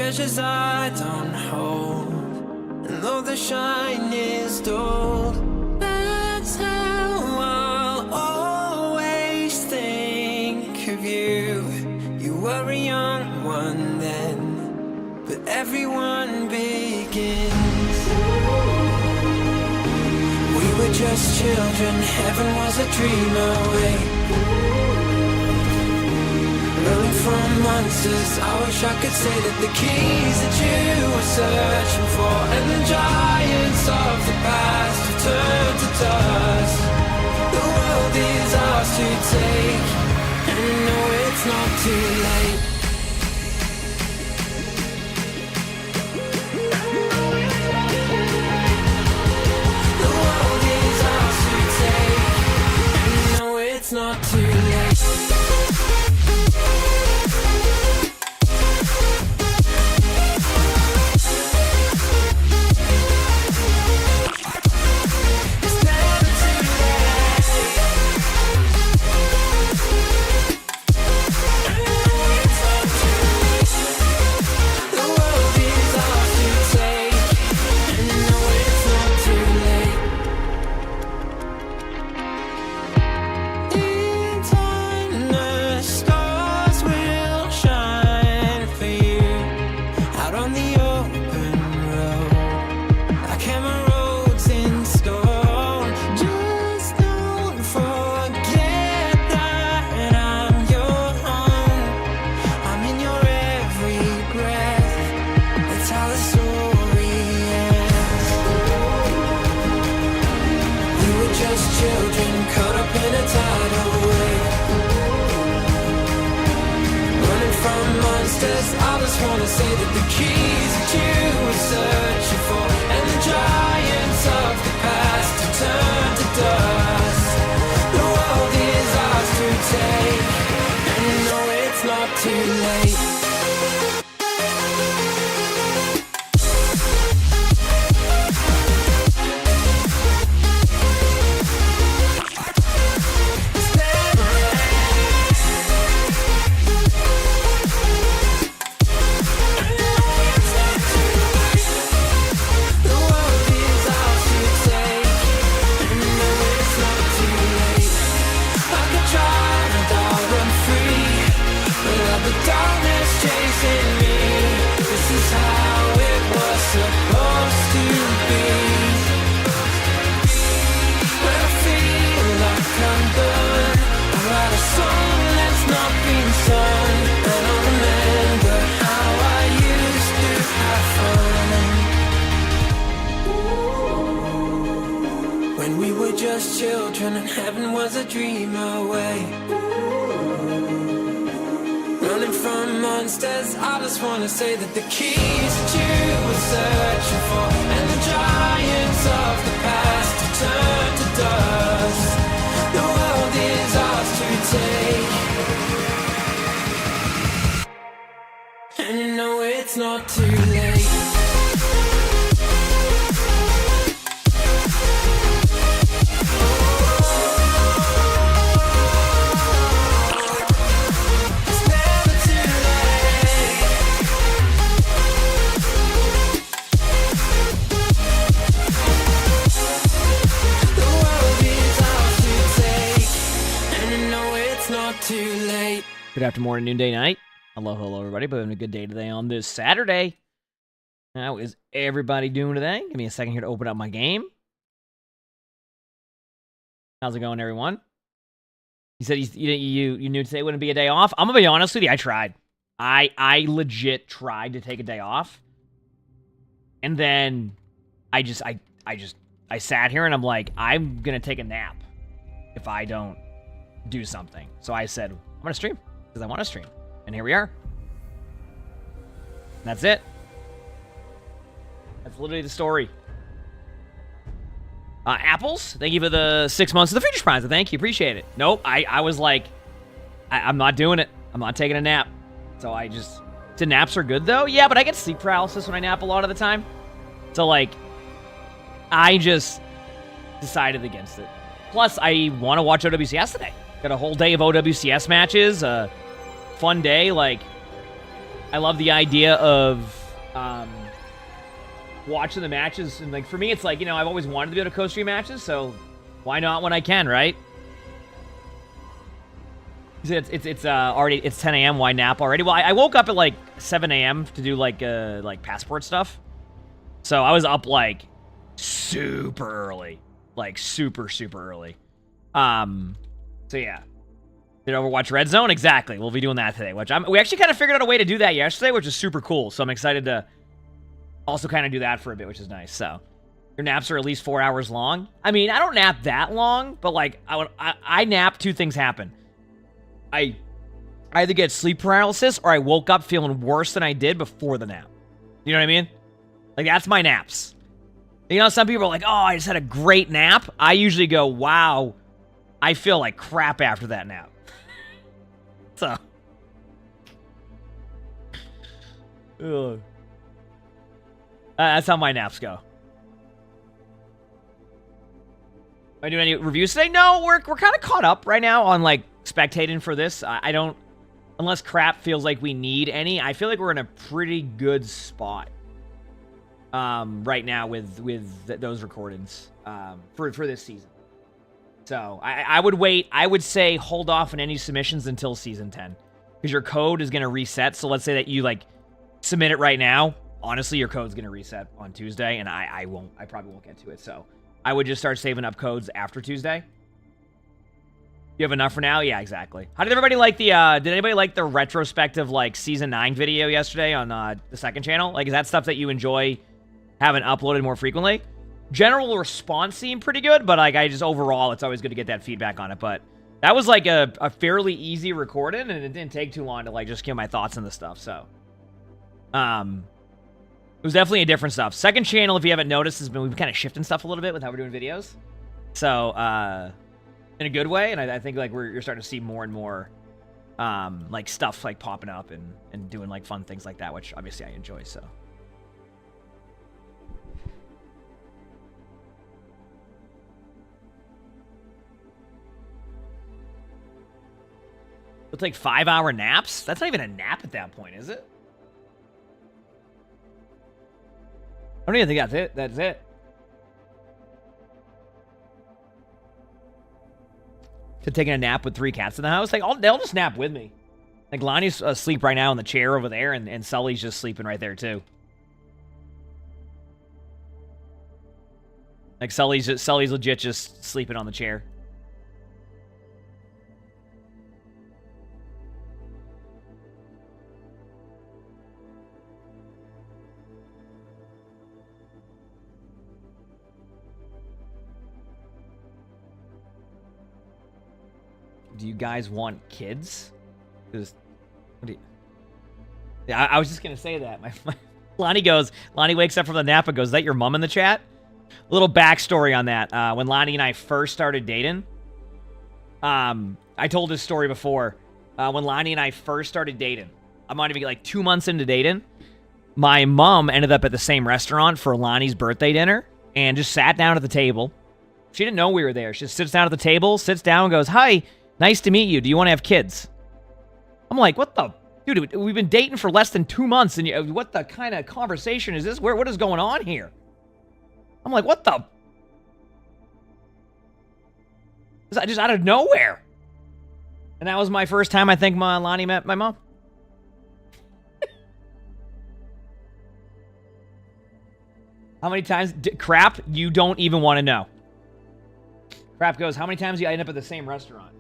treasures I don't hold, and though the shine is dulled, that's how I'll always think of you. You were a young one then, but everyone begins. We were just children, heaven was a dream away. Running from monsters, I wish I could say that the keys that you were searching for, and the giants of the past have turned to dust. The world is ours to take, and no, it's not too late. The world is ours to take, and no, it's not too late. Children and heaven was a dream away. Running from monsters, I just wanna say that the keys that you were searching for, and the giants of the past have turned to dust. The world is ours to take, and you know it's not too late. Good afternoon, morning, noonday, night. Hello, everybody. But having a good day today on this Saturday. How is everybody doing today? Give me a second here to open up my game. How's it going, everyone? You said you knew today wouldn't be a day off. I'm gonna be honest with you. I tried. I legit tried to take a day off, and then I sat here and I'm like, I'm gonna take a nap if I don't do something. So I said, I'm gonna stream because I want to stream, and here we are. That's it. That's literally the story. Apples, thank you for the 6 months of the Futures Prize. Thank you, appreciate it. Nope, I was like, I'm not doing it. I'm not taking a nap. So I just, the naps are good though. Yeah, but I get sleep paralysis when I nap a lot of the time. So like, I just decided against it. Plus, I want to watch OWCS today. Got a whole day of OWCS matches. Fun day. Like, I love the idea of watching the matches. And, like, for me, it's like, you know, I've always wanted to be able to co-stream matches, so why not when I can, right? It's already, it's 10 a.m. Why nap already? Well, I woke up at, like, 7 a.m. to do, like passport stuff. So I was up, like, super early. Like, super early. So, yeah. Did Overwatch Red Zone? Exactly. We'll be doing that today. We actually kind of figured out a way to do that yesterday, which is super cool. So I'm excited to also kind of do that for a bit, which is nice. So your naps are at least 4 hours long. I mean, I don't nap that long, but, like, I nap, two things happen. I either get sleep paralysis or I woke up feeling worse than I did before the nap. You know what I mean? Like, that's my naps. You know, some people are like, oh, I just had a great nap. I usually go, wow, I feel like crap after that nap. So. That's how my naps go. Am I doing any reviews today? No, we're kind of caught up right now on, like, spectating for this. I don't, unless crap feels like we need any, I feel like we're in a pretty good spot right now with those recordings for this season. So I would wait. I would say hold off on any submissions until season 10, because your code is going to reset. So let's say that you, like, submit it right now. Honestly, your code's going to reset on Tuesday, and I probably won't get to it. So I would just start saving up codes after Tuesday. You have enough for now? Yeah, exactly. How did everybody like the, did anybody like the retrospective, like, Season 9 video yesterday on the second channel? Like, is that stuff that you enjoy having uploaded more frequently? General response seemed pretty good, but, like, I just, overall, it's always good to get that feedback on it. But that was, like, a fairly easy recording, and it didn't take too long to, like, just give my thoughts on the stuff, so. It was definitely a different stuff. Second channel, if you haven't noticed, we've been kind of shifting stuff a little bit with how we're doing videos. So, in a good way, and I think, like, you're starting to see more and more, like, stuff, like, popping up and doing, like, fun things like that, which obviously I enjoy, so. It's like 5-hour naps? That's not even a nap at that point, is it? I don't even think that's it. That's it. To taking a nap with 3 cats in the house? Like, they'll just nap with me. Like, Lonnie's asleep right now in the chair over there, and Sully's just sleeping right there, too. Like, Sully's legit just sleeping on the chair. Do you guys want kids? Because, yeah, I was just gonna say that. Lonnie wakes up from the nap and goes, "Is that your mom in the chat?" A little backstory on that. When Lonnie and I first started dating, I told this story before. When Lonnie and I first started dating, I'm not even like 2 months into dating. My mom ended up at the same restaurant for Lonnie's birthday dinner and just sat down at the table. She didn't know we were there. She just sits down at the table, sits down, and goes, "Hi. Nice to meet you. Do you want to have kids?" I'm like, what the? Dude, we've been dating for less than 2 months, and what the kind of conversation is this? What is going on here? I'm like, what the? Just out of nowhere. And that was my first time, I think, Lonnie met my mom. How many times? Crap, you don't even want to know. Crap goes, how many times do you end up at the same restaurant?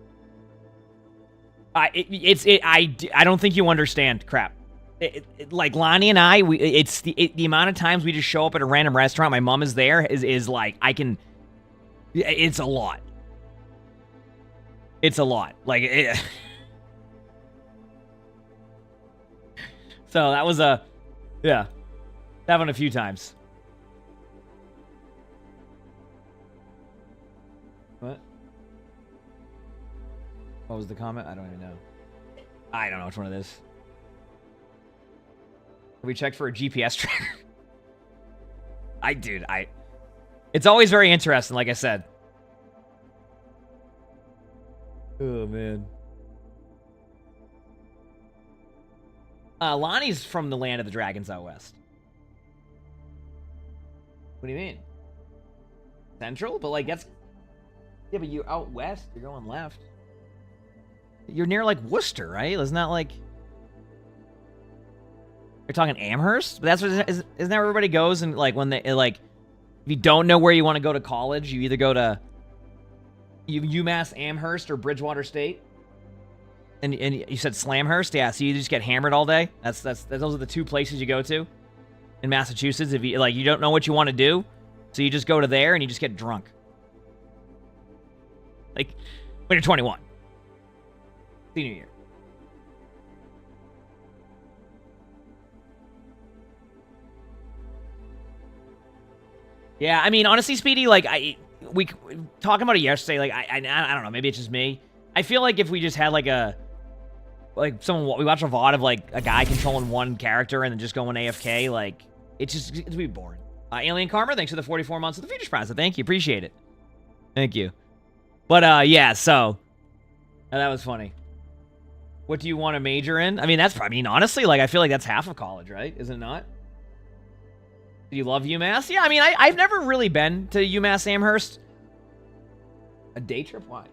I don't think you understand, crap. Like, Lonnie and I, the amount of times we just show up at a random restaurant, my mom is there, is like, it's a lot. It's a lot. Like, so that was yeah. Happened a few times. What? What was the comment? I don't even know. I don't know which one it is. Have we checked for a GPS tracker? It's always very interesting, like I said. Oh, man. Lonnie's from the land of the dragons out west. What do you mean? Central? But like that's... Yeah, but you're out west. You're going left. You're near like Worcester, right? Isn't that like... You're talking Amherst? But that's what... Isn't that where everybody goes? And like when they... Like, if you don't know where you want to go to college, you either go to... UMass Amherst or Bridgewater State. And you said Slamhurst? Yeah, so you just get hammered all day? Those are the two places you go to in Massachusetts. If you like, you don't know what you want to do, so you just go to there and you just get drunk. Like when you're 21, senior year. Yeah, I mean, honestly, Speedy, like we talking about it yesterday. Like I don't know, maybe it's just me. I feel like if we just had like we watch a VOD of like a guy controlling one character and then just going AFK, like it'd be boring. Alien Karma, thanks for the 44 months of the Futures Prize. Thank you, appreciate it. Thank you. But yeah, so that was funny. What do you want to major in? I mean, honestly, like I feel like that's half of college, right? Is it not? Do you love UMass? Yeah, I mean, I've never really been to UMass Amherst. A day trip? Why?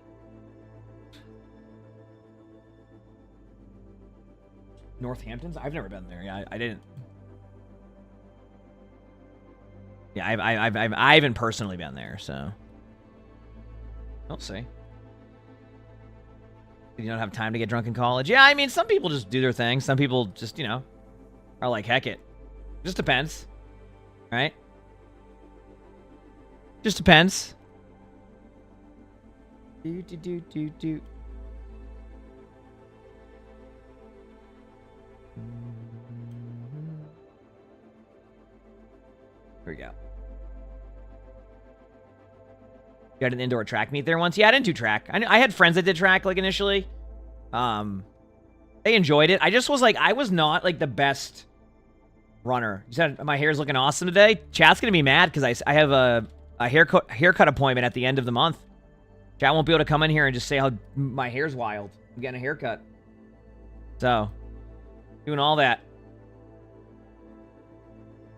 Northampton's? I've never been there. Yeah, I didn't. Yeah, I haven't personally been there, so we'll see. You don't have time to get drunk in college? Yeah, I mean, some people just do their thing. Some people just, are like, heck it. Just depends, right? Just depends. Do. Here we go. You had an indoor track meet there once? Yeah, I didn't do track. I had friends that did track, like, initially. They enjoyed it. I just was, like, I was not, like, the best runner. You said my hair's looking awesome today? Chat's gonna be mad because I have a haircut appointment at the end of the month. Chat won't be able to come in here and just say how my hair's wild. I'm getting a haircut. So, doing all that.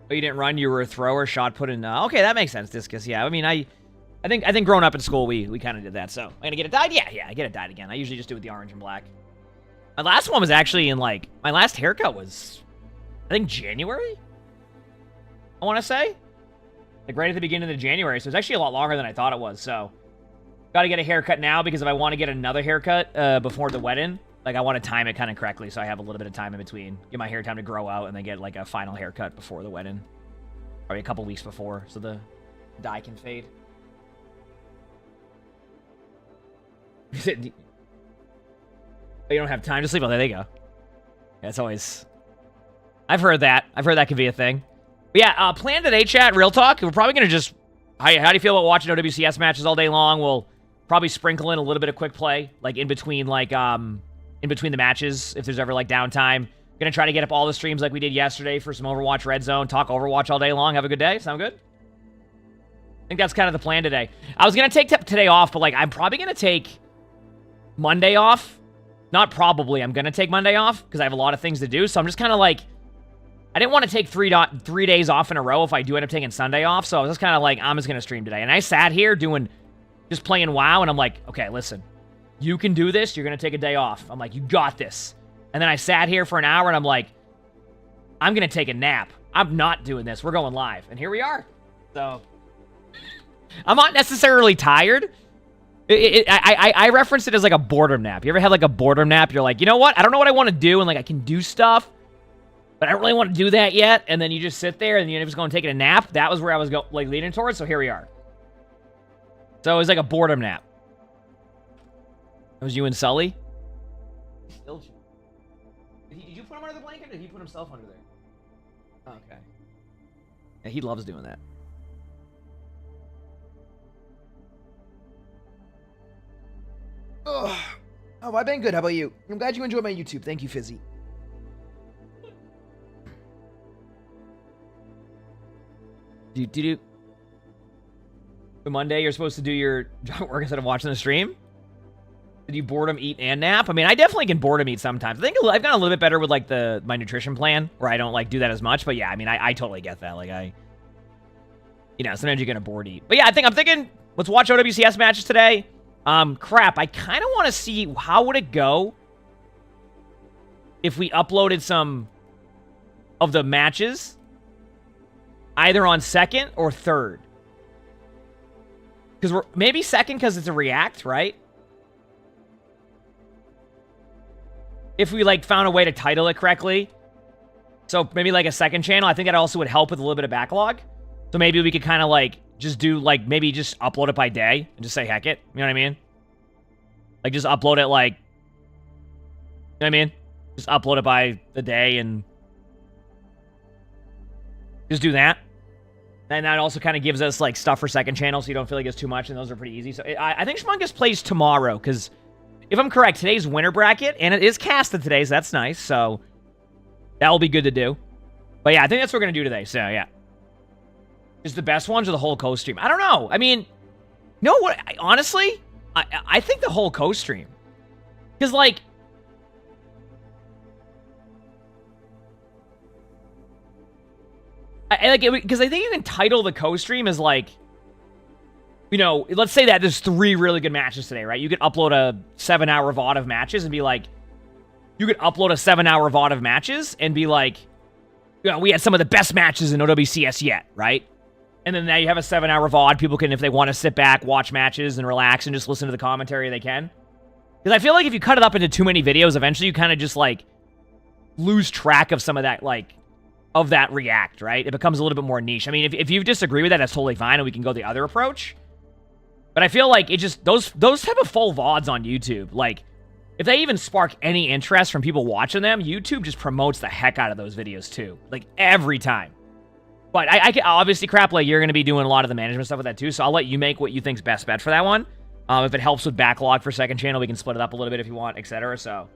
Oh, you didn't run, you were a thrower, shot put in... okay, that makes sense, Discus. Yeah, I mean, I think growing up in school, we kind of did that. So, am I going to get it dyed? Yeah, I get it dyed again. I usually just do it with the orange and black. My last one was actually in, like... My last haircut was, I think, January? I want to say? Like, right at the beginning of January. So, it's actually a lot longer than I thought it was. So, got to get a haircut now because if I want to get another haircut before the wedding... Like, I want to time it kind of correctly so I have a little bit of time in between. Get my hair time to grow out and then get, like, a final haircut before the wedding. Probably a couple weeks before so the dye can fade. Oh, you don't have time to sleep? Oh, there you go. Yeah, it's always... I've heard that. I've heard that could be a thing. But yeah, plan today, chat. Real talk. We're probably going to just... How do you feel about watching OWCS matches all day long? We'll probably sprinkle in a little bit of quick play. Like, in between, like, in between the matches, if there's ever, like, downtime. Gonna try to get up all the streams like we did yesterday for some Overwatch Red Zone. Talk Overwatch all day long. Have a good day. Sound good? I think that's kind of the plan today. I was gonna take today off, but, like, I'm probably gonna take Monday off. Not probably. I'm gonna take Monday off because I have a lot of things to do. So I'm just kind of like... I didn't want to take 3 days off in a row if I do end up taking Sunday off. So I was just kind of like, I'm just gonna stream today. And I sat here just playing WoW, and I'm like, okay, listen. You can do this. You're going to take a day off. I'm like, you got this. And then I sat here for an hour, and I'm like, I'm going to take a nap. I'm not doing this. We're going live. And here we are. So, I'm not necessarily tired. I referenced it as like a boredom nap. You ever had like a boredom nap? You're like, you know what? I don't know what I want to do, and like I can do stuff, but I don't really want to do that yet. And then you just sit there, and you're just going to take a nap. That was where I was leaning towards, so here we are. So, it was like a boredom nap. That was you and Sully? Still. Did you put him under the blanket, or did he put himself under there? Oh, okay. Yeah, he loves doing that. Oh, I've been good. How about you? I'm glad you enjoyed my YouTube. Thank you, Fizzy. For Monday, you're supposed to do your job work instead of watching the stream? Did you boredom eat and nap? I mean, I definitely can boredom eat sometimes. I think I've gotten a little bit better with like my nutrition plan, where I don't like do that as much. But yeah, I mean, I totally get that. Like sometimes you're gonna bored eat. But yeah, I'm thinking let's watch OWCS matches today. Crap, I kind of want to see how would it go if we uploaded some of the matches either on second or third. Because maybe second because it's a react, right? If we like found a way to title it correctly. So maybe like a second channel. I think that also would help with a little bit of backlog. So maybe we could kind of like just do like maybe just upload it by day and just say heck it. You know what I mean? Like just upload it like, you know what I mean? Just upload it by the day and just do that. And that also kind of gives us like stuff for second channel so you don't feel like it's too much, and those are pretty easy. So I think Shmungus plays tomorrow because if I'm correct, today's winter bracket, and it is casted today, so that's nice. So that will be good to do. But yeah, I think that's what we're going to do today. So yeah. Is the best ones or the whole co-stream? I don't know. I mean, you know what? Honestly, I think the whole co-stream. Because like, because I think you can title the co-stream as like, let's say that there's 3 really good matches today, right? You could upload a 7-hour VOD of matches and be like, you could upload a 7-hour VOD of matches and be like, we had some of the best matches in OWCS yet, right? And then now you have a 7-hour VOD. People can, if they want to sit back, watch matches and relax and just listen to the commentary, they can. Because I feel like if you cut it up into too many videos, eventually you kind of just like lose track of some of that, like, of that react, right? It becomes a little bit more niche. I mean, if you disagree with that, that's totally fine, and we can go the other approach. But I feel like it just, those type of full VODs on YouTube, like, if they even spark any interest from people watching them, YouTube just promotes the heck out of those videos too. Like, every time. But I can, obviously, crap, like, you're going to be doing a lot of the management stuff with that too, so I'll let you make what you think's best bet for that one. If it helps with backlog for second channel, we can split it up a little bit if you want, etc. So,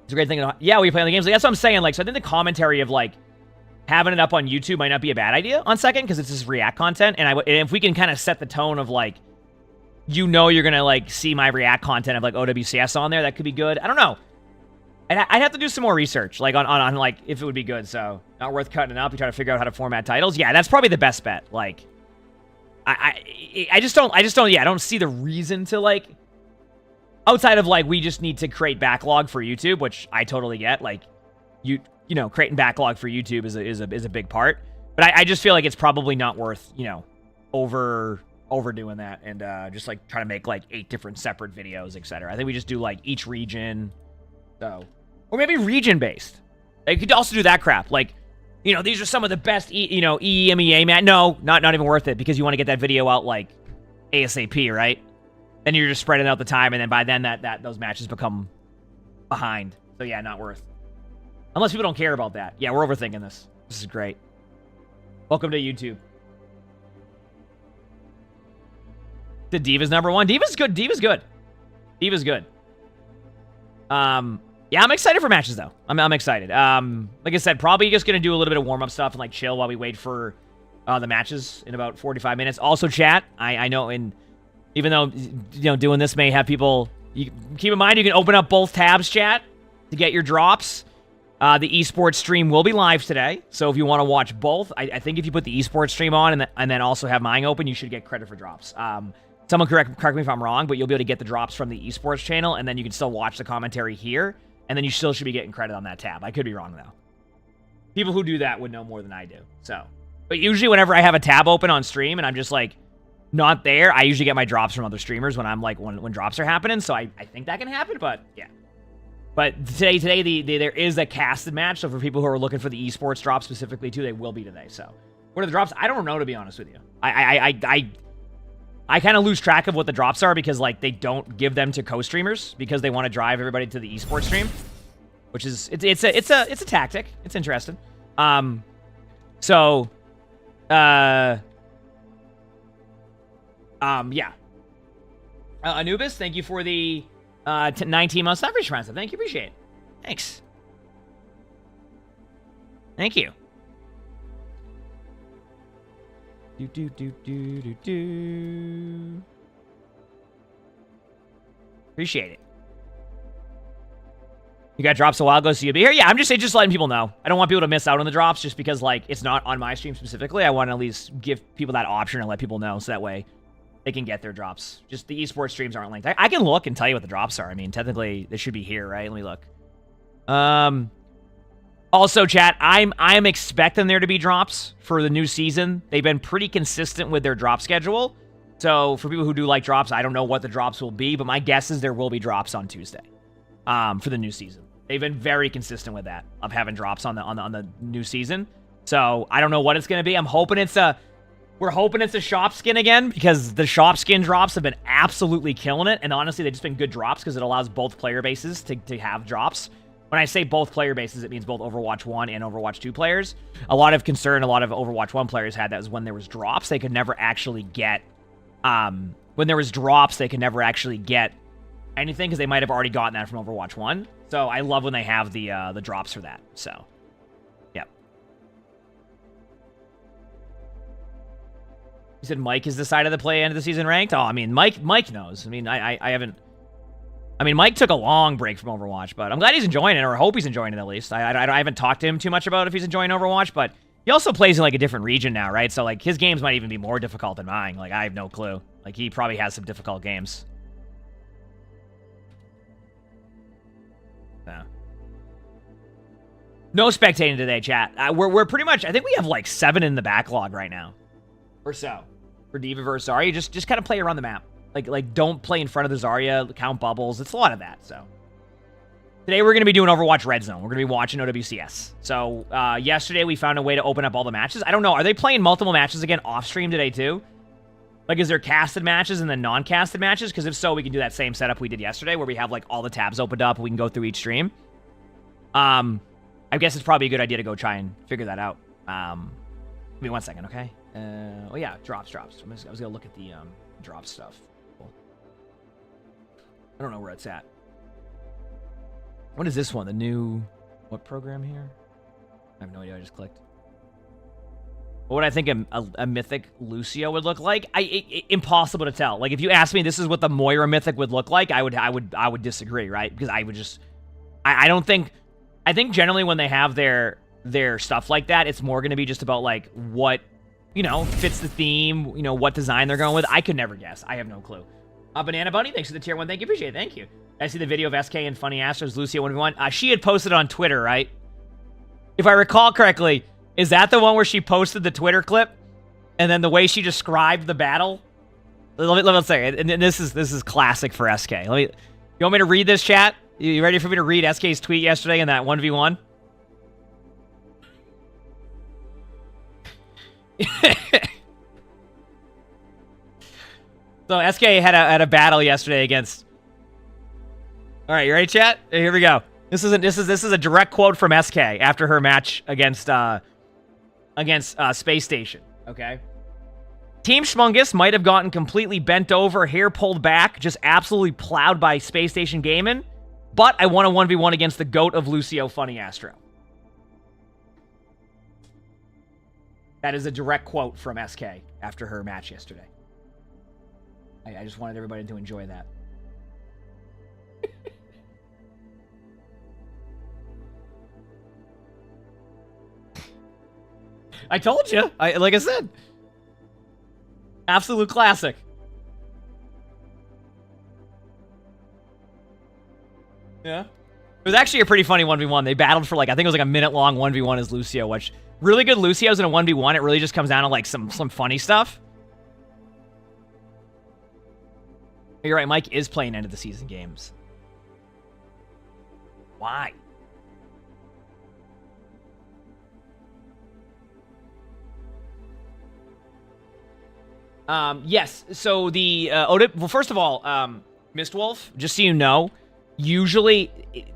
it's a great thing. Yeah, we play on the games. Like, that's what I'm saying. Like, so I think the commentary of, like, having it up on YouTube might not be a bad idea on second, because it's just React content. And if we can kind of set the tone of, like, you're going to, like, see my React content of, like, OWCS on there, that could be good. I don't know. I'd have to do some more research, like, on like, if it would be good. So, not worth cutting it up. You try to figure out how to format titles. Yeah, that's probably the best bet. Like, I just don't, yeah, I don't see the reason to, like, outside of, like, we just need to create backlog for YouTube, which I totally get. Like, you know, creating backlog for YouTube is a big part. But I just feel like it's probably not worth, overdoing that and just, like, trying to make, like, 8 different separate videos, etc. I think we just do, like, each region. So, or maybe region-based. You could also do that crap. Like, these are some of the best, EMEA, man. No, not even worth it, because you want to get that video out, like, ASAP, right? Then you're just spreading out the time, and then by then those matches become behind. So yeah, not worth. Unless people don't care about that. Yeah, we're overthinking this. This is great. Welcome to YouTube. The Diva's #1. Diva's good. Diva's good. Diva's good. Yeah, I'm excited for matches though. I'm excited. Like I said, probably just gonna do a little bit of warm-up stuff and like chill while we wait for the matches in about 45 minutes. Also, chat. I know, and even though doing this may have people, you keep in mind you can open up both tabs, chat, to get your drops. The esports stream will be live today, so if you want to watch both, I think if you put the esports stream on and then also have mine open, you should get credit for drops. Someone correct me if I'm wrong, but you'll be able to get the drops from the esports channel, and then you can still watch the commentary here, and then you still should be getting credit on that tab. I could be wrong though. People who do that would know more than I do. So, but usually whenever I have a tab open on stream and I'm just like not there, I usually get my drops from other streamers when I'm like when drops are happening. So I think that can happen, but yeah. But today there is a casted match, so for people who are looking for the esports drop specifically too, they will be today. So what are the drops? I don't know, to be honest with you. I kind of lose track of what the drops are because like they don't give them to co-streamers because they want to drive everybody to the esports stream, which is it's a tactic. It's interesting. Yeah. Anubis, thank you for the 19 months average friends. Thank you, appreciate it. Thanks. Thank you. Appreciate it. You got drops a while ago, so you'll be here? Yeah, I'm just letting people know. I don't want people to miss out on the drops just because, like, it's not on my stream specifically. I want to at least give people that option and let people know so that way they can get their drops. Just the esports streams aren't linked. I can look and tell you what the drops are. I mean, technically, they should be here, right? Let me look. Also, chat, I'm expecting there to be drops for the new season. They've been pretty consistent with their drop schedule. So, for people who do like drops, I don't know what the drops will be, but my guess is there will be drops on Tuesday for the new season. They've been very consistent with that, of having drops on the new season. So, I don't know what it's going to be. We're hoping it's a shop skin again, because the shop skin drops have been absolutely killing it. And honestly, they've just been good drops because it allows both player bases to have drops. When I say both player bases, it means both Overwatch 1 and Overwatch 2 players. A lot of concern a lot of Overwatch 1 players had that was when there was drops, they could never actually get... when there was drops, they could never actually get anything because they might have already gotten that from Overwatch 1. So I love when they have the drops for that. So, yep. You said Mike has decided to play end of the season ranked? Oh, I mean, Mike knows. I mean, I haven't... I mean, Mike took a long break from Overwatch, but I'm glad he's enjoying it, or I hope he's enjoying it at least. I haven't talked to him too much about if he's enjoying Overwatch, but he also plays in, like, a different region now, right? So, like, his games might even be more difficult than mine. Like, I have no clue. Like, he probably has some difficult games. Yeah. No spectating today, chat. We're pretty much... I think we have, like, 7 in the backlog right now. Or so. For D.Va vs. Zarya. Just kind of play around the map. Like, don't play in front of the Zarya, count bubbles. It's a lot of that, so. Today, we're going to be doing Overwatch Red Zone. We're going to be watching OWCS. So, yesterday, we found a way to open up all the matches. I don't know. Are they playing multiple matches again off-stream today, too? Like, is there casted matches and then non-casted matches? Because if so, we can do that same setup we did yesterday, where we have, like, all the tabs opened up and we can go through each stream. I guess it's probably a good idea to go try and figure that out. Give me 1 second, okay? Oh, yeah, drops. I was going to look at the drop stuff. I don't know where it's at. What is this one? The new... What program here? I have no idea. I just clicked. What would I think a mythic Lucio would look like? Impossible to tell. Like, if you asked me this is what the Moira mythic would look like, I would disagree, right? Because I would just... I don't think... I think generally when they have their stuff like that, it's more going to be just about, like, what, you know, fits the theme, you know, what design they're going with. I could never guess. I have no clue. Banana Bunny, thanks for the tier 1. Thank you. Appreciate it. Thank you. I see the video of SK and Funny Astros, Lucio 1v1. She had posted on Twitter, right? If I recall correctly, is that the one where she posted the Twitter clip? And then the way she described the battle? Let me say it. And this is classic for SK. You want me to read this, chat? You ready for me to read SK's tweet yesterday in that 1v1? So SK had a battle yesterday against... All right, you ready, chat? Here we go. This is a direct quote from SK after her match against Space Station. Okay. Team Schmungus might have gotten completely bent over, hair pulled back, just absolutely plowed by Space Station Gaming, but I won a 1v1 against the GOAT of Lucio, Funny Astro. That is a direct quote from SK after her match yesterday. I just wanted everybody to enjoy that. I told you. Like I said. Absolute classic. Yeah. It was actually a pretty funny 1v1. They battled for, like, I think it was like a minute-long 1v1 as Lucio, which... Really good Lucios in a 1v1. It really just comes down to, like, some funny stuff. You're right, Mike is playing end of the season games. Why? Yes, so the, well, first of all, Mistwolf, just so you know, usually,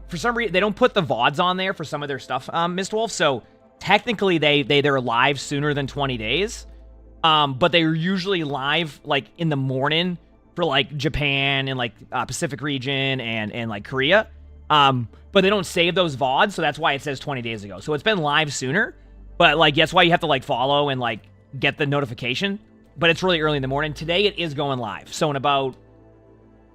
for some reason, they don't put the VODs on there for some of their stuff, Mistwolf, so technically they're live sooner than 20 days, but they're usually live, like, in the morning for, like, Japan and, like, Pacific region and like, Korea, but they don't save those VODs, so that's why it says 20 days ago, so it's been live sooner, but, like, that's why you have to, like, follow and, like, get the notification, but it's really early in the morning. Today, it is going live, so in about,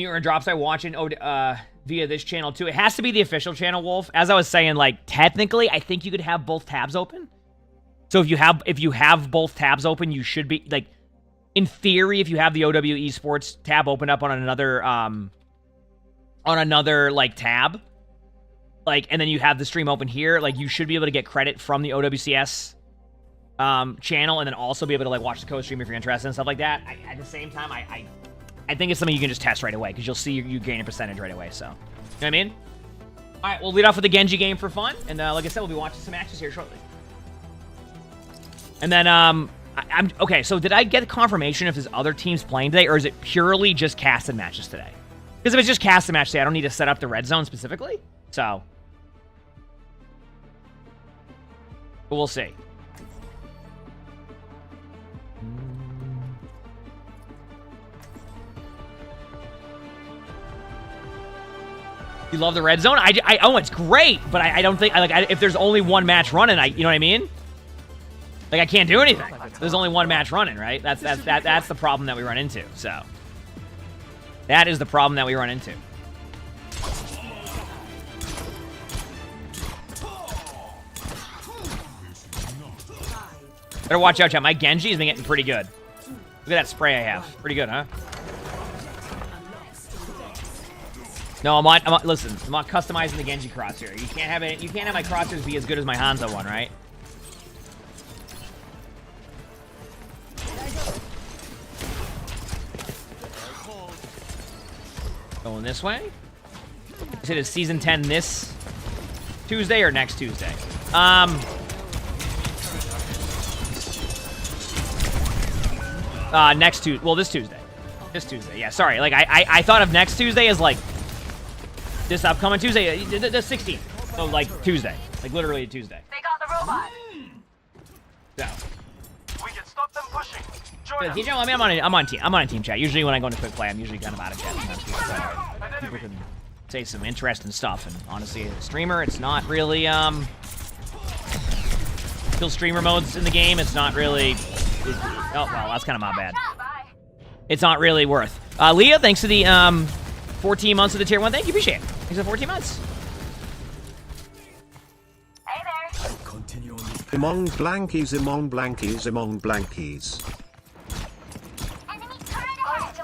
you earn drops by watching via this channel too. It has to be the official channel, Wolf. As I was saying, like, technically, I think you could have both tabs open. So if you have both tabs open, you should be, like, in theory, if you have the OWCS Esports tab open up on another like tab, like, and then you have the stream open here, like, you should be able to get credit from the OWCS channel, and then also be able to, like, watch the co-stream if you're interested and stuff like that. At the same time, I think it's something you can just test right away, because you'll see you gain a percentage right away, so. You know what I mean? All right, we'll lead off with the Genji game for fun, and like I said, we'll be watching some matches here shortly. And then, okay, so did I get confirmation if there's other teams playing today, or is it purely just casted matches today? Because if it's just casted match today, I don't need to set up the red zone specifically, so. But we'll see. You love the red zone? Oh, it's great, but I don't think, if there's only one match running, you know what I mean? Like, I can't do anything. There's only one match running, right? That's the problem that we run into, so. That is the problem that we run into. Better watch out, chat. My Genji has been getting pretty good. Look at that spray I have. Pretty good, huh? No, I'm not customizing the Genji crosshair. You can't have my crosshairs be as good as my Hanzo one, right? Going this way. Is it a season 10 this Tuesday or next Tuesday? Next Tuesday. Well, this Tuesday. This Tuesday. Yeah, sorry. Like, I thought of next Tuesday as, like, this upcoming Tuesday, the 16th. So, like, Tuesday. Like, literally Tuesday. They got the robot. So. We can stop them pushing. Join us. You know, I mean, I'm on team chat. Usually when I go into quick play, I'm usually kind of out of chat. Sometimes people can say some interesting stuff. And honestly, as a streamer, it's not really, kill streamer modes in the game. It's not really, oh, well, that's kind of my bad. It's not really worth. Leah, thanks to the, 14 months of the tier 1. Thank you, appreciate it. Thanks for 14 months. Hey there. Emongg blankies, emongg blankies, emongg blankies. Enemy turret ahead.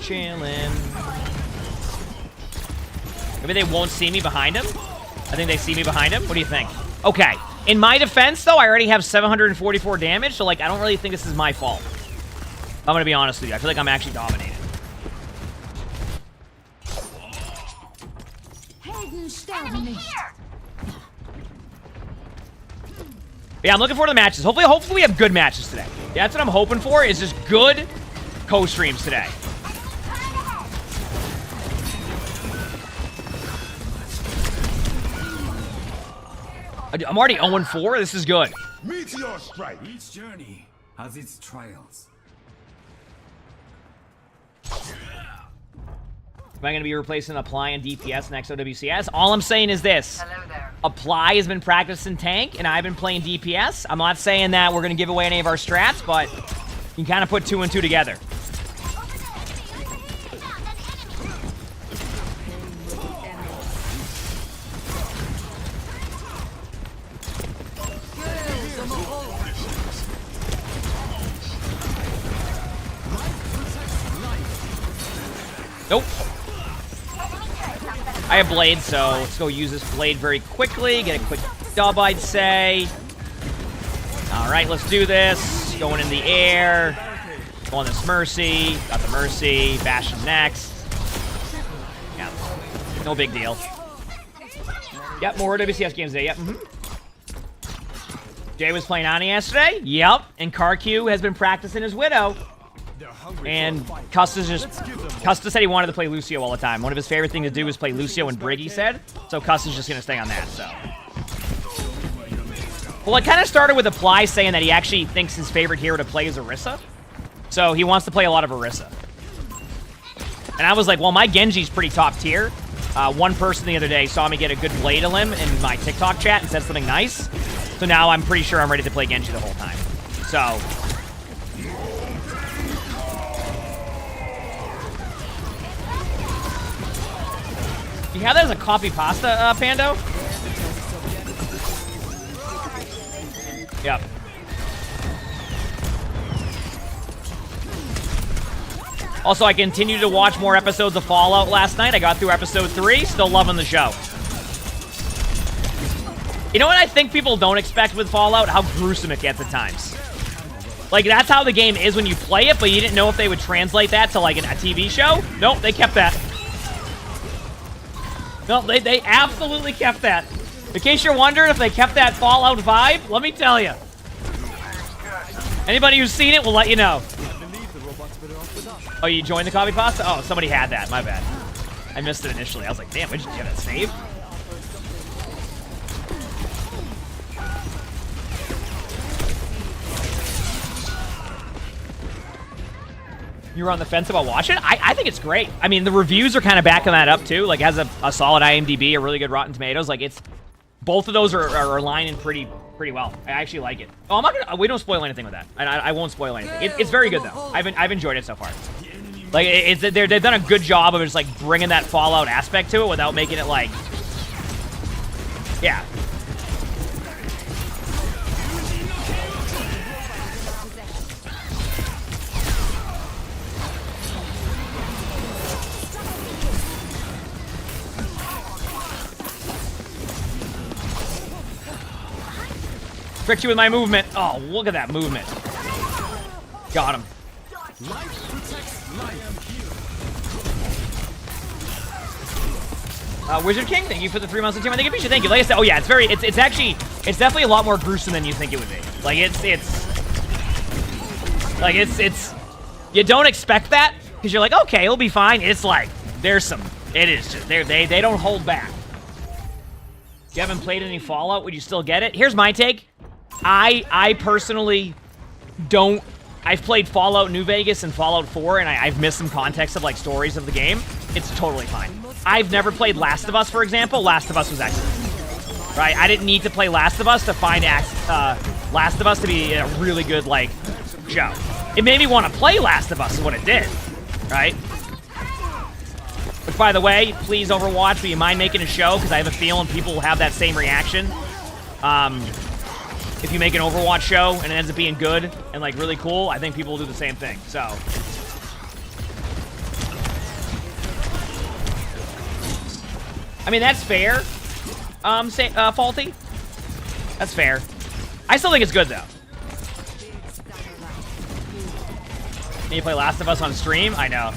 Chillin'. Maybe they won't see me behind him? I think they see me behind him. What do you think? Okay. In my defense, though, I already have 744 damage, so, like, I don't really think this is my fault. I'm gonna be honest with you. I feel like I'm actually dominating. Yeah, I'm looking forward to the matches. Hopefully we have good matches today. Yeah, that's what I'm hoping for, is just good co-streams today. I'm already 0-4. This is good. Meteor strike. Each journey has its trials. Am I going to be replacing Apply and DPS next OWCS? All I'm saying is this. Hello there. Apply has been practicing tank, and I've been playing DPS. I'm not saying that we're going to give away any of our strats, but you can kind of put 2 and 2 together. Nope. I have blade, so let's go use this blade very quickly. Get a quick dub, I'd say. All right, let's do this. Going in the air. Go on this Mercy. Got the Mercy. Bastion next. Yeah. No big deal. Yep, more WCS games today. Yep. Jay was playing Ani yesterday. Yep. And CarQ has been practicing his Widow. And Custis said he wanted to play Lucio all the time. One of his favorite things to do was play Lucio and Brig, he said. So Custis just going to stay on that, so. Well, it kind of started with Apply saying that he actually thinks his favorite hero to play is Orisa. So he wants to play a lot of Orisa. And I was like, well, my Genji's pretty top tier. one person the other day saw me get a good blade of him in my TikTok chat and said something nice. So now I'm pretty sure I'm ready to play Genji the whole time. So... You have that as a coffee pasta, Pando? Yep. Also, I continued to watch more episodes of Fallout last night. I got through episode 3. Still loving the show. You know what I think people don't expect with Fallout? How gruesome it gets at times. Like, that's how the game is when you play it, but you didn't know if they would translate that to, like, a TV show? Nope, they kept that. No, they absolutely kept that. In case you're wondering if they kept that Fallout vibe, let me tell you. Anybody who's seen it will let you know. Oh, you joined the coffee pasta? Oh, somebody had that. My bad. I missed it initially. I was like, damn, did you get it saved? You were on the fence about watching it? I think it's great. I mean, the reviews are kind of backing that up, too. Like, has a solid IMDb, a really good Rotten Tomatoes. Like, it's... Both of those are aligning pretty well. I actually like it. Oh, I'm not gonna... We don't spoil anything with that. I won't spoil anything. It's very good, though. I've enjoyed it so far. Like, they've done a good job of just, like, bringing that Fallout aspect to it without making it, like... Yeah. Tricked you with my movement. Oh, look at that movement. Got him. Wizard King, thank you for the 3 months of team. I think you should thank you. Like I said, oh yeah, it's definitely a lot more gruesome than you think it would be. Like it's you don't expect that because you're like, okay, it'll be fine. It's like it is just they don't hold back. You haven't played any Fallout, would you still get it? Here's my take. I personally don't. I've played Fallout New Vegas and Fallout 4, and I've missed some context of, like, stories of the game. It's totally fine. I've never played Last of Us, for example. Last of Us was excellent. Right? I didn't need to play Last of Us to find Last of Us to be a really good, like, show. It made me want to play Last of Us is what it did. Right? Which, by the way, please, Overwatch, will you mind making a show? Because I have a feeling people will have that same reaction. If you make an Overwatch show and it ends up being good and, like, really cool, I think people will do the same thing. So. I mean, that's fair. Faulty. That's fair. I still think it's good, though. Can you play Last of Us on stream? I know.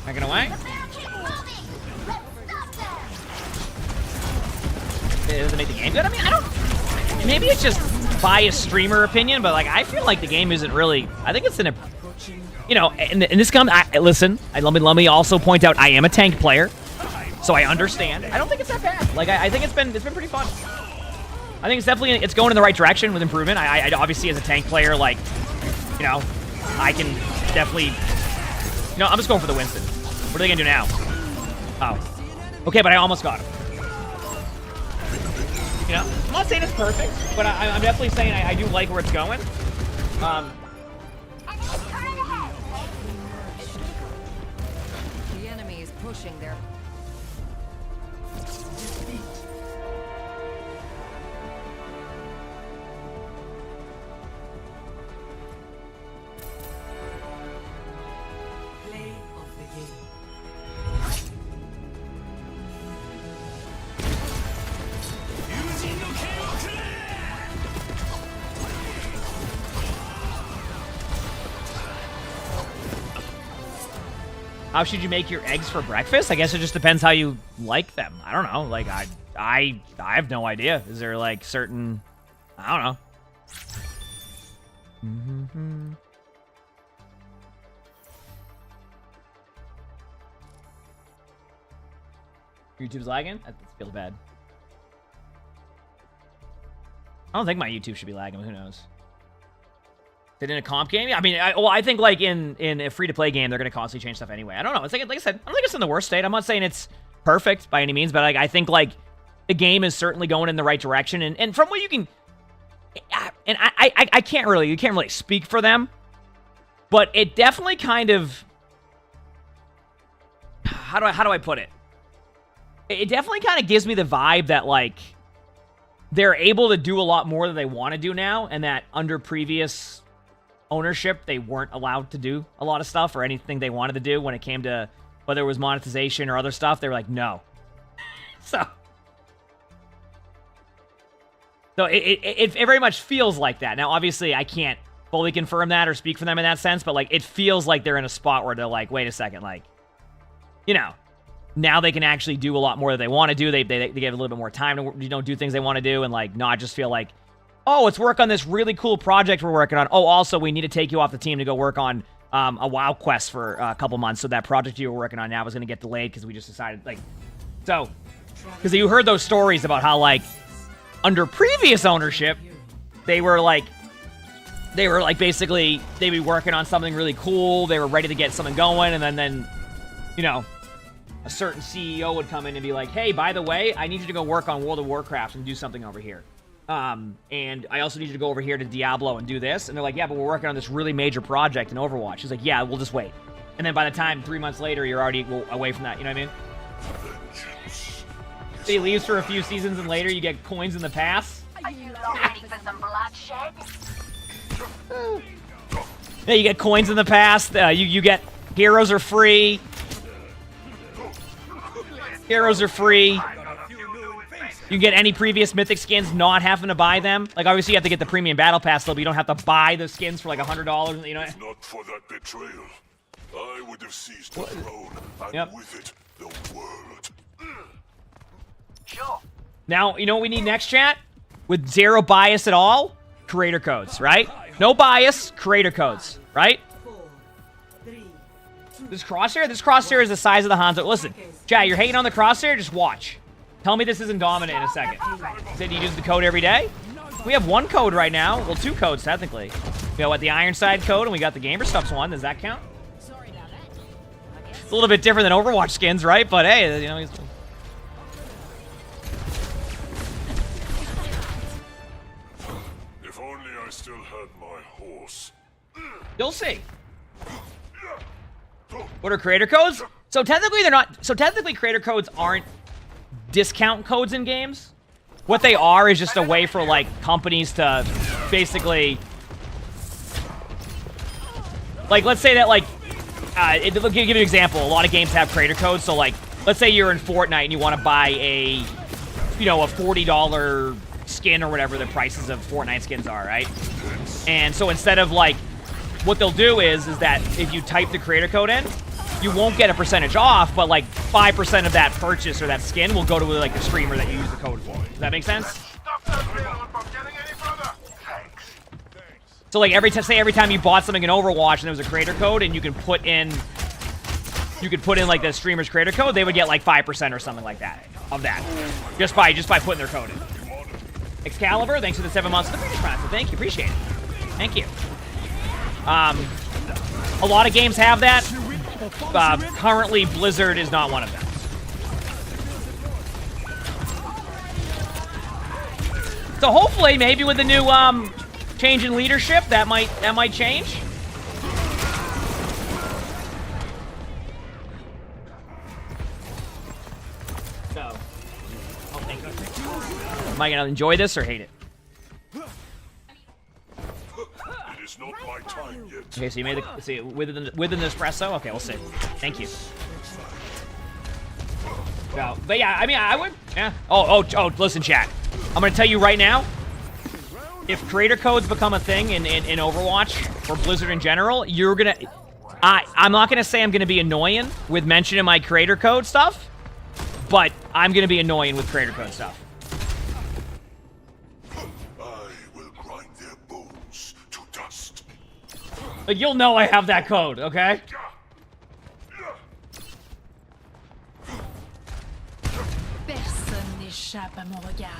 Backing away. Does it make the game good? I mean, I don't... Maybe it's just biased streamer opinion, but, like, I feel like the game isn't really... I think it's in a... You know, in this comes... Listen, let me also point out I am a tank player, so I understand. I don't think it's that bad. Like, I think it's been pretty fun. I think it's definitely... It's going in the right direction with improvement. I obviously, as a tank player, like, you know, I can definitely... You know, I'm just going for the Winston. What are they gonna do now? Oh. Okay, but I almost got him. You know, I'm not saying it's perfect, but I'm definitely saying I do like where it's going. The enemy is pushing their... How should you make your eggs for breakfast? I guess it just depends how you like them. I don't know. Like, I have no idea. Is there, like, certain... I don't know. YouTube's lagging? That feels bad. I don't think my YouTube should be lagging, but who knows? Did in a comp game? Yeah, I mean, I think like in a free-to-play game, they're going to constantly change stuff anyway. I don't know. It's like I said, I don't think it's in the worst state. I'm not saying it's perfect by any means, but like I think like the game is certainly going in the right direction. And from what you can, and I can't really, you can't really speak for them, but it definitely kind of, how do I put it? It definitely kind of gives me the vibe that like they're able to do a lot more than they want to do now, and that under previous ownership, they weren't allowed to do a lot of stuff or anything they wanted to do when it came to whether it was monetization or other stuff. They were like, no. So it very much feels like that. Now, obviously, I can't fully confirm that or speak for them in that sense, but like it feels like they're in a spot where they're like, wait a second, like, you know, now they can actually do a lot more that they want to do. They give a little bit more time to, you know, do things they want to do and like not just feel like, oh, let's work on this really cool project we're working on. Oh, also, we need to take you off the team to go work on a WoW quest for a couple months. So that project you were working on now is going to get delayed because we just decided, like, so, because you heard those stories about how, like, under previous ownership, they were basically, they'd be working on something really cool. They were ready to get something going. And then, you know, a certain CEO would come in and be like, hey, by the way, I need you to go work on World of Warcraft and do something over here. And I also need you to go over here to Diablo and do this. And they're like, yeah, but we're working on this really major project in Overwatch. He's like, yeah, we'll just wait. And then by the time 3 months later, you're already away from that. You know what I mean? So he leaves for a few seasons and later you get coins in the pass. Are you not ready for some bloodshed? Yeah, you get coins in the past. You get heroes are free. Heroes are free. You can get any previous mythic skins not having to buy them. Like, obviously, you have to get the premium battle pass still, but you don't have to buy the skins for like $100. You know. If not for that betrayal, I would have seized the throne and Yep. with it the world. Sure. Now, you know what we need next, chat? With zero bias at all? Creator codes, right? No bias, creator codes, right? This crosshair is the size of the Hanzo. Listen, chat, you're hating on the crosshair? Just watch. Tell me this isn't dominant in a second. Did you use the code every day? We have one code right now. Well, two codes, technically. We got, what, the Ironside code, and we got the gamersupps one. Does that count? It's a little bit different than Overwatch skins, right? But hey, you know, If only I still had my horse. you'll see. What are creator codes? So technically they're not. So technically creator codes aren't discount codes in games. What they are is just a way for like companies to basically, like, let's say that like, give you an example. A lot of games have creator codes. So like, let's say you're in Fortnite and you want to buy a, you know, a $40 skin or whatever the prices of Fortnite skins are, right? And so instead of like, what they'll do is that if you type the creator code in, you won't get a percentage off, but like 5% of that purchase or that skin will go to like the streamer that you use the code for. Does that make sense? So like every time you bought something in Overwatch and there was a creator code and you can put in like the streamer's creator code, they would get like 5% or something like that of that. Just by putting their code in. Excalibur, thanks for the 7 months of the British Master. Thank you, appreciate it. Thank you. A lot of games have that. Currently, Blizzard is not one of them. So hopefully, maybe with the new change in leadership, that might change. So, am I gonna enjoy this or hate it? It is not my time yet. Okay, so you made the see with an espresso. Okay, we'll see. Thank you. No, but yeah, I mean, I would. Yeah. Oh, listen, chat. I'm gonna tell you right now. If creator codes become a thing in Overwatch or Blizzard in general, you're gonna. I'm not gonna say I'm gonna be annoying with mentioning my creator code stuff, but I'm gonna be annoying with creator code stuff. Like, you'll know I have that code, okay? Personne n'échappe à mon regard.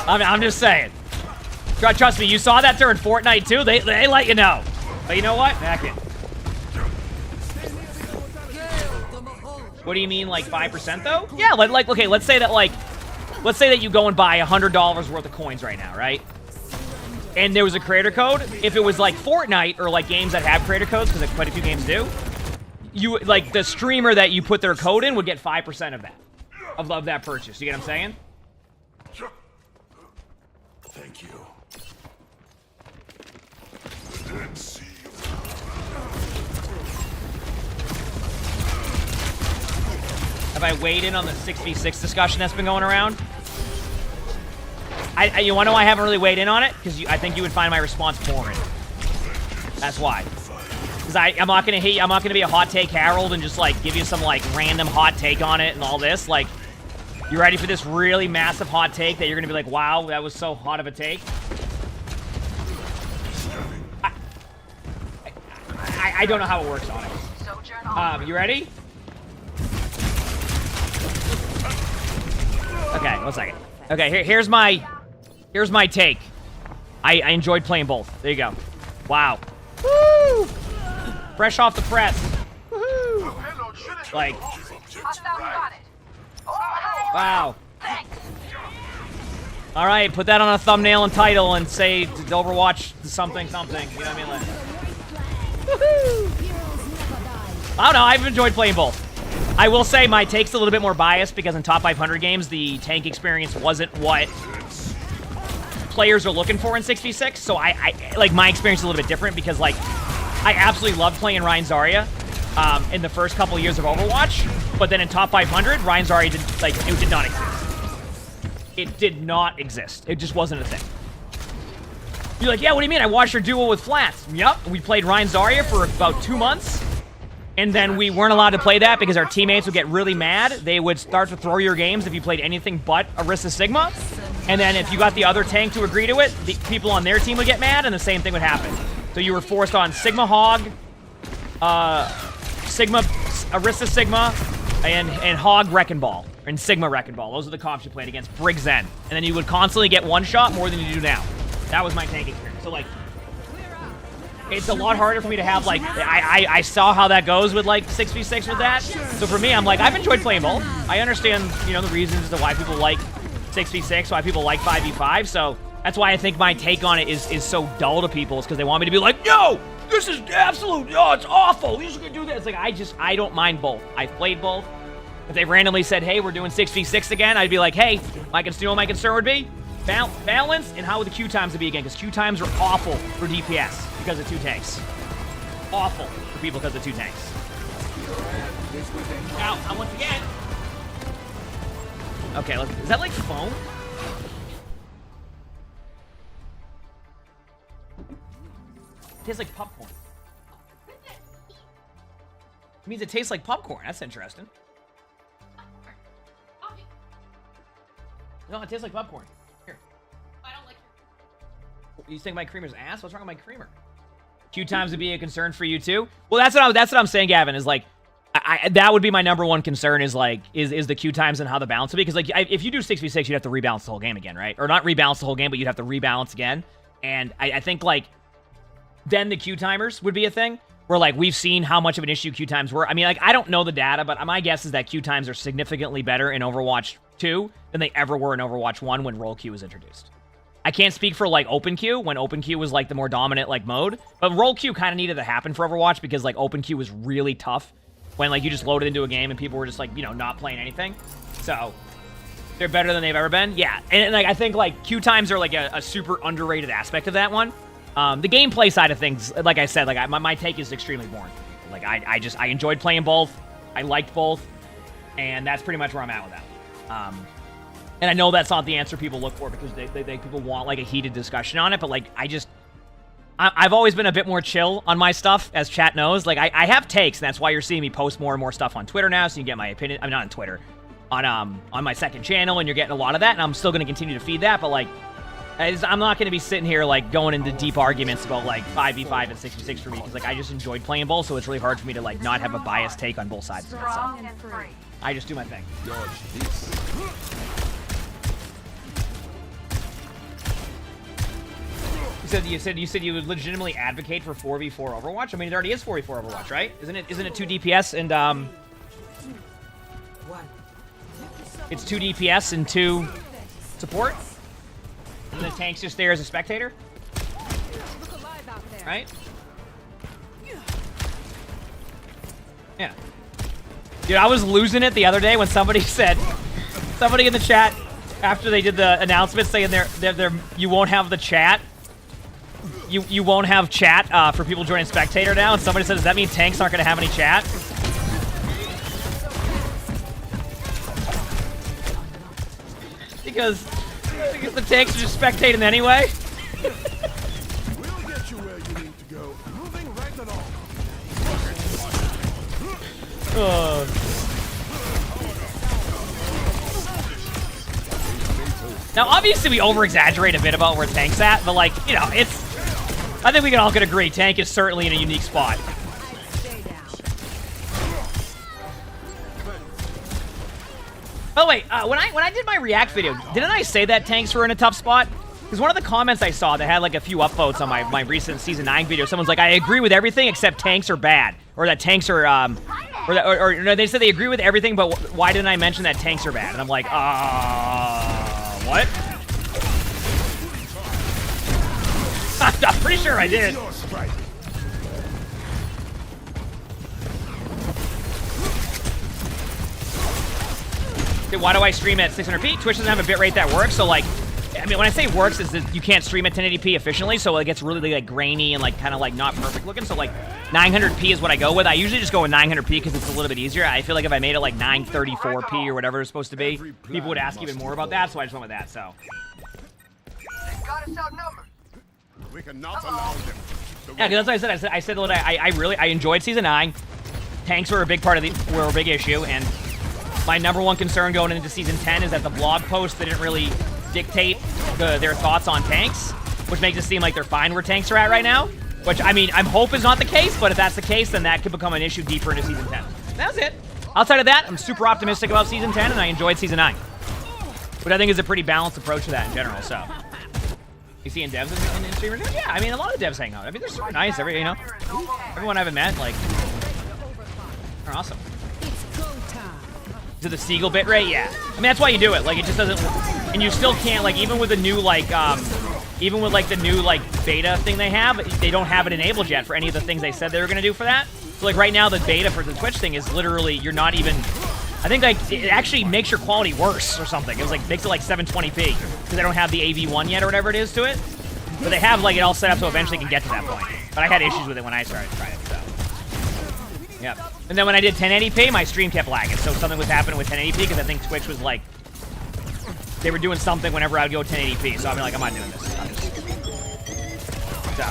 I'm just saying. Trust me, you saw that during Fortnite too. They let you know. But you know what? Back in. What do you mean, like 5% though? Yeah, like okay, let's say that you go and buy $100 worth of coins right now, right? And there was a creator code. If it was like Fortnite or like games that have creator codes, because quite a few games do, you like the streamer that you put their code in would get 5% of that, of that purchase. You get what I'm saying? Thank you. The Dead Sea. Have I weighed in on the 6v6 discussion that's been going around? You want to know why I haven't really weighed in on it? Because I think you would find my response boring. That's why. Because I'm not gonna hate. I'm not gonna be a hot take Harold and just like give you some like random hot take on it and all this. Like, you ready for this really massive hot take that you're gonna be like, wow, that was so hot of a take? I don't know how it works on it. You ready? Okay, 1 second. Okay, here's my take. I enjoyed playing both. There you go. Wow. Woo! Fresh off the press. Woohoo! Like, wow. All right, put that on a thumbnail and title and say Overwatch something something. You know what I mean? Like, woohoo! I don't know. I've enjoyed playing both. I will say my take's a little bit more biased because in top 500 games, the tank experience wasn't what players are looking for in 6v6. So I like my experience is a little bit different because like I absolutely loved playing Ryan Zarya in the first couple of years of Overwatch, but then in top 500, Ryan Zarya did not exist. It did not exist. It just wasn't a thing. You're like, yeah, what do you mean? I watched your duel with Flats. Yup, we played Ryan Zarya for about 2 months. And then we weren't allowed to play that because our teammates would get really mad. They would start to throw your games if you played anything but Orisa Sigma. And then if you got the other tank to agree to it, the people on their team would get mad, and the same thing would happen. So you were forced on Sigma Hog, Orisa Sigma, and Hog Wrecking Ball, and Sigma Wrecking Ball. Those are the comps you played against. Brig Zen. And then you would constantly get one shot more than you do now. That was my tank experience. So like, it's a lot harder for me to have, like, I saw how that goes with, like, 6v6 with that. So for me, I'm like, I've enjoyed playing both. I understand, you know, the reasons as to why people like 6v6, why people like 5v5. So that's why I think my take on it is so dull to people. It's because they want me to be like, no, this is absolute, oh, it's awful. You should do this. Like, I don't mind both. I've played both. If they randomly said, hey, we're doing 6v6 again, I'd be like, hey, you know what my concern would be? Balance, and how would the Q times would be again? Because Q times are awful for DPS because of 2 tanks. Awful for people because of 2 tanks. Now, once again. Okay, is that like foam? It tastes like popcorn. It means it tastes like popcorn. That's interesting. No, it tastes like popcorn. Here. I don't like it. You think my creamer's ass? What's wrong with my creamer? Q times would be a concern for you too? Well, that's what I'm saying, Gavin, is like, that would be my #1 concern is like, is the Q times and how the balance would be. Because like, if you do 6v6, you'd have to rebalance the whole game again, right? Or not rebalance the whole game, but you'd have to rebalance again. And I think like, then the Q timers would be a thing. Where like, we've seen how much of an issue Q times were. I mean, like, I don't know the data, but my guess is that Q times are significantly better in Overwatch 2 than they ever were in Overwatch 1 when roll Q was introduced. I can't speak for like open Q when open Q was like the more dominant like mode, but roll Q kind of needed to happen for Overwatch because like open Q was really tough when like you just loaded into a game and people were just like, you know, not playing anything. So they're better than they've ever been. Yeah, and like I think like Q times are like a super underrated aspect of that one. The gameplay side of things, like I said, like my take is extremely boring. Like I enjoyed playing both. I liked both, and that's pretty much where I'm at with that. And I know that's not the answer people look for because people want like a heated discussion on it, but like I've always been a bit more chill on my stuff, as chat knows. Like I have takes, and that's why you're seeing me post more and more stuff on Twitter now, so you get my opinion. I'm not on Twitter, on my second channel, and you're getting a lot of that, and I'm still going to continue to feed that, but like I'm not going to be sitting here like going into deep arguments about like 5v5 and 6v6 for me because like I just enjoyed playing both, so it's really hard for me to like not have a biased take on both sides of it. So I just do my thing. You said you would legitimately advocate for 4v4 Overwatch. I mean, it already is 4v4 Overwatch, right? Isn't it 2 DPS and it's 2 DPS and 2 support? And the tank's just there as a spectator? Right? Yeah. Dude, I was losing it the other day when somebody said, somebody in the chat after they did the announcement saying you won't have the chat. You won't have chat for people joining spectator now, and somebody said, does that mean tanks aren't gonna have any chat? Because the tanks are just spectating anyway. We'll get you where you need to go. Moving right along. Now, obviously, we over-exaggerate a bit about where tank's at, but, like, you know, it's... I think we can all can agree, tank is certainly in a unique spot. Oh, wait, when I did my React video, didn't I say that tanks were in a tough spot? Because one of the comments I saw that had, like, a few upvotes on my recent Season 9 video, someone's like, I agree with everything except tanks are bad. Or that tanks are, or no, they said they agree with everything, but why didn't I mention that tanks are bad? And I'm like, what? I'm pretty sure I did. Okay, why do I stream at 600p? Twitch doesn't have a bitrate that works, so like, I mean, when I say works, is that you can't stream at 1080p efficiently, so it gets really like grainy and like kind of like not perfect looking. So like 900p is what I go with. I usually just go with 900p because it's a little bit easier. I feel like if I made it like 934p or whatever it's supposed to be, people would ask even more about that, so I just went with that. So. Got us outnumbered. We cannot allow them. Yeah, because that's what I said. I said that I enjoyed Season 9. Tanks were a big part of were a big issue, and my number one concern going into Season 10 is that the blog posts didn't really dictate their thoughts on tanks, which makes it seem like they're fine where tanks are at right now. Which, I mean, I hope is not the case, but if that's the case, then that could become an issue deeper into Season 10. That's it. Outside of that, I'm super optimistic about Season 10, and I enjoyed Season 9. Which I think is a pretty balanced approach to that in general, so. You see in devs and streamers? Yeah, I mean, a lot of devs hang out. I mean, they're super nice, you know? Everyone I haven't met, like, they're awesome. Is it the Seagull bitrate? Yeah. I mean, that's why you do it. Like, it just doesn't... And you still can't, like, even with the new, like, even with, like, the new, like, beta thing they have, they don't have it enabled yet for any of the things they said they were going to do for that. So, like, right now, the beta for the Twitch thing is literally, you're not even... I think, like, it actually makes your quality worse or something. It was, like, makes it, like, 720p. Because they don't have the AV1 yet or whatever it is to it. But they have, like, it all set up so eventually it can get to that point. But I had issues with it when I started trying it, so... Yep. And then when I did 1080p, my stream kept lagging. So something was happening with 1080p because I think Twitch was like, they were doing something whenever I would go 1080p. So I'm like, I'm not doing this. I'm just... So.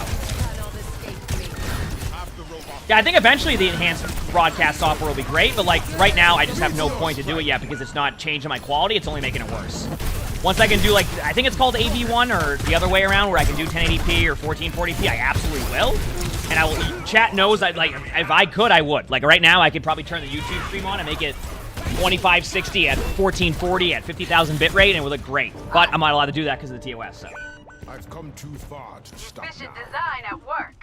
Yeah, I think eventually the enhanced broadcast software will be great, but like right now I just have no point to do it yet because it's not changing my quality. It's only making it worse. Once I can do like, I think it's called AV1 or the other way around where I can do 1080p or 1440p, I absolutely will. And I will, chat knows I'd like, if I could, I would. Like right now, I could probably turn the YouTube stream on and make it 2560 at 1440 at 50,000 bitrate and it would look great. But I'm not allowed to do that because of the TOS, so. I've come too far to stop Efficient now. design at work.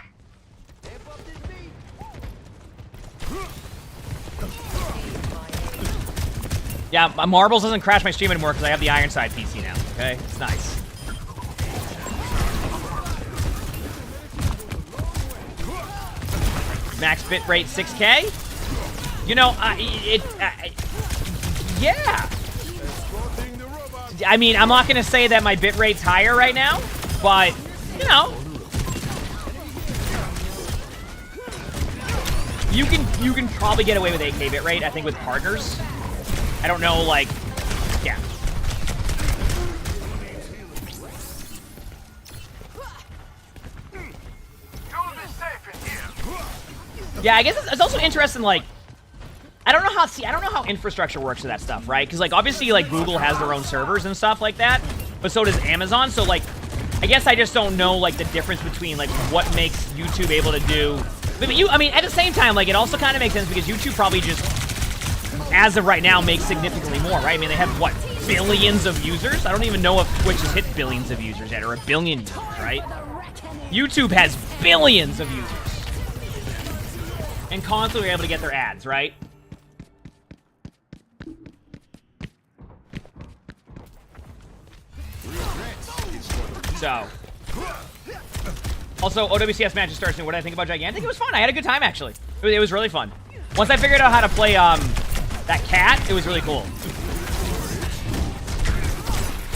Yeah, my Marbles doesn't crash my stream anymore because I have the Ironside PC now, okay? It's nice. Max bitrate 6K? You know, yeah. I mean, I'm not going to say that my bitrate's higher right now, but, you know. You can probably get away with 8K bitrate, I think, with partners. I don't know, like, yeah. Yeah, I guess it's also interesting, like, I don't know how infrastructure works with that stuff, right? Because, like, obviously, like, Google has their own servers and stuff like that, but so does Amazon, so, like, I guess I just don't know, like, the difference between, like, what makes YouTube able to do. But I mean, at the same time, like, it also kind of makes sense because YouTube probably just, as of right now, makes significantly more, right? I mean, they have, what, billions of users? I don't even know if Twitch has hit billions of users yet, or a billion users, right? YouTube has billions of users. And constantly able to get their ads, right? So. Also, OWCS matches start soon. What did I think about Gigantic? It was fun. I had a good time, actually. It was really fun. Once I figured out how to play that cat, it was really cool.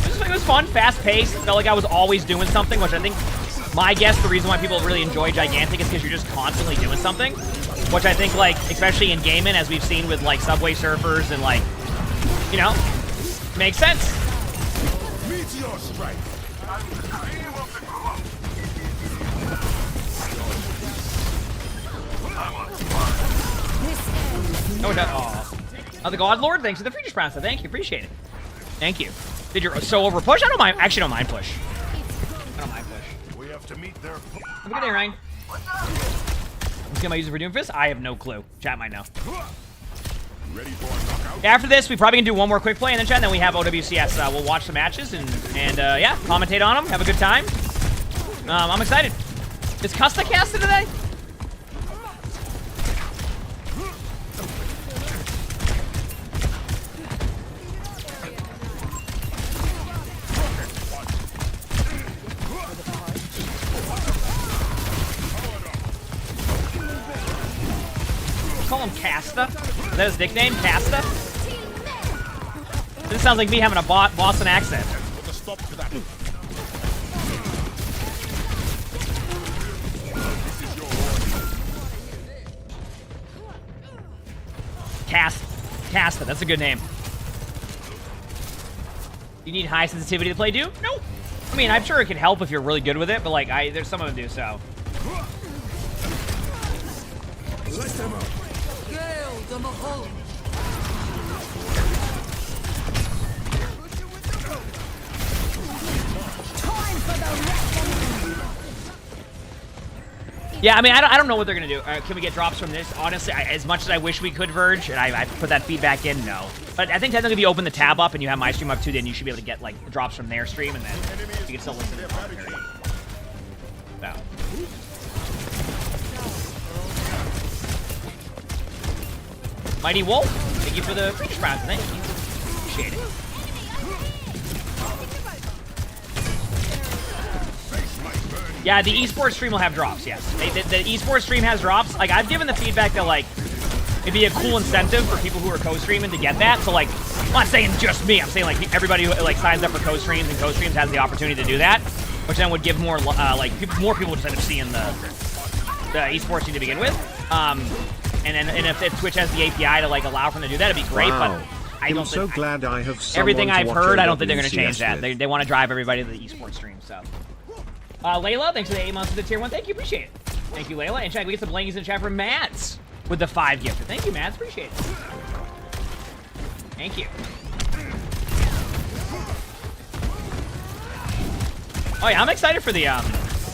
It was fun, fast-paced. Felt like I was always doing something, which I think, my guess, the reason why people really enjoy Gigantic is because you're just constantly doing something. Which I think, like, especially in gaming, as we've seen with, like, Subway Surfers and, like, you know, makes sense. Meteor strike. Oh, the God Lord, thanks for the free sponsor. Thank you, appreciate it. Thank you. Did you so over push? I don't mind. Actually, don't mind push. I don't mind push. We have to meet their. Have a good day, Ryan. Let's get my user for Doomfist. I have no clue. Chat might know. Ready for a knockout? After this, we probably can do one more quick play in the chat, and then we have OWCS. We'll watch the matches and yeah, commentate on them, have a good time. I'm excited. Is Custa casted today? Call him Casta? Is that his nickname? Casta? This sounds like me having a Boston accent. Put a stop to that. Casta, that's a good name. You need high sensitivity to play Doom? Nope. I mean, I'm sure it can help if you're really good with it, but like, there's some of them do so. Yeah, I mean, I don't know what they're gonna do. Can we get drops from this? Honestly, as much as I wish we could, Verge, and I put that feedback in, no. But I think technically if you open the tab up and you have my stream up too, then you should be able to get like drops from their stream, and then you can still listen to the commentary. So. Mighty Wolf, thank you for the free round. Thank you. Appreciate it. Yeah, the esports stream will have drops, yes. The esports stream has drops. Like, I've given the feedback that, like, it'd be a cool incentive for people who are co-streaming to get that. So, like, I'm not saying just me. I'm saying, like, everybody who, like, signs up for co-streams and co-streams has the opportunity to do that. Which then would give more, like, more people just end up seeing the esports stream to begin with. And if Twitch has the API to, like, allow for them to do that, it'd be great. Wow. But I don't so think... glad I have everything I've heard, I don't think they're going to change OWCS that. They want to drive everybody to the esports stream, so... Layla, thanks for the 8 months of the tier 1. Thank you, appreciate it. Thank you, Layla. And chat, we get some blankies in the chat from Mads with the 5 gifted. Thank you, Mads. Appreciate it. Thank you. Oh yeah, I'm excited for the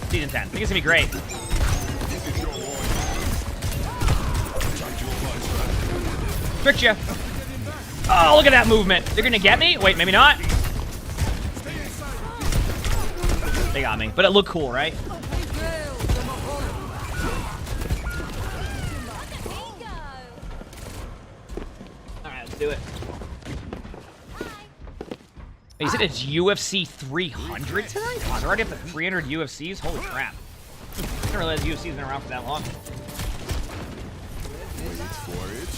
season 10. I think it's gonna be great. Tricked you. Oh, look at that movement. They're gonna get me? Wait, maybe not. They got me, but it looked cool, right? Alright, let's do it. He said it's UFC 300 tonight? Oh, they're already up to 300 UFCs? Holy crap. I didn't realize UFC's been around for that long. Wait for it.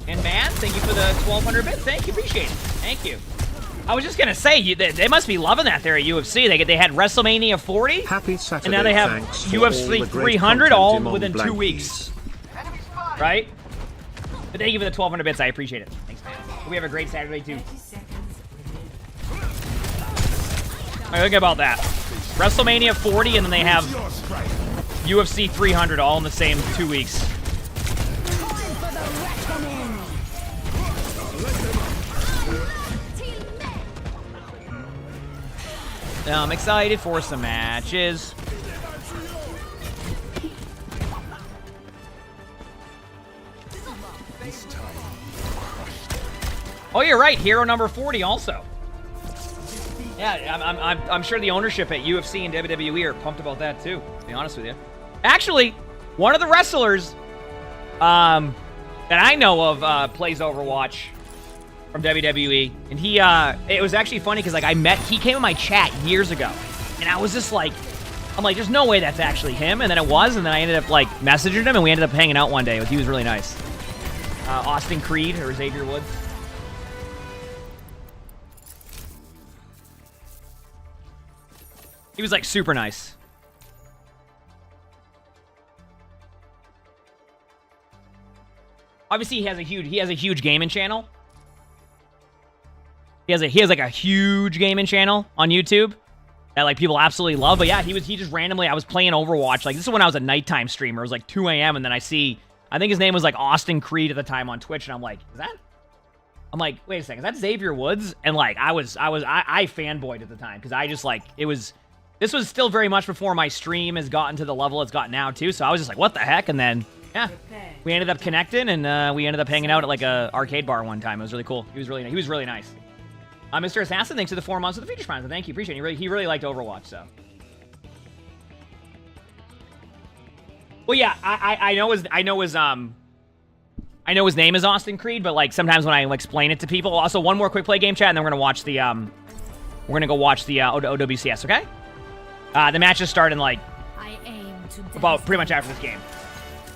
And man, thank you for the 1,200 bits. Thank you, appreciate it. Thank you. I was just gonna say, they must be loving that there at UFC. They had WrestleMania 40, Happy Saturday, and now they have UFC 300 all within 2 weeks. Right? But thank you for the 1,200 bits. I appreciate it. Thanks, man. We have a great Saturday too. Alright, think about that. WrestleMania 40, and then they have UFC 300 all in the same 2 weeks. I'm excited for some matches. Oh, you're right. Hero number 40 also. Yeah, I'm sure the ownership at UFC and WWE are pumped about that too, to be honest with you. Actually, one of the wrestlers that I know of plays Overwatch from WWE, and he it was actually funny because like he came in my chat years ago, and I was just like, I'm like, there's no way that's actually him, and then it was, and then I ended up like messaging him, and we ended up hanging out one day. He was really nice. Austin Creed or Xavier Woods. He was like super nice. Obviously, he has a huge gaming channel. He has like a huge gaming channel on YouTube that like people absolutely love. But yeah, he just randomly, I was playing Overwatch. Like this is when I was a nighttime streamer. It was like 2 a.m. and then I think his name was like Austin Creed at the time on Twitch, and I'm like, I'm like, wait a second, is that Xavier Woods? And like I fanboyed at the time because I just like this was still very much before my stream has gotten to the level it's got now too. So I was just like, what the heck? And then yeah, we ended up connecting, and we ended up hanging out at like a arcade bar one time. It was really cool. He was really nice. Mr. Assassin, thanks for the 4 months of the feature sponsor. Thank you, appreciate it. He really liked Overwatch, so. Well, yeah, I know his name is Austin Creed, but like sometimes when I explain it to people. Also, one more quick play game chat, and then we're gonna watch the go watch the OWCS. Okay? The match just started in like about pretty much after this game.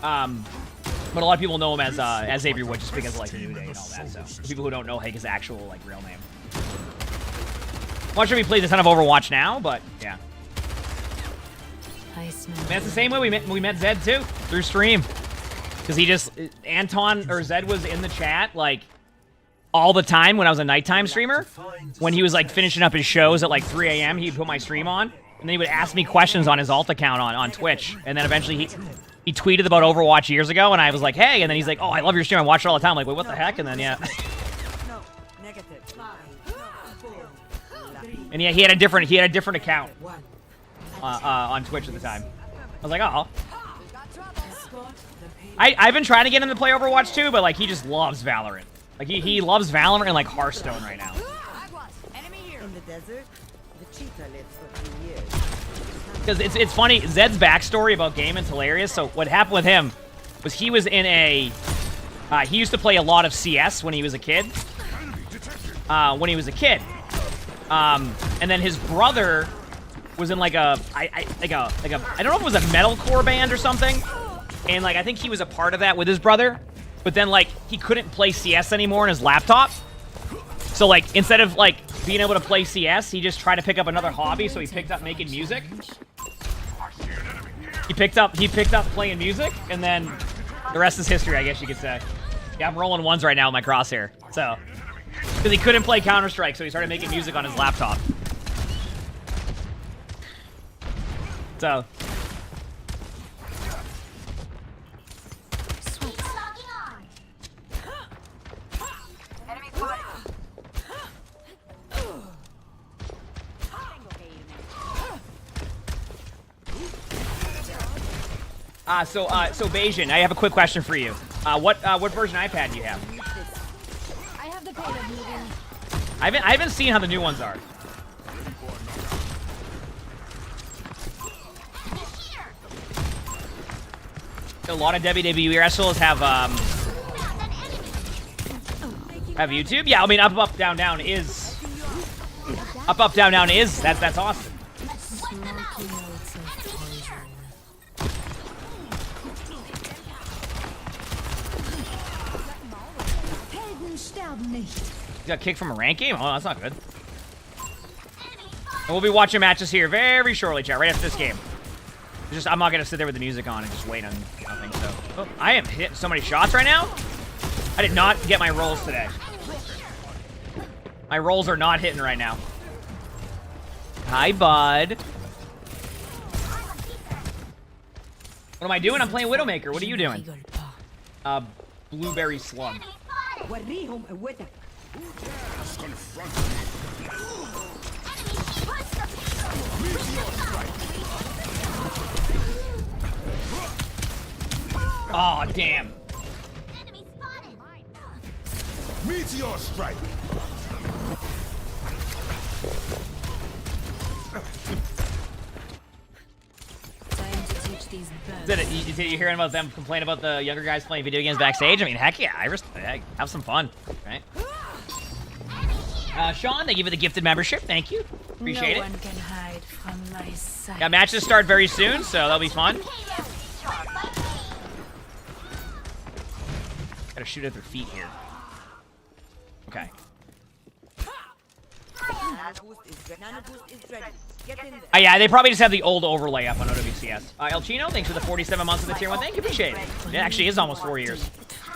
But a lot of people know him as Xavier Wood just because of like the New Day and all that. So for people who don't know his actual like real name. I'm not sure if he plays a ton of Overwatch now, but yeah. I mean, that's the same way we met Zed too through stream, because Anton or Zed was in the chat like all the time when I was a nighttime streamer. When he was like finishing up his shows at like 3 a.m., he'd put my stream on, and then he would ask me questions on his alt account on Twitch, and then eventually he tweeted about Overwatch years ago, and I was like, hey, and then he's like, oh, I love your stream, I watch it all the time. I'm like, wait, what the heck? And then yeah. And yeah, he had a different account on Twitch at the time. I was like, oh. I've been trying to get him to play Overwatch too, but like he just loves Valorant. Like he loves Valorant and like Hearthstone right now. In the desert, the cheetah lives for 3 years. Because it's funny, Zed's backstory about gaming's hilarious. So what happened with him was he was in he used to play a lot of CS when he was a kid. And then his brother was in like I don't know if it was a metalcore band or something. And like I think he was a part of that with his brother. But then like he couldn't play CS anymore on his laptop. So like instead of like being able to play CS, he just tried to pick up another hobby, so he picked up making music. He picked up playing music, and then the rest is history, I guess you could say. Yeah, I'm rolling ones right now with my crosshair. So, because he couldn't play Counter-Strike, so he started making music on his laptop. So. So Bayesian, I have a quick question for you. What version iPad do you have? I have the pain of moving. I haven't seen how the new ones are. A lot of WWE wrestlers have YouTube. Yeah, I mean up up down down is that's awesome. You got kicked from a rank game? Oh, that's not good. And we'll be watching matches here very shortly, chat, right after this game. I'm not gonna sit there with the music on and just wait on nothing. So, oh, I am hitting so many shots right now. I did not get my rolls today. My rolls are not hitting right now. Hi, bud. What am I doing? I'm playing Widowmaker. What are you doing? Blueberry Slug. Oh, damn. Meteor strike. Time to teach these birds. Did you hearing about them complain about the younger guys playing video games backstage? I mean, heck yeah, have some fun, right? Sean, thank you for the gifted membership. Thank you. Appreciate No it. one can hide from my sight. Yeah, matches start very soon, so that'll be fun. Gotta shoot at their feet here. Okay. Yeah, they probably just have the old overlay up on OWCS. El Chino, thanks for the 47 months of the tier 1. Thank you, appreciate it. It actually is almost 4 years.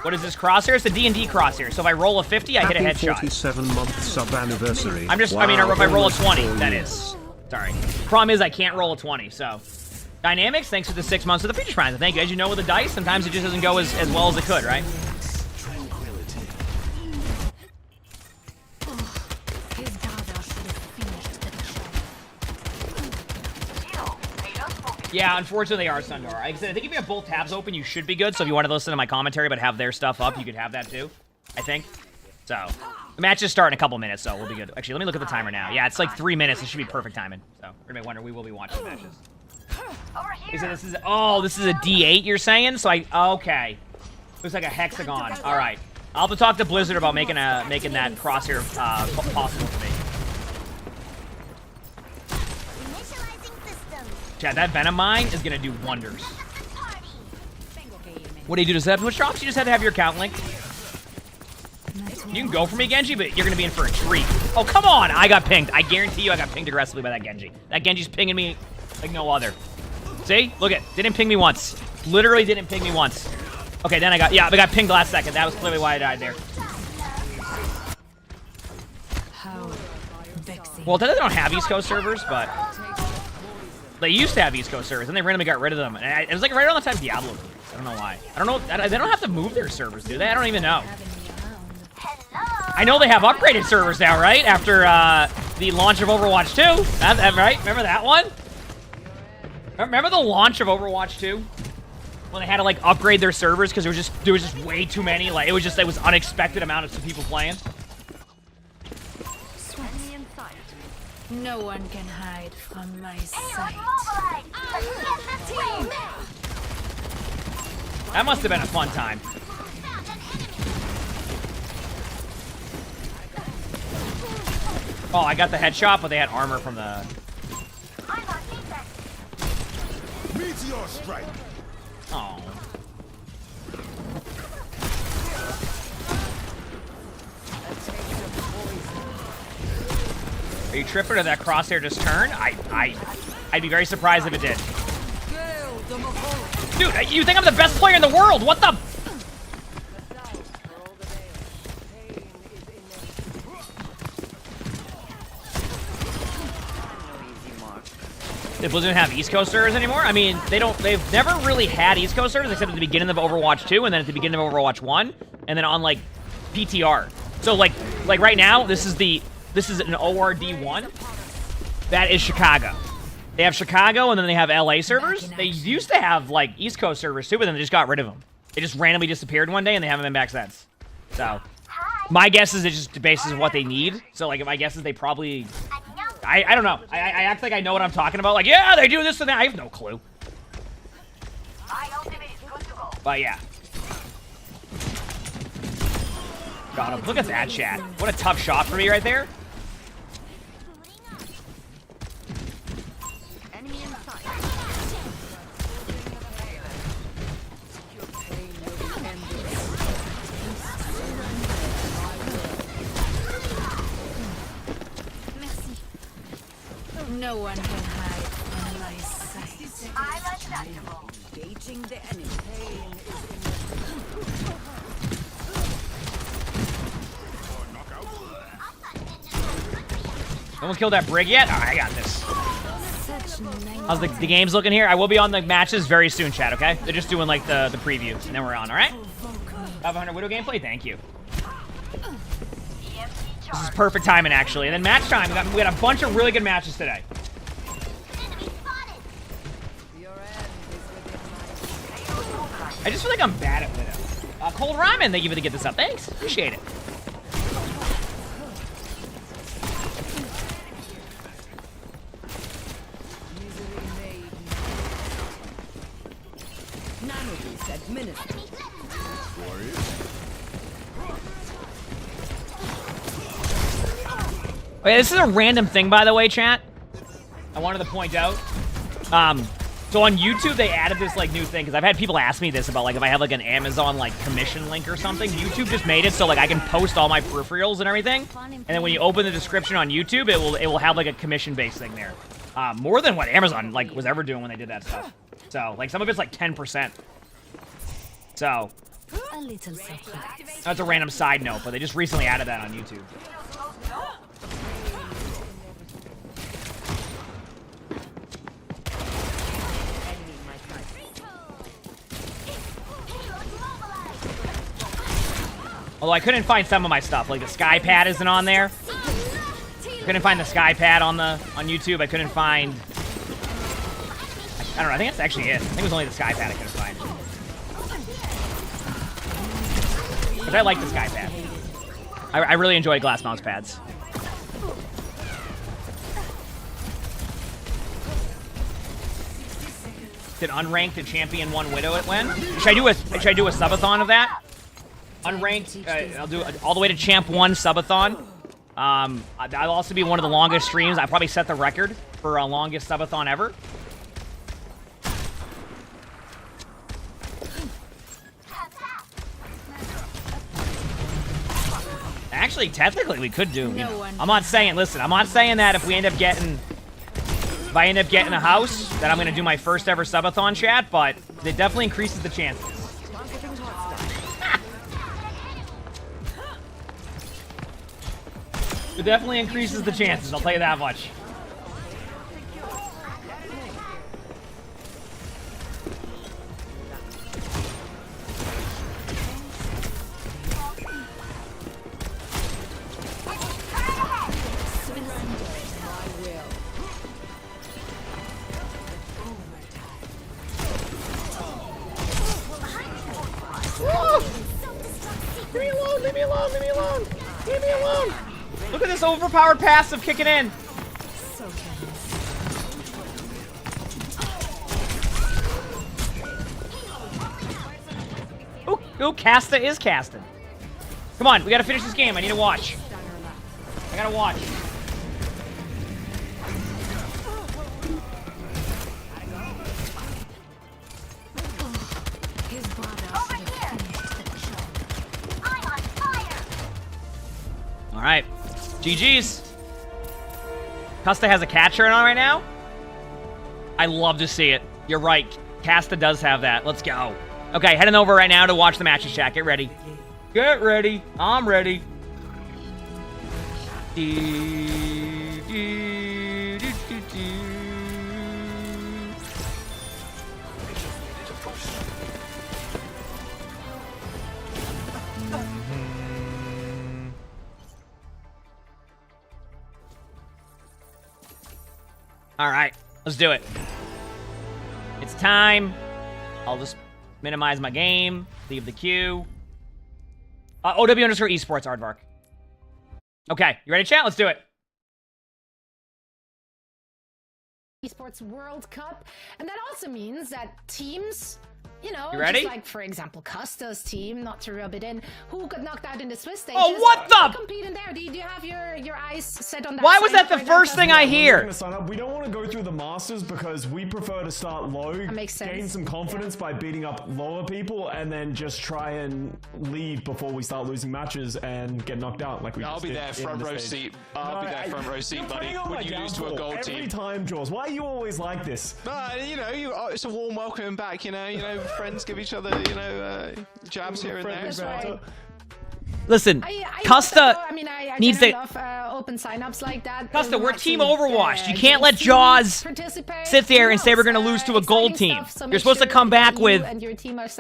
What is this crosshair? It's the D&D crosshair. So if I roll a 50, I hit a Happy headshot. 47-month sub anniversary. I mean, if I roll a 20, that is. Sorry. Problem is, I can't roll a 20, so. Dynamics, thanks for the 6 months of the feature prize. Thank you. As you know with the dice, sometimes it just doesn't go as well as it could, right? His brother should have finished the job. Yeah, unfortunately they are Sundar. Like I said, I think if you have both tabs open, you should be good. So if you want to listen to my commentary but have their stuff up, you could have that too, I think. So, the match is starting in a couple minutes, so we'll be good. Actually, let me look at the timer now. Yeah, it's like 3 minutes. It should be perfect timing. So, you may wonder, we will be watching the matches. So this is, oh, this is a D8 you're saying? So okay. Looks like a hexagon. All right. I'll have to talk to Blizzard about making that crosshair possible for me. Chad, that Venom mine is gonna do wonders. What do you do to set up Twitch drops? You just have to have your account linked. You can go for me, Genji, but you're gonna be in for a treat. Oh, come on! I got pinged. I guarantee you I got pinged aggressively by that Genji. That Genji's pinging me like no other. See? Look it. Didn't ping me once. Literally didn't ping me once. Okay, then I got pinged last second. That was clearly why I died there. How vexing. Well, they don't have East Coast servers, but they used to have East Coast servers, and they randomly got rid of them. And it was like right around the time Diablo moved. I don't know why. I don't know. They don't have to move their servers, do they? I don't even know. I know they have upgraded servers now, right? After the launch of Overwatch 2. Right? Remember that one? Remember the launch of Overwatch 2? When they had to like upgrade their servers because there was just way too many. Like it was unexpected amount of people playing. No one can hide from my sight. That must have been a fun time. Oh, I got the headshot, but they had armor from the... Meteor strike. Oh. Are you tripping or did that crosshair just turn? I'd be very surprised if it did. Dude, you think I'm the best player in the world? What the... Did Blizzard have East Coast servers anymore? I mean, they've never really had East Coast servers except at the beginning of Overwatch 2 and then at the beginning of Overwatch 1 and then on like PTR. So like right now, this is an ORD1. That is Chicago. They have Chicago and then they have LA servers. They used to have like East Coast servers too, but then they just got rid of them. They just randomly disappeared one day and they haven't been back since. So my guess is it's just the basis of what they need. So like my guess is they probably... I don't know. I act like I know what I'm talking about. Like, yeah, they do this and that. I have no clue. But yeah. God, look at that chat. What a tough shot for me right there. No one can hide from my sight. I'm unacceptable. Engaging the enemy. No one killed that brig yet? Oh, I got this. How's the games looking here? I will be on the matches very soon, chat, okay? They're just doing like the preview, and then we're on, alright? 500 Widow gameplay? Thank you. This is perfect timing, actually. And then match time. We got a bunch of really good matches today. I just feel like I'm bad at Widow. Cold Ramen, thank you for the get this up. Thanks. Appreciate it. Okay, this is a random thing, by the way, chat. I wanted to point out. So on YouTube, they added this like new thing because I've had people ask me this about like if I have like an Amazon like commission link or something. YouTube just made it so like I can post all my peripherals and everything, and then when you open the description on YouTube, it will have like a commission-based thing there. More than what Amazon like was ever doing when they did that stuff. So like some of it's like 10%. So A little surprise. that's a random side note, but they just recently added that on YouTube. Although I couldn't find some of my stuff, like the sky pad isn't on there. Couldn't find the sky pad on YouTube. I couldn't find. I don't know. I think that's actually it. I think it was only the sky pad I couldn't find. But I like the sky pad. I really enjoy glass mouse pads. Did unranked to champion 1 Widow it when? Should I do a subathon of that? Unranked, I'll do all the way to champ 1 subathon. That'll also be one of the longest streams. I probably set the record for longest subathon ever. Actually, technically, we could do. I'm not saying. Listen, I'm not saying that if I end up getting a house, that I'm gonna do my first ever subathon, chat. But it definitely increases the chances. It definitely increases the chances, I'll tell you that much. Leave me alone, leave me alone, leave me alone, leave me alone. Look at this overpowered passive kicking in. Ooh, Casta is casting. Come on, we gotta finish this game. I need to watch. I gotta watch. All right. GG's. Casta has a catcher on right now. I love to see it. You're right. Casta does have that. Let's go. Okay, heading over right now to watch the matches, chat. Get ready. Get ready. I'm ready. All right, let's do it. It's time. I'll just minimize my game, leave the queue. OW_Esports, Aardvark. Okay, you ready, chat? Let's do it. Esports World Cup, and that also means that teams, you know, you ready? just like, for example, Custa's team, not to rub it in, who got knocked out in the Swiss stages. Oh, what the? Compete in there. Do you have your eyes set on that? Why was that the first thing I hear? We don't want to go through the Masters because we prefer to start low, that makes sense. Gain some confidence by beating up lower people, and then just try and leave before we start losing matches and get knocked out like we I'll just be did there, in front the row stage. seat. I'll be there, front row seat, buddy. When you lose to a gold team. Every time, Jaws. Why are you always like this? You know, it's a warm welcome back. You know, friends give each other, jabs here and there. Right. Listen, I Custa needs to love open signups like that. Custa, we're Team Overwatch. You can't let Jaws sit there and say we're going to lose to a gold team. You're supposed to come back with,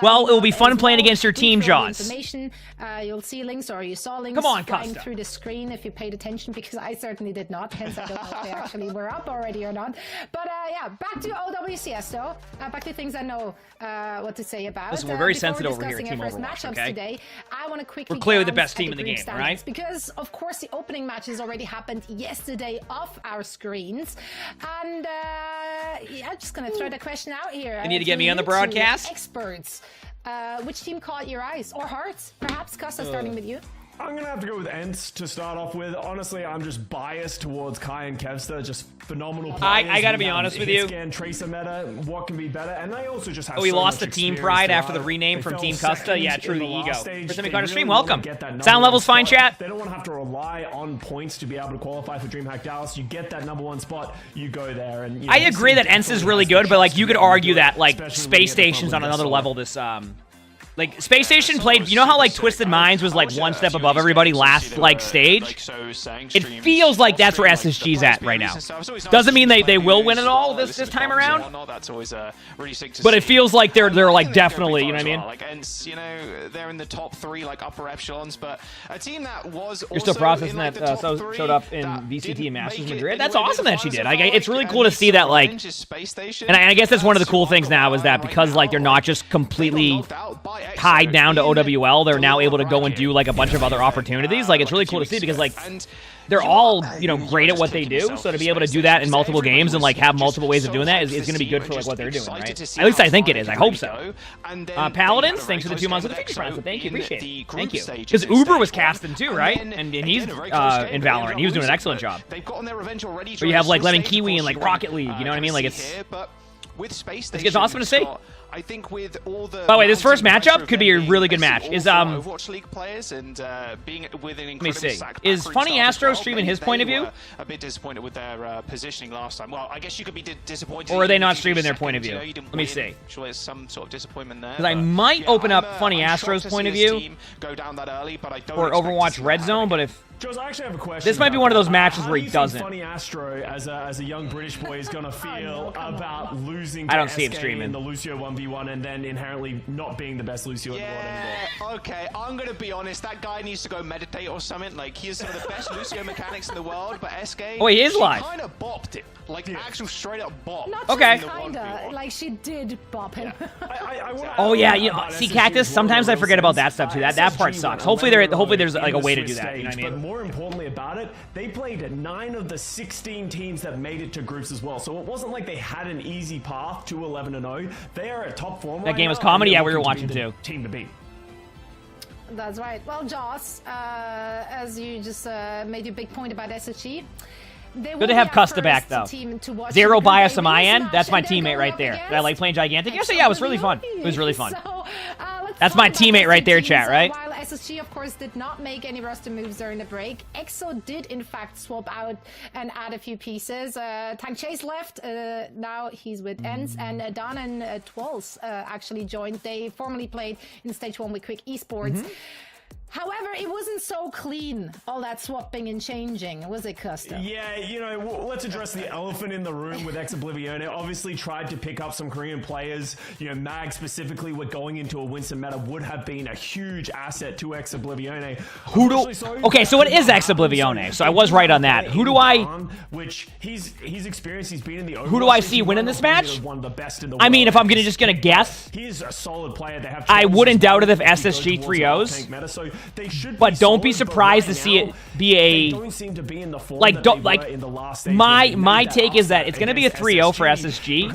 well, it will be fun playing against your team, Jaws. You'll see links, or you saw links flying through the screen if you paid attention, because I certainly did not. Hence, I don't know if they actually were up already or not. But yeah, back to OWCS though. Back to things I know what to say about. Listen, we're very sensitive over here at Team Overwatch, okay? Today, I want to quickly we're clearly the best team in the game, right? Because, of course, the opening matches already happened yesterday off our screens. And yeah, I'm just going to throw the question out here. You need to get me on the broadcast? Experts. Which team caught your eyes? Or hearts? Perhaps, Costa, starting with you. I'm going to have to go with Ents to start off with. Honestly, I'm just biased towards Kai and Kevster. Just phenomenal players. I got to be honest with you. Scan, Tracer meta, what can be better? And they also just have we so lost much the team experience pride there. after the rename They from fell Team second Custa. Yeah, in true, the last ego. stage. First time They we got a stream, really wanna welcome. get that number Sound one levels fine, spot. chat. They don't want to have to rely on points to be able to qualify for DreamHack Dallas. You get that number one spot, you go there. And I agree that Ents is really good, but like you could argue that like Space Station's on another level this like Space Station played, you know how like Twisted Minds was like one step above everybody last like stage? It feels like that's where SSG's at right now. Doesn't mean they will win it all this time around. But it feels like they're like definitely, you know what I mean? Like Ents, you know, they're in the top 3 like upper echelons, but a team that was You're still processing that showed up in VCT and Masters Madrid. That's awesome that she did. It's really cool to see that like, and I guess that's one of the cool things now is that because like they're not just completely tied down to OWL, they're now able to go and do like a bunch of other opportunities. Like it's really cool to see because like they're all, you know, great at what they do. So to be able to do that in multiple games and like have multiple ways of doing that is going to be good for like what they're doing, right? At least I think it is. I hope so. Paladins, thanks for the 2 months of the feature prize. So thank you, appreciate it. Thank you. Because Uber was casting too, right? And he's in Valorant. He was doing an excellent job. But you have like Lemon Kiwi and like Rocket League. You know what I mean? Like it's awesome to see. I think with all the. By the way, this first matchup could be a really good match. Is Overwatch League players and being with an let me see. Is Funny Astro streaming his point of view? A bit disappointed with their positioning last time. Well, I guess you could be disappointed. Or are they not streaming their point of view? Let me see. Sure, there's some sort of disappointment there. Because I might open up Funny Astro's point of view. Go down that early, but I don't. Or Overwatch Red Zone, but if. Joes, I actually have a question. This might be one of those matches where he doesn't. Funny Astro, as a young British boy, is gonna feel about losing. I don't see him SK streaming in the Lucio 1v1 and then inherently not being the best Lucio in the world anymore. Okay, I'm gonna be honest. That guy needs to go meditate or something. Like he has some of the best Lucio mechanics in the world, but SK. Oh, he is live. Kind of bopped it, like actual straight up bop. Not okay. Just kinda, like she did bop him. Oh yeah, you know, see Cactus. Sometimes I forget about that stuff too. That part sucks. Hopefully there's like a way to do that. You know what I mean? But more importantly about it, they played 9 of the 16 teams that made it to groups as well. So it wasn't like they had an easy path to 11-0. They are at top form. That game was comedy. Yeah, we were watching too. Team to beat. That's right. Well, Joss, as you just made your big point about SSG. Good to have Custa back though. Zero bias on my end. That's my teammate right there. I like playing Gigantic. Yes, yeah, it was really fun. It was really fun. That's my teammate right there, chat, right? While SSG, of course, did not make any roster moves during the break, EXO did, in fact, swap out and add a few pieces. Tank Chase left. Now he's with Ents. And Dan and Twals actually joined. They formerly played in Stage 1 with Quick Esports. However, it wasn't so clean, all that swapping and changing, was it, Custa? Yeah, you know, let's address the elephant in the room with Ex-Oblivione. Obviously tried to pick up some Korean players. You know, Mag specifically, with going into a Winston meta would have been a huge asset to Ex-Oblivione. Okay, so it is Ex-Oblivione, so I was right on that. Who do I... Which he's experienced, he's been in the... Who do I see winning this match? One of the best in the I mean, if I'm just gonna guess... He's a solid player. They have I wouldn't doubt it if SSG 3-0s. But don't be surprised to see it be a my take is that it's going to be a 3-0 for SSG,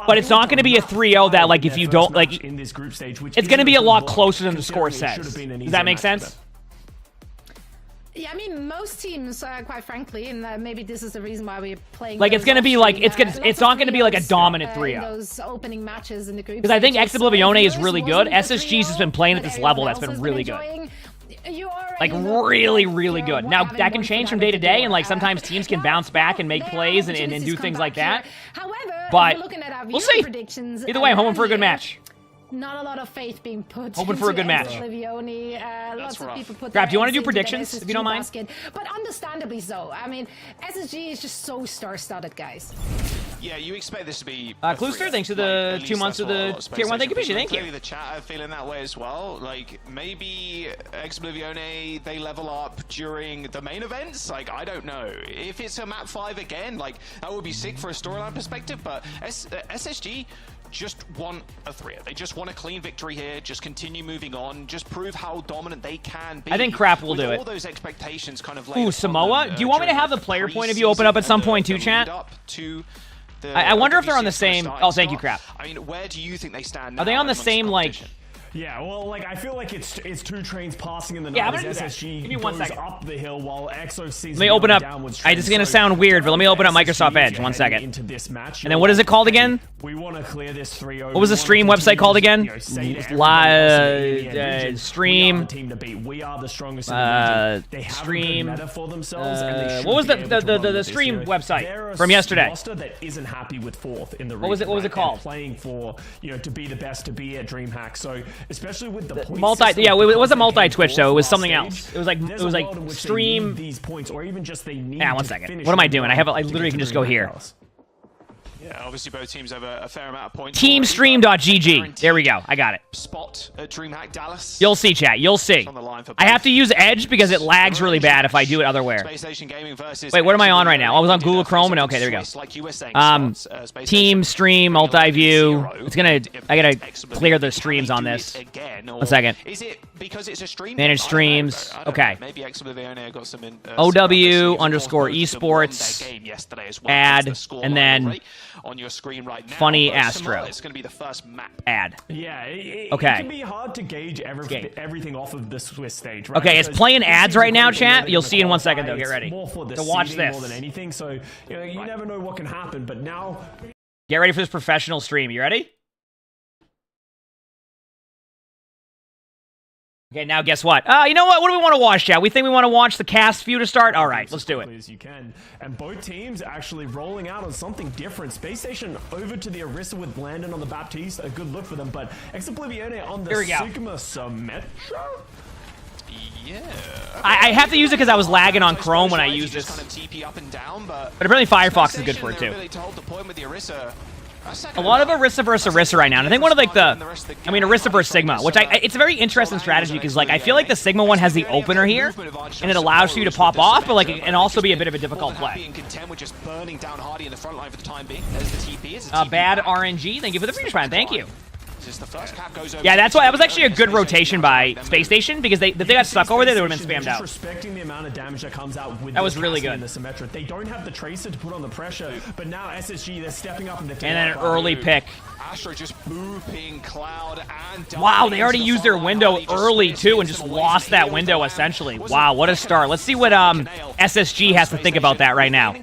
but it's not going to be a 3-0 that like if you don't like it's going to be a lot closer than the score says. Does that make sense? Yeah, I mean, most teams, quite frankly, and maybe this is the reason why we're playing. Like, it's gonna be like it's not gonna be like a dominant 3-0. Those opening matches in the group. Because I think Ex-Oblivione is really good. SSG's has been playing at this level that's been really good. Like really, really good. Now that can change from day to day, and like sometimes teams can bounce back and make plays and do things like that. But we'll see. Either way, I'm hoping for a good match. Not a lot of faith being put. Hoping for a good match. Lots of people put Grab, do you want to do predictions, if you don't mind? But understandably so. I mean, SSG is just so star-studded, guys. Yeah, you expect this to be... Klooster, thanks for the 2 months of the Tier 1. Thank you, thank you. The chat are feeling that way as well. Like, maybe Ex-Oblivione, they level up during the main events? Like, I don't know. If it's a map 5 again, like, that would be sick for a storyline perspective, but SSG... just want a 3-0. They just want a clean victory here, just continue moving on, just prove how dominant they can be. I think Crap will do it. All those expectations kind of Ooh, Samoa? Do you want me to have the player point of view open up at some point too, chat? I wonder if they're on the same... Oh, thank you, Crap. I mean, where do you think they stand? Are they on the same, like... Yeah, well, like, I feel like it's two trains passing in the night. Yeah, as SSG Give me 1 goes second. up the hill while Exo sees Let me open up. This is going to sound weird, but let me open up Microsoft Edge. 1 second. Into this match, and then what is it called again? We want to clear this 3-0. What was the stream website called again? Stream. Team to beat. We are the strongest in the region. They have stream. a good meta for themselves, and they should what was be able to run the with stream this, website from yesterday? Roster that isn't happy with 4th in the region. What was it called? Playing for, to be the best, to be at DreamHack. So especially with the it was a multi-Twitch though. It was something else. It was like stream. These points, or even just they need. Yeah, 1 second. What am I doing? I literally can just go here. Yeah, obviously both teams have a fair amount of points. Teamstream.gg. There we go. I got it. Spot at DreamHack Dallas. You'll see, chat. You'll see. I have to use Edge because it lags really bad if I do it otherwhere. Wait, what am I on right now? I was on Google Chrome, and okay, there we go. Team stream multi-view. I gotta clear the streams on this. 1 second. Is it because it's a stream? Manage streams. Okay. Maybe got some OW_esports. Add, and then on your screen right now. Funny Astro. It's going to be the first map. Add. Yeah, it okay. can be hard to gauge everything off of the Swiss stage, right? Okay, it's playing ads right now, chat. You'll see in 1 second, though. Get ready to watch this. More than anything, so you never know what can happen, but now... Get ready for this professional stream. You ready? Okay, now guess what? You know what? What do we want to watch, chat? We think we want to watch the cast feud to start? All right, let's do it. As you can. And both teams actually rolling out on something different. Space Station over to the Orisa with Blandon on the Baptiste. A good look for them, but Exoblivione on the Sigma Symmetra? Yeah. I have to use it because I was lagging on Chrome when I used this. But apparently Firefox is good for it, too. A lot of Orisa versus Orisa right now, and I think one of Orisa versus Sigma, which it's a very interesting strategy because like I feel like the Sigma one has the opener here, and it allows you to pop off, but like and also be a bit of a difficult play. Bad RNG, thank you for the free prime, thank you. Yeah, that's why that was actually a good rotation by Space Station because if they got stuck over there, they would have been spammed out. Respecting the amount of damage that comes out with that was really good. The Symmetra. They don't have the Tracer to put on the pressure, but now SSG they're stepping up in the and then an early pick. Astro just booping Cloud and wow, they already used their window early too and just lost that window essentially. Wow, what a start. Let's see what SSG has to think about that right now.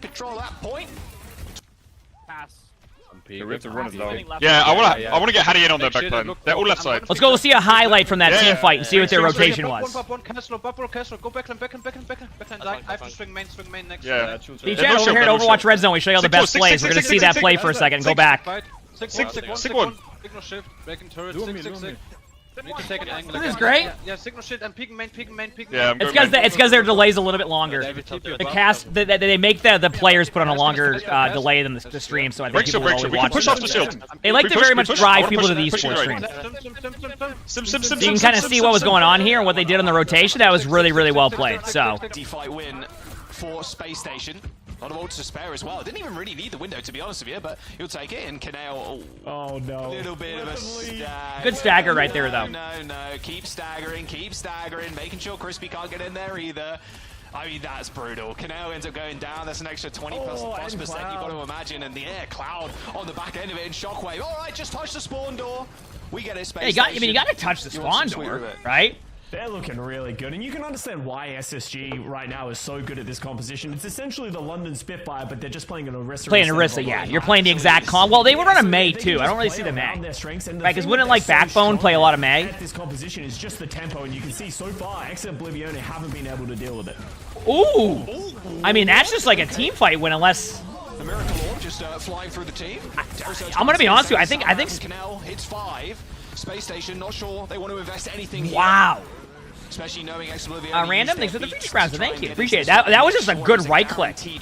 We have to run it though. Yeah, I wanna get Hattie in on their backline. They're all left side. Let's go see a highlight from that team fight and see what their rotation was. Cancel, go backline. I have to swing main next. Yeah. D-Chat, over here at Overwatch Red Zone, we show you all the best plays. We're gonna see that play for a second and go back. Signal shift, back in turret, 6. Need to take an angle. This is great. Yeah, signal shit and peeking main. Yeah, it's because their delay's a little bit longer. The cast, they make the players put on a longer delay than the stream, so I think people will always watch. Push off the shield. They like to very much drive people to the esports streams. So you can kind of see what was going on here and what they did on the rotation. That was really, really well played. So. D-fight win for Space Station. A lot of ults to spare as well. Didn't even really need the window, to be honest with you, but he'll take it. And Kaneo, oh no. A little bit of a stagger. Good stagger right there, though. No. Keep staggering, making sure Crispy can't get in there either. I mean, that's brutal. Kaneo ends up going down. That's an extra 20+% you've got to imagine. And the air Cloud on the back end of it in Shockwave. All right, just touch the spawn door. We get it, Space Station. You got to touch the spawn door, right? They're looking really good, and you can understand why SSG right now is so good at this composition. It's essentially the London Spitfire, but they're just playing an Orisa. Playing Orisa, yeah. You're playing the exact comp. Well, they would run a Mei, too. I don't really see the Mei. Right, because wouldn't, like, Backbone play a lot of Mei? This composition is just the tempo, and you can see so far, Exoblivione haven't been able to deal with it. Ooh! I mean, that's just like a team fight win, unless... The Miracle Orb just flying through the team. I'm gonna be honest with you, I think... Canal hits 5. Space Station, not sure they want to invest anything here. Wow! Especially knowing Exoblivione. Random, thanks for the feature crowds, thank you. Appreciate it. That was just a good right click. Good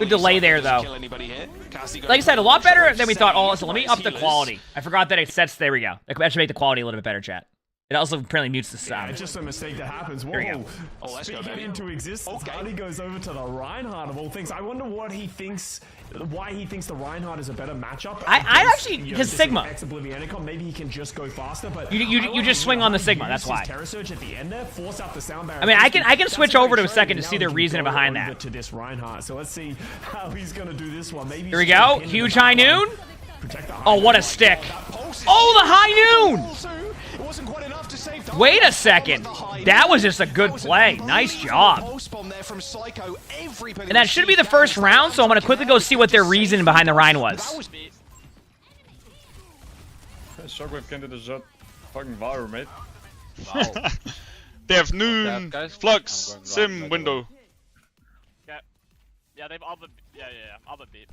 delay there, though. Like I said, a lot better than we thought. Oh, so let me up the quality. I forgot that it sets... There we go. That should make the quality a little bit better, chat. It also apparently mutes the sound. It's just a mistake that happens. Whoa. There you go. Oh, let's go, Speaking baby. into existence, Hardy goes over to the Reinhardt of all things. I wonder what he thinks, why he thinks the Reinhardt is a better matchup. I actually, his Sigma. Maybe he can just go faster, but you just swing on the Sigma. That's why. Terror Surge at the end there, force out the sound barrier. I mean, I can switch over to a second to see their reasoning behind that. To this Reinhardt, so let's see how he's gonna do this one. Maybe here we go. Huge high noon. Oh, what a stick! Oh, the high noon! Wait a second. That was just a good play. Nice job. And that should be the first round, so I'm going to quickly go see what their reason behind the Rhine was. Shockwave can't do the shot. Fucking Varu, mate. Wow. They have noon, flux, sim, window. Yeah, they've all been. Yeah. All but beat.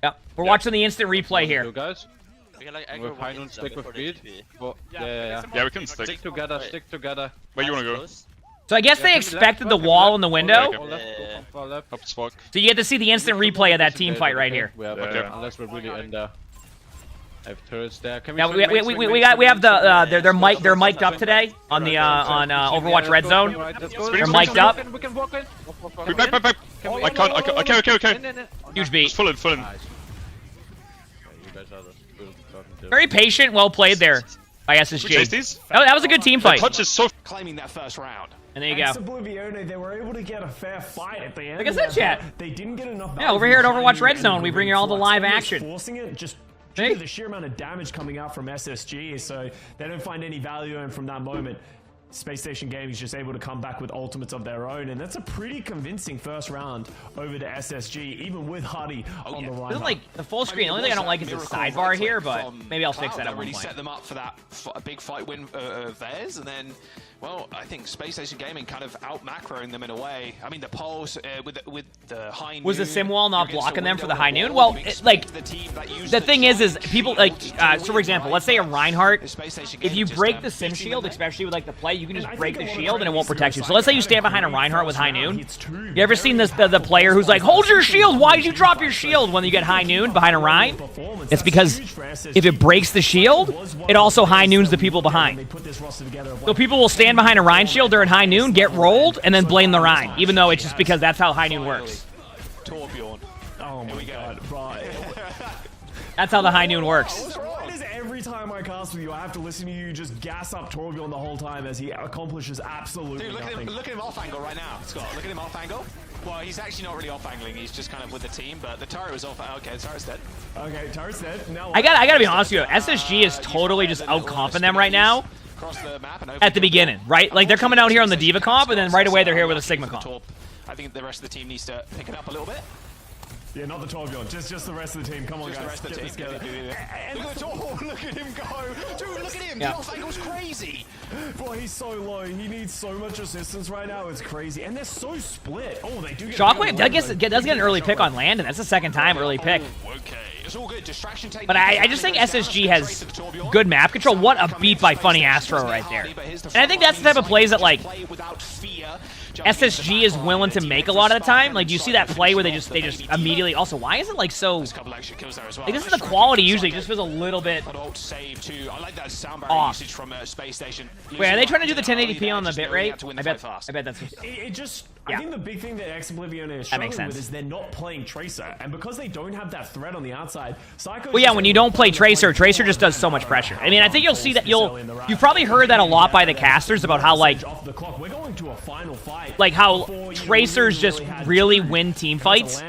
Yep. We're watching the instant replay here. You guys. We can like With high noon, stick with beat. Yeah, we can stick. Stick together, stick together. Where you wanna go? So I guess they expected the wall in the window. Left. So you get to see the instant replay of that team fight right here. Unless we're really in there. I have turrets there. Can Yeah, we have the they're mic'd up today on the on Overwatch Red Zone. They're mic'd up. We can walk in. Back. I can't. Okay. Huge beat. Full in. Very patient, well played there by SSG. Oh, that was a good team fight. Touch is so claiming that first round. And there you go. Oblivione, they were able to get a fair fight at the end. Like I said, chat. They didn't get enough. Yeah, over here at Overwatch Red Zone, we bring you all the live action. Forcing it just due to the sheer amount of damage coming out from SSG, so they don't find any value in from that moment. Space Station Gaming is just able to come back with ultimates of their own, and that's a pretty convincing first round over to SSG, even with Hardy on the line. This is like the full screen. The only thing I don't like is the sidebar here, but maybe I'll fix that at one really point. set them up for that big fight win of theirs, and then, well, I think Space Station Gaming kind of out macroing them in a way. I mean, the pulse with the high noon. Was the sim wall not blocking them for the high noon? Well, the thing is people like so for example, let's say a Reinhardt, if you break the sim shield, especially with like the play, you can just break the shield and it won't protect you. So let's say you stand behind a Reinhardt with high noon. You ever seen this the player who's like, hold your shield? Why did you drop your shield when you get high noon behind a Rhine? It's because if it breaks the shield, it also high noons the people behind. So people will stand behind a Rhine shield during high noon, get rolled, and then blame the Rhine, even though it's just because that's how high noon works. Torbjorn. Oh my god, right. That's how the high noon works. Every time I cast with you, I have to listen to you just gas up Torbjorn the whole time as he accomplishes absolutely nothing. Look at him off angle right now, Scott. Look at him off angle. Well, he's actually not really off angling. He's just kind of with the team, but the turret was off. Okay, the turret's dead. Okay, turret's dead. Now I gotta be honest with you. SSG is totally just out-comping them right now. The map and at the beginning, right? Like they're coming out here on the Diva comp, and then right away they're here with a Sigma comp. I think the rest of the team needs to pick it up a little bit. Yeah, not the Torbjorn, just the rest of the team. Come on, just guys. The rest of the team. Look at the Torbjorn. Look at him go. Dude, look at him. The off angle's crazy. Boy, he's so low. He needs so much assistance right now. It's crazy. And they're so split. Oh, they do get Shockwave does get an early pick on Landon. That's the second time early pick. Okay. It's all good. Distraction technique. But I just think SSG has good map control. What a beat by Funny Astro right there. And I think that's the type of plays that, like, SSG is willing to make a lot of the time. Like, do you see that play where they just immedially... Also, why is it, like, so... Like, this is the quality usually. It just feels a little bit off. Wait, are they trying to do the 1080p on the bitrate? I bet that's... It just... I think the big thing that Oblivione is struggling with is they're not playing Tracer. And because they don't have that threat on the outside, well, yeah, when you don't play Tracer, Tracer just does so much pressure. I mean, I think you'll see that you've probably heard that a lot by the casters about how, like, how Tracers just really win team fights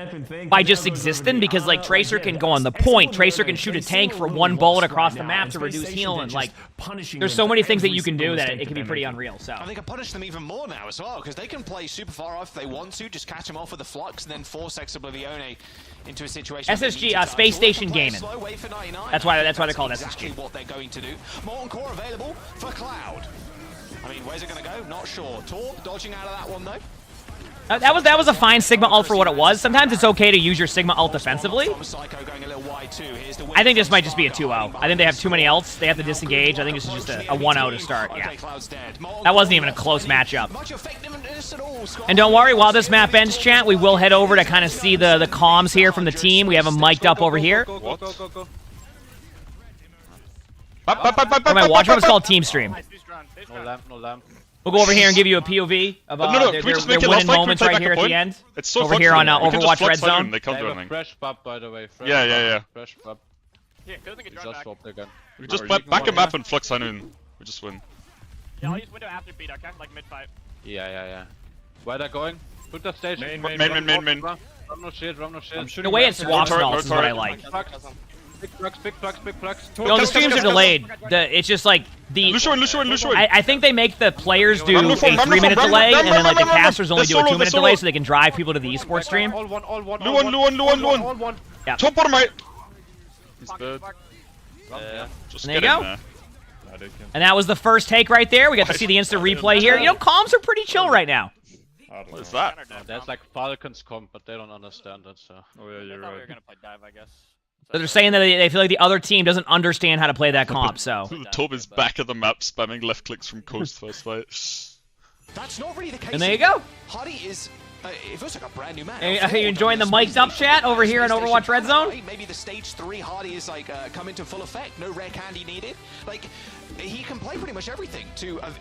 by just existing, because, like, Tracer can go on the point, Tracer can shoot a tank for one bullet across the map to reduce heal, and, like, there's so many things that you can do that it can be pretty unreal. So and they can punish them even more now as well, because they can play super far off if they want to, just catch them off with the flux, and then force Oblivione into a situation. SSG, Space Station Gaming. That's why they're called exactly SSG. What they're going to do. Molten Core available for Cloud. I mean, where's it going to go? Not sure. Torb dodging out of that one though. That was a fine Sigma ult for what it was. Sometimes it's okay to use your Sigma ult defensively. I think this might just be a 2-0. I think they have too many ults. They have to disengage. I think this is just a 1-0 to start. Yeah. That wasn't even a close matchup. And don't worry, while this map ends, chat, we will head over to kind of see the comms here from the team. We have them mic'd up over here. For my watch room, it's called Team Stream. No lamp, no lamp. We'll go over here and give you a POV of their winning moments right here at the end. It's so over here on Overwatch Red Zone. They can't do anything. Fresh bub, by the way. Yeah. Fresh bub. Yeah, good thing it Just swapped again. We just back a map and flux Hanoon. We just win. Yeah, I'll use window after beat, okay? Like mid-fight. Yeah. Where they're going? Put the stage. Main. Run no shit. The way it swaps is what I like. Big plugs. No, the streams are delayed. It's just like the. Lucio. I think they make the players do a 3-minute delay, and then like the casters only do a 2-minute delay, so they can drive people to the esports stream. All one. Luan. Yeah. Top bottom right. He's dead. And there you go. And that was the first take right there. We got to see the instant replay here. You know, comms are pretty chill right now. What is that? There's like Falcons comp, but they don't understand it, so. Oh yeah, you're right. We were gonna play dive, I guess. So they're saying that they feel like the other team doesn't understand how to play that comp, so. Tub is back at the map spamming left clicks from coast first fight. That's not really the case. And there you go. Hardy is. It feels like a brand new man. Are you enjoying the mic'd up chat over here in Overwatch Red Zone? Maybe the stage 3 Hardy is like coming to full effect. No rare candy needed. Like he can play pretty much everything.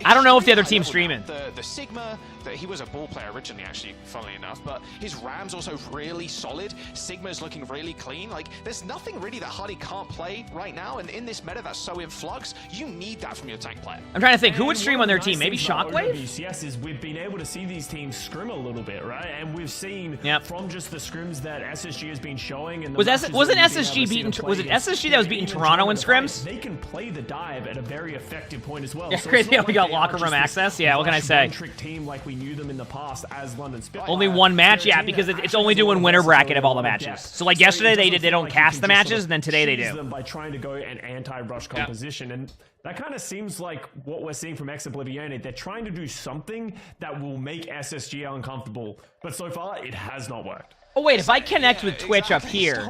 I don't know if the other team's streaming. The Sigma, he was a ball player originally, actually, funnily enough. But his Ram's also really solid. Sigma's looking really clean. Like there's nothing really that Hardy can't play right now. And in this meta that's so in flux, you need that from your tank player. I'm trying to think who would stream on their team. Maybe Shockwave. OWCS is we've been able to see these teams scrim a little bit, right? And we've seen from just the scrims that SSG has been showing. And wasn't SSG beating? Was it SSG that was beating Toronto in scrims? They can play the dive at a very effective point as well. Yeah, so crazy how we got locker room access. Yeah, what can I say? Trick team like we knew them in the past as London Spitfire. Only one match, yeah, because it's only doing winner bracket of all the matches. So like yesterday they don't cast the matches, and then today they do. By trying to go an anti-rush composition, and that kind of seems like what we're seeing from Oblivion. They're trying to do something that will make SSG uncomfortable, but so far it has not worked. Oh wait, if I connect with Twitch up here,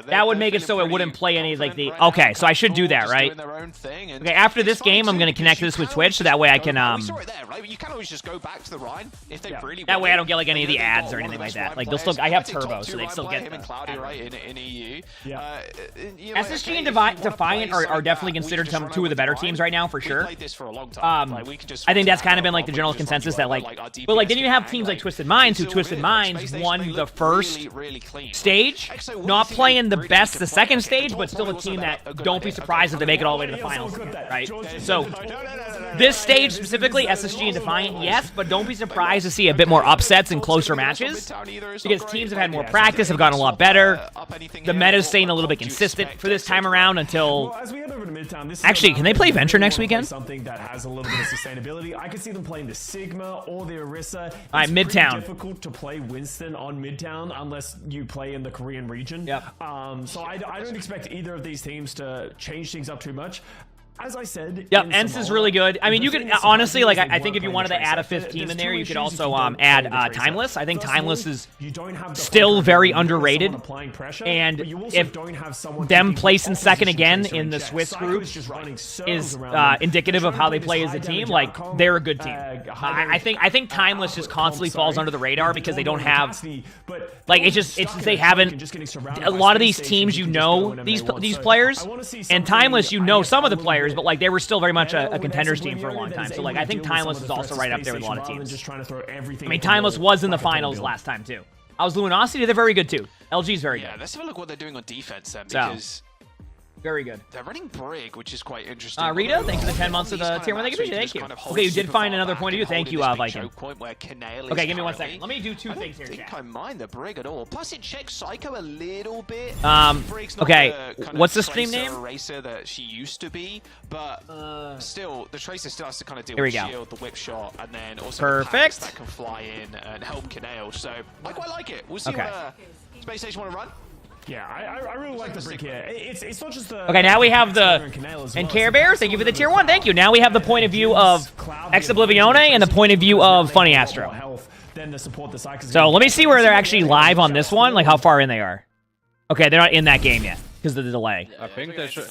that would make it so it wouldn't play any like the. Okay, so I should do that, right? Okay, after this game, I'm gonna connect this with Twitch so that way I can You can always just go back to the Rhine if they really. That way I don't get like any of the ads or anything like that. Like they'll still. I have turbo, so they still get. Him and Cloudy right in EU. SSG and Defiant are definitely considered two of the better teams right now for sure. I think that's kind of been like the general consensus that like, but like then you have teams like Twisted Minds, who Twisted Minds won the first stage, not playing the best the second stage, but still a team that don't be surprised if they make it all the way to the finals, right? So this stage specifically, SSG and Defiant, yes, but don't be surprised to see a bit more upsets and closer matches because teams have had more practice, have gotten a lot better. The meta's staying a little bit consistent for this time around until. Actually, can they play Venture next weekend? Something that has a little bit of sustainability. I could see them playing the Sigma or the Orisa. All right, Midtown. It's difficult to play Winston on Midtown unless you play in the Korean region. Yep. So I don't expect either of these teams to change things up too much. As I said, yep, ENCE is really good. I mean, you could honestly, like, I think if you wanted to add a fifth team in there, you could also add Timeless. I think Timeless is still very underrated, and if them placing second again in the Swiss group is indicative of how they play as a team, like they're a good team. I think Timeless just constantly falls under the radar because they don't have, like, they haven't. A lot of these teams, you know, these players, and Timeless, you know, some of the players. But like they were still very much a contenders team for a long time. So like I think Timeless is also right up there with a lot of teams. I mean, Timeless was in the finals last time too. I was Luminosity, they're very good too. LG's very good. Yeah, let's have a look what they're doing on defense then, because very good. They're running Brig, which is quite interesting. Rita, thanks for the 10 months of the tier 1. Thank you. Okay, you did find another point of view. Thank you, Viking. Okay, give me 1 second. Let me do two things here, chat. I don't think I mind the Brig at all. Plus, it checks Psycho a little bit. Okay, what's the stream name? Racer that she used to be, but still, the Tracer still has to kind of deal with shield, the whip shot, and then also the packs that can fly in and help Kanale. So I quite like it. We'll see what Space Station want to run. Yeah, I really like the Brig here. It's not just the... Okay, now we have the... And Care Bears, thank you for the tier 1. Thank you. Now we have the point of view of Oblivione and the point of view of Funny Astro. So let me see where they're actually live on this one, like how far in they are. Okay, they're not in that game yet because of the delay. I think they should...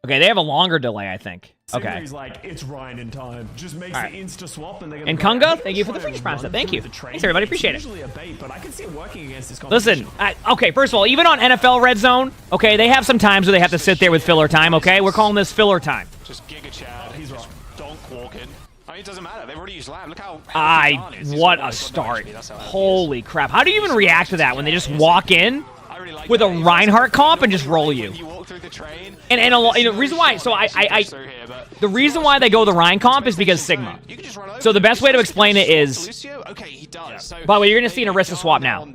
Okay, they have a longer delay, I think. Okay. Like, it's Ryan in time. Just makes the insta swap and they're and Kunga, thank you for the free prime sub. Thank you. Thanks, everybody. Appreciate it. Listen, okay, first of all, even on NFL Red Zone, okay, they have some times where they have to sit there with filler time, okay? We're calling this filler time. Just Giga Chad. donk walking. I mean, it doesn't matter. They've already used lamp. Look how what a start. Holy crap. How do you even react to that when they just walk in with a Reinhardt comp and just roll you? And the reason why, so the reason why they go the Rein comp is because Sigma. So the best way to explain it is, by the way, you're going to see an Orisa swap now.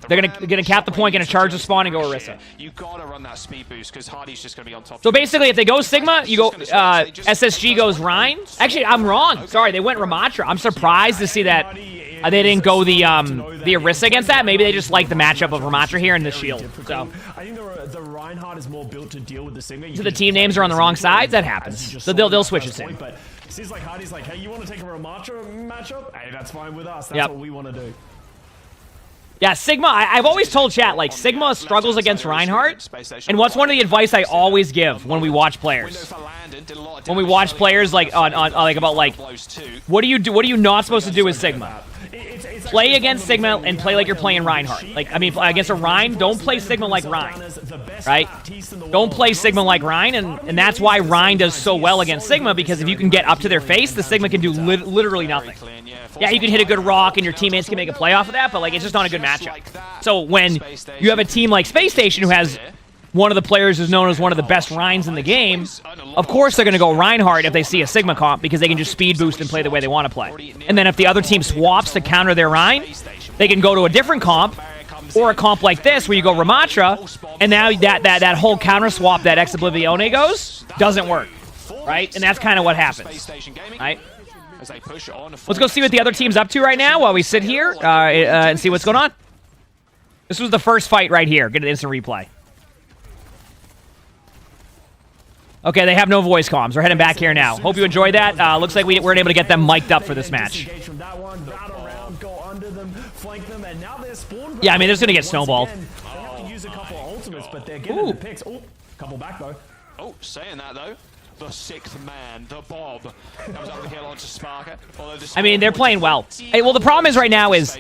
They're going to cap the point, going to charge the spawn, and go Orisa. You got to run that speed boost because Hardy's just going to be on top. So basically, if they go Sigma, you go SSG goes Rein. Actually, I'm wrong. Sorry, they went Ramatra. I'm surprised to see that they didn't go the Orisa against that. Maybe they just like the matchup of Ramatra here and the shield. So I think the Reinhardt is more built to deal with the Sigma. So the team names are on the wrong sides. That happens. So they'll switch it soon. But it seems like Hardy's like, hey, you want to take a Ramatra matchup? Hey, that's fine with us. That's what we want to do. Yeah, Sigma, I've always told chat, like, Sigma struggles against Reinhardt, and what's one of the advice I always give when we watch players? When we watch players, like, what are you not supposed to do with Sigma? Play against Sigma and play like you're playing Reinhardt. Like, I mean, against a Rein, don't play Sigma like Rein, right? Don't play Sigma like Rein, and that's why Rein does so well against Sigma, because if you can get up to their face, the Sigma can do literally nothing. Yeah, you can hit a good rock and your teammates can make a play off of that, but like it's just not a good matchup. So when you have a team like Space Station who has one of the players who's known as one of the best Reins in the game, of course they're going to go Reinhardt if they see a Sigma comp because they can just speed boost and play the way they want to play. And then if the other team swaps to counter their Rein, they can go to a different comp or a comp like this where you go Ramatra, and now that whole counter swap that Ex-Oblivione goes doesn't work, right? And that's kind of what happens, right? Let's go see what the other team's up to right now while we sit here and see what's going on. This was the first fight right here. Get an instant replay. Okay, they have no voice comms. We're heading back here now. Hope you enjoyed that. Looks like we weren't able to get them mic'd up for this match. Yeah, I mean, they're just going to get snowballed. Ooh. Couple back, though. Oh, saying that, though. The sixth man, the Bob, comes up the kill onto Sparker. I mean, they're playing well. Hey, well, the problem is right now is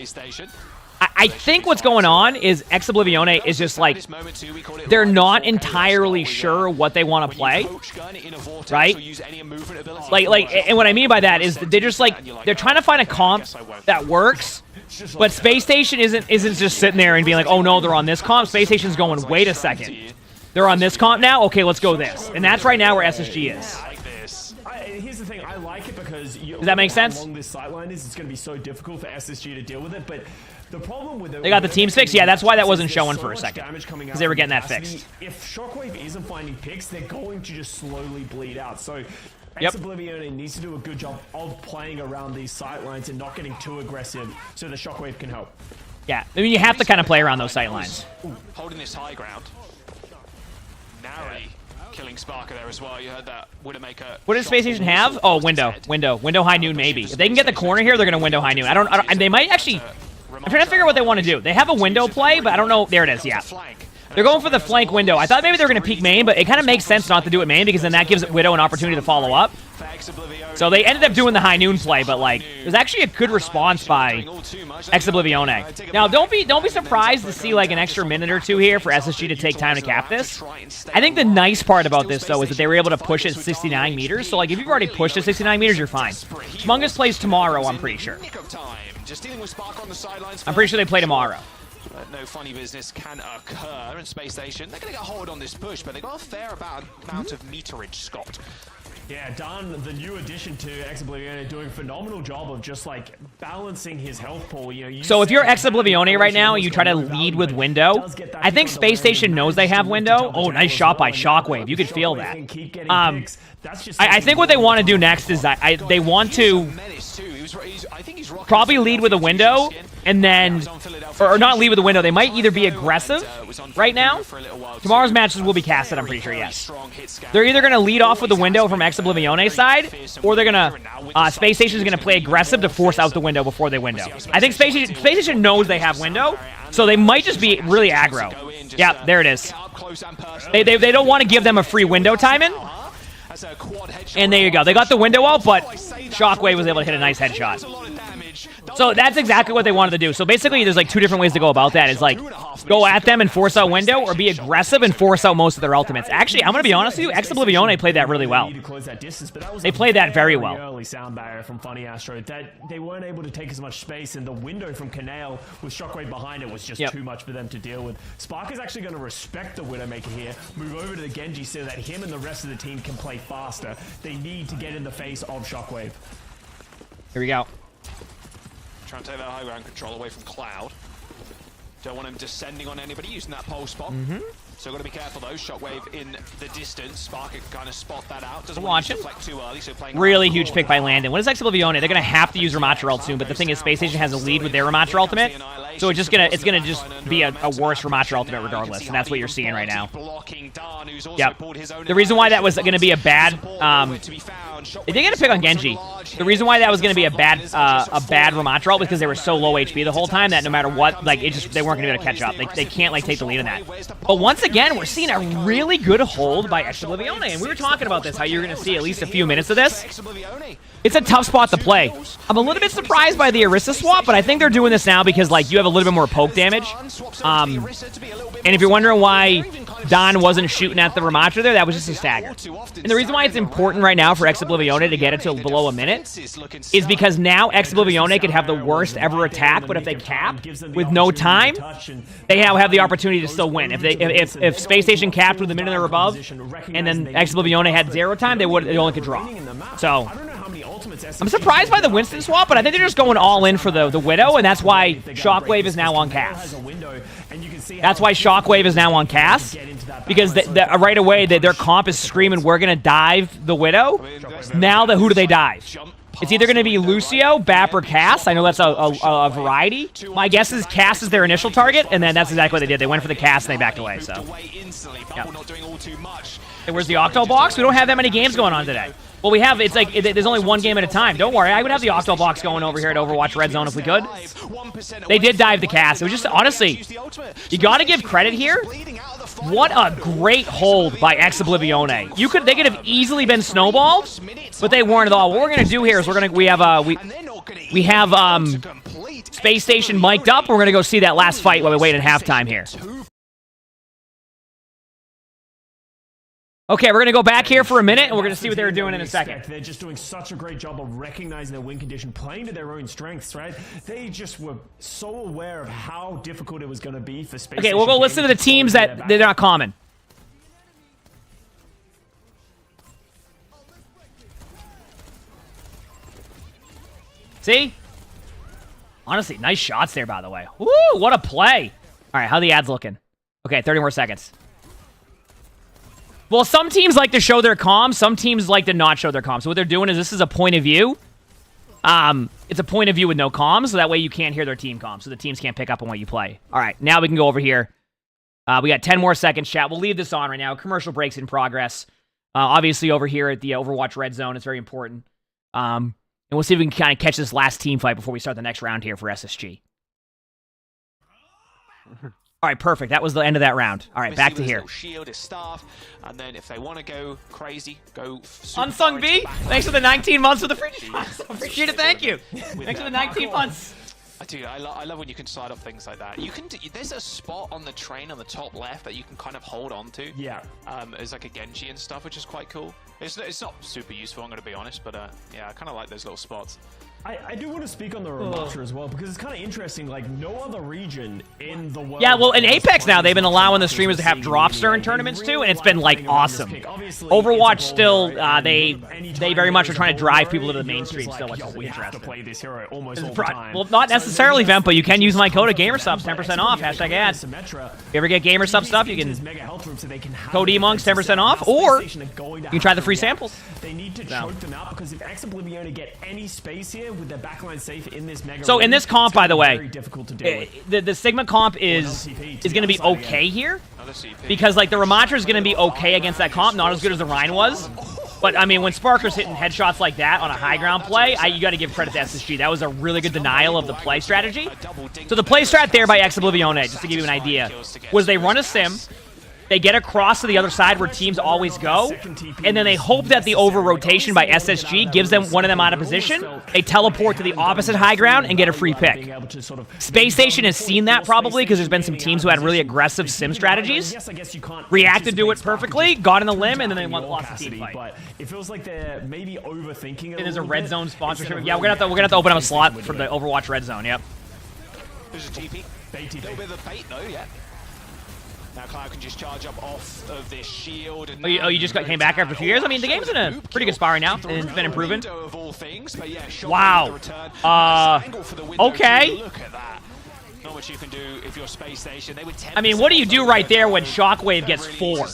I think what's going on is Ex-Oblivione is just like, they're not entirely sure what they want to play, right? Like, and what I mean by that is they're just like, they're trying to find a comp that works, but Space Station isn't just sitting there and being like, oh no, they're on this comp. Space Station's going, wait a second. They're on this comp now? Okay, let's go this. And that's right now where SSG is. Here's the thing, I like it because does that make sense? Along this sightline is, it's going to be so difficult for SSG to deal with it, but the problem with it, they got the teams fixed? Yeah, that's why that wasn't showing for a second. Because they were getting that fixed. If Shockwave isn't finding picks, they're going to just slowly bleed out. So Ex-Oblivione needs to do a good job of playing around these sightlines and not getting too aggressive so the Shockwave can help. Yeah, I mean, you have to kind of play around those sightlines. Holding this high ground. Narrowly killing Sparker there as well. You heard that Widowmaker. What does Space Station have? Oh, window, high noon, maybe. If they can get the corner here, they're going to window high noon. I don't, they might actually, I'm trying to figure out what they want to do. They have a window play, but I don't know. There it is, yeah. They're going for the flank window. I thought maybe they were going to peek main, but it kind of makes sense not to do it main because then that gives Widow an opportunity to follow up. So they ended up doing the high noon play, but like, it was actually a good response by Ex-Oblivione. Now, don't be surprised to see like an extra minute or two here for SSG to take time to cap this. I think the nice part about this, though, is that they were able to push it 69 meters. So like, if you've already pushed it 69 meters, you're fine. Mungus plays tomorrow, I'm pretty sure. I'm pretty sure they play tomorrow. No funny business can occur in Space Station. They're going to get hold on this push, but they've got a fair amount of meterage, Scott. Yeah, Dan, the new addition to Ex-Oblivione, doing a phenomenal job of just like balancing his health pool. You know, so if you're Ex-Oblivione right now and you try to lead with window, I think Space Station knows they have window. Oh, nice shot by Shockwave. You could feel that. I think what they want to do next is they want to probably lead with a window and then, or not lead with a window. They might either be aggressive right now. Tomorrow's matches will be casted, I'm pretty sure, yes. They're either going to lead off with the window from Ex-Oblivione's side, or they're going to, Space Station's going to play aggressive to force out the window before they window. I think Space Station knows they have window, so they might just be really aggro. Yeah, there it is. They don't want to give them a free window timing. And there you go. They got the window out, but Shockwave was able to hit a nice headshot. So that's exactly what they wanted to do. So basically, there's like two different ways to go about that. It's like, go at them and force out window, or be aggressive and force out most of their ultimates. Actually, I'm going to be honest with you, Oblivione played that really well. They played that very well. Early sound barrier from Funny Astro that they weren't able to take as much space, and the window from Canale with Shockwave behind it was just too much for them to deal with. Spark is actually going to respect the Widowmaker here, move over to the Genji so that him and the rest of the team can play faster. They need to get in the face of Shockwave. Here we go. Trying to take that high ground control away from Cloud. Don't want him descending on anybody using that pole spot. So got to be careful though. Shockwave in the distance. Spark can kind of spot that out. Doesn't want to deflect too early, so playing really huge pick by Landon. What is Oblivione? They're gonna have to use Ramatra ult soon, but the thing is, Space Station has a lead with their Ramatra ultimate, so it's gonna just be a worse Ramatra ultimate regardless, and that's what you're seeing right now. Yep. The reason why that was gonna be a bad, they did get a pick on Genji. The reason why that was gonna be a bad Ramatra ult was because they were so low HP the whole time that no matter what, like they weren't gonna be able to catch up. They can't like take the lead in that. But once again, we're seeing a really good hold by Oblivione, and we were talking about this, how you're going to see at least a few minutes of this. It's a tough spot to play. I'm a little bit surprised by the Orisa swap, but I think they're doing this now because like you have a little bit more poke damage. And if you're wondering why Don wasn't shooting at the Ramatra there, that was just a stagger. And the reason why it's important right now for Oblivione to get it to below a minute is because now Oblivione could have the worst ever attack, but if they cap with no time, they now have the opportunity to still win. If Space Station capped with a minute or above, and then Oblivione had 0 time, they only could draw. So I'm surprised by the Winston swap, but I think they're just going all in for the Widow, and that's why Shockwave is now on Cass. That's why Shockwave is now on Cass, because right away their comp is screaming, we're going to dive the Widow. Now who do they dive? It's either going to be Lucio, Bap, or Cass. I know that's a variety. My guess is Cass is their initial target, and then that's exactly what they did. They went for the Cass, and they backed away. So, yep. Hey, where's the Octo box? We don't have that many games going on today. Well, we have, it's like, there's only one game at a time. Don't worry, I would have the Octo box going over here at Overwatch Red Zone if we could. They did dive the Cass. It was just, honestly, you got to give credit here. What a great hold by Oblivione. They could have easily been snowballed, but they weren't at all. What we're gonna do here is we have Space Station mic'd up. We're gonna go see that last fight while we wait at halftime here. Okay, we're going to go back here for a minute, and we're going to see what they were doing in a second. They're just doing such a great job of recognizing their win condition, playing to their own strengths, right? They just were so aware of how difficult it was going to be for Space Station. Okay, we'll go listen to the teams that they're not common. See? Honestly, nice shots there, by the way. Woo, what a play. All right, how are the ads looking? Okay, 30 more seconds. Well, some teams like to show their comms. Some teams like to not show their comms. So what they're doing is this is a point of view. It's a point of view with no comms, so that way you can't hear their team comms, so the teams can't pick up on what you play. All right, now we can go over here. We got 10 more seconds, chat. We'll leave this on right now. Commercial breaks in progress. Obviously, over here at the Overwatch Red Zone, it's very important. And we'll see if we can kind of catch this last team fight before we start the next round here for SSG. All right, perfect. That was the end of that round. All right, back to here. Shield, his staff, and then if they want to go crazy, go. Unsung B, thanks for the 19 months with the free. Appreciate it. Thank you. Thanks for the 19 months. I love when you can slide up things like that. You can. There's a spot on the train on the top left that you can kind of hold on to. Yeah. It's like a Genji and stuff, which is quite cool. It's not super useful, I'm going to be honest, but yeah, I kind of like those little spots. I do want to speak on the Ramatra as well, because it's kind of interesting, like, no other region in the world... Yeah, well, in Apex now, they've been allowing the streamers to have drops during tournaments, too, and it's been, like, awesome. Overwatch still, they very much are trying to drive people to the mainstream still, which is interesting. Play this hero almost all the time. Well, not necessarily, Vemp, but you can use my code of gamersupps, 10% off, hashtag ad. If you ever get gamersupps stuff, you can code emongg, 10% off, or you can try the free samples. They need to choke them out, because if Oblivione get any space here, with their backline safe in this mega so in this comp, by the way, difficult to deal with. the Sigma comp is going to be okay here, because like the Ramatra is going to be okay against that comp, not as good as the Rhine was. But I mean, when Sparker's hitting headshots like that on a high ground play, you got to give credit to SSG. That was a really good denial of the play strategy. So the play strat there by Oblivione, just to give you an idea, was they run a sim. They get across to the other side where teams always go, and then they hope that the over-rotation by SSG gives them one of them out of position. They teleport to the opposite high ground and get a free pick. Space Station has seen that probably because there's been some teams who had really aggressive sim strategies, reacted to it perfectly, got in the limb, and then they lost the team fight. But it feels like they're maybe overthinking it. There's a red zone sponsorship. Yeah, we're gonna have to open up a slot for the Overwatch red zone. Yep. There's a TP. A little bit of a bait though, yeah. Now Cloud can just charge up off of this shield. And you just came back after a few years? I mean, the game's in a pretty good spot right now, and it's been improving. Wow. Okay. Look at that. Not much you can do if you're Space Station. They would I mean, what do you do right there when Shockwave gets 4?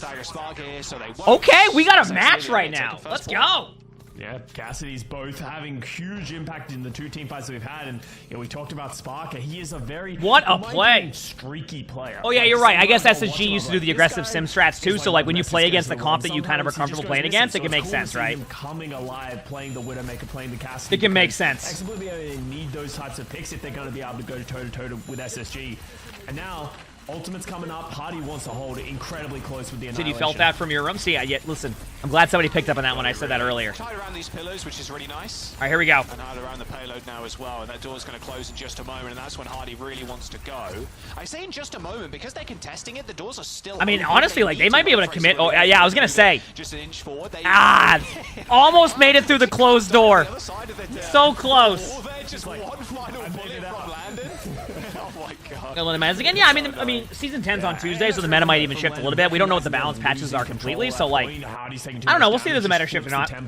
Okay, we got a match right now. Let's go. Yeah, Cassidy's both having huge impact in the 2 team fights that we've had, and we talked about Sparker. He is a very streaky player. Oh yeah, you're right. I guess SSG used to do the aggressive sim strats too. So like when you play against the comp that you kind of are comfortable playing against, it can make sense, right? Coming alive, playing the Widowmaker, playing the Cassidy. It can make sense. They need those types of picks if they're going to be able to go toe to toe with SSG, and now. Ultimate's coming up. Hardy wants to hold it incredibly close with the Annihilation. Did you felt that from your room? See, listen, I'm glad somebody picked up on that when I said that earlier. Tied around these pillars, which is really nice. All right, here we go. And tied around the payload now as well, and that door's going to close in just a moment, and that's when Hardy really wants to go. I say in just a moment because they're contesting it. The doors are still. I mean, honestly, like they might be able to commit. Oh yeah, I was gonna say. Just an inch forward. Almost made it through the closed door. So close. Just one final bullet from Landon. Oh my god. Again, yeah, I mean, season 10's on Tuesday, so the meta might even shift a little bit. We don't know what the balance patches are completely, so like, I don't know. We'll see if there's a meta shift or not. Where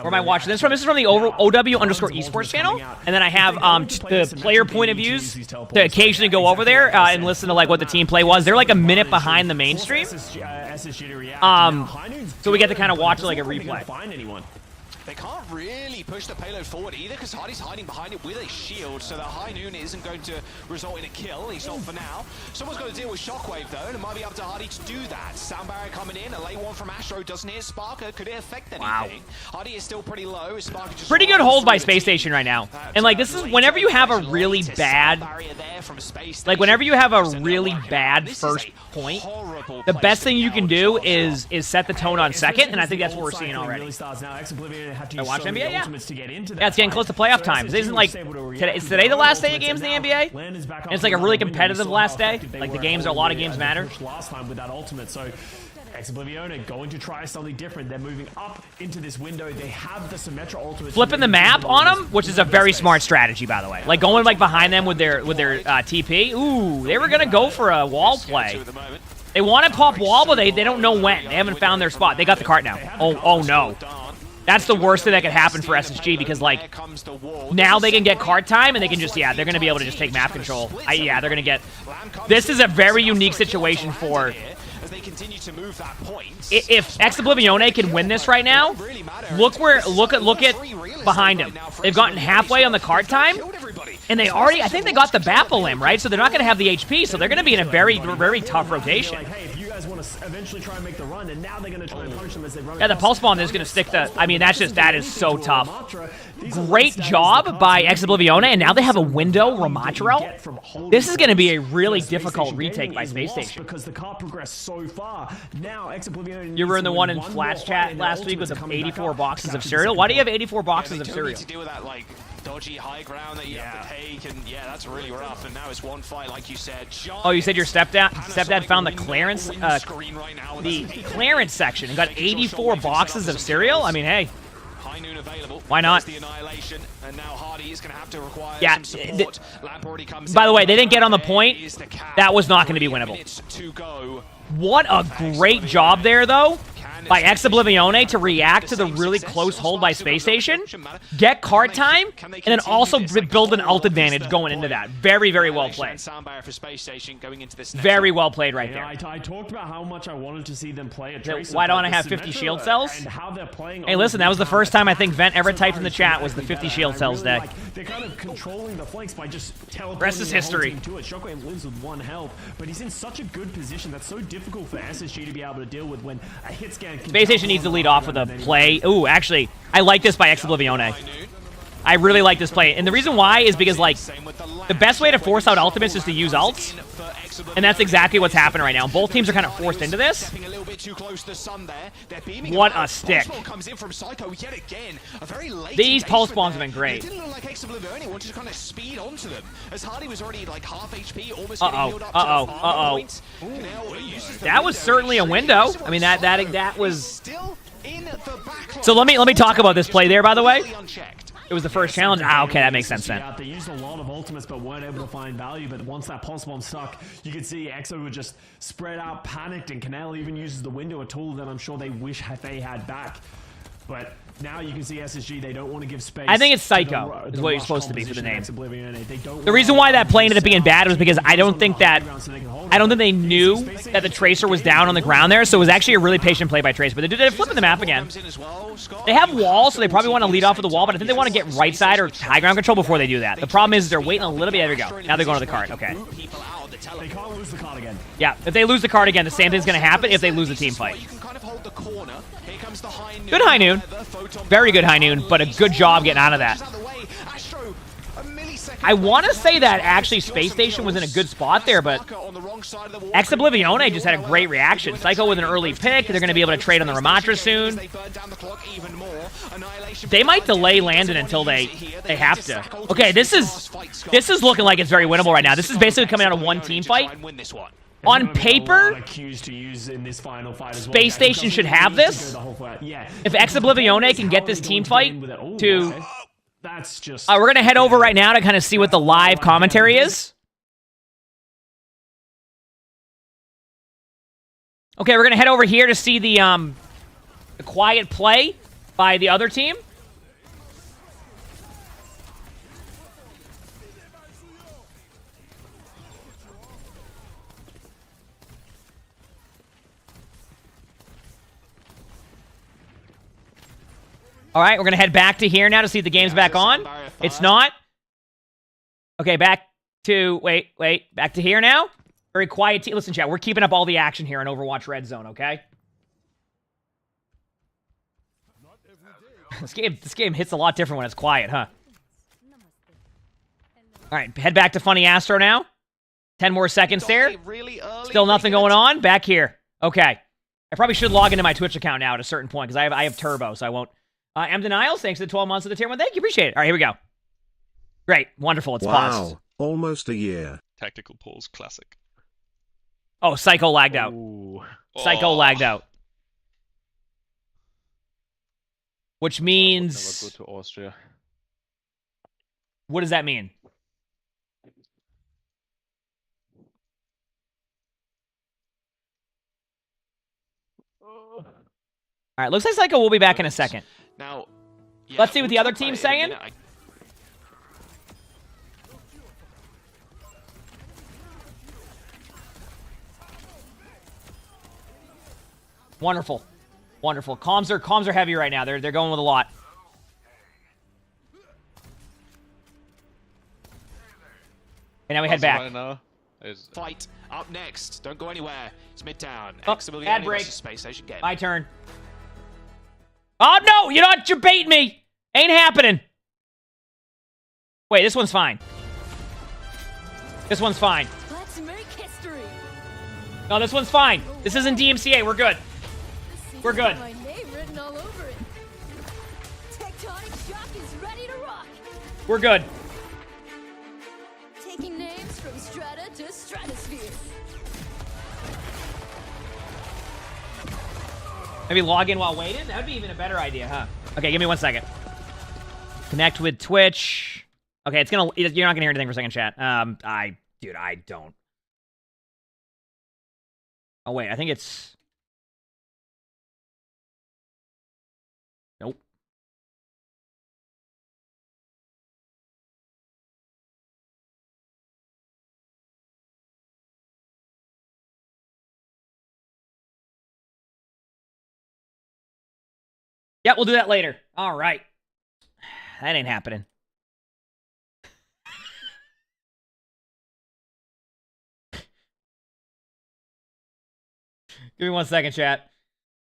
am I watching this from? This is from the OW_Esports channel, and then I have the player point of views to occasionally go over there and listen to like what the team play was. They're like a minute behind the mainstream, so we get to kind of watch like a replay. They can't really push the payload forward either because Hardy's hiding behind it with a shield, so that High Noon isn't going to result in a kill, at least not for now. Someone's got to deal with Shockwave though, and it might be up to Hardy to do that. Sound barrier coming in, a late one from Astro doesn't hit Sparker. Could it affect anything? Wow. Hardy is still pretty low. Sparker just pretty good hold by Space Station right now. And like this is whenever you have a really bad, like whenever you have a really bad first point, the best thing you can do is set the tone on second, and I think that's what we're seeing already. I watch NBA, yeah. Yeah, it's getting close to playoff time. It isn't like today. Is today the last day of games in the NBA? And it's like a really competitive last day. Like the games, a lot of games matter. Last time with that ultimate, so Oblivione going to try something different. They're moving up into this window. They have the Symmetra ultimate. Flipping the map on them, which is a very smart strategy, by the way. Like going like behind them with their TP. Ooh, they were gonna go for a wall play. They want to pop wall, but they don't know when. They haven't found their spot. They got the cart now. Oh no. That's the worst thing that could happen for SSG because, like, now they can get card time and they can just, yeah, they're going to be able to just take map control. Yeah, they're going to get... This is a very unique situation for... If Oblivione can win this right now, look at behind him. They've gotten halfway on the card time, and they already, I think they got the Baffle Limb, right? So they're not going to have the HP, so they're going to be in a very, very tough rotation. Want to eventually try and make the run, and now they're going to try and punish them as they run. Yeah, the pulse bomb is going to stick the... I mean, that is so tough. Great job by Oblivione, and now they have a window, Ramatro. This is going to be a really difficult retake by Space Station. Because the car progressed so far. Now, you were in the one in Flats chat last week with the 84 boxes of cereal. Why do you have 84 boxes of cereal? To deal with that, like, dodgy high ground that you have to take, and yeah, that's really rough. And now it's one fight, like you said. Oh, you said your stepdad found the clearance section and got 84 boxes of cereal? I mean, hey. High Noon available. Why not? The Annihilation, and now Hardy is going to have to require some support. Lamp already comes by the way, they didn't get on the point. That was not going to be winnable. What a great job there, though, by Oblivione to react to the really close hold by Space Station, get card time, and then also build an ult advantage going into that. Very, very well played. Very well played right there. I talked about how much I wanted to see them play at Why don't I have 50 shield cells? Hey, listen, that was the first time I think Vent ever typed in the chat was the 50 shield cells deck. They're kind of controlling the flanks by just teleporting. Rest is history. Shockwave lives with 1 health, but he's in such a good position that's so difficult for SSG to be able to deal with when a hit scan. Space Station needs to lead off with a play. Ooh, actually, I like this by Oblivione. I really like this play. And the reason why is because, like, the best way to force out ultimates is to use ults. And that's exactly what's happening right now. Both teams are kind of forced into this. What a stick. These pulse bombs have been great. It didn't look like Exoblivione wanted to kind of speed onto them, as Hardy was already like half HP, almost getting healed up to 5 points. That was certainly a window. I mean, that was... So let me talk about this play there, by the way. It was the first challenge. Ah, okay, that makes sense then. They used a lot of ultimates, but weren't able to find value. But once that pulse bomb stuck, you could see Exo would just spread out, panicked, and Canal even uses the window, a tool that I'm sure they wish they had back. But now you can see SSG, they don't want to give space. I think it's Psycho, is what you're supposed to be for the name. The reason why that play ended up being bad was because I don't think they knew that the Tracer was down on the ground there, so it was actually a really patient play by Tracer. But they're flipping the map again. They have walls, so they probably want to lead off with the wall, but I think they want to get right side or high ground control before they do that. The problem is they're waiting a little bit. There we go. Now they're going to the cart. Okay. They can't lose the card again. Yeah, if they lose the card again, the same thing's going to happen if they lose the team fight. Good high noon. Very good high noon, but a good job getting out of that. I want to say that actually Space Station was in a good spot there, but Exoblivione just had a great reaction. Psycho with an early pick. They're going to be able to trade on the Ramatra soon. They might delay Landon until they have to. Okay, this is looking like it's very winnable right now. This is basically coming out of one team fight. On paper, Space Station should have this. If Exoblivione can get this team fight to... we're going to head over right now to kind of see what the live commentary is. Okay, we're going to head over here to see the quiet play by the other team. All right, we're going to head back to here now to see if the game's back on. It's not. Okay, back to... Wait. Back to here now. Very quiet team. Listen, chat, we're keeping up all the action here in Overwatch Red Zone, okay? This game hits a lot different when it's quiet, huh? All right, head back to Funny Astro now. 10 more seconds there. Still nothing going on. Back here. Okay. I probably should log into my Twitch account now at a certain point because I have Turbo, so I won't... M. Denials, thanks for the 12 months of the tier 1. Thank you, appreciate it. All right, here we go. Great, wonderful, it's paused. Wow, almost a year. Tactical pause, classic. Oh, Psycho lagged out. Psycho lagged out. Which means... Never go to Austria. What does that mean? All right, looks like Psycho will be back in a second. Now, let's see what the other team's saying. Wonderful, wonderful. Comms are heavy right now. They're going with a lot. And now we head back. Right now is... Fight up next. Don't go anywhere. It's Midtown. Ad break. Space Station game. My turn. Oh, no! You're baiting me! Ain't happening! Wait, this one's fine. This one's fine. Let's make history. No, this one's fine. This isn't DMCA. We're good. We're good. My name written all over it. Tectonic shock is ready to rock. We're good. Taking names from strata to stratosphere. Maybe log in while waiting? That would be even a better idea, huh? Okay, give me 1 second. Connect with Twitch. Okay, you're not gonna hear anything for a second, chat. Dude, I don't. Oh, wait, I think it's... Nope. Yeah, we'll do that later. All right. That ain't happening. Give me 1 second, chat.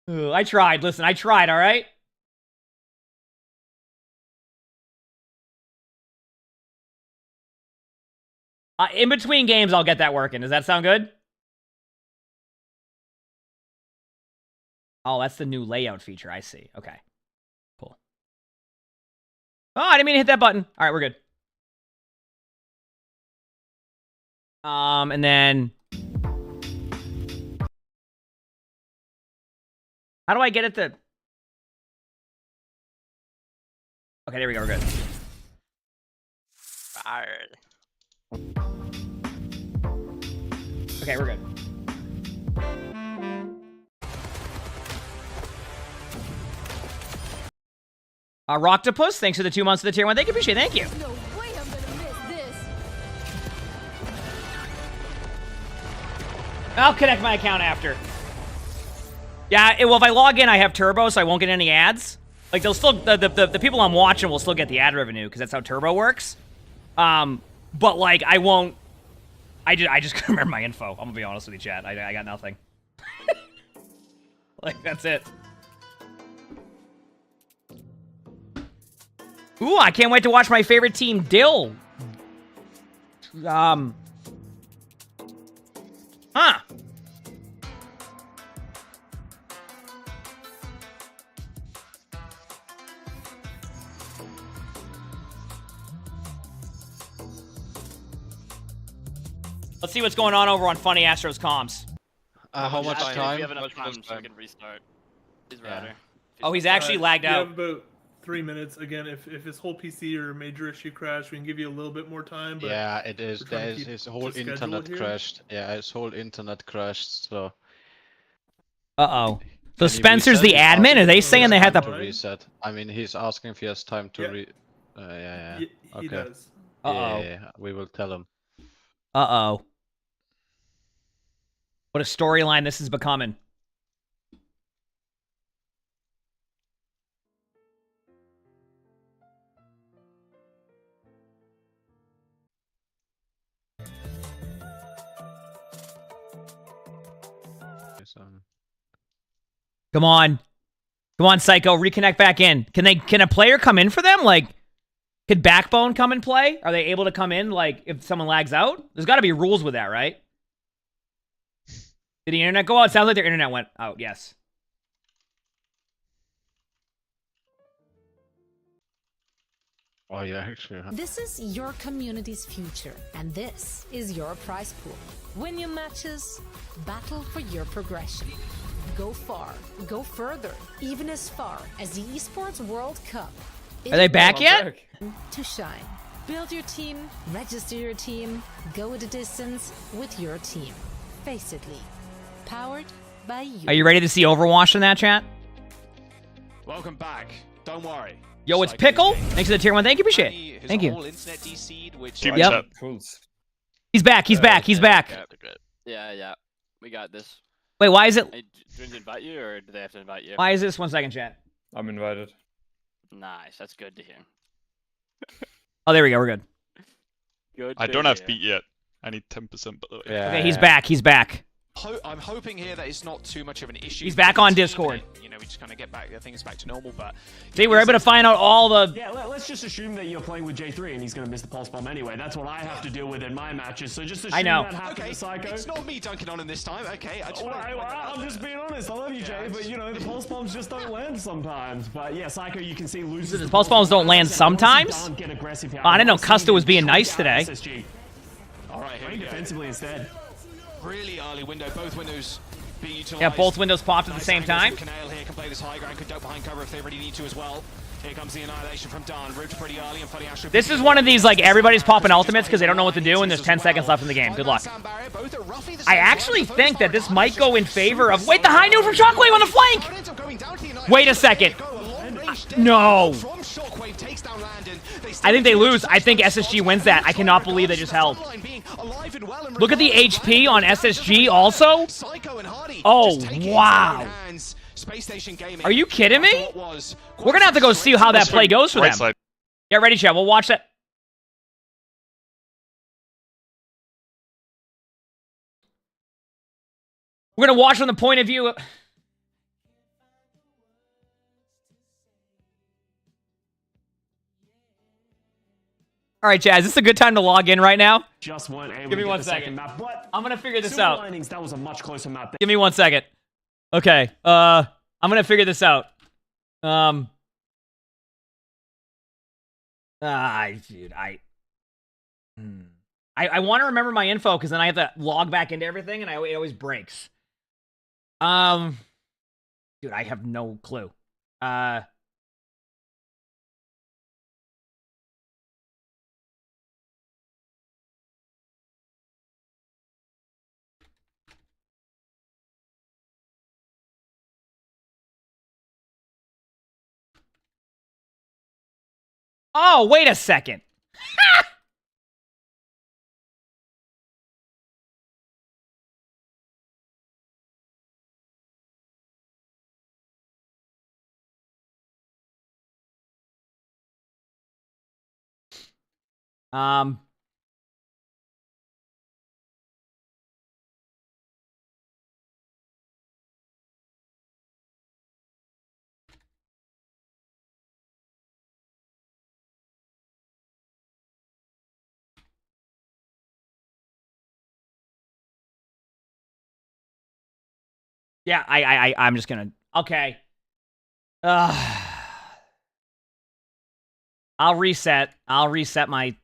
Ugh, I tried. Listen, I tried, all right? In between games, I'll get that working. Does that sound good? Oh, that's the new layout feature. I see. Okay. Cool. Oh, I didn't mean to hit that button. All right, we're good. And then... How do I get it to... Okay, there we go. We're good. Fired. Okay, we're good. Rocktopus, thanks for the 2 months of the tier 1. Thank you, appreciate it. Thank you. No way I'm gonna miss this. I'll connect my account after. Yeah, well, if I log in, I have Turbo, so I won't get any ads. Like, they'll still, the people I'm watching will still get the ad revenue, because that's how Turbo works. But, like, I won't, I just couldn't remember my info. I'm gonna be honest with you, chat. I got nothing. Like, that's it. Ooh, I can't wait to watch my favorite team, Dill. Huh. Let's see what's going on over on Funny Astros comms. How much time? We have enough time so we can restart. His router. Oh, he's actually lagged out. We have about 3 minutes. Again, if his whole PC or major issue crashed, we can give you a little bit more time. But yeah, it is. His whole internet crashed. Yeah, his whole internet crashed. So. Uh-oh. So Spencer's the admin? Are they saying they had to reset? I mean, he's asking if he has time to yeah. Okay. He does. Uh-oh. Yeah, we will tell him. Uh-oh. What a storyline this is becoming. Come on. Come on, Psycho. Reconnect back in. Can a player come in for them? Like, could Backbone come and play? Are they able to come in, like, if someone lags out? There's got to be rules with that, right? Did the internet go out? It sounds like their internet went out, yes. Oh, yeah, actually. This is your community's future, and this is your prize pool. Win your matches, battle for your progression. Go far, go further, even as far as the Esports World Cup. Are they back yet? To shine. Build your team, register your team, go the distance with your team. Facetly. Powered by you. Are you ready to see Overwatch in that chat? Welcome back. Don't worry. Yo, it's Pickle. Thanks for the tier 1. Thank you, appreciate it. Thank you. Yep. He's back. He's back. He's back. Yeah. We got this. Wait, why is it? Hey, do you want to invite you, or do they have to invite you? Why is this? 1 second, chat. I'm invited. Nice. That's good to hear. Oh, there we go. We're good. Good. I don't have beat yet. I need 10%, by the way. Yeah. Okay, he's back. He's back. I'm hoping here that it's not too much of an issue. He's back on Discord. You know, we just kind of get back, things back to normal. But see, we're able to find out all the. Yeah, let's just assume that you're playing with J3 and he's going to miss the pulse bomb anyway. That's what I have to deal with in my matches. So just assume that happens, Psycho. It's not me dunking on him this time. Okay, I'm just being honest. I love you, Jay, but you know the pulse bombs just don't land sometimes. But yeah, Psycho, you can see loses. The pulse bombs don't land sometimes. Oh, I didn't know Custa was being nice today. All right, here we go. Defensively instead. Really early window, both windows being utilized. Yeah, both windows popped at the same time. Canale here can play this high ground, could duck behind cover if they really need to as well. Here comes the annihilation from Dawn. Ripped pretty early and Funny Astro. This is one of these, like, everybody's popping ultimates because they don't know what to do and there's 10 seconds left in the game. Good luck. I actually think that this might go in favor of... Wait, the high noon from Shockwave on the flank! Wait a second. No. I think they lose. I think SSG wins that. I cannot believe they just held. Look at the HP on SSG also. Oh, wow. Are you kidding me? We're going to have to go see how that play goes for them. Get ready, chat. We'll watch that. We're going to watch from the point of view... All right, Chaz, is this a good time to log in right now? Just weren't able Give me to get one the second. second map, but I'm gonna figure this silver out. linings, that was a much closer map. Give me 1 second. Okay. I'm gonna figure this out. Dude, I want to remember my info because then I have to log back into everything and it always breaks. Dude, I have no clue. Oh, wait a second. Yeah, I'm just gonna. Okay. I'll reset. I'll reset my.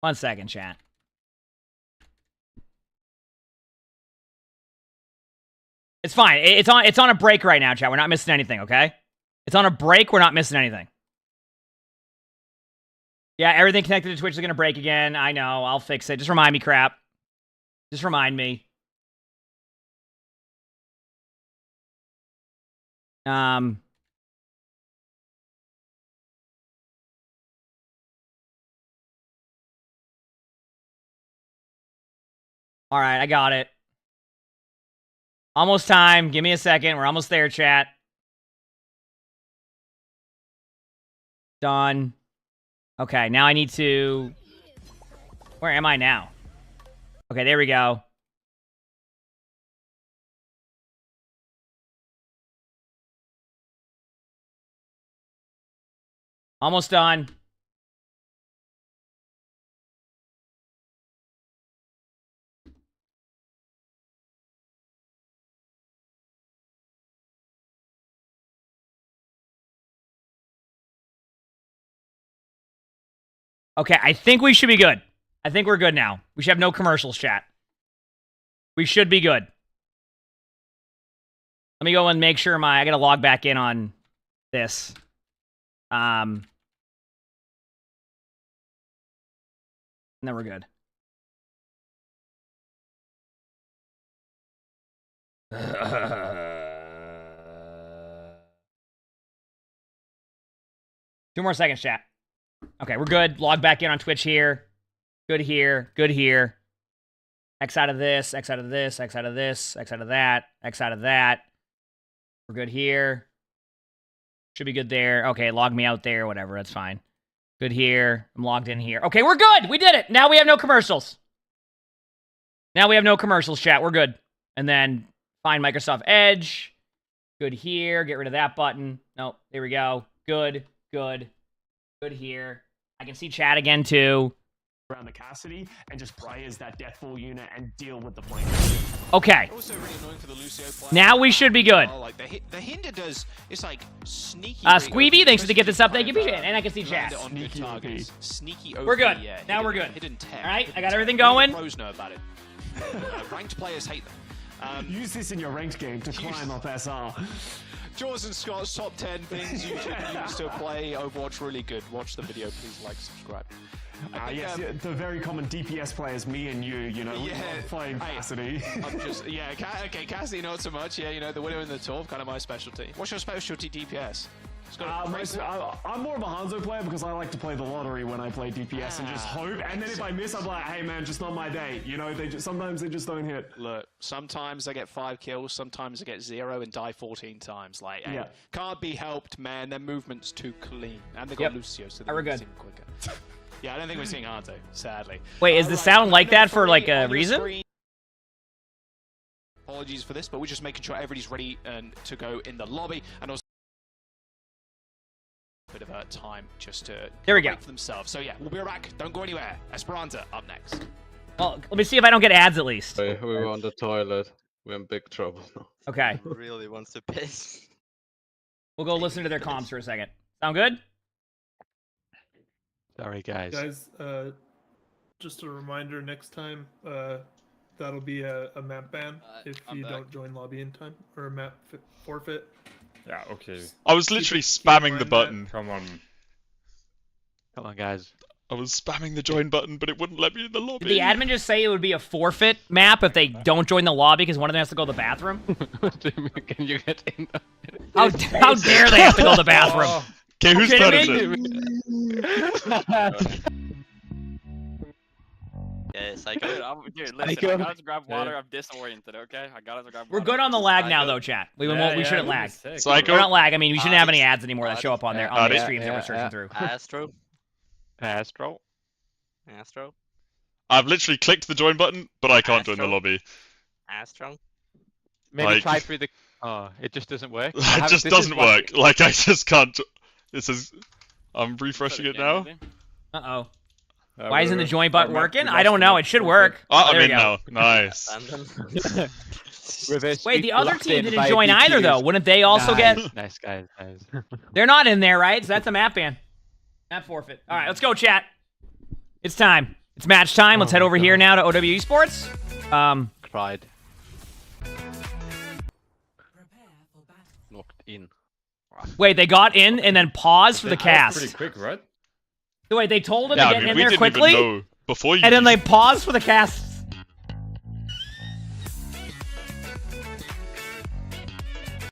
One second, chat. It's fine. It's on a break right now, chat. We're not missing anything, okay? It's on a break. We're not missing anything. Yeah, everything connected to Twitch is going to break again. I know. I'll fix it. Just remind me, crap. Just remind me. All right, I got it. Almost time. Give me a second. We're almost there, chat. Done. Okay, now I need to... Where am I now? Okay, there we go. Almost done. Okay, I think we should be good. I think we're good now. We should have no commercials, chat. We should be good. Let me go and make sure I gotta log back in on this. And then we're good. Two more seconds, chat. Okay, we're good. Log back in on Twitch here. Good here. Good here. X out of this. X out of this. X out of this. X out of that. X out of that. We're good here. Should be good there. Okay, log me out there. Whatever. That's fine. Good here. I'm logged in here. Okay, we're good. We did it. Now we have no commercials. Now we have no commercials, chat. We're good. And then find Microsoft Edge. Good here. Get rid of that button. Nope. There we go. Good. Good. Good here. I can see chat again, too. Around the Cassidy and just play as that Deathfall unit and deal with the flame. Okay. Also really annoying for the Lucio player. Now we should be good. Like the hinder does, it's like sneaky. Squeeby, thanks for the gift of sub. Thank you, appreciate it. And I can see chat. Sneaky targets. Sneaky OP, we're good. Yeah, now we're good. Hidden tech. All right, I got everything going. Pros know about it. Ranked players hate them. Use this in your ranked game to climb up SR. Jaws and Scott's top 10 things you should use to play Overwatch really good. Watch the video, please like, subscribe. Yes, the very common DPS players, me and you know, we love playing Cassidy. I'm just, okay, Cassidy not so much, yeah, you know, the winner in the top, kind of my specialty. What's your specialty DPS? I'm more of a Hanzo player because I like to play the lottery when I play DPS and just hope. And then if I miss, I'm like, hey man, just not my day. You know, sometimes they just don't hit. Look, sometimes I get 5 kills, sometimes I get 0 and die 14 times. Like, hey, can't be helped, man. Their movement's too clean, and they got Lucio, so they're good. Quicker. Yeah, I don't think we're seeing Hanzo, sadly. Wait, is the sound like that for like a reason? Apologies for this, but we're just making sure everybody's ready to go in the lobby, and also bit of a time just to wait for themselves. So yeah, we'll be right back. Don't go anywhere. Esperanza up next. Well, let me see if I don't get ads at least. We were on the toilet. We're in big trouble now. Okay. Really wants to piss. We'll go listen to their comms for a second. Sound good? Sorry, guys. Guys, just a reminder, next time, that'll be a map ban if you don't join lobby in time, or a map forfeit. Yeah, okay. I was literally spamming the button. Come on. Come on, guys. I was spamming the join button, but it wouldn't let me in the lobby. Did the admin just say it would be a forfeit map if they don't join the lobby because one of them has to go to the bathroom? Can you get in? How dare they have to go to the bathroom? Okay, whose turn is it? Yeah, Psycho. Dude, listen, I got to grab water. I'm disoriented, okay? I got to grab water. We're good on the lag now, though, chat. We shouldn't lag. Psycho. We're not lag. I mean, we shouldn't have any ads anymore that show up on there on the streams that we're searching through. Astro. I've literally clicked the join button, but I can't join the lobby. Astro. Maybe try through the... Oh, it just doesn't work. It just doesn't work. Like, I just can't... It says... I'm refreshing it now. Uh-oh. Why isn't the join button working? I don't know. It should work. Oh, I'm in now. Nice. Wait, the other team didn't join either, though. Wouldn't they also get... Nice, guys. Nice. They're not in there, right? So that's a map ban. Map forfeit. All right, let's go, chat. It's time. It's match time. Let's head over here now to OW Esports. Cried. Locked in. Wait, they got in and then paused for the cast. Pretty quick, right? Wait, they told him to get in there quickly, even know before you and then they paused for the cast.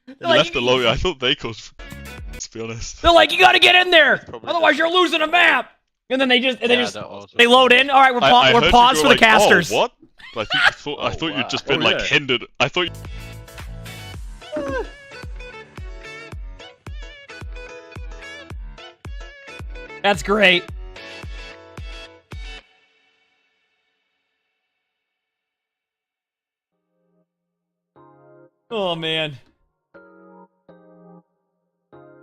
You left the lobby. I thought they caused. To be honest. They're like, you got to get in there, otherwise you're losing a map. And then they load in. All right, we're paused for the casters. Oh, what? I thought you'd just been like hindered. I thought. That's great. Oh, man.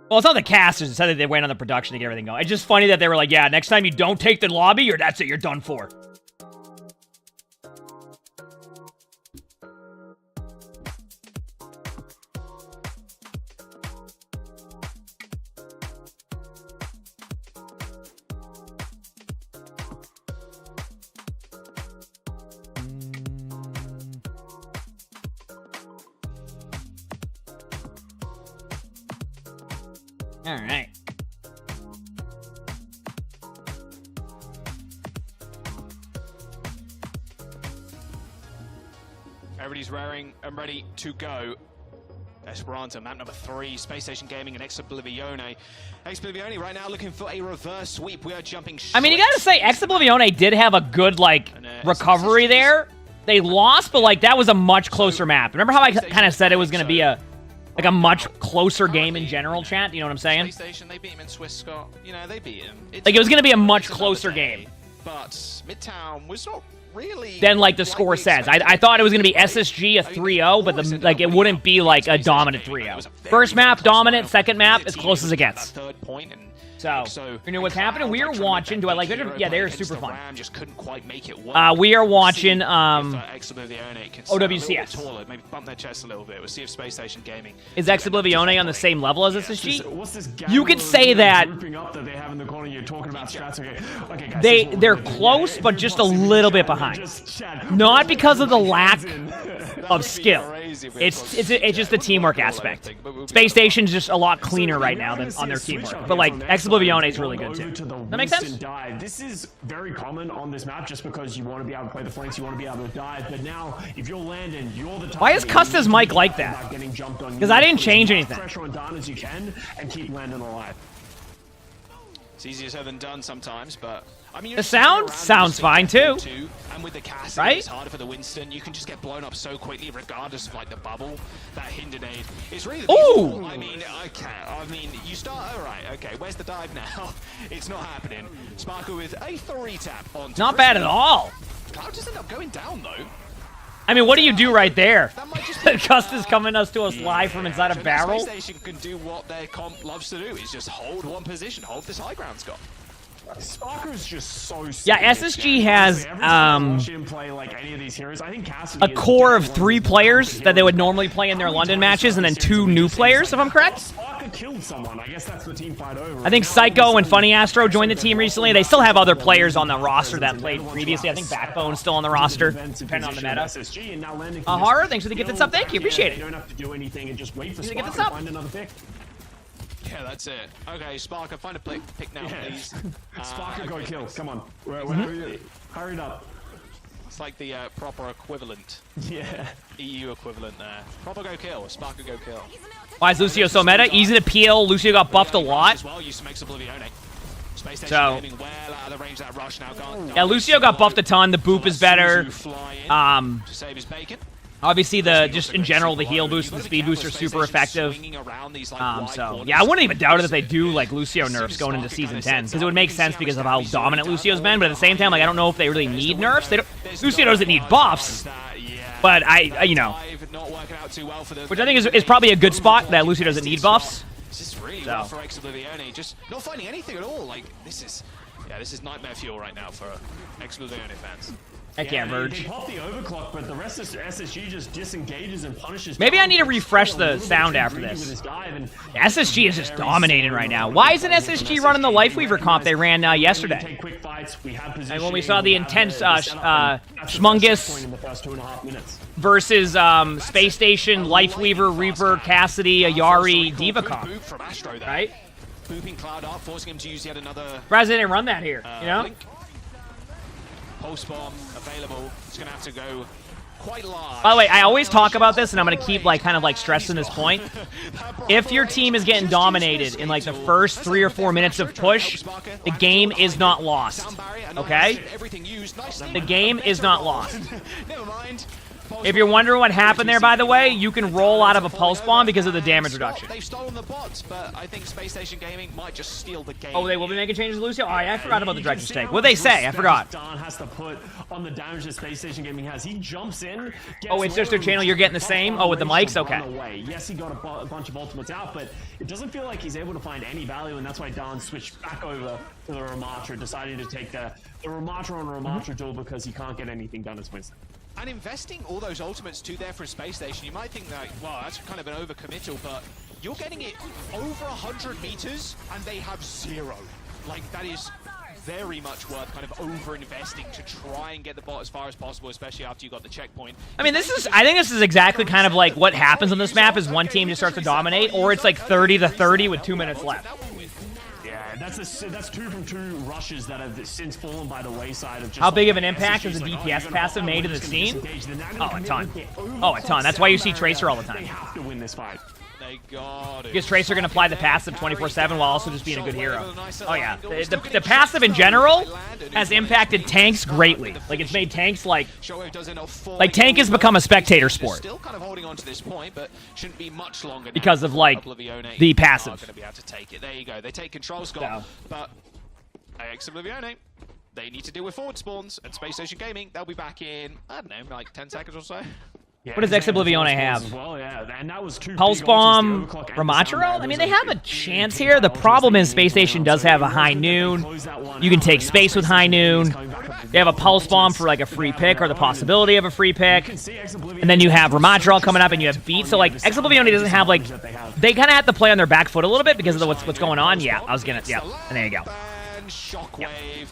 Well, it's not the casters. It's that they went on the production to get everything going. It's just funny that they were like, yeah, next time you don't take the lobby, that's it. You're done for. All right. Everybody's raring and ready to go. Esperanza, map number 3, Space Station Gaming and Exoblivione. Exoblivione right now looking for a reverse sweep. We are jumping I mean, you gotta say, Exoblivione did have a good, like, recovery there. They lost, but, like, that was a much closer map. Remember how I kind of said it was gonna be a much closer game in general, chat? You know what I'm saying? Space Station, they beat him in Swiss Scott. You know, they beat him. Like, it was gonna be a much closer game. But Midtown was not really... Then, like, the score says. I thought it was gonna be SSG a 3-0, but, it wouldn't be, like, a dominant 3-0. First map, dominant. Second map, as close as it gets. Third point and So, you know what's happening? We are watching. Do I like it? Yeah, they're super fun. Just couldn't quite make it work. We are watching OWCS. Maybe bump their chest a little bit. We'll see if Space Station Gaming is Exoblivione on the same level as SSG. You could say that they're close, but just a little bit behind. Not because of the lack of skill. It's just the teamwork aspect. Space Station's just a lot cleaner right now than on their teamwork. But like Ex Oblivione is really good too. That makes sense? This is very common on this map just because you want to be able to play the flanks, you want to be able to dive. But now, if you're landing, you're the Why is Custa's mic like that? Because I didn't change anything. Pressure on down as you can and keep landing alive. It's easier said than done sometimes, but I mean, the sound sounds fine too. And with the cast, right? It's harder for the Winston. You can just get blown up so quickly, regardless of like the bubble. That hindered aid. It's really. Ooh! I mean, you start. All right, okay. Where's the dive now? It's not happening. Sparker with a 3-tap on. Not bad at all. Cloud just ended up going down though. I mean, what do you do right there? Custa's coming to us live from inside a barrel. Space Station can do what their comp loves to do. Is just hold one position, hold this high ground, Scott. Sparker's just so sick. Yeah, SSG has a core of 3 players that they would normally play in their London matches, and then 2 new players, if I'm correct. Sparker killed someone. I guess that's the team fight over. I think Psycho and Funny Astro joined the team recently. They still have other players on the roster that played previously. I think Backbone's still on the roster, depending on the meta. Horror, thanks for the gifted sub. Thank you, appreciate it. You don't have to do anything and just wait for Sparker to find another pick. Yeah, that's it. Okay, Sparker, find a pick now, please. Sparker, go kill. Come on. Hurry up. It's like the proper equivalent. Yeah. EU equivalent there. Proper go kill. Sparker go kill. Why is Lucio so meta? Easy to peel. Lucio got buffed a lot. So, yeah, Lucio got buffed a ton. The boop is better. Obviously, just in general, the heal boost and the speed boost are super effective. So, yeah, I wouldn't even doubt it if they do, like, Lucio nerfs going into Season 10. Because it would make sense because of how dominant Lucio's been. But at the same time, like, I don't know if they really need nerfs. Lucio doesn't need buffs. But you know. Which I think is probably a good spot, that Lucio doesn't need buffs. This is really well for Ex Oblivione. Just not finding anything at all. Like, this is nightmare fuel right now for Ex Oblivione fans. Heck yeah, Verge. They pop the overclock, but the rest of SSG just disengages and punishes. Maybe I need to refresh the sound after this. SSG is just dominating right now. Why isn't SSG running the Lifeweaver comp they ran yesterday? And when we saw the intense Schmungus versus Space Station, Lifeweaver, Reaper, Cassidy, Ayari, Diva comp, right? Booping Cloud up, forcing him to use yet another. President didn't run that here, you know? Pulse bomb available. It's gonna have to go quite large. By the way, I always talk about this, and I'm gonna keep kind of stressing this point. If your team is getting dominated in like the first 3 or 4 minutes of push, the game is not lost. Okay? The game is not lost. Never mind. If you're wondering what happened there, by the way, you can roll out of a pulse bomb because of the damage reduction. They've stolen the bots, but I think Space Station Gaming might just steal the game. Oh, they will be making changes to Lucio? Oh, yeah, I forgot about the director's take. What'd they say? I forgot. Don has to put on the damage that Space Station Gaming has. He jumps in. Oh, it's just their channel. You're getting the same? Oh, with the mics? Okay. Yes, he got a bunch of ultimates out, but it doesn't feel like he's able to find any value, and that's why Don switched back over to the Ramatra, deciding to take the Ramatra on Ramatra duel because he can't get anything done as Winston. And investing all those ultimates to there for a Space Station, you might think that, well, that's kind of an overcommittal, but you're getting it over 100 meters, and they have 0. Like, that is very much worth kind of over-investing to try and get the bot as far as possible, especially after you got the checkpoint. I mean, I think this is exactly kind of like what happens on this map is one team just starts to dominate, or it's like 30-30 with 2 minutes left. That's 2 from 2 rushes that have since fallen by the wayside of just. How big of an impact has the DPS passive made in the scene? Oh, a ton. Oh, a ton. That's why you see Tracer all the time. They have to win this fight. They got it. Because Tracer can apply the passive 24/7 while also just being a good hero. Oh yeah, the passive in general has impacted tanks greatly. Like it's made tanks like tank has become a spectator sport. Still kind of holding on to this point, but shouldn't be much longer now. Because of like the passive. Going to be able to take it. There you go. They take control, Scott. But Ex Oblivione, they need to deal with forward spawns and Space Station Gaming. They'll be back in, I don't know, like 10 seconds or so. Yeah, what does Ex Oblivione have? Well, yeah, and that was 2 Pulse Bomb, Ramatra? I mean, they have a chance here. The problem is Space Station does have a High Noon. You can take space with High Noon. They have a Pulse Bomb for like a free pick or the possibility of a free pick. And then you have Ramatra coming up and you have Beat. So like Ex Oblivione doesn't have like, they kind of have to play on their back foot a little bit because of what's going on. Yeah, I was gonna, yeah, and there you go. Shockwave.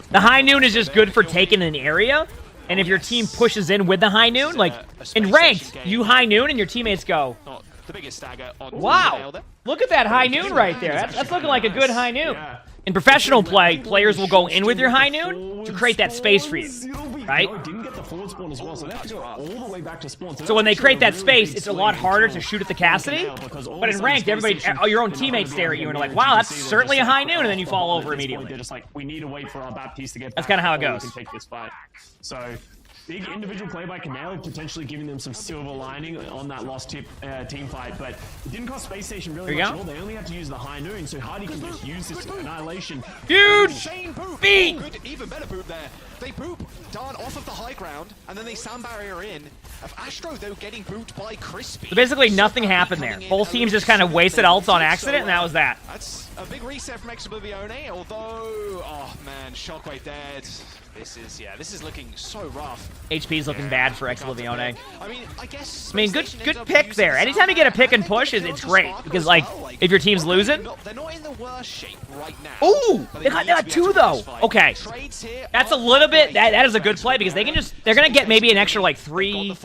The High Noon is just good for taking an area. And if your team pushes in with the high noon, like in ranked, you high noon and your teammates go, The biggest stagger on wow, look at that high noon right there. That's looking like a good high noon. In professional play, players will go in with your high noon to create that space for you, right? So when they create that space, it's a lot harder to shoot at the Cassidy. But in ranked, everybody, your own teammates stare at you and are like, wow, that's certainly a high noon, and then you fall over immediately. They're just like, we need to wait for our Baptiste to get back. That's kind of how it goes. We can take this fight. So big individual play by Canal, potentially giving them some silver lining on that lost team fight, but it didn't cost Space Station really much at all. They only had to use the high noon, so Hardy can just use this annihilation. Huge beat! Good, even better poop there. They poop Darn off of the high ground, and then they sound barrier in. Of Astro, though, getting pooped by Crispy. So basically nothing happened there. Both teams just kind of wasted ults on accident, and that was that. That's a big reset from Exoblivione, although, oh man, Shockwave dead. This is looking so rough. HP's looking bad for Exoblivione. I mean, good pick there. Anytime you get a pick and push, it's great because like if your team's losing. They're not in the worst shape right now. Ooh, they got two though. Okay, that's a little bit. That is a good play because they're gonna get maybe an extra like 3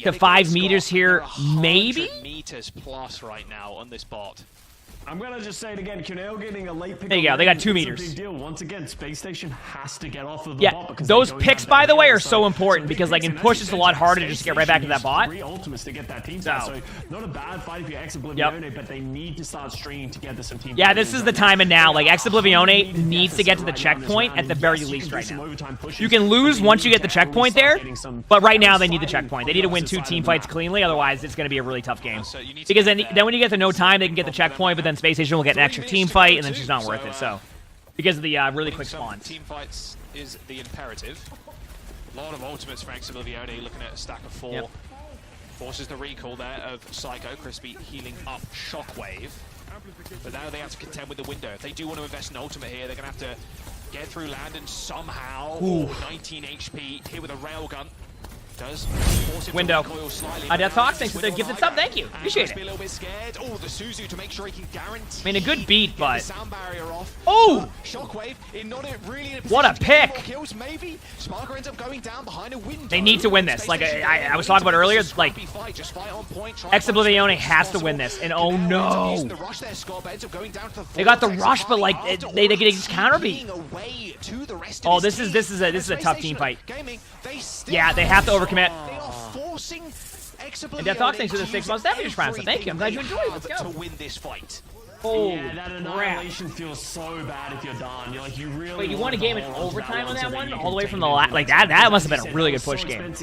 to 5 meters here, maybe. Meters plus right now on this bot. I'm gonna just say it again. Cuneo getting a late pick. There you go. They got 2 meters. Big deal. Once again, Space Station has to get off of the bot because those picks, by the way, are so important because like in push, it's a lot harder to just get right back to that bot. 3 ultimates to get that team fight. So not a bad fight if you're Exoblivione, but they need to start stringing together some team. Yeah, this is the time and now. Like Exoblivione needs to get to the checkpoint at the very least right now. You can lose once you get the checkpoint there, but right now they need the checkpoint. They need to win 2 team fights cleanly, otherwise it's going to be a really tough game. Because then when you get to no time, they can get the checkpoint, but then Space Station will get an extra team fight, and then she's not worth it. So, because of the really quick spawns. Team fights is the imperative. A lot of ultimates for Exoblivione, looking at a stack of 4. Yep. Forces the recall there of Psycho. Crispy healing up Shockwave. But now they have to contend with the window. If they do want to invest an ultimate here, they're going to have to get through land and somehow... Ooh, 19 HP here with a railgun. Does window. Death Hawk, thanks for the gifted sub. Thank you. Appreciate it. A little bit scared. Oh, the Suzu to make sure he can guarantee. I mean, a good beat, but sound barrier off. Oh! Shockwave in not really in a what a pick! Kills, maybe. Sparker ends up going down behind a window. They need to win this. Like I was talking about earlier, like Exoblivione has to win this. And oh no! They got the rush, but like they just counter beat. Oh, this is a tough team fight. Yeah, they have to overcommit. And Death Hawk, thanks for the 6 months Deputy Prime, so thank you. I'm glad you enjoyed it. Let's go. To win this fight. Oh, yeah, that annihilation feels so bad if you're done. You're like, you really. Wait, you won a game in overtime on that one, all the way from the like that must have been a really good push game.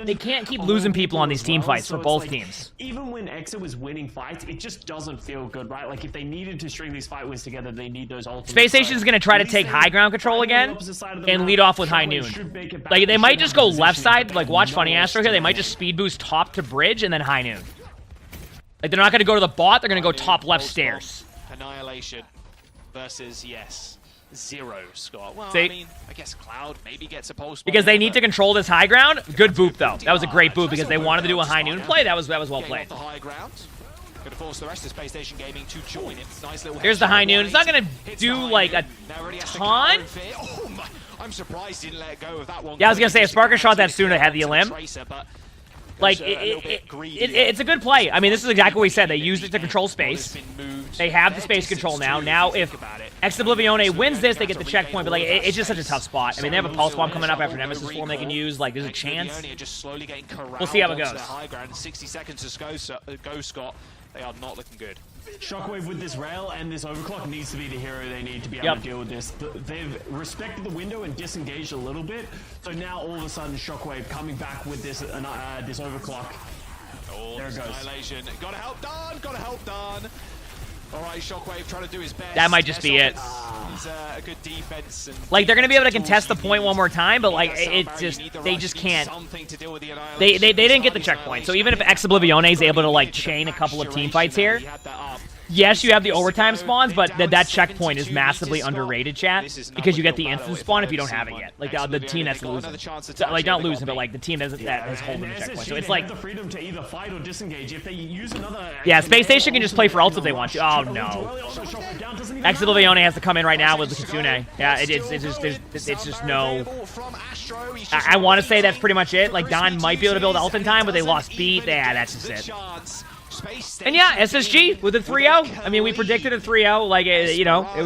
They can't keep losing people on these team fights for both teams. Even when Exa was winning fights, it just doesn't feel good, right? Like if they needed to string these fight wins together, they need those ultimates. Space Station is going to try to take high ground control again and lead off with high noon. Like they might just go left side, like watch Funny Astro here. They might just speed boost top to bridge and then high noon. Like, they're not going to go to the bot, they're going to go top left stairs. Annihilation versus, yes, 0, Scott. Well, See? I mean, I guess Cloud maybe gets a pulse. Because they need to control this high ground. Good boop, though. That was a great boop because they wanted to do a high noon play. That was well played. The high ground. Going to force the rest of Space Station Gaming to join it. Nice little Here's the high noon. It's not going to do, like, a ton. Oh, I'm surprised he didn't let go of that one. Yeah, I was going to say, if Sparker shot that sooner, they had the elim. Like, it's a good play. I mean, this is exactly what we said. They used it to control space. They have the space control now. Now, if Exoblivione wins this, they get the checkpoint. But, like, it's just such a tough spot. I mean, they have a Pulse Bomb coming up after Nemesis form they can use. Like, there's a chance. We'll see how it goes. 60 seconds to go, Scott. They are not looking good. Shockwave with this rail and this overclock needs to be the hero they need to be able to deal with this. They've respected the window and disengaged a little bit, so now all of a sudden Shockwave coming back with this this overclock. Oh, there it goes. Annihilation. Gotta help Don! Gotta help Don! Alright, Shockwave trying to do his best. That might just be it. He's a good defense. And like, they're going to be able to contest the point one more time, but, like, they just can't. They didn't get the checkpoint, so even if Exoblivione is able to, like, chain a couple of team fights here, yes, you have the overtime spawns, but that checkpoint is massively underrated, chat, because you get the instant spawn if you don't have it yet. Like, the team that's losing. So, like, not losing, but, like, the team that is holding the checkpoint. So it's like... the freedom to either fight or disengage. If they use another... Yeah, Space Station can just play for ults if they want to. Oh, no. Exoblivione has to come in right now with the Kitsune. Yeah, it's just no... Maestro. I want to say that's pretty much it. Like, Don might be able to build ult in time, but they lost beat. Yeah, that's just it. And yeah, SSG with a 3-0. I mean, we predicted a 3-0. Like, you know, it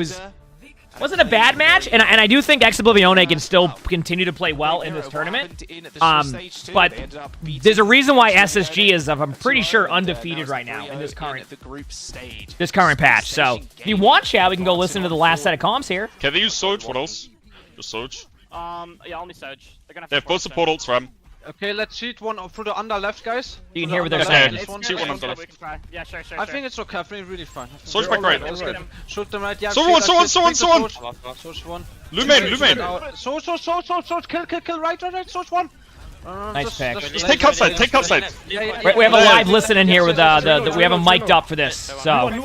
wasn't a bad match, and I do think Oblivione can still continue to play well in this tournament. But there's a reason why SSG is, I'm pretty sure, undefeated right now in this current patch. So if you want, chat, we can go listen to the last set of comms here. Can they use Surge? What else? Just Surge? Yeah, only Surge. They're gonna they have both support ults, Ram. Okay, let's cheat one through the under left, guys. You can hear what they're saying. Cheat one under left. Yeah, sure. I think it's okay. I think it's really fine. Surge back right. Shoot them right. Yeah. Someone. Source one. Lumen. Source. Kill. Right. Source one. Nice pick. Just take outside. Take outside. We have a live listen in here with the we have them mic'd up for this. So. The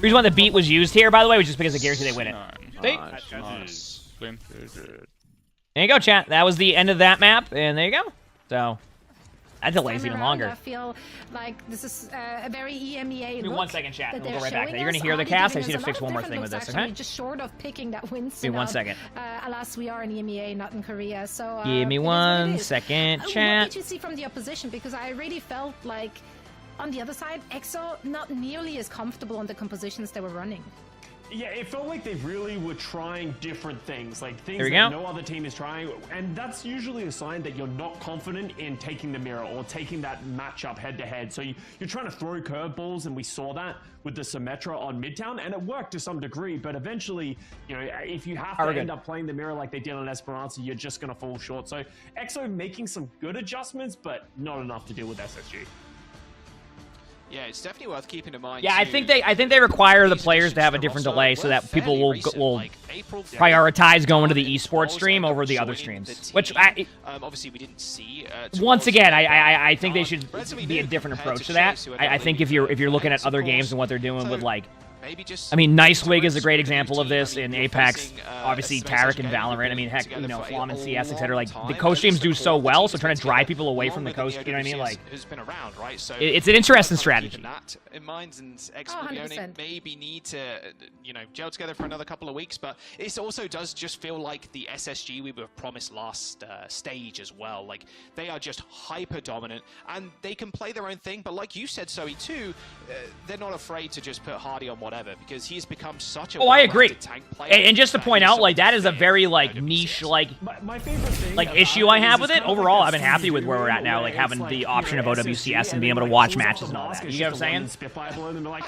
reason why the beat was used here, by the way, was just because I guarantee they win it. There you go, chat. That was the end of that map, and there you go. So that delays even longer. I feel like this is a very EMEA look. 1 second, chat. We'll go right back there. You're gonna hear the cast. I just need to fix one more thing with this. Okay. Just short of picking that win. Give me 1 second. Alas, we are in EMEA, not in Korea. So give me 1 second, chat. What did you see from the opposition? Because I really felt like on the other side, EXO not nearly as comfortable on the compositions they were running. Yeah, it felt like they really were trying different things, like things that no other team is trying, and that's usually a sign that you're not confident in taking the mirror or taking that matchup head-to-head. So you're trying to throw curveballs, and we saw that with the Symmetra on Midtown, and it worked to some degree, but eventually, you know, if you have to end up playing the mirror like they did on Esperanza, you're just going to fall short. So EXO making some good adjustments, but not enough to deal with SSG. Yeah, it's definitely worth keeping in mind. Yeah, I think they require the players to have a different delay so that people will prioritize going to the esports stream over the other streams. Which obviously we didn't see. Once again, I think they should be a different approach to that. I think if you're looking at other games and what they're doing with like. I mean, Nicewig is a great example of this in Apex. Obviously, Tarek and Valorant. I mean, heck, you know, Flom and CS, etc. Like, the coach streams do so well, so trying to drive people away from the coach, you know what I mean? Like, it's an interesting strategy. That in mind, and Oblivione maybe need to, you know, gel together for another couple of weeks, but it also does just feel like the SSG we were promised last stage as well. Like, they are just hyper dominant, and they can play their own thing, but like you said, Zoe, too, they're not afraid to just put Hardy on whatever, because he's become such a I agree. Tank player. And just to point out, like, that is a very, like, niche, like, my favorite thing, issue I have with it. Overall, I've been happy with where we're at now, like, having the option of OWCS and being able to watch matches and all that. You get what I'm saying?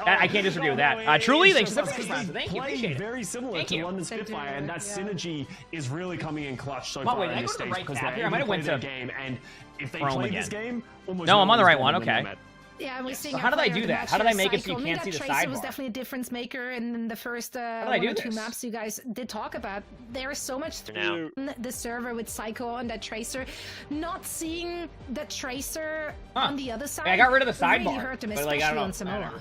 I can't disagree with that. Truly, thanks for the thank you. Appreciate it. Very similar to London Spitfire, and that synergy is really coming in clutch so far in this stage, because I might have went to game, and if they play this game, almost no, I'm on the right one. Okay. Yeah, we're seeing. So how did I do that? How did I make it so you can't see the sidebar? Tracer was definitely a difference maker in the first one or two maps you guys did talk about. There is so much on the server with Psycho on that Tracer. Not seeing the Tracer on the other side. I got rid of the sidebar. Really hurt him, especially on Samoa.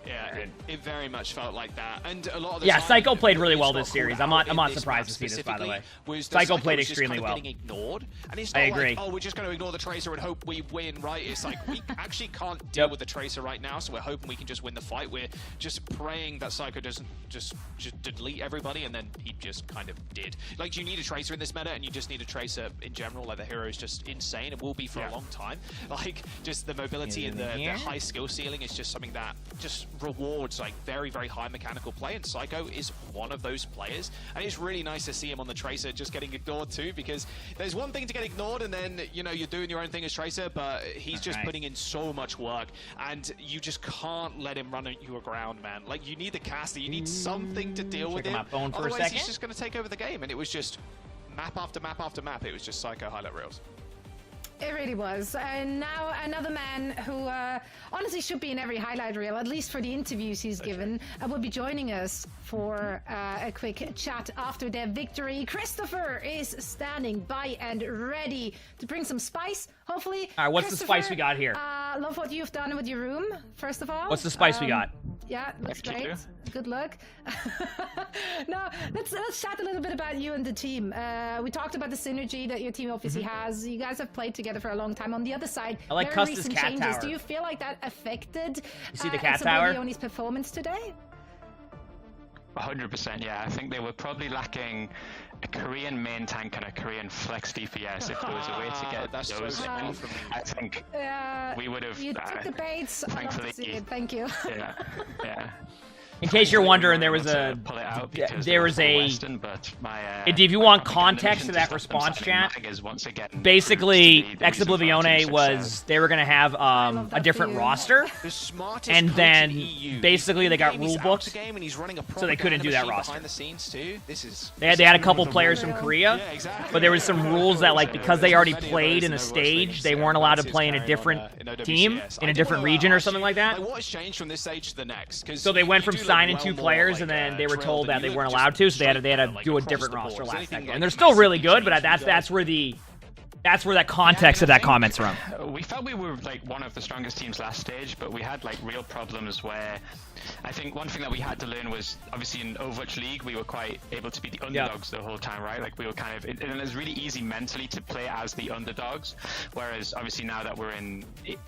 Yeah, it very much felt like that, and a lot of the time, Psycho played really well this series. I'm not surprised to see this, by the way. Psycho played extremely well. Ignored, and it's I agree. Like, oh, we're just going to ignore the Tracer and hope we win, right? It's like we actually can't deal with the Tracer right now, so we're hoping we can just win the fight. We're just praying that Psycho doesn't just delete everybody, and then he just kind of did. Like, you need a Tracer in this meta, and you just need a Tracer in general. Like, the hero is just insane, and will be for a long time. Like, just the mobility and the high skill ceiling is just something that just rewards like very, very high mechanical play, and Psycho is one of those players, and it's really nice to see him on the Tracer just getting ignored too, because there's one thing to get ignored and then, you know, you're doing your own thing as Tracer, but he's just putting in so much work, and you just can't let him run you aground, man. Like, you need the caster, you need something to deal with him, otherwise he's just going to take over the game, and it was just map after map after map. It was just Psycho highlight reels. It really was. And now another man who honestly should be in every highlight reel, at least for the interviews he's given, will be joining us for a quick chat after their victory. Christopher is standing by and ready to bring some spice, hopefully. All right, what's the spice we got here? Love what you've done with your room, first of all. What's the spice we got? Yeah, looks great. Good luck. Now, let's chat a little bit about you and the team. We talked about the synergy that your team obviously has. You guys have played together for a long time. On the other side, I like very Custis recent cat changes. tower. Do you feel like that affected you see the cat tower? Oblivione's performance today? 100%, yeah. I think they were probably lacking a Korean main tank and a Korean flex DPS. If there was a way to get those in, I think we would have. You took the baits. I love to see it. Thank you. Yeah, yeah. In case you're wondering, there was a if you want context to that response chat, basically Ex Oblivione was they were gonna have a different roster, and then basically they got rule booked, so they couldn't do that roster. They had a couple players from Korea, but there was some rules that like because they already played in a stage, they weren't allowed to play in a different team in a different region or something like that. What has changed from this stage to the next? So they went from signing 2 players, and then they were told that they weren't allowed to, so they had to do a different roster last second. And they're still really good, but that's where that context of that comment's from. We felt we were like one of the strongest teams last stage, but we had like real problems where I think one thing that we had to learn was obviously in Overwatch League we were quite able to be the underdogs the whole time, right? Like we were kind of, and it was really easy mentally to play as the underdogs, whereas obviously now that we're in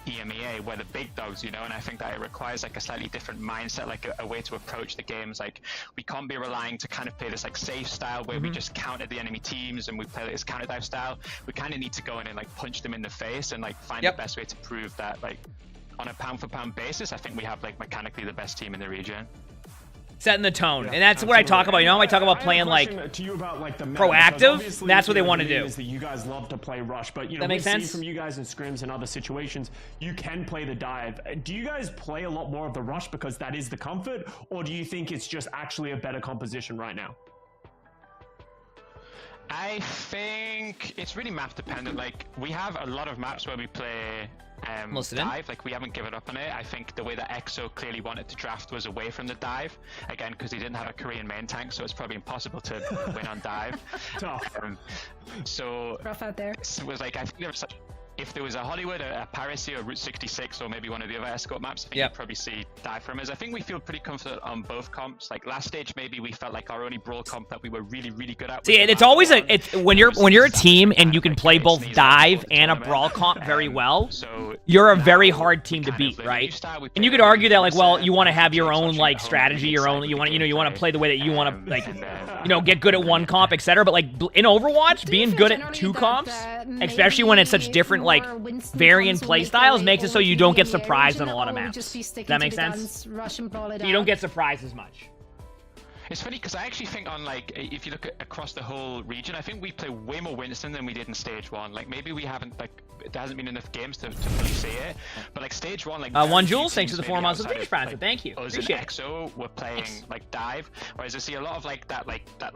EMEA we're the big dogs, you know, and I think that it requires like a slightly different mindset, like a way to approach the games. Like we can't be relying to kind of play this like safe style where we just counter the enemy teams and we play this counter dive style. We kind of need to go in and like punch them in the face and like find the best way to prove that like on a pound for pound basis, I think we have like mechanically the best team in the region. Setting the tone, and that's what I talk about. You know, I talk about playing like to you about like the proactive. That's what they want to do. Is that you guys love to play rush, but you know, that makes sense from you guys in scrims and other situations, you can play the dive. Do you guys play a lot more of the rush because that is the comfort, or do you think it's just actually a better composition right now? I think it's really map dependent. Like we have a lot of maps where we play dive, like we haven't given up on it. I think the way that EXO clearly wanted to draft was away from the dive, again because he didn't have a Korean main tank, so it's probably impossible to win on dive. So rough out there. It was like, I think there was such, if there was a Hollywood, a Paris, or Route 66, or maybe one of the other escort maps, I think you'd probably see dive from us. I think we feel pretty confident on both comps. Like last stage, maybe we felt like our only brawl comp that we were really, really good at. See, it's always when you're a team and you can play both dive and a brawl comp very well, you're a very hard team to beat, right? And you could argue that like, well, you want to have your own like strategy, you want to play the way that you want to, like, get good at one comp, etc. But like in Overwatch, being good at 2 comps, especially when it's such different like variant playstyles, makes it so you don't get surprised on a lot of maps. Does that make sense? You don't get surprised as much. It's funny because I actually think on like, if you look at across the whole region, I think we play way more Winston than we did in stage 1. Like maybe we haven't, like there hasn't been enough games to fully see it, but like stage 1, like one Jules, thanks for the 4 months of British Francis. Thank you. Us and EXO were playing like dive, whereas I see a lot of like that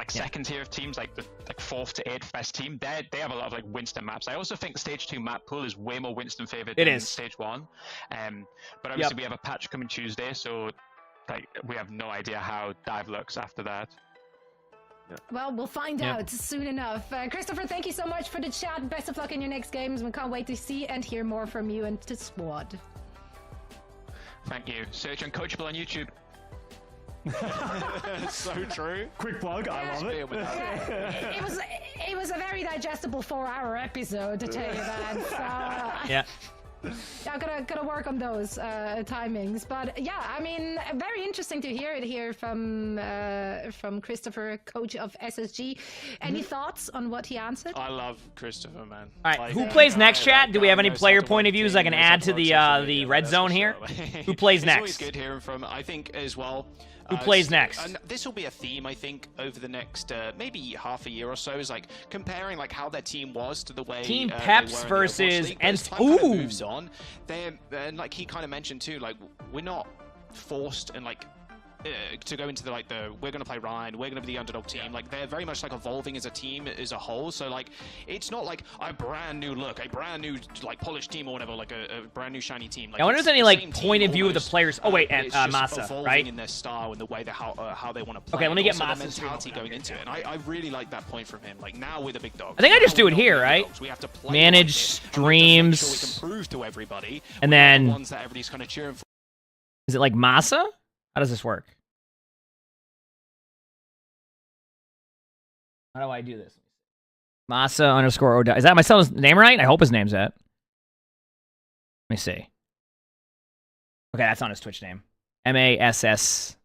second tier of teams, like the 4th to 8th best team, they have a lot of like Winston maps. I also think stage 2 map pool is way more Winston favored than stage 1. But obviously we have a patch coming Tuesday, so like we have no idea how dive looks after that. Well, we'll find out soon enough. Christopher, thank you so much for the chat. Best of luck in your next games. We can't wait to see and hear more from you and the squad. Thank you. Search Uncoachable on YouTube. So true. Quick plug, I love it. It was a very digestible 4-hour episode, to tell you that. So, yeah, gotta work on those timings, but yeah, I mean, very interesting to hear it here from Christopher, coach of SSG. Any thoughts on what he answered? I love Christopher, man. All right, who plays next, chat? Do we have any player point of views I can add to the red zone here? Who plays next? It's always good hearing from. I think as well. Who plays next? And this will be a theme, I think, over the next maybe half a year or so, is like comparing like how their team was to the way Team Peps versus moves on. And like he kind of mentioned too, like we're not forced and like to go into the we're gonna play Ryan, we're gonna be the underdog team. Like they're very much like evolving as a team as a whole. So like it's not like a brand new look, a brand new like polished team or whatever, like a brand new shiny team. Like, I wonder if there's any like point of view of the players. Oh wait, and Masa, right? In their style and the way how they want to play. Okay, let me get Masa's mentality going into it, and I really like that point from him. Like now we're the big dogs. I think I just do it here, right? We have to play manage streams, so we can prove to everybody, and then the ones that everybody's kind of cheering for. Is it like Masa? How does this work? How do I do this? Masa _ Oda. Is that my son's name right? I hope his name's that. Let me see. Okay, that's not his Twitch name. MASSA?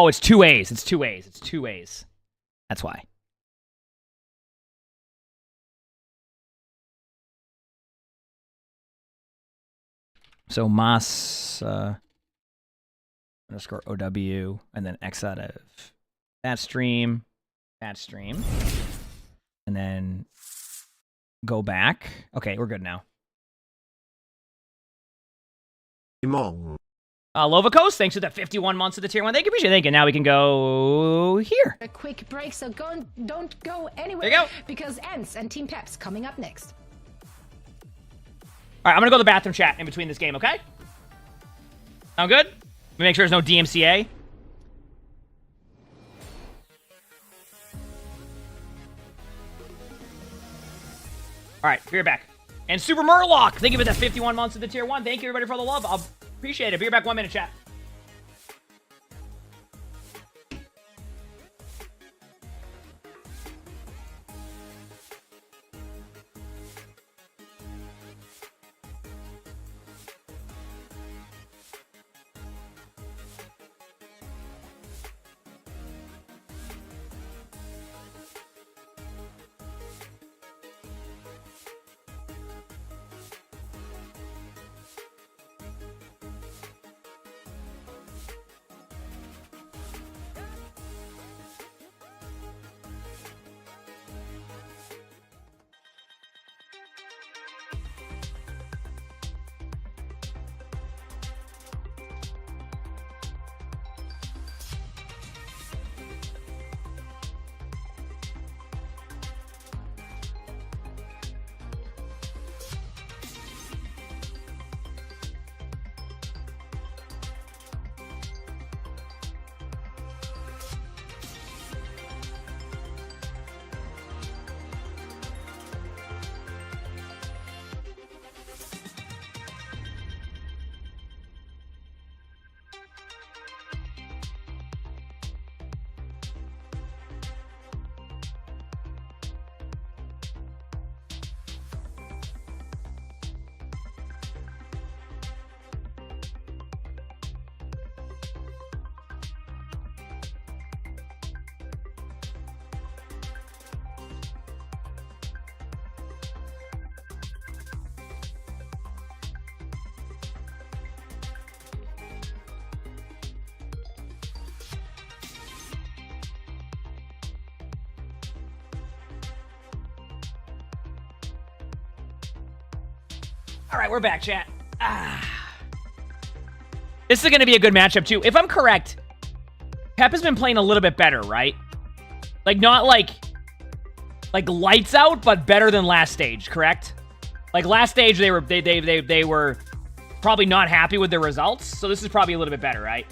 Oh, it's 2 A's. It's 2 A's. It's 2 A's. That's why. So Moss underscore OW and then X out of that stream, and then go back. Okay, we're good now. Emongg. Lovacos, thanks for the 51 months of the tier 1. Thank you, appreciate it. Thank you. Now we can go here. A quick break, so don't go anywhere. There you go. Because Ents and Team Peps coming up next. All right, I'm going to go to the bathroom chat in between this game, okay? Sound good? Let me make sure there's no DMCA. All right, be right back. And Super Murloc, thank you for the 51 months of the tier 1. Thank you, everybody, for the love. I'll appreciate it. Be right back. 1 minute, chat. All right, we're back, chat. This is going to be a good matchup, too. If I'm correct, Pep has been playing a little bit better, right? Like, not like lights out, but better than last stage, correct? Like, last stage, they were probably not happy with their results, so this is probably a little bit better, right?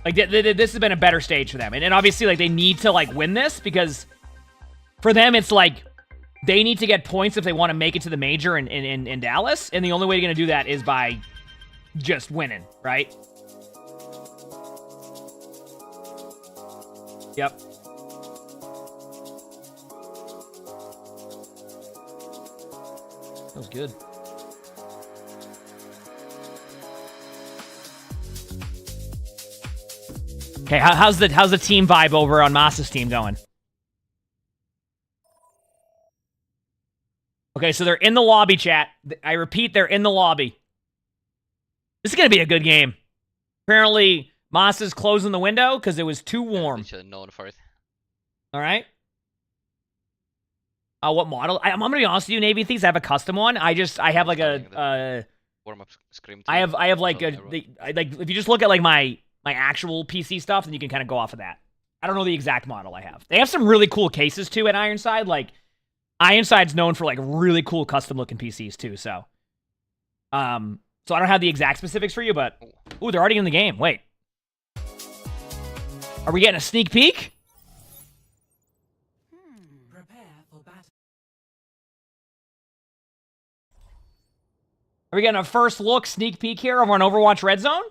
Like, this has been a better stage for them. And obviously, like, they need to, like, win this, because for them, it's like, they need to get points if they want to make it to the major in Dallas, and the only way you're going to do that is by just winning, right? Yep. That was good. Okay, how's the team vibe over on Moss's team going? Okay, so they're in the lobby, chat. I repeat, they're in the lobby. This is going to be a good game. Apparently, Moss is closing the window because it was too warm. Should have known for it. All right. What model? I'm going to be honest with you, Navy Thieves. I have a custom one. I have like a... warm-up scream. I have like a... like if you just look at like my actual PC stuff, then you can kind of go off of that. I don't know the exact model I have. They have some really cool cases, too, at Ironside. Like... Ironside's known for, like, really cool custom-looking PCs, too, so... so I don't have the exact specifics for you, but... Ooh, they're already in the game. Wait. Are we getting a sneak peek? Prepare for battle. Are we getting a first look sneak peek here over on Overwatch Red Zone?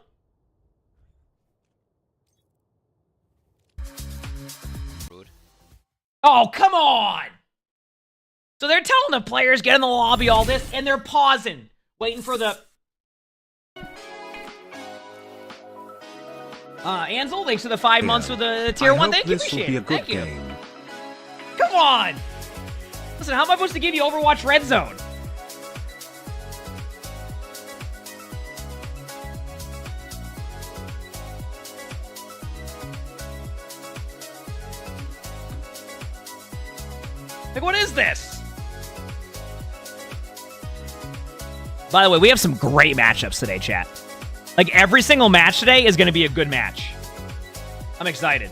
Rude. Oh, come on! So they're telling the players, get in the lobby, all this, and they're pausing, waiting for the... Ansel, thanks for the 5 months with the tier 1. Thank you, This will appreciate be a it. good Thank you. game. Come on! Listen, how am I supposed to give you Overwatch Red Zone? Like, what is this? By the way, we have some great matchups today, chat. Like, every single match today is going to be a good match. I'm excited.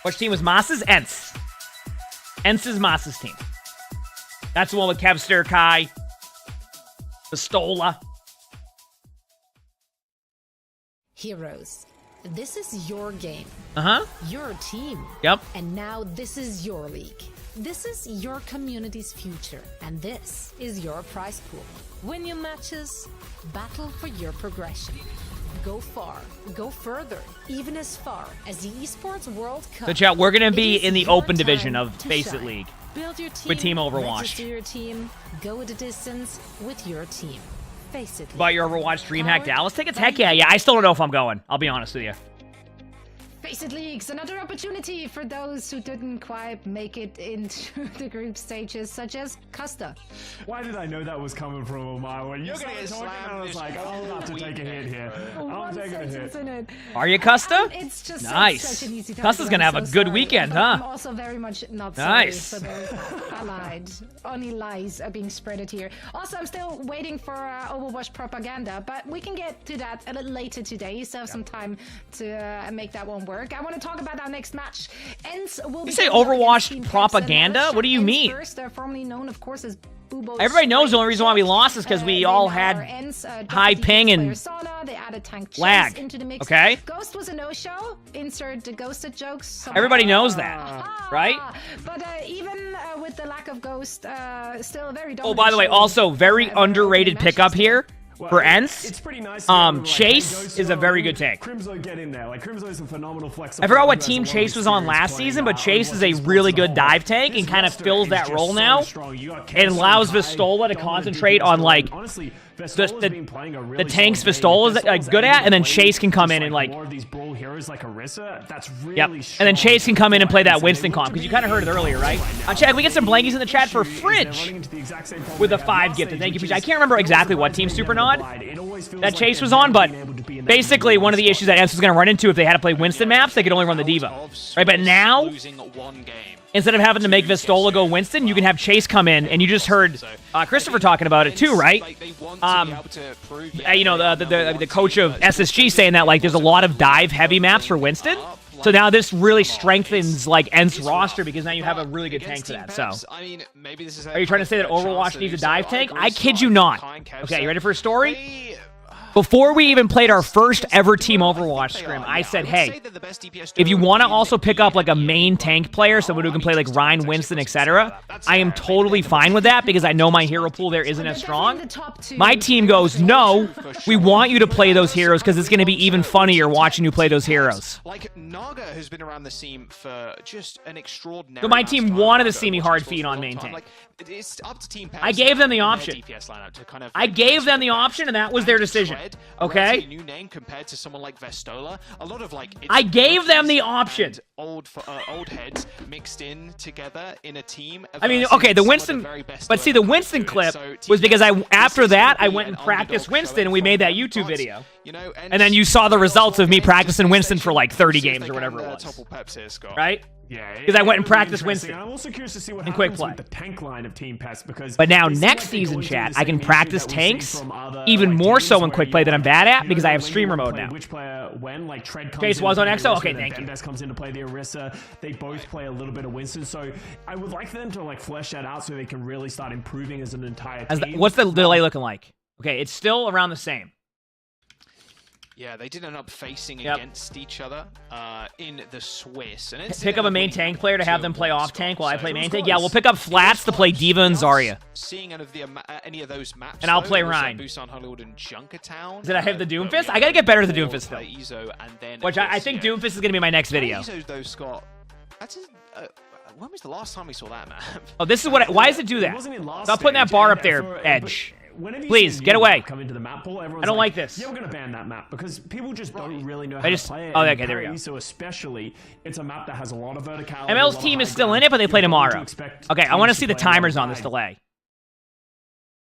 Which team was Moss's? Ents. Ents is Moss's team. That's the one with Kevster, Kai, Pistola. Heroes. This is your game. Uh-huh. Your team. Yep. And now this is your league. This is your community's future. And this is your prize pool. Win your matches. Battle for your progression. Go far. Go further. Even as far as the Esports World Cup. So, chat, we're going to be It is in the your open time division of to Faceit shine. League. Build your team. With Team Overwatch. Register your team. Go the distance with your team. Faceit League. About your Overwatch DreamHack Powered Dallas tickets? by Heck yeah. I still don't know if I'm going. I'll be honest with you. Faceit Leagues, another opportunity for those who didn't quite make it into the group stages, such as Custa. Why did I know that was coming from Omar? When you You're gonna started get talking, I slammed was this like, I'll have to take a hit here. I'm taking a hit. In it. Are you, Custa? It's just Nice. such an easy Custa's going to have a good weekend, but huh? I'm also very much not Nice. sorry for the allied. Only lies are being spreaded here. Also, I'm still waiting for Overwatch propaganda, but we can get to that a little later today. So have some time to make that one work. I want to talk about our next match. Ents will You be say going up Overwatch against Team propaganda? Pepsi. What do you Ents mean? First, they're formerly known, of course, as Bubo. Everybody knows the only reason why we lost is because we all had high ping and They added tank Chase lag. into the mix. Okay? Ghost was a no-show. Insert the ghosted jokes. Everybody knows that, right? But even with the lack of Ghost, still a very dominant. Oh, by the way, show. also very underrated pickup here for Ents. It's pretty nice. to be able to, like, Chase hey, Ghost, is a very good tank. Crimzo, get in there. Like, Crimzo is a phenomenal flex. I forgot what team Chase was on last season, but Chase is a really good dive tank and kind of fills that role now. It allows Vistola to concentrate on, like, the tanks Vistola is good at, and then Chase can come in and, like, more of these brawl heroes like Orisa. That's really yep. And then Chase can come in and play that Winston comp, because you kind of heard it earlier, right? Chad, we get some blankies in the chat for Fridge with a 5 gifted. Thank you, Fridge. I can't remember exactly what team Super Nod that Chase was on, but basically one of the issues that Ents was going to run into if they had to play Winston maps, they could only run the Diva. Right, but now, instead of having to make Vistola go Winston, you can have Chase come in, and you just heard Christopher talking about it too, right? You know, the coach of SSG saying that, like, there's a lot of dive-heavy maps for Winston. So now this really strengthens, like, Ents' roster, because now you have a really good tank for that. So, are you trying to say that Overwatch needs a dive tank? I kid you not. Okay, you ready for a story? Before we even played our first ever Team Overwatch scrim, I said, hey, if you want to also pick up like a main tank player, someone who can play like Ryan, Winston, etc., I am totally fine with that because I know my hero pool there isn't as strong. My team goes, no, we want you to play those heroes because it's going to be even funnier watching you play those heroes. Like Naga has been around the scene for just an extraordinary. So my team wanted to see me hard feed on main tank. It's up to Team I gave them the option. I gave them the option, and that was their decision. Okay? New name compared to someone like Vistola. A lot of like. I gave them the option. Old heads mixed in together in a team. I mean, okay, the Winston, but see, the Winston clip was because after that, I went and practiced Winston, and we made that YouTube video. And then you saw the results of me practicing Winston for like 30 games or whatever it was. Right? Yeah, because I went and practiced Winston. I'm also curious to see what in quick happens play. with the tank line of Team Pest, because but now next season, chat, I can practice tanks even more so in quick play that I'm bad at because I have streamer mode now. Which player when, like Tread comes Chase was on EXO? Okay, thank you. Best comes in to play the Orisa. They both play a little bit of Winston, so I would like them to like flesh that out so they can really start improving as an entire team. What's the delay looking like? Okay, it's still around the same. Yeah, they did end up facing against each other in the Swiss. And pick up a main tank player to have them play off tank while I play main tank. Yeah, we'll pick up Flats to play Diva and Zarya. Seeing any of those maps, and I'll play Ryan. Busan, Hollywood, and Junkertown. Did I have the Doomfist? I gotta get better at the Doomfist though. Which I think Doomfist is gonna be my next video. Iso's though, Scott. That's when was the last time we saw that map? Oh, this is what. Why does it do that? Stop putting that bar up there, Edge. Please, get away. Come into the map pool, I don't like this. Yeah, we're gonna ban that map because people just don't really know how to play it. Oh, okay, there we go. So especially, it's a map that has a lot of verticality. ML's team is still in it, but they play tomorrow. Okay, I want to see the timers on this delay.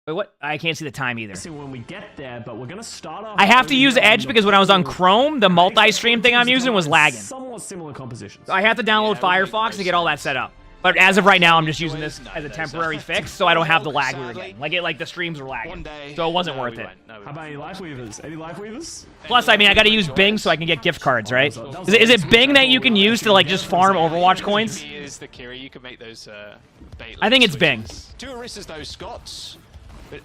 Wait, what? I can't see the time either. See when we get there, but we're gonna start off. I have to use Edge because when I was on Chrome, the multi-stream thing I'm using was lagging. Somewhat similar compositions. So I have to download Firefox to get all that set up. But as of right now, I'm just using this as a temporary fix, so I don't have the lag we were getting. Like the streams were lagging, so it wasn't worth it. How about any life weavers? Any life weavers? Plus, I mean, I got to use Bing so I can get gift cards, right? Is it Bing that you can use to like just farm Overwatch coins? You can make those bait. I think it's Bing. 2 Orissas though, Scots. But,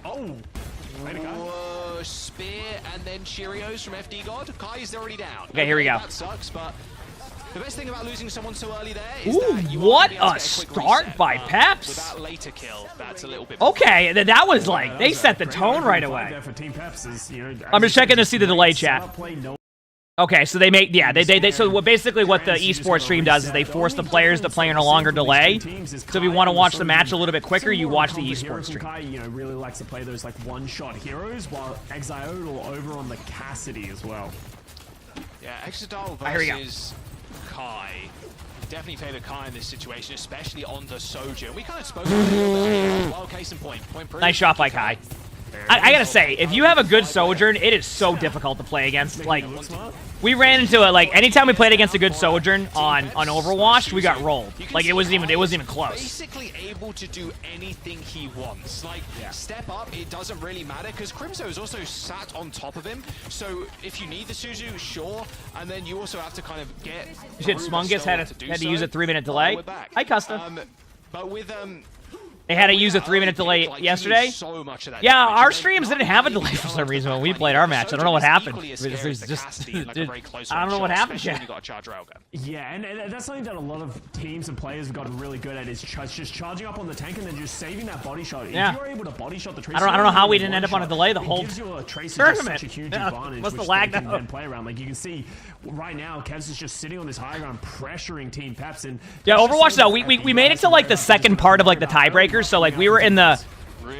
spear and then Cheerios from FD God. Kai's already down. Okay, here we go. That sucks, but the best thing about losing someone so early there is Ooh, that you what a start by Peps! With that later kill, that's a little bit. Okay, that was like they set the tone right away. I'm just checking to see the delay chat. Okay, so they make so basically what the esports stream does is they force the players to play in a longer delay. So if you want to watch the match a little bit quicker, you watch the esports stream. Really likes to play those like one-shot heroes, while Exiodal over on the Cassidy as well. Yeah, Exodal versus Kai. Definitely favor Kai in this situation, especially on the Sojourn. We kind of spoke about it. Well, case in point. Nice shot by Kai. I gotta say, if you have a good Sojourn, it is so difficult to play against. Like, we ran into it. Like, anytime we played against a good Sojourn on Overwatch, we got rolled. Like, it wasn't even close. Basically able to do anything he wants. Like, step up, it doesn't really matter because Crimso is also sat on top of him. So if you need the Suzu, sure, and then you also have to kind of get. Shit, Smungus had to use a 3-minute delay. Hi, Custa. But with They had to use a 3-minute delay yesterday. Yeah, our streams didn't have a delay for some reason when we played our match. I don't know what happened. I don't know what happened yet. Yeah, and that's something that a lot of teams and players have gotten really good at is just charging up on the tank and then just saving that body shot. Yeah. If you're able to body shot the Tracer, I don't know how we didn't end up on a delay the whole tournament. Such a huge advantage, What's the which lag they can now? then play around. Like you can see right now, Kev's is just sitting on this high ground, pressuring Team Peps. And yeah, Overwatch though, we made it to like the second part of like the tiebreakers. So like we were in the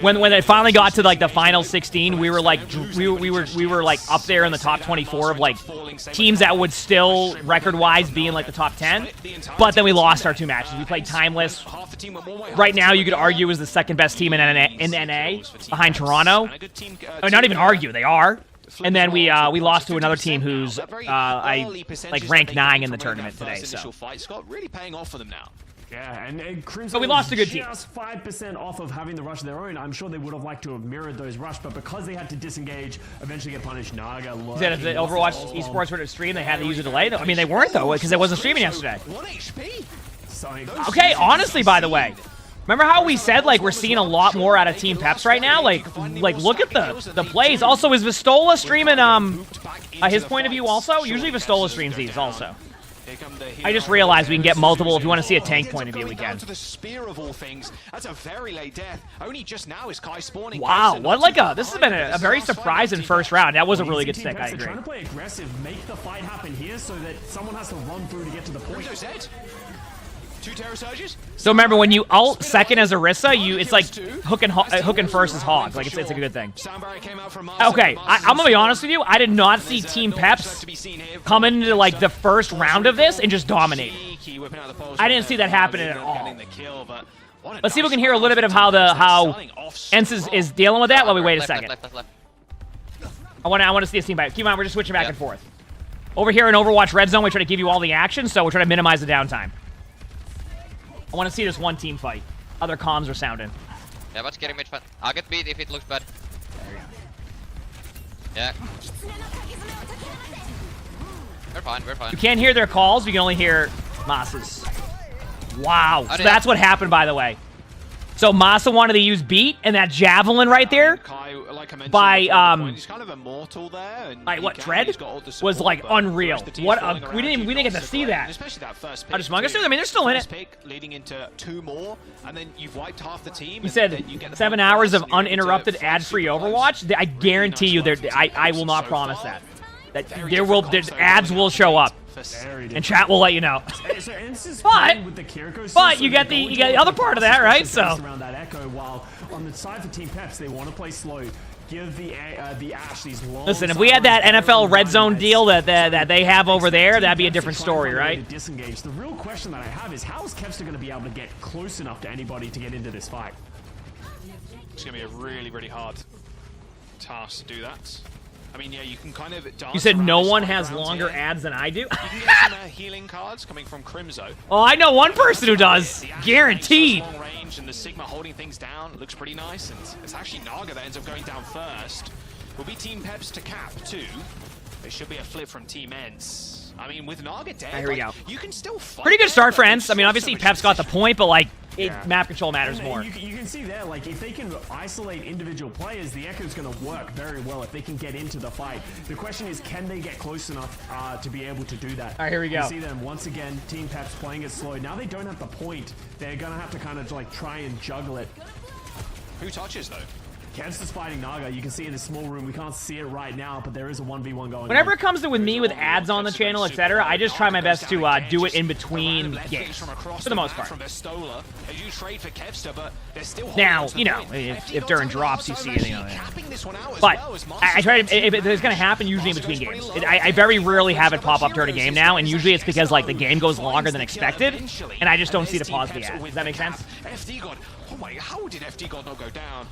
when it finally got to like the final 16, we were like we were like up there in the top 24 of like teams that would still record-wise be in like the top 10. But then we lost our 2 matches. We played Timeless. Right now, you could argue is the second best team in NA behind Toronto. Not even argue, they are. And then we lost to another team who's like ranked 9 in the tournament today. So really paying off for them now. Yeah, and Crimson but we lost a good team. Just 5% off of having the rush of their own. I'm sure they would have liked to have mirrored those rush, but because they had to disengage, eventually get punished. Naga, is that the Overwatch Esports were to stream? They had to use a delay. I mean, they weren't though because it wasn't streaming yesterday. 1 HP. Okay, honestly, by the way, remember how we said like we're seeing a lot more out of Team Peps right now? Like look at the plays. Also, is Vistola streaming his point of view also? Usually Vistola streams these also. I just realized we can get multiple. If you want to see a tank point of view, we can. To the spear of all things. That's a very late death. Only just now is Kai spawning. Wow, this has been a very surprising first round. That was a really good stick, I agree. Trying to play aggressive, make the fight happen here so that someone has to run through to get to the point. 2 Terror Surges. So remember, when you ult second as Orisa, it's like hooking first as Hog. Like it's a good thing. Okay, I'm gonna be honest with you. I did not see Team Peps come into like the first round of this and just dominate. I didn't see that happening at all. Let's see if we can hear a little bit of how Ents is dealing with that while we wait a second. I want to see a team fight. Keep in mind, we're just switching back and forth. Over here in Overwatch Red Zone, we try to give you all the action, so we're trying to minimize the downtime. I want to see this one team fight. Other comms are sounding. Yeah, what's getting mid fun? I'll get beat if it looks bad. Yeah. We're fine, we're fine. You can't hear their calls, you can only hear Masa's. Wow. So that's what happened, by the way. So Masa wanted to use beat and that javelin right there by he's kind of immortal there. And what Dread was like unreal. What we didn't get to see that. Especially that first pick. How does Mungus do? I mean, they're still in it. Pick leading into 2 more, and then you've wiped half the team. You said 7 hours of uninterrupted ad-free Overwatch. I guarantee you, I will not promise that. Ads will show up. surface. And chat will let you know. But you get the other part of that, right? So around that echo, while on the side for Team Peps, they want to play slow. Give the Ash these long. Listen, if we had that NFL red zone deal that they have over there, that'd be a different story, right? Disengage. The real question that I have is how is Kevster going to be able to get close enough to anybody to get into this fight? It's going to be a really, really hard task to do that. I mean, yeah, you can kind of dance. You said around no this one high has ground longer here. ads than I do? You can get some healing cards coming from Crimzo. Oh, I know one person who does. Guaranteed. Long range and the Sigma holding things down. It looks pretty nice, and it's actually Naga that ends up going down first. Will be Team Peps to cap too. There should be a flip from Team Ents. I mean, with Naga dead, Here we go. you can still fight. Pretty good there, start but for there's Ents. I mean, still obviously so much Pep's got the point, but like, Yeah. map control matters And more. You can see there, like, if they can isolate individual players, the Echo's going to work very well if they can get into the fight. The question is, can they get close enough to be able to do that? All right, here we go. You see them once again, Team Peps playing it slow. Now they don't have the point. They're going to have to kind of like try and juggle it. Who touches though? Kevster's fighting Naga. You can see in a small room. We can't see it right now, but there is a 1v1 going Whenever on. it comes to with me with ads on the channel, etc., I just try my best to do it in between games, for the most part. Now, you know, if during drops you see it, you know. But I try to, if it's going to happen, usually in between games. I very rarely have it pop up during a game now, and usually it's because like the game goes longer than expected, and I just don't see the pause the ad. Does that make sense? FD God, oh my, how did FD God not go down?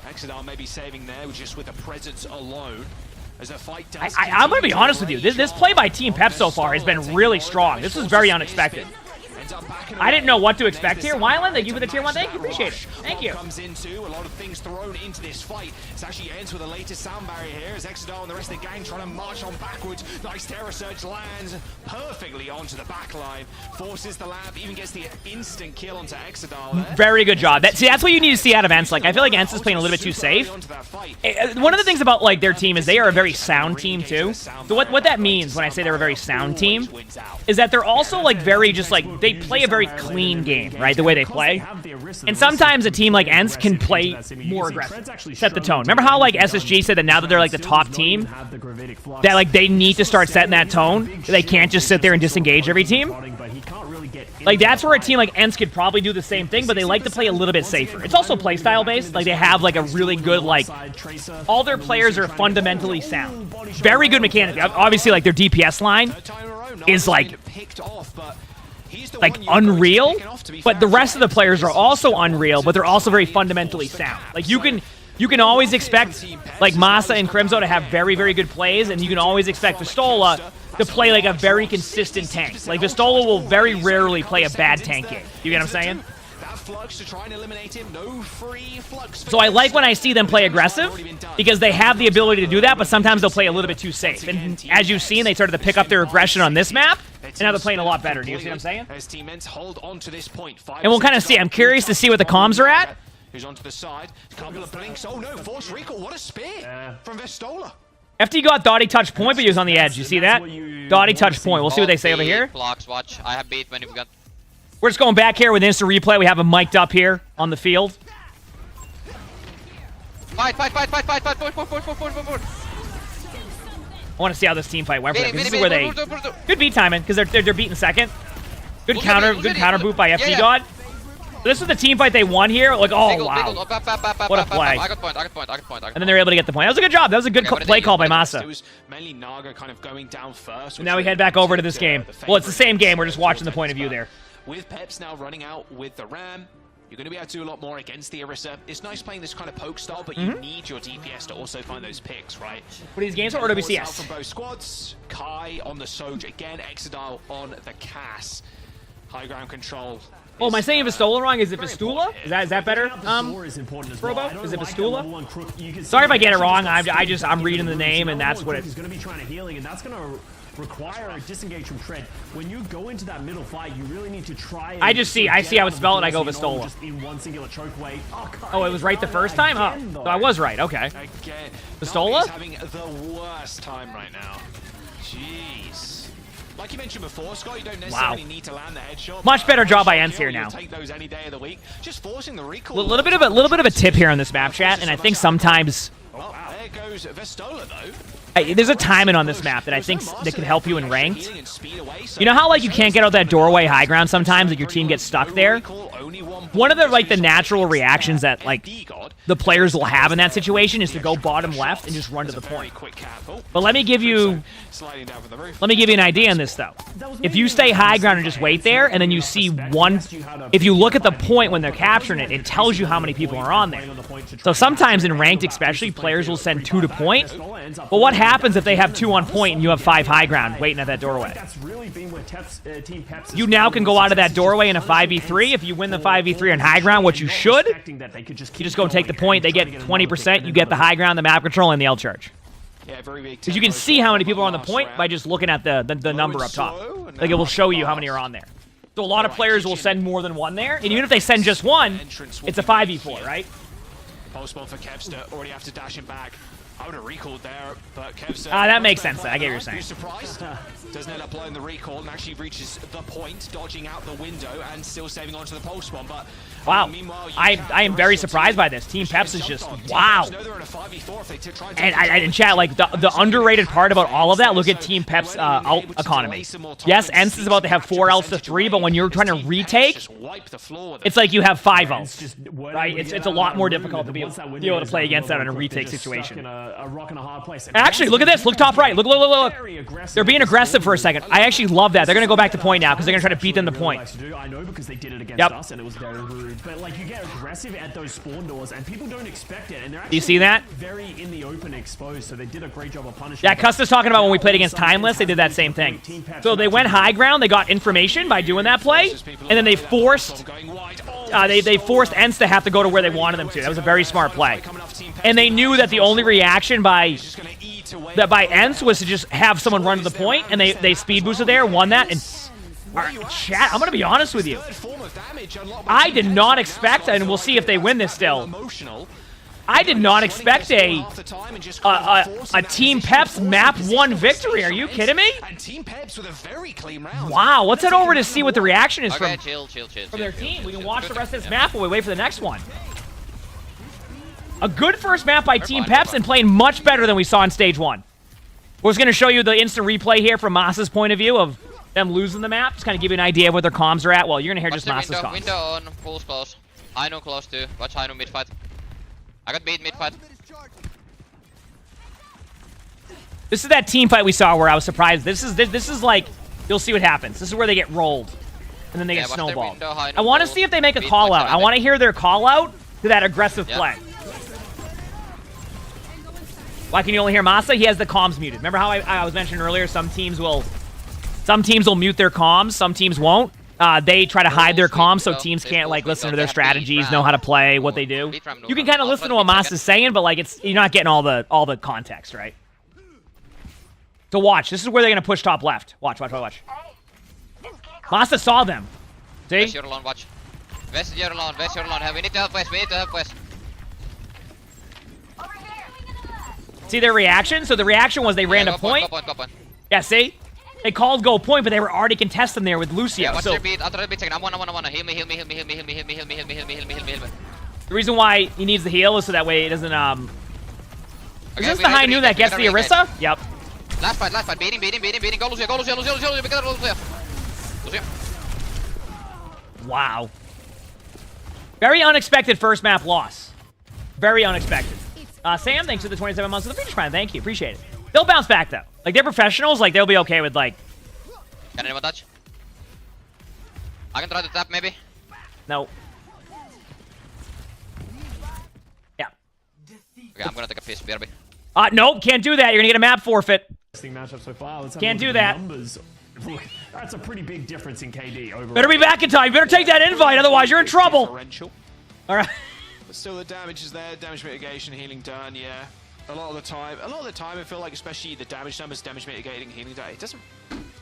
Exodal maybe saving there just with the presence alone. As a fight does I'm going to be honest with you. This play by Team Pep so far has been really strong. This was very unexpected. I didn't know what to expect here. Wyland, thank you for the tier 1. Thank you. Appreciate it. Thank you. Comes into a lot of things thrown into this fight. It actually ends with the latest sound barrier here as Exodal and the rest of the gang trying to march on backwards. Nice Terror Surge lands perfectly onto the back line. Forces the lab, even gets the instant kill onto Exodal there. Very good job. That's what you need to see out of Ents. Like, I feel like Ents is playing a little bit too safe. One of the things about like their team is they are a very sound team too. So what that means when I say they're a very sound team is that they're also like very just like they play a very clean game, right? The way they play. And sometimes a team like Ents can play more aggressive. Set the tone. Remember how like SSG said that now that they're like the top team, that like they need to start setting that tone? They can't just sit there and disengage every team. Like that's where a team like Ents could probably do the same thing, but they like to play a little bit safer. It's also playstyle based. Like they have like a really good like all their players are fundamentally sound. Very good mechanic. Obviously like their DPS line is like unreal, but the rest of the players are also unreal, but they're also very fundamentally sound. Like you can always expect like Masa and Crimzo to have very, very good plays, and you can always expect Vistola to play like a very consistent tank. Like Vistola will very rarely play a bad tank game. You get what I'm saying? So I like when I see them play aggressive because they have the ability to do that, but sometimes they'll play a little bit too safe. And as you've seen, they started to pick up their aggression on this map, and now they're playing a lot better. Do you see what I'm saying? And we'll kind of see. I'm curious to see what the comms are at. Who's onto the side? Couple of blinks. Oh no, force recall. What a spear from Vistola. FD got Dottie touch point, but he was on the edge. You see that? Dottie touch point. We'll see what they say over here. Blocks, watch. I have beat when you've got. We're just going back here with instant replay. We have him mic'd up here on the field. Fight. I want to see how this team fight went for them. This is where they good beat timing because they're beating second. Good counter boot by FD God. This is the team fight they won here. Like, oh wow, what a play! I got point. And then they're able to get the point. That was a good job. That was a good play call by Masa. It was mainly Naga kind of going down first. And now we head back over to this game. Well, it's the same game. We're just watching the point of view there. With Peps now running out with the Ram, you're going to be able to do a lot more against the Orisa. It's nice playing this kind of poke style, but you need your DPS to also find those picks, right? What are these games or OWCS? From both squads. Kai on the Soj again, Exodal on the Cass. High ground control. Oh, am I saying Vistola wrong? Is it Vistula? Is that better? Probo? Is it Vistula? Sorry if I get it wrong. I'm reading the name and that's what it's. Going to be trying to healing, and that's going to require a disengage from Tread. When you go into that middle fight, you really need to try. I see how it's spelled, and I go Vistola. Just in one singular choke wave. Oh, it was right the first time. Oh, so I was right. Okay. Again, Vistola? Having the worst time right now. Jeez. Like you mentioned before, Scott, you don't necessarily need to land the headshot. Much better job by Ents here now. Take those any day of the week. Just forcing the recall. A little bit of a tip here on this map chat, and I think sometimes goes Vestola, though. Hey, there's a timing on this map that I think that can help you in ranked. You know how like you can't get out that doorway high ground sometimes, like your team gets stuck there? One of the like the natural reactions that like the players will have in that situation is to go bottom left and just run to the point. But let me give you an idea on this though. If you stay high ground and just wait there, and then you see one, if you look at the point when they're capturing it, it tells you how many people are on there. So sometimes in ranked especially, players will send 2 to point. But what happens if they have 2 on point and you have 5 high ground waiting at that doorway? You now can go out of that doorway in a 5v3. If you win the 5v3 on high ground, which you should, you just go take the point. They get 20%. You get the high ground, the map control, and the L charge. Because you can see how many people are on the point by just looking at the number up top. Like it will show you how many are on there. So a lot of players will send more than one there, and even if they send just one, it's a 5v4, right? Postball for Kevster, already have to dash him back. I would have recalled there, but Kevster... that makes sense. I get what you're saying. You're surprised? Doesn't end up blowing the recall and actually reaches the point, dodging out the window and still saving onto the post bomb. But wow, I am very surprised by this. Team Peps is just wow. And in chat, like the underrated part about all of that, look at Team Peps ult economy. Yes, ENCE is about to have 4 ults to 3, but when you're trying to retake, it's like you have 5 ults, right? It's a lot more difficult to be able to play against that in a retake situation. Actually, look at this. Look top right. Look. They're being aggressive for a second. I actually love that. They're going to go back to point now because they're going to try to beat them to point. I know because they did it against us and it was very rude. But like you get aggressive at those spawn doors and people don't expect it. And they're actually you see that? Very in the open exposed. So they did a great job of punishing. Yeah, Custer's talking about when we played against Timeless, they did that same thing. So they went high ground. They got information by doing that play. And then they forced they forced ENCE to have to go to where they wanted them to. That was a very smart play. And they knew that the only reaction by ENCE was to just have someone run to the point, and they speed boosted there, won that, and chat, I'm going to be honest with you. I did not expect, and we'll see if they win this still, I did not expect a Team Peps map 1 victory. Are you kidding me? Wow, let's head over to see what the reaction is from their team. We can watch the rest of this map while we wait for the next one. A good first map by Team Peps and playing much better than we saw in Stage 1. We're just going to show you the instant replay here from Masa's point of view of them losing the map. Just kind of give you an idea of where their comms are at. Well, you're going to hear just Masa's comms. Window on, pulse close. I know close too. Watch I know mid fight. I got beat mid fight. This is that team fight we saw where I was surprised. This is like, you'll see what happens. This is where they get rolled. And then they get snowballed. Window, I want to see if they make a call out. I want to hear their call out to that aggressive play. Why can you only hear Masa? He has the comms muted. Remember how I was mentioning earlier, some teams will mute their comms, some teams won't. They try to hide their comms so teams can't like listen to their strategies, know how to play, what they do. You can kind of listen to what Masa's saying, but like you're not getting all the context, right? So watch. This is where they're gonna push top left. Watch. Masa saw them. See? West, you're alone, watch. West, you're alone. Hey, we need to help West. See their reaction? So the reaction was they ran to point. Go point. Yeah, see? They called go point, but they were already contesting there with Lucio. Yeah, watch so their beat. I'll try to beat second. I'm one. Heal me. The reason why he needs the heal is so that way it doesn't, Is this the high noon that gets the Orisa? Yep. Last fight. Beating. Go Lucio. Lucio. Wow. Very unexpected first map loss. Very unexpected. Sam, thanks for the 27 months of the Phoenix Prime. Thank you. Appreciate it. They'll bounce back, though. Like, they're professionals. Like, they'll be okay with, like... Can anyone touch? I can try to tap, maybe. No. Yeah. Okay, I'm gonna take a piece, BRB. Nope. Can't do that. You're gonna get a map forfeit. Matchup so far. Can't do that. Look, that's a pretty big difference in KD overall. Better be back in time. You better take that invite, otherwise you're in trouble. All right. But still, the damage is there. Damage mitigation, healing done. Yeah. A lot of the time, I feel like, especially the damage numbers, damage mitigating, healing done. It doesn't.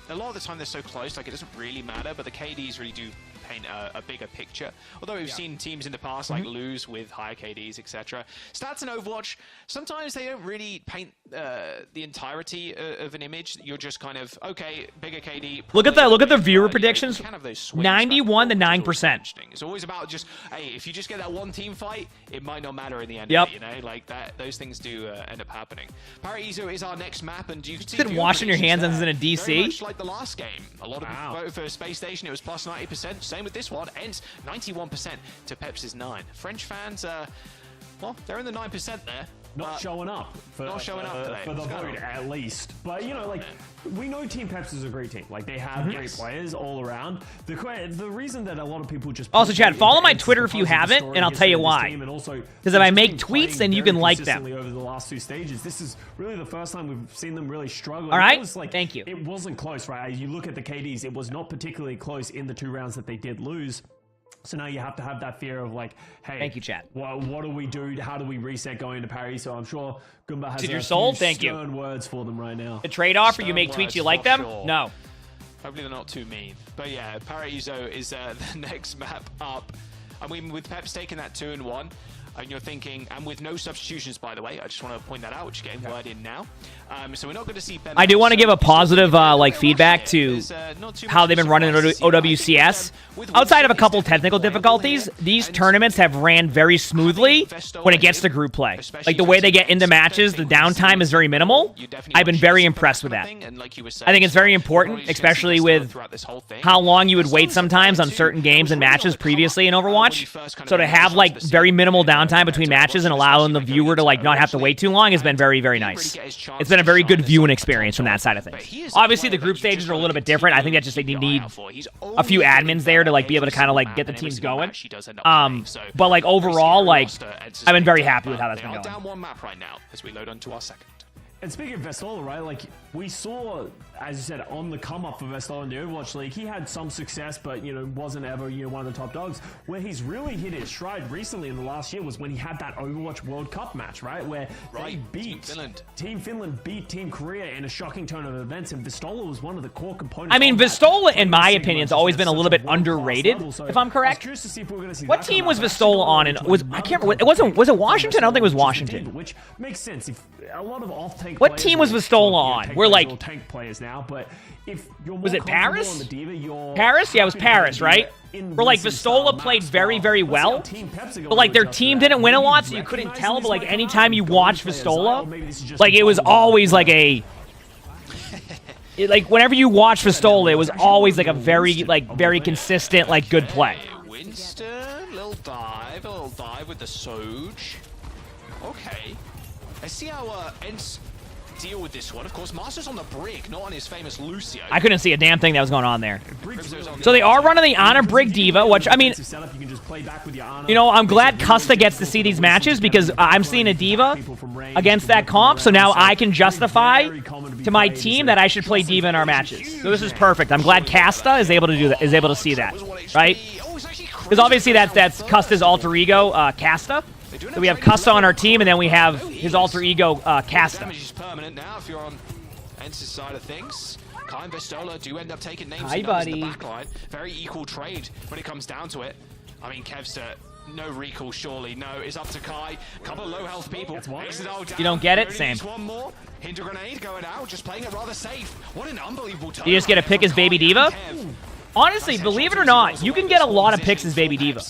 A lot of the time they're so close, like it doesn't really matter. But the KDs really do paint a bigger picture. Although we've seen teams in the past like lose with higher KDs, etc. Stats in Overwatch, sometimes they don't really paint the entirety of an image. You're just kind of, okay, bigger KD. Look at that. Look at the viewer predictions. 91 to 9%. It's always about just, hey, if you just get that one team fight, it might not matter in the end. Yep. You know, like that. Those things do end up happening. Paraiso is our next map, and you can see Been washing your hands as in a DC. Very much like the last game. A lot of people voted for Space Station. It was plus 90%. Same with this one. Ends 91% to Pepsi's 9. French fans, well, they're in the 9% there. Not showing up for the vote, at least. But, you know, like, we know Team Peps is a great team. Like, they have great players all around. The reason that a lot of people just... Also, Chad, follow my Twitter if you haven't, and I'll tell you why. Because if I make tweets, then you can like them. Over the last 2 stages, this is really the first time we've seen them really struggle. All right, like, thank you. It wasn't close, right? As you look at the KDs, it was not particularly close in the 2 rounds that they did lose. So now you have to have that fear of like, hey, thank you, chat. What do we do? How do we reset going to Paris? So I'm sure Goomba has your soul? Thank you. Stern words for them right now. The trade-off, or you make tweets, you like them? Sure. No. Hopefully they're not too mean. But yeah, Paraiso is the next map up. I mean, with Pep's taking that 2-1, and you're thinking, and with no substitutions, by the way, I just want to point that out, which game word in now. So we're not going to see Ben. I do want to give a positive like feedback to how they've been running OWCS. Outside of a couple technical difficulties, these tournaments have ran very smoothly when it gets to group play. Like the way they get into matches, the downtime is very minimal. I've been very impressed with that. I think it's very important, especially with how long you would wait sometimes on certain games and matches previously in Overwatch. So to have like very minimal downtime between matches and allowing the viewer to like not have to wait too long has been very, very nice. It's been a very good viewing experience from that side of things. Obviously, the group stages are a little bit different. I think that just they need a few admins there to like be able to kind of like get the teams going. But like overall, like I've been very happy with how that's been going. Down 1 map right now as we load onto our second. And speaking of Vestola, right, like, we saw, as you said, on the come-up for Vestola in the Overwatch League, he had some success, but, you know, wasn't ever, you know, one of the top dogs. Where he's really hit his stride recently in the last year was when he had that Overwatch World Cup match, right, where they beat Team Finland beat Team Korea in a shocking turn of events, and Vestola was one of the core components. I mean, Vestola, in my opinion, has always been a little bit underrated, if I'm correct. What team was Vestola on? And I can't remember. Was it Washington? I don't think it was Washington. Which makes sense. If a lot of off-tank what team was Vestola on? We're like tank players now, but if you're more was it Paris? On the Diva, Paris? Yeah, it was Paris, right? Where like Vestola played very, very well, but like their team didn't win a lot, so you couldn't tell. But like anytime you watch Vestola, like it was always like a like whenever you watch Vestola, it was always like a very consistent, like good play. Winston, little dive with the Soj. Okay. I see how Ents deal with this one. Of course, Master's on the brig, not on his famous Lucio. I couldn't see a damn thing that was going on there. So they are running the Ana Brig Diva, which, I mean, you know, I'm glad Custa gets to see these matches because I'm seeing a Diva against that comp, so now I can justify to my team that I should play Diva in our matches. So this is perfect. I'm glad Casta is able to do that, is able to see that, right? Because obviously that's Custa's alter ego, Casta. So we have Custa on our team, and then we have his alter ego, Casta. Damage is permanent now if you're on Ents' side of things. Kai and Vestola do end up taking names Hi, and numbers in buddy. the backline. Very equal trade when it comes down to it. I mean, Kevster, no recall surely. No, it's up to Kai. A couple of low health people. You don't get it? Same. One more. Hinder grenade going out, just playing it rather safe. What an unbelievable turn. You just get to pick his baby Diva? Honestly, believe it or not, you can get a lot of picks as baby Diva.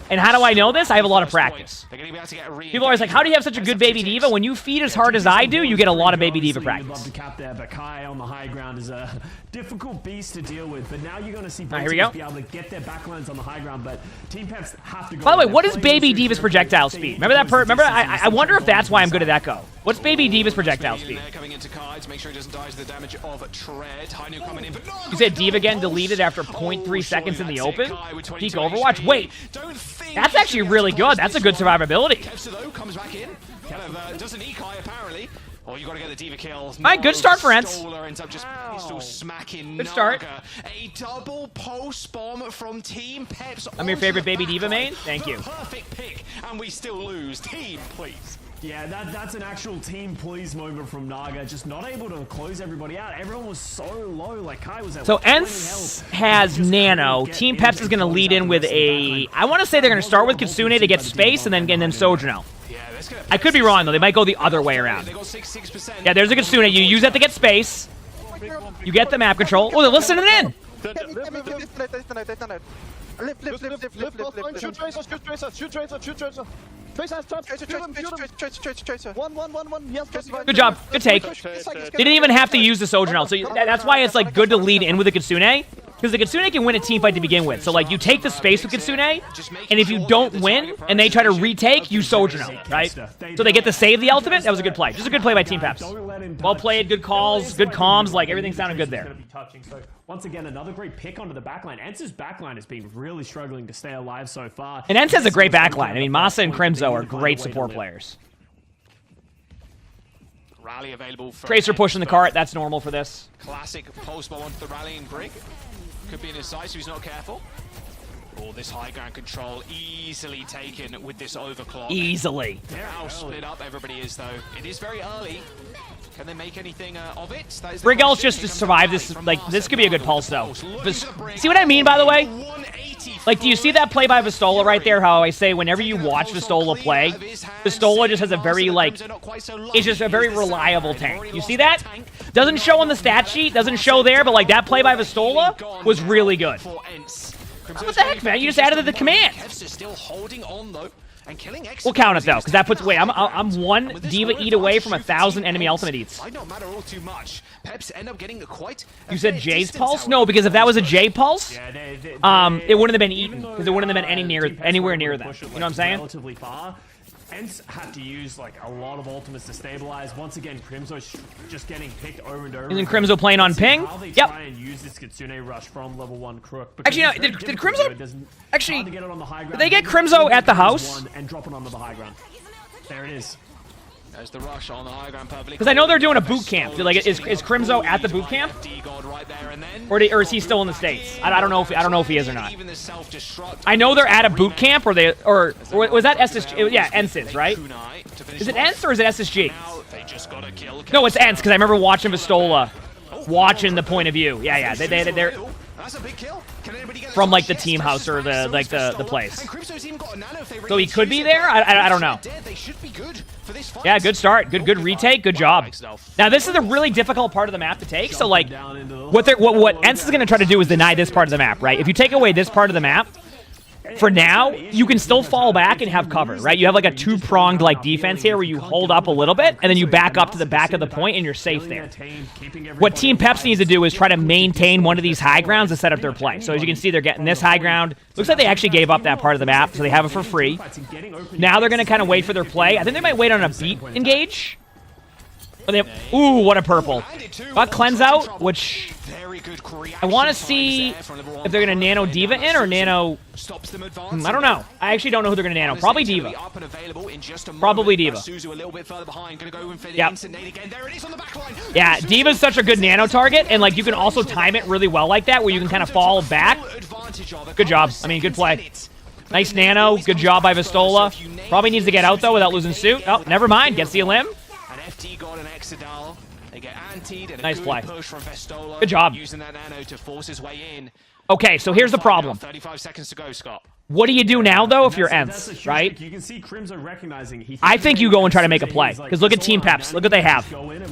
And how do I know this? I have a lot of practice. People are always like, how do you have such a good baby Diva? When you feed as hard as I do, you get a lot of baby Diva practice. Love the cap there, but Kai on the high ground is a difficult beast to deal with. But now you're going to see both teams be able to get their backlines on the high ground, but Team Peps have to go. By the way, what is baby Diva's projectile speed? Remember that? Remember, I wonder if that's why I'm good at that go. What's baby Diva's projectile speed? Coming into Kai to make sure he doesn't die to the damage of Tread. Hainu coming in, but no, you said Diva getting deleted after 0.3 seconds in the open? Peak Overwatch? Wait, that's actually really good. That's a good survivability. Kevster, though, comes back in. Kind of doesn't eat Kai, apparently. Oh, you got to get the Diva kill. All right, good start for Ents. Ends up just pistol smacking. Good start. A double pulse bomb from Team Peps. I'm your favorite baby Diva main. Thank you. Perfect pick, and we still lose. Team, please. Yeah, that's an actual team please moment from Naga. Just not able to close everybody out. Everyone was so low. Like Kai was at So ENCE has Nano. Team Peps is going to lead in with a... I want to say they're going to start with Kitsune to get space and then Sojourner. I could be wrong, though. They might go the other way around. Yeah, there's a Kitsune. You use that to get space. You get the map control. Oh, they're listening in. Good job. Good take. They didn't even have to use the Sojourner. So that's why it's like good to lead in with the Kitsune. Because the Kitsune can win a team fight to begin with. So, like, you take the space with Kitsune, and if you don't win, and they try to retake, you Sojourner, right? So they get to save the ultimate. That was a good play. Just a good play by Team Peps. Well played, good calls, good comms, like, everything sounded good there. So, once again, another great pick onto the backline. ENCE's backline has been really struggling to stay alive so far. And ENCE has a great backline. I mean, Masa and Crimzo are great support players. Rally available for Tracer pushing the cart. That's normal for this. Classic pulse bomb onto the rallying Brig. Could be in his sight, so he's not careful. Oh, this high ground control easily taken with this overclock. Easily. How split up everybody is, though. It is very early. Can they make anything of it? Brig else just to survive this. Like, this could be a good pulse, though. See what I mean, by the way? Like, do you see that play by Vistola right there? How I say whenever you watch Vistola play, Vistola just has a very, like, it's just a very reliable tank. You see that? Doesn't show on the stat sheet, doesn't show there, but, like, that play by Vistola was really good. What the heck, man? You just added the command. We'll count it, though, because that puts... Wait, I'm one D.Va eat away from 1,000 enemy ultimate eats. You said Jay's pulse? No, because if that was a Jay pulse, it wouldn't have been eaten, because it wouldn't have been anywhere near that. You know what I'm saying? Relatively far. ENCE had to use like a lot of ultimates to stabilize. Once again, Crimzo's just getting picked over and over. And then Crimzo playing on ping? Yep. Try and use this Kitsune rush from level 1 Crook. Actually, no, did Crimzo... Actually, did they get Crimzo at the house? And drop it onto the high ground. There it is. There's the rush on the high ground perfectly. Because I know they're doing a boot camp. Like, is Crimzo at the boot camp? Or is he still in the States? I don't know if he is or not. I know they're at a boot camp, or was that SSG? Yeah, ENCE, right? Is it ENCE or is it SSG? No, it's ENCE because I remember watching Vistola, watching the point of view. Yeah, they're from like the team house or the place. So he could be there. I don't know. Yeah, good start. Good retake. Good job. Now this is a really difficult part of the map to take. So like, what ENCE is going to try to do is deny this part of the map, right? If you take away this part of the map, for now, you can still fall back and have cover, right? You have like a two-pronged like defense here where you hold up a little bit and then you back up to the back of the point and you're safe there. What Team Peps needs to do is try to maintain one of these high grounds to set up their play. So as you can see, they're getting this high ground. Looks like they actually gave up that part of the map, so they have it for free. Now they're going to kind of wait for their play. I think they might wait on a beat engage. Ooh, what a purple. Got cleanse out, which I want to see if they're going to nano D.Va in or nano... I don't know. I actually don't know who they're going to nano. Probably D.Va. Probably D.Va. Yep. Yeah, D.Va's such a good nano target, and like you can also time it really well like that, where you can kind of fall back. Good job. I mean, good play. Nice nano. Good job by Vistola. Probably needs to get out, though, without losing suit. Oh, never mind. Gets the elim. FT got an Exodal. They get antied and nice play. Push from Vistola, good job. Using that nano to force his way in. Okay, so here's the problem. 35 seconds to go, Scott. What do you do now, though, if you're ENCE, right? You can see Crimzo recognizing I think you go and try to make a play. Because look at Team Peps. Look what they have.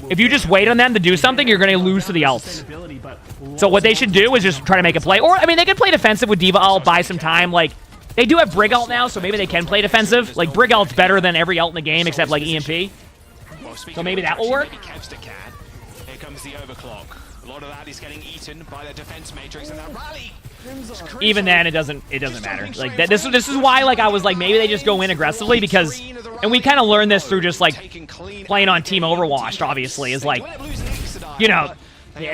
If you just wait on them to do something, you're going to lose to the ults. So what they should do is just try to make a play. Or, I mean, they could play defensive with D.Va ult, buy some time. Like, they do have Brig ult now, so maybe they can play defensive. Like, Brig ult's better than every ult in the game except, like, EMP. So maybe that will work. Here comes the overclock. A lot of that is getting eaten by the defense matrix and that rally. Even then, it doesn't matter. Like this is why like I was like maybe they just go in aggressively because, and we kind of learned this through just like playing on Team Overwatch. Obviously, is like, you know,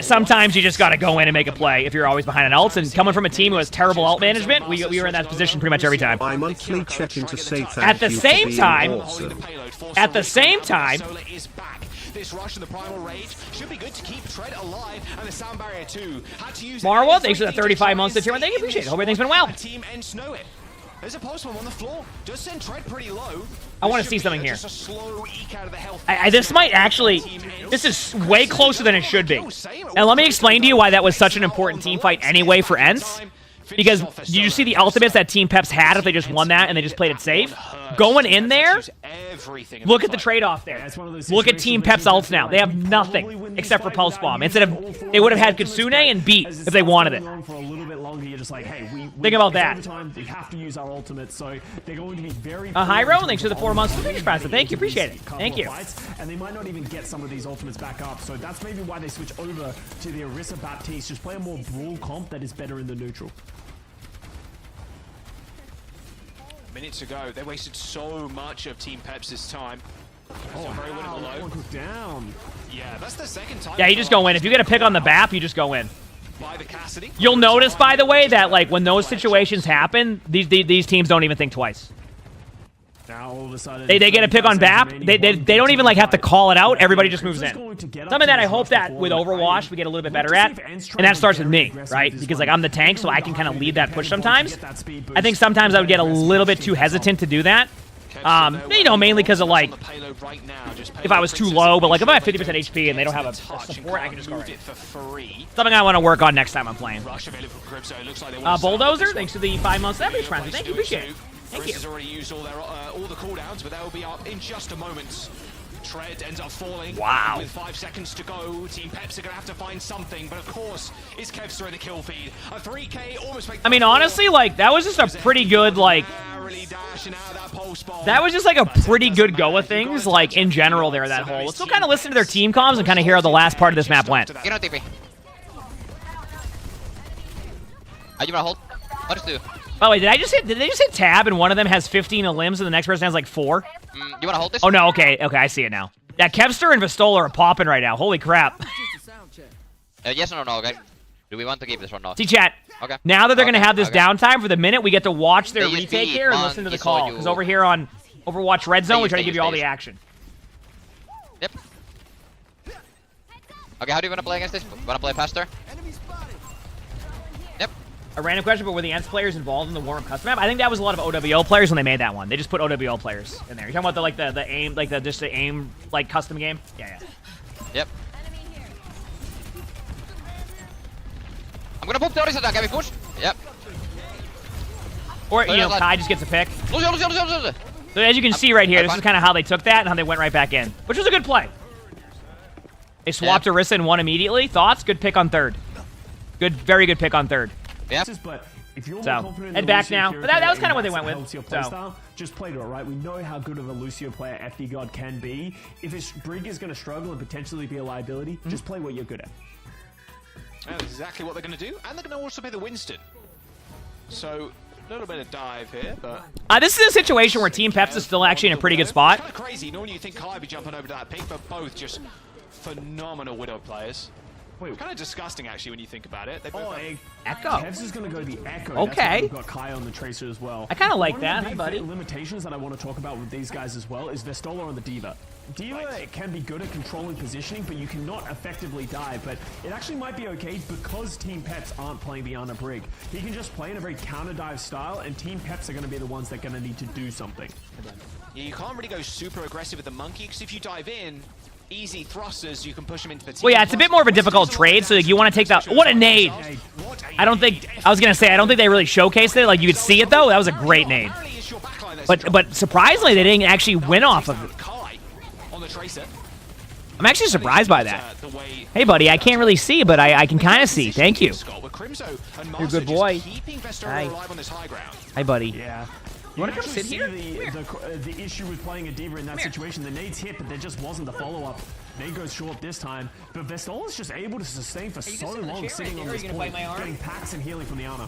sometimes you just got to go in and make a play if you're always behind an ult. And coming from a team who has terrible ult management, we were in that position pretty much every time. I monthly check in to say thank at the you same time, awesome. At the same time. This rush in the primal rage should be good to keep Tread alive, and the sound barrier too. Had to use Marwa, thanks for the 35 months to tier 1. Thank you, appreciate it. Hope everything's been well. Team ENCE know it. There's a postman on the floor. Does send Tread pretty low. I want to see something here. Just a slow eke out of the health. This might actually... This is way closer than it should be. Now, let me explain to you why that was such an important team fight anyway for ENCE. Because did you see the ultimates that Team Peps had if they just won that and they just played it safe? Going in there, look at the trade-off there. Look at Team Peps ults now. They have nothing except for Pulse Bomb. Instead of, they would have had Kitsune and Beat if they wanted it. For a little bit longer, you're just like, hey, think about that. Every time they have to use our ultimate, so they're going to be very. Hyro, thanks for the 4 months. Thank you, appreciate it. Thank you. And they might not even get some of these ultimates back up, so that's maybe why they switch over to the Orisa Baptiste. Just play a more brawl comp that is better in the neutral. Minutes to go. They wasted so much of Team Peps this time. Oh, very winnable down. Yeah, that's the second time. Yeah, you just go in. If you get a pick on the BAP, you just go in. You'll notice, by the way, that like when those situations happen, these teams don't even think twice. Now all of a sudden, they get a pick on BAP. They don't even like have to call it out. Everybody just moves in. Something that I hope that with Overwatch we get a little bit better at, and that starts with me, right? Because like I'm the tank, so I can kind of lead that push sometimes. I think sometimes I would get a little bit too hesitant to do that. You know, mainly because of like, if I was too low, but like if I have 50% HP and they don't have a support, I can just go right. Something I want to work on next time I'm playing. Bulldozer, thanks to the 5 months average friends. Thank you, appreciate it. Thank you. Has already used all the cooldowns, but they will be up in just a moment. Tread ends up falling. Wow. With 5 seconds to go, Team Peps are going to have to find something, but of course, is Kevster in the kill feed. A 3K almost makes. I mean, honestly, like, that was just a pretty good, like, that was just like a pretty good go of things, like, in general there, that whole. Let's still kind of listen to their team comms and kind of hear how the last part of this map went. Get on TP. Are you gonna hold? I'll just do. By the way, did they just hit tab and one of them has 15 limbs and the next person has like 4? You wanna hold this? Oh no, okay, I see it now. Yeah, Kevster and Vistola are popping right now. Holy crap. Yes or no, okay? Do we want to keep this one off? See chat. Okay. Now that they're gonna have this downtime for the minute, we get to watch their retake here and listen to the call. Because over here on Overwatch Red Zone, we try to give you all the action. Yep. Okay, how do you wanna play against this? Wanna play faster? Yep. A random question, but were the ENCE players involved in the warm-up custom map? I think that was a lot of OWO players when they made that one. They just put OWO players in there. You're talking about the aim, like just the aim like custom game? Yeah. Yep. I'm gonna pop Doris attack, can we push? Yep. Or, you know, Kai just gets a pick. Lucio. So as you can see right here, this is kind of how they took that and how they went right back in. Which was a good play. They swapped Orisa and won immediately. Thoughts? Good pick on third. Very good pick on third. Yep. But if you're so, confident head back now. But that was kind of what they went with. So. Just play to it, right? We know how good of a Lucio player FD God can be. If his Brig is going to struggle and potentially be a liability, just play what you're good at. That's exactly what they're going to do. And they're going to also play the Winston. So, a little bit of dive here, but... this is a situation where Team Peps is still actually in a pretty good spot. Kind of crazy. Normally you think Kai would be jumping over to that pick, but both just phenomenal Widow players. Wait, kind of disgusting actually when you think about it. They both Echo. Kevs is going to go the Echo. Okay. That's why we've got Kai on the Tracer as well. I kind of like that, hi buddy. Limitations that I want to talk about with these guys as well is Vistola on the D.Va. D.Va can be good at controlling positioning, but you cannot effectively dive. But it actually might be okay because Team Peps aren't playing the Ana Brig. He can just play in a very counter-dive style, and Team Peps are going to be the ones that are going to need to do something. Yeah, you can't really go super aggressive with the Monkey, because if you dive in, easy thrusters, you can push him into the team. Well, yeah, it's a bit more of a difficult trade, so like, you want to take that. What a nade! I don't think they really showcased it. Like, you could see it, though. That was a great nade. But surprisingly, they didn't actually win off of it. I'm actually surprised by that. Hey, buddy, I can't really see, but I can kind of see. Thank you. You're a good boy. Hi. Hi, buddy. Yeah. You want to come sit here? The issue with playing a D.Va in that situation, the nades hit, but there just wasn't the follow-up. Nade goes short this time, but Vestola's just able to sustain for so long, sitting on this point, getting packs and healing from the Ana.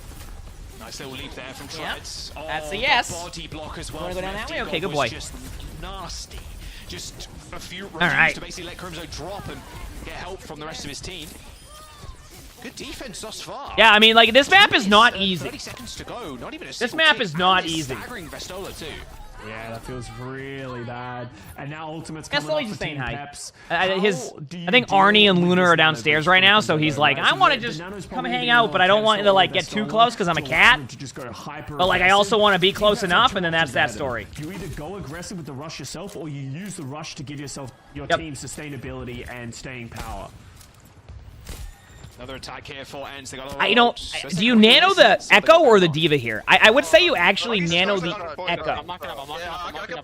Nice little leap there from Treads. Yep. That's a yes. Body block as well. Want to go down that way? Okay, good boy. Just nasty. Just a few rounds to basically let Crimzo drop and get help from the rest of his team. Good defense thus far. Yeah, I mean, like, this map is not easy. 30 seconds to go. Not even a this map is not easy. Staggering Vestola too. Yeah, that feels really bad. And now ultimate's Guess coming up he's for saying Team hi. Peps. I think Arnie and Luna are downstairs right now, so he's like, I want to just come hang out, but I don't want to like get too close because I'm a cat. But like, I also want to be close enough, and then that's that story. You either go aggressive with the rush yourself, or you use the rush to give yourself your team sustainability and staying power. Another attack here for ends. They got Do you nano the Echo or the Diva here? I would say you actually nano the Echo. I can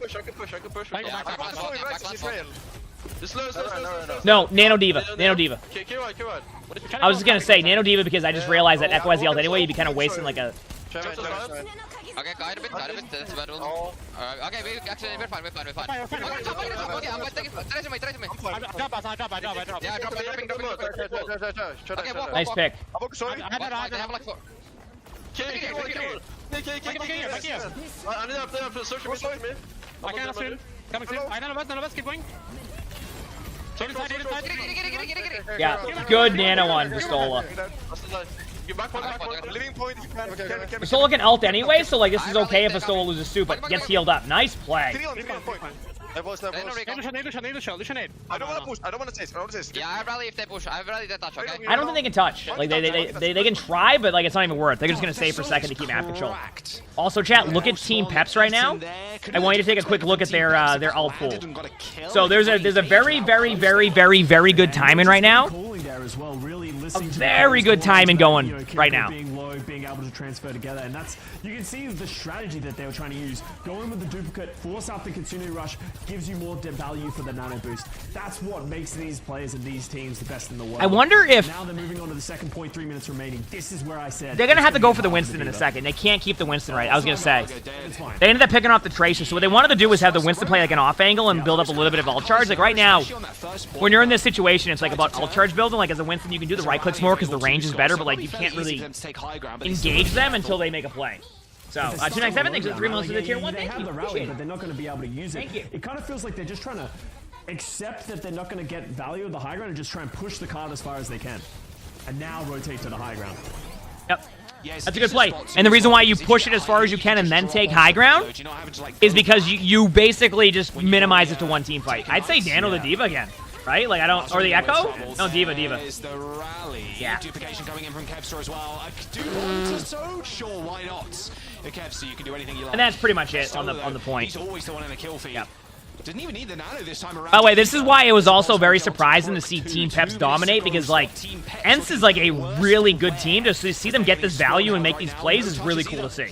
push. No, Nano Diva. Nano Diva. I was just gonna say Nano Diva because I just realized that Echo has the ult anyway. You'd be kind of wasting like a. Okay, guide a bit, that's bad. Okay, we're fine. Okay, I'm taking try to me. Yeah, dropping. Okay, walk. Nice pick. They have like 4. Yeah, good nano on Pistola. Pistola can ult anyway, so like this is okay if Pistola loses too, but gets healed up. Nice play. I don't want to taste. Yeah, I rally if they push. I rally that touch, okay? I don't think they can touch. Like they can try, but like it's not even worth. They're just gonna save for a second to keep map control. Also, chat, look at Team Peps right now. I want you to take a quick look at their ult pool. So there's a very good timing right now. A very good timing going right now. Being able to transfer together, and that's, you can see the strategy that they were trying to use. Going with the duplicate, force out the Kitsune rush, gives you more value for the nano boost. That's what makes these players and these teams the best in the world. I wonder if now they're moving on to the second point, 3 minutes remaining. This is where I said they're gonna have to go for the Winston in a second. They can't keep the Winston right. I was gonna say they ended up picking off the Tracer. So what they wanted to do was have the Winston play like an off angle and build up a little bit of ult charge. Like right now, when you're in this situation, it's like about ult charge building. Like as a Winston, you can do the right clicks more because the range is better, but like you can't really engage them until they make a play. So, 297, thanks for the 3 months to the tier 1. They have the rally, but they're not going to be able to use it. Thank you. It kind of feels like they're just trying to accept that they're not going to get value of the high ground and just try and push the card as far as they can. And now rotate to the high ground. Yep. That's a good play. And the reason why you push it as far as you can and then take high ground is because you basically just minimize it to one team fight. I'd say Nano the Diva again. Right? Like I don't, or the Echo? No, Diva. Yeah. Duplication coming in from Kevster as well. I do want to sure, why not? Kevster, you can do anything you like. And that's pretty much it on the point. He's always the one in the kill feed. Yep. Didn't even need the nano this time around. By the way, this is why it was also very surprising to see Team Peps dominate, because like ENCE is like a really good team. To see them get this value and make these plays is really cool to see.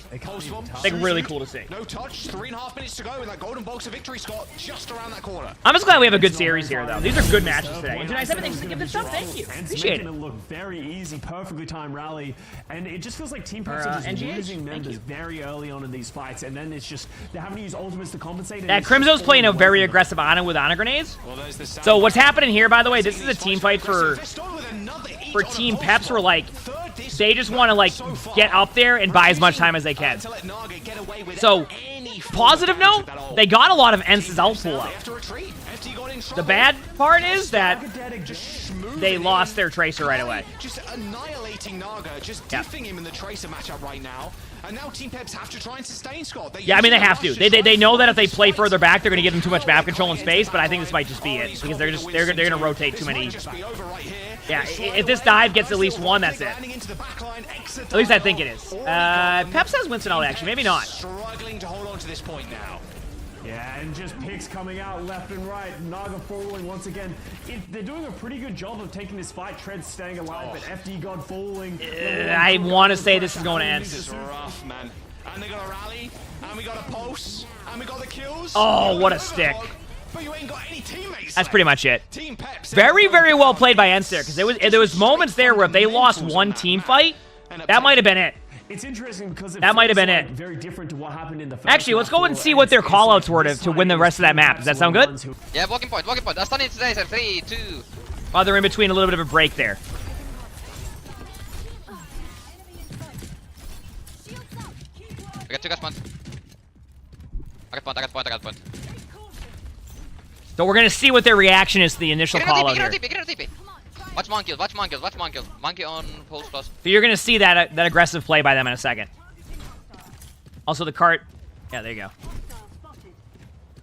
Like really cool to see. No touch, 3.5 minutes to go, and that golden box of victory, Scott, just around that corner. I'm just glad we have a good series here, though. These are good matches today. And 297, thanks for giving this up. Thank you. Appreciate it. Look very easy, perfectly timed rally, and it just feels like Team Peps are just losing members very early on in these fights, and then it's just they're having to use ultimates to compensate. Yeah, Crimso's playing a very aggressive Ana with Ana grenades. So what's happening here, by the way, this is a team fight for Team Peps, where like they just want to like get up there and buy as much time as they can. So positive note, they got a lot of ENCE's ult pool up. The bad part is that they lost their Tracer right away. Just annihilating Naga, just diffing him in the Tracer matchup right now. And now Team Peps have to try and sustain Scott. Yeah, I mean they have to. They know that if they play further back, they're going to give them too much map control and space. But I think this might just be it because they're going to rotate too many. Yeah, if this dive gets at least one, that's it. At least I think it is. Peps has Winston ult actually, maybe not. Struggling to hold on to this point now. Yeah, and just picks coming out left and right. Naga falling once again. They're doing a pretty good job of taking this fight. Tread's staying alive, but FD God falling. I want to say this is going to end. This is rough, man. And they got a rally, and we got a pulse, and we got the kills. Oh, what a stick. But you ain't got any teammates. That's pretty much it. Very, very well played by ENCE there, because there was moments there where if they lost one team fight, that might have been it. It's interesting because that might have been it. Very different to what happened in the first. Actually, let's go and see what their callouts were to win the rest of that map. Does that sound good? Yeah, walking point. I'll stun it today, sir. 3, 2. While they're in between a little bit of a break there. I got 2 gas points. I got point. So we're gonna see what their reaction is to the initial callout here. Get a TP. Watch Monkey. Monkey on pulse plus. So you're gonna see that aggressive play by them in a second. Also the cart. Yeah, there you go.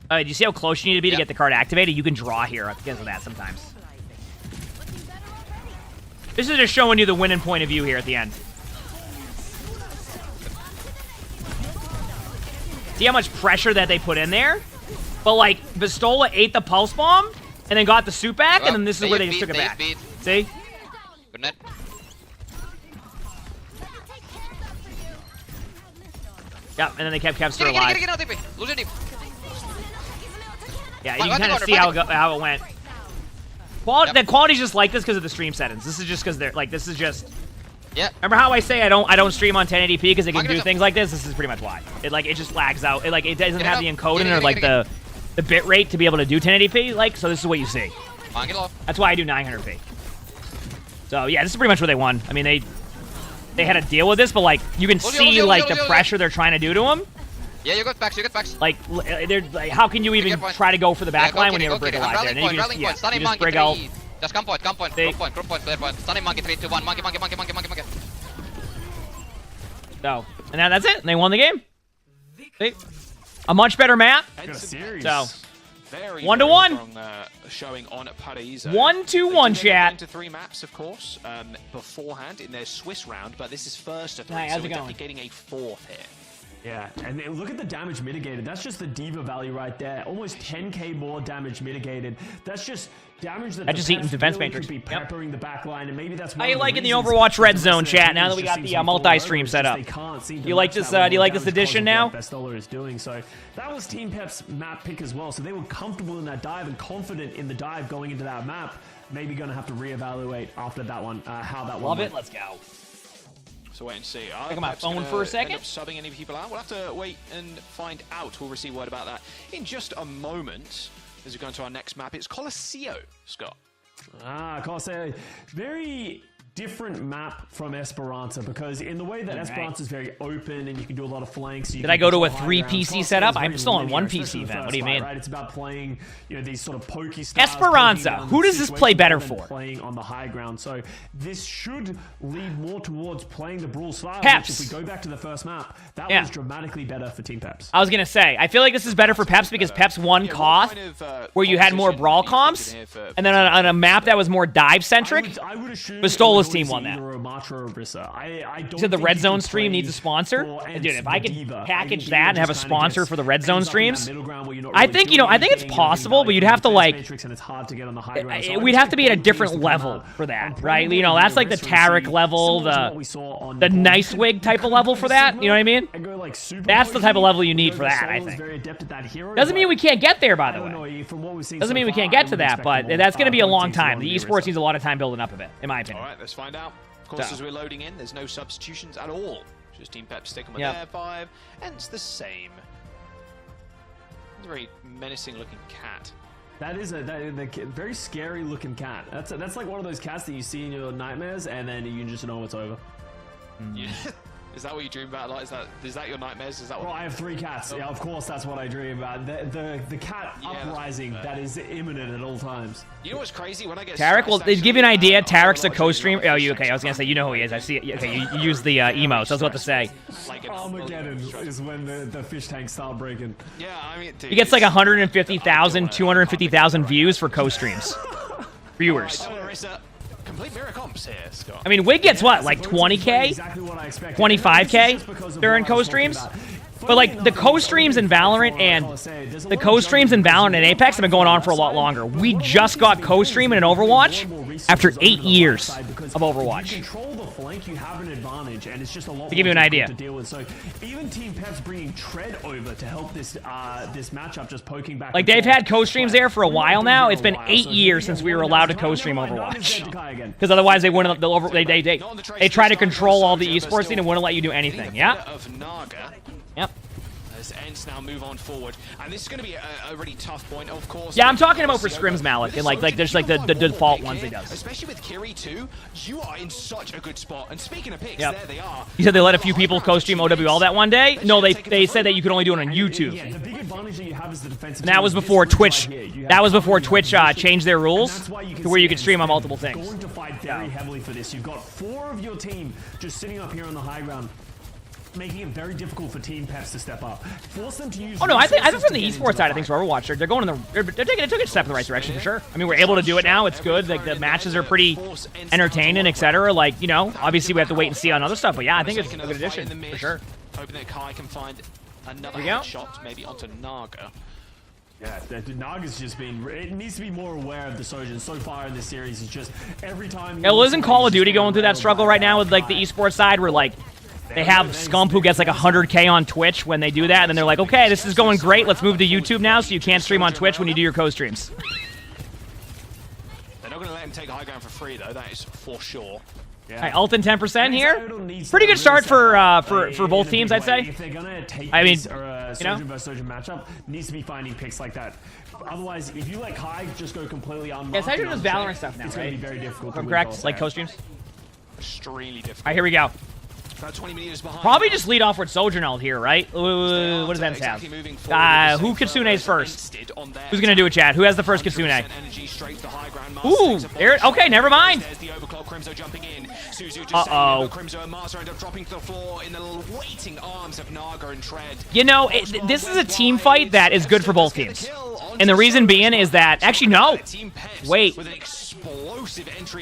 Do you see how close you need to be to get the card activated? You can draw here because of that sometimes. This is just showing you the winning point of view here at the end. See how much pressure that they put in there? But, like, Vistola ate the Pulse Bomb, and then got the suit back, and then this is where they just took it back. See? Good net. Yep, and then they kept Kevster alive. Get out, lose it deep. Yeah, you can kind of see how it went. The quality's just like this because of the stream settings. This is just because they're like, this is just. Yeah. Remember how I say I don't stream on 1080p because they can do things like this? This is pretty much why. It just lags out. It doesn't have the encoding or like the bit rate to be able to do 1080p. Like, so this is what you see. That's why I do 900p. So yeah, this is pretty much what they won. I mean, they had to deal with this, but like you can see like the pressure they're trying to do to them. Yeah, you got backs. Like, they're like, how can you even try to go for the back line when you have a Brig alive there? And then you just Brig out. Just group point, player point. Stunning monkey 3, 2, 1, monkey. So, and now that's it. And they won the game. See? A much better map. So, 1-1. Showing on Paradiso. 1-2-1, chat. Into 3 maps, of course, beforehand in their Swiss round, but this is first of 3, How's so it we're going? definitely getting a 4th here. Yeah, and then look at the damage mitigated. That's just the diva value right there. Almost 10k more damage mitigated. That's just damage that just eating defense really matrix. Could be peppering the back line, and maybe that's How you liking the Overwatch Red Zone, chat? Now that we got the multi-stream set up, you like this? Do you like this edition now? Vistola is doing so. That was Team Pep's map pick as well. So they were comfortable in that dive and confident in the dive going into that map. Maybe going to have to reevaluate after that one how that one. Love went. it. Let's go. So wait and see. Look at my phone for a second. End up subbing any people out. We'll have to wait and find out. We'll receive word about that in just a moment. As we go into our next map, it's Colosseo, Scott. Colosseo. Very different map from Esperanza because in the way that Esperanza is very open and you can do a lot of flanks. Did I go to a 3 PC setup? I'm still on 1 PC then. What do you mean? Right? It's about playing, these sort of pokey styles. Esperanza. Who does this play better for? Playing on the high ground. So this should lead more towards playing the Brawl style. Peps. Which if we go back to the first map, that was dramatically better for Team Peps. I was gonna say, I feel like this is better for Peps because Peps won Koth, where you had more brawl comps, and then on a map that was more dive centric, Vistola's team won that. So the Red Zone stream needs a sponsor. And dude, if I could package that and have a sponsor for the Red Zone streams, I think it's possible, but you'd have to like, we'd have to be at a different level for that, right? That's like the Tarek level, the Nice Wig type of level for that. You know what I mean? That's the type of level you need for that, I think. Doesn't mean we can't get there, by the way. Doesn't mean we can't get to that, but that's going to be a long time. The esports needs a lot of time building up of it, in my opinion. All right, let's find out. Of course, as we're loading in, there's no substitutions at all. Just Team Pep sticking with their 5, and it's the same. It's a very menacing-looking cat. That is a very scary-looking cat. That's like one of those cats that you see in your nightmares, and then you just know it's over. Yeah. Is that what you dream about a lot? Is that your nightmares? Is that what? Well, I have 3 cats. Yeah, of course, that's what I dream about. The cat uprising that is imminent at all times. You know what's crazy? When I get Tarek, well, they give you an idea. Tarek's a co-stream. Oh, okay. I was gonna say you know who he is. I see it. Okay, you use the emotes. I was about to say. Armageddon is when the fish tanks start breaking. Yeah, I mean, dude, He gets like 150,000, 250,000 views for co-streams. Viewers. Complete mirror comps here, Scott. I mean, Wig gets what, like 20k, 25k during co-streams. But like the co-streams in Valorant and Apex have been going on for a lot longer. We just got co-stream in Overwatch after 8 years of Overwatch. To give you an idea. So even Team Pep's bringing Tread over to help this matchup, just poking back. Like they've had co-streams there for a while now. It's been 8 years since we were allowed to co-stream Overwatch. Because otherwise they wouldn't. They try to control all the esports scene and wouldn't let you do anything. Yeah. Yep. As Ents now move on forward, and this is going to be a really tough point, of course. Yeah, I'm talking about for scrims, Malik, and like there's like the default ones he does. Especially with Kiri too, you are in such a good spot. And speaking of picks, there they are. You said they let a few people co-stream OWL that one day. No, they said that you could only do it on YouTube. Yeah, the big advantage that you have is the defensive. And that was before Twitch. That was before Twitch changed their rules to where you could stream on multiple things. Going to fight very heavily for this. You've got 4 of your team just sitting up here on the high ground. making it very difficult for Team Peps to step up. Force them to use. Oh no, I think from the esports side of things for Overwatch, they're going in the they're taking a step in the right direction for sure. I mean, we're able to do it now. It's good. Like the matches are pretty entertaining, etc. Like, you know, obviously we have to wait and see on other stuff, but yeah, I think it's a good addition for sure. Hoping that Kai can find another shot, maybe onto Naga. Yeah, Naga's just been. It needs to be more aware of the Sojourn. So far in this series, it's just every time. Yeah, well, isn't Call of Duty going through that struggle right now with like the esports side, where like they have Scump who gets like 100K on Twitch when they do that, and then they're like, okay, this is going great. Let's move to YouTube now, so you can't stream on Twitch when you do your co-streams. They're not going to let him take high ground for free, though. That is for sure. Yeah. Right, Alton 10% here. Pretty good start for both teams, I'd say. If they're gonna take I mean, Sojourn versus Sojourn matchup, needs to be finding picks like that. Otherwise, if you let Kai just go completely unmarked, yeah, Sojourn does Valorant stuff now, it's right? Gonna be very difficult. If I'm correct, like co-streams. Extremely difficult. All right, here we go. About 20 meters behind. Probably just lead off with Sojourn ult here, right? What does Ems have? Who Kitsune's first? Who's gonna do it, Chad? Who has the first Kitsune? Ooh, there. Okay, never mind. Uh-oh. You know, this is a team fight that is good for both teams. And the reason being is that... Actually, no. Wait.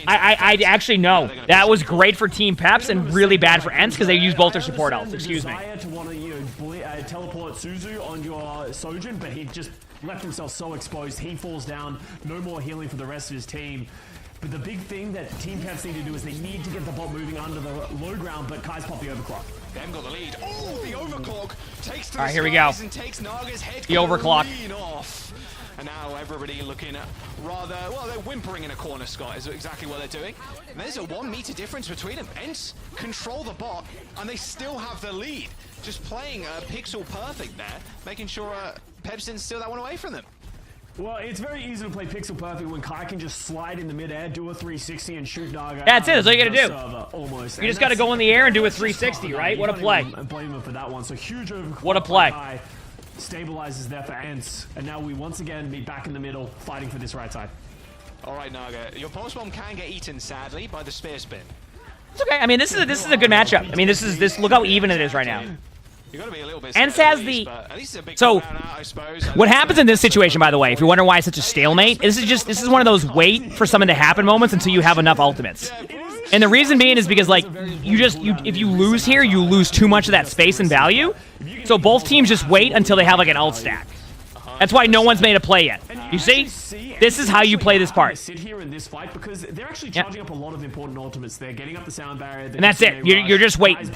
I actually know. That was great for Team Peps and really bad for Ents because they used both their support ults. Excuse me. To want to, teleport Suzu on your Sojourn, but he just left himself so exposed. He falls down. No more healing for the rest of his team. But the big thing that Team Peps need to do is they need to get the bot moving under the low ground, but Kai's popped the overclock. Them got the lead. Oh, the overclock takes to All right, here we go. And takes Naga's head the overclock. Off. And now everybody looking at rather, well, they're whimpering in a corner, Scott, is exactly what they're doing. And there's a 1 meter difference between them. Ents control the bot, and they still have the lead. Just playing pixel perfect there, making sure Peps didn't steal that one away from them. Well, it's very easy to play pixel perfect when Kai can just slide in the mid-air, do a 360, and shoot Naga. That's it. That's all you gotta do. Almost. You just gotta go in the air and do a 360, right? What a play. Blame him for that one. So huge overclock. What a play. Kai stabilizes there for Ents, and now we once again be back in the middle, fighting for this right side. All right, Naga, your pulse bomb can get eaten sadly by the spear spin. It's okay. I mean, this is a good matchup. I mean, this. Look how even it is right now. You gotta be a little bit. Ents has the. At least it's a big So, out, I suppose. what happens in this situation, by the way, if you're wondering why it's such a stalemate, this is one of those wait for something to happen moments until you have enough ultimates. And the reason being is because, like, if you lose here, you lose too much of that space and value. So both teams just wait until they have, like, an ult stack. That's why no one's made a play yet. You see? This is how you play this part. Sit here in this fight because they're actually charging up a lot of important ultimates. They're getting up the sound barrier. And that's it. You're just waiting.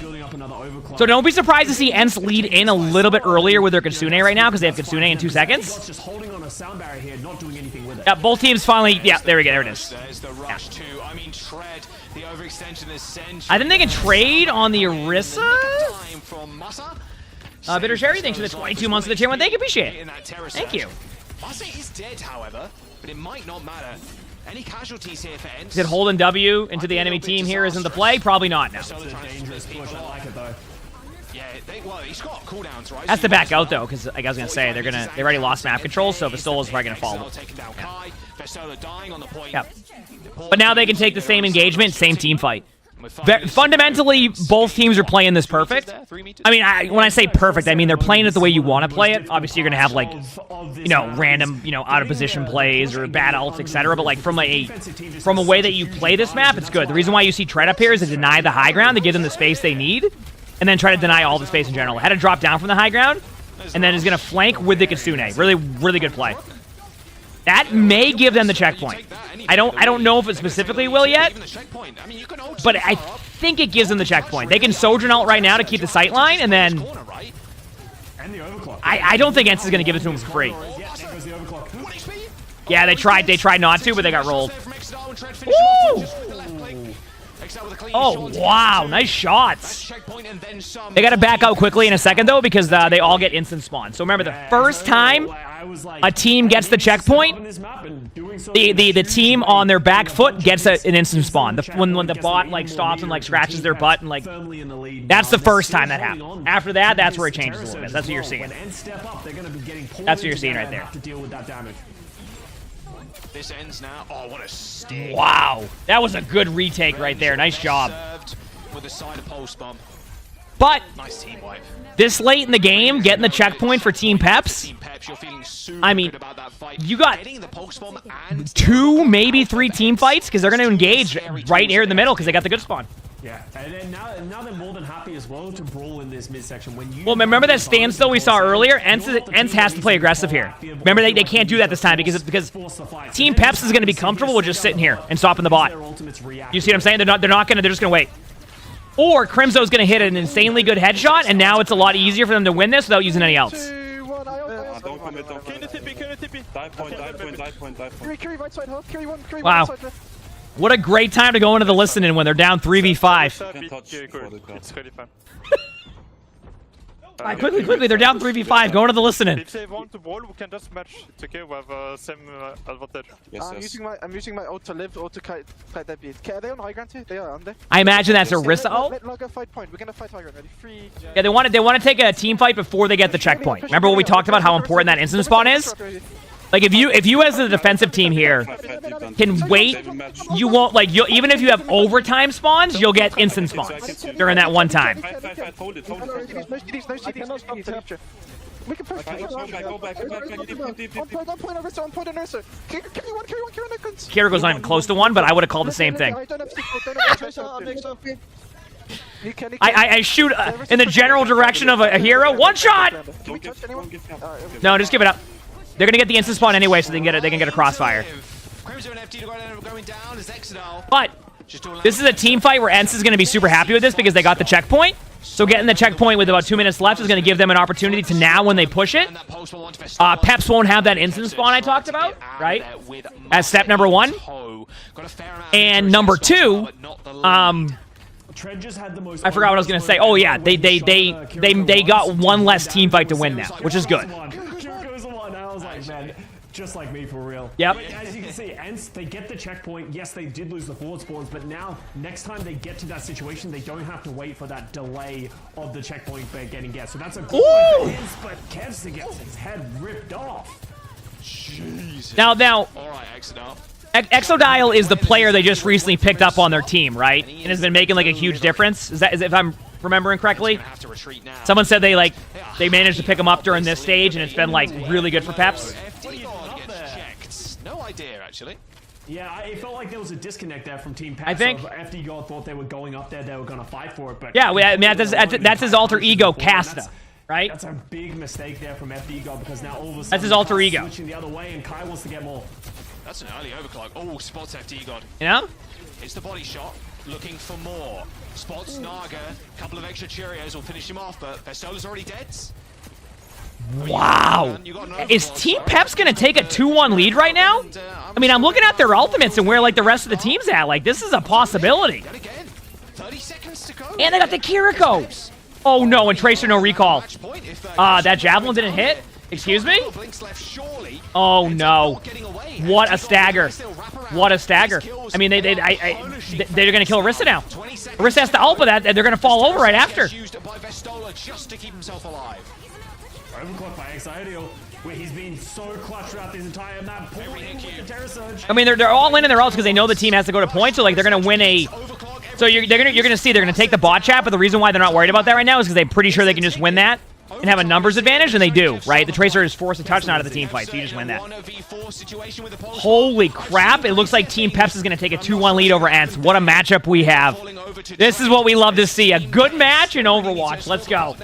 So don't be surprised to see Ents lead in a little bit earlier with their Kitsune right now because they have Kitsune in 2 seconds. Just holding on a sound barrier here, not doing anything with it. Yeah, both teams finally. Yeah, there we go. There it is. There's the rush too. I mean, Tread, the overextension is central. I think they can trade on the Orisa. Time from Masa. Bitter Sherry, thanks for the 22 months of the tier 1. Thank you, appreciate it. Thank you. Masa is dead, however, but it might not matter. Any casualties here for Ents? Is it holding W into the enemy team here isn't the play? Probably not now. It's a dangerous push. I like it though. Yeah, well, he's got cooldowns, right? That's to back out though, because like I was gonna say, they already lost map control, so Vistola's probably gonna fall. Yeah. But now they can take the same engagement, same team fight. Fundamentally, both teams are playing this perfect. I mean, when I say perfect, I mean they're playing it the way you want to play it. Obviously, you're gonna have like, random, out of position plays or bad ults, etc. But like from a way that you play this map, it's good. The reason why you see Tread up here is to deny the high ground to give them the space they need, and then try to deny all the space in general. Had to drop down from the high ground, and then is gonna flank with the Kitsune. Really, really good play. That may give them the checkpoint. I don't know if it specifically will yet, but I think it gives them the checkpoint. They can Sojourn ult right now to keep the sight line, and then I don't think Ents is going to give it to him for free. Yeah, they tried not to, but they got rolled. Woo! Oh, wow. Nice shots. They got to back out quickly in a second, though, because they all get instant spawn. So remember, the first time a team gets the checkpoint, the team on their back foot gets an instant spawn. When the bot like stops and like scratches their butt and like that's the first time that happens. After that, that's where it changes a little bit. That's what you're seeing. That's what you're seeing right there. This ends now. Oh, what a stick. Wow. That was a good retake right there. Nice job. With a side of pulse bomb. But Nice team wipe. this late in the game, getting the checkpoint for Team Peps, You're feeling super I mean, good about that fight. you got Getting the pulse bomb and 2, maybe 3 team fights because they're going to engage right here in the middle because they got the good spawn. Yeah, and then now they're more than happy as well to brawl in this midsection. Well, remember that standstill we saw earlier? Ents has to play aggressive here. Remember, they can't do that this time because Team Peps is going to be comfortable with just sitting here and stopping the bot. You see what I'm saying? They're just going to wait. Or Crimso's going to hit an insanely good headshot, and now it's a lot easier for them to win this without using any else. Don't commit, don't commit. Dive point. Carry right side, carry one, Wow. What a great time to go into the listening when they're down 3v5. It's really fun. Alright, quickly, they're down 3v5. Go into the listening. If they want to brawl, we can just match. It's okay, we have same advantage. I'm using my ult to live or to fight that beat. Are they on high ground too? They are, aren't they? I imagine that's a risk. Oh, Let Logger fight point. We're gonna fight high ground. Ready? 3. yeah, they want to take a team fight before they get the checkpoint. Remember what we talked about? How important that instant spawn is. Like if you as the defensive team here can wait, you won't even if you have overtime spawns, you'll get instant spawns during that one time. We can push. Go back. On point, Nurser. Carry one. Kiriko's not even close to one, but I would have called the same thing. I shoot in the general direction of a hero. One shot. No, just give it up. They're gonna get the instant spawn anyway, so they can get a crossfire. But this is a team fight where Ents is gonna be super happy with this because they got the checkpoint. So getting the checkpoint with about 2 minutes left is gonna give them an opportunity to now, when they push it, Peps won't have that instant spawn I talked about, right? As step number 1. And number 2, I forgot what I was gonna say. Oh yeah, they got one less team fight to win now, which is good. Man, just like me for real. Yep. But as you can see, Ents, they get the checkpoint. Yes, they did lose the forward spawns, but now, next time they get to that situation, they don't have to wait for that delay of the checkpoint getting get. So that's a good one for Ents, but Kevster gets his head ripped off. Jesus. Now, All right, Exodial is the player they just recently picked up on their team, right? And has been making like a huge difference. Is if I'm remembering correctly? Someone said they managed to pick him up during this stage, and it's been like really good for Peps. No idea, actually. Yeah, it felt like there was a disconnect there from Team Peps. I think FD God thought they were going up there, they were going to fight for it, but yeah, I mean that's his alter ego, Casta, right? That's a big mistake there from FD God because now all of a sudden that's his alter ego. Switching the other way, and Kai wants to get more. That's an early overclock. Oh, spots FD God. You know? It's the body shot, looking for more. Spots Naga, couple of extra Cheerios will finish him off, but Bestola's already dead. Wow. Is Team Peps going to take a 2-1 lead right now? I mean, I'm looking at their ultimates and where like the rest of the team's at. Like, this is a possibility. 30 seconds to go. And they got the Kiriko. Oh no, and Tracer no recall. That Javelin didn't hit? Excuse me? Oh no. What a stagger. What a stagger. I mean, they're going to kill Orisa now. Orisa has to ult that, and they're going to fall over right after. Just to keep himself alive. Overclock by Exodial, where he's been so clutch throughout this entire map. I mean, they're all in their ults because they know the team has to go to point, so like they're gonna win a. So you're gonna see they're gonna take the bot chat, but the reason why they're not worried about that right now is because they're pretty sure they can just win that and have a numbers advantage, and they do, right? The Tracer is forced a touchdown out of the team fight, so you just win that. Holy crap! It looks like Team Peps is gonna take a 2-1 lead over Ents. What a matchup we have! This is what we love to see. A good match in Overwatch. Let's go.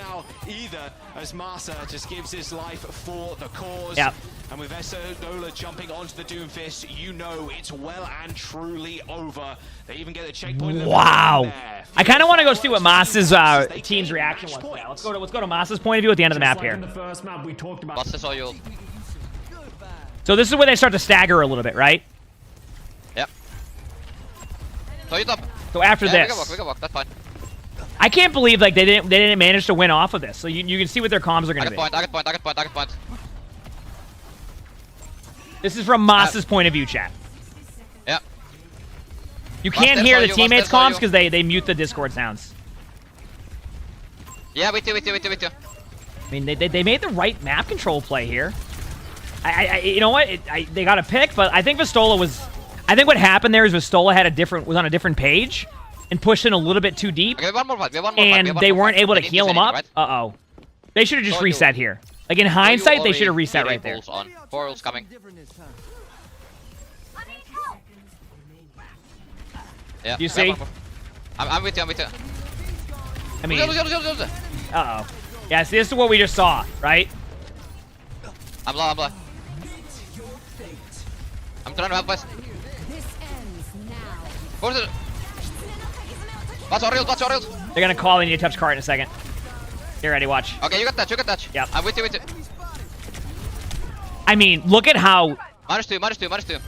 As Masa just gives his life for the cause. Yep. And with Esodola jumping onto the Doomfist, you know it's well and truly over. They even get the checkpoint. Wow. I kind of want to go see what Masa's team's reaction was. Yeah, let's go to Masa's point of view at the end of the map here. So this is where they start to stagger a little bit, right? Yep. So after this. We can walk, that's fine. I can't believe like they didn't manage to win off of this. So you can see what their comms are going to be. I get point. This is from Masa's point of view, chat. Yeah. You can't hear the teammates' comms because they mute the Discord sounds. Yeah, with you. I mean, they made the right map control play here. You know what? They got a pick, but I think Vistola was. I think what happened there is Vistola was on a different page. and pushed in a little bit too deep. Okay, one more fight. And they weren't able to heal him up. Uh-oh. They should have just reset here. Like, in hindsight, they should have reset right there. Four ults coming. Yeah. You see? I'm with you, I'm with you. I mean... Uh-oh. Yeah, see, this is what we just saw, right? I'm low, I'm low. I'm trying to help us. Where's it? Watch our ult. They're gonna call in you touch cart in a second. Get ready, watch. Okay, you got touch. Yep. I'm with you. I mean, look at how... -2.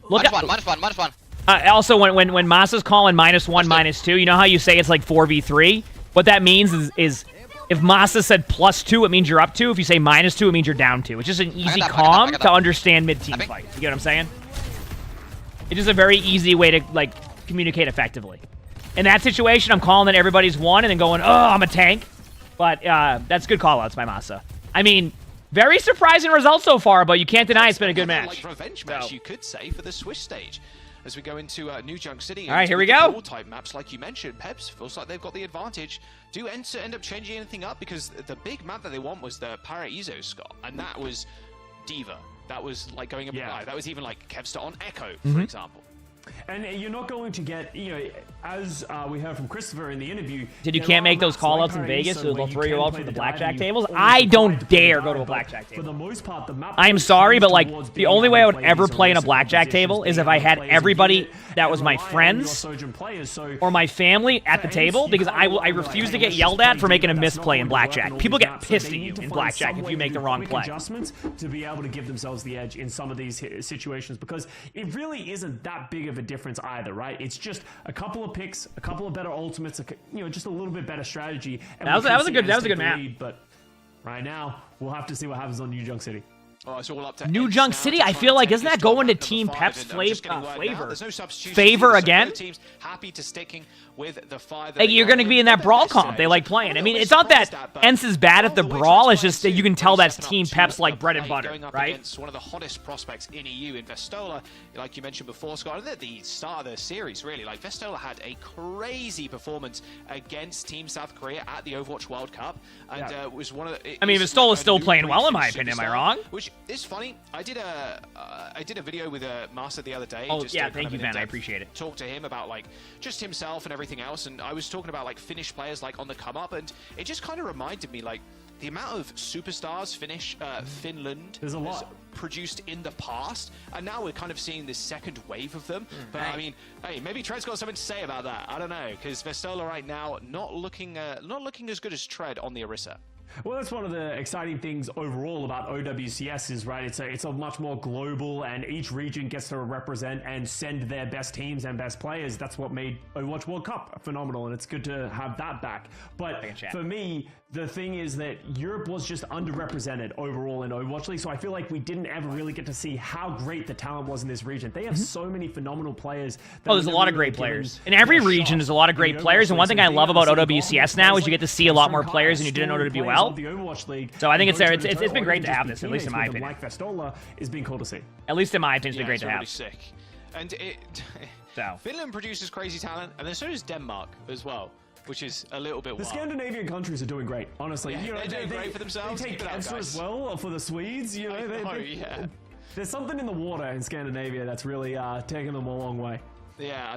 Look at... -1. Also, when Masa's calling -1, -2, you know how you say it's like 4v3? What that means is if Masa said +2, it means you're up 2. If you say -2, it means you're down 2. It's just an easy calm to understand mid-team fight. You get what I'm saying? It's just a very easy way to, like, communicate effectively. In that situation, I'm calling that everybody's 1 and then going, oh, I'm a tank. But that's good call-outs by Masa. I mean, very surprising results so far, but you can't deny it's been a good match. Like revenge match, you could say, for the Swiss stage. As we go into New Junk City. All right, here we go. All-type maps, like you mentioned, Peps feels like they've got the advantage. Do end up changing anything up? Because the big map that they want was the Paraiso, Scott. And that was Diva. That was like going up live. That was even like Kevster on Echo, for example. And you're not going to get, you know, as we heard from Christopher in the interview... You can't make those call-outs in Vegas, so they'll throw you out from the blackjack tables? I don't dare go to a blackjack table. For the most part, the map I'm sorry, but, like, the only way I would ever play in a blackjack table is if I had everybody that was my friends or my family at the table, because I refuse to get yelled at for making a misplay in blackjack. People get pissed at you in blackjack if you make the wrong play. Adjustments to be able to give themselves the edge in some of these situations, because it really isn't that big of a difference either, right? It's just a couple of picks, a couple of better ultimates, you know, just a little bit better strategy. And that was a good map. But right now, we'll have to see what happens on New Junk City. Oh, it's all up to New Junk City, I feel like, isn't that going to Team Pep's favor again? Happy to sticking with the 5. Like, you're going to be in that brawl comp they like playing. I mean, it's not that ENCE is bad at the brawl, it's just that you can tell that's Team Pep's like bread and butter, right? Against one of the hottest prospects in EU in Vestola, like you mentioned before, Scott, at the start of the series, really. Like, Vestola had a crazy performance against Team South Korea at the Overwatch World Cup, and was one of the... I mean, Vestola's still playing well, in my opinion. Am I wrong? Which is funny. I did a video with Master the other day. Oh, just yeah, thank you, Van. I appreciate it. Talk to him about, like, just himself and everything else, and I was talking about, like, Finnish players, like, on the come-up, and it just kind of reminded me, like, the amount of superstars Finland There's a lot produced in the past, and now we're kind of seeing this second wave of them. But I mean, hey, maybe Tred's got something to say about that. I don't know, because Vestola right now not looking as good as Tred on the Orisa. Well, that's one of the exciting things overall about OWCS is, right, it's a much more global, and each region gets to represent and send their best teams and best players. That's what made Overwatch World Cup phenomenal, and it's good to have that back. But for me, the thing is that Europe was just underrepresented overall in Overwatch League, so I feel like we didn't ever really get to see how great the talent was in this region. They have so many phenomenal players. There's a lot of great players. In every region, there's a lot of great players, and one thing I love about OWCS now is you get to see a lot more players than you did in OWL. The Overwatch League. So I think it's there. It's been great to have this, at least in my opinion. Like Vestola is being cool to see. At least in my opinion, it's been great to have. Really sick. And Finland produces crazy talent, and then so does Denmark as well, which is a little bit wild. The Scandinavian countries are doing great, honestly. Yeah, you know, they're doing great for themselves. They take Kevster as well for the Swedes. You know, there's something in the water in Scandinavia that's really taking them a long way. Yeah, I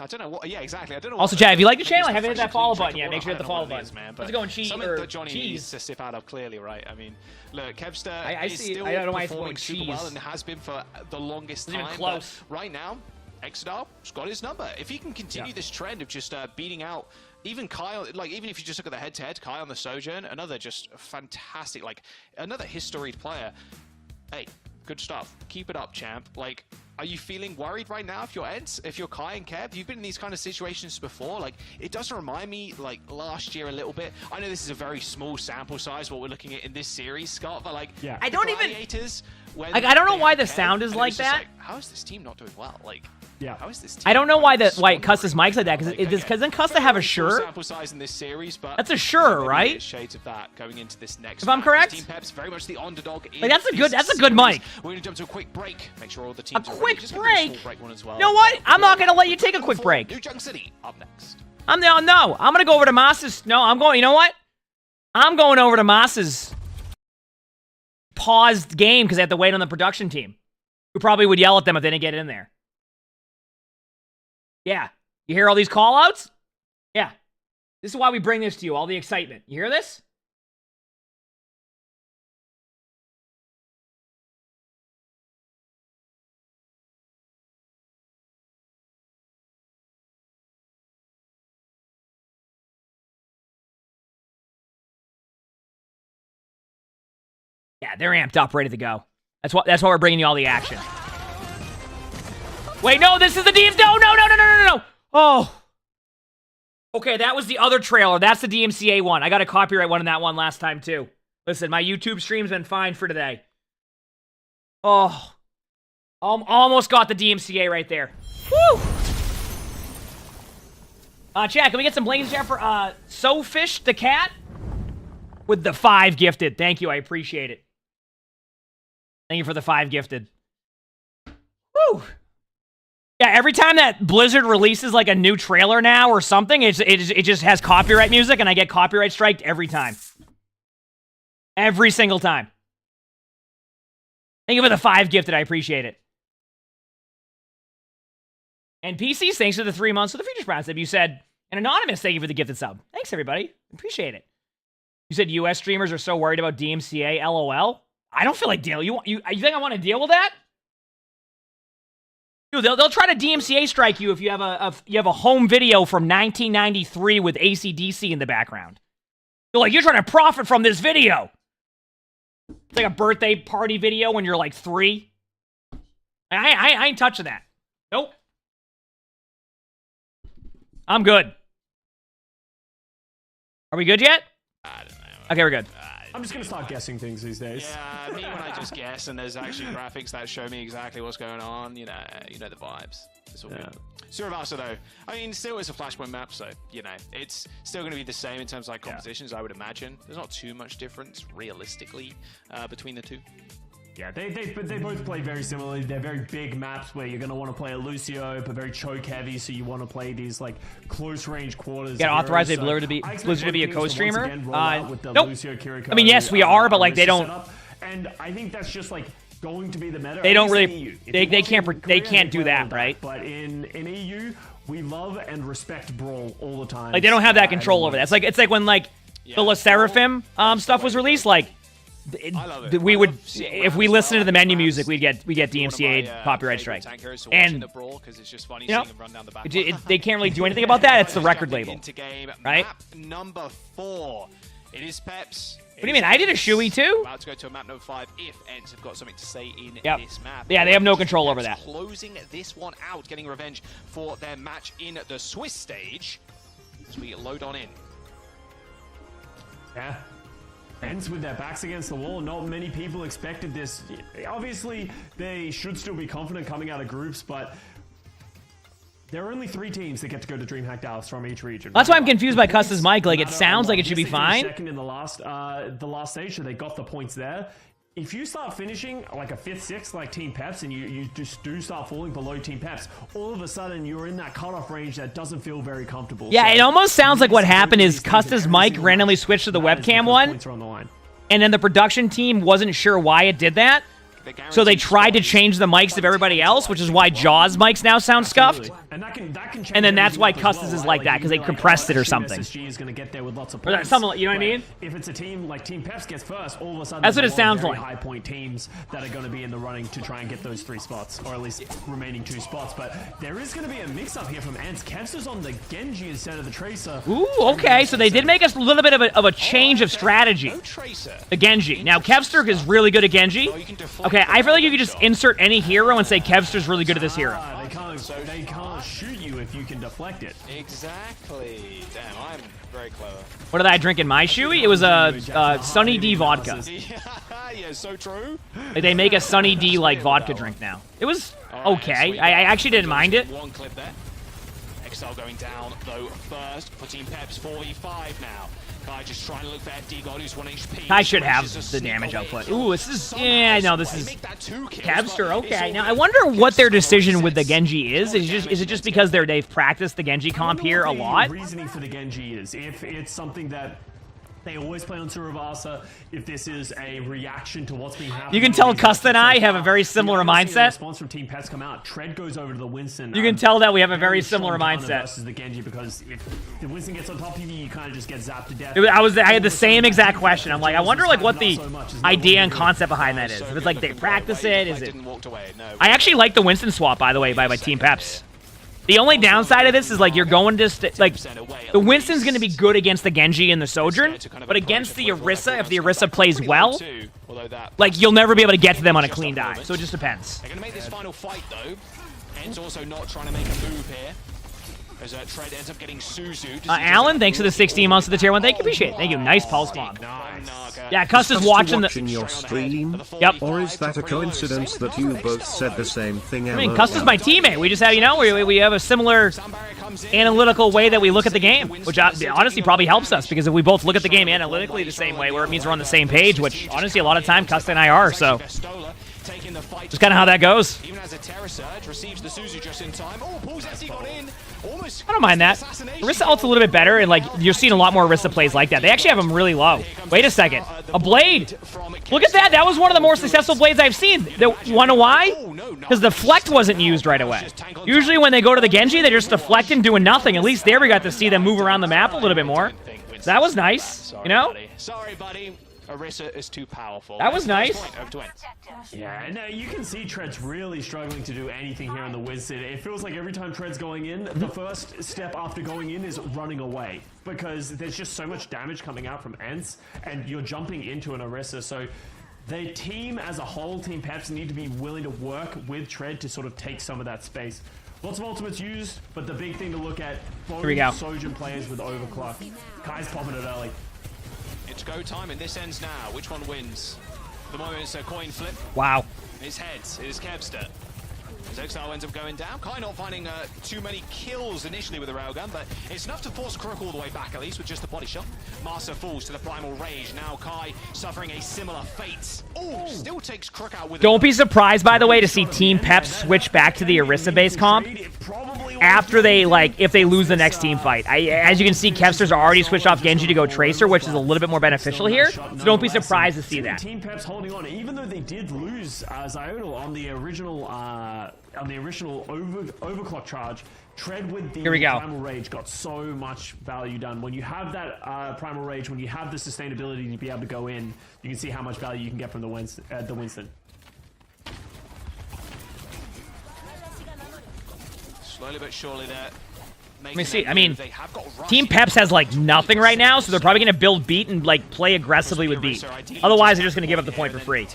don't know what. Yeah, exactly. I don't know. Also, Chad, if you like the channel, I haven't hit that follow button yet. Make sure you hit the follow button. Man, let's go and cheese. Something that Johnny needs to sip out of clearly, right? I mean, look, Kevster is still performing super well and has been for the longest time. Even close. But right now, Exodal's got his number. If he can continue this trend of just beating out even Kyle, like even if you just look at the head-to-head, Kai on the Sojourn, another just fantastic, like another historied player. Hey, good stuff. Keep it up, champ. Like, are you feeling worried right now if you're ENCE, if you're Kai and Kev? You've been in these kind of situations before. Like, it does remind me, like, last year a little bit. I know this is a very small sample size, what we're looking at in this series, Scott, but, like, I don't Gladiators Like, I don't know why the sound is like that. How is this team not doing well? Like, yeah. How is this team? I don't know why Custis Mike's like that, because then Custis have a sure. Sample size in this series, but that's a sure, right? Shades of that going into this next. If I'm correct. Team Pep's very much the underdog. Like that's a good mic. We're gonna jump to a quick break. Make sure all the teams. A quick break. One as well. You know what? I'm not gonna let you take a quick break. New Junk City up next. I'm gonna go over to Moss's. No, I'm going. You know what? I'm going over to Moss's paused game because they have to wait on the production team, who probably would yell at them if they didn't get in there. Yeah. You hear all these call-outs? Yeah. This is why we bring this to you, all the excitement. You hear this? Yeah, they're amped up, ready to go. That's why we're bringing you all the action. Wait, no, this is the DMCA. No. Oh. Okay, that was the other trailer. That's the DMCA one. I got a copyright one in that one last time, too. Listen, my YouTube stream's been fine for today. Oh. Almost got the DMCA right there. Woo! Chat, can we get some blanks chat for Sofish the cat? With the 5 gifted. Thank you, I appreciate it. Thank you for the 5 gifted. Woo! Yeah, every time that Blizzard releases like a new trailer now or something, it just has copyright music and I get copyright striked every time. Every single time. Thank you for the 5 gifted, I appreciate it. And PCs, thanks for the 3 months of the Features Prime sub. You said, an anonymous, thank you for the gifted sub. Thanks, everybody. Appreciate it. You said US streamers are so worried about DMCA, LOL. I don't feel like dealing. You think I want to deal with that? Dude, they'll try to DMCA strike you if you have a home video from 1993 with AC/DC in the background. They're like, you're trying to profit from this video. It's like a birthday party video when you're like 3. I ain't touching that. Nope. I'm good. Are we good yet? I don't know. Okay, we're good. I'm just gonna start guessing things these days. Yeah, me when I just guess and there's actually graphics that show me exactly what's going on, you know the vibes. It's all good. Survivor though, I mean, still it's a Flashpoint map, so it's still going to be the same in terms of like compositions. I would imagine there's not too much difference realistically between the two. Yeah, they both play very similarly. They're very big maps where you're going to want to play a Lucio, but very choke heavy, so you want to play these like close range quarters. Get authorized Blizzard to be a co-streamer. Nope. I mean, yes, we are, but like they don't. And I think that's just like going to be the meta. They don't really. They can't do that, right? But in EU, we love and respect Brawl all the time. Like they don't have that control over that. It's like when like the La Seraphim stuff was released, like. We would, if we listened to the menu music, we'd get DMCA copyright strike. And they can't really do anything about that. It's the record label, right? Map number 4. It is Peps. What do you mean? I did a shoey too. About to go to a map number 5 if Ents have got something to say in this map. Yeah, they have no control over that. Closing this one out, getting revenge for their match in the Swiss stage. As we load on in. Yeah. Ents with their backs against the wall. Not many people expected this. Obviously, they should still be confident coming out of groups, but there are only 3 teams that get to go to DreamHack Dallas from each region. That's why I'm confused by Custis Mike. Like, it sounds like it should be fine. Second in the last stage, so they got the points there. If you start finishing like a 5th, 6th like Team Peps and you just do start falling below Team Peps, all of a sudden you're in that cutoff range that doesn't feel very comfortable. Yeah, so it almost sounds like what happened is Custis Mike randomly switched to the webcam one, and then the production team wasn't sure why it did that. So they tried to change the mics of everybody else, which is why Jaws mics now sound scuffed. And then that's why Custis is like that, because they compressed it or something. Is going to get there with lots of points. Or something, you know what I mean? If it's a team like Team Peps gets first, all of a sudden that's what it sounds like. High point teams that are going to be in the running to try and get those 3 spots, or at least remaining 2 spots. But there is going to be a mix-up here from Ents. Kevster's on the Genji instead of the Tracer. Ooh, okay, so they did make us a little bit of a change of strategy. The Genji. Now, Kevster is really good at Genji. Okay, I feel like you could just insert any hero and say Kevster's really good at this hero. can't shoot you if you can deflect it. Exactly. Damn, I'm very clever. What did I drink in my shoey? It was a Sunny D vodka. Yeah, so true. Like, they make a Sunny D like vodka drink now. It was okay. I actually didn't mind it. One clip there. XL going down though first for Team Peps 4v5 now. Kai just trying to look for FD God, who's 1 HP. I should have the damage output. Ooh, this is... Yeah, no, this is... Kevster, okay. Now, I wonder what their decision with the Genji is. Is it just because they've practiced the Genji comp here a lot? The reasoning for the Genji is if it's something that they always play on Tsubasa, if this is a reaction to what's being happening. You can tell Custa and I have a very similar mindset. Response from Team Pets come out. Tread goes over to the Winston. You can tell that we have a very similar mindset. Versus the Genji, because if the Winston gets on top of you, you kind of just get zapped to death. I had the same exact question. I'm like, I wonder like what the idea and concept behind that is. If it's like they practice it, is it? I actually like the Winston swap, by the way, by Team Peps. The only downside of this is, like, you're going to, like, the Winston's going to be good against the Genji and the Sojourn, but against the Orisa, if the Orisa plays well, like, you'll never be able to get to them on a clean dive, so it just depends. They're going to make this final fight, though. En's also not trying to make a move here. As Tread ends up getting Suzu. Alan, thanks for the 16 months of the tier 1. Thank you, appreciate it. Thank you. Nice pulse bomb. Yeah, Custa's watching your stream. Yep. Or is that a coincidence that you both said the same thing? I mean, Custa's my teammate. We just have, you know, we have a similar analytical way that we look at the game, which honestly probably helps us, because if we both look at the game analytically the same way, where it means we're on the same page, which honestly a lot of time Custa and I are, so just kind of how that goes. Even as a Terror Surge receives the Suzu just in time. Oh, pulls SC got in. Almost I don't mind that. Orisa ult's a little bit better, and like you're seeing a lot more Orisa plays like that. They actually have them really low. Wait a second. A blade. Look at that. That was one of the more successful blades I've seen. Want to why? Because the deflect wasn't used right away. Usually when they go to the Genji, they're just deflecting, doing nothing. At least there we got to see them move around the map a little bit more. So that was nice. You know? Sorry, buddy. Orisa is too powerful. That was nice. Yeah, no, you can see Tread's really struggling to do anything here in the Winston. It feels like every time Tread's going in, the first step after going in is running away, because there's just so much damage coming out from Ents, and you're jumping into an Orisa. So the team as a whole, Team Peps, need to be willing to work with Tread to sort of take some of that space. Lots of ultimates used, but the big thing to look at, both Sojourn players with overclock. Kai's popping it early. It's go time, and this ends now. Which one wins? At the moment, it's a coin flip. Wow. It's heads. It is Kevster. As Exile ends up going down. Kai not finding too many kills initially with the railgun, but it's enough to force Crook all the way back, at least, with just the body shot. Master falls to the Primal Rage. Now Kai suffering a similar fate. Oh, still takes Crook out with Don't be surprised, by the way, to see Team Pep switch back to the Orisa-based comp after they, like, if they lose the next team fight. As you can see, Kevster's already switched off Genji to go Tracer, which is a little bit more beneficial here, so don't be surprised to see that. Team Pep's holding on, even though they did lose Zyodal on the original overclock charge. Tread with the Primal Rage got so much value done. When you have that Primal Rage, when you have the sustainability to be able to go in, you can see how much value you can get from the Winston. Slowly but surely there. Let me see. I mean, Team Peps has like nothing right now, so they're probably going to build beat and like play aggressively with beat. Otherwise, they're just going to give up the point for free.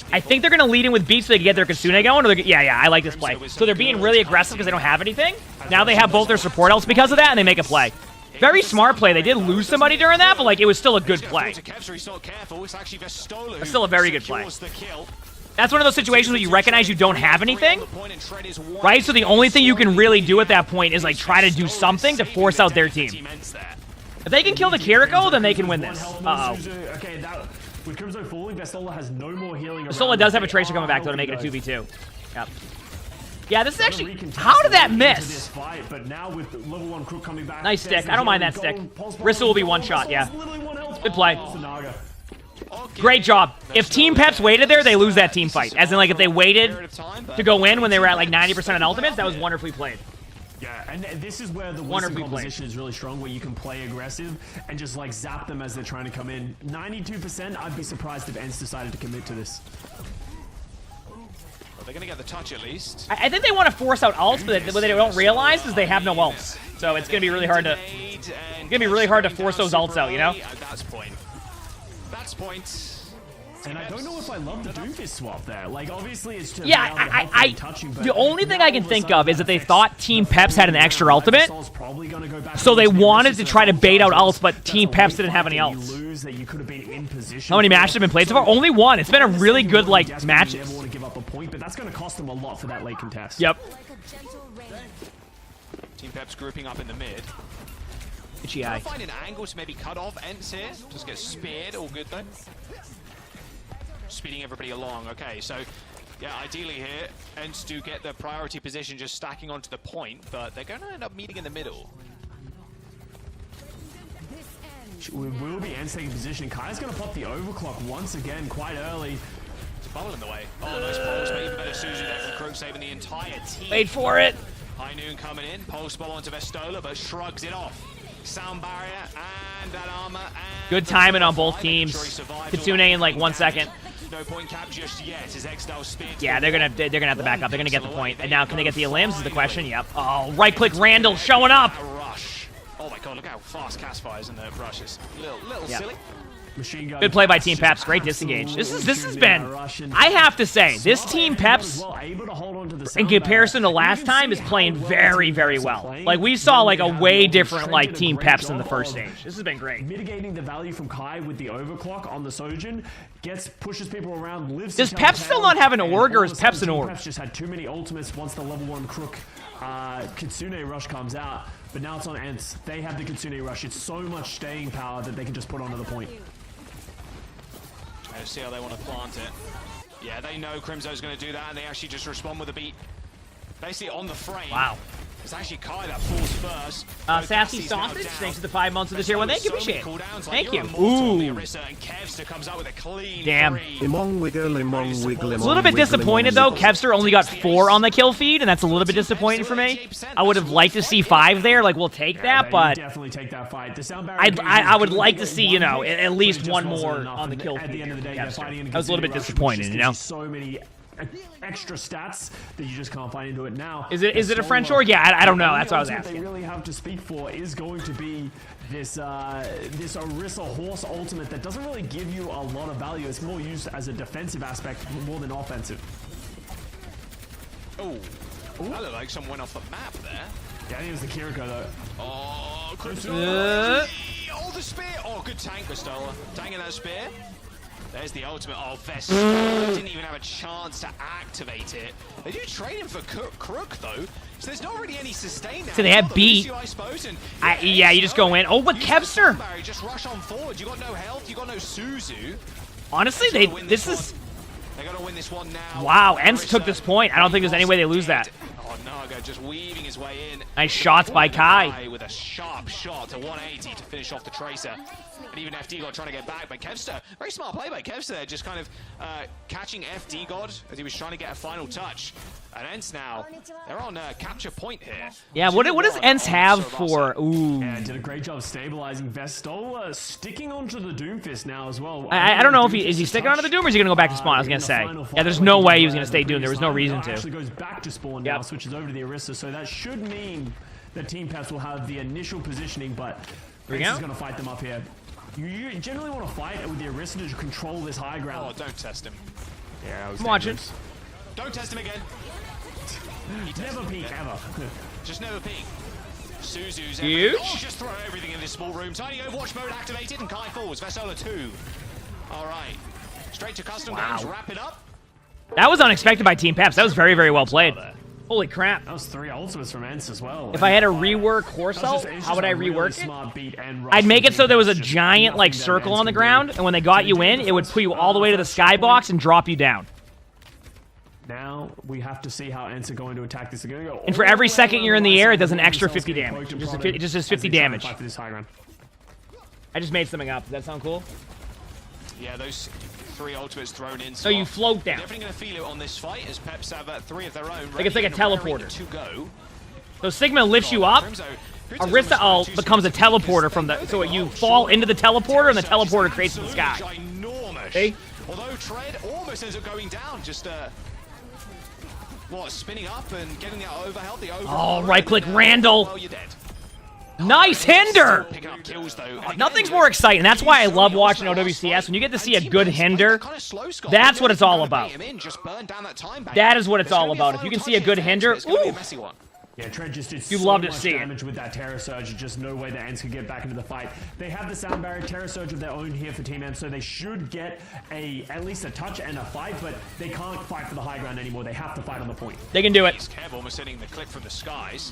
I think they're going to lead in with beat so they can get their Kitsune going. Or yeah, I like this play. So they're being really aggressive because they don't have anything. Now they have both their support ults because of that, and they make a play. Very smart play. They did lose somebody during that, but like it was still a good play. It's still a very good play. That's one of those situations where you recognize you don't have anything, right? So the only thing you can really do at that point is like try to do something to force out their team. If they can kill the Kiriko, then they can win this. Uh-oh. With Crimson falling, Vestola has no more healing. Vestola does have a Tracer coming back though to make it a 2v2. Yep. Yeah, this is actually... How did that miss? Nice stick. I don't mind that stick. Rissa will be one shot, yeah. Good play. Great job. If Team Peps waited there, they lose that team fight. As in, like, if they waited to go in when they were at, like, 90% on ultimates, that was wonderfully played. Yeah, and this is where the Winston composition is really strong, where you can play aggressive and just, like, zap them as they're trying to come in. 92%, I'd be surprised if Ents decided to commit to this. Well, they're going to get the touch, at least. I think they want to force out ults, but what they don't realize is they have no ults. So it's going to be really hard to... It's going to be really hard to force those ults out, you know? That's point. That's point. And I don't know if I love the Doomfist swap there. Like, obviously, it's just the only thing I can think of is that they thought Team Peps had an extra ultimate, so they wanted to try to bait out ults, but Team Peps didn't have any ults. How many matches have been played so far? Only one. It's been a really good, like, matches. Want to give up a point, but that's going to cost them a lot for that late contest. Yep. Team Peps grouping up in the mid. Itchy Trying eye. to find an angle to maybe cut off Ents here. Just get speared. All good, though. Speeding everybody along. Okay, so, yeah, ideally here, Ents do get the priority position just stacking onto the point, but they're going to end up meeting in the middle. We will be Ents taking position. Kai's going to pop the overclock once again quite early. It's a bubble in the way. Oh, nice pulse. But even better Suzu there from Crook, saving the entire team. Wait for it. High Noon coming in. Pulse bomb onto Vestola, but shrugs it off. Sound barrier and that armor. And Good timing on both teams. Kitsune in like 1 second. No point cap just yet. His Exdal spin. Yeah, they're gonna have to back up. They're gonna get the point. And now, can they get the limbs? Is the question. Yep. Oh, right click Randall showing up. Rush. Oh my god, look how fast Cass fires in the rushes. Little silly. Machine gun. Good play by Team Peps. Great disengage. This has been. I have to say, this Team Peps, in comparison to last time, is playing very, very well. Like, we saw like a way different like Team Peps in the first stage. This has been great. Mitigating the value from Kai with the overclock on the Sojin, pushes people around, lives. Does Peps still not have an org, or is Peps an org? Peps just had too many ultimates once the level 1 Crook Kitsune rush comes out, but now it's on Ents. They have the Kitsune rush. It's so much staying power that they can just put onto the point. Let's see how they want to plant it. Yeah, they know Crimzo's going to do that, and they actually just respond with a beat. Basically on the frame. Wow. It's actually Kai that falls first. Sassy Sausage, thanks for the 5 months of the tier 1. Thank you, appreciate it. Thank you. Ooh. Ooh. Damn. Emongg wiggle, emongg wiggle, It's a little bit disappointed, though. Kevster only got 4 on the kill feed, and that's a little bit disappointing for me. I would have liked to see 5 there. Like, we'll take that, but definitely take that fight. I would like to see, you know, at least one more on the kill feed. At the end of the day, That was a little bit disappointing, you know? So many extra stats that you just can't find into it now. Is it a French org? Yeah, I don't know. That's what I was asking. What they really have to speak for is going to be this this Orisa horse ultimate that doesn't really give you a lot of value. It's more used as a defensive aspect more than offensive. Oh, that looked like someone went off the map there. Yeah, I think it was the Kiriko though. Oh, oh, the spear. Oh, good tank, Vestola. Tanking that spear. There's the ultimate. Oh, Vestola didn't even have a chance to activate it. They do trade him for Crook, though, so there's not really any sustain now. So they have beat. Yeah, you just go in. Oh, but Kevster. Just rush on forward. You got no health. You got no Suzu. Honestly, this is. They gotta win this one now. Wow, Ents took this point. I don't think there's any way they lose that. Oh, Naga just weaving his way in. Nice shots by Kai. With a sharp shot to 180 to finish off the Tracer. And even FD God trying to get back, but Kevster, very smart play by Kevster there, just kind of catching FD God as he was trying to get a final touch. And Ents now, they're on capture point here. Yeah, what does Ents have for? Ooh. Yeah, did a great job stabilizing. Vestola sticking onto the Doomfist now as well. I don't know if is he sticking onto the Doom or is he gonna go back to spawn? I was gonna say. Yeah, there's no way he was gonna stay Doom. There was no reason to. Actually goes back to spawn now, switches over to the Orisa, so that should mean that Team Peps will have the initial positioning, but Ents is gonna fight them up here. You generally want to fight with the Orisa to control this high ground. Oh, don't test him. Yeah, I was watching. Don't test him again. Never peek, ever. Just never peek. Suzu's huge. Oh, just throw everything in this small room. Tiny Overwatch mode activated, and Kai falls. Vestola 2. All right. Straight to custom games. Wrap it up. That was unexpected by Team Peps. That was very, very well played. Holy crap. That was 3 ultimates from Ents as well. If I had to rework Horse Ult, how would I rework it? I'd make it so there was a giant like circle on the ground, and when they got you in, it would put you all the way to the skybox and drop you down. Now we have to see how Ents are going to attack this. And for every second you're in the air, it does an extra 50 damage. It just does 50 damage. I just made something up. Does that sound cool? Yeah, those 3 ultimates thrown in. So you float down. Definitely going to feel it on this fight as Peps have 3 of their own. Like it's like a teleporter. To go. So Sigma lifts you up. Orisa ult becomes a teleporter from the. So you fall into the teleporter, and the teleporter creates the sky. See? Although Tread almost ends up going down, just spinning up and getting that overhealth. Oh, right click Randall. Well, you're dead. Nice hinder! Nothing's more exciting. That's why I love watching OWCS. When you get to see a good hinder, that's what it's all about. That is what it's all about. If you can see a good hinder, ooh. Yeah, Trent just did you so love to much see damage with that Terror Surge. Just no way the Ents could get back into the fight. They have the sound barrier, Terror Surge of their own here for Team M, so they should get at least a touch and a fight, but they can't fight for the high ground anymore. They have to fight on the point. They can do it. Kev almost hitting the click from the skies.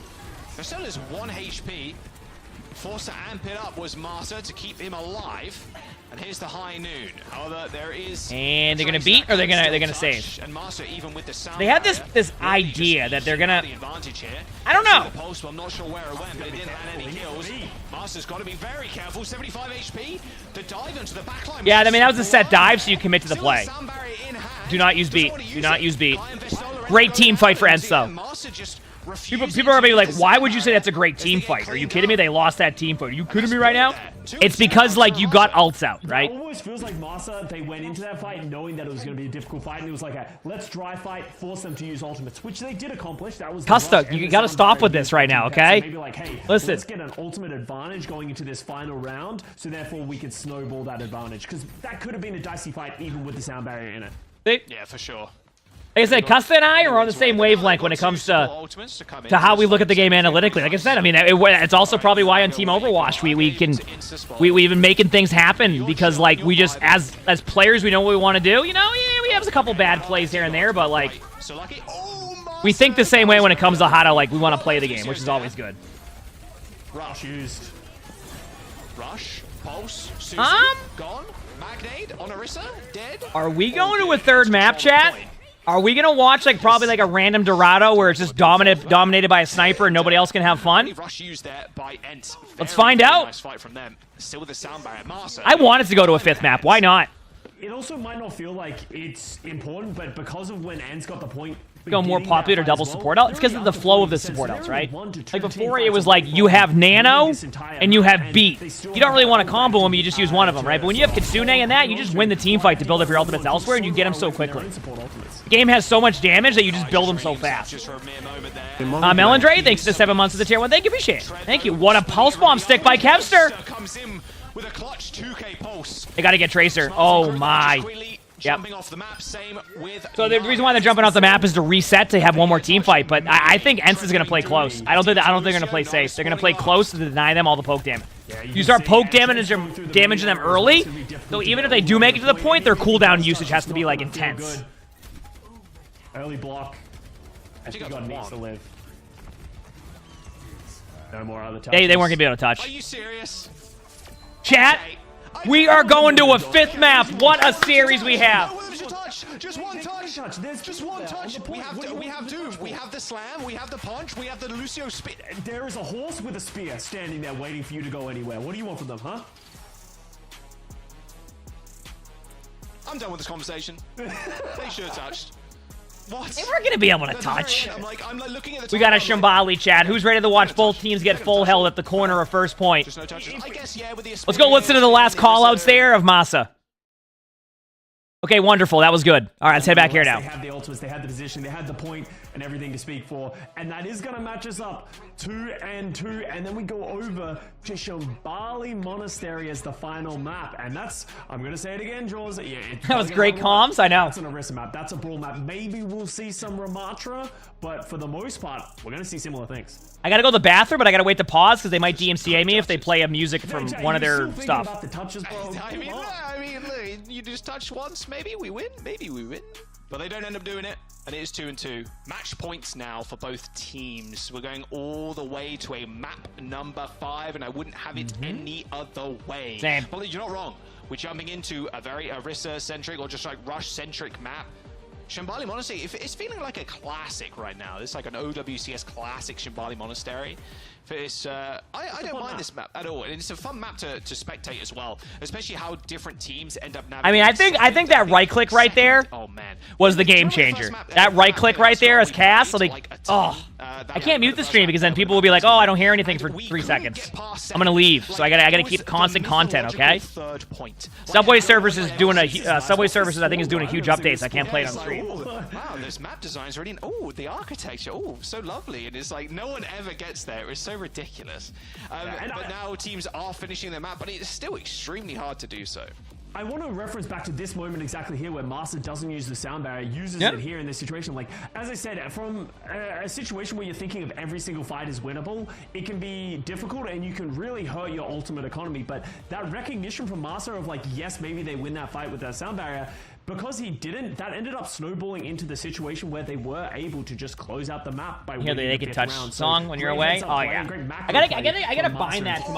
There still is 1 HP. Forced to amp it up was Marta to keep him alive. And here's the high noon. However, there is... And they're gonna beat, or they're gonna save. And Marta, even with the sound they had this idea that they're gonna... the advantage here. I don't know. Post, well, I'm not sure where it went, but it didn't land any kills. Marta's got to be very careful. 75 HP. The dive into the backline. Yeah, I mean, that was a set dive, so you commit to the play. Do not use beat. Do not use beat. Great team fight for Ents, though. People are gonna be like, why would you say that's a great team fight? Are you kidding me? They lost that team fight. Are you kidding me right now? It's because, like, you got ults out, right? It almost feels like Masa, they went into that fight knowing that it was going to be a difficult fight, and it was like let's dry fight, force them to use ultimates, which they did accomplish. That was Custa, you gotta stop with this right now, okay? So maybe like, hey, listen. Let's get an ultimate advantage going into this final round, so therefore we can snowball that advantage, because that could have been a dicey fight even with the sound barrier in it. Yeah, for sure. Like I said, Custa and I are on the same wavelength when it comes to how we look at the game analytically. Like I said, I mean, it's also probably why on Team Overwatch we've been making things happen, because like we just as players we know what we want to do. You know, yeah, we have a couple bad plays here and there, but like we think the same way when it comes to how to we want to play the game, which is always good. Rush used. Rush, Pulse, Susie, gone, Magnade, on Orisa, dead. Are we going to a third map, chat? Are we gonna watch probably a random Dorado where it's just dominated by a sniper and nobody else can have fun? Let's find out. Nice fight from them. Still with the sound barrier. I wanted to go to a 5th map. Why not? It also might not feel like it's important, but because of when Ents got the point... Go more popular double support out. It's because of the flow of the support outs, right? Like before, it was like you have Nano and you have Beat. You don't really want to combo them, you just use one of them, right? But when you have Kitsune and that, you just win the team fight to build up your ultimates elsewhere, and you get them so quickly. The game has so much damage that you just build them so fast. Melindre, thanks to 7 months of the tier 1. Thank you, appreciate it. Thank you. What a pulse bomb stick by Kevster. With a clutch 2K pulse. They got to get Tracer. Oh my. Jumping off the map, same with so the reason why they're jumping off the map is to reset to have one more team fight, but I think Ents is gonna play close. I don't think they're gonna play safe. They're gonna play close to deny them all the poke damage. You start poke damaging them early, so even if they do make it to the point, their cooldown usage has to be intense. Early block. I think God needs to live. No more other touches. They weren't gonna be able to touch. Are you serious? Chat. We are going to a 5th map. What a series we have. Just one touch. Just one touch. We have Doom. We have the slam. We have the punch. We have the Lucio spear. There is a horse with a spear standing there waiting for you to go anywhere. What do you want from them, huh? I'm done with this conversation. They should have touched. What? They weren't going to be able to touch. I'm looking at the we got a Shambali, Chad. Who's ready to watch both teams get full held at the corner of first point? Just no touches. I guess, yeah, with the Let's go listen to the last call-outs there of Masa. Okay, wonderful. That was good. All right, let's head back here now. They had the ultimates, they had the position, they had the point and everything to speak for. And that is going to match us up 2-2. And then we go over to Shambali Monastery as the final map. And that's, I'm going to say it again, Jaws. Yeah, that was great comms, I know. That's an Orisa map. That's a brawl map. Maybe we'll see some Ramatra, but for the most part, we're going to see similar things. I got to go to the bathroom, but I got to wait to pause because they might DMCA me if they play a music from one of their stuff. About the touches, bro? I mean, look, you just touch once, maybe we win, but they don't end up doing it, and it is 2-2. Match points now for both teams. We're going all the way to a map number 5, and I wouldn't have it any other way. Same. Well, you're not wrong. We're jumping into a very Orisa-centric or just Rush-centric map. Shambali Monastery, it's feeling like a classic right now. It's like an OWCS classic Shambali Monastery. It's, I don't mind this map at all, and it's a fun map to spectate as well, especially how different teams end up navigating. I mean, I think that right click right there was the game changer. That right click right there as Cass, I can't mute the stream because then people will be like, oh, I don't hear anything for 3 seconds. I'm gonna leave, so I gotta keep constant content, okay? Subway Services is doing Subway Services I think is doing a huge update, so I can't play it on the stream. Wow, this map design's already. Oh, the architecture. Oh, so lovely, and it's like no one ever gets there. It's so so ridiculous. But now teams are finishing their map, but it's still extremely hard to do so. I want to reference back to this moment exactly here where Master doesn't use the sound barrier, uses it here in this situation. Like, as I said, from a situation where you're thinking of every single fight is winnable, it can be difficult and you can really hurt your ultimate economy. But that recognition from Master of like, yes, maybe they win that fight with that sound barrier, because he didn't, that ended up snowballing into the situation where they were able to just close out the map by winning they the can fifth touch round. song when you're away. Oh yeah, I gotta bind that to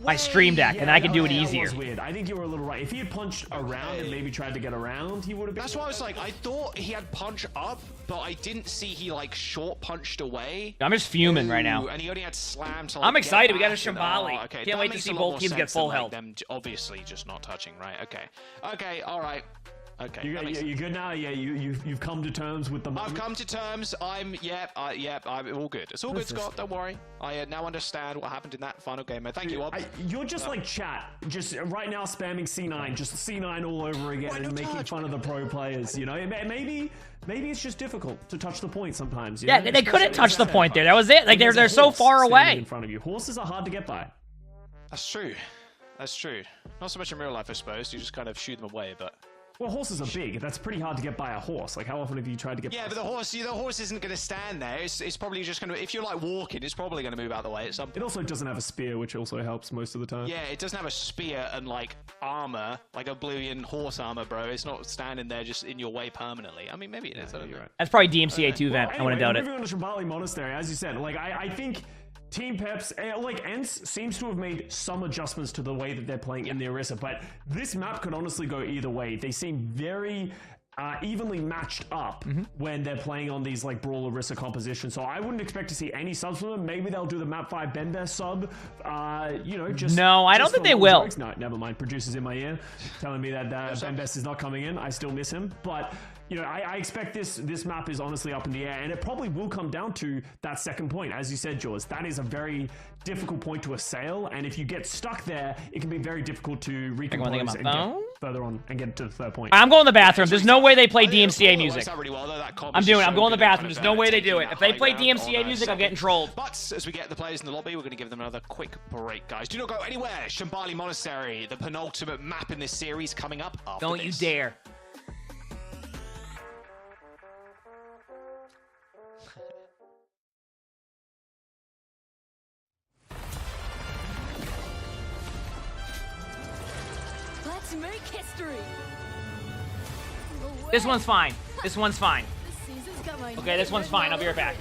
my stream deck, and I can do it easier. That was weird. I think you were a little right. If he had punched around and maybe tried to get around, he would have been. That's why I was like, I thought he had punch up, but I didn't see he like short punched away. I'm just fuming right now. And he only had slam to, like, I'm excited. We got a back and, Shambali. okay. Can't wait to see both teams get full health. Them obviously just not touching, right? Okay, all right. Okay, you good now? Yeah, you've come to terms with the moment? I've come to terms. I'm all good. It's all good, Scott. Don't worry. I now understand what happened in that final game. Thank you, Ob. You're just like chat, just right now spamming C9, just C9 all over again and making fun of the pro players. You know, maybe it's just difficult to touch the point sometimes. You know? They couldn't touch the point there. That was it. Like they're so far away in front of you. Horses are hard to get by. That's true. That's true. Not so much in real life, I suppose. You just kind of shoot them away, but. Well, horses are big. That's pretty hard to get by a horse. Like, how often have you tried to get? Yeah, but the horse isn't going to stand there. It's probably just going to. If you're like walking, it's probably going to move out of the way at some point. It also doesn't have a spear, which also helps most of the time. Yeah, it doesn't have a spear and like armor, like Oblivion horse armor, bro. It's not standing there just in your way permanently. I mean, maybe it is. I don't know. Right. That's probably DMCA 2 vent. Well, I wouldn't doubt it. Moving on to Shambali Monastery, as you said, like I think. Team Peps, like ENCE seems to have made some adjustments to the way that they're playing in the Orisa, but this map could honestly go either way. They seem very evenly matched up when they're playing on these like Brawl Orisa compositions, so I wouldn't expect to see any subs from them. Maybe they'll do the map 5 Benbest sub, you know, just... No, I don't think they will. Jokes. No, never mind. Producers in my ear telling me that Benbest is not coming in. I still miss him, but... You know, I expect this map is honestly up in the air, and it probably will come down to that second point. As you said, Jaws, that is a very difficult point to assail, and if you get stuck there, it can be very difficult to recompose and get further on and get to the third point. I'm going to the bathroom. There's no way they play DMCA music. I'm going to the bathroom. There's no way they do it. If they play DMCA music, I'm getting trolled. But as we get the players in the lobby, we're going to give them another quick break, guys. Do not go anywhere. Shambali Monastery, the penultimate map in this series, coming up after Don't you dare. Let's make history. This one's fine. This one's fine. Okay, this one's fine. I'll be right back.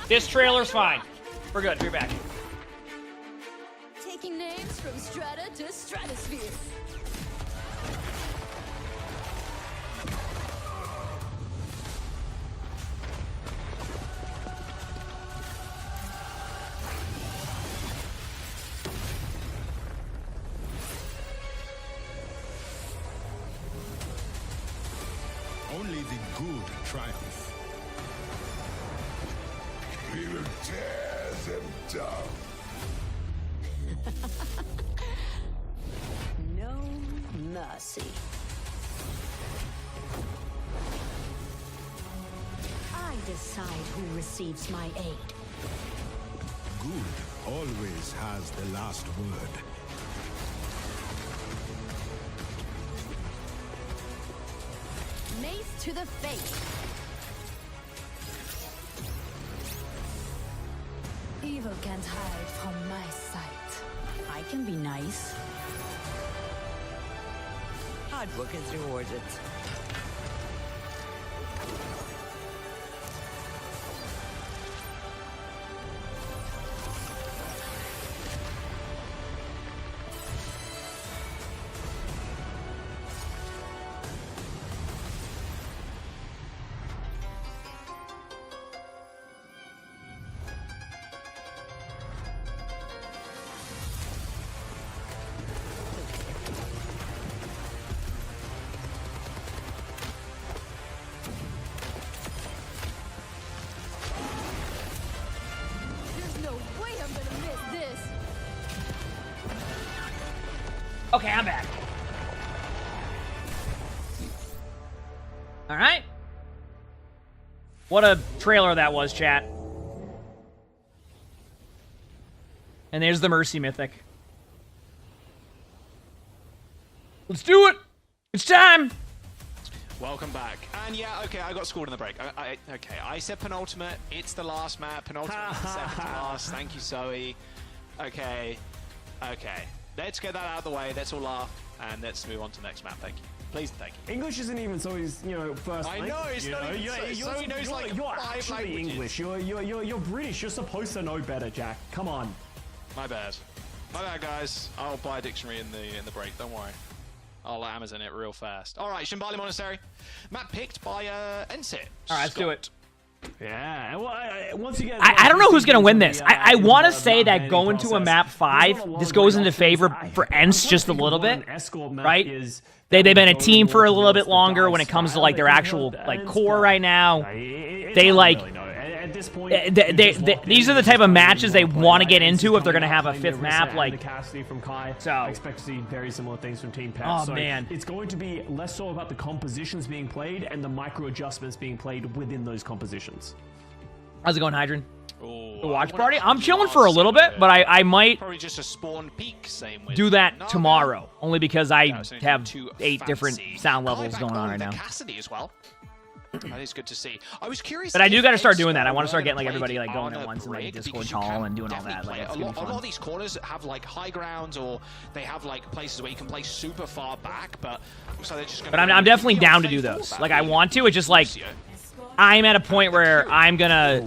This trailer's fine. We're good. We're back. Taking names from strata to stratosphere. Only the good triumph. We will tear them down. No mercy. I decide who receives my aid. Good always has the last word. Mace to the face. Evil can't hide from my sight. I can be nice. Hard work is rewarded. Okay, I'm back. All right. What a trailer that was, chat. And there's the Mercy Mythic. Let's do it! It's time! Welcome back. And yeah, okay, I got scored in the break. Okay, I said penultimate. It's the last map. Penultimate is the second to last. Thank you, Zoe. Okay. Let's get that out of the way. Let's all laugh. And let's move on to the next map. Thank you. Please and thank you. English isn't even Zoe's, first I language. know, it's not even Zoe knows like you're 5 actually languages. English. You're British. You're supposed to know better, Jack. Come on. My bad. My bad, guys. I'll buy a dictionary in the break. Don't worry. I'll Amazon it real fast. All right, Shimbali Monastery. Map picked by Ensit. All right, let's do it. Yeah, well, once again, I don't know who's going to win this. I want to say that going to a map 5, this goes into favor for ENCE just a little bit, right? They've been a team for a little bit longer when it comes to like their actual like core right now. They like at this point, these are the type of matches they want to get into if they're going to have a 5th map. Like, from Kai. So I expect to see very similar things from Team Pep. Oh so man, it's going to be less so about the compositions being played and the micro adjustments being played within those compositions. How's it going, Hydran? The watch party? I'm chilling for a little bit, but I might probably just a spawn peak. Same with do that tomorrow, only because I have 8 different sound levels going on right now. Cassidy as well. That is good to see. I was curious. But I do got to start doing that. I want to start getting like everybody like going at once and like Discord call and doing all that. Like, a lot of these corners have like high grounds or they have like places where you can play super far back. But so they're just going. But I'm definitely down to do those. Like I want to. It's just like I'm at a point where I'm gonna.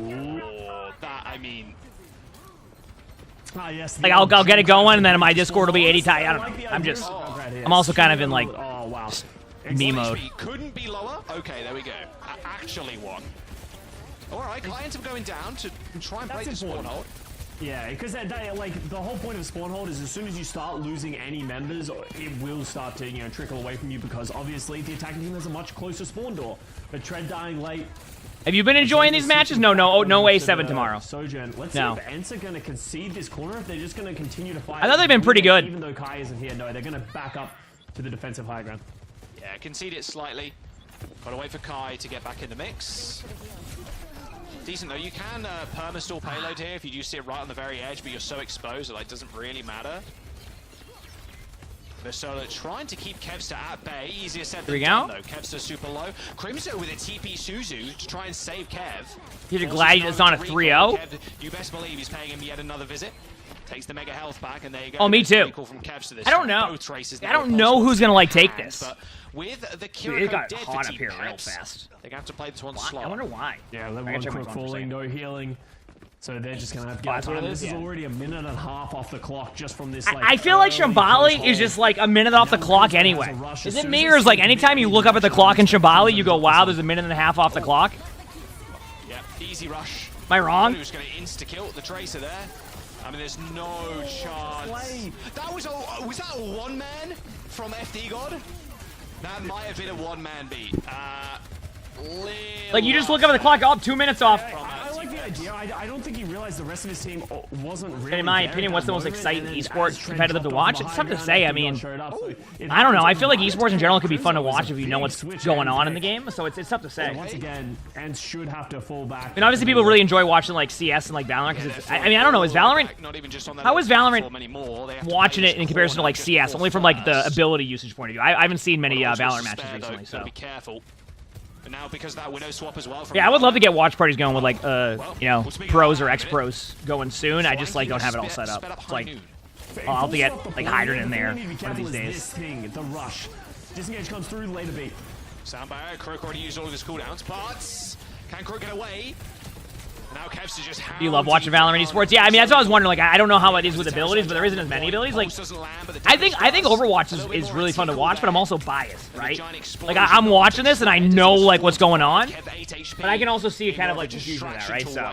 That I mean. Yes, like I'll get it going and then my Discord will be 80 tight. I don't know. I'm also kind of in like me mode. Couldn't be lower. Okay, there we go. Actually won. All right, Kai ends up going down to try and play the spawn hold. Yeah, because like the whole point of spawn hold is as soon as you start losing any members, it will start to trickle away from you because obviously the attacking team has a much closer spawn door. But Tread dying late. Have you been enjoying these matches? No A7 tomorrow. Sojourn. Let's see if ENCE are going to concede this corner. If they're just going to continue to fight. I thought they've been pretty good. Even though Kai isn't here, no, they're going to back up to the defensive high ground. Yeah, concede it slightly. Gotta wait for Kai to get back in the mix. Decent though, you can perma-stall payload here if you do sit right on the very edge, but you're so exposed that it doesn't really matter. The solo trying to keep Kevster at bay. Easier said than done though. Kevster super low. Crimzo with a TP Suzu to try and save Kev. You're glad it's on a 3-0? You best believe he's paying him yet another visit. Takes the mega health back, and there you go. Oh, me too. I don't know. I don't know who's gonna like take this. But with the Dude, it got hot up here real fast. They're gonna have to play this one slow. I wonder why. Yeah, level 1 crook falling, no healing. So they're just gonna have to get time. This is already a minute and a half off the clock just from this. Like, I feel like Shambali is just like a minute off the clock anyway. Is it me or is like anytime you look up at the clock in Shambali, you go, wow, there's a minute and a half off the clock? Yeah, easy rush. Am I wrong? Who's gonna insta-kill the Tracer there? I mean, there's no chance. That was that a one-man from FD God? That might have been a one-man beat. Like, you just look up at the clock, 2 minutes off. I like the idea. I don't think he realized the rest of his team wasn't really. In my opinion, what's the most exciting esports competitive to watch? It's tough to say. I mean, I don't know. I feel like esports in general could be fun to watch if you know what's going on in the game. So it's tough to say. Once again, and should have to fall back. I mean, obviously people really enjoy watching like CS and like Valorant because I mean, I don't know. Is Valorant? How is Valorant watching it in comparison to like CS? Only from like the ability usage point of view. I haven't seen many Valorant matches recently, so. Be careful. But now because of that window swap as well. Yeah, I would love to get watch parties going with like pros or ex-pros going soon. I just like don't have it all set up. It's like I'll have to get like Hydran in there one of these days. The rush. Disengage comes through later beat. Sound barrier. Crook already used all of his cooldowns. Parts. Can Crook get away? Now Kev's just do you love watching Valorant esports? Yeah, I mean that's what I was wondering. Like I don't know how it is with abilities, but there isn't as many abilities. Like I think Overwatch is really fun to watch, but I'm also biased, right? Like I'm watching this and I know like what's going on, but I can also see a kind of like confusion with that, right? So.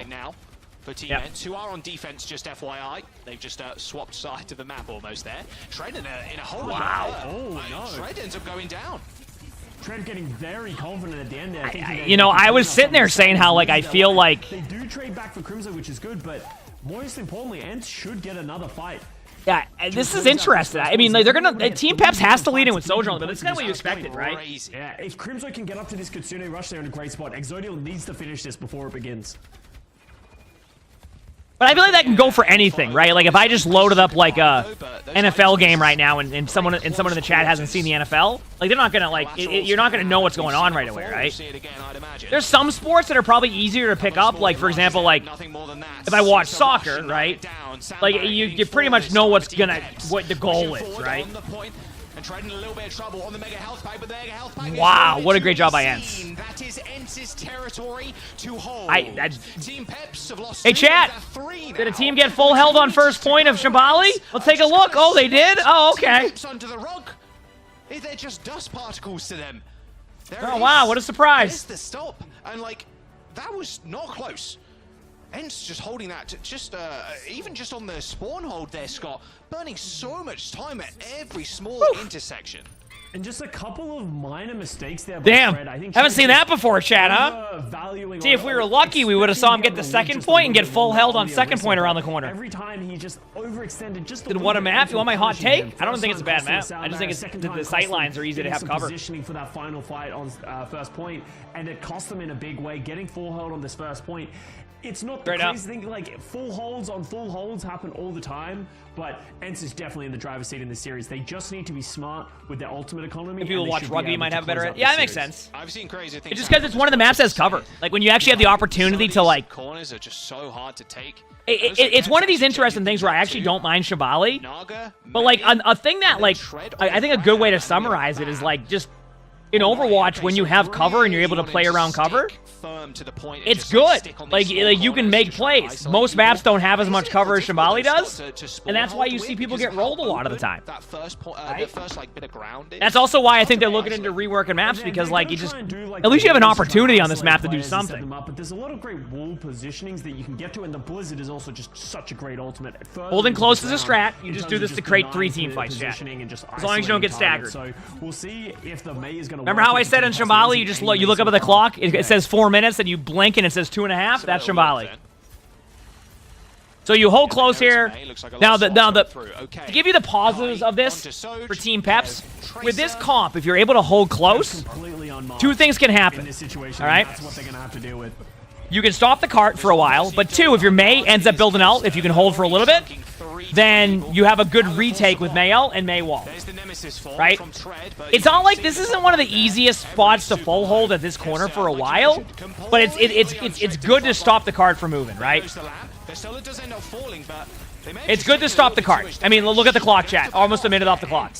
For Team ENCE, who are on defense, just FYI. They've just swapped sides of the map almost there. Tread in a whole wow. Oh no. Tread ends up going down. Tread getting very confident at the end there. You know, I was sitting there saying how like I feel like they do trade back for Crimson, which is good, but most importantly, ENCE should get another fight. Yeah, this is interesting. I mean, like they're gonna Team Peps has to lead in with Sojourn, but it's kind of what you expected, right? Yeah, if Crimson can get up to this Kitsune rush, they're in a great spot. Exodial needs to finish this before it begins. But I feel like that can go for anything, right? Like if I just loaded up like a NFL game right now, and someone in the chat hasn't seen the NFL, like they're not gonna like you're not gonna know what's going on right away, right? There's some sports that are probably easier to pick up, like for example, like if I watch soccer, right? Like you pretty much know what the goal is, right? Wow, what a great job by Ents. That is Ents' territory to hold. Team Peps have lost. Hey chat, did a team get full held on first point of Shambali? Let's take a look. Oh, they did? Oh, okay. Under the rug. They're just dust particles to them. Oh wow, what a surprise. There's the stop. And like, that was not close. Ents just holding that, even just on the spawn hold there, Scott, burning so much time at every small intersection. And just a couple of minor mistakes there. Damn, Fred. I think haven't seen that before, chat, huh? See, if we were lucky, we would have saw him get the second point and get full held on second point around the corner. Every time he just overextended just Did what a map? You want my hot take? I don't think it's a bad map. I just think the sight lines are easy to have cover. Positioning for that final fight on first point, and it cost them in a big way. Getting full hold on this first point. It's not the crazy thing, like full holds on full holds happen all the time, but Ents is definitely in the driver's seat in this series. They just need to be smart with their ultimate economy. If people watch rugby, you might have a better. Yeah, that makes sense. I've seen crazy things. It's just because it's one of the maps that has cover. Like when you actually have the opportunity to like. Corners are just so hard to take. It's one of these interesting things where I actually don't mind Shambali, but like a thing that like I think a good way to summarize it is like just. In Overwatch, when you have cover and you're able to play around cover, it's good. Like you can make plays. Most maps don't have as much cover as Shambali does, and that's why you see people get rolled a lot of the time. That's also why I think they're looking into reworking maps, because like you just at least you have an opportunity on this map to do something. But there's a lot of great wall positionings that you can get to, and the Blizzard is also just such a great ultimate. Holding close is a strat. You just do this to create 3 team fights, chat. As long as you don't get staggered. So we'll see if the May is going to. Remember how I said in Shambali, you look up at the clock, it says 4 minutes, and you blink and it says 2.5? That's Shambali. So you hold close here. Now, to give you the positives of this for Team Peps, with this comp, if you're able to hold close, 2 things can happen. All right? You can stop the cart for a while, but 2, if your Mei ends up building ult, if you can hold for a little bit, then you have a good retake with Mei ult and Mei wall. Right? It's not like this isn't one of the easiest spots to full hold at this corner for a while, but it's good to stop the cart from moving, right? It's good to stop the cart. I mean, look at the clock, chat. Almost a minute off the clock.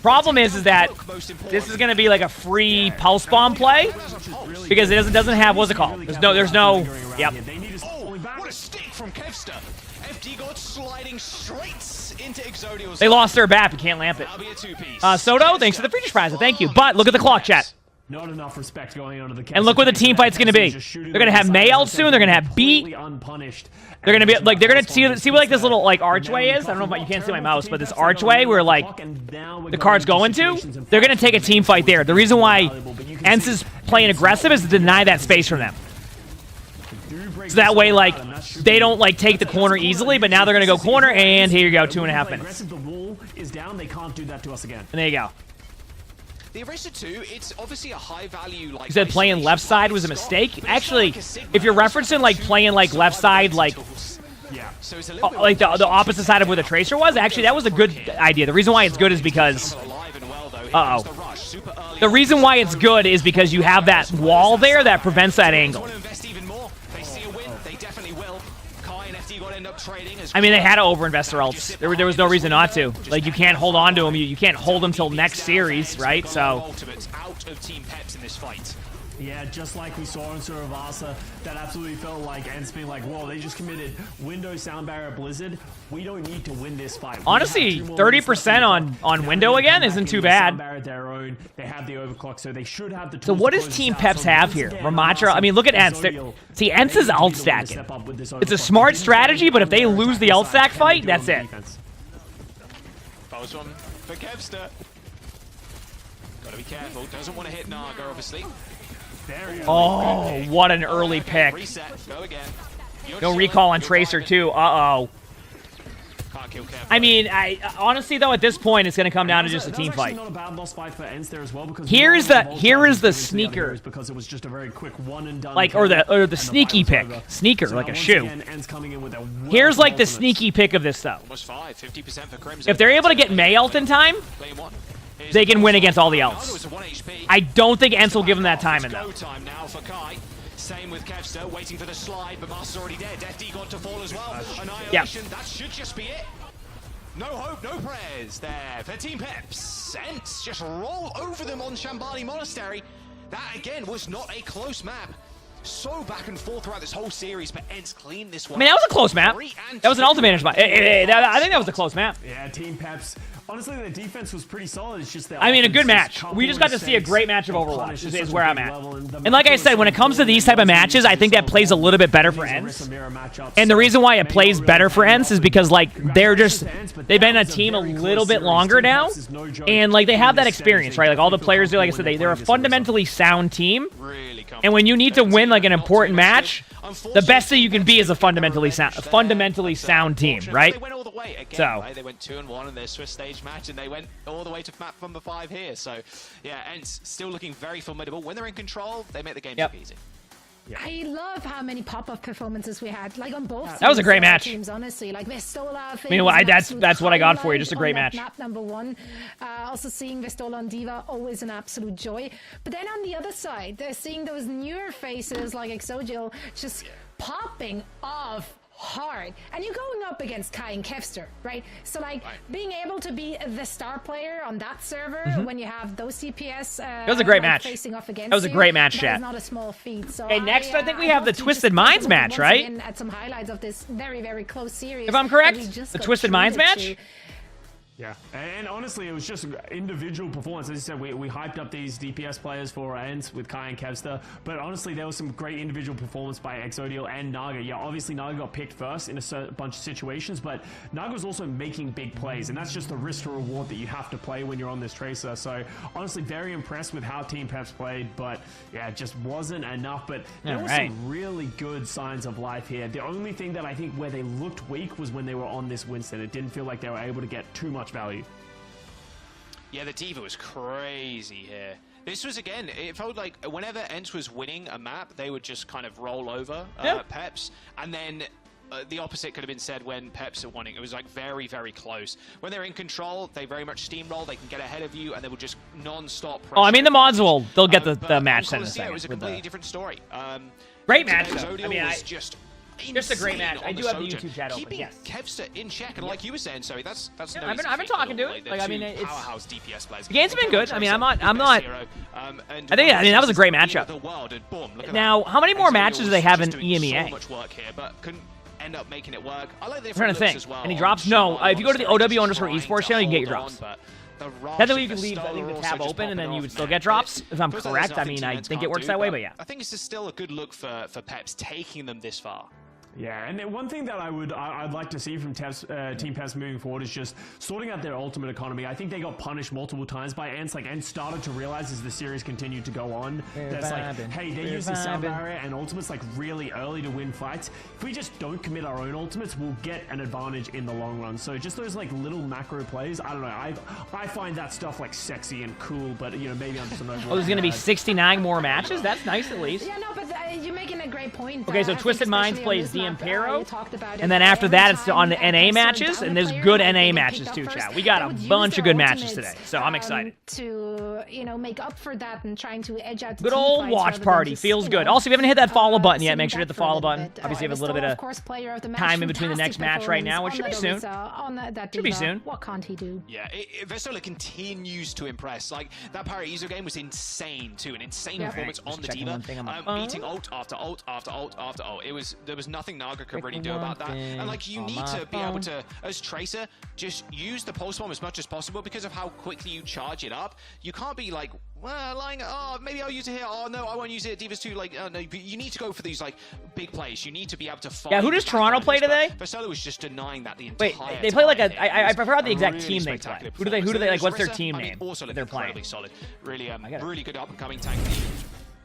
Problem is that this is going to be like a free pulse bomb play because it doesn't have, what's it called? There's no. Yep. What a stick from Kevster. FD got sliding straight into Exodial's. They lost their BAP. You can't lamp it. Soto, thanks for the free prize. Thank you. But look at the clock, chat. Not enough respect going on to the. And look what the team fight's going to be. They're going to have Mei ult soon. They're going to have beat. They're going to be like, they're going to see what like this little like archway is. I don't know if you can't see my mouse, but this archway where like the card's going to, they're going to take a team fight there. The reason why Ents is playing aggressive is to deny that space from them. So that way, like, they don't, like, take the corner easily, but now they're going to go corner, and here you go, 2.5 minutes. The wall is down, they can't do that to us again. And there you go. The Arista 2, it's obviously a high value, like... You said playing left side was a mistake? Actually, if you're referencing, like, playing, like, left side, like... Yeah. Like, the opposite side of where the Tracer was, actually, that was a good idea. The reason why it's good is because... Uh-oh. The reason why it's good is because you have that wall there that prevents that angle. I mean, they had to overinvest their ults. There was no reason not to. Like, you can't hold on to them. You can't hold them till next series, right? So. Out of Team Peps in this fight. Yeah, just like we saw in Suravasa, that absolutely felt like Ents being like, whoa, they just committed Windows Sound Barrier Blizzard. We don't need to win this fight. Honestly, 30% on Window again isn't too bad. They have the overclock, so they should have the. So what does Team Peps have here? Ramatra, I mean, look at Ents. See, Ents is ult stacking. It's a smart strategy, but if they lose the ult stack fight, that's it. Close one for Kevster. Gotta be careful. Doesn't want to hit Naga, obviously. Oh, what an early pick. No recall on Tracer, too. Uh-oh. I mean, honestly though, at this point, it's going to come down to just a team fight. Not a bad loss fight for Ents there as well, because Here is the sneaker, because it was just a very quick one and done. Like or the sneaky pick, sneaker like a shoe. Here's like the sneaky pick of this though. If they're able to get May ult in time, they can win against all the elves. I don't think Ents will give them that time in though. Same with Kevster, waiting for the slide, but Master's already dead. Death Decon to fall as well. Annihilation, that should just be it. No hope, no prayers there for Team Peps. Ents just roll over them on Shambali Monastery. That, again, was not a close map. So back and forth throughout this whole series, but Ents cleaned this one. I mean, that was a close map. That was an ultimate map. I think that was a close map. Yeah, Team Peps. Honestly, the defense was pretty solid. It's just that I mean, a good match. We just got to see a great match of Overwatch is where I'm at. And like I said, when it comes to these type of matches, I think that plays a little bit better for Ents. And the reason why it plays better for Ents is because, like, they've been a team a little bit longer now. And, like, they have that experience, right? Like, all the players do, like I said, they're a fundamentally sound team. And when you need to win, like, an important match, the best thing you can be is a fundamentally sound team, right? So they went 2-1 in their Swiss stage match, and they went all the way to map number 5 here. So yeah, Ents still looking very formidable. When they're in control, they make the game look easy. Yeah. I love how many pop-up performances we had, like on both. That was a great match. Teams, honestly, like Vestola. I mean, that's what I got for you. Just a great match. Map number 1. Also seeing Vestola and Diva, always an absolute joy. But then on the other side, they're seeing those newer faces like Exogil just popping off hard, and you're going up against Kai and Kevster, right? So like being able to be the star player on that server when you have those CPS that was a great match. Facing off against that was a great match, chat. Not a small feat. So hey, next I think we have the Twisted Minds match, right? At some highlights of this very close series. If I'm correct, the Twisted Minds match. Yeah, and honestly, it was just individual performance. As you said, we hyped up these DPS players for Ents with Kai and Kevster, but honestly, there was some great individual performance by Exodial and Naga. Yeah, obviously, Naga got picked first in a bunch of situations, but Naga was also making big plays, and that's just the risk to reward that you have to play when you're on this Tracer. So, honestly, very impressed with how Team Peps played, but yeah, it just wasn't enough. But there were some really good signs of life here. The only thing that I think where they looked weak was when they were on this Winston. It didn't feel like they were able to get too much value. Yeah, the Diva was crazy here. This was, again, it felt like whenever Ents was winning a map, they would just kind of roll over Peps, and then the opposite could have been said when Peps are winning. It was like very close. When they're in control, they very much steamroll. They can get ahead of you, and they will just non-stop pressure. Oh, I mean, the mods they'll get the match in a second. It was a completely different story. Great match, though. I mean, just a great match. I do have the YouTube chat open. Yes. Kevster in check, and like you were saying, sorry, that's no I've been talking to it. Like, I mean, it's powerhouse DPS players. The game's been good. I mean, I'm not. I think that was a great matchup. Now, how many more matches do they have in EMEA? So much work here, but couldn't end up making it work. I like the I'm trying to think. Any drops? No. If you go to the OW_Esports channel, you can get your drops. That's the way you can leave, I think, the tab open, and then you would still get drops, if I'm correct. I mean, I think it works that way, but yeah. I think this is still a good look for Peps, taking them this far. Yeah, and then one thing that I'd like to see from Team Peps moving forward is just sorting out their ultimate economy. I think they got punished multiple times by Ents. Like, Ents started to realize as the series continued to go on, that's like, hey, they use the sound barrier and ultimates like really early to win fights. If we just don't commit our own ultimates, we'll get an advantage in the long run. So just those like little macro plays, I don't know. I find that stuff like sexy and cool, but you know, maybe I'm just an overall. Oh, there's gonna be 69 more matches. That's nice at least. Yeah, no, but you're making a great point. Okay, so Twisted Minds plays Impero, and then after that it's on the NA matches, and there's good NA matches too, chat. We got a bunch of good matches today, so I'm excited. To, you know, make up for that and trying to edge out the good old watch party. Feels good. Also, if you haven't hit that follow button yet, make sure to hit the follow button. Obviously, you have a little bit of time in between the next match right now, which should be soon. Should be soon. What can't he do? Yeah, Vestola continues to impress. Like, that Paraiso game was insane too. An insane performance on the Diva. Beating ult after ult after ult after ult. There was nothing Naga could really do about that. And like, you need to be able to, as Tracer, just use the pulse bomb as much as possible because of how quickly you charge it up. You can't be like, well, lying, oh, maybe I'll use it here. Oh, no, I won't use it. Diva's too, like, oh, no. But you need to go for these, like, big plays. You need to be able to find. Yeah, who does Toronto play today? Vestola was just denying that the entire time. Wait, they play like I forgot the exact team they play. Who do they, like, what's their team name? Also, they're playing. Solid. Really, really good up-and-coming tank team.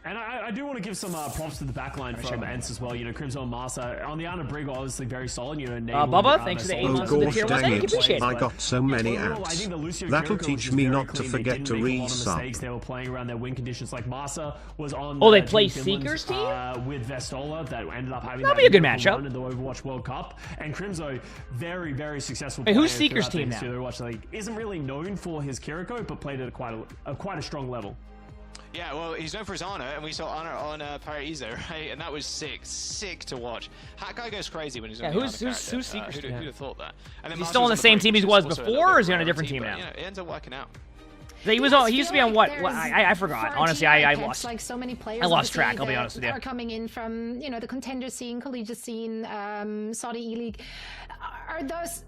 And I do want to give some props to the backline from ENCE as well. You know, Crimson and Masa. On the Ana Brig, obviously very solid. You know, Bubba, thanks for the 8 months of the tier 1. Thank you, appreciate it. I got so many ads. That'll teach me not to forget to resub. They were playing around their win conditions. Like Masa was on. Oh, they play Seekers team with Vestola that ended up having. That'll be a good matchup in the Overwatch World Cup. And Crimson, very very successful. Hey, who's Seekers team now? Overwatch League isn't really known for his Kiriko, but played at quite a strong level. Yeah, well, he's known for his Ana, and we saw Ana on Paradiso, right? And that was sick to watch. That guy goes crazy when he's on the who's Seekers? Who'd have thought that? And then he's still on the same team he was before, or is he on a different team now? You know, it ends up working out. He was on. He used to be on what? I forgot. Honestly, I lost. Like so many players. I lost track. I'll be honest with you. Are coming in from the contender scene, collegiate scene, Saudi E-League. Are those?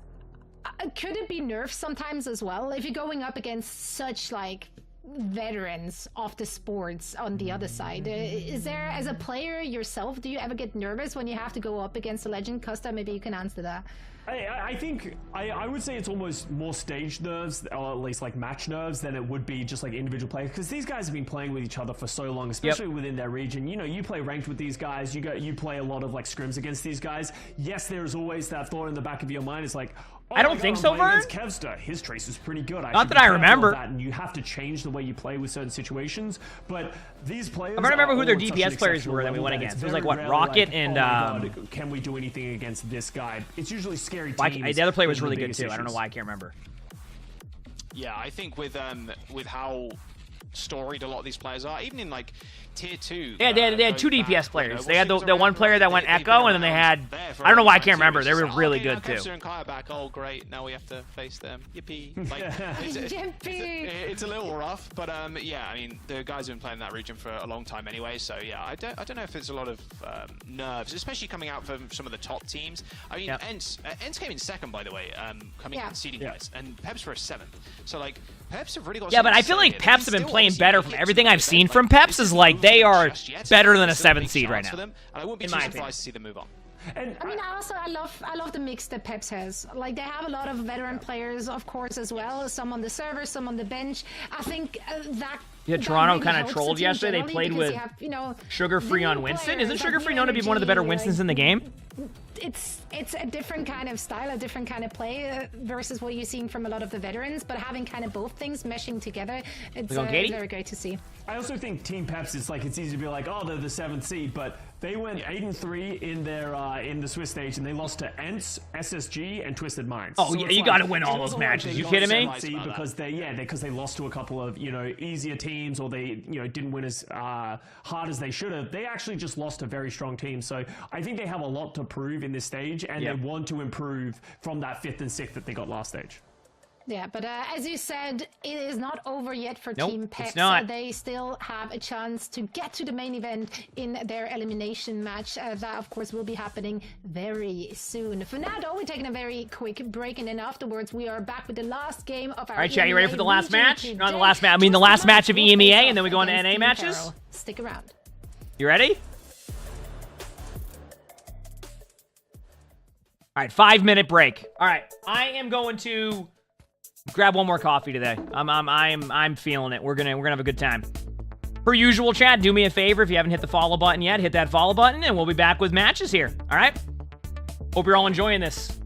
Could it be nerfs sometimes as well? If you're going up against such like veterans of the sports on the other side, is there, as a player yourself, do you ever get nervous when you have to go up against a legend? Costa, maybe you can answer that. I think I would say it's almost more stage nerves, or at least like match nerves, than it would be just like individual players, because these guys have been playing with each other for so long, especially within their region. You know, you play ranked with these guys, you play a lot of like scrims against these guys. Yes, there's always that thought in the back of your mind. It's like, I don't think so, Vern. Kevster, his trace is pretty good. Not that I remember. That, and you have to change the way you play with certain situations. But these players, I'm trying to remember who their DPS players were that we went against. It was like what, Rocket and. God, can we do anything against this guy? It's usually scary teams. The other player was really good too. I don't know why I can't remember. Yeah, I think with how storied a lot of these players are, even in like tier 2. Yeah, they had 2 DPS players. They had the one player that went Echo, and then they had, I don't know why I can't remember. They were really good too. And Kaya back. Oh great, now we have to face them. Yippee! Like, it's a little rough, but yeah, I mean the guys have been playing that region for a long time anyway, so yeah, I don't know if there's a lot of nerves, especially coming out from some of the top teams. I mean, ENCE came in second, by the way, coming in seeding wise, and Peps were 7th. So like Peps have really got. Yeah, but I feel like Peps have been playing better. From everything I've seen from Peps is like they are better than a 7th seed right now. And I wouldn't be too surprised to see them move on. And I mean, I love the mix that Peps has. Like, they have a lot of veteran players, of course, as well. Some on the server, some on the bench. I think that. Yeah, Toronto kind of trolled yesterday. They played with Sugar Free on Winston. Isn't Sugar Free known to be one of the better Winstons in the game? It's a different kind of style, a different kind of play versus what you're seeing from a lot of the veterans. But having kind of both things meshing together, it's very great to see. I also think Team Peps, it's easy to be like, oh, they're the 7th seed, but they went 8-3 in their in the Swiss stage, and they lost to ENCE, SSG, and Twisted Minds. Oh, so yeah, you got to win all those matches. You kidding me? Because they lost to a couple of easier teams, or they didn't win as hard as they should have. They actually just lost to very strong teams. So I think they have a lot to prove in this stage, and they want to improve from that 5th and 6th that they got last stage. Yeah, but as you said, it is not over yet for Team Peps. It's not. They still have a chance to get to the main event in their elimination match. That, of course, will be happening very soon. For now, though, we're taking a very quick break, and then afterwards, we are back with the last game of our. All right, chat, you ready for the last match? Not the last match. I mean, the last match of EMEA, and then we go on to NA matches. Stick around. You ready? All right, 5-minute break. All right, I am going to grab one more coffee today. I'm feeling it. We're gonna have a good time. Per usual, chat, do me a favor if you haven't hit the follow button yet, hit that follow button, and we'll be back with matches here. All right. Hope you're all enjoying this.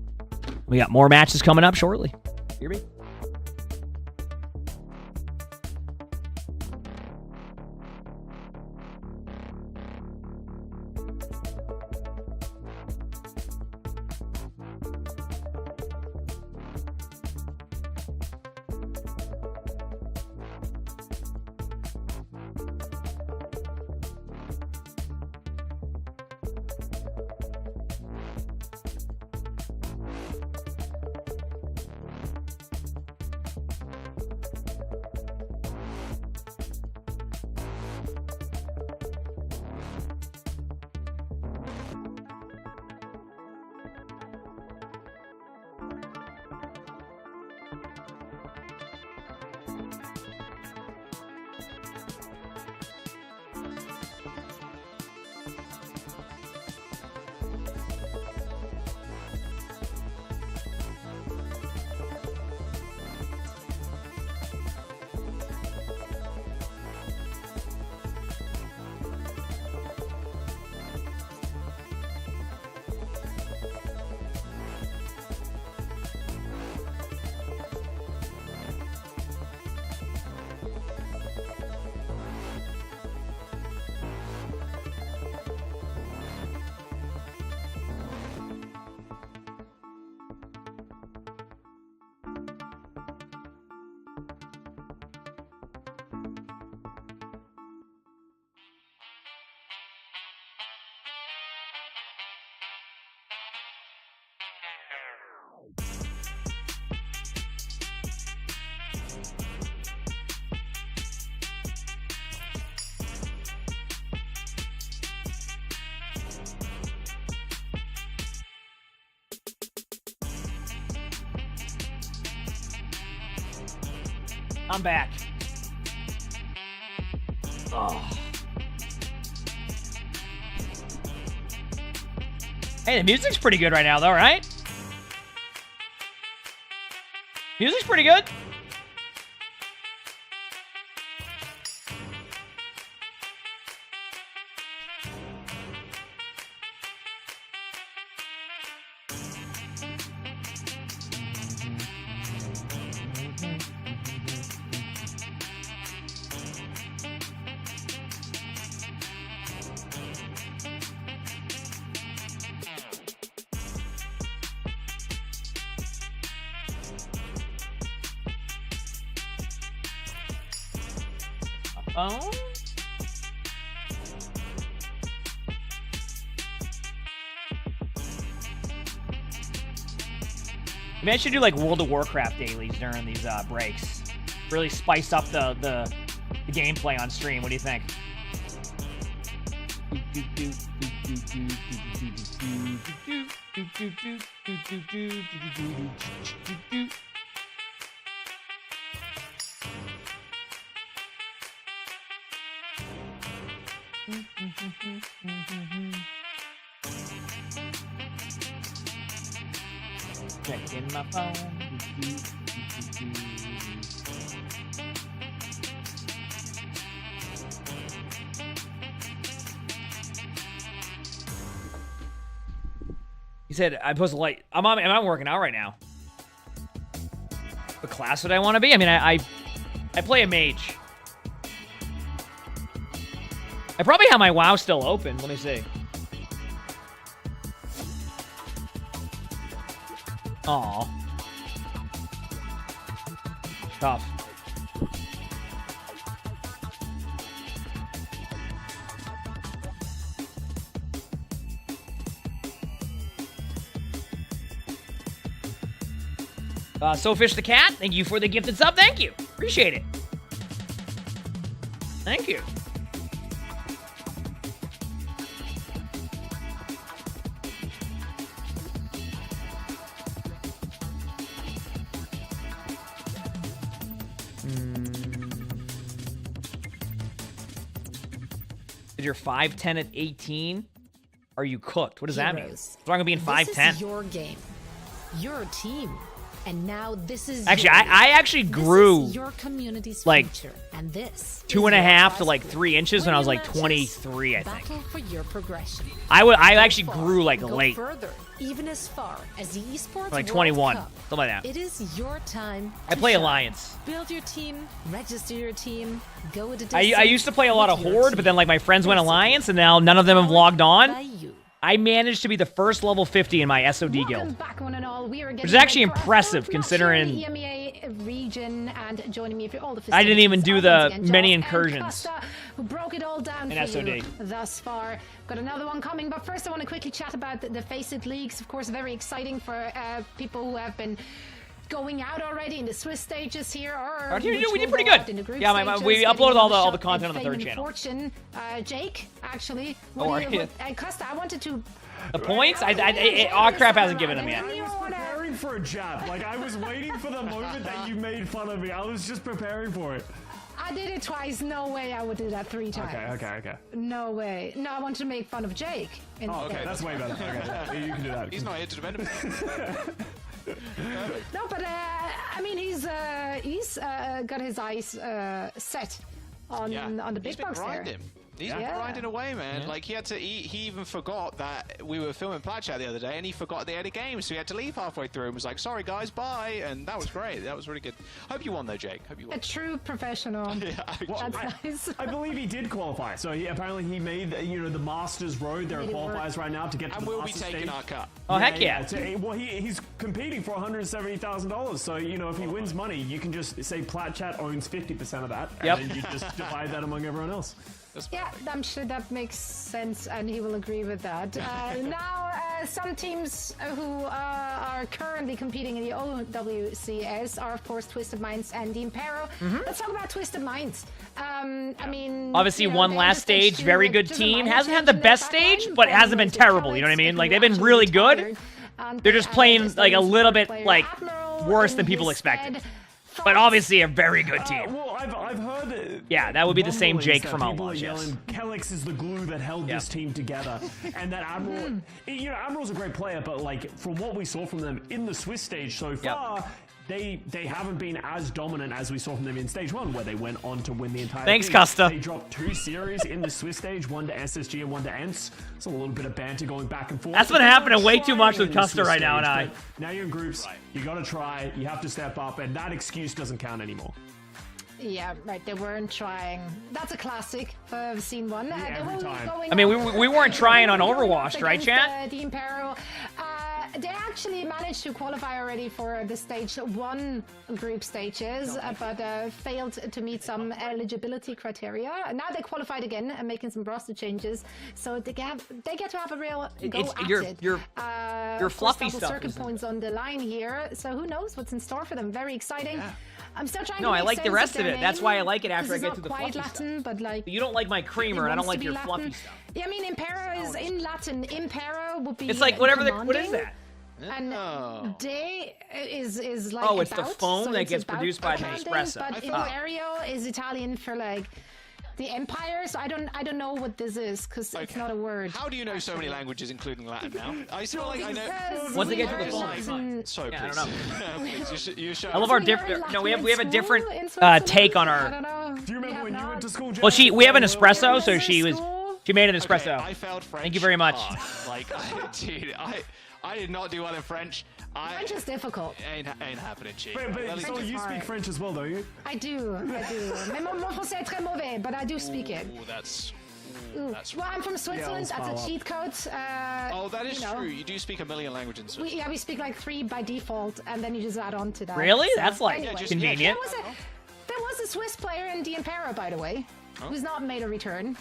We got more matches coming up shortly. Hear me? I'm back. Oh. Hey, the music's pretty good right now, though, right? Music's pretty good. Oh. Maybe I should do like World of Warcraft dailies during these breaks. Really spice up the gameplay on stream. What do you think? Checking my phone. He said, I'm supposed to like, I'm working out right now. What class would I want to be? I mean, I play a mage. I probably have my WoW still open. Let me see. Aw. Tough. Sofish the Cat, thank you for the gifted sub. Thank you. Appreciate it. Thank you. You're 5'10" at 18. Are you cooked? What does that mean? So I'm gonna be in 5'10". This is your game, your team, and now this is actually I actually grew your community's like future, and this 2.5 to like 3 inches when I was like 23, I think. battle for your progression. I actually grew like Go late. further, even as far as the Esports Like World 21, Cup. something like that. It is your time. I to play shine. Alliance. Build your team, register your team, go to the I used to play a lot of Horde, but then like my friends went Alliance, and now none of them have logged on. I managed to be the first level 50 in my SOD guild, which is actually impressive considering EMEA region, and joining me for all the I didn't even do the again, many Josh and incursions Costa, who broke it all down in for SOD. you thus far. Got another one coming, but first I want to quickly chat about the Faceit leagues. Of course, very exciting for people who have been going out already in the Swiss stages here. Or we did pretty good. Yeah, we uploaded all the content on the third channel. Fortune, Jake, actually. Costa, I wanted to. The points? Crap hasn't given them yet. I was preparing for a jab. Like, I was waiting for the moment that you made fun of me. I was just preparing for it. I did it twice. No way I would do that 3 times. Okay. No way. No, I wanted to make fun of Jake. Oh, okay. That's way better. Okay, you can do that. He's not here to defend him. No, but I mean, he's got his eyes set on the big box there. He's been grinding away, man. Yeah. Like, he had to eat. He even forgot that we were filming Plat Chat the other day, and he forgot they had a game, so he had to leave halfway through and was like, sorry, guys, bye. And that was great. That was really good. Hope you won, though, Jake. Hope you won. A true professional. Well, That's nice. I believe he did qualify. So apparently he made, the Masters Road. There are qualifiers right now to get to the Masters stage. And we'll be taking our cut. Oh, heck yeah. Well, he's competing for $170,000. So, if he wins money, you can just say Plat Chat owns 50% of that. And then you just divide that among everyone else. Yeah, I'm sure that makes sense, and he will agree with that. Now, some teams who are currently competing in the OWCS are, of course, Twisted Minds and the Impero. Let's talk about Twisted Minds. I mean, obviously, one last stage, very good team. Hasn't had the best stage, but hasn't been terrible. You know what I mean? Like, they've been really good. They're just playing like a little bit like worse than people expected. But obviously a very good team. Well, I've heard. Yeah, that would be the same Jake from Outlaws. Outlaws. Yes. Kellex is the glue that held this team together, and that Admiral. You know, Admiral's a great player, but like from what we saw from them in the Swiss stage so far. They haven't been as dominant as we saw from them in Stage 1, where they went on to win the entire Thanks, thing. Custa. They dropped 2 series in the Swiss stage, one to SSG and one to ENCE. So a little bit of banter going back and forth. That's been happening way too much with Custa right now, and I. Now you're in groups, you gotta try, you have to step up, and that excuse doesn't count anymore. Yeah, right. They weren't trying. That's a classic of Scene 1. Every time. I mean, we weren't trying on Overwatch, right, chat? The Imperial. They actually managed to qualify already for the Stage 1 group stages, but failed to meet some eligibility criteria. Now they qualified again and making some roster changes, so they get to have a real go at it. Your fluffy stuff. Circuit points on the line here, so who knows what's in store for them? Very exciting. Yeah. I'm still trying no, to I make like the sense rest of their it. That's why I like it after I This get is to the not fluffy quite Latin, stuff. but like. But you don't like my creamer, and I don't like your Latin. fluffy stuff. Yeah, I mean, Impero is in Latin. Impero would be. It's like whatever. What is that? And day is like. Oh, it's about, the foam so that it's gets about produced by the counting, espresso. But Imperio is Italian for like. The Empire, so I don't know what this is because it's not a word. How do you know so many languages, including Latin now? I feel like I know. Once they get to the phone. So yeah, please. I don't know. Please, you show. I love our different. No, we have a different take on our. Do you remember when you went to school? Well, we have an espresso, so she made an espresso. I failed French. Thank you very much. Like, dude, I did not do well in French. French is difficult. Ain't happening, Chief. But so you speak French as well, don't you? I do. Mais mon français est très mauvais, but I do speak it. Ooh, that's well, I'm from Switzerland. That's a cheat code. Oh, that is true. You do speak a million languages in Switzerland. We speak like 3 by default, and then you just add on to that. Really? So, That's like anyway. convenient. There was a Swiss player in the Impero, by the way, who's not made a return.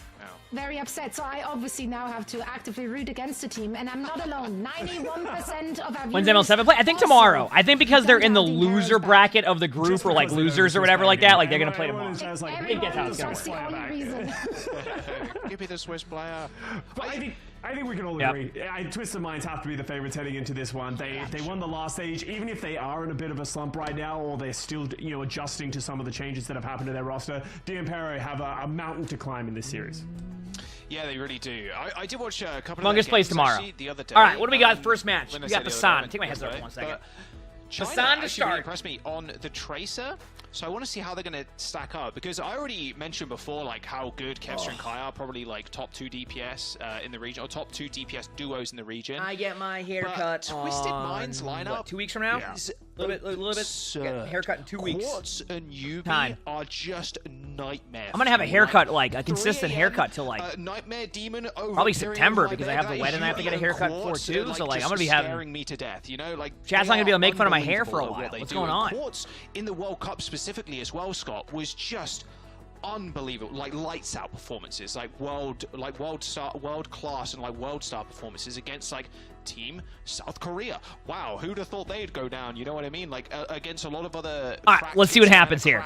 Very upset. So I obviously now have to actively root against the team, and I'm not alone. 91% of our When's ML7 play? I think tomorrow. I think because they're in the loser bracket of the group, or like losers or whatever like that, like they're gonna play tomorrow. I think that's how it's going. Give me the Swiss player. I think we can all agree. Twisted Minds have to be the favorites heading into this one. They won the last stage, even if they are in a bit of a slump right now, or they're still adjusting to some of the changes that have happened to their roster. Impero have a mountain to climb in this series. Yeah, they really do. I did watch a couple Longest of plays tomorrow. the other day. All right, what do we got first match? We got Basan. Take my headset off for 1 second. Basan to start. Really impressed me on the Tracer. So I want to see how they're going to stack up, because I already mentioned before like how good Kevster and Kai are, probably like top 2 DPS in the region, or top 2 DPS duos in the region. I get my haircut Twisted Minds lineup. What, 2 weeks from now? Yeah. A little bit. Get haircut in 2 weeks. Quartz and Yubi are just nightmare. I'm gonna have a haircut, like a consistent haircut till like Nightmare Demon over probably September, because I have the wedding I have to get a haircut for too. So like I'm gonna be having me to death, like chat's not gonna be able to make fun of my hair for a while. What's going on? Quartz in the World Cup specifically as well, Scott, was just unbelievable, like lights out performances, like world class and like world star performances against like Team South Korea. Wow, who'd have thought they'd go down? You know what I mean? Like against a lot of other. All right, let's see what happens here.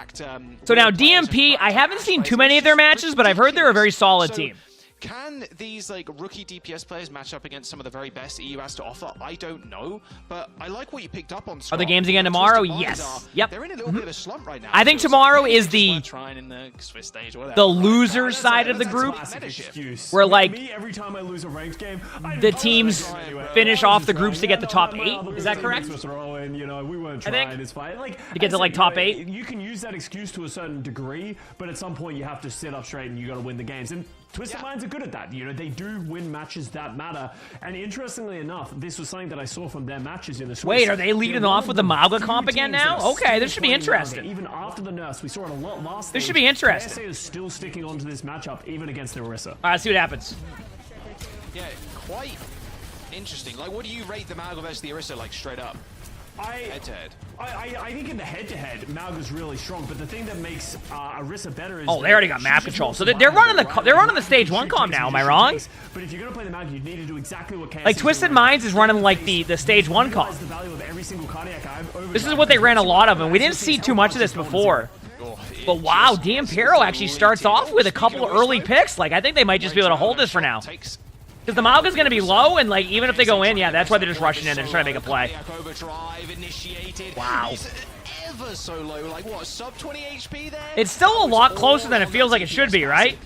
So now DMP, I haven't seen too many of their matches, but I've heard they're a very solid team. Can these like rookie DPS players match up against some of the very best EU has to offer? I don't know, but I like what you picked up on. Are the games again tomorrow? Yes. Yep. They're in a little bit of a slump right now. I think tomorrow is the loser side of the group, where like every time I lose a ranked game, the teams finish off the groups to get the top 8. Is that correct? We weren't trying. It's fine. Like to get to like top 8. You can use that excuse to a certain degree, but at some point you have to sit up straight and you got to win the games. And Twisted Minds are good at that. They do win matches that matter. And interestingly enough, this was something that I saw from their matches in the Swiss. Wait, are they leading off with the Malga comp again now? Okay, this should be interesting. Even after the nerfs, we saw it a lot last. This should be interesting. SA is still sticking onto this matchup, even against the Orisa. All right, let's see what happens. Yeah, quite interesting. Like, what do you rate the Malga versus the Orisa, like, straight up? Head-to-head. I think in the head-to-head, Malga's really strong, but the thing that makes Orisa better is... Oh, they already got map control. So they're running the stage 1 comp now, am I wrong? But if you're going to play the Malga, you need to do exactly what KS like Twisted Minds is running like the stage 1 comp. This is what they ran a lot of, and we didn't see too much of this before. But wow, Impero actually starts off with a couple of early picks. Like, I think they might just be able to hold this for now. Because the Malga's going to be low, and like even if they go in, yeah, that's why they're just rushing in. They're just trying to make a play. Wow. Ever so low, like what, sub 20 HP there? It's still a lot closer than it feels like it should be, right?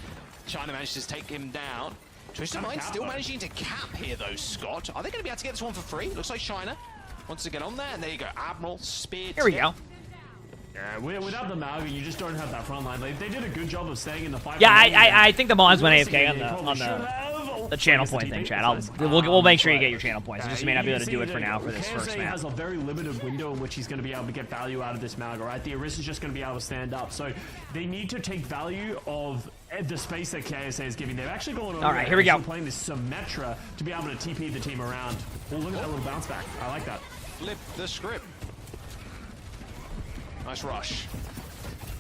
China managed to take him down. Twisted Mind still managing to cap here, though, Scott. Are they going to be able to get this one for free? Looks like China wants to get on there, and there you go. Admiral, Spear. Here we go. Yeah, without the Malga, you just don't have that front line. They did a good job of staying in the fight. Yeah, I think the Mons went AFK on the channel point thing, Chad. We'll make sure you get your channel points. I just may not be able to do it for now for this first match. Has a very limited window in which he's going to be able to get value out of this Malga, right? The Arista's just going to be able to stand up. So they need to take value of the space that KSA is giving. They've actually gone on. All right, here we go. Playing this Symmetra to be able to TP the team around. Oh, look at that little bounce back. I like that. Flip the script. Nice rush.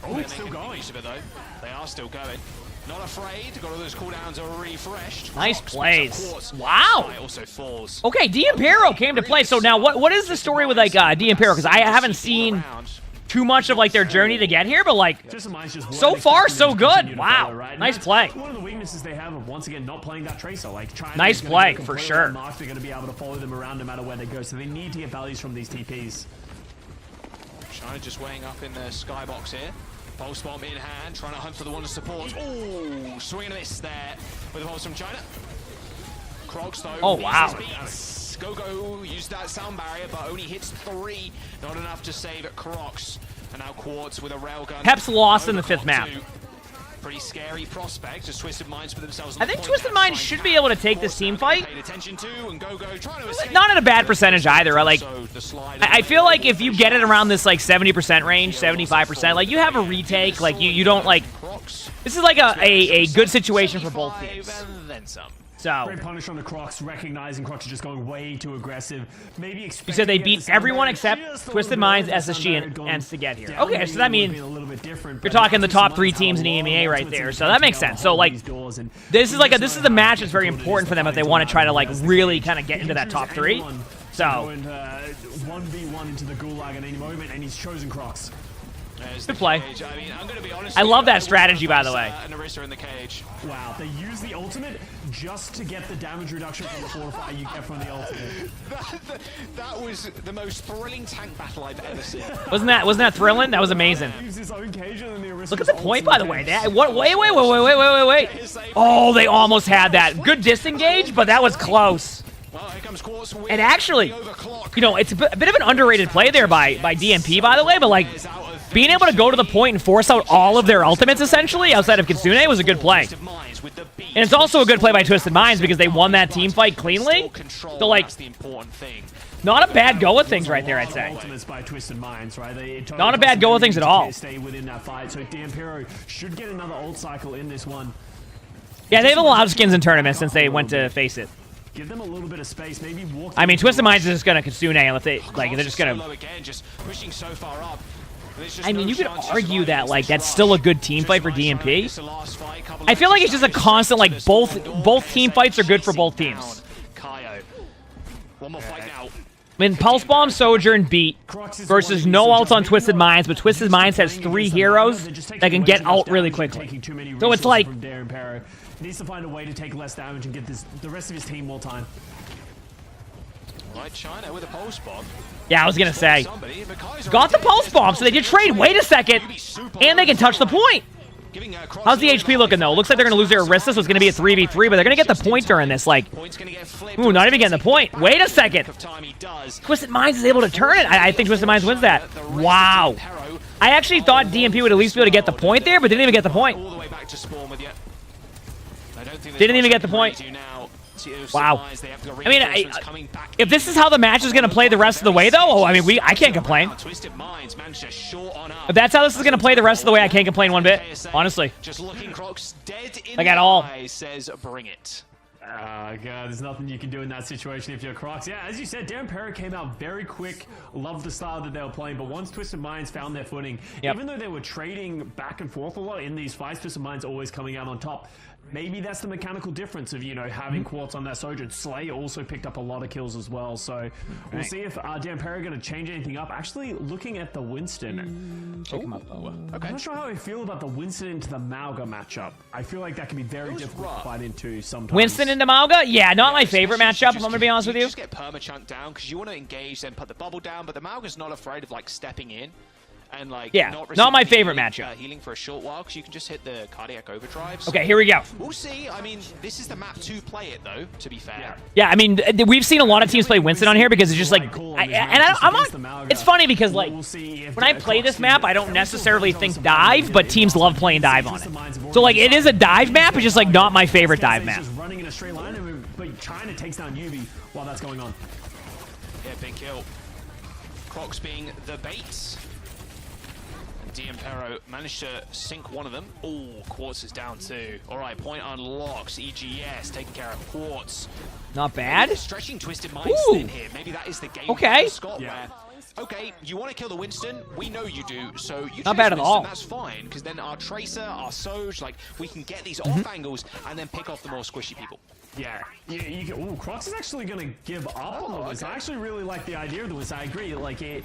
Oh, it's still going. Use of it, though. They are still going. Not afraid. Got all those cooldowns are refreshed. Nice plays. Wow. Also falls. Okay, D'Impero came to play. So now, what is the story with like D'Impero? Because I haven't seen too much of like their journey to get here, but like so far so good. Wow, nice play. One of the weaknesses they have of once again not playing that Tracer. Like nice play for sure. They're going to be able to follow them around no matter where they go. So they need to get values from these TPs. China just weighing up in the skybox here. Pulse bomb in hand, trying to hunt for the one to support. Oh, swing and a miss there with the pulse from China. Crocs though. Oh wow. Go use that sound barrier, but only hits 3. Not enough to save at Crocs. And now Quartz with a railgun. Pep's lost in the 5th map. Pretty scary prospect. Just Twisted Minds for themselves. I think Twisted Minds should be able to take this team fight. To not at a bad percentage either. Like, I feel like if you get it around this like 70% range, 75%, like you have a retake. Like you don't like. This is like a good situation for both teams. Then some. So great punish on the Crocs, recognizing Crocs are just going way too aggressive. Maybe you said they beat everyone except Twisted Minds, SSG, and ENCE to get here. Okay, so that means you're talking the top 3 teams in EMEA right there. So that makes sense. So like, this is a match that's very important for them if they want to try to like really kind of get into that top 3. So 1v1 into the gulag at any moment, and he's chosen Crocs. Good play. I love that strategy, by the way. Wow, they use the ultimate just to get the damage reduction from the fortify you get from the ultimate. That was the most thrilling tank battle I've ever seen. Wasn't that thrilling? That was amazing. Look at the point, by the way. Wait. Oh, they almost had that. Good disengage, but that was close. And actually, you know, it's a bit of an underrated play there by DMP, by the way, but like, being able to go to the point and force out all of their ultimates, essentially, outside of Kitsune, was a good play. And it's also a good play by Twisted Minds because they won that team fight cleanly. So, like, not a bad go of things right there, I'd say. Not a bad go of things at all. Stay within that fight, so D'Impero should get another ult cycle in this one. Yeah, they've allowed skins in tournaments since they went to face it. Give them a little bit of space, maybe walk. I mean, Twisted Minds is just gonna Kitsune if they like. They're just gonna. I mean, you could argue that like that's still a good team fight for DMP. I feel like it's just a constant like both team fights are good for both teams. One more fight now. I mean, Pulse Bomb, Sojourn, Beat versus no ult on Twisted Minds, but Twisted Minds has 3 heroes that can get ult really quickly. So it's like. Needs to find a way to take less damage and get the rest of his team more time. Right, China with a pulse bomb. Yeah, I was gonna say. Got the pulse bomb, so they did trade. Wait a second, and they can touch the point. How's the HP looking though? Looks like they're gonna lose their Arista, so it's gonna be a 3v3, but they're gonna get the point during this. Like, ooh, not even getting the point. Wait a second. Twisted Minds is able to turn it. I think Twisted Minds wins that. Wow. I actually thought DMP would at least be able to get the point there, but didn't even get the point. Didn't even get the point. Wow. I mean, if this is how the match is going to play the rest of the way, though, I mean, I can't complain. If that's how this is going to play the rest of the way, I can't complain one bit, honestly. Like, at all. Says, bring it. God, there's nothing you can do in that situation if you're Crocs. Yeah, as you said, D'Impero came out very quick, loved the style that they were playing, but once Twisted Minds found their footing, even though they were trading back and forth a lot in these fights, Twisted Minds always coming out on top. maybe that's the mechanical difference of, you know, having Quartz on that Sojourn. Slay also picked up a lot of kills as well, so we'll see if Dampera are going to change anything up. Actually, looking at the Winston. Check him up. Okay. I'm not sure how I feel about the Winston into the Mauga matchup. I feel like that can be very difficult to fight into sometimes. Winston into Mauga? Yeah, not my favorite matchup, if I'm going to be honest with you. Just get perma-chunk down, because you want to engage, then put the bubble down, but the Mauga's not afraid of, like, stepping in. And like, yeah, not my favorite matchup. Healing for a short while, because you can just hit the cardiac overdrives. Okay, here we go. We'll see. I mean, this is the map to play it, though. To be fair. Yeah, I mean, we've seen a lot of teams play Winston on here because it's just like, it's funny because like when I play this map, I don't necessarily think dive, but teams love playing dive on it. So like, it is a dive map, it's just like not my favorite dive map. Running in a straight line, but China takes down Yubi while that's going on. Yeah, big kill. Crocs being the bait. Dampera managed to sink one of them. Oh, Quartz is down too. All right, point unlocks. EGS taking care of Quartz. Not bad. Maybe stretching Twisted Minds in here. Maybe that is the game. Okay. Scott, where, okay, you want to kill the Winston? We know you do. So you not bad at Winston, all. That's fine, because then our Tracer, our Soj, like we can get these off angles and then pick off the more squishy people. Yeah, you can, ooh, Crocs is actually going to give up on the Wiz. I actually really like the idea of the Wiz. I agree. Like, you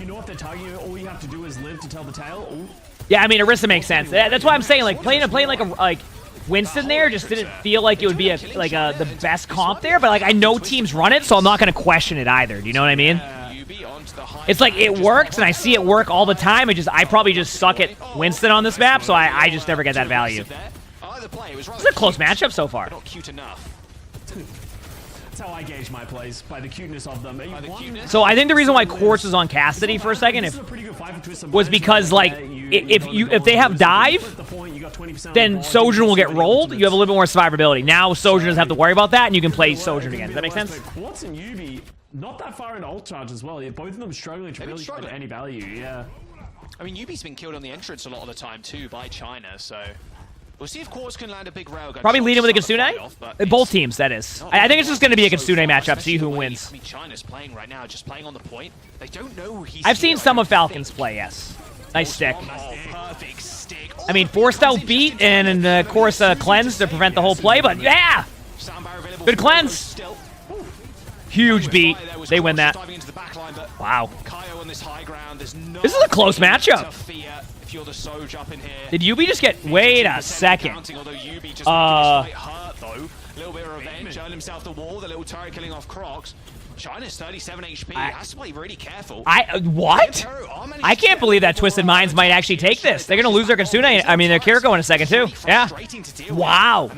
know if they're targeting you, all you have to do is live to tell the tale. Ooh. Yeah, I mean, Orisa makes sense. That's why I'm saying, like, playing like Winston there just didn't feel like it would be the best comp there. But like, I know teams run it, so I'm not going to question it either. Do you know what I mean? It's like it works, and I see it work all the time. I probably just suck at Winston on this map, so I just never get that value. This is a close matchup so far. Not cute enough. That's how I gauge my plays, by the cuteness of them. So I think the reason why Quartz is on Cassidy for a second was because like if they have dive, then Sojourn will get rolled. You have a little bit more survivability. Now Sojourn doesn't have to worry about that, and you can play Sojourn again. Does that make sense? Quartz and Yubi not that far in ult charge as well. Yeah, both of them struggling to really find any value. Yeah. I mean, Yubi's been killed on the entrance a lot of the time too by China, so. We'll see if Quartz can land a big railgun. Probably leading with a Kitsune. Both teams, that is. I think it's just going to be a Kitsune matchup. See who wins. I mean, China's playing right now, just playing on the point. They don't know who he's. I've seen some of Falcon's play. Yes, nice stick. Perfect stick. I mean, forced out beat and of course cleanse to prevent the whole play. But yeah, good cleanse. Huge beat. They win that. Wow. This is a close matchup. If you're the Soj up in here. Did Yubi just get... Wait a second. A little bit of revenge. Earned himself the wall. The little turret killing off Crocs. China's 37 HP. Has to play really careful. What? I can't believe that Twisted Minds might actually take this. They're going to lose their Kitsune. I mean, their Kiriko in a second, too. Yeah. Wow.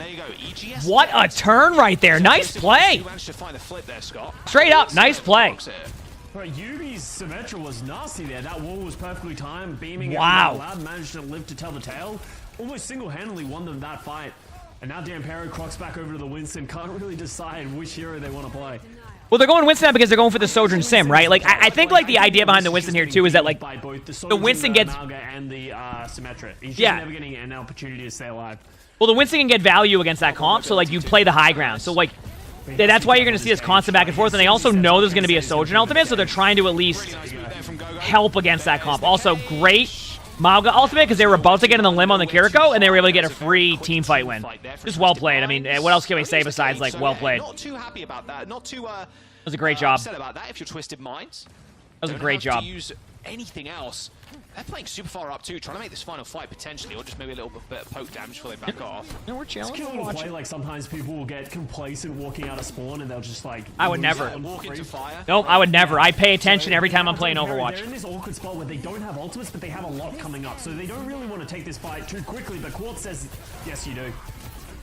What a turn right there. Nice play. Straight up. Nice play. Right, Yubi's Symmetra was nasty there. That wall was perfectly timed. Beaming wow. Loud, managed to live to tell the tale. Almost single-handedly won them that fight. And now Dampera Crocs back over to the Winston. Can't really decide which hero they want to play. Well, they're going Winston now because they're going for the Sojourn Sim, right? Like, I think like the idea behind the Winston here too is that like the Winston gets and the Symmetra. He's yeah. never getting an opportunity to stay alive. Well, the Winston can get value against that comp, so like you play the high ground. So like. That's why you're going to see this constant back and forth, and they also know there's going to be a Sojourn ultimate, so they're trying to at least help against that comp. Also, great Mauga ultimate, because they were about to get in the limb on the Kiriko, and they were able to get a free team fight win. Just well played. I mean, what else can we say besides, like, well played? Not too happy about that. Not too that was a great job. Upset about that if you're Twisted Minds. That was a great job. To use anything else. They're playing super far up too, trying to make this final fight potentially, or just maybe a little bit of poke damage before they back off. No, we're chilling. It's killing play. Like sometimes people will get complacent walking out of spawn, and they'll just like. I would never. Walk into fire. Nope, I would never. I pay attention every time I'm playing Overwatch. They're in this awkward spot where they don't have ultimates, but they have a lot coming up, so they don't really want to take this fight too quickly. But Quartz says, "Yes, you do."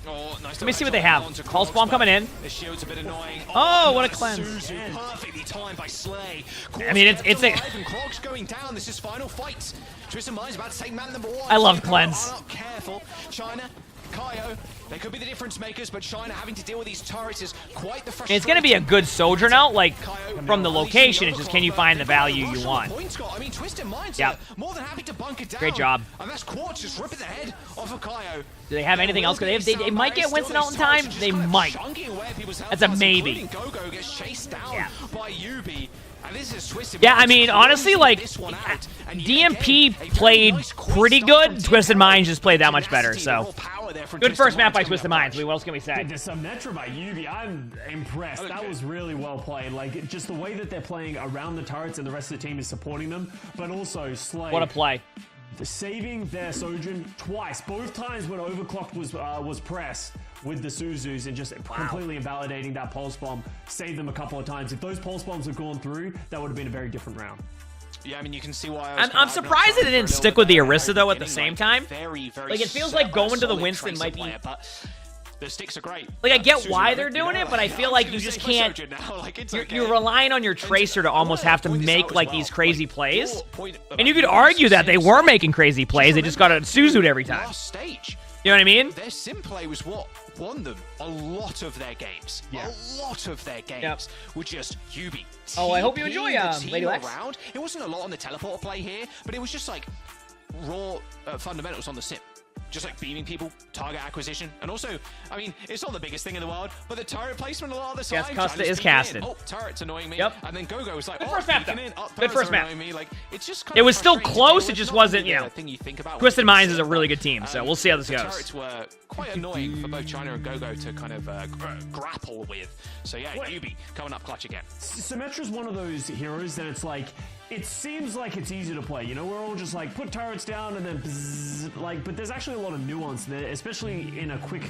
Oh, nice. Let me see what they have. Pulse bomb coming in. The shield's a bit annoying. Oh, what a cleanse! Perfectly timed by Slay. I mean, it's a. Crocs going down. This is final fight. Twisted Minds about to take man number 1. I love cleanse. Careful, China. Kaio, they could be the difference makers, but China having to deal with these turrets is quite the frustration. It's going to be a good Sojourn out, like, from the location. It's just, can you find the value you want? I mean, Twisted Minds yep. more than happy to bunker down. Great job. And that's Quartz just ripping the head off of Kaio. Do they have anything else? They might get Winston out in time. They might. That's a maybe. Gogo gets chased down by Yubi. Yeah, I mean, honestly, like, DMP played pretty good. Twisted Minds just played that much better, so. different. Good first map by Twisted Minds. What else can we say? Dude, there's some Netra by Yubi. I'm impressed. That was really well played. Like, just the way that they're playing around the turrets and the rest of the team is supporting them, but also Slay. What a play. Saving their Sojourn twice. Both times when Overclocked was pressed with the Suzus and just completely invalidating that pulse bomb. Saved them a couple of times. If those pulse bombs had gone through, that would have been a very different round. Yeah, I mean, you can see why I'm surprised that it didn't stick with the Orisa, though, at the same time. Very, very like, it feels like going to the Winston might be... But the sticks are great. Like, I get why they're doing it, but I feel like you just can't... You're relying on your Tracer to almost have to make, like, these crazy plays. And you could argue that they were making crazy plays. They just got a Suzu'd every time. You know what I mean? Their sim play was what won them a lot of their games. A lot of their games were just Yubi. Oh, I hope you enjoy Lady Lex. Around. It wasn't a lot on the teleporter play here, but it was just like raw fundamentals on the sim. Just like beaming people, target acquisition, and also, I mean, it's not the biggest thing in the world, but the turret placement a lot of the time. Yes, Costa is casted. Oh, turret's annoying me. Yep. And then Gogo was like, good first map, though. Good first map. Me. Like, it's just kind it of was still close. It just wasn't, you know. Thing you think about Twisted Minds is a really good team, so we'll see how this goes. The turrets were quite annoying for both China and Gogo to kind of grapple with. So yeah, Yubi coming up clutch again. Symmetra's one of those heroes that it's like, it seems like it's easy to play. You know, we're all just like, put turrets down and then bzzz, like, but there's actually a lot of nuance there, especially in a quick,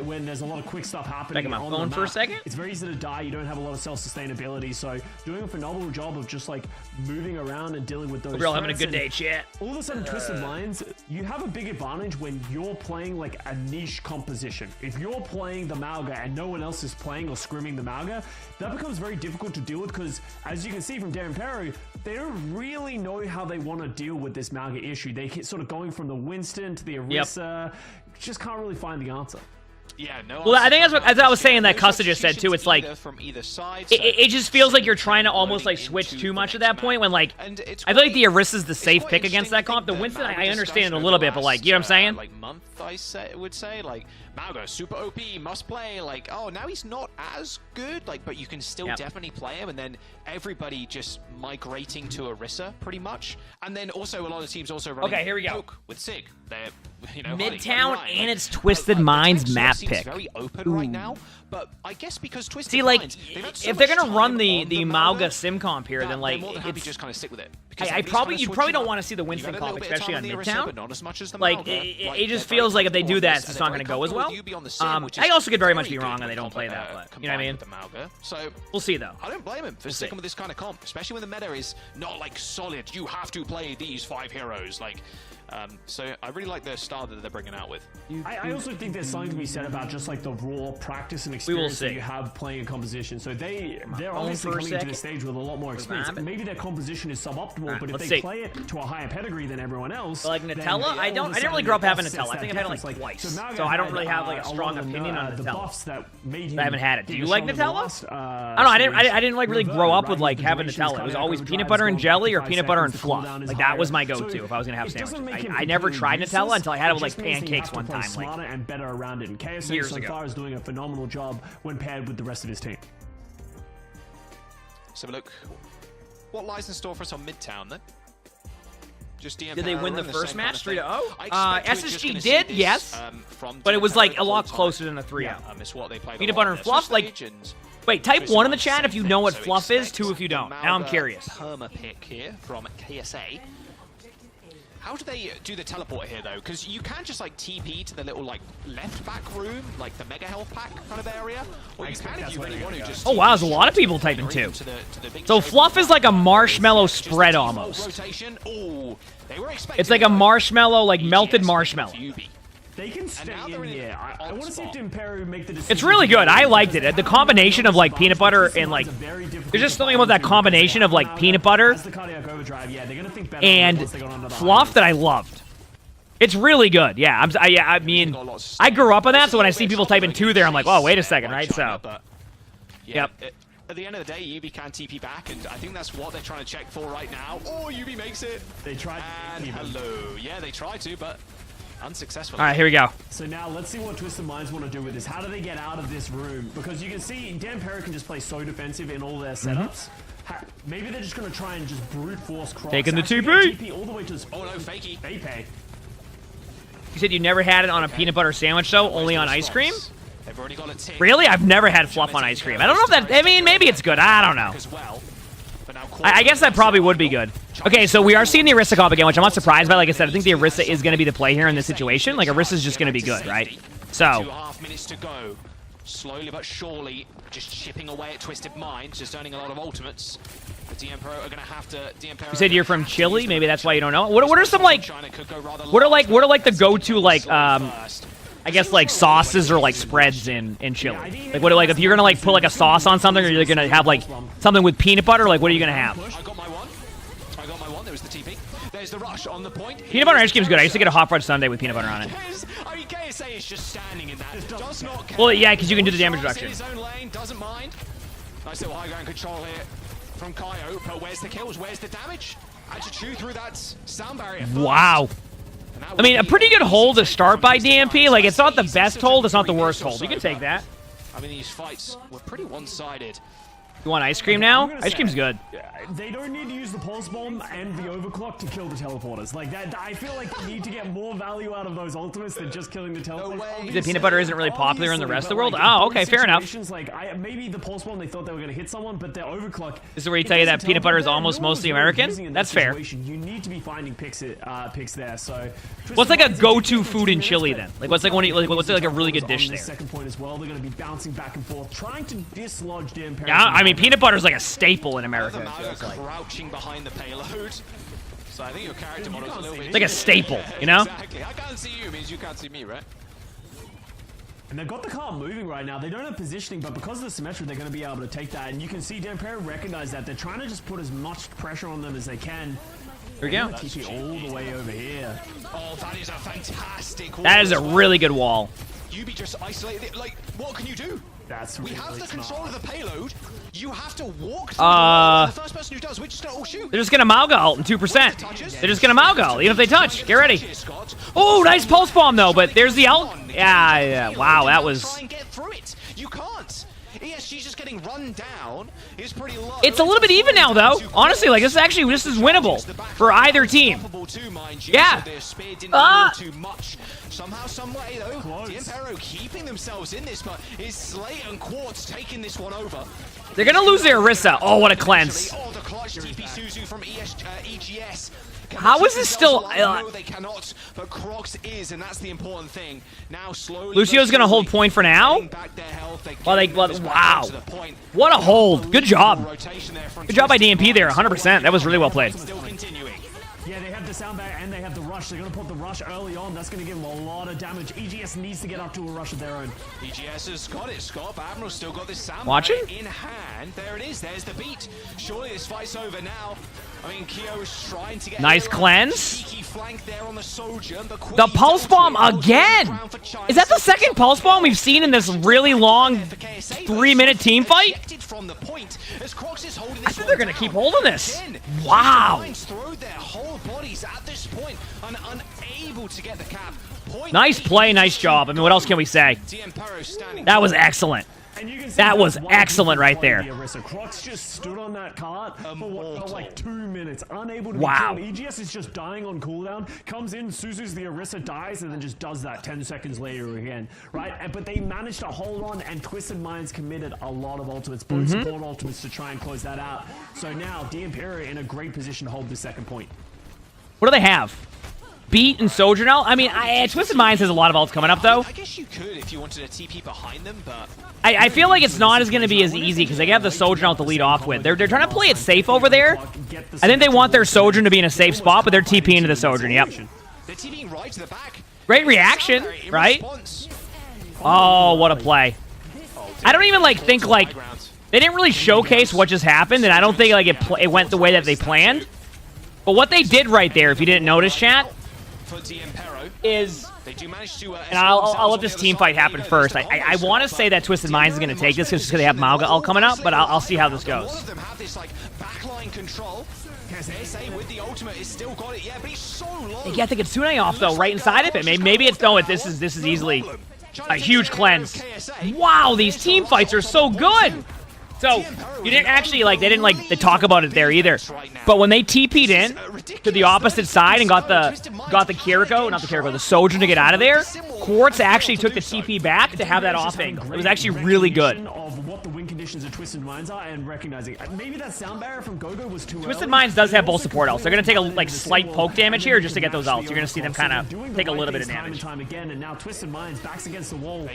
when there's a lot of quick stuff happening. Back on my phone for a second. It's very easy to die. You don't have a lot of self-sustainability. So doing a phenomenal job of just like moving around and dealing with those. We're all having a good day, chat. All of a sudden, Twisted Minds, you have a big advantage when you're playing like a niche composition. If you're playing the Mauga and no one else is playing or scrimming the Mauga, that becomes very difficult to deal with because, as you can see from Darren Perry, they don't really know how they want to deal with this Mauga issue. They keep sort of going from the Winston to the Orisa, just can't really find the answer. Yeah, no. Well, I think that's what, as I was saying, that Custa just said too. It's like from either side, it just feels like you're trying to almost like switch too much at that point. When like I feel like the Orisa's the safe pick against that comp. The Winston, I understand a little bit, but like you know what I'm saying? Like month, I would say like Mauga super OP, must play. Like oh, now he's not as good. Like but you can still definitely play him, and then everybody just migrating to Orisa pretty much, and then also a lot of teams also running. Okay, here we go. Poke with Sig. They're you know Midtown and it's Twisted Minds map pick. Very open right now, but I guess because Twisted See, like, Minds, if they're gonna run the Mauga sim comp here, then like it's just kind of stick with it. You probably don't want to see the Winston comp, especially on Midtown. Like it just feels like if they do that, it's not gonna go as well. I also could very much be wrong and they don't play that, but you know what I mean. So we'll see though. I don't blame him for sticking with this kind of comp, especially when the meta is not like solid. You have to play these 5 heroes, like. So I really like the style that they're bringing out with. I also think there's something to be said about just like the raw practice and experience that you have playing a composition. So they're obviously coming to the stage with a lot more experience. Maybe their composition is suboptimal, but if they play it to a higher pedigree than everyone else, like Nutella, I didn't really grow up having Nutella. I think I've had it like twice, so I don't really have like a strong opinion on Nutella. I haven't had it. Do you like Nutella? I don't know. I didn't like really grow up with like having Nutella. It was always peanut butter and jelly or peanut butter and fluff. Like that was my go-to if I was gonna have sandwiches. I never tried Nutella until I had it with like pancakes one time, like and better around it. And KSA years so ago. far is doing a phenomenal job when paired with the rest of his team. So look, what lies in store for us on Midtown then? Just DM did they win the first match 3-0? SSG SSG did, yes, but it was like a lot closer than a 3-0. Peanut butter and fluff, like. Wait, type 1 in the chat if you know what fluff is, 2 if you don't. Now I'm curious. Perma pick here from KSA. How do they do the teleport here though? Because you can just like TP to the little like left back room, like the mega health pack kind of area. Or you can if you really want to just. Oh wow, there's a lot of people typing 2. So fluff is like a marshmallow spread almost. It's like a marshmallow, like melted marshmallow. They can stay in here. I want to see if Dimperu make the decision. It's really good. I liked it. The combination of like peanut butter and like there's just something about that combination of like peanut butter and fluff that I loved. It's really good. Yeah, I mean, I grew up on that, so when I see people typing 2 there, I'm like, oh, wait a second, right? So, yep. At the end of the day, Yubi can TP back, and I think that's what they're trying to check for right now. Oh, Yubi makes it. They tried. And hello. Yeah, they tried to, but. Unsuccessful. All right, here we go. So now let's see what Twisted Minds want to do with this. How do they get out of this room? Because you can see Dan Perry can just play so defensive in all their setups. Maybe they're just going to try and just brute force cross. Taking the TP. All the way to oh no, fakey. They pay. You said you never had it on a peanut butter sandwich, though, only on ice cream? Really? I've never had fluff on ice cream. I don't know if that... I mean, maybe it's good. I don't know. I guess that probably would be good. Okay, so we are seeing the Orisa comp again, which I'm not surprised by. Like I said, I think the Orisa is going to be the play here in this situation. Like, Orisa's just going to be good, right? So... 2.5 minutes to go. Slowly but surely, just chipping away at Twisted Minds, just earning a lot of ultimates. The DMPro are going to have to... You said you're from Chile? Maybe that's why you don't know. What are some, like... What are like the go-to, like, I guess, like, sauces or, like, spreads in Chile? Like, what, like, if you're going to, like, put, like, a sauce on something, or you're going to have, like, something with peanut butter, like, what are you going to have? I got my one. There was the TP. There's the rush on the point. Peanut butter ice cream is good. I used to get a hot fudge sundae with peanut butter on it. I mean, KSA is just standing in that. Does not care. Well, yeah, because you can do the damage reduction. In his own lane, doesn't mind. Nice little high ground control here from Kaio. But where's the kills? Where's the damage? Had to chew through that sound barrier. Wow. I mean, a pretty good hold to start by DMP. Like, it's not the best hold. It's not the worst hold. You can take that. I mean, these fights were pretty one-sided. You want ice cream now? Ice cream's good. They don't need to use the pulse bomb and the overclock to kill the teleporters. Like that, I feel like they need to get more value out of those ultimates than just killing the teleporters. The peanut butter isn't really popular in the rest of the world? Oh, okay, fair enough. Like, maybe the pulse bomb, they thought they were going to hit someone, but their overclock... This is where you tell you that peanut butter is almost mostly American? That's fair. You need to be finding picks there, so... What's like a go-to food in Chile, then? Like, what's like what's like a really good dish there? Second point as well, they're going to be bouncing back and forth, trying to dislodge Dan Perry. Yeah, I mean, peanut butter is like a staple in America. Crouching behind the payload. So I think your character model is a little bit... It's like a staple, you know? Exactly. I can't see you means you can't see me, right? And they've got the car moving right now. They don't have positioning, but because of the symmetry, they're going to be able to take that. And you can see Dan Perry recognize that. They're trying to just put as much pressure on them as they can. Here we go. TP all the way over here. Oh, that is a fantastic wall. That is a really good wall. You be just isolated. Like, what can you do? That's we have the control of the payload. You have to walk through the first person who does, we're just gonna shoot. They're just gonna Mauga ult in 2%. They're just gonna Mauga ult, even if they touch. Get ready. Oh, nice pulse bomb though, but there's the ult. Yeah. Wow, that was... Try and get through it. You can't. ESG's just getting run down. It's pretty low. It's a little bit even now, though. Honestly, like, this is winnable for either team. Yeah. Somehow, some way, though, DMPro keeping themselves in this, but is Slate and Quartz taking this one over? They're gonna lose their Orisa. Oh, what a cleanse. Oh, the clutch TP Suzu from EGS. How is this still... No, they cannot, but Crocs is, and that's the important thing. Now, slowly... Lucio's gonna hold point for now? Wow. What a hold. Good job. Good job by DMP there, 100%. That was really well played. Yeah, they have the sound back and they have the rush. They're going to put the rush early on. That's going to give them a lot of damage. EGS needs to get up to a rush of their own. EGS has got it, Scott. Admiral's still got this sound Watching? in hand. There it is. There's the beat. Surely this fight's over now. I mean, Kyo is trying to get... Nice cleanse. Cheeky flank there on the soldier. The pulse bomb again. Is that the second pulse bomb we've seen in this really long 3-minute team fight? I think they're going to keep holding this. Wow. Nice play, nice job. I mean, what else can we say? That was excellent. That was excellent right there. Crocs just stood on that cart for what felt like 2 minutes, unable to wow. be killed. EGS is just dying on cooldown, comes in, Suzu's the Orisa, dies, and then just does that 10 seconds later again, right? But they managed to hold on, and Twisted Minds committed a lot of ultimates, both support ultimates to try and close that out. So now, DMP in a great position to hold the second point. What do they have? Beat and Soldier now? I mean, Twisted Minds has a lot of ults coming up, though. I guess you could if you wanted a TP behind them, but... I feel like it's not as going to be as easy because they have the Sojourn out to lead off with. They're trying to play it safe over there. I think they want their Sojourn to be in a safe spot, but they're TPing into the Sojourn, yep. They're TPing right to the back. Great reaction, right? Oh, what a play. I don't even, like, think, like... They didn't really showcase what just happened, and I don't think, like, it went the way that they planned. But what they did right there, if you didn't notice, chat, is... And I'll let this team fight happen first. I want to say that Twisted Minds is going to take this because they have Mauga all coming up, but I'll see how this goes. All of them have this, like, backline control. KSA with the ultimate is still got it, yeah, but he's so low. Yeah, I think it's Tsune off, though, right inside of it. Maybe it's... No, this is easily a huge cleanse. Wow, these team fights are so good. So, you didn't actually, like, they didn't, like, they talk about it there either. But when they TP'd in to the opposite side and got the the Sojourn to get out of there, Quartz actually took the TP back to have that off angle. It was actually really good. Of what the win conditions of Twisted Minds are and recognizing maybe that sound barrier from Gogo was too Twisted Minds does have both support ults. They're going to take a, like, slight poke damage here just to get those ults. You're going to see them kind of take a little bit of damage. Time and again, and now Twisted Minds backs against the wall.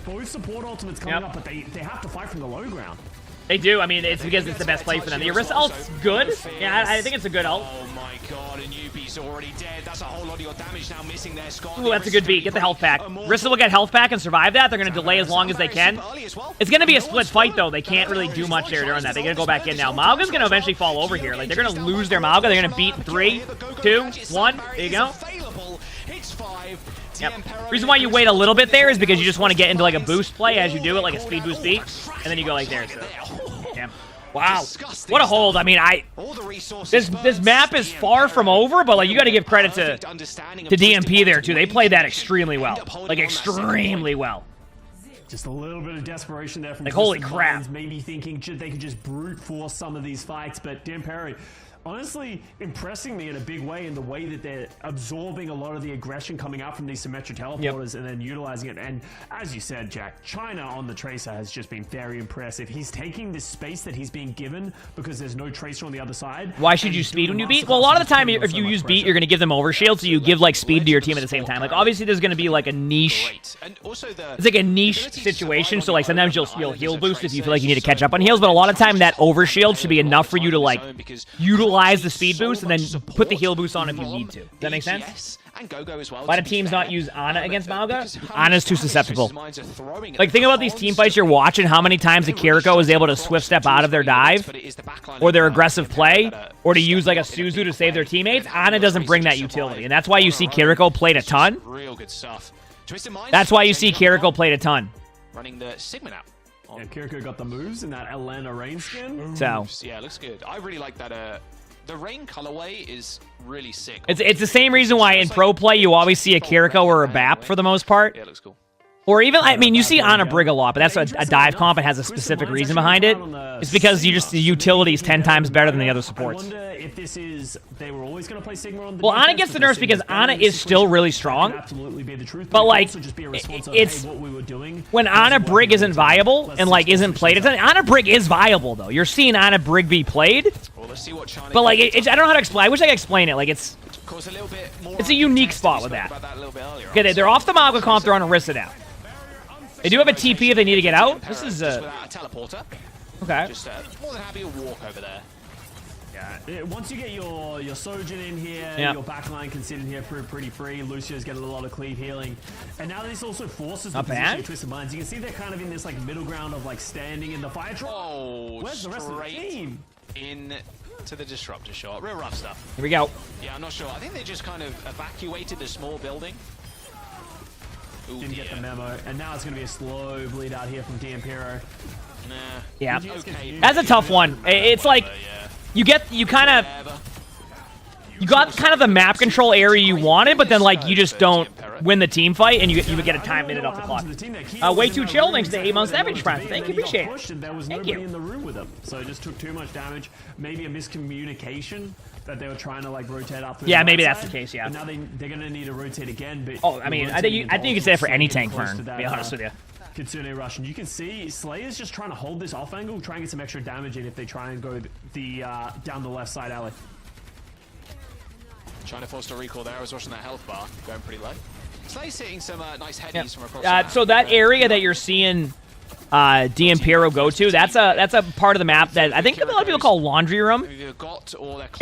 Both support ultimates coming up, but they have to fight from the low ground. They do. I mean, it's because it's the best play for them. The Orisa ult's good. Yeah, I think it's a good ult. Oh my god, and Yubi's already dead. That's a whole lot of your damage now missing there, Scott. Ooh, that's a good beat. Get the health pack. Orisa will get health pack and survive that. They're going to delay as long as they can. It's going to be a split fight, though. They can't really do much there during that. They're going to go back in now. Mauga's going to eventually fall over here. Like, they're going to lose their Mauga. They're going to beat in 3, 2, 1. There you go. Yep. Reason why you wait a little bit there is because you just want to get into, like, a boost play as you do it, like a speed boost beat. And then you go like there, so. Yeah. Wow, what a hold. I mean, this map is far from over, but, like, you got to give credit to DMP there, too. They played that extremely well. Like, extremely well. Just a little bit of desperation there from like, holy crap. Maybe thinking they could just brute force some of these fights, but Dan Perry honestly impressing me in a big way in the way that they're absorbing a lot of the aggression coming out from these symmetric teleporters and then utilizing it. And as you said, Jack, China on the Tracer has just been very impressive. He's taking this space that he's being given because there's no Tracer on the other side. Why should you speed when you beat? Well, a lot of the time, if you use beat, you're going to give them overshield, so you give, like, speed to your team at the same time. Like, obviously, there's going to be, like, a niche. It's like a niche situation, so, like, sometimes you'll heal boost if you feel like you need to catch up on heals, but a lot of time that overshield should be enough for you to, like, utilize the speed boost and then put the heal boost on if you need to. Does that make sense? Why do teams not use Ana against Mauga? Ana's too susceptible. Like, think about these team fights you're watching, how many times the Kiriko is able to swift step out of their dive, or their aggressive play, or to use, like, a Suzu to save their teammates. Ana doesn't bring that utility, and that's why you see Kiriko played a ton. That's why you see Kiriko played a ton. Running the Sigma now. And Kiriko got the moves in that Atlanta Rain skin. So yeah, it looks good. I really like that. The Rain colorway is really sick. It's the same reason why in pro play you always see a Kiriko or a BAP for the most part. Yeah, it looks cool. Or even, I mean, you see Ana Brig a lot, but that's a dive comp and has a specific reason behind it. It's because the utility is 10 times better than the other supports. I wonder if this is they were always going to play Sigma on the well, Ana gets the nerfs because Ana is still really strong. But, like, it's when Ana Brig isn't viable and, like, isn't played. Ana Brig is viable though. You're seeing Ana Brig be played. But, like, I don't know how to explain. I wish I could explain it. Like, it's a unique spot with that. Okay, they're off the Mauga comp. They're on Orisa now. They do have a TP if they need to get out. This is a teleporter. Okay. Just more than happy to walk over there. Yeah. Once you get your Sojourn in here, your backline can sit in here pretty free. Lucio's getting a lot of cleave healing, and now this also forces the position of Twisted Minds. You can see they're kind of in this, like, middle ground of, like, standing in the fire truck. Oh, where's the rest of the team? In to the disruptor shot. Real rough stuff. Here we go. Yeah, I'm not sure. I think they just kind of evacuated the small building. Ooh, didn't get the memo, and now it's going to be a slow bleed out here from Dampero. Nah. Yeah, that's a tough one. It's like you got kind of the map control area you wanted, but then, like, you just don't win the team fight, and you get a time minute off the clock. Way too chill. Thanks to 8 months damage, friends. Thank you, appreciate it. There was nobody in the room with them, so it just took too much damage. Maybe a miscommunication that they were trying to, like, rotate up. Yeah, maybe that's the case. Yeah. And now they're gonna need to rotate again. But oh, I mean, I think you can say that for any tank, Fern. To be honest with you. Kitsune rush, and you can see Slayer's just trying to hold this off angle, try and get some extra damage in if they try and go the down the left side alley. Trying to force a recall there. I was watching that health bar going pretty low. Slay's hitting some nice headies from across the map. So that area that you're seeing D'Impero go to, that's a part of the map that I think a lot of people call laundry room.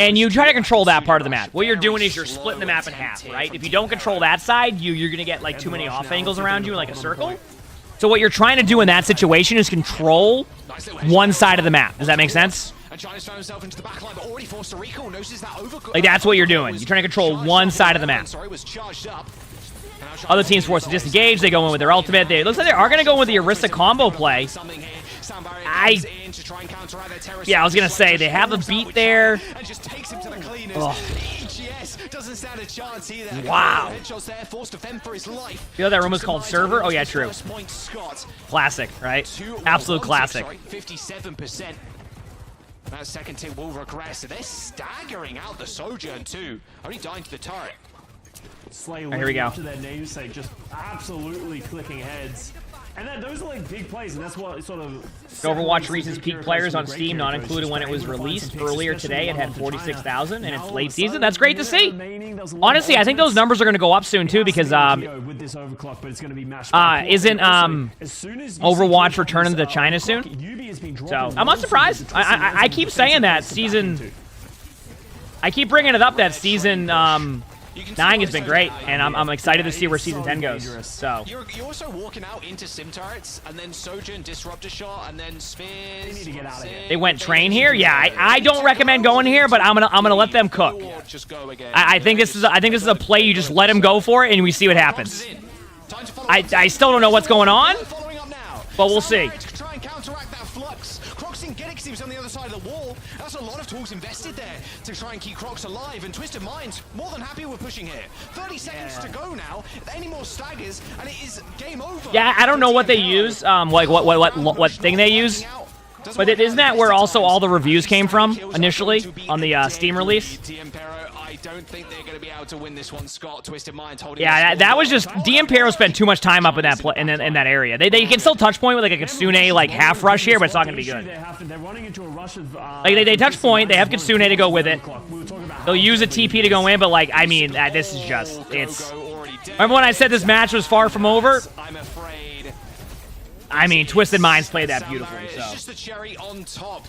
And you try to control that part of the map. What you're doing is you're splitting the map in half, right? If you don't control that side, you're going to get, like, too many off angles around you in, like, a circle. So what you're trying to do in that situation is control one side of the map. Does that make sense? Like, that's what you're doing. You're trying to control one side of the map. Other teams forced to disengage. They go in with their ultimate. It looks like they are going to go with the Orisa combo play. Yeah, I was going to say, they have a beat there. Oh. OWCS doesn't stand a chance either. Wow. Headshots there, forced to fend for his life. You know that room was called server? Oh yeah, true. Classic, right? Absolute classic. 57%. That second tick will regress. So they're staggering out the Sojourn too. Only dying to the turret. Slay here we go. To their namesake, just absolutely clicking heads. And those are like big plays, and that's what sort of... Overwatch reaches peak players on Steam, not included when it was released. Earlier today, it had 46,000, and it's late season. That's great to see. Honestly, I think those numbers are going to go up soon, too, because isn't Overwatch returning to China soon? So, I'm not surprised. I keep saying that season... I keep bringing it up that season... 9 has been great, and I'm excited to see where Season 10 goes. So you're also walking out into sim turrets, and then Sojourn disruptor shot, and then Spheres. They need to get out of here. They went train here. Yeah, I don't recommend going here, but I'm gonna let them cook. I think this is a play you just let them go for it, and we see what happens. I still don't know what's going on, but we'll see. Try and counteract that flux. Crocs didn't get it because he was on the other side of the wall. That's a lot of tools invested there to try and keep Crocs alive. And Twisted Minds, more than happy we're pushing here. 30 seconds to go now. Any more staggers, and it is game over. Yeah, I don't know what they use, like what thing they use. But isn't that where also all the reviews came from initially on the Steam release? I don't think they're going to be able to win this one. Scott, Twisted Minds holding. Yeah, that was just D'Impero spent too much time up in that in that area. They can still touch point with like a Kitsune like half rush here, but it's not going to be good. Like they touch point, they have Kitsune to go with it. They'll use a TP to go in, but like I mean, this is just it's. Remember when I said this match was far from over? I'm afraid. I mean, Twisted Minds played that beautifully. So. It's just the cherry on top.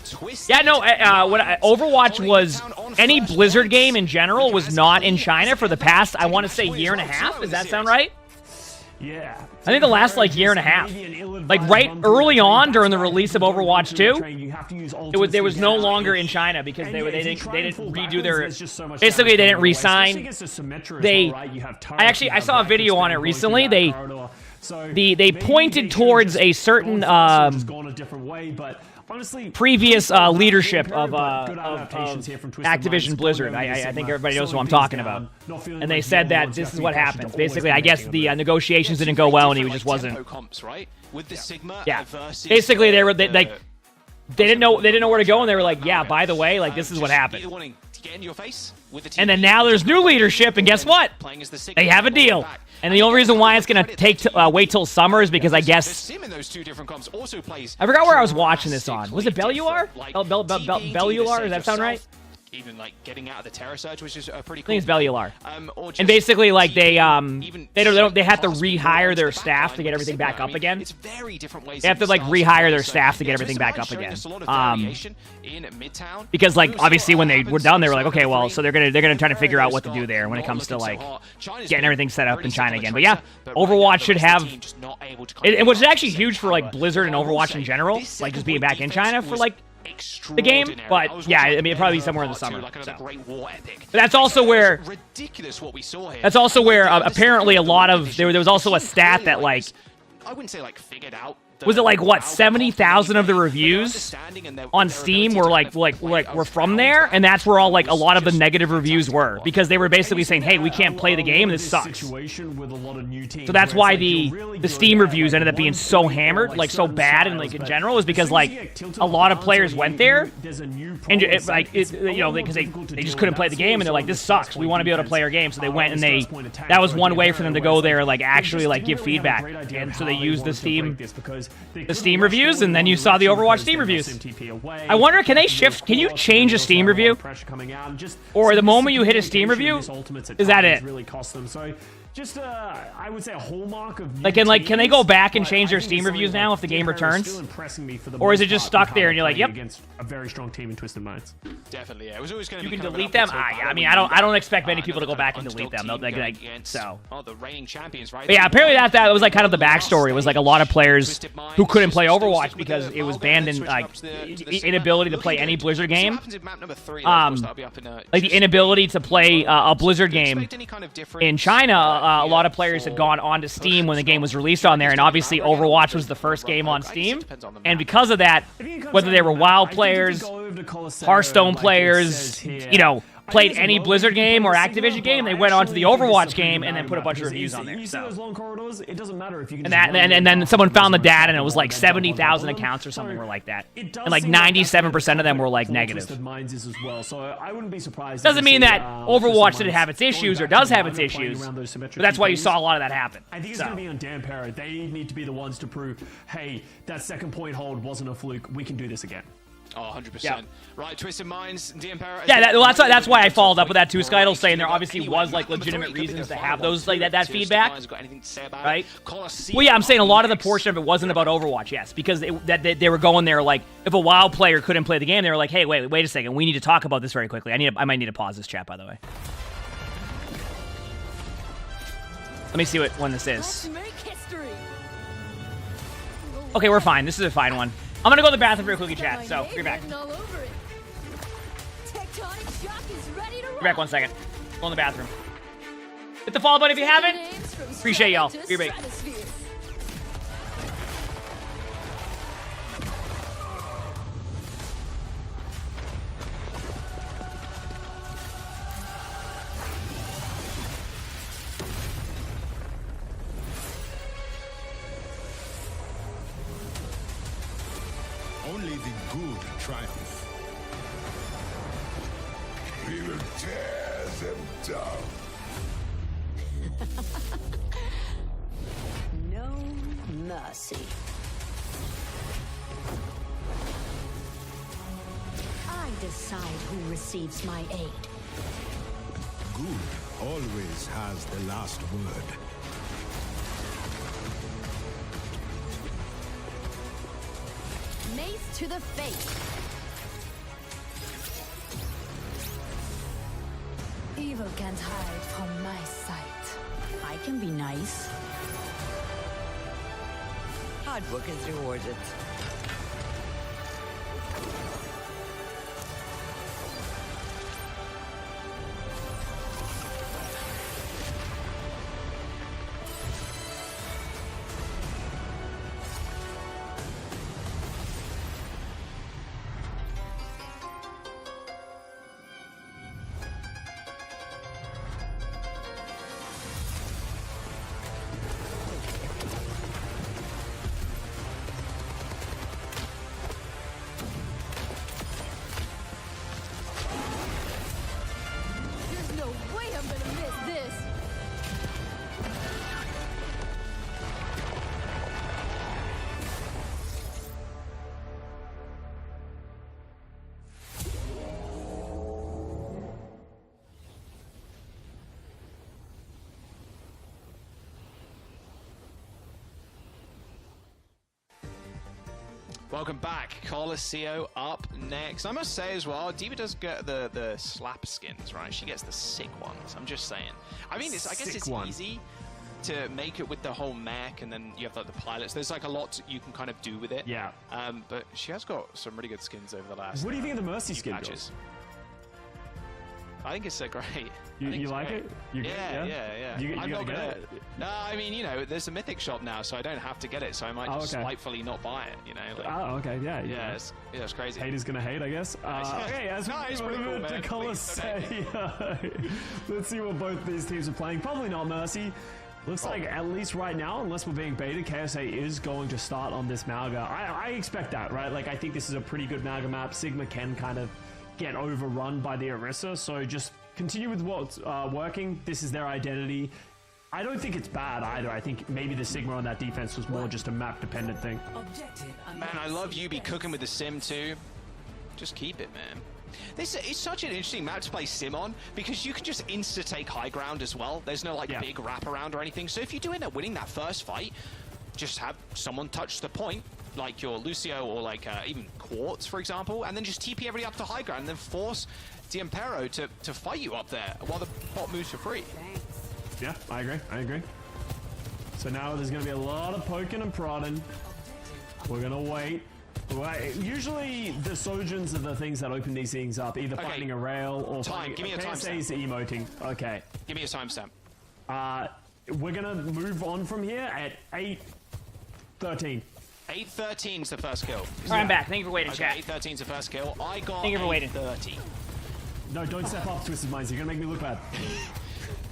Yeah, no. Overwatch was any Blizzard game in general was not in China for the past, I want to say, year and a half. Does that sound right? Yeah. I think the last like year and a half, like right early on during the release of Overwatch 2, there was no longer in China because they didn't redo their. Basically, they didn't re-sign. I saw a video on it recently. They pointed towards a certain previous leadership of Activision Blizzard. I think everybody knows who I'm talking about. And they said that this is what happens. Basically, I guess the negotiations didn't go well, and he just wasn't. Yeah. Basically, they didn't know where to go, and they were like, yeah, by the way, like this is what happened. And then now there's new leadership, and guess what? They have a deal. And the only reason why it's going to wait till summer is because I guess... I forgot where I was watching this on. Was it Bellular? Bellular? Does that sound right? Even like getting out of the Terror Surge, which is pretty cool. I think it's Bellular. And basically, like they have to rehire their staff to get everything back up again. It's very different ways. They have to like rehire their staff to get everything back up again. Because like obviously when they were done, they were like, okay, well, so they're gonna try to figure out what to do there when it comes to like getting everything set up in China again. But yeah, Overwatch should have, which is actually huge for like Blizzard and Overwatch in general, like just being back in China for like the game, but yeah, I mean, it'd probably be somewhere in the summer. So. But that's also where apparently a lot of there was also a stat that like I wouldn't say like figured out. Was it like what 70,000 of the reviews on Steam were were from there, and that's where all like a lot of the negative reviews were because they were basically saying, "Hey, we can't play the game. This sucks." So that's why the Steam reviews ended up being so hammered, like so bad, and like in general, is because like a lot of players went there, and because they just couldn't play the game, and they're like, "This sucks. We want to be able to play our game." So they went and that was one way for them to go there, like actually like give feedback, and so they used the Steam reviews, and then you saw the Overwatch Steam reviews. I wonder, can you change a Steam review? Or the moment you hit a Steam review, is that it? Just I would say a hallmark of like can they go back and change their Steam reviews now if the game returns? Or is it just stuck there and you're like, yep, against a very strong team in Twisted Minds? Definitely, yeah. It was always going to be. You can delete them. I mean, I don't expect many people to go back and delete them. So. Oh, the reigning champions, right? But yeah, apparently that was like kind of the backstory. It was like a lot of players who couldn't play Overwatch because it was banned in like inability to play any Blizzard game. Like the inability to play a Blizzard game in China. A lot of players had gone onto Steam when the game was released on there, and obviously Overwatch was the first game on Steam. And because of that, whether they were WoW players, Hearthstone players, played any Blizzard game or Activision game. They went on to the Overwatch game and then put a bunch of reviews on there. You see those long corridors? It doesn't matter if you can. And then someone found the data and it was like 70,000 accounts or something were like that, and like 97% of them were like negative. Minds is as well, so I wouldn't be surprised. Doesn't mean that Overwatch didn't have its issues or does have its issues, but that's why you saw a lot of that happen. I think it's going to be on Dampera. They need to be the ones to prove, hey, that second point hold wasn't a fluke. We can do this again. Oh, 100%. Right, Twisted Minds, Dampera. Yeah, that's why I followed up with that too, Skytle, saying there obviously was like legitimate reasons to have those like that feedback, right? Well, yeah, I'm saying a lot of the portion of it wasn't about Overwatch, yes, because they were going there like if a WoW player couldn't play the game, they were like, hey, wait a second, we need to talk about this very quickly. I might need to pause this chat, by the way. Let me see when this is. Okay, we're fine. This is a fine one. I'm gonna go to the bathroom real quickly, chat. So be back. Be back 1 second. Go in the bathroom. Hit the follow button if you haven't. Appreciate y'all. Be right back. Only the good triumph. We will tear them down. No mercy. I decide who receives my aid. Good always has the last word. Mace to the face. Evil can't hide from my sight. I can be nice. Hard work is rewarded. Welcome back. Coliseum up next. I must say as well, D.Va does get the slap skins, right? She gets the sick ones. I'm just saying. I mean, I guess it's easy to make it with the whole mech, and then you have like the pilots. There's like a lot you can kind of do with it. Yeah. But she has got some really good skins over the last. What do you think of the Mercy skin? Patches. I think it's great. You like it? Yeah. I'm not gonna. No, I mean, you know, there's a Mythic shop now, so I don't have to get it. So I might just spitefully not buy it. You know. Like, okay. Yeah. It's crazy. Haters gonna hate, I guess. Okay, as we move to Coliseum, let's see what both these teams are playing. Probably not Mercy. Looks like, at least right now, unless we're being baited, KSA is going to start on this Malga. I expect that, right? Like, I think this is a pretty good Malga map. Sigma can kind of get overrun by the Orisa, so just continue with what's working. This is their identity. I don't think it's bad either. I think maybe the Sigma on that defense was more just a map-dependent thing. Man, I love you be cooking with the Sim too. Just keep it, man. This is such an interesting map to play Sim on, because you can just insta-take high ground as well. There's no like big wraparound or anything. So if you do end up winning that first fight, just have someone touch the point, like your Lucio or like even Quartz, for example, and then just TP everybody up to high ground and then force Diempero to fight you up there while the bot moves for free. Yeah, I agree. So now there's going to be a lot of poking and prodding. We're going to wait. Usually the Sojins are the things that open these things up, either finding a rail or Give me a KSA's emoting. Okay. Give me a timestamp. We're going to move on from here at 8:13. 8:13 is the first kill. Alright, I'm back. Thank you for waiting, chat. 8:13 is the first kill. I got Thank you for waiting. 8:30. No, don't step up, Twisted Minds. You're gonna make me look bad.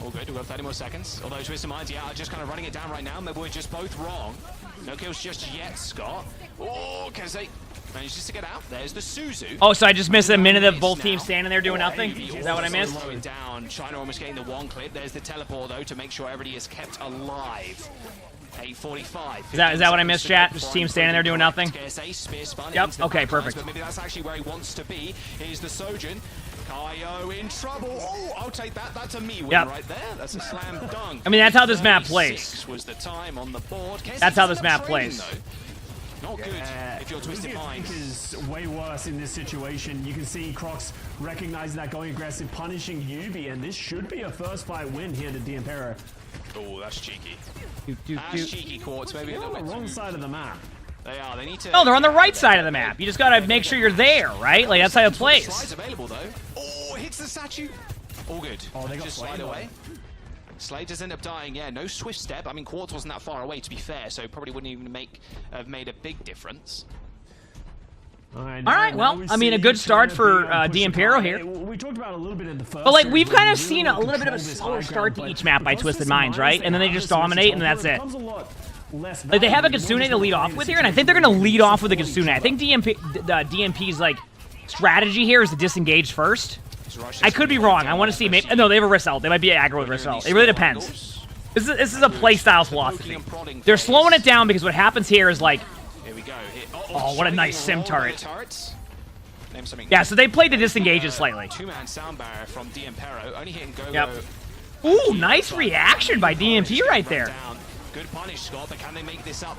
All good, we've got 30 more seconds. Although Twisted Minds, yeah, are just kind of running it down right now. Maybe we're just both wrong. No kills just yet, Scott. Oh, Keze manages to get out. There's the Suzu. Oh, so I just missed a minute of both teams standing there doing nothing? Is that what I missed? Slowing down. China almost getting the one clip. There's the teleport, though, to make sure everybody is kept alive. 8:45. Is that what I missed, chat? Just team standing there doing nothing? Yep. Okay, perfect. But maybe that's actually where he wants to be. Here's the Sojin. Kaio in trouble. Oh, I'll take that. That's a me win right there. That's a slam dunk. I mean, that's how this map plays. Was the time on the board. That's how this map plays. Not good if you're Twisted Minds. Is way worse in this situation. You can see Crocs recognizing that, going aggressive, punishing Yubi, and this should be a first fight win here to D'Impero. Oh, that's cheeky. That's cheeky, Quartz. Maybe a little bit on the wrong side of the map. They are. They need to. No, they're on the right side of the map. You just gotta make sure you're there, right? Like, that's how it plays. Slide's available, though. Oh, hits the statue. All good. Oh, they got just slide away. Slade does end up dying, yeah. No swift step. I mean, Quartz wasn't that far away, to be fair, so probably wouldn't even have made a big difference. All right, well, I mean, a good start for D'Impero here. We talked about a little bit in the first. But, like, we've kind of seen a little bit of a slower start to each map by Twisted Minds, right? And then they just dominate, and that's it. Like, they have a Kitsune to lead off with here, and I think they're going to lead off with a Kitsune. I think DMP's, like, strategy here is to disengage first. I could be wrong. I want to see. Maybe, no, they have a wrist ult. They might be aggro with wrist ult. It really depends. This is a playstyle philosophy. They're slowing it down because what happens here is, like, here we go. Oh, what a nice sim turret. Yeah, so they played the disengages slightly. Two-man sound barrier from D'Impero, only hitting go. Yep. Ooh, nice reaction by DMP right there. Good punish, Scott, but can they make this up?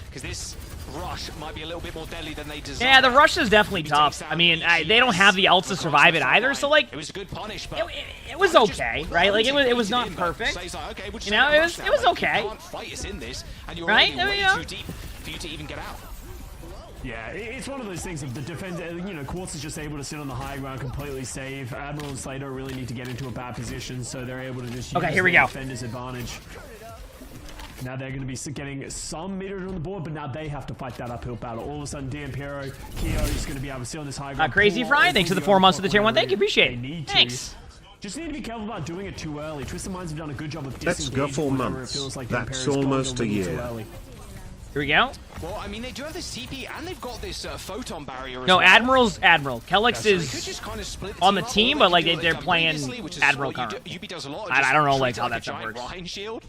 Because this rush might be a little bit more deadly than they deserve. Yeah, the rush is definitely tough. I mean, they don't have the ults to survive it either, so, like, it was a good punish, but it was okay, right? Like, it was not perfect. You know, it was okay. Right? I mean, you know. Too deep for you to even get out. Yeah, it's one of those things of the defense. You know, Quartz is just able to sit on the high ground, completely safe. Admiral and Slade don't really need to get into a bad position, so they're able to just use here we the go. defender's advantage. Now they're going to be getting some meter on the board, but now they have to fight that uphill battle. All of a sudden, D'Impero, Kyo is going to be able to sit on this high ground. Crazy Fry, thanks for the 4 months of the tier 1. Thank you, appreciate it. Thanks. Just need to be careful about doing it too early. Twisted Minds have done a good job of Let's go 4 months. That's almost a year. Here we go. Well, I mean, they do have this TP, and they've got this photon barrier as No, well. Admiral's Admiral. Kellex Yeah, is so they could just kind of split on the up, team, or but, they like, could do what they're they've done playing previously, which is Admiral what current. UB does a lot. I don't know, like, Treats how it that a giant works. Rhine shield.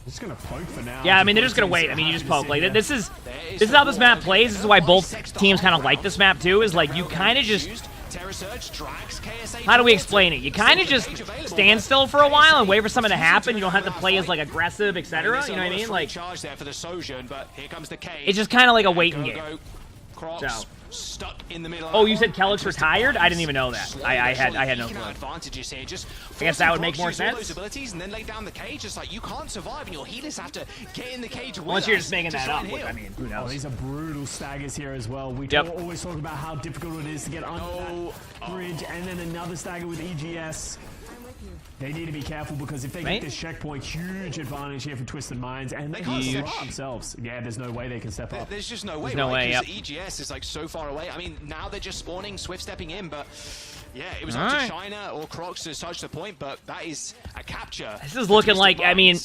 Just gonna poke for now. Yeah, I mean, they're just gonna wait. I mean, you just poke. Like, this is how this map plays. This is why both teams kind of like this map too. Is like you kind of just. How do we explain it? You kind of just stand still for a while and wait for something to happen. You don't have to play as like aggressive, etc. You know what I mean? Like, it's just kind of like a waiting game. So. Stuck in the middle. Oh, you said Kellex retired? I didn't even know that. I had no clue. Advantages here. Just I guess that would make more sense. Those abilities and then lay down the cage. It's like you can't survive, and your healers have to get in the cage. Unless you're just making that up. Which, I mean, who knows? Oh, these are brutal staggers here as well. We always talk about how difficult it is to get under that bridge, and then another stagger with EGS. They need to be careful because if they get this checkpoint, huge advantage here for Twisted Minds, and they can't step up themselves. Yeah, there's no way they can step up. There's just no way. There's no way. Because EGS is like so far away. I mean, now they're just spawning, swift stepping in, but yeah, it was up to China or Crocs to touch the point, but that is a capture. This is looking like, I mean,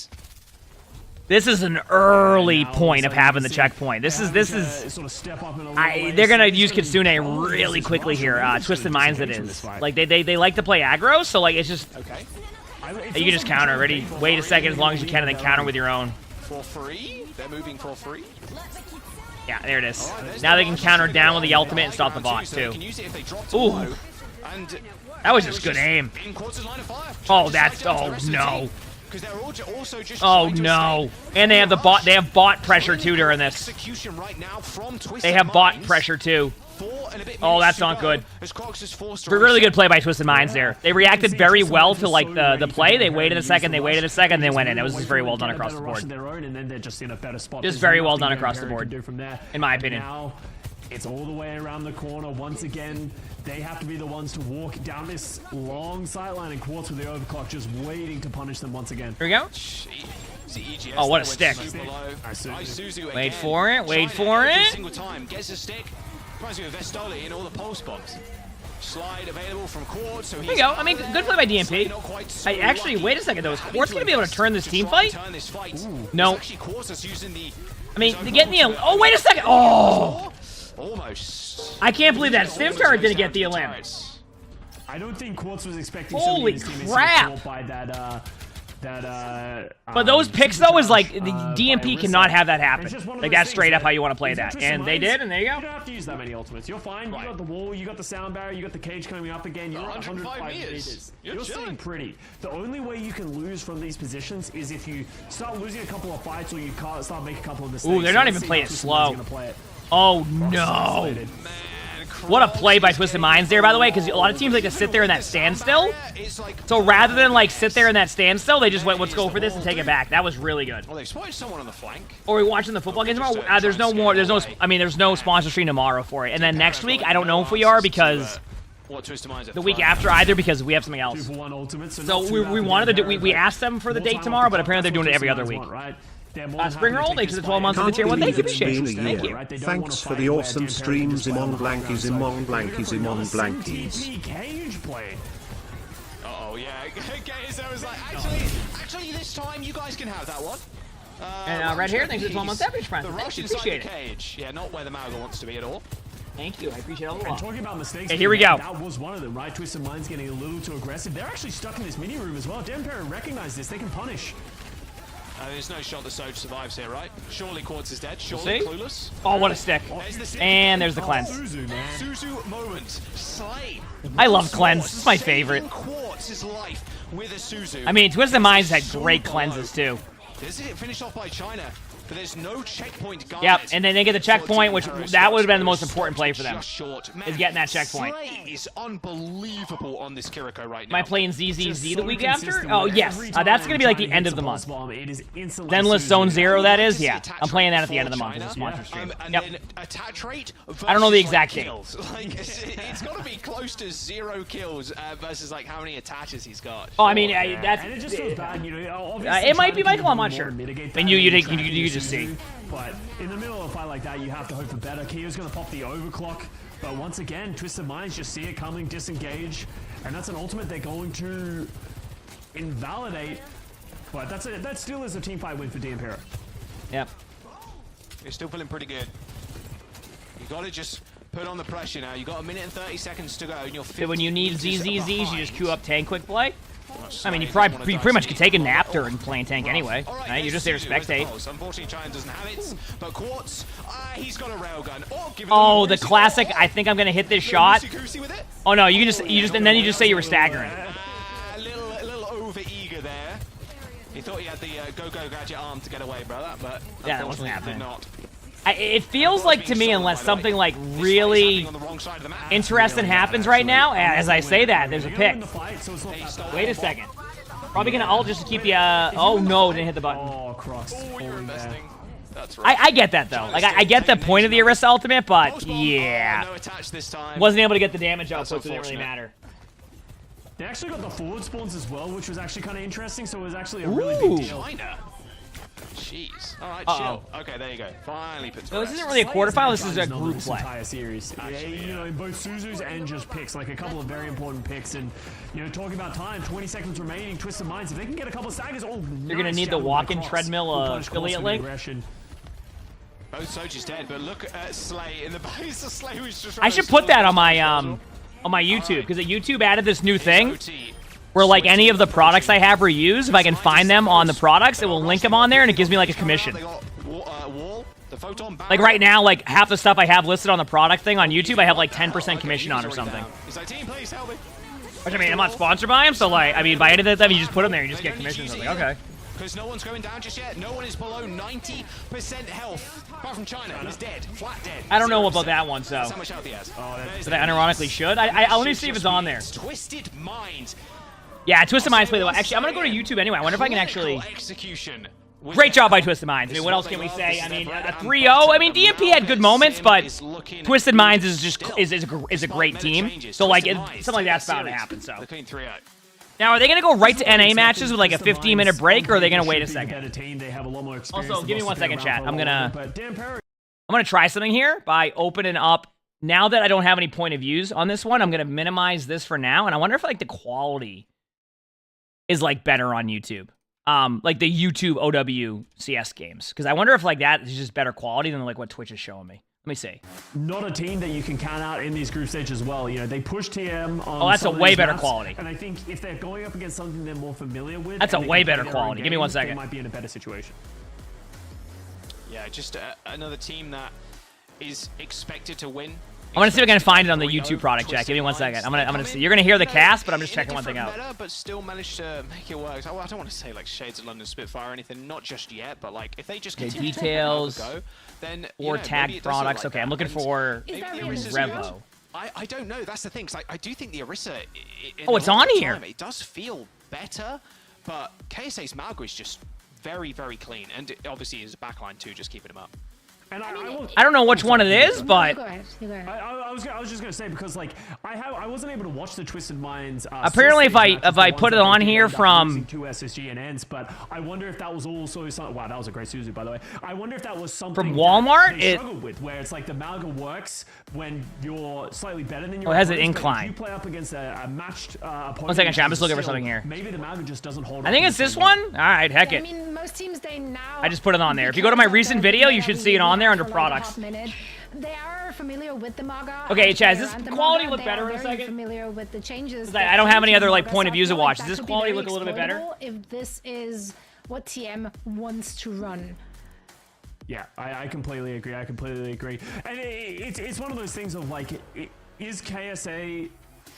this is an early point of having the checkpoint. This is they're gonna use Kitsune really quickly here. Twisted Minds it is. Like they like to play aggro, so like it's just you can just counter. Ready? Wait a second as long as you can, and then counter with your own. For free? They're moving for free. Yeah, there it is. Now they can counter down with the ultimate and stop the bot too. Ooh, that was just good aim. Oh, that's no. Oh no! And they have the bot. They have bot pressure too during this. They have bot pressure too. Oh, that's not good. Really good play by Twisted Minds there. They reacted very well to like the play. They waited a second. They waited a second. They went in. It was just very well done across the board. Just very well done across the board, in my opinion. Now it's all the way around the corner once again. They have to be the ones to walk down this long sideline, and Quartz with the overclock just waiting to punish them once again. Here we go. Oh, what a stick. Wait for it. Wait for it. Single time. Gets a stick. Reminds me of Vestoli in all the pulse bombs. Slide available from Quartz. So there you go. I mean, good play by DMP. I actually, wait a second though. Is Quartz gonna be able to turn this team fight? No. I mean, to get in the... Oh, wait a second. Oh! Almost. I can't believe that Stim turret didn't get the elim. I don't think Quartz was expecting Holy crap! By that, but those picks, though, is like, the DMP cannot have that happen. Like, that's straight up how you want to play that. And they did, and there you go. You don't have to use that many ultimates. You're fine. You got the wall, you got the sound barrier, you got the cage coming up again. You're 105 meters. You're sitting pretty. The only way you can lose from these positions is if you start losing a couple of fights or you start making a couple of mistakes. Ooh, they're not even playing it slow. Oh, no. What a play by Twisted Minds there, by the way, because a lot of teams like to sit there in that standstill. So rather than like sit there in that standstill, they just went, let's go for this and take it back. That was really good. Well, they spotted someone on the flank. Or are we watching the football game tomorrow? There's no more. There's no sponsor stream tomorrow for it. And then next week, I don't know if we are because the week after either because we have something else. So we wanted to do. We asked them for the date tomorrow, but apparently they're doing it every other week. Spring Roll, thanks for the 12 months of the tier 1. Thank you, appreciate it. Thank you. Thanks for the awesome streams, emongg blankies, emongg blankies, emongg blankies. Uh-oh, yeah. So I was like, actually, this time you guys can have that one. And Red Hair, thanks for the 12 months average, friend. The Thank rush you, inside appreciate the it. cage. Yeah, not where the Mauga wants to be at all. Thank you, I appreciate all the love. And talking about mistakes, okay, here we go. That was one of them, right? Twisted Minds getting a little too aggressive. They're actually stuck in this mini room as well. Demper recognized this. They can punish. There's no shot that Soj survives here, right? Surely Quartz is dead. Surely Clueless. Oh, what a stick. And there's the cleanse. Suzu moment. Slay. I love cleanse. This is my favorite. Quartz's life with a Suzu. I mean, Twisted Minds had great cleanses, too. This is it finished off by China. But there's no checkpoint guard. Yep, and then they get the checkpoint, which that would have been the most important play for them. Is getting that checkpoint. Slay is unbelievable on this Kiriko right now. Am I playing ZZZ the week after? Oh, yes. That's going to be like the end of the month. Zenless Zone Zero, that is? Yeah. I'm playing that at the end of the month as a sponsor stream. Yep. Attach rate I don't know the exact date. Like, it's got to be close to 0 kills versus like how many attaches he's got. Oh, I mean, that's... And it just feels bad, you know. It might be Michael, I'm not sure. And you just see. But in the middle of a fight like that, you have to hope for better. Kyo's going to pop the overclock. But once again, Twisted Minds just see it coming, disengage. And that's an ultimate they're going to invalidate. But that still is a team fight win for DMP. Yep. You're still feeling pretty good. You got to just put on the pressure now. You got 1 minute and 30 seconds to go. And you're so when you need ZZZs, you just queue up tank quick play? I mean, you pretty much could take a nap during playing tank anyway, right? You're just there to spectate. Unfortunately, China doesn't have it, but Quartz, he's got a railgun. Oh, the classic! I think I'm gonna hit this shot. Oh no, you just, and then you just say you were staggering. A little over eager there. He thought he had the go-go gadget arm to get away, brother, but yeah, that wasn't happening. Not. It feels like to me, unless something like really interesting happens right now, as I say that, there's a pick. Wait a second. Probably gonna ult just to keep you. Oh no, didn't hit the button. Oh, Crocs. You're investing. That's right. I get that though. Like I get the point of the Arista ultimate, but yeah, wasn't able to get the damage output, so it didn't really matter. They actually got the forward spawns as well, which was actually kind of interesting. So it was actually a really big deal. Jeez. All right, chill. Okay, there you go. Finally put. So this isn't really a quarterfinal. This is a group play. Entire series. Actually, yeah, you know, both Suzus and just picks, like a couple of very important picks. And you know, talking about time, 20 seconds remaining. Twisted Minds, if they can get a couple of staggers, you're gonna need the walk-in treadmill affiliate link. Both Soji's dead, but look at Slay in the base. Slay was just. I should put that on my YouTube because YouTube added this new thing. Where like any of the products I have reused, if I can find them on the products, it will link them on there and it gives me like a commission. Like right now, like half the stuff I have listed on the product thing on YouTube, I have like 10% commission on or something. Which I mean, I'm not sponsored by them, so like, I mean, by any of that stuff, you just put them there and you just get commissions. I was like, okay. Because no one's going down just yet. No one is below 90% health. Apart from China, he's dead. Flat dead. I don't know about that one, so. That's how much health he has. But I unironically should. I let me see if it's on there. Twisted Minds. Yeah, Twisted Minds play the well. Actually, I'm gonna go to YouTube anyway. I wonder if I can actually. Great job by Twisted Minds. I mean, what else can we say? I mean, a 3-0. I mean, DMP had good moments, but Twisted Minds is just is a great team. So like, something like that's bound to happen. So. Now, are they gonna go right to NA matches with like a 15-minute break, or are they gonna wait a second? Also, give me 1 second, chat. I'm gonna try something here by opening up now that I don't have any point of views on this one, I'm gonna minimize this for now, and I wonder if like the quality is like better on YouTube. Like the YouTube OWCS games, because I wonder if like that is just better quality than like what Twitch is showing me. Let me see. Not a team that you can count out in these group stages as well. You know, they push TM on. Oh, that's a way better quality. And I think if they're going up against something they're more familiar with, that's a way better quality. Give me 1 second. They might be in a better situation. Yeah, just another team that is expected to win. I'm gonna see if I can find it on the YouTube product, Jack. Give me 1 second. I'm gonna see. You're gonna hear the cast, but I'm just checking one thing out. Meta, but still managed to make it work. I don't want to say like Shades of London Spitfire or anything, not just yet, but like if they just continue details to go, then or tagged products. Okay, I'm looking for Revo. I don't know. That's the thing. Cause I do think the Orisa. Oh, it's on here. It does feel better, but KSA's Malga is just very, very clean, and it obviously is a backline too, just keeping him up. And I don't know which one it is, but I was just gonna say, because like I wasn't able to watch the Twisted Minds. Apparently, if I put it on here from 2 SSG and ends, but I wonder if that was also something. Wow, that was a great Suzu, by the way. I wonder if that was something from Walmart. They struggled with, where it's like the Malga works when you're slightly better than your. Oh, it has an opponents, incline. If you play up against a matched opponent. 1 second, chat. I'm just looking for something here. Maybe the Malga just doesn't hold. I think it's this one. All right, heck it. I mean, most teams they now. I just put it on there. If you go to my recent video, you should see it on there under products. They are familiar with the Maga. Okay, Chad, does this quality look better in a second? Familiar with the changes. I don't have any other like point of views to watch. Does this quality look a little bit better? If this is what TM wants to run. Yeah, I completely agree. I completely agree. And it's one of those things of like, is KSA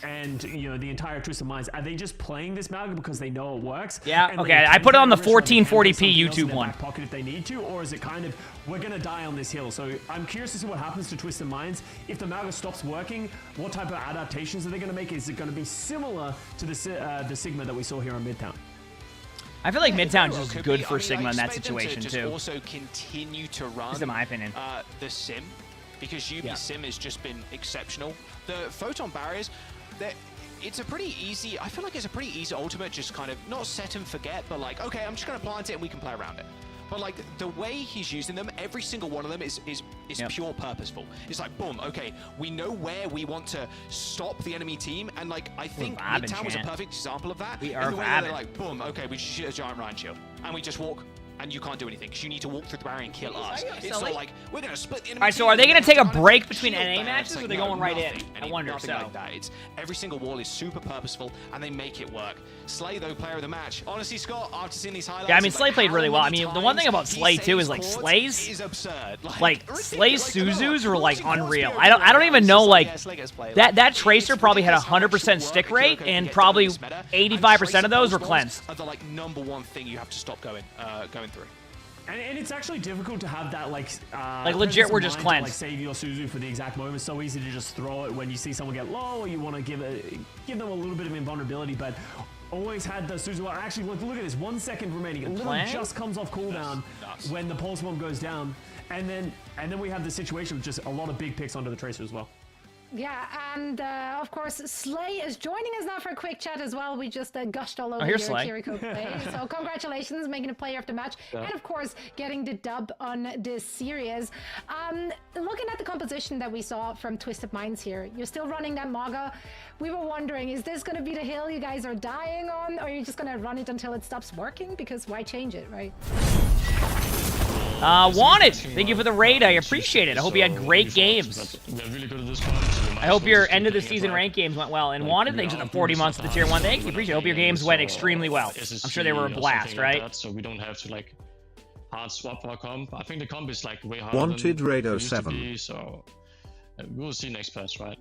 and the entire Twisted Minds, are they just playing this Malga because they know it works? Yeah. Okay, I put it on the 1440p YouTube one. Pocket if they need to, or is it kind of we're gonna die on this hill? So I'm curious to see what happens to Twisted Minds if the Malga stops working. What type of adaptations are they gonna make? Is it gonna be similar to the Sigma that we saw here on Midtown? I feel like Midtown's just good for Sigma in that situation to too. Also continue to run. Just in my opinion. The sim, because Sim has just been exceptional. The photon barriers. It's a pretty easy, I feel like it's a pretty easy ultimate, just kind of not set and forget, but like, okay, I'm just going to plant it and we can play around it. But like the way he's using them, every single one of them is pure purposeful. It's like, boom, okay, we know where we want to stop the enemy team, and like I think Midtown was a perfect example of that. We are the way they're like, boom, okay, we just shoot a giant Ryan shield, and we just walk. And you can't do anything because you need to walk through the barrier and kill us. It's not like we're gonna split the enemy. All right, so are they gonna take a break between NA matches, or are they going right in? I wonder. Nothing like that. It's every single wall is super purposeful, and they make it work. Slay, though, player of the match. Honestly, Scott, after seeing these highlights, yeah, I mean, Slay played really well. I mean, the one thing about Slay too is like Slay's is absurd. Like Slay's Suzus were like unreal. I don't even know like that Tracer probably had 100% stick rate, and probably 85% of those were cleansed. Are the like #1 thing you have to stop going through. And it's actually difficult to have that like legit we're just cleansed. Like save your Suzu for the exact moment. It's so easy to just throw it when you see someone get low, or you want to give them a little bit of invulnerability. But always had the Suzu. Actually, look at this. 1 second remaining. It literally just comes off cooldown when the pulse bomb goes down, and then we have the situation with just a lot of big picks onto the Tracer as well. Yeah, and of course, Slay is joining us now for a quick chat as well. We just gushed all over your Kiriko play. So congratulations, making a player of the match. Yeah. And of course, getting the dub on this series. Looking at the composition that we saw from Twisted Minds here, you're still running that Maga. We were wondering, is this going to be the hill you guys are dying on? Or are you just going to run it until it stops working? Because why change it, right? Wanted, thank you for the raid. I appreciate it. I hope you had great games. I hope your end of the season rank games went well. And Wanted, thanks for the 40 months to the tier 1. Thank you. Appreciate it. I hope your games went extremely well. I'm sure they were a blast, right? So we don't have to like hard swap our comp. I think the comp is like way harder Wanted than Raider it used to 7. be, so we'll see next patch, right?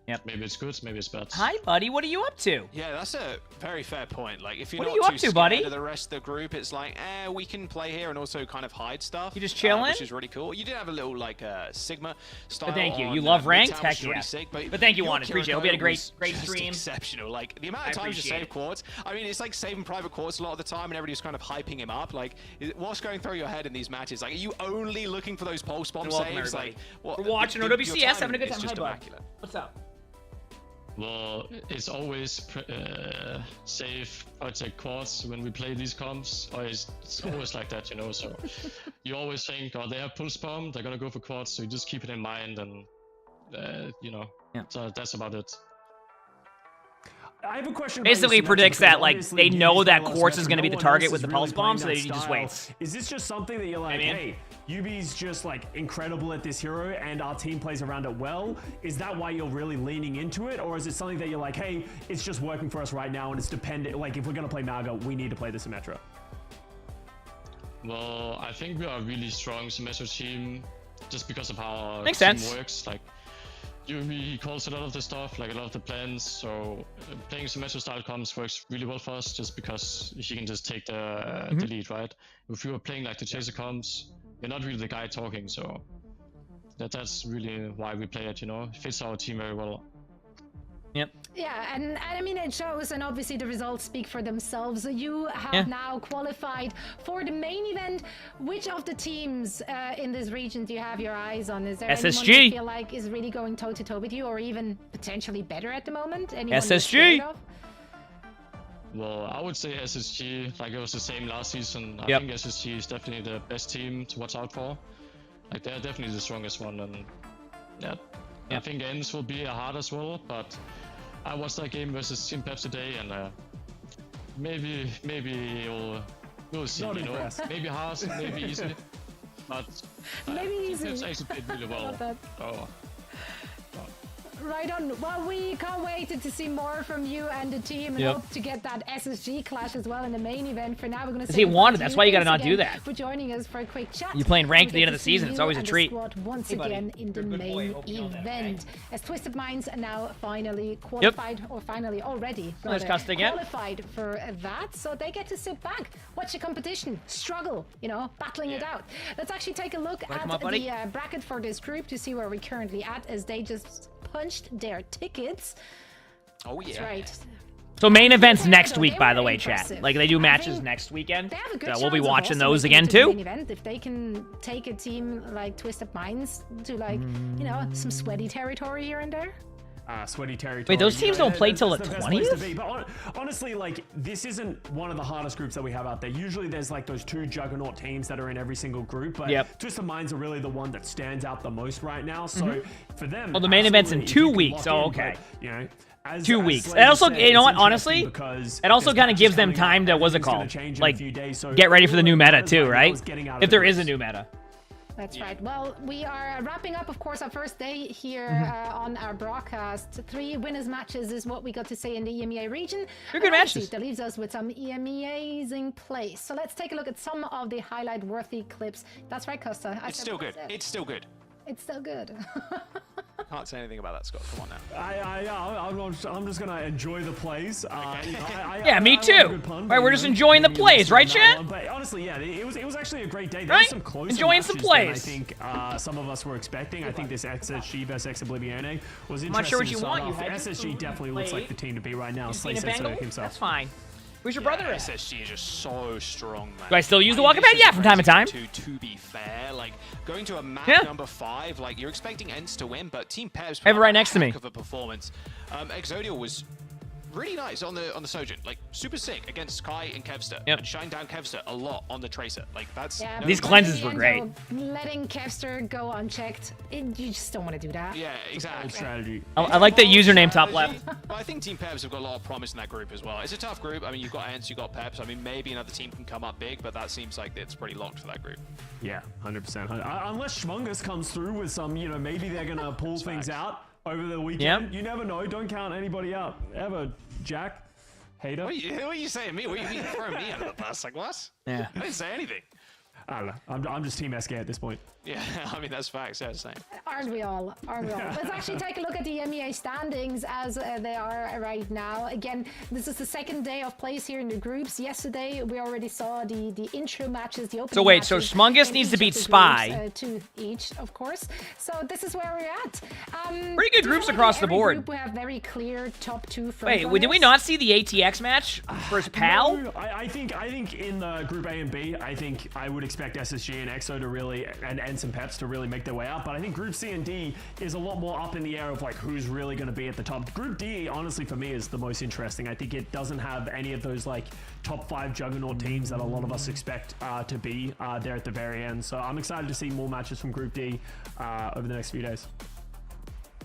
Yep. Maybe it's good, maybe it's bad. Hi, buddy. What are you up to? Yeah, that's a very fair point. Like, if you're what not are you too up to, buddy? scared of the rest of the group, it's like, we can play here and also kind of hide stuff. You just chilling? Which is really cool. You did have a little like Sigma style. But thank you. On, you love ranked? Heck really yeah. sick, but thank you, Wanted. Appreciate it. Hope you had a great stream. Exceptional. Like the amount of times you save quartz. I mean, it's like saving private quartz a lot of the time, and everybody's kind of hyping him up. Like, what's going through your head in these matches? Like, are you only looking for those pulse bomb saves? Like, what? We're watching OWCS, having a good time. Just immaculate. What's up? Well, it's always safe project quartz when we play these comps, or it's always like that, you know, so you always think, oh, they have pulse bomb, they're gonna go for quartz, so you just keep it in mind, and you know. So that's about it. I have a question. Basically predicts that like they know that Quartz is going to be the target with the pulse bomb, so they just waits. Is this just something that you're like, hey, Yubi's just like incredible at this hero and our team plays around it well? Is that why you're really leaning into it? Or is it something that you're like, hey, it's just working for us right now and it's dependent, like if we're going to play Maga, we need to play the Symmetra? Well, I think we are a really strong Symmetra team just because of how our Makes team sense. works. Like, he calls a lot of the stuff, like a lot of the plans, so playing Symmetra style comms works really well for us just because he can just take the lead, right? If we were playing like the chaser comms, we're not really the guy talking, so that's really why we play it, you know? It fits our team very well. Yep. Yeah, and I mean it shows, and obviously the results speak for themselves. You have now qualified for the main event. Which of the teams in this region do you have your eyes on? Is there SSG. anyone you feel like is really going toe-to-toe with you, or even potentially better at the moment? Anyone SSG. Well, I would say SSG, like it was the same last season. I think SSG is definitely the best team to watch out for. Like they're definitely the strongest one, and I think ends will be hard as well, but I watched that game versus Team Peps today, and maybe we'll see, you know? Maybe hard, maybe easy, but maybe easy. Team Peps actually played really well. Right on. Well, we can't wait to see more from you and the team, and hope to get that SSG clash as well in the main event. For now, we're going to say he wanted. That's why you got to not do that. For joining us for a quick chat. You're playing ranked at the end of the season. It's always a treat. Once again in the main event, as Twisted Minds are now finally qualified, or finally already qualified for that, so they get to sit back, watch the competition, struggle, you know, battling it out. Let's actually take a look at the bracket for this group to see where we're currently at, as they just punched their tickets. Oh yeah. That's right. So main events next week, by the way, chat. Like they do matches next weekend. So we'll be watching those again too. Main event, if they can take a team like Twisted Minds to like, you know, some sweaty territory here and there. Sweaty territory. Wait, those teams don't play till the 20th? But honestly, like, this isn't one of the hardest groups that we have out there. Usually there's like those two juggernaut teams that are in every single group, but Twisted Minds are really the one that stands out the most right now. So for them, the main event's in 2 weeks. Oh, okay. But, you know, 2 weeks. And also, you know what, honestly, it also kind of gives them time to, what's it called? Like, get ready for the new meta too, right? If there is a new meta. That's right. Well, we are wrapping up, of course, our first day here on our broadcast. 3 winners matches is what we got to say in the EMEA region. They're good matches. That leaves us with some amazing plays. So let's take a look at some of the highlight-worthy clips. That's right, Costa. It's still good. It's still good. It's still good. Can't say anything about that, Scott. Come on now. I'm just gonna enjoy the plays. Yeah, me too. Right, we're just enjoying the plays, right, chat? But honestly, yeah, it was actually a great day. There Right? were some close Enjoying some plays. I think some of us were expecting. I think this SSG versus Ex Oblivione was interesting. I'm not sure what you to want. start You off. had SSG definitely looks like the team to beat right now. Slay seen a says so bangle? himself. That's fine. Where's your brother at? SSG is just so strong, man. Do I still use the walking pad? Yeah, from time to time. To be fair, like going to a map number 5, like you're expecting Ents to win, but Team Peps I have it right next to me. Of a performance. Exodial was really nice on the Sojourn, like super sick against Kai and Kevster, and shined down Kevster a lot on the Tracer. Like that's these cleanses were great. Letting Kevster go unchecked, you just don't want to do that. Yeah, exactly. Strategy. I like the username top left. But I think Team Peps have got a lot of promise in that group as well. It's a tough group. I mean, you've got Ents, you've got Peps. I mean, maybe another team can come up big, but that seems like it's pretty locked for that group. Yeah, 100%. Unless Schmungus comes through with some, you know, maybe they're gonna pull things out over the weekend. You never know. Don't count anybody out ever, Jack. Hater. What are you saying me? What are you throwing me under the bus? Like what? Yeah. I didn't say anything. I don't know. I'm just Team SK at this point. Yeah, I mean, that's facts. Yeah, same. Aren't we all? Aren't we all? Let's actually take a look at the EMEA standings as they are right now. Again, this is the second day of plays here in the groups. Yesterday, we already saw the intro matches, the opening So wait, matches so Schmungus needs to beat Spy. Groups, 2 each, of course. So this is where we're at. Pretty good groups across the board. Group, we have very clear top 2 from Wait, did we not see the ATX match versus PAL? No, I think in the group A and B, I think I would expect SSG and EXO to really, and some Peps to really make their way up. But I think Group C and D is a lot more up in the air of like who's really going to be at the top. Group D, honestly, for me, is the most interesting. I think it doesn't have any of those like top 5 juggernaut teams that a lot of us expect to be there at the very end. So I'm excited to see more matches from Group D over the next few days.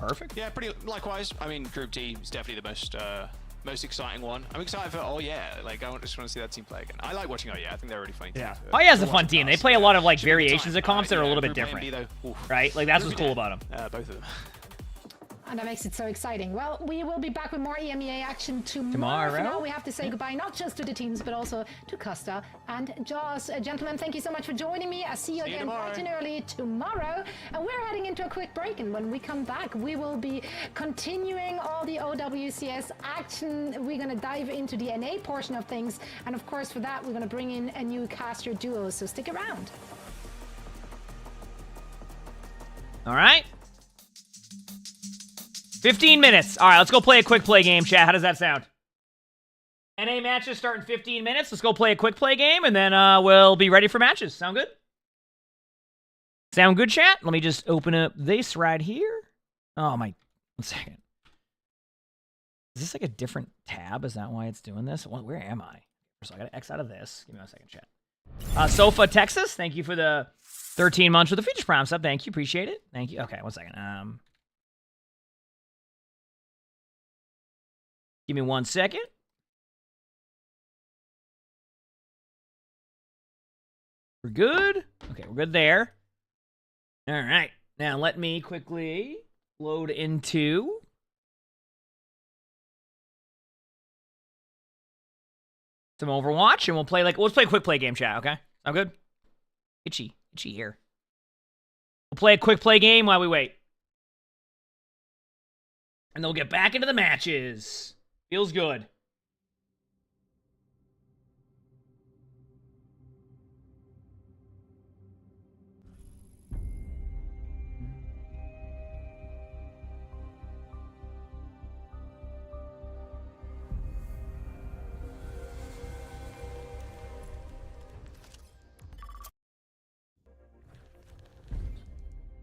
perfect. Yeah, pretty likewise. I mean, Group D is definitely the most exciting one. I'm excited for Oh Yeah. Like, just want to see that team play again. I like watching Oh Yeah. I think they're really funny. Yeah. Oh Yeah is a fun team. They play a lot of like variations of comps that are a little bit different, right? Like that's what's cool about them. Both of them. And that makes it so exciting. Well, we will be back with more EMEA action tomorrow. For now, we have to say goodbye not just to the teams, but also to Costa and Jaws. Gentlemen, thank you so much for joining me. I'll see you again bright and early tomorrow. And we're heading into a quick break. And when we come back, we will be continuing all the OWCS action. We're going to dive into the NA portion of things. And of course, for that, we're going to bring in a new caster duo. So stick around. All right. 15 minutes. All right, let's go play a quick play game, chat. How does that sound? NA matches start in 15 minutes. Let's go play a quick play game, and then we'll be ready for matches. Sound good? Sound good, chat? Let me just open up this right here. Oh, my. 1 second. Is this like a different tab? Is that why it's doing this? Well, where am I? So I got to X out of this. Give me 1 second, chat. Sofa, Texas. Thank you for the 13 months with the feature prime sub. Thank you. Appreciate it. Thank you. Okay, 1 second. Give me 1 second. We're good. Okay, we're good there. All right. Now let me quickly load into some Overwatch, and we'll play let's play a quick play game, chat. Okay, sound good? Itchy here. We'll play a quick play game while we wait, and then we'll get back into the matches. Feels good.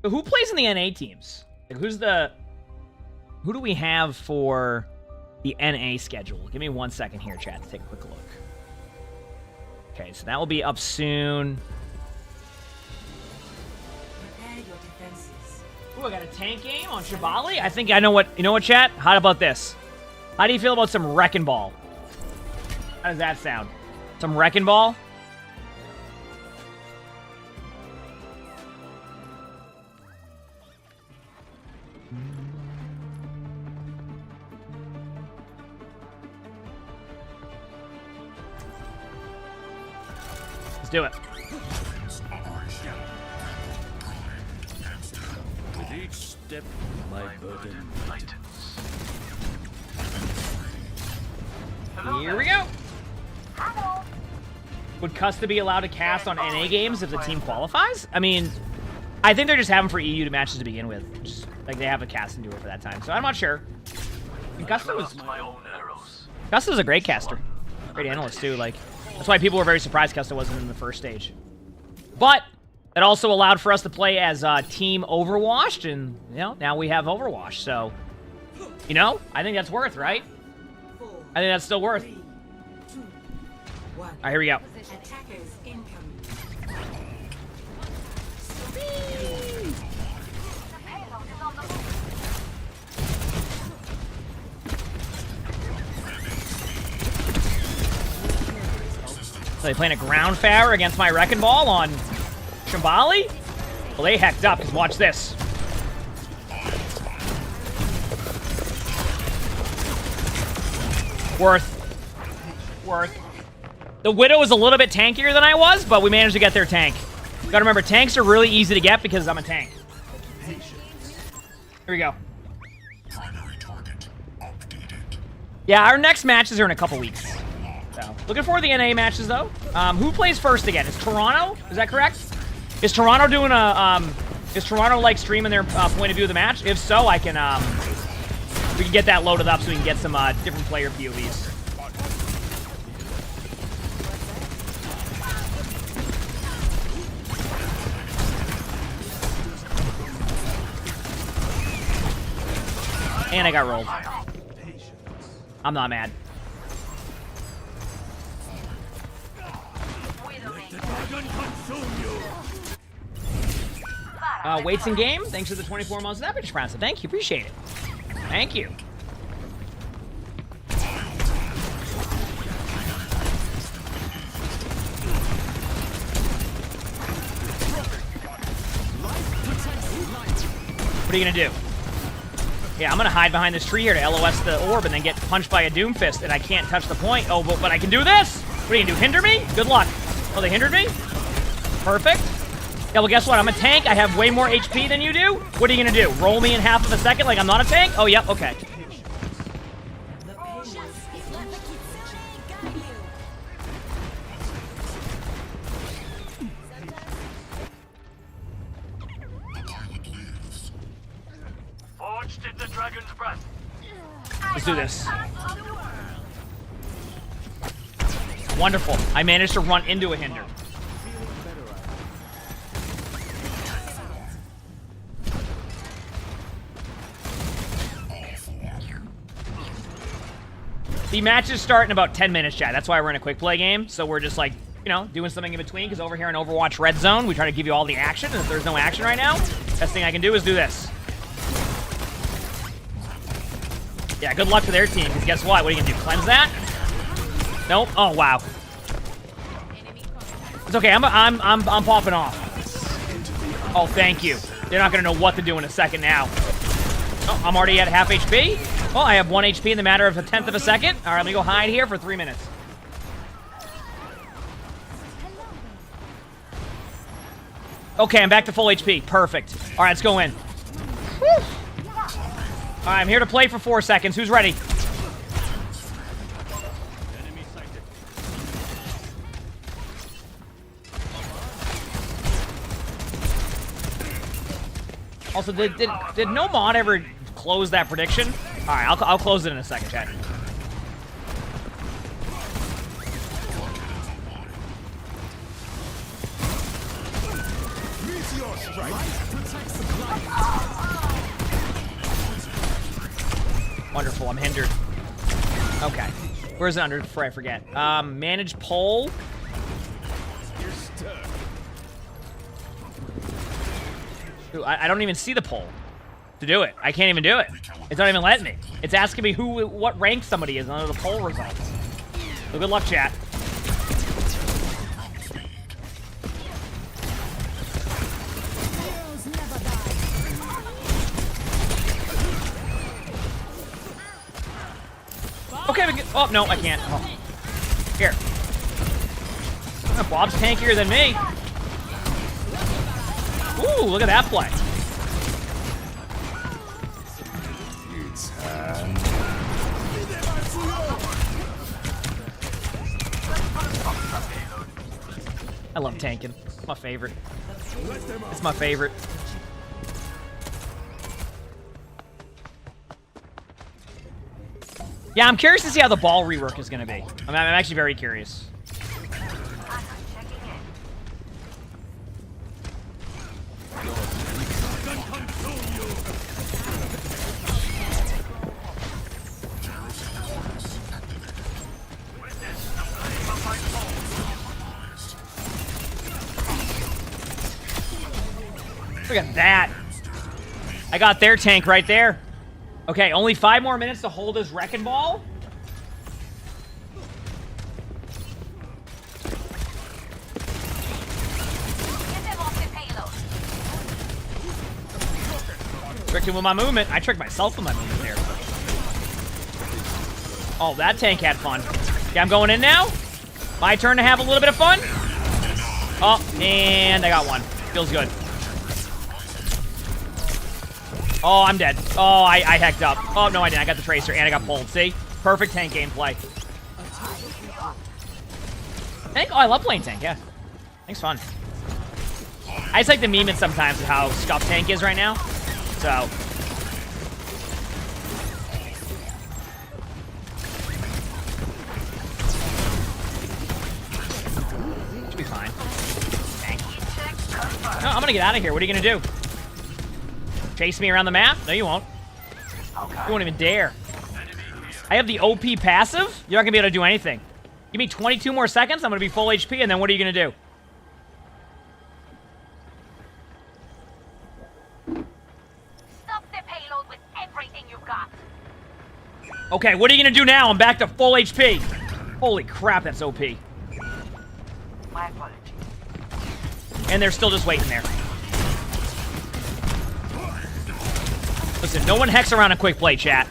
So who plays in the NA teams? Like who do we have for the NA schedule? Give me 1 second here, chat, to take a quick look. Okay, so that will be up soon. Ooh, I got a tank game on Shibali. I think I know what, you know what, chat? How about this? How do you feel about some Wrecking Ball? How does that sound? Some Wrecking Ball? Do it. With each step, my burden lightens. Here we go. Would Custa be allowed to cast on NA games if the team qualifies? I mean, I think they're just having for EU matches to begin with. Just, like they have a casting duo for that time, so I'm not sure. And Custa was a great caster, great analyst too. Like. That's why people were very surprised Custa wasn't in the first stage. But it also allowed for us to play as Team Overwatched, and you know, now we have Overwatch. So, you know, I think that's worth, right? I think that's still worth. All right, here we go. So they playing a ground fair against my Wrecking Ball on Shambali? Well, they hecked up, because watch this. Worth. The Widow is a little bit tankier than I was, but we managed to get their tank. Gotta remember, tanks are really easy to get because I'm a tank. Here we go. Yeah, our next matches are in a couple weeks. So, looking forward to the NA matches, though. Who plays first again? Is Toronto? Is that correct? Is Toronto doing a, is Toronto, like, streaming their point of view of the match? If so, I can, we can get that loaded up so we can get some, different player POVs. And I got rolled. I'm not mad. Waits in game. Thanks for the 24 months of average Francis. Thank you. Appreciate it. Thank you. What are you gonna do? Yeah, I'm gonna hide behind this tree here to LOS the orb and then get punched by a Doomfist, and I can't touch the point. Oh, but I can do this? What are you gonna do, hinder me? Good luck. Oh, they hindered me? Perfect. Yeah, well, guess what? I'm a tank. I have way more HP than you do. What are you gonna do? Roll me in half of a second like I'm not a tank? Oh, yep, okay. Forged in the dragon's breath. Let's do this. Wonderful. I managed to run into a hinder. The matches start in about 10 minutes, chat. That's why we're in a quick play game. So we're just like, you know, doing something in between. Because over here in Overwatch Red Zone, we try to give you all the action. And if there's no action right now, best thing I can do is do this. Yeah, good luck to their team. Because guess what? What are you gonna do? Cleanse that? Nope. Oh wow. It's okay. I'm popping off. Oh, thank you. They're not gonna know what to do in a second now. Oh, I'm already at half HP. Oh, I have 1 HP in the matter of a 1/10 of a second. All right, let me go hide here for 3 minutes. Okay, I'm back to full HP. Perfect. All right, let's go in. Woo. All right, I'm here to play for 4 seconds. Who's ready? Also, did no mod ever close that prediction? All right, I'll close it in a second, chat. Wonderful, I'm hindered. Okay. Where's it under before I forget? Manage poll. Ooh, I don't even see the poll to do it. I can't even do it. It's not even letting me. It's asking me what rank somebody is under the poll results. So good luck, chat. Okay, we can, oh, no, I can't. Oh. Here. Oh, Bob's tankier than me. Ooh, look at that play. I love tanking. It's my favorite. It's my favorite. Yeah, I'm curious to see how the ball rework is going to be. I'm actually very curious. Look at that. I got their tank right there. Okay, only 5 more minutes to hold his Wrecking Ball. Tricked him with my movement. I tricked myself with my movement there. Oh, that tank had fun. Yeah, I'm going in now. My turn to have a little bit of fun. Oh, and I got one. Feels good. Oh, I'm dead. Oh, I hecked up. Oh, no, I didn't. I got the Tracer, and I got pulled. See? Perfect tank gameplay. Tank? Oh, I love playing tank, yeah. Tank's fun. I just like the meme it sometimes of how scuffed tank is right now. So. Should be fine. Tank. No, I'm gonna get out of here. What are you gonna do? Chase me around the map? No, you won't. You won't even dare. I have the OP passive? You're not gonna be able to do anything. Give me 22 more seconds, I'm gonna be full HP, and then what are you gonna do? Okay, what are you gonna do now? I'm back to full HP. Holy crap, that's OP. My apologies. And they're still just waiting there. Listen, no one hex around a quick play, chat.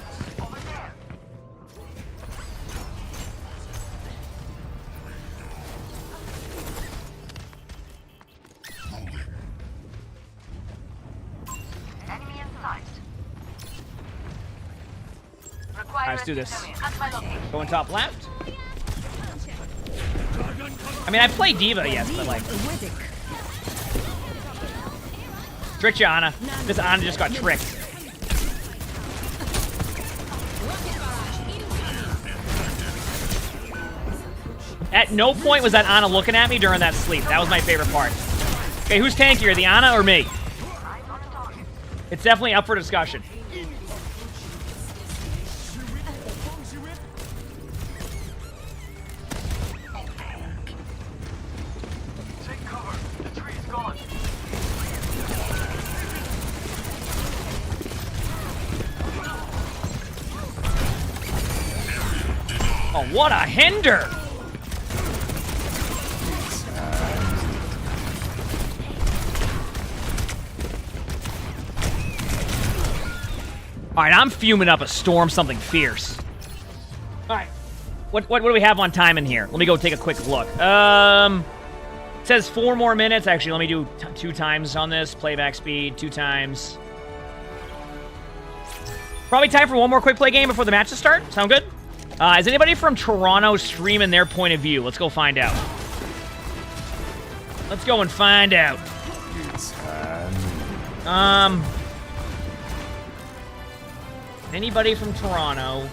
Enemy in sight. Alright, let's do this. Going top left. I mean, I play Diva, yes, but like... Tricked you, Ana. This Ana just got tricked. At no point was that Ana looking at me during that sleep. That was my favorite part. Okay, who's tankier, the Ana or me? It's definitely up for discussion. Take cover. The tree is gone. Oh, what a hinder! Alright, I'm fuming up a storm something fierce. Alright. What do we have on time in here? Let me go take a quick look. It says 4 more minutes. Actually, let me do 2 times on this. Playback speed, 2 times. Probably time for 1 more quick play game before the matches start. Sound good? Is anybody from Toronto streaming their point of view? Let's go find out. Let's go and find out. Anybody from Toronto?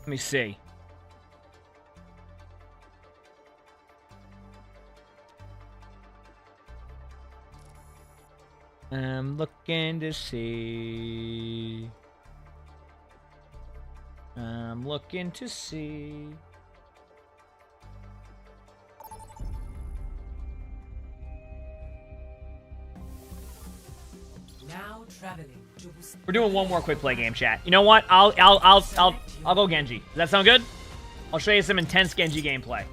Let me see. I'm looking to see. I'm looking to see. Now traveling to... We're doing 1 more quick play game, chat. You know what? I'll go Genji. Does that sound good? I'll show you some intense Genji gameplay.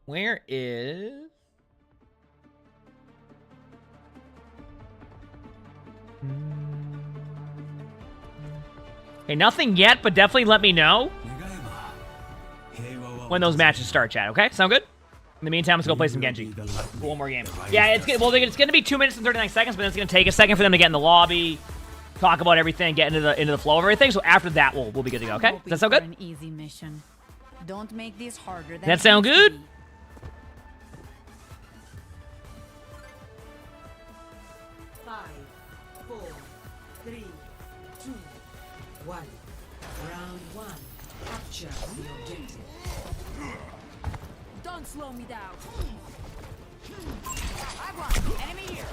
Where is... Hey, nothing yet, but definitely let me know when those matches start, chat, okay? Sound good? In the meantime, let's go play some Genji. 1 more game. Yeah, it's going to be 2 minutes and 39 seconds, but then it's going to take a second for them to get in the lobby, talk about everything, get into the flow of everything. So after that, we'll be good to go, okay? Does that sound good? An easy mission. Don't make this harder than That sound good? Five, 4, 3, 2, 1. Round 1. Capture the objective. Don't slow me down. Enemy here.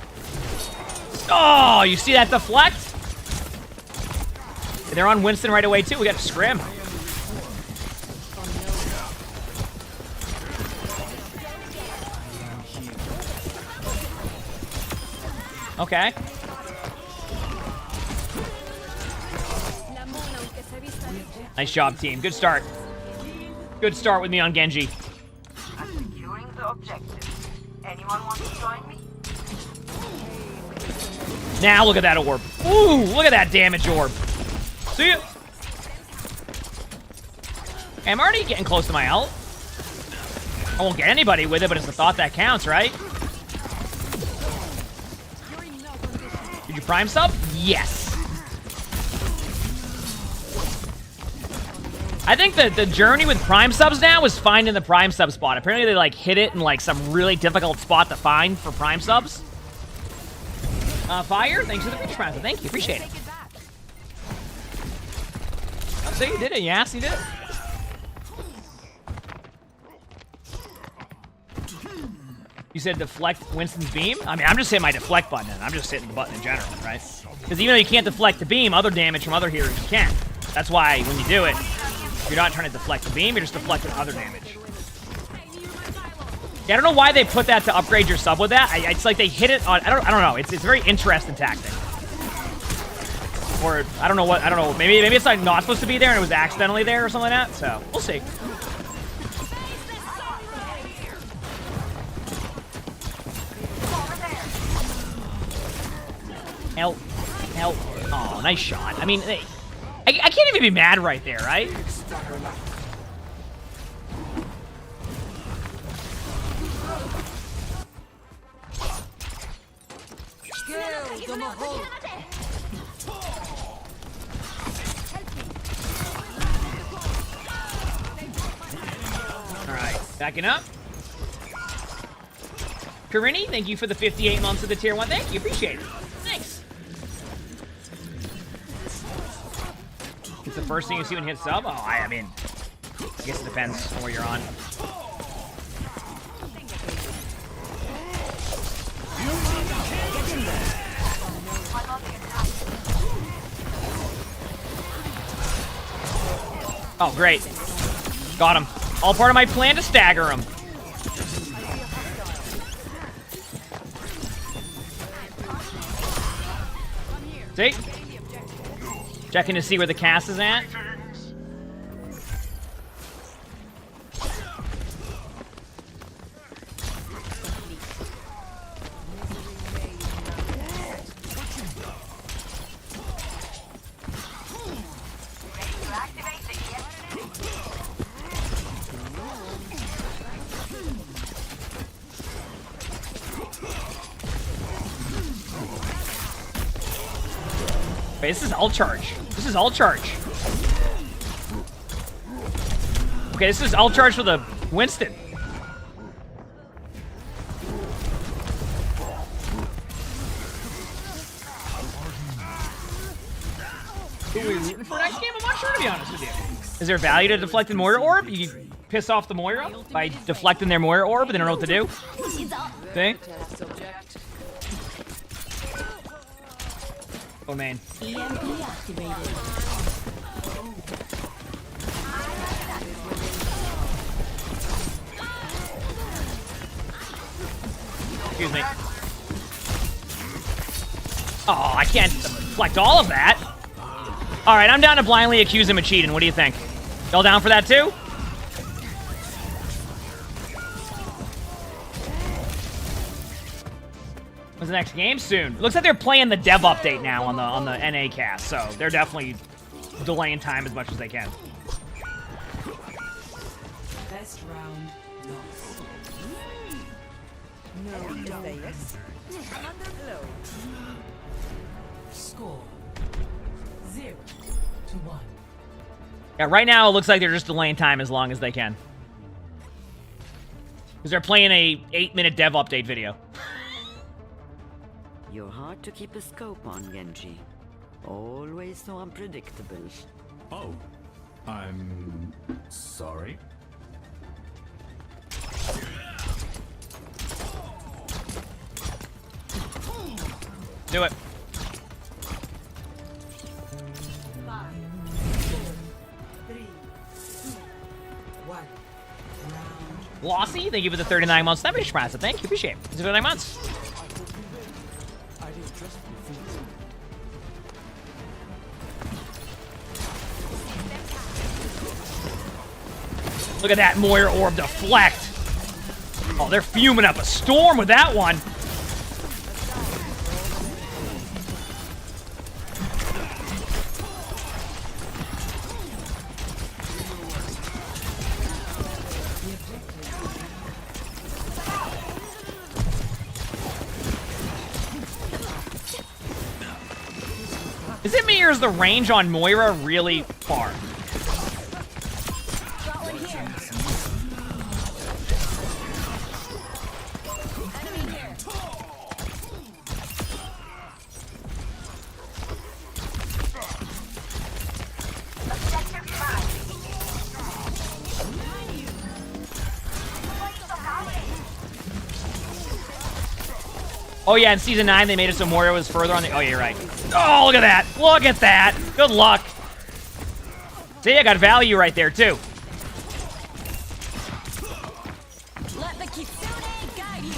Oh, you see that deflect? They're on Winston right away, too. We got to scrim. Okay. Nice job, team. Good start. Good start with me on Genji. I'm securing the objective. Anyone want to join me? Now look at that orb. Ooh, look at that damage orb. See ya. I'm already getting close to my ult. I won't get anybody with it, but it's the thought that counts, right? Did you prime sub? Yes. I think the journey with prime subs now is finding the prime sub spot. Apparently they like hit it in like some really difficult spot to find for prime subs. Fire, thanks for the Twitch Prime. Thank you, appreciate it. Oh, so you did it, yes, you did it. You said deflect Winston's beam? I mean, I'm just hitting my deflect button, and I'm just hitting the button in general, right? Because even though you can't deflect the beam, other damage from other heroes you can. That's why when you do it, you're not trying to deflect the beam, you're just deflecting other damage. Yeah, I don't know why they put that to upgrade your sub with that. It's like they hit it on. I don't know. It's a very interesting tactic. Or I don't know what. I don't know. Maybe it's like not supposed to be there and it was accidentally there or something like that. So we'll see. Help! Help! Oh, nice shot. I mean, I can't even be mad right there, right? Alright, backing up. Karini, thank you for the 58 months of the tier 1. Thank you, appreciate it. Thanks. It's the first thing you see when you hit sub? Oh, I mean, I guess it depends on where you're on. Oh, great. Got him. All part of my plan to stagger him. See? Checking to see where the cast is at. Wait, this is all charge. This is all charge. Okay, this is all charge for the Winston. Who are we rooting for next game? I'm not sure, to be honest with you. Is there value to deflecting Moira Orb? You piss off the Moira by deflecting their Moira Orb, but they don't know what to do. Okay. Oh, man. Excuse me. Oh, I can't deflect all of that. All right, I'm down to blindly accuse him of cheating. What do you think? Y'all down for that too? When's the next game? Soon. Looks like they're playing the dev update now on the NA cast, so they're definitely delaying time as much as they can. Best round lost. No delays. Score 0-1. Yeah, right now it looks like they're just delaying time as long as they can. Because they're playing a 8-minute dev update video. You're hard to keep a scope on, Genji. Always so unpredictable. Oh, I'm sorry. Do it. 5, 4, 3, 2, 1. Lossy, thank you for the 39 months. That much massive. Thank you. Appreciate it. It's 39 months. Look at that Moira Orb deflect. Oh, they're fuming up a storm with that one. Is it me or is the range on Moira really far? Oh yeah, in Season 9 they made it so Moira was further on the... Oh, yeah, you're right. Oh, look at that! Look at that! Good luck! See, I got value right there, too. Let the Kitsune guide you.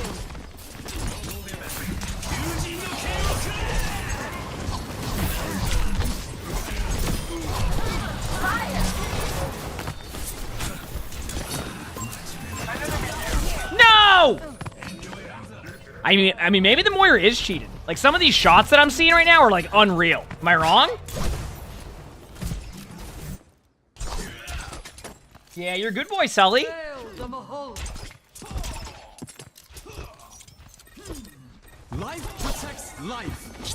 No! I mean, maybe the Moira is cheated. Like, some of these shots that I'm seeing right now are, like, unreal. Am I wrong? Yeah, you're a good boy, Sully. Life protects life.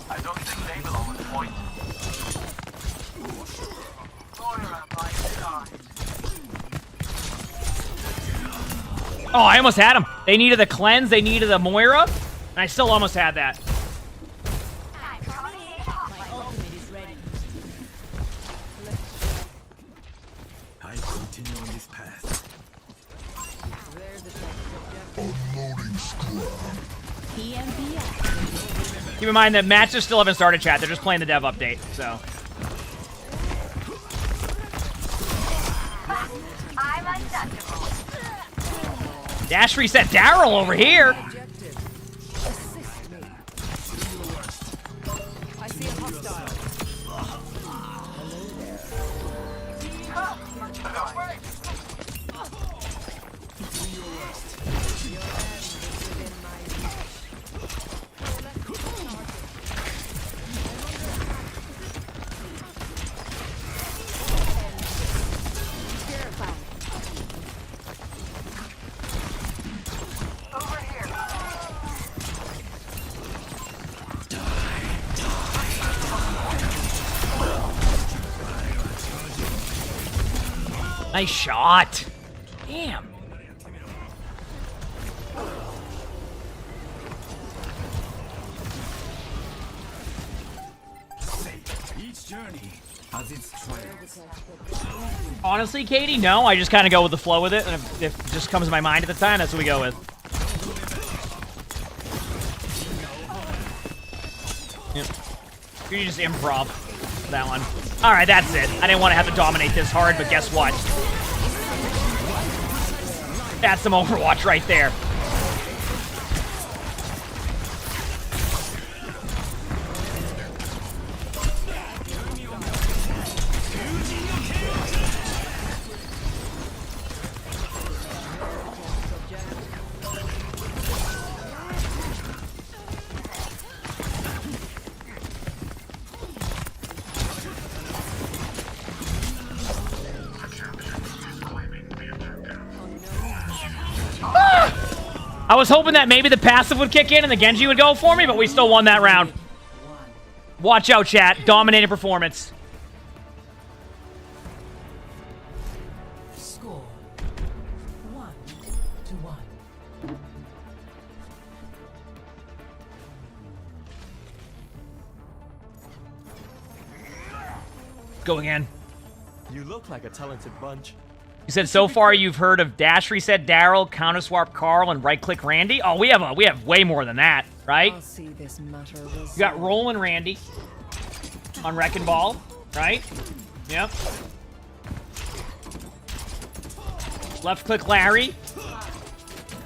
I don't think they belong at point. Moira by side. Oh, I almost had him. They needed the cleanse, they needed the Moira, and I still almost had that. I continue on this path. PM EST. Keep in mind that matches still haven't started, chat. They're just playing the dev update, so. I'm untouchable. Dash reset Daryl over here. I see a hostile. Nice shot. Damn. Each journey has its trials. Honestly, Katie, no. I just kind of go with the flow with it, and if it just comes to my mind at the time, that's what we go with. Yep. You just improv that one. All right, that's it. I didn't want to have to dominate this hard, but guess what? That's some Overwatch right there. I was hoping that maybe the passive would kick in and the Genji would go for me, but we still won that round. Watch out, chat. Dominating performance. Score 1-1. Go again. You look like a talented bunch. You said so far you've heard of dash reset Daryl, counter swap Carl, and right click Randy. Oh, we have way more than that, right? I'll see this matter You got Roll and Randy on Wrecking Ball, right? Yep. Left click Larry.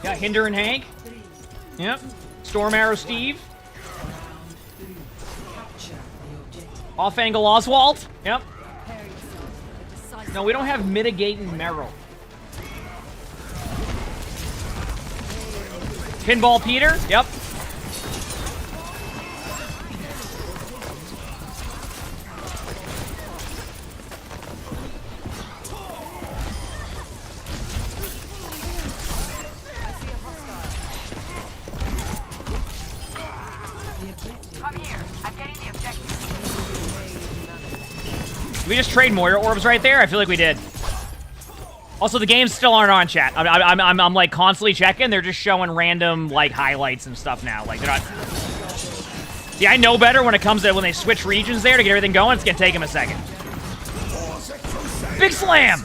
Got Hinder and Hank. Yep. Storm Arrow Steve. Off angle Oswald. Yep. No, we don't have mitigating Meryl. Pinball Peter. Yep. Come here. I'm getting the objective. Did we just trade Moira orbs right there? I feel like we did. Also, the games still aren't on, chat. I'm like constantly checking. They're just showing random like highlights and stuff now. Like they're not. See, I know better when it comes to when they switch regions there to get everything going. It's gonna take them a second. Big slam.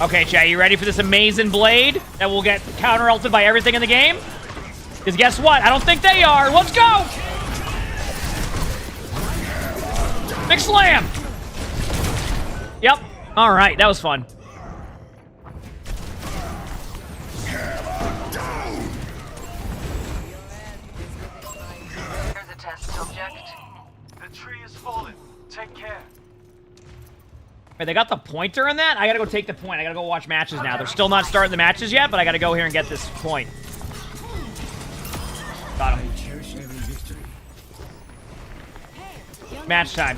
Okay, chat, you ready for this amazing blade that will get counter-ulted by everything in the game? Because guess what? I don't think they are. Let's go! Big slam! Yep. All right, that was fun. Here's a test subject. The tree is fallen. Take care. Wait, they got the pointer in that? I gotta go take the point. I gotta go watch matches now. They're still not starting the matches yet, but I gotta go here and get this point. Got him. Match time.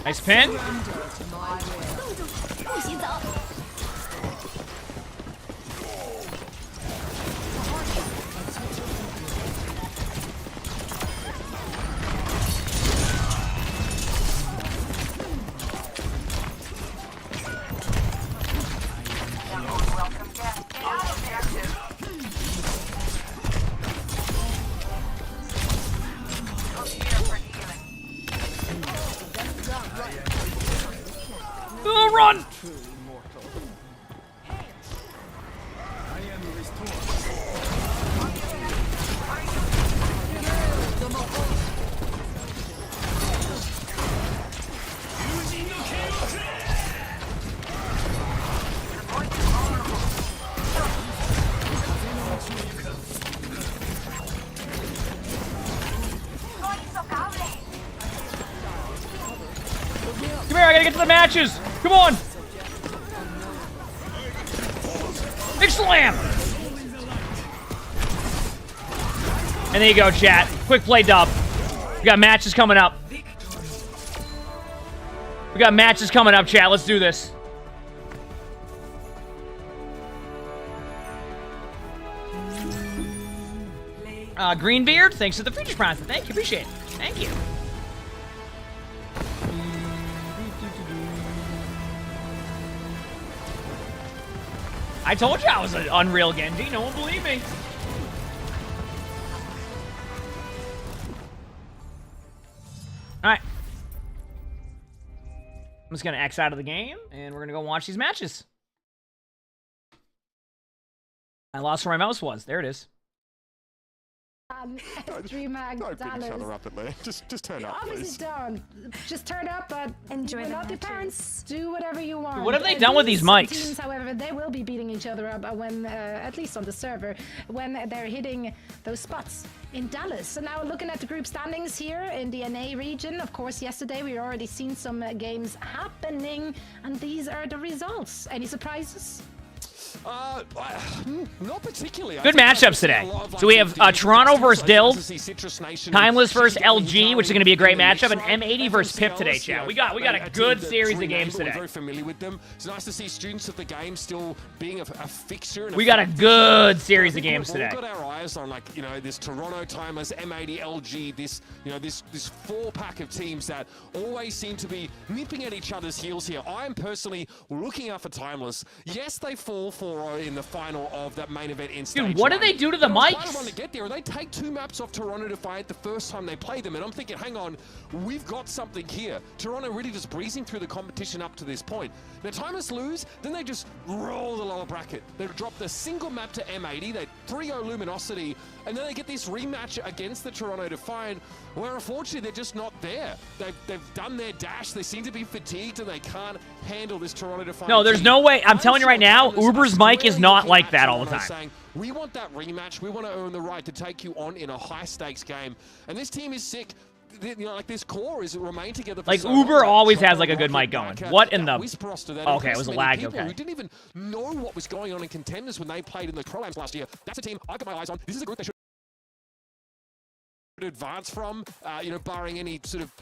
Nice pin. Oh, run! Come here, I gotta get to the matches! Come on! Big slam! And there you go, chat. Quick play dub. We got matches coming up. We got matches coming up, chat. Let's do this. Greenbeard, thanks for the feature prize. Thank you, appreciate it. Thank you. I told you I was an Unreal Genji. No one believed me. Alright. I'm just going to X out of the game, and we're going to go watch these matches. I lost where my mouse was. There it is. Dreamag, Don't beat each Dallas. other up at me. Just turn up, Obviously please. don't. Just turn up, but enjoy not your parents. Do whatever you want. What have they done with these mics? Teams, however, they will be beating each other up when, at least on the server, when they're hitting those spots in Dallas. So now looking at the group standings here in the NA region, of course, yesterday we already seen some games happening, and these are the results. Any surprises? Not particularly. Good matchups today. So we have Toronto versus Dill, Timeless versus LG, which is going to be a great matchup, and M80 versus Pip today, chat. We got a good series of games today. We're very familiar with them. It's nice to see students of the game still being a fixture. We got a good series of games today. We've got our eyes on, like, you know, this Toronto Timeless, M80, LG, this, you know, this four-pack of teams that always seem to be nipping at each other's heels here. I am personally looking out for Timeless. Yes, they fall 4-0 in the final of that main event in stage Dude, what did they do to the mics? To get there, and they take 2 maps off Toronto to fight the first time they play them, and I'm thinking, hang on, we've got something here. Toronto really just breezing through the competition up to this point. Now, Timeless lose, then they just roll the lower bracket. They drop the single map to M80, they 3-0 Luminosity, and then they get this rematch against the Toronto Defiant, where unfortunately they're just not there. They've done their dash, they seem to be fatigued, and they can't handle this Toronto Defiant. No, there's no way. I'm telling you right now, Uber's mic is not like that all the time. Saying, we want that rematch. We want to earn the right to take you on in a high-stakes game. And this team is sick. You know, like, this core is remain together for Like, so Uber long. always has, like, a good mic going. What in the... Whisper roster that Okay, it was a lag, people okay. who didn't even know what was going on in Contenders when they played in the Pro-Ams last year. That's a team I've got my eyes on. This is a group they should advance from, you know, barring any sort of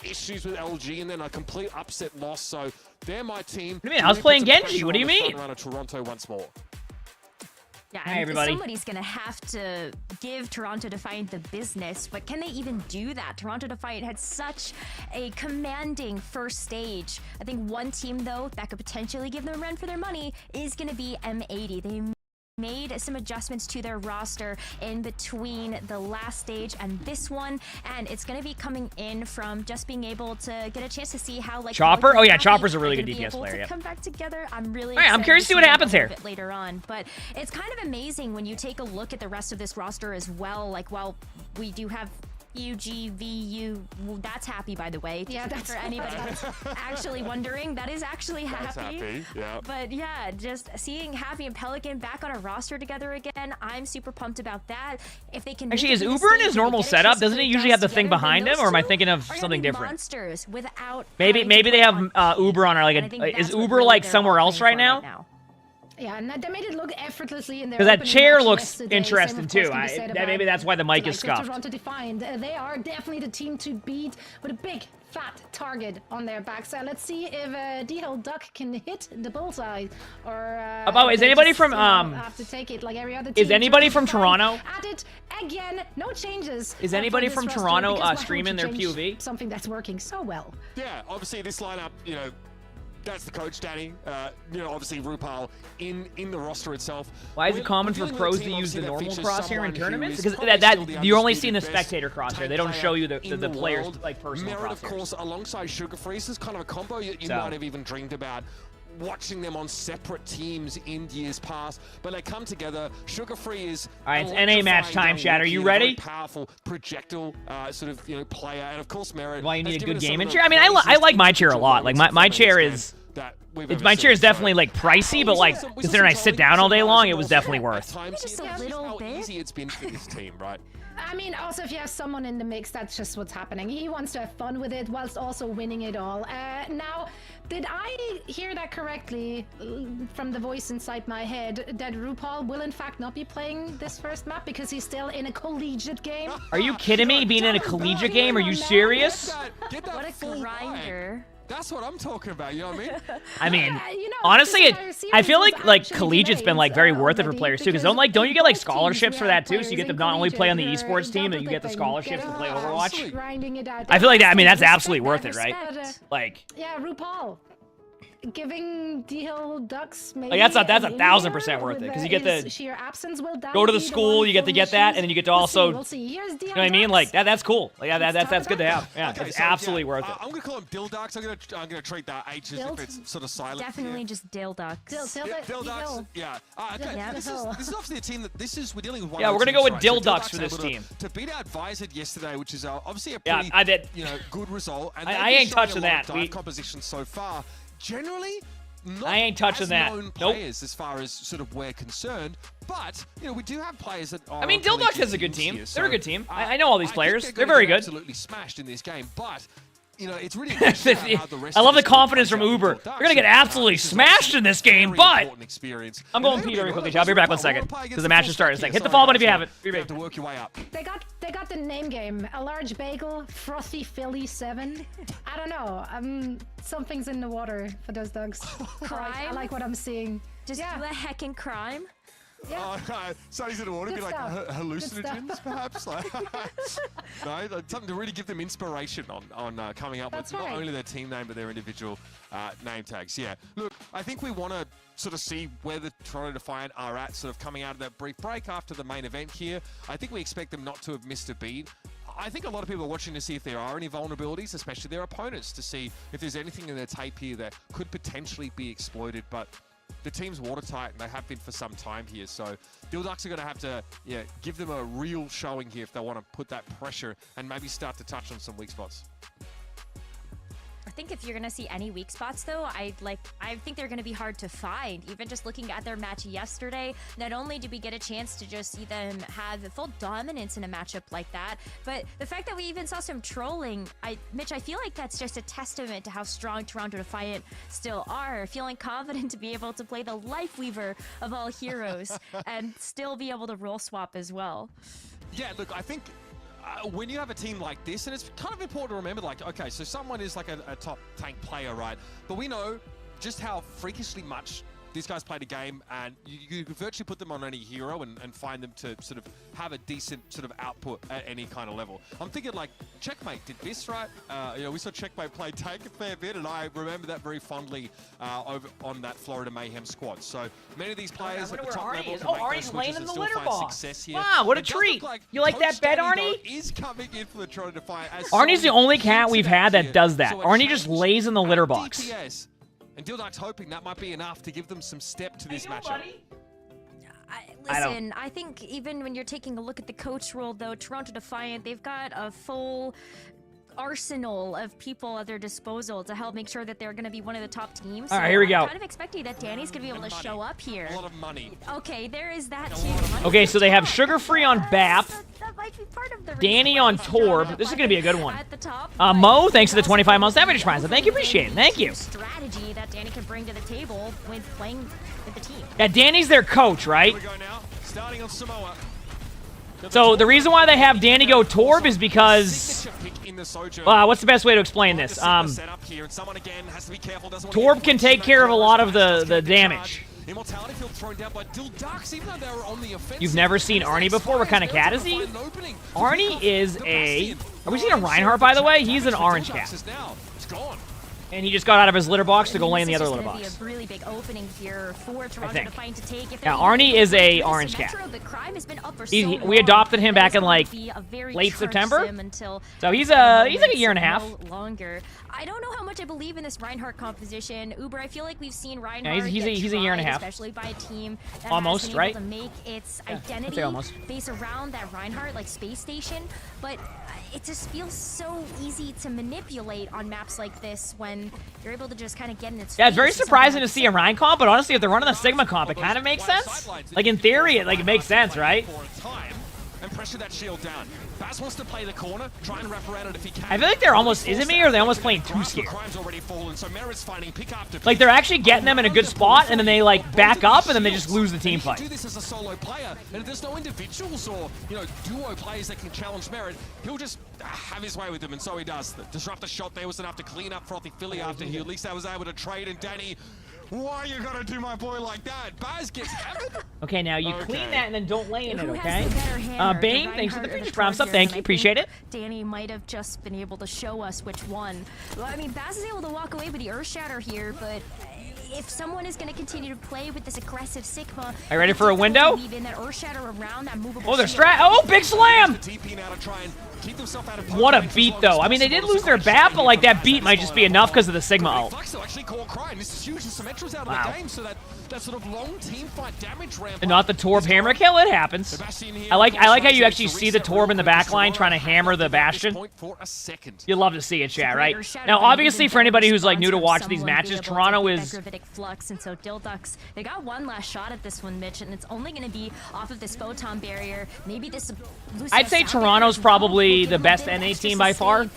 issues with LG and then a complete upset loss. So they're my team. What do you mean? I was playing Genji. What do you mean? Toronto once more. Yeah, Hi, and everybody. somebody's going to have to give Toronto Defiant the business, but can they even do that? Toronto Defiant had such a commanding first stage. I think one team, though, that could potentially give them a run for their money is going to be M80. They made some adjustments to their roster in between the last stage and this one, and it's going to be coming in from just being able to get a chance to see how like Chopper. Oh yeah, Chopper's a really good DPS player. Yeah. Come back together. I'm really. All right, I'm curious to see what happens here later on, but it's kind of amazing when you take a look at the rest of this roster as well. Like, well, we do have UGVU, that's happy, by the way. Yeah, that's for anybody that's actually wondering. That is actually happy. That's happy, yeah. But yeah, just seeing Happy and Pelican back on a roster together again, I'm super pumped about that. If they can actually, is Uber in his normal setup? Doesn't he usually have the thing behind him, or am I thinking of something different? Monsters without maybe they have Uber on like a. Is Uber like somewhere else right now? Yeah, and they made it look effortlessly in their. Because that chair looks yesterday. interesting too. Maybe that's why the mic is scuffed. Toronto Defiant, they are definitely the team to beat with a big fat target on their backs. Let's see if D-Hill Duck can hit the bullseye, or. Oh, is anybody from have to take it like every other team. Is anybody from Toronto? At it again, no changes. Is anybody from Toronto streaming their POV? Something that's working so well. Yeah, obviously this lineup, you know. That's the coach, Danny. You know, obviously RuPaul in the roster itself. Why is it common for pros to use the normal crosshair in tournaments? Because that you're only seeing the spectator crosshair. They don't show you the players like personal Merit, crosshairs. of course, alongside Sugar Freeze is kind of a combo you might have even dreamed about. Watching them on separate teams in years past, but they come together. Sugar Free is all right. It's NA match time, Chat. Are you ready? Powerful projectile sort of player, and of course Merit. Why you need a good gaming chair? I mean, I like my chair a lot. Like my chair is. My chair is definitely like pricey, but like considering I sit down all day long, it was definitely worth. Just a little bit. How easy it's been for this team, right? I mean, also if you have someone in the mix, that's just what's happening. He wants to have fun with it whilst also winning it all. Now, did I hear that correctly from the voice inside my head that RuPaul will in fact not be playing this first map because he's still in a collegiate game? Are you kidding me? Being in a collegiate game? Are you serious? Get that what a grinder. That's what I'm talking about, you know what I mean? I mean, honestly, I feel like collegiate's been like very worth it for players too, because don't you get like scholarships for that too? So you get to not only play on the esports team, but you get the scholarships to play Overwatch. I feel like that. I mean, that's absolutely worth it, right? Like, yeah, RuPaul giving D-Hill Ducks maybe. Like that's 1,000% worth it because you get the sheer absence will go to the school, you get to get that, and then you get to also. We'll see. Here's you know what I mean? Like that's cool. Like that's good to have. Yeah, okay, it's so, absolutely worth it. I'm gonna call them Dill Ducks. I'm gonna treat that H as if it's sort of silent. Definitely just Dill Ducks. Dill Ducks. Yeah. Okay. Yeah. This is obviously a team that we're dealing with. One Yeah, we're gonna go with Dill Ducks for this team. To beat out Advised yesterday, which is obviously a pretty good result. And I ain't touching that. Composition so far, generally. I ain't touching that. Known players as far as sort of we're concerned, but we do have players that are. I mean, Dill Ducks is a good team. They're a good team. I know all these players. They're very good. Absolutely smashed in this game, but. It's really. I love the confidence from Uber. They're gonna get absolutely smashed in this game, but I'm going Peter very quickly. I'll be back 1 second because the match is starting. Hit the follow button if you haven't. You have to work your way up. They got the name game. A large bagel, frothy Philly 7. I don't know. Something's in the water for those dogs. Crime. I like what I'm seeing. Just do a heckin' crime. Yeah. Something's in the water, be like hallucinogens, perhaps. No, something to really give them inspiration on coming up with not only their team name but their individual name tags. Yeah, look, I think we want to sort of see where the Toronto Defiant are at, sort of coming out of that brief break after the main event here. I think we expect them not to have missed a beat. I think a lot of people are watching to see if there are any vulnerabilities, especially their opponents, to see if there's anything in their tape here that could potentially be exploited, but the team's watertight, and they have been for some time here. So Dill Ducks are going to have to give them a real showing here if they want to put that pressure and maybe start to touch on some weak spots. I think if you're going to see any weak spots, though, I think they're going to be hard to find. Even just looking at their match yesterday, not only did we get a chance to just see them have full dominance in a matchup like that, but the fact that we even saw some trolling, Mitch, I feel like that's just a testament to how strong Toronto Defiant still are, feeling confident to be able to play the Life Weaver of all heroes and still be able to role swap as well. Yeah, look, I think when you have a team like this, and it's kind of important to remember, like, okay, so someone is like a top tank player, right? But we know just how freakishly much these guys played a game, and you could virtually put them on any hero and find them to sort of have a decent sort of output at any kind of level. I'm thinking like Checkmate did this, right? You know, we saw Checkmate play Tank a fair bit, and I remember that very fondly over on that Florida Mayhem squad. So many of these players at the top level can make those switches and still find success here. Wow, what a treat! You like that bet, Arnie? Is coming in for the Toronto Defiant. Arnie's the only cat we've had that does that. Arnie just lays in the litter box. DPS, and Dildak's hoping that might be enough to give them some step to this matchup. Listen, I think even when you're taking a look at the coach role, though, Toronto Defiant, they've got a full arsenal of people at their disposal to help make sure that they're going to be one of the top teams. All right, here we go. I'm kind of expecting that Danny's going to be able to show up here. A lot of money. Okay, there is that too. Okay, so they have Sugar Free on BAP, That might be part of the Danny on Torb. This is going to be a good one. at the top. Mo, thanks for the 25 months damage prize. Thank you, appreciate it. Thank you. Strategy that Danny can bring to the table when playing with the team. Yeah, Danny's their coach, right? Here we go now. Starting on Samoa. So the reason why they have Danny go Torb is because... what's the best way to explain this? Torb can take care of a lot of the damage. Immortality field thrown down by Dildak's, even though they were on the offensive. You've never seen Arnie before? What kind of cat is he? Arnie is a... Are we seeing a Reinhardt, by the way? He's an orange cat. It's gone. And he just got out of his litter box to go lay in the other litter box. This is going to be a really big opening here for Toronto Defiant to take. Yeah, Arnie is a orange cat. We adopted him back in like late September. So he's like a year and a half. Longer. I don't know how much I believe in this Reinhardt composition. Uber, I feel like we've seen Reinhardt yeah, he's a year and a half. Especially by a team that almost, has been able to make its identity based around that Reinhardt like space station. But it just feels so easy to manipulate on maps like this when you're able to just kind of get in its Yeah, it's very surprising to see a Ryan comp, but honestly, if they're running a Sigma comp, it kind of makes sense. Like, in theory, it makes sense, right? And pressure that shield down. Baz wants to play the corner, try and wrap around it if he can. I feel like they're almost, is it me, or are they almost playing too scared? Like, they're actually getting them in a good spot, and then they, like, back up, and then they just lose the team fight. Do this as a solo player, and if there's no individuals or, you know, duo players that can challenge Merit, he'll just have his way with them, and so he does. The disruptor shot there was enough to clean up Frothy Philly after he at least was able to trade, and Danny... Why you gotta do my boy like that? Baz gets hammered. Okay, now you clean that and then don't lay in it, okay? Bane, thanks for the French Brown stuff. Thank you, appreciate it. Danny might have just been able to show us which one. Well, I mean, Baz is able to walk away with the Earth Shatter here, but if someone is going to continue to play with this aggressive Sigma, are you ready for a window? That Earth Shatter around that movable oh, they're oh, big slam! What a beat, though. I mean, they did lose their BAP, but like that beat might just be enough because of the Sigma ult. Wow. And not the Torb hammer kill. It happens. I like how you actually see the Torb in the backline trying to hammer the Bastion. You love to see it, chat, right? Now, obviously, for anybody who's like new to watch these matches, Toronto is. Flux, and so Dildak's, they got one last shot at this one, Mitch, and it's only going to be off of this photon barrier. Maybe this. I'd say Toronto's probably the best NA team by far.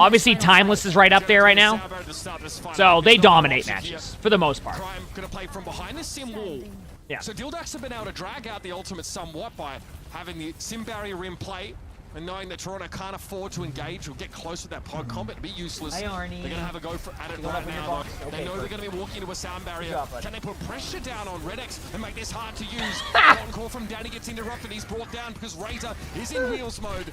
Obviously, Timeless is right up there right now. So they dominate matches for the most part. Gonna play from behind the sim wall. Yeah. So Dildak's have been able to drag out the ultimate somewhat by having the sim barrier in play and knowing that Toronto can't afford to engage or get close with that pod combat. It'd be useless. Hey, Arnie. They're gonna have a go at it right now. They know they're gonna be walking into a sound barrier. Can they put pressure down on Redex and make this hard to use? One call from Danny gets interrupted. He's brought down because Razor is in wheels mode.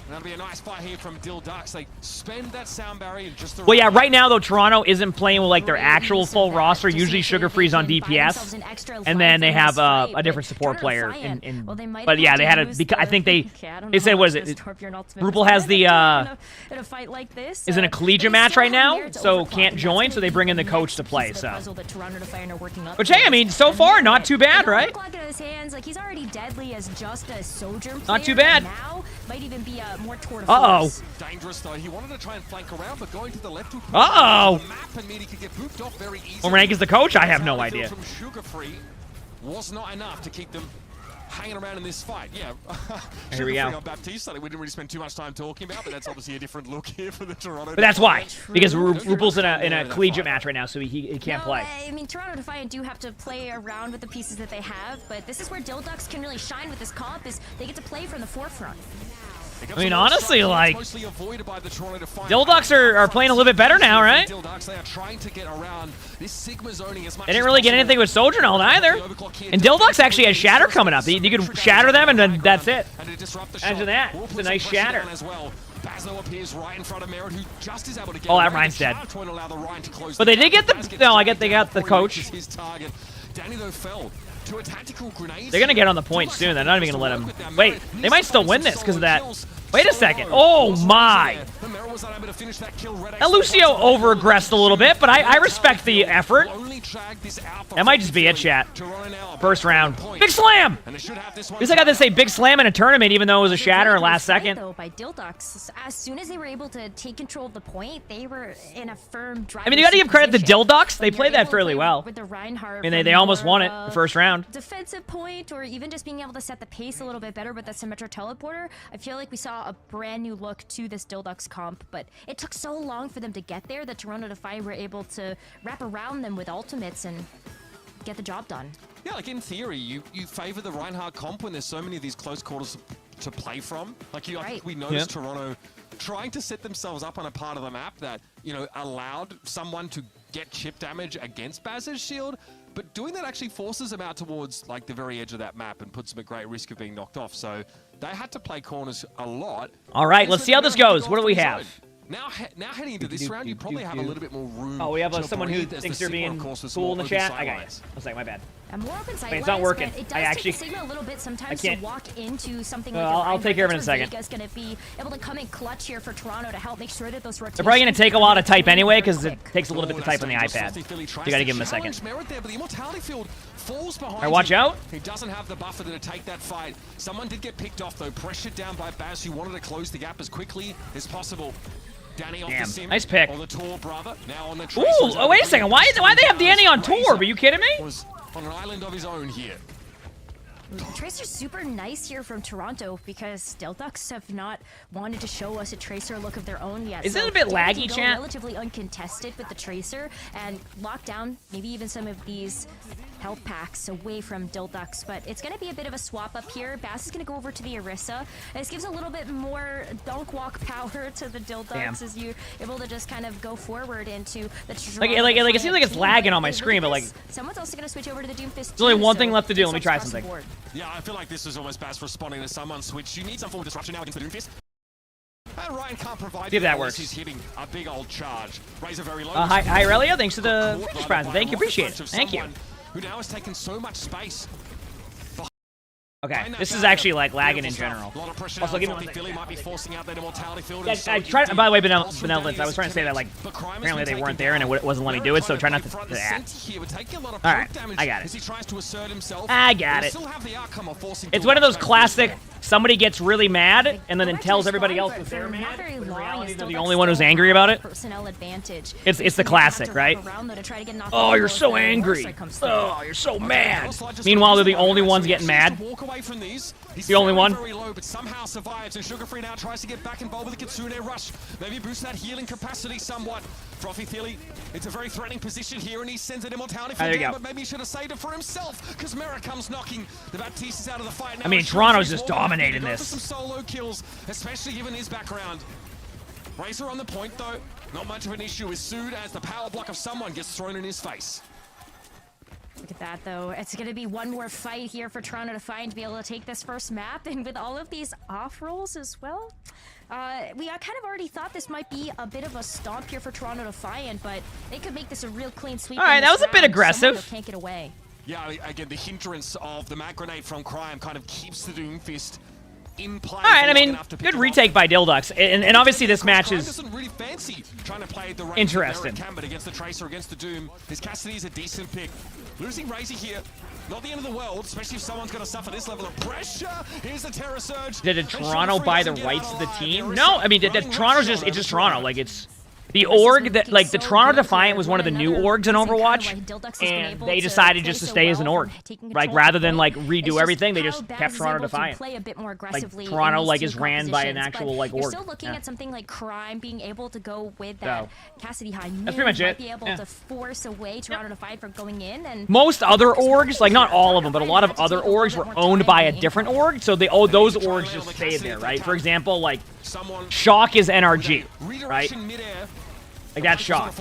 That'll be a nice fight here from Dildak's. They spend that sound barrier in just the well, yeah, right now, though, Toronto isn't playing with, like, their actual full roster. Usually Sugar Free's on DPS, and then they have a different support player. But, yeah, they had a... I think they said, what is it? Rupel has the... is in a collegiate match right now, so can't join, so they bring in the coach to play, so... Which, hey, I mean, so far, not too bad, right? He's already deadly as just a Sojourn player. Not too bad. Now might even be more toward uh-oh. Dangerous though. He wanted to try and flank around, but going to the left. Uh-oh. Very what rank is the coach? I have no idea. From Sugar Free was not enough to keep them hanging around in this fight. Yeah. Here we go. On Baptiste, we didn't really spend too much time talking about, but that's obviously a different look here for the Toronto. But that's why, because Rupel's in a collegiate match right now, so he can't play. I mean, Toronto Defiant do have to play around with the pieces that they have, but this is where Dildak's can really shine with this comp, is they get to play from the forefront. I mean, honestly, like, Dildox are playing a little bit better now, right? They didn't really get anything with Sojourner either. And Dildox actually has Shatter coming up. You could shatter them, and then that's it. Imagine that. It's a nice shatter. Oh, that Ryan's dead. But they did get the... No, I get they got the coach. They're going to get on the point soon. They're not even going to let him... Wait, they might still win this because of that... Wait a second. Oh, my. Now, Lucio over-aggressed a little bit, but I respect the effort. That might just be it, chat. First round. Big slam! At least I got to say big slam in a tournament, even though it was a shatter last second. By Dildox, as soon as they were able to take control of the point, they were in a firm drive. I mean, you got to give credit to Dildox. They played that fairly well. I mean, they almost won it the first round. Defensive point, or even just being able to set the pace a little bit better with the Symmetra teleporter. I feel like we saw a brand new look to this Dildox comp, but it took so long for them to get there that Toronto Defiant were able to wrap around them with ultimates and get the job done. Yeah, like in theory, you favor the Reinhardt comp when there's so many of these close quarters to play from. Like, I think we noticed Toronto trying to set themselves up on a part of the map that, you know, allowed someone to get chip damage against Baz's shield, but doing that actually forces them out towards, like, the very edge of that map and puts them at great risk of being knocked off. So they had to play corners a lot. All right, let's see how this goes. What do we have? Now heading into this round, you probably have a little bit more room. Oh, we have someone who thinks they're being cool in the chat. I got you. I was like, my bad. More open sight. Wait, it's not working. It does I actually take Sigma a little bit sometimes to walk into something like I'll take care of it in a second. Vega's going to be able to come in clutch here for Toronto to help make sure that those rotations. They're probably going to take a while to type anyway because it takes a little bit to type on the iPad. You got to give him a second. All right, watch out. He doesn't have the buffer to take that fight. Someone did get picked off though, pressured down by Baz, who wanted to close the gap as quickly as possible. Danny off the sim, nice pick. on the Tor brother. Now on the Ooh, oh, wait a second. Why do they have Danny on Tor? Are you kidding me? Was on an island of his own here. Tracer's super nice here from Toronto because Dildox have not wanted to show us a Tracer look of their own yet. Is it a bit laggy, chat? Relatively uncontested with the Tracer and lock down maybe even some of these health packs away from Dildox, but it's going to be a bit of a swap up here. Bass is going to go over to the Orisa. This gives a little bit more dunk walk power to the Dildox as you're able to just kind of go forward into the like it seems like it's lagging on my screen, but like someone's also going to switch over to the Doomfist. There's only one thing left to do. Let me try something. Yeah, I feel like this is almost Bass responding to someone switch. You need some form of disruption now against the Doomfist. And Ryan can't provide. See if that works. He's hitting a big old charge. Razor very low. Hi, Aurelia. Thanks for the fish prize. Thank you. Appreciate it. Thank you. Who now has taken so much space. Okay, this is actually like lagging in general. Also, give me one second. Might be forcing out that immortality field. Yeah, I tried. By the way, Benevolence, I was trying to say that like apparently they weren't there and it wasn't letting me do it, so try not to act. All right, I got it. I got it. It's one of those classic. Somebody gets really mad and then tells everybody else that they're mad. In reality, they're the only one who's angry about it. It's the classic, right? Oh, you're so angry. Oh, you're so mad. Meanwhile, they're the only ones getting mad. The only one. Very low, but somehow survives. And Sugar Free now tries to get back involved with the Kitsune rush. Maybe boost that healing capacity somewhat. Frothy Theory, it's a very threatening position here, and he sends an immortality for down, but maybe he should have saved it for himself, because Mera comes knocking the Baptistes out of the fight. Now I mean, Toronto's just dominating this. Some solo kills, especially given his background. Razor on the point, though. Not much of an issue with Sood as the power block of someone gets thrown in his face. Look at that, though. It's going to be one more fight here for Toronto Defiant to be able to take this first map. And with all of these off rolls as well, we kind of already thought this might be a bit of a stomp here for Toronto Defiant, but they could make this a real clean sweep. All right, that was a bit aggressive. Can't get away. Yeah, again, the hindrance of the mag grenade from Crime kind of keeps the Doomfist in play. All right, I mean, good retake by Dildox, and obviously this match is really fancy trying to play the interesting. But against the Tracer, against the Doom, his Cassidy is a decent pick. Losing Razor here, not the end of the world, especially if someone's going to suffer this level of pressure. Here's the Terror Surge. Did Toronto buy the rights to the team? No, I mean, Toronto's just Toronto. Like it's The org that, like, the Toronto Defiant was one of the new orgs in Overwatch, and they decided just to stay as an org. Like, rather than, like, redo everything, they just kept Toronto Defiant. Like, Toronto, like, is ran by an actual, like, org. You're still looking at something like Crime being able to go with that Cassidy High. That's pretty much it. Be able to force away Toronto Defiant from going in. And most other orgs, like, not all of them, but a lot of other orgs were owned by a different org, so they those orgs just stayed there, right? For example, like, Shock is NRG, right? Like, that's Shock.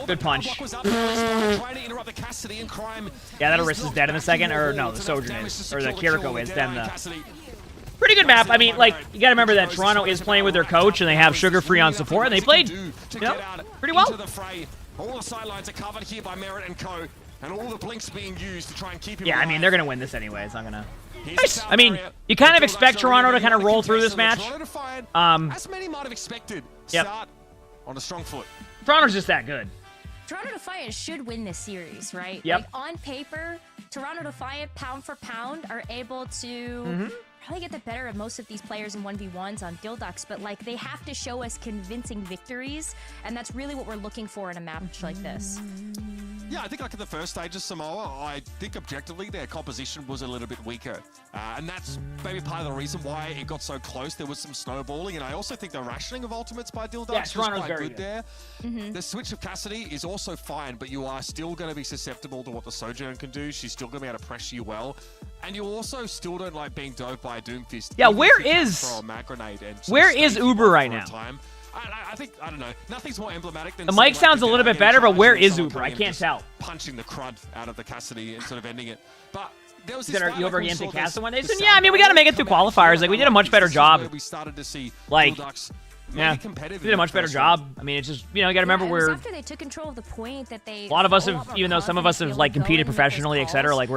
Good punch. Yeah, that Orisa's dead in a second, or no, the Sojourn is, or the Kiriko is, then the... Pretty good map. I mean, like, you gotta remember that Toronto is playing with their coach, and they have Sugar Free on support, and they played, you know, pretty well. All the sidelines are covered here by Merit and Co. And all the blinks being used to try and keep him I mean, they're gonna win this anyway. It's not gonna... Nice. I mean, you kind of expect Toronto to kind of roll through this match. As many might have expected. Start on a strong foot. Toronto's just that good. Toronto Defiant should win this series, right? Yep. Like, on paper, Toronto Defiant, pound for pound, are able to probably get the better of most of these players in 1v1s on Dilducks, but, like, they have to show us convincing victories, and that's really what we're looking for in a match like this. Yeah, I think like in the first stage of Samoa, I think objectively their composition was a little bit weaker. And that's maybe part of the reason why it got so close. There was some snowballing, and I also think the rationing of ultimates by Dilducks was quite good there. The switch of Cassidy is also fine, but you are still going to be susceptible to what the Sojourn can do. She's still going to be able to pressure you well. And you also still don't like being dove by a Doomfist. Yeah, where is Uber right now? I think, I don't know, nothing's more emblematic than... The mic sounds a little bit better, but where is Uber? I can't tell. Punching the crud out of the Cassidy instead of ending it. But there was this... Are you over against the Cassidy one? Yeah, I mean, we got to make it through qualifiers. Like, we did a much better job. We started to see like... Yeah, we did a much better job. I mean, it's just, you know, you got to remember we're... after they took control of the point that they... A lot of us have, even though some of us have, like, competed professionally, etc., like,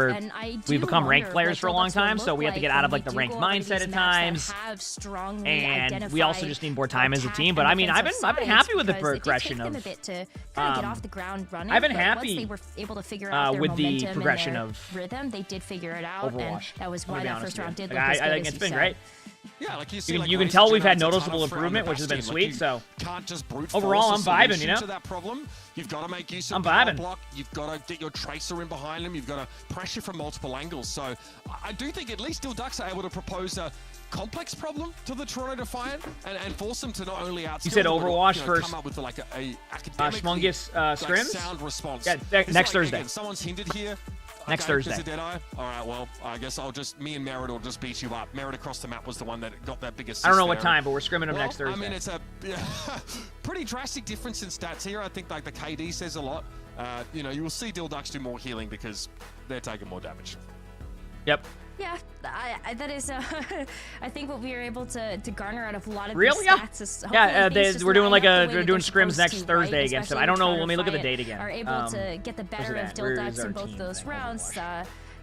we've become ranked players for a long time, so we have to get out of, like, the ranked mindset at times. And we also just need more time as a team. But, I mean, I've been happy with the progression of... I've been happy with the progression of rhythm. They did figure it out, Overwatch. And that was why that first round did look I think it's been great. Yeah, like you see, you can tell we've had noticeable improvement, which has been sweet. So overall, I'm vibing. You know, that problem. You've got to make use of I'm vibing. Block. You've got to get your tracer in behind him. You've got to pressure from multiple angles. So I do think at least Dilducks are able to propose a complex problem to the Toronto Defiant and force them to not only outskill. You said Overwatch first. Come up with like a academically scrims? sound response. Yeah, next Thursday. Again, someone's hinted here. Next Thursday. All right, well, I guess me and Merritt will just beat you up. Merritt across the map was the one that got that biggest. I don't know what time, but we're scrimming them next Thursday. I mean, it's a pretty drastic difference in stats here. I think like the KD says a lot. You know, you will see Dilducks do more healing because they're taking more damage. Yep. Yeah, that is, I think what we were able to garner out of a lot of these stats is we're doing we're doing scrims next Thursday against them. I don't know. Let me look at the date again. Are able to get the better of Dilducks in both those rounds.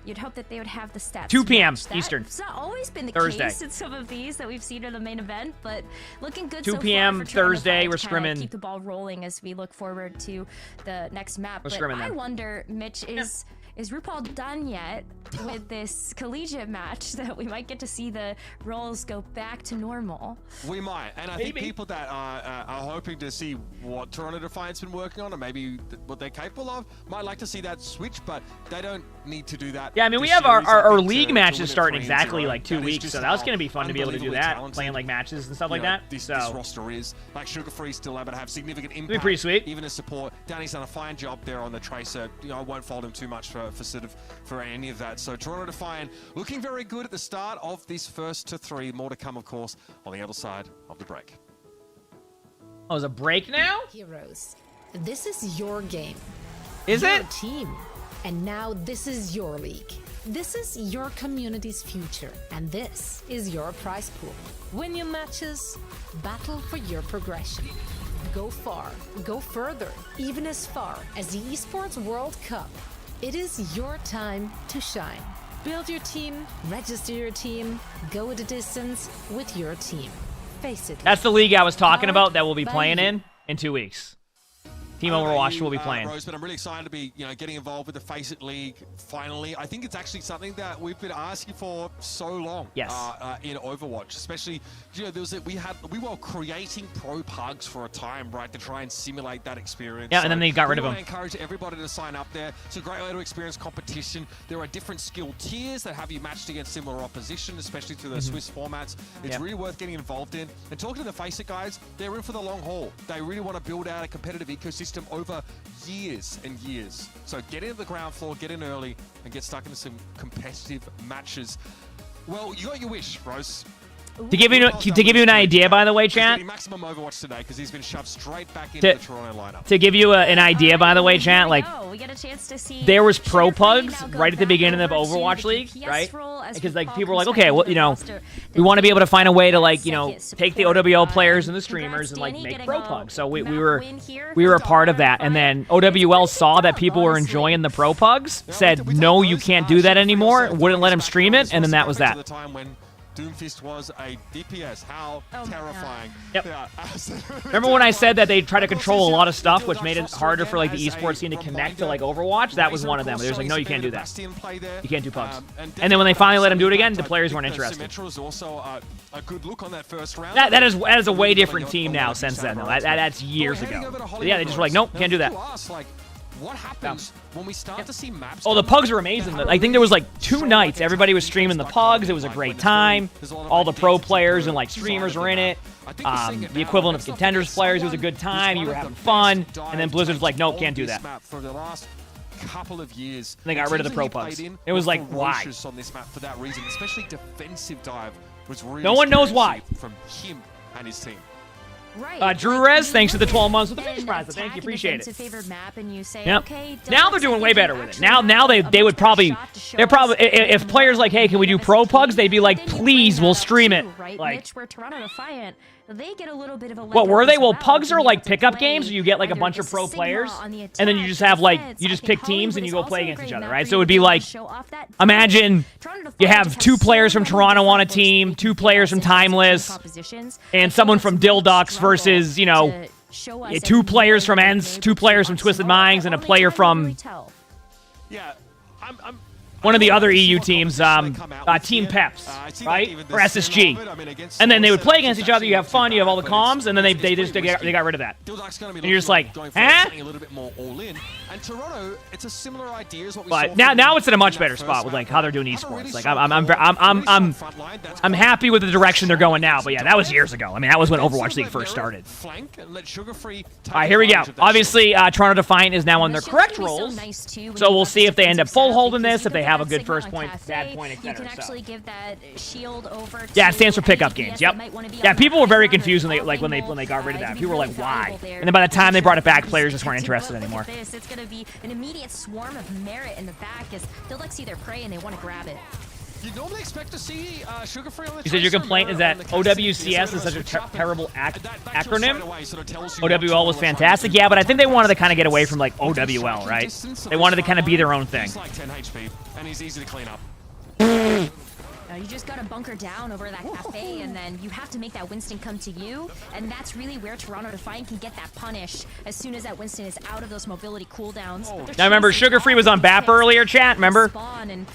You'd hope that they would have the stats. 2 p.m. Eastern. It's not always been the Thursday. case in some of these that we've seen in the main event, but looking good 2 so p.m. far for Thursday. We're scrimming. Keep the ball rolling as we look forward to the next map. We're but I wonder, Mitch, is RuPaul done yet with this collegiate match that we might get to see the roles go back to normal? We might, and I think people that are hoping to see what Toronto Defiant's been working on and maybe what they're capable of might like to see that switch, but they don't need to do that. Yeah, I mean, we have our league matches starting exactly like 2 weeks, so that was going to be fun to be able to do that, playing like matches and stuff like that. This roster is like Sugar Free still able to have significant impact. It'd be pretty sweet. Even as support, Danny's done a fine job there on the tracer. You know, I won't fault him too much for any of that. So Toronto Defiant looking very good at the start of this first to 3. More to come, of course, on the other side of the break. Oh, is a break now? Heroes, this is your game. Is your it? Team. And now this is your league. This is your community's future. And this is your prize pool. Win your matches, battle for your progression. Go far, go further, even as far as the Esports World Cup. It is your time to shine. Build your team, register your team, go the distance with your team. Face it. That's the league I was talking about that we'll be playing in 2 weeks. Team Overwatch will be playing. Rose, but I'm really excited to be, getting involved with the Face It League finally. I think it's actually something that we've been asking for so long. Yes. In Overwatch, especially, we were creating pro pugs for a time, right, to try and simulate that experience. Yeah, and then they got rid of them. I encourage everybody to sign up there. It's a great way to experience competition. There are different skill tiers that have you matched against similar opposition, especially to the Swiss formats. It's really worth getting involved in. And talking to the Face It guys, they're in for the long haul. They really want to build out a competitive ecosystem over years and years. So get into the ground floor, get in early, and get stuck into some competitive matches. Well, you got your wish, Rose. To give you an idea, by the way, chat. Maximum Overwatch today because he's been shoved straight back into the Toronto lineup. To give you an idea, by the way, chat, like we get a chance to see there was pro pugs right at the beginning of Overwatch League, right? Because like people were like, okay, well, we want to be able to find a way to like, take the OWL players and the streamers and like make pro pugs. So we were a part of that, and then OWL saw that people were enjoying the pro pugs, said no, you can't do that anymore, wouldn't let them stream it, and then that was that. Doomfist was a DPS. How terrifying. Yep. Remember when I said that they try to control a lot of stuff, which made it harder for like the esports scene to connect to like Overwatch? That was one of them. They was like, no, you can't do that. You can't do pugs. And then when they finally let him do it again, the players weren't interested. was also a good look on that first round. That is a way different team now since then, though. That's years ago. But yeah, they just were like, nope, can't do that. What happens when we start to see maps? Oh, the pugs are amazing. I think there was like 2 nights. Everybody was streaming the pugs. It was a great time. All the pro players and like streamers were in it. The equivalent of contenders players. It was a good time. You were having fun. And then Blizzard's like, nope, can't do that. For the last couple of years, and they got rid of the pro pugs. It was like, why? On this map for that reason, especially defensive dive was really no one knows why. From him and his team. Right. Drew Rez, thanks for the 12 months with the Fish Prize. Thank you, appreciate it. Map and you say, yep. Okay, now they're doing way better with it. Now they would probably if players like, hey, can we do pro pugs? They'd be like, please, we'll stream it. Like, Mitch, where Toronto Defiant, they get a little bit of a what were they? Well, pugs are like pickup games where you get like a bunch of pro players, and then you just have like you just pick teams and you go play against each other, right? So it would be like, imagine you have 2 players from Toronto on a team, 2 players from Timeless, and someone from Dildux versus 2 players from Ends, 2 players from Twisted Minds, and a player from one of the other EU teams, Team Peps, right? Or SSG. And then they would play against each other, you have fun, you have all the comms, and then they got rid of that. And you're just like, huh? But now it's in a much better spot with like how they're doing esports. Like I'm happy with the direction they're going now. But yeah, that was years ago. I mean, that was when Overwatch League first started. All right, here we go. Obviously, Toronto Defiant is now on their correct roles, so we'll see if they end up full holding this, if they have a good first point, bad point, etc. You can actually give that shield over to yeah, it stands for pickup games. Yep. Yeah, people were very confused when they got rid of that. People were like, why? And then by the time they brought it back, players just weren't interested anymore. It's going to be an immediate swarm of merit in the back as they'll like see their prey and they want to grab it. You normally expect to see Sugar Free on the You said your complaint is that OWCS is such a terrible acronym. OWL was fantastic, yeah, but I think they wanted to kind of get away from like OWL, right? They wanted to kind of be their own thing. He's like 10 HP, and he's easy to clean up. You just gotta bunker down over that cafe, and then you have to make that Winston come to you, and that's really where Toronto Defiant can get that punish as soon as that Winston is out of those mobility cooldowns. Now remember, Sugar Free was on BAP earlier, chat, remember? And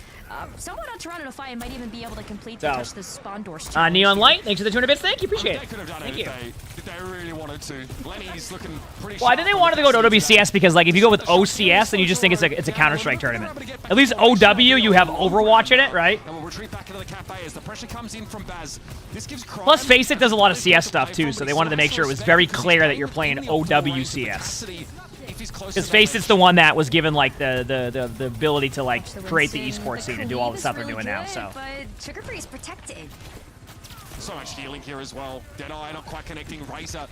someone on Toronto Defiant might even be able to complete the touch the spawn doors. Neon Light, thanks for the 200 bits. Thank you, appreciate it. Thank you. If they really wanted to. Lenny's looking pretty well, I think they wanted to go to OWCS because, like, if you go with OCS, then you just think it's a Counter-Strike tournament. At least OW, you have Overwatch in it, right? And we'll retreat back into the cafe as the pressure comes in from Baz. This gives Plus, Face It does a lot of CS stuff, too, so they wanted to make sure it was very clear that you're playing OWCS. Because Face It's the one that was given like the ability to like create the esports scene and do all the stuff they're doing now. So. But Sugar Free is protected. So much healing here as well. Deadeye not quite connecting. Razor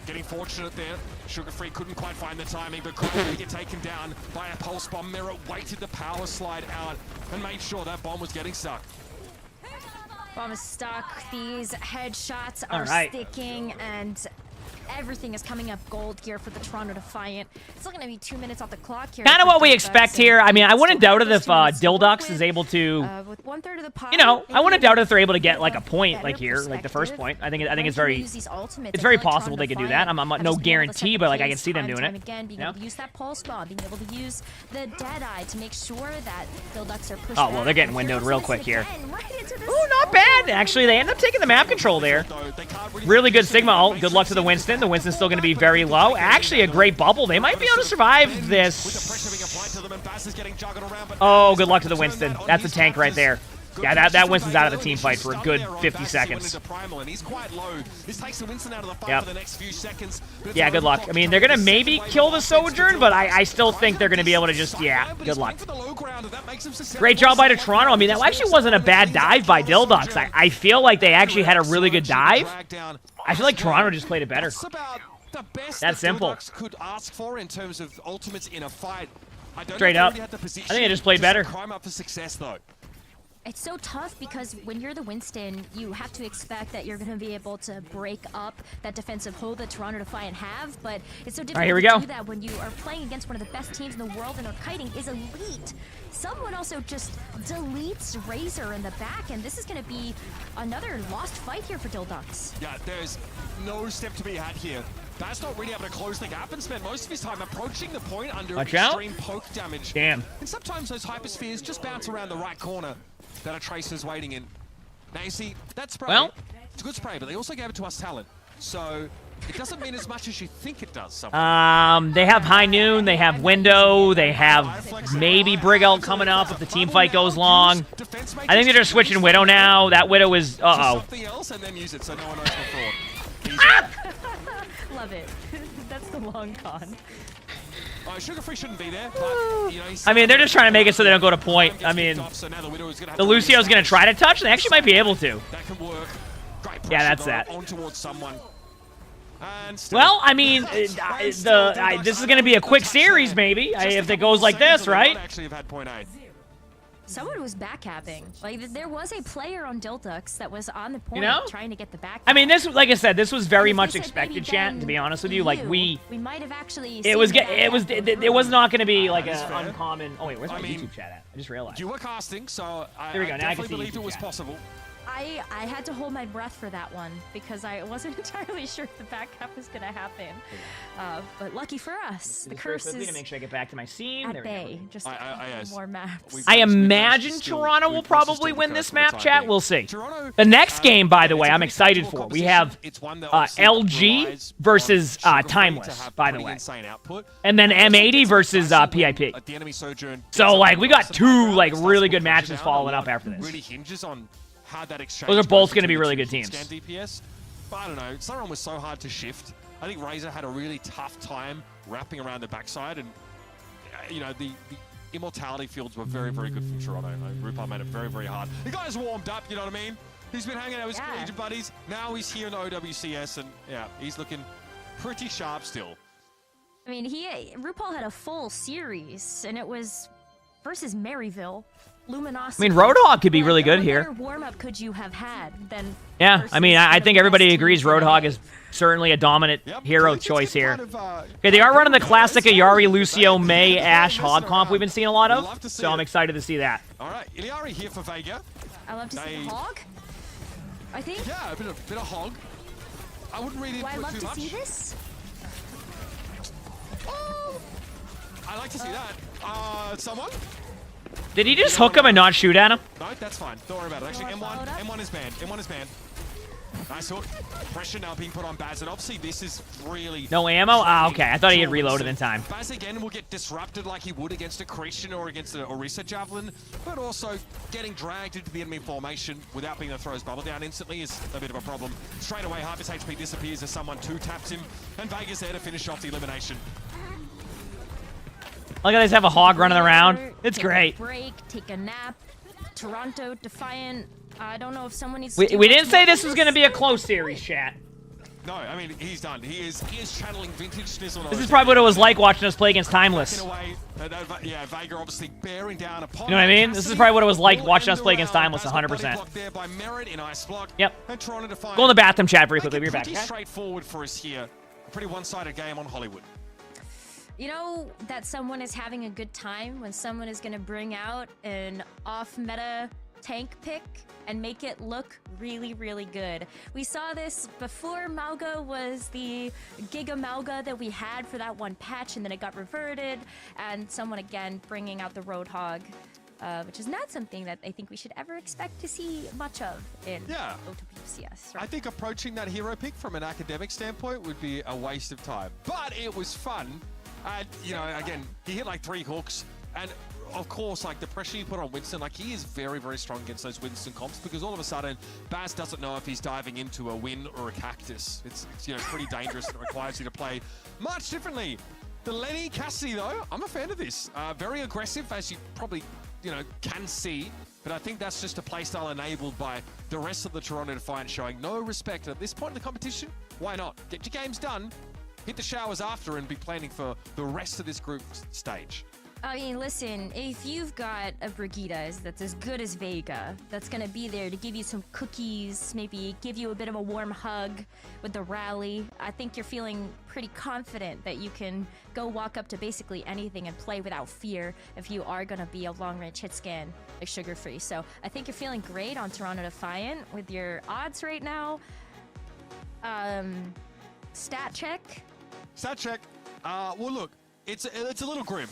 getting fortunate there. Sugar Free couldn't quite find the timing, but quickly get taken down by a pulse bomb. Mirror waited the power slide out and made sure that bomb was getting stuck. Bomb is stuck. These headshots are sticking, and Everything is coming up gold here for the Toronto Defiant. It's still going to be 2 minutes off the clock here. Kind of what we expect here. I mean, I wouldn't doubt it if Dildux is able to, with 1/3 of the pie, you know, I wouldn't doubt it if they're able to get like a point like here, like the first point. I think it's very possible they could do that. I'm no guarantee, but like I can see them doing it. Again, being able to use that pulse bomb, being able to use the Deadeye to make sure that Dildux are pushed. Oh well, they're getting windowed real quick here. Ooh, not bad. Actually, they end up taking the map control there. Really good Sigma ult. Good luck to the Winston. The Winston's still going to be very low. Actually, a great bubble. They might be able to survive this. Oh, good luck to the Winston. That's a tank right there. Yeah, that Winston's out of the team fight for a good 50 seconds. Yep. Yeah, good luck. I mean, they're going to maybe kill the Sojourn, but I still think they're going to be able to just, yeah, good luck. Great job by the Toronto. I mean, that actually wasn't a bad dive by Dildux. I feel like they actually had a really good dive. I feel like Toronto just played it better. That's simple. Could ask for in terms of ultimates in a fight. Straight up. I think they just played better. Climb up for success, though. It's so tough because when you're the Winston, you have to expect that you're going to be able to break up that defensive hold that Toronto Defiant have, but it's so difficult to do that when you are playing against one of the best teams in the world and our kiting is elite. Someone also just deletes Razor in the back, and this is going to be another lost fight here for Dildux. Yeah, there's no step to be had here. That's not really able to close the gap and spend most of his time approaching the point under extreme poke damage. Damn. And sometimes those hyperspheres just bounce around the right corner that a Tracer's waiting in. Now you see, that spray, it's a good spray, but they also gave it to us talent. So it doesn't mean as much as you think it does. They have High Noon, they have Window, they have maybe Brig Ult coming up if the team fight goes long. I think they're just switching Widow now. That Widow is, something else and then use it so no one knows before. Love it. That's the long con. Sugar Free shouldn't be there, but, you know, I mean, they're just trying to make it so they don't go to point. I mean, the Lucio's going to try to touch, and they actually might be able to. That can work. Yeah, that's that. On towards someone. Well, I mean, this is going to be a quick series, maybe, if it goes like this, right? Actually have had point A. Someone was backcapping. Like, there was a player on Dildux that was on the point trying to get the back. I mean, this, like I said, this was very much expected, chat, to be honest with you. Like, we might have actually it was not going to be like an uncommon. Oh wait, where's my YouTube chat at? I just realized. You were casting, so there we go. Now I can see believed it was possible. I had to hold my breath for that one because I wasn't entirely sure if the back-cap was going to happen. But lucky for us, the curse is to make sure I get back to my scene. at bay. Just more maps. I imagine Toronto will probably win this map, chat. We'll see. The next game, by the way, I'm excited for. We have LG versus Timeless, by the way. And then M80 versus PIP. So, like, we got two, like, really good matches following up after this. Really hinges on how that exchange. Those are both going to be really good teams. DPS, but I don't know. Sauron was so hard to shift. I think Razor had a really tough time wrapping around the backside, and you know the immortality fields were very, very good from Toronto. RuPaul made it very, very hard. The guy's warmed up. You know what I mean? He's been hanging out with his collegiate buddies. Now he's here in the OWCS, and yeah, he's looking pretty sharp still. I mean, RuPaul had a full series, and it was versus Maryville. Luminosity. I mean, Roadhog could be really good here. What better warm-up could you have had than? Yeah, I mean, I think everybody agrees Roadhog is certainly a dominant hero choice here. Okay, they are running the classic Ayari, Lucio, May, Ashe, Hog comp we've been seeing a lot of, so I'm excited to see that. All right, Iliari here for Vega. I love to see the Hog. I think. Yeah, a bit of Hog. I wouldn't read into it too much. I love to see this. Oh, I like to see that. Someone. Did he just hook him and not shoot at him? No, that's fine. Don't worry about it. Actually, M1 is banned. M1 is banned. Nice hook. Pressure now being put on Baz, and obviously this is really... No ammo? Ah, okay. I thought he had reloaded in time. Baz again will get disrupted like he would against a Christian or against an Orisa Javelin, but also getting dragged into the enemy formation without being able to throw his bubble down instantly is a bit of a problem. Straight away, half his HP disappears as someone two-taps him, and Vega's there to finish off the elimination. Look at this, have a Hog running around. It's great. Break, take a nap. Toronto Defiant. I don't know if someone needs. We didn't say this was going to be a close series, chat. No, I mean he's done. He is channeling vintage Snizzle. This is probably what it was like watching us play against Timeless. Yeah, Vega obviously bearing down upon. You know what I mean? This is probably what it was like watching us play against Timeless 100%. Yep. Go in the bathroom, chat, very quickly. Be right back. Straightforward for us here. pretty one-sided game on Hollywood. You know that someone is having a good time when someone is going to bring out an off-meta tank pick and make it look really, really good. We saw this before Mauga was the Giga Mauga that we had for that one patch, and then it got reverted, and someone again bringing out the Roadhog, which is not something that I think we should ever expect to see much of in OWCS. Right? I think approaching that hero pick from an academic standpoint would be a waste of time, but it was fun. And, you know, again, he hit like 3 hooks, and of course, like the pressure you put on Winston, like he is very, very strong against those Winston comps, because all of a sudden, Baz doesn't know if he's diving into a Win or a Cactus. It's you know, pretty dangerous and it requires you to play much differently. The Lenny Cassidy, though, I'm a fan of this. Very aggressive, as you probably, you know, can see, but I think that's just a playstyle enabled by the rest of the Toronto Defiant showing no respect. At this point in the competition, why not? Get your games done, hit the showers after, and be planning for the rest of this group stage. I mean, listen, if you've got a Brigitte that's as good as Vega, that's gonna be there to give you some cookies, maybe give you a bit of a warm hug with the rally, I think you're feeling pretty confident that you can go walk up to basically anything and play without fear if you are gonna be a long-range hit scan like Sugar Free. So I think you're feeling great on Toronto Defiant with your odds right now. Stat check. Stat check. Well, look, it's a little grim.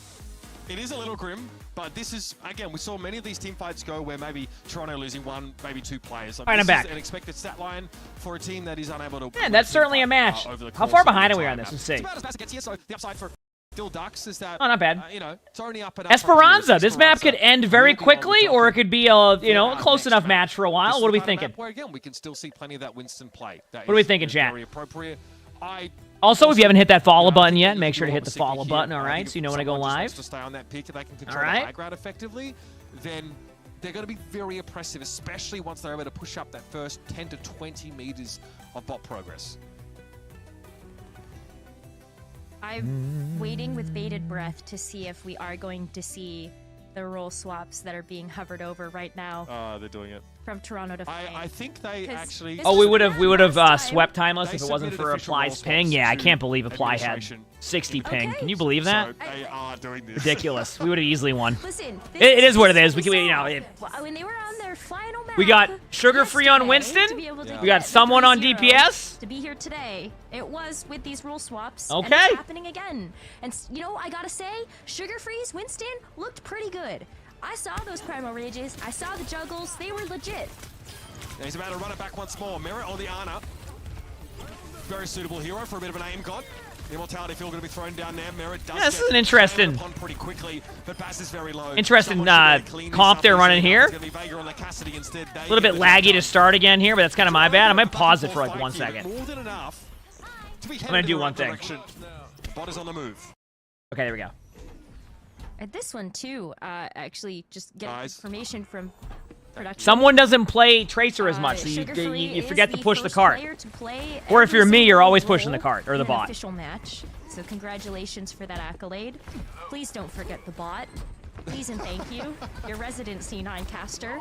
It is a little grim, but this is, again, we saw many of these team fights go where maybe Toronto losing 1, maybe 2 players. Like, All right, I'm back. An expected stat line for a team that is unable to... Yeah, that's certainly a match. How far behind are we on this? Let's see. It's about as best it gets here, so the upside for Still Ducks is that... Oh, not bad. You know, it's only up and up. Esperanza. This map could end very quickly, or it could be a, you know, a close enough match for a while. What are we thinking? Where, again, we can still see plenty of that Winston play. What are we thinking, chat? Very appropriate. Also, if you haven't hit that follow button yet, make sure to hit the follow button, all right? So you know when I go live. To stay on that peak, if they can control the high ground effectively, then they're going to be very oppressive, especially once they're able to push up that first 10 to 20 meters of bot progress. I'm waiting with bated breath to see if we are going to see the role swaps that are being hovered over right now. They're doing it. From Toronto to I think they actually... Oh, we would have swept Timeless if it wasn't for Apply's ping. Yeah, I can't believe Apply had 60 ping. Can you believe that? So they are doing this. Ridiculous. We would have easily won. Listen, it is what it is. We can, you know. When they were on their final map, we got Sugar Free on Winston. We got someone on DPS. To be here today, it was with these rule swaps. Okay. And it's happening again. And you know, I gotta say, Sugar Free's Winston looked pretty good. I saw those Primal Rages. I saw the juggles. They were legit. Yeah, he's about to run it back once more. Merit on the Ana. Very suitable hero for a bit of an aim god. Immortality Field going to be thrown down there. Merit does this is an interesting, pretty quickly, but Baz is very low. Interesting comp they're running here. A little bit laggy to start again here, but that's kind of my bad. I might pause it for like 1 second. More than enough to be I'm going to do one thing. Bot is on the move. Okay, there we go. At this one too, actually just get information from production. Someone doesn't play Tracer as much, so you forget to push the cart. Or if you're me, you're always pushing the cart, or the bot. Official match, so congratulations for that accolade. Please don't forget the bot. Please and thank you, your resident C9 caster.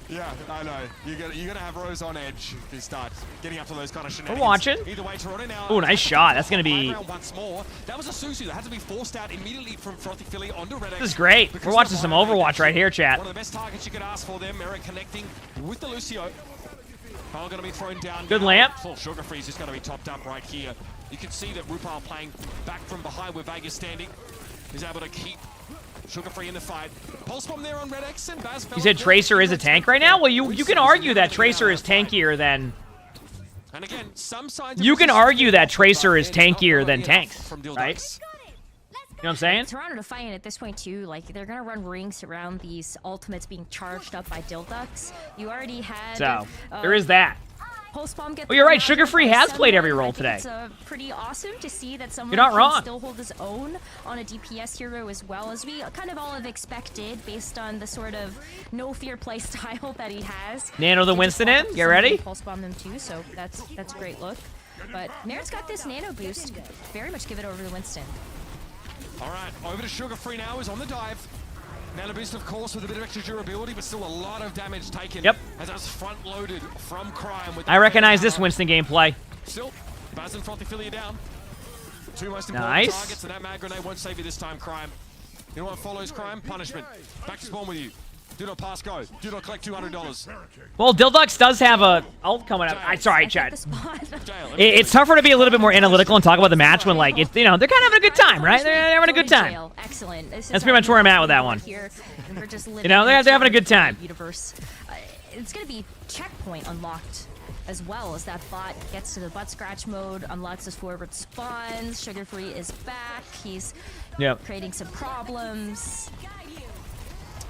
Yeah, I know. You're gonna have Rose on edge if you start getting up to those kind of shenanigans. We're watching. Either way, Toronto now. Oh, nice shot. That's gonna be. Once more. That was a Susu that had to be forced out immediately from Frothy Philly onto Red X. This is great. We're watching some Overwatch right here, chat. One of the best targets you could ask for them. Merit connecting with the Lucio. All gonna be thrown down. Good lamp. Full Sugar Freeze is gonna be topped up right here. You can see that Rupal playing back from behind with Vegas standing. He's able to keep Sugar Free in the fight. Pulse bomb there on Red X and Baz. You said Tracer is a tank right now? Well, you can argue that Tracer is tankier than. And again, some signs. You can argue that Tracer is tankier than tanks, right? You know what I'm saying? Toronto Defiant at this point too, like they're gonna run rings around these ultimates being charged up by Dilducks. You already had. So there is that. Well, you're right. Sugar Free has played every role today. It's pretty awesome to see that someone You're not wrong. can still hold his own on a DPS hero as well, as we kind of all have expected based on the sort of no fear play style that he has. Nano the Winston in. Get ready. Pulse bomb them too, so that's a great look. But Merit's got this nano boost. Very much give it over to Winston. All right, over to Sugar Free now. Is on the dive. Nano boost, of course, with a bit of extra durability, but still a lot of damage taken. Yep. As that was front-loaded from Crime. With I recognize this Winston gameplay. Still, Baz and Frothy fill you down. Two most important Nice. targets, and that mag grenade won't save you this time, Crime. You know what follows Crime? Punishment. Back to spawn with you. Do not pass go. Do not collect $200. Well, Dildux does have a ult coming up. Sorry, Chad. It's tougher to be a little bit more analytical and talk about the match when, like, it's, you know, they're kind of having a good time, right? They're having a good time. Excellent. That's pretty much where I'm at with that one. Here, we're just You know, they're having a good time. Universe. It's gonna be checkpoint unlocked as well as that bot gets to the butt scratch mode, unlocks his forward spawns. Sugar Free is back. He's creating some problems.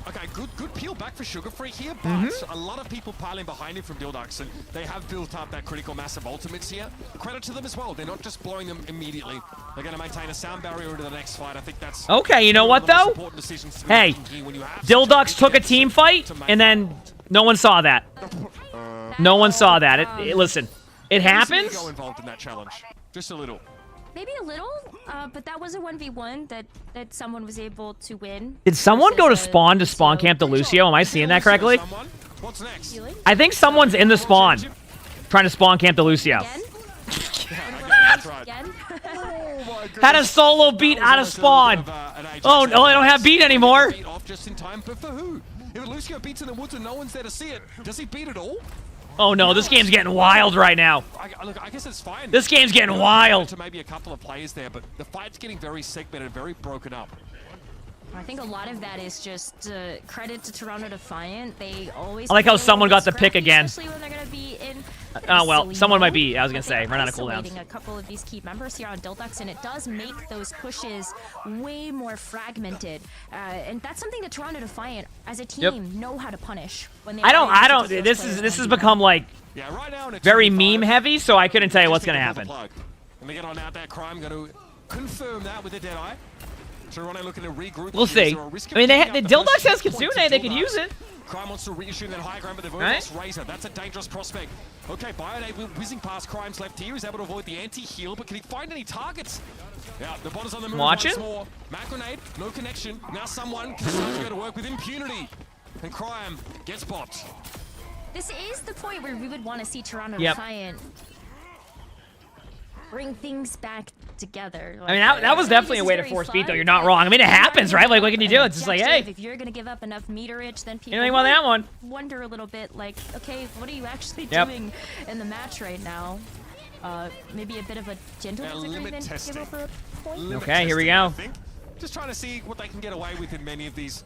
Okay, good peel back for Sugar Free here, but a lot of people piling behind him from Dildux, and they have built up that critical mass of ultimates here. Credit to them as well. They're not just blowing them immediately. They're going to maintain a sound barrier into the next fight. I think that's okay. You know what though? Hey, Dildux took a team fight, and then no one saw that. No one saw that. Listen, it happens. Go involved in that challenge, just a little. Maybe a little, but that was a 1v1 that someone was able to win. Did someone go to spawn camp to Lucio? Am I seeing that correctly? What's next? I think someone's in the spawn, trying to spawn camp to Lucio. Had a solo beat out of spawn. Oh no, I don't have beat anymore. Off just in time, but for who? If Lucio beats in the woods and no one's there to see it, does he beat it all? Oh no, this game's getting wild right now. Look, I guess it's fine. This game's getting wild. To maybe a couple of players there, but the fight's getting very segmented, very broken up. I think a lot of that is just credit to Toronto Defiant. They always. I like how someone got the pick again. Especially when they're gonna be in. Oh well, someone might be. I was gonna say, run out of cooldowns. A couple of these key members here on Dildux, and it does make those pushes way more fragmented. And that's something that Toronto Defiant, as a team, know how to punish. When they I don't. This has become like very meme heavy, so I couldn't tell you what's gonna happen. Let me get on out that Crime. Going to confirm that with a Deadeye. Toronto looking to regroup. We'll see. I mean, the Dildux has Kitsune. They could use it. Crime wants to reissue that high ground, but they've already lost Razor. That's a dangerous prospect. Okay, Bionade whizzing past Crime's left here. He's able to avoid the anti-heal, but can he find any targets? Yeah, the bot is on the move once more. Mag grenade, no connection. Now someone can start to go to work with impunity. And Crime gets bopped. This is the point where we would want to see Toronto Defiant bring things back together. Like, I mean, that was definitely a way to force beat, though. You're not wrong. I mean, it happens, right? Like, what can you do? It's just like, hey. If you're going to give up enough meterage, then people anything about that one? Wonder a little bit, like, okay, what are you actually doing in the match right now? Maybe a bit of a gentle disagreement. Give up a point. Okay, here we go. Just trying to see what they can get away with in many of these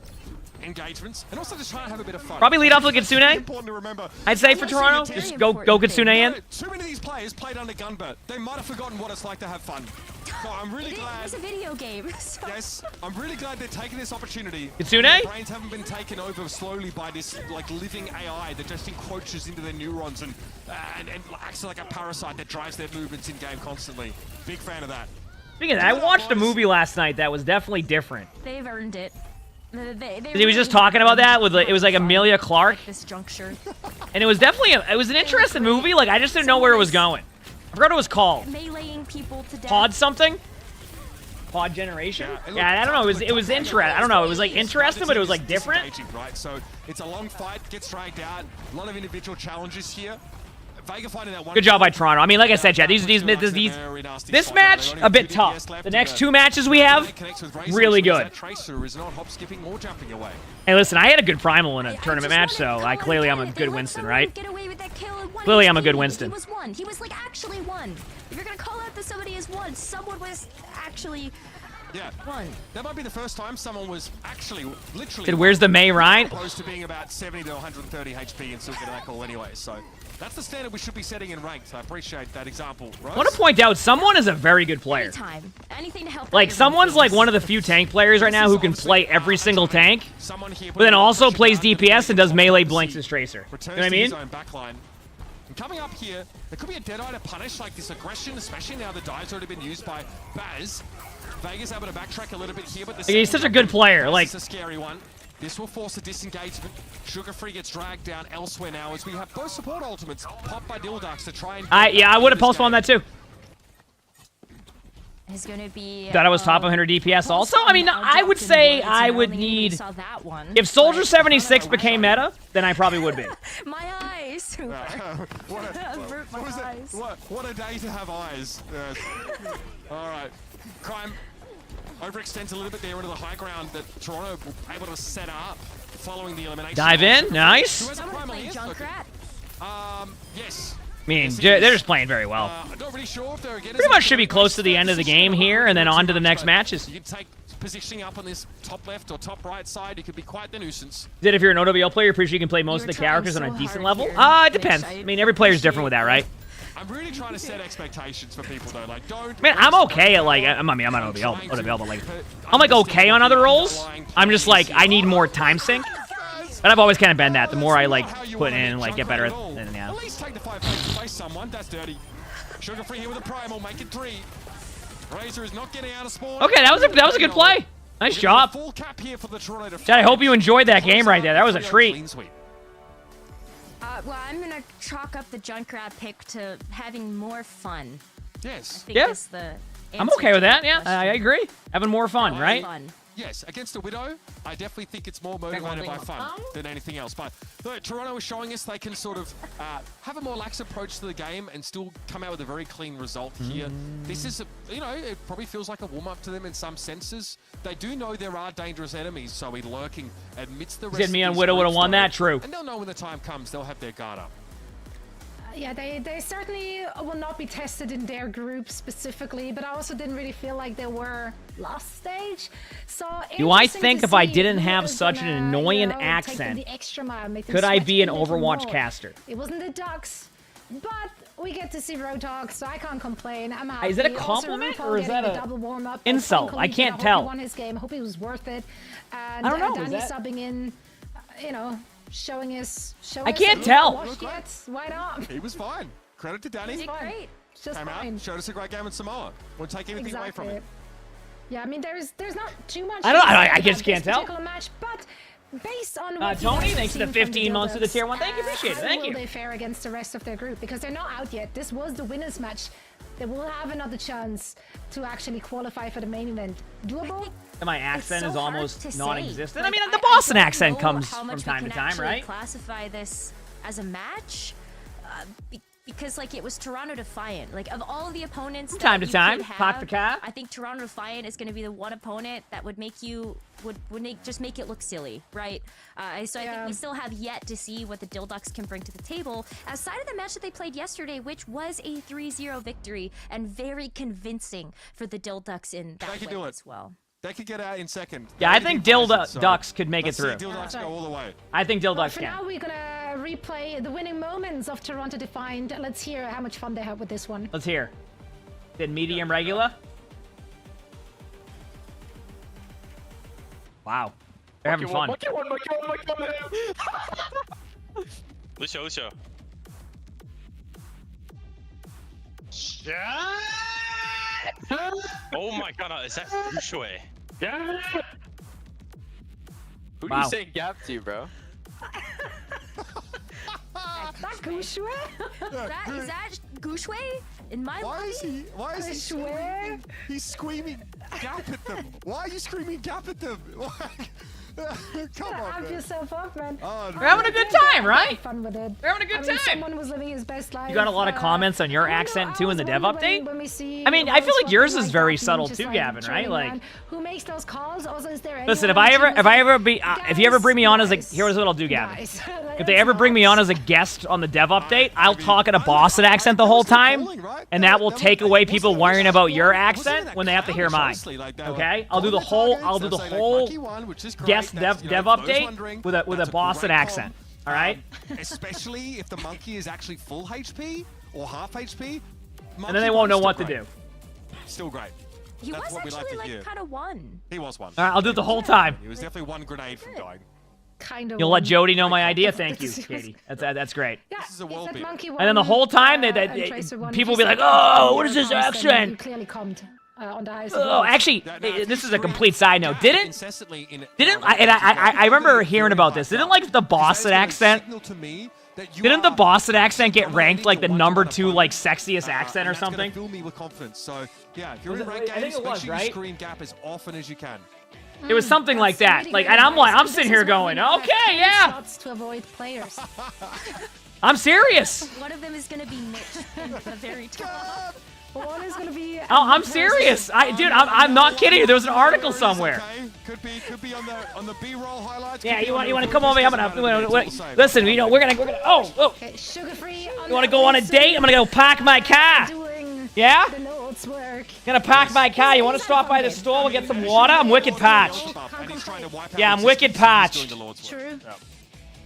engagements, and also just trying to have a bit of fun. Probably lead off with Kitsune. Important to remember. I'd say for Toronto, just go Kitsune in. Too many of these players played under Gunbert. They might have forgotten what it's like to have fun. So I'm really glad. It's a video game. So. Yes, I'm really glad they're taking this opportunity. Kitsune? Their brains haven't been taken over slowly by this like living AI that just encroaches into their neurons and acts like a parasite that drives their movements in game constantly. Big fan of that. Speaking of that, I watched a movie last night that was definitely different. They've earned it. He was just talking about that with it was like Emilia Clarke. This juncture. And it was definitely it was an interesting movie. Like I just didn't know where it was going. I forgot what it was called. Meleeing people to death. Pod something? Pod Generation? Yeah, I don't know. It was interesting. I don't know. It was like interesting, but it was like different. Right. So it's a long fight, gets dragged out. A lot of individual challenges here. Good job by Toronto. I mean, like I said, Chad, this match, a bit tough. The next two matches we have, really good. Hey, listen, I had a good Primal in a tournament match, so clearly I'm a good Winston, right? Clearly I'm a good Winston. He was like actually won. If you're gonna call out that somebody is won, someone was actually won. That might be the first time someone was actually literally. Dude, where's the May Ryan? Opposed to being about 70 to 130 HP and still getting that call anyway, so. That's the standard we should be setting in ranked. I appreciate that example, right? I want to point out, someone is a very good player. Anything to help. Like, someone's like one of the few tank players right now who can play every single tank, but then also plays DPS and does melee blinks as Tracer. You know what I mean? And coming up here, there could be a Deadeye to punish like this aggression, especially now the die's already been used by Baz. Vega's able to backtrack a little bit here, but he's such a good player. Like, it's a scary one. This will force a disengagement. Sugar Free gets dragged down elsewhere now as we have both support ultimates popped by Dildux to try and... I would have pulse on that too. Is going to be... That I was top 100 DPS also? I mean, I would say I would need... If Soldier 76 became meta, then I probably would be. My eyes! What a day to have eyes. Yes. All right. Crime overextends a little bit there into the high ground that Toronto were able to set up following the elimination. Dive in. Nice. Yes. I mean, they're just playing very well. Not really sure if they're Pretty much should be close to the end of the game here, and then on to the next matches. You can take positioning up on this top left or top right side. It could be quite the nuisance. Is it if you're an OWL player, you're pretty sure you can play most of the characters on a decent level? It depends. I mean, every player's different with that, right? I'm really trying to set expectations for people though. Like, don't. Man, I'm okay at like. I'm not OWL, but like, I'm like okay on other roles. I'm just like I need more time sync. But I've always kind of been that. The more I like put in and like get better, then yeah. At least take the 5 face to face someone. That's dirty. Sugar free here with a primal, make it 3. Razor is not getting out of spawn. Okay, that was a good play. Nice job. Full cap here for the Toronto. Chad, I hope you enjoyed that game right there. That was a treat. Well, I'm gonna chalk up the Junkrat pick to having more fun. Yes. Yeah. I'm okay with that. Yeah, I agree. Having more fun, right? Yes, against a Widow, I definitely think it's more motivated by fun than anything else. But look, Toronto is showing us they can sort of have a more lax approach to the game and still come out with a very clean result here. This is, it probably feels like a warm-up to them in some senses. They do know there are dangerous enemies, so he's lurking amidst the rest of me on these Widow would have groups, won though. that, true. And they'll know when the time comes, they'll have their guard up. Yeah, they certainly will not be tested in their group specifically, but I also didn't really feel like they were last stage. So do I think if I didn't have such an annoying accent, could I be an Overwatch caster? It wasn't the Ducks, but we get to see Roadhog, so I can't complain. I'm happy. Is that a compliment or is that a double warm-up? insult? I can't tell. He won his game. I hope he was worth it. And I don't know. Danny subbing in, showing us. I can't tell. Why not? He was fine. Credit to Danny. He did great. Just Came fine. out, showed us a great game in Samoa. Won't take anything away from it. Yeah, I mean, there's not too much. I just can't tell. Match, but based on what Tony, thanks for the 15 months of the tier 1. Thank you, appreciate it. Thank you. How will they fare against the rest of their group? Because they're not out yet. This was the winners match. They will have another chance to actually qualify for the main event. Doable? My accent is almost non-existent. I mean, the Boston accent comes from time to time, right? Classify this as a match because like it was Toronto Defiant. Like of all the opponents, from time to time, pop the cap. I think Toronto Defiant is going to be the one opponent that would make you just make it look silly, right? So I think we still have yet to see what the Dilducks can bring to the table. Aside of the match that they played yesterday, which was a 3-0 victory and very convincing for the Dilducks in that way as well. They could get out in second. Yeah, I think Ducks could make it through. Dilducks go all the way. I think Dilducks for can. now, we're gonna replay the winning moments of Toronto Defiant. Let's hear how much fun they had with this one. Let's hear. Did medium regular? Wow. They're having fun. Lucio. Oh my god, is that Ushui? Yeah. Who do you say gap to, bro? That Gushue? Is that Gushue? In my Why is he screaming? He's screaming gap at them. Why are you screaming gap at them? Come on, amp yourself up, man. We're having a good time, right? Fun with it. We're having a good time. Someone was living his best life. You got a lot of comments on your accent too in the dev update. When we see I mean, I feel like yours is very subtle too, Gavin, right? Like, who makes those calls? Also, is there listen, if you ever bring me on as a, here's what I'll do, Gavin. If they ever bring me on as a guest on the dev update, I'll talk in a Boston accent the whole time, and that will take away people worrying about your accent when they have to hear mine. Okay? I'll do the whole guest dev update with a Boston accent. All right? Especially if the monkey is actually full HP or half HP. And then they won't know what to do. Still great. He was actually like kind of one. He was one. All right, I'll do it the whole time. He was definitely one grenade from dying. Kind of. You'll let Jody know my idea. Thank you, Katie. That's great. Yeah, this is a world and then the whole time, people will be like, "Oh, what is this accent?" Clearly calmed. On the ice. Oh, actually, this is a complete side note. Didn't I remember hearing about this. Didn't like the Boston accent? Didn't the Boston accent get ranked like the #2 like sexiest accent or something? Fill me with confidence. So yeah, if you're in ranked games, make sure you scream gap as often as you can. It was something like that. Like, and I'm sitting here going, okay, yeah. To avoid players. I'm serious. One of them is gonna be Mitch at the very top. One is gonna be. Oh, I'm serious. Dude, I'm not kidding you. There was an article somewhere. Could be on the B-roll highlights. Yeah, you want to come over? I'm gonna listen. We're gonna. Oh. Okay, sugar-free. You want to go on a date? I'm gonna go park my car. Yeah? Gonna park my car. You want to stop by the store? We'll get some water. I'm wicked parched. Yeah, I'm wicked parched. True.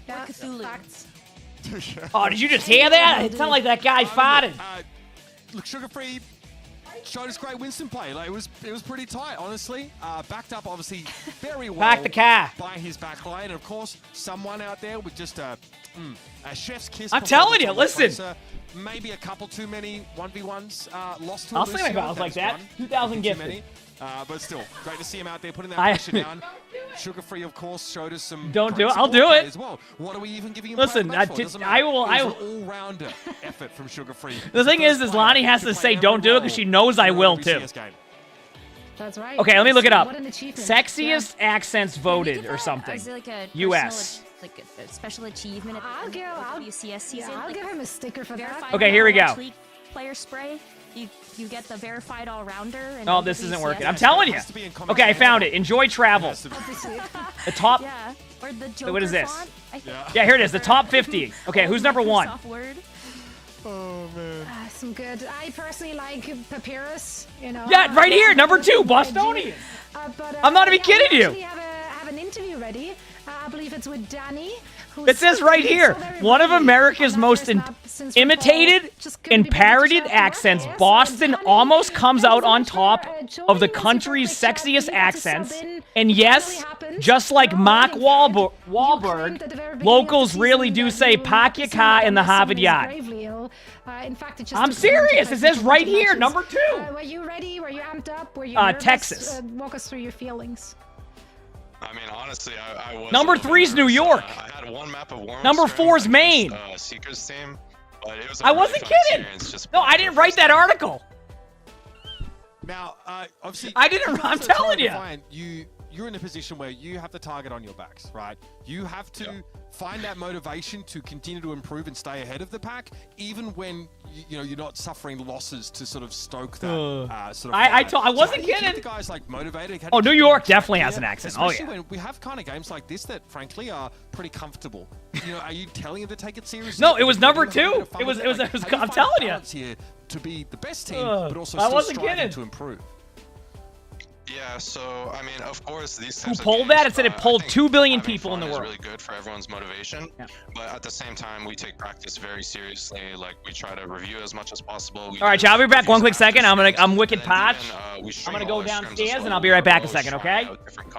Yeah, facts. Oh, did you just hear that? It sounded like that guy farted. Look, sugar-free showed us great Winston play. Like, it was pretty tight, honestly. Backed up, obviously, very well. Back the car. By his back line. And, of course, someone out there with just a chef's kiss. I'm telling you, listen. Maybe a couple too many 1v1s lost to I was thinking about it like that. 2,000 gifted. But still, great to see him out there putting that pressure down. Sugar-free, of course, showed us some. Don't do it. I'll do it. As well. What are we even giving him? Listen, I will. It was an all-rounder effort from Sugar-free. The thing is Lonnie has to say don't do it because she knows I will too. That's right. Okay, let me look it up. What an achievement. Sexiest accents voted or something. Is it like a U.S. like a special achievement at I'll give WCS season? I'll give him a sticker for that. Okay, here we go. Player spray. You get the verified all-rounder. Oh, this isn't working. I'm telling you. Okay, I found it. Enjoy travel. The top. Yeah. Or the Joker what is this? font, Yeah, here it is. The top 50. Okay, who's number 1? Oh man. Some good. I personally like Papyrus. You know. Yeah, right here, number 2, Bostonian. I'm not even kidding you. We have an interview ready. I believe it's with Danny. It says right here, one of America's most imitated and parodied accents, Boston almost comes out on top of the country's sexiest accents. And yes, just like Mark Wahlberg, locals really do say park your car in the Harvard yard. I'm serious. It says right here, number 2. Were you ready? Were you amped up? Were you Texas. Walk us through your feelings. I mean, honestly, I was. Number 3's New York. I had one map of Worms. Number 4's Maine. Seekers team, but it was I wasn't kidding. No, I didn't write that article. Now, obviously, I didn't. I'm telling you. You're in a position where you have the target on your backs, right? You have to find that motivation to continue to improve and stay ahead of the pack, even when you're not suffering losses to sort of stoke that sort of. I wasn't kidding. Keep the guys like motivated. Oh, New York definitely has an accent. Especially when we have kind of games like this that, frankly, are pretty comfortable. Are you telling him to take it seriously? No, it was number 2. It was. I'm telling you. Here to be the best team, but also still striving to improve. Yeah, so I mean, of course, these Who types polled of games, that? It said it polled 2 billion people in the world. Really good for everyone's motivation, but at the same time, we take practice very seriously. Like we try to review as much as possible. All right, I'll be back 1 quick second. I'm wicked patch. I'm gonna go downstairs and I'll be right back a second. Okay?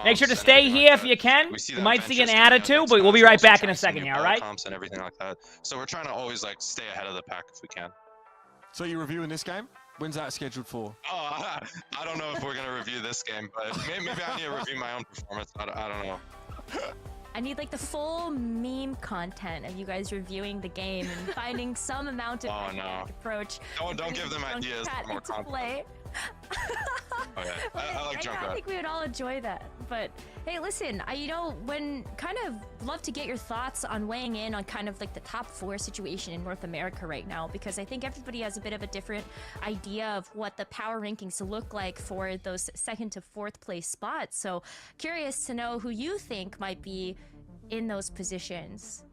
Make sure to stay here if you can. You might see an ad or 2, but we'll be right back in a second. All right? Comps and everything like that. So we're trying to always like stay ahead of the pack if we can. So you're reviewing this game? When's that scheduled for? Oh, I don't know if we're gonna review this game, but maybe I need to review my own performance. I don't know. I need like the full meme content of you guys reviewing the game and finding some amount of approach. Don't give them ideas for more content. Okay. I like junk. I think we would all enjoy that. But hey, listen, when kind of love to get your thoughts on weighing in on kind of like the top 4 situation in North America right now, because I think everybody has a bit of a different idea of what the power rankings look like for those 2nd to 4th place spots. So curious to know who you think might be in those positions.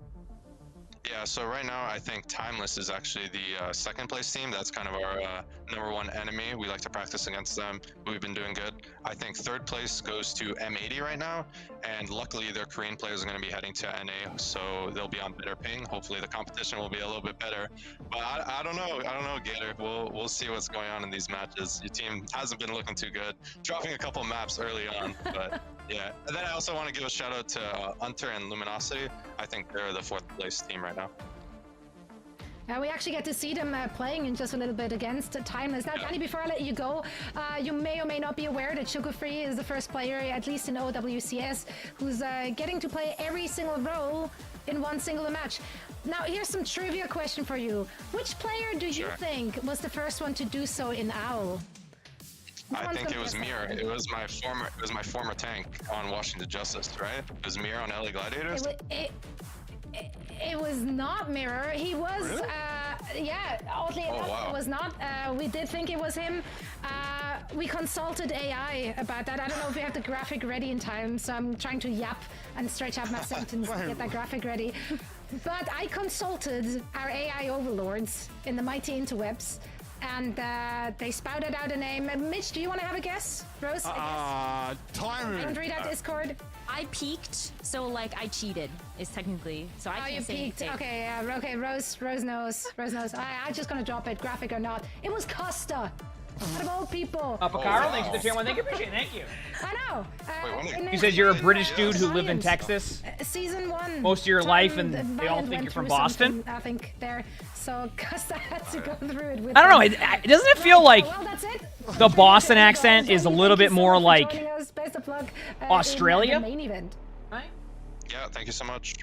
Yeah, so right now I think Timeless is actually the 2nd place team. That's kind of our number 1 enemy. We like to practice against them. We've been doing good. I think 3rd place goes to M80 right now, and luckily their Korean players are going to be heading to NA, so they'll be on better ping. Hopefully the competition will be a little bit better. But I don't know, Gator. We'll see what's going on in these matches. Your team hasn't been looking too good, dropping a couple maps early on, but yeah. And then I also want to give a shout out to Hunter and Luminosity. I think they're the 4th place team right now. We actually get to see them playing in just a little bit against Timeless. Now, Danny, before I let you go, you may or may not be aware that Sugar-Free is the first player, at least in OWCS, who's getting to play every single role in one single match. Now, here's some trivia question for you. Which player do you think was the first one to do so in OWL? I think it was Mir. It was my former tank on Washington Justice, right? It was Mir on LA Gladiators. It was not Mirror. He was, yeah, oddly enough, it was not. We did think it was him. We consulted AI about that. I don't know if we have the graphic ready in time, so I'm trying to yap and stretch out my sentence to get that graphic ready. But I consulted our AI overlords in the mighty interwebs, and they spouted out a name. Mitch, do you want to have a guess? Rose, a guess? Tyron. Don't read out Discord. I peeked, so like I cheated is technically. So I can't say anything. Okay, yeah, okay. Rose knows. Rose knows. I'm just gonna drop it, graphic or not. It was Costa. Out of all people. Carl, thanks for the tier 1. Thank you, appreciate it. Thank you. I know. You said you're a British dude who lived in Texas Season 1. most of your life, and they all think you're from Boston. I think there. So Costa had to go through it with. I don't know. Doesn't it feel like well, that's it. the Boston accent is a little bit more like Best of luck, Australia? in the main event. Yeah, thank you so much.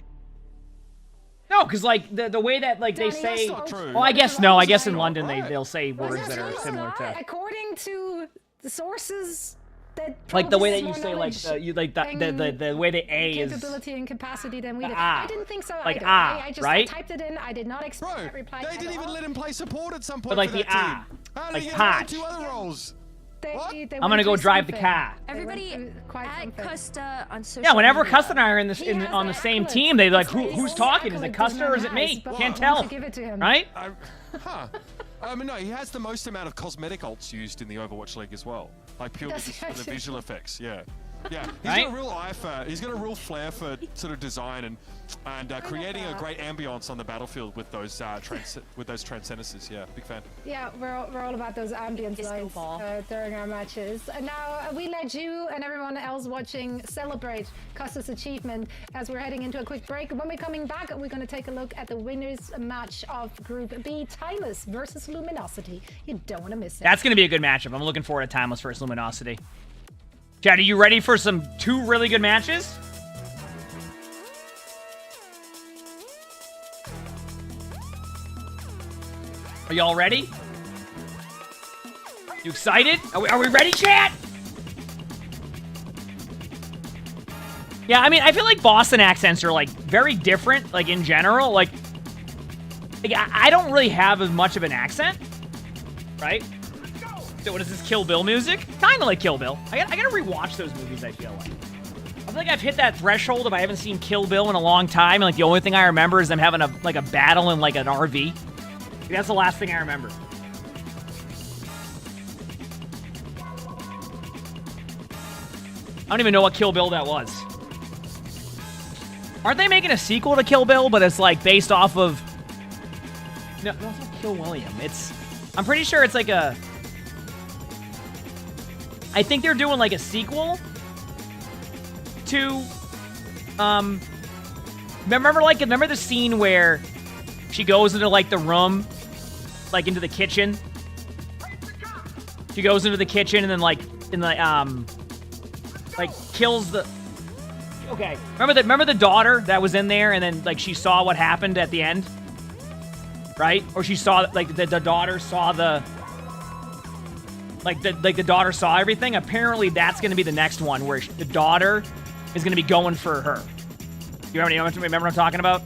No, because like the way that like they say. Well, I guess no. I guess in London they'll say words that are similar to. According to the sources that. Like the way that you say like the way the A is. Capability and capacity than we did. Ah. I didn't think so. Like either. ah, I just right? typed it in. I did not expect that reply. They didn't even let him play support at some point. But like for the that team. ah, How did like he get pot. 2 other roles? They I'm gonna go drive the car. Everybody at Costa on social Yeah, whenever media. Custa and I are on the same team, they like who's talking? Is it Custa or is it me? Can't tell. Right? No, he has the most amount of cosmetic ults used in the Overwatch League as well. Like purely just for the visual effects. Yeah. Yeah, he's got a real eye for. He's got a real flair for sort of design and creating a great ambience on the battlefield with those transcendences. Yeah, big fan. Yeah, we're all about those ambience lights during our matches. And now we let you and everyone else watching celebrate Costa's achievement as we're heading into a quick break. When we're coming back, we're going to take a look at the winners match of Group B, Timeless versus Luminosity. You don't want to miss it. That's going to be a good matchup. I'm looking forward to Timeless versus Luminosity. Chad, are you ready for two really good matches? Are y'all ready? You excited? Are we ready, chat? Yeah, I mean, I feel like Boston accents are, like, very different, like, in general. Like I don't really have as much of an accent, right? So what is this, Kill Bill music? Kind of like Kill Bill. I gotta rewatch those movies, I feel like. I feel like I've hit that threshold if I haven't seen Kill Bill in a long time, and, like, the only thing I remember is them having a battle in, like, an RV. That's the last thing I remember. I don't even know what Kill Bill that was. Aren't they making a sequel to Kill Bill, but it's, like, based off of... No, it's not Kill William. I'm pretty sure it's, like, a... I think they're doing, like, a sequel to... Remember the scene where she goes into, like, the room, like, into the kitchen? She goes into the kitchen and then, like, kills the... Okay. Remember the daughter that was in there and then, like, she saw what happened at the end? Right? Or she saw, like, the daughter saw the... Like, the daughter saw everything? Apparently, that's going to be the next one, where the daughter is going to be going for her. You remember what I'm talking about?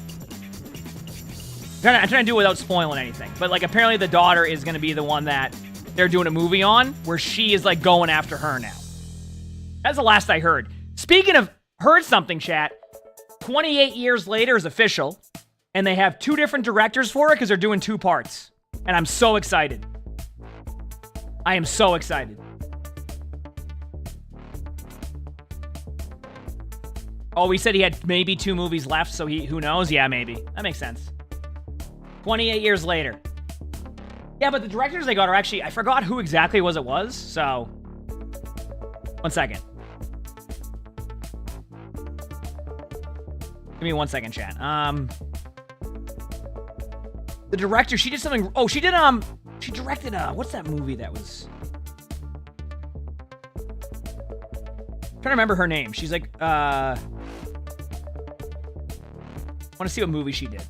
I'm trying to do it without spoiling anything. But, like, apparently the daughter is going to be the one that they're doing a movie on, where she is, like, going after her now. That's the last I heard. Speaking of heard something, chat, 28 years later is official, and they have 2 different directors for it because they're doing 2 parts. And I'm so excited. I am so excited. Oh, he said he had maybe 2 movies left, so who knows? Yeah, maybe. That makes sense. 28 years later. Yeah, but the directors they got are actually... I forgot who exactly it was, so... One second. Give me 1 second, chat. The director, she did something... Oh, she did, she directed, what's that movie that was... I'm trying to remember her name. She's like, I want to see what movie she did.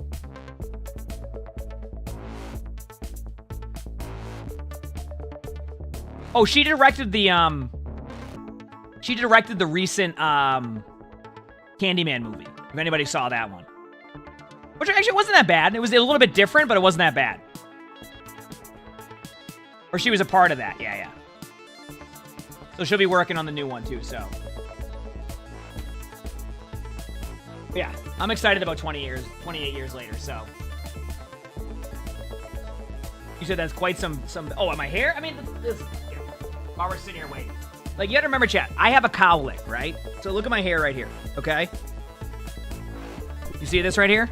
Oh, she directed the recent, Candyman movie. If anybody saw that one. Which actually wasn't that bad. It was a little bit different, but it wasn't that bad. Or she was a part of that. Yeah, yeah. So she'll be working on the new one too, so. Yeah, I'm excited about 28 years later, so. You said that's quite some, oh, my hair? I mean, this while we're sitting here waiting. Like, you gotta remember, chat, I have a cowlick, right? So look at my hair right here, okay? You see this right here?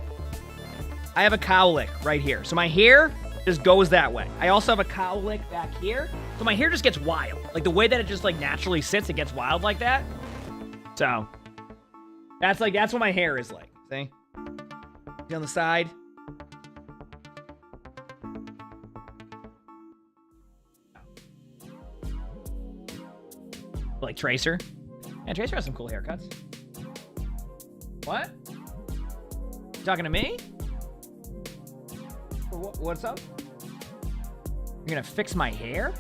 I have a cowlick right here. So my hair just goes that way. I also have a cowlick back here. So my hair just gets wild. Like, the way that it just, like, naturally sits, it gets wild like that. So, that's what my hair is like. See? See on the side? Like Tracer. Yeah, Tracer has some cool haircuts. What? You talking to me? What's up? You're gonna fix my hair?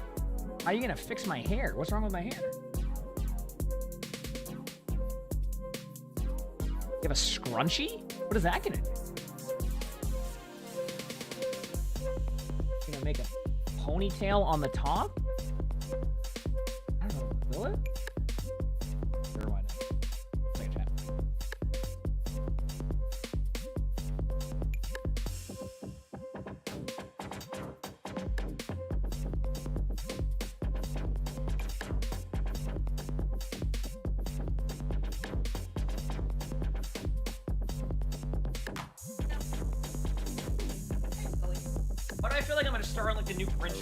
How are you gonna fix my hair? What's wrong with my hair? You have a scrunchie? What is that gonna do? You're gonna make a ponytail on the top? I don't know. Will it? Sure, why not? Wait, chat. Why do I feel like I'm gonna start like the new French?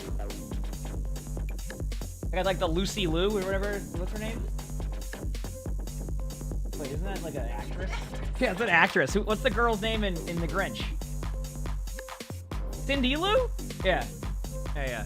I got like the Lucy Liu or whatever. What's her name? Wait, isn't that like an actress? Yeah, it's an actress. What's the girl's name in The Grinch? Cindy Lou? Yeah. Yeah, yeah.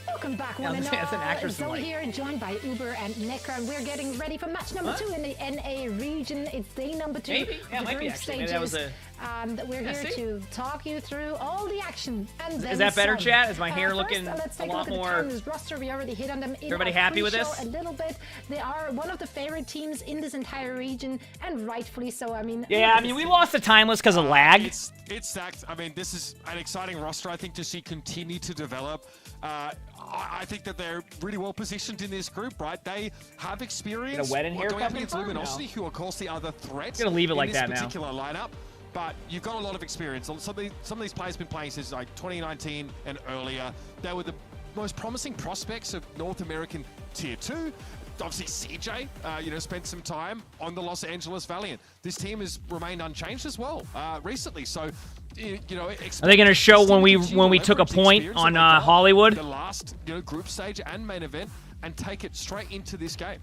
Welcome back, Yeah, one and all. it's an actress Zoe like. here, joined by Uber and Necra, and we're getting ready for match number 2 in the NA region. It's day number 2. Maybe. Yeah, it of the might be group actually. Maybe that was stages. And we're Yeah, here see? to talk you through all the action. And then Is that better, some. chat? Is my hair First, looking let's a take lot look at more? the Timeless roster. We already hit on them in Everybody our happy with pre-show this? a little bit. They are one of the favorite teams in this entire region, and rightfully so. I mean, Yeah, I mean, we lost the Timeless because of lag. It's stacked. I mean, this is an exciting roster, I think, to see continue to develop. I think that they're really well positioned in this group, right? They have experience. Get a wedding hair going up coming against from? Luminosity, No. who are, of course, the other threat. Gonna leave it like in this that now. particular lineup. But you've got a lot of experience. Some of these players have been playing since like 2019 and earlier. They were the most promising prospects of North American Tier 2. Obviously, CJ, spent some time on the Los Angeles Valiant. This team has remained unchanged as well recently. So, Are they going to show when we took a point on Hollywood? The last group stage and main event, and take it straight into this game.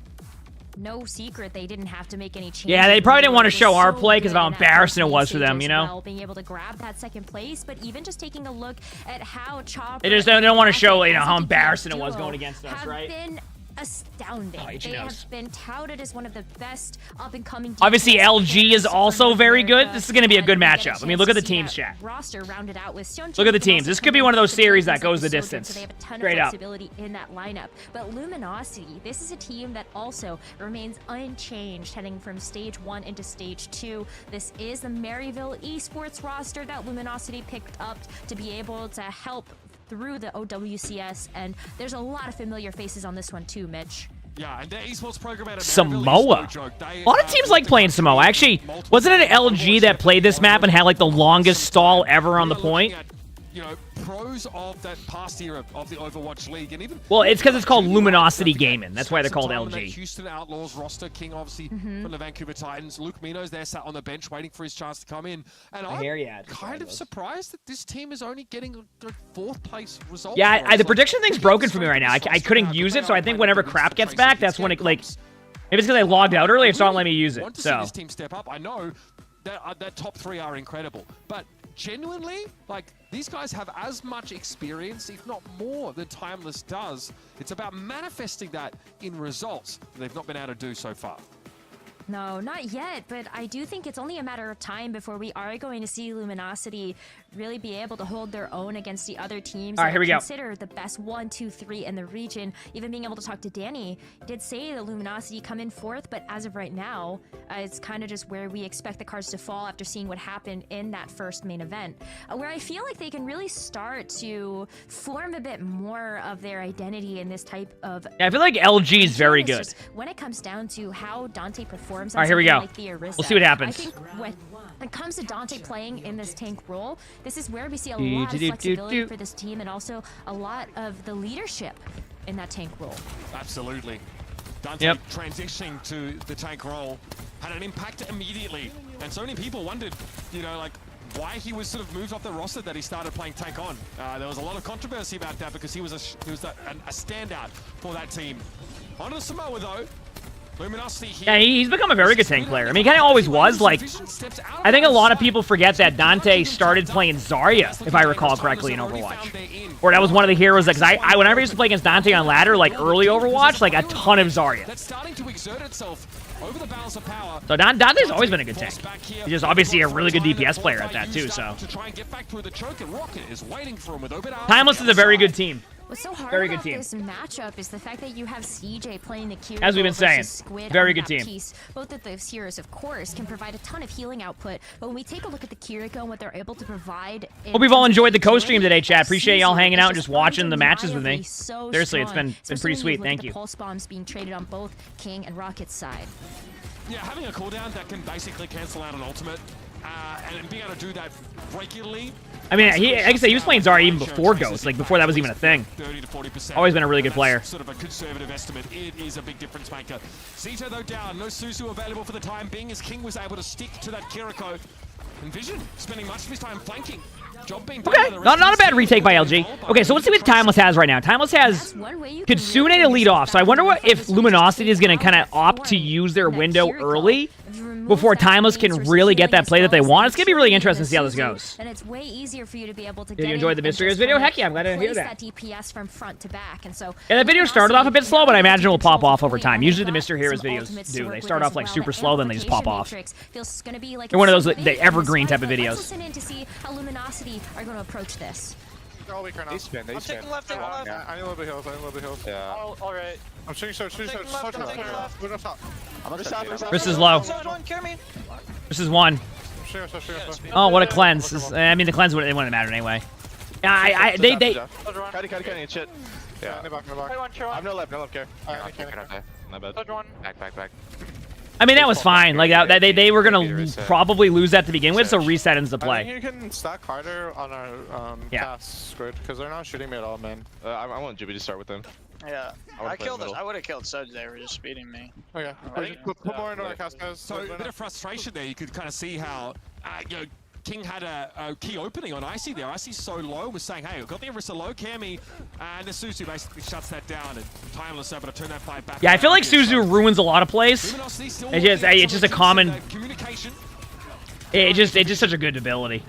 No secret they didn't have to make any changes. Yeah, they probably didn't want to They show were our so play because of good how in that embarrassing it first was for them, stage you as know? well, being able to grab that second place, but even just taking a look at how Chopper They just don't want to show, and how Azaki embarrassing it was duo going against us, have right? been astounding. Oh, itchy they nose. have been touted as one of the best up-and-coming Obviously, defense LG is players also from very America, good. This is going to be a good and we get matchup. I mean, chance look at to the see teams, that chat. roster rounded out with Sion Look at the Jin, teams. but This also could be coming one of those with the series that things goes the like Sojourn, distance. So they have a ton Straight of up. flexibility in that lineup. But Luminosity, this is a team that also remains unchanged heading from stage 1 into stage 2. This is the Maryville Esports roster that Luminosity picked up to be able to help through the OWCS, and there's a lot of familiar faces on this one too, Mitch. Yeah, and their esports program out of Samoa. A lot of teams like playing Samoa. Actually, wasn't it an LG that played this map and had like the longest stall ever on the point? Pros of that past era of the Overwatch League, and even Well, it's because it's called Luminosity Gaming. That's why they're called time on that LG. Houston Outlaws roster, King obviously from the Vancouver Titans. Luke Mino's there, sat on the bench waiting for his chance to come in. And I'm kind of surprised that this team is only getting a 4th place result. Yeah, the prediction thing's broken for me right now. I couldn't use it, so I think whenever crap gets back, that's when it maybe it's because I logged out early. It's not letting me use it. Want to see So this team step up. I know that top 3 are incredible, but genuinely, these guys have as much experience, if not more, than Timeless does. It's about manifesting that in results that they've not been able to do so far. No, not yet, but I do think it's only a matter of time before we are going to see Luminosity really be able to hold their own against the other teams. All right, here we go. Consider the best 1, 2, 3 in the region. Even being able to talk to Danny, did say the Luminosity come in 4th, but as of right now, it's kind of just where we expect the cards to fall after seeing what happened in that first main event, where I feel like they can really start to form a bit more of their identity in this type of. Yeah, I feel like LG is very good. When it comes down to how Dante performs. All right, here we go. Like We'll see what happens. I think when it comes to Dante playing in this tank role, this is where we see a lot of flexibility for this team and also a lot of the leadership in that tank role. Absolutely. Dante transitioning to the tank role had an impact immediately. And so many people wondered, you know, like, why he was sort of moved off the roster that he started playing tank on. There was a lot of controversy about that because he was a standout for that team. On to Samoa, though. Luminosity here. Yeah, he's become a very good tank player. I mean, he kind of always was. Like, I think a lot of people forget that Dante started playing Zarya, if I recall correctly, in Overwatch. Or that was one of the heroes. Because I whenever I used to play against Dante on ladder, like early Overwatch, like a ton of Zarya. That's starting to exert itself over the balance of power. So Dante's always been a good tank. He's just obviously a really good DPS player at that too. So to try and get back through the choke, and Rocket is waiting for him with open arms. Timeless is a very good team. What's so hard very good about team. this matchup is the fact that you have CJ playing the Kiriko as we've been saying, Squid very good that team. Piece. Both of those heroes, of course, can provide a ton of healing output, but when we take a look at the Kiriko and what they're able to provide... Hope you've all enjoyed the co-stream today, chat. Appreciate y'all hanging out and just watching the matches with me. Seriously, it's been pretty sweet. Thank you. Pulse bombs being traded on both King and Rocket's side. Yeah, having a cooldown that can basically cancel out an ultimate, and being able to do that regularly. I mean, like I said, he was playing Zarya even before Ghost, like before that was even a thing. 30 to 40%. Always been a really good player. Sort of a conservative estimate. It is a big difference maker. Zito though down, no Suzu available for the time being, as King was able to stick to that Kiriko. And Vision spending much of his time flanking. Job being done. Okay, not a bad retake by LG. Okay, so let's see what Timeless has right now. Timeless has Kitsune to lead off, so I wonder if Luminosity is going to kind of opt to use their window early before Timeless can really get that play that they want. It's going to be really interesting to see how this goes. And it's way easier for you to be able to Did you enjoy the Mysteries video? Heck yeah, I'm glad to hear that. DPS from front to back, and so yeah, that video started off a bit slow, but I imagine it will pop off over time. Usually the Mystery Heroes videos do. They start off like super slow, then they just pop off. They're one of those the evergreen type of videos. Listen in to see how Luminosity are going to approach this. They're all weak right now. They spin. I'm taking left, taking left. Yeah. I need a little bit heals, I need a little bit heals. Yeah. Alright. I'm shooting short, shooting short. Short, short, left. We're up top. Chris is low. Chris is one. Oh, what a cleanse. I mean, the cleanse wouldn't matter anyway. Yeah, they... Cutty, shit. Yeah. I have no left, care. My bad. Back. I mean, that was fine. Like, they were going to probably lose that to begin with, so reset ends the play. I think you can stack harder on our cast grid, because they're not shooting me at all, man. I want Jibby to start with them. Yeah. I killed us. I would have killed Sud. They were just speeding me. Okay. Put more into our cast, guys. So, a bit of frustration there. You could kind of see how, you know, King had a key opening on Icy there. Icy's so low, was saying, hey, I've got the Arissa low, Cammy, and the Suzu basically shuts that down, and Timeless able to turn that fight back. Yeah, I feel like Suzu ruins a lot of plays. It's just a common... It's just such a good ability.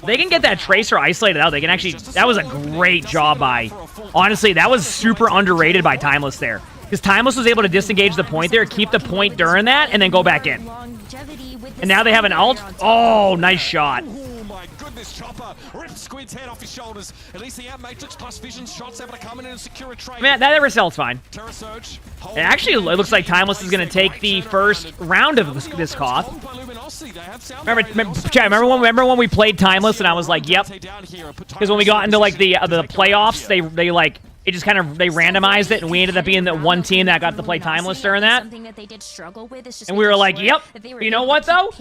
They can get that Tracer isolated out. They can actually... That was a great job by... Honestly, that was super underrated by Timeless there. Because Timeless was able to disengage the point there, keep the point during that, and then go back in. And now they have an ult. Oh, nice shot. Oh my goodness, Chopper ripped Squid's head off his shoulders. At least the Matrix plus Vision shots able to come in and secure a trade. Man, that Arisel's fine. And actually, it looks like Timeless is going to take the first round of this Koth. Remember when we played Timeless and I was like, yep. Because when we got into like the playoffs, they like... It just kind of, they randomized it, and we ended up being the one team that got to play Timeless during that. And we were like, yep, you know what, though?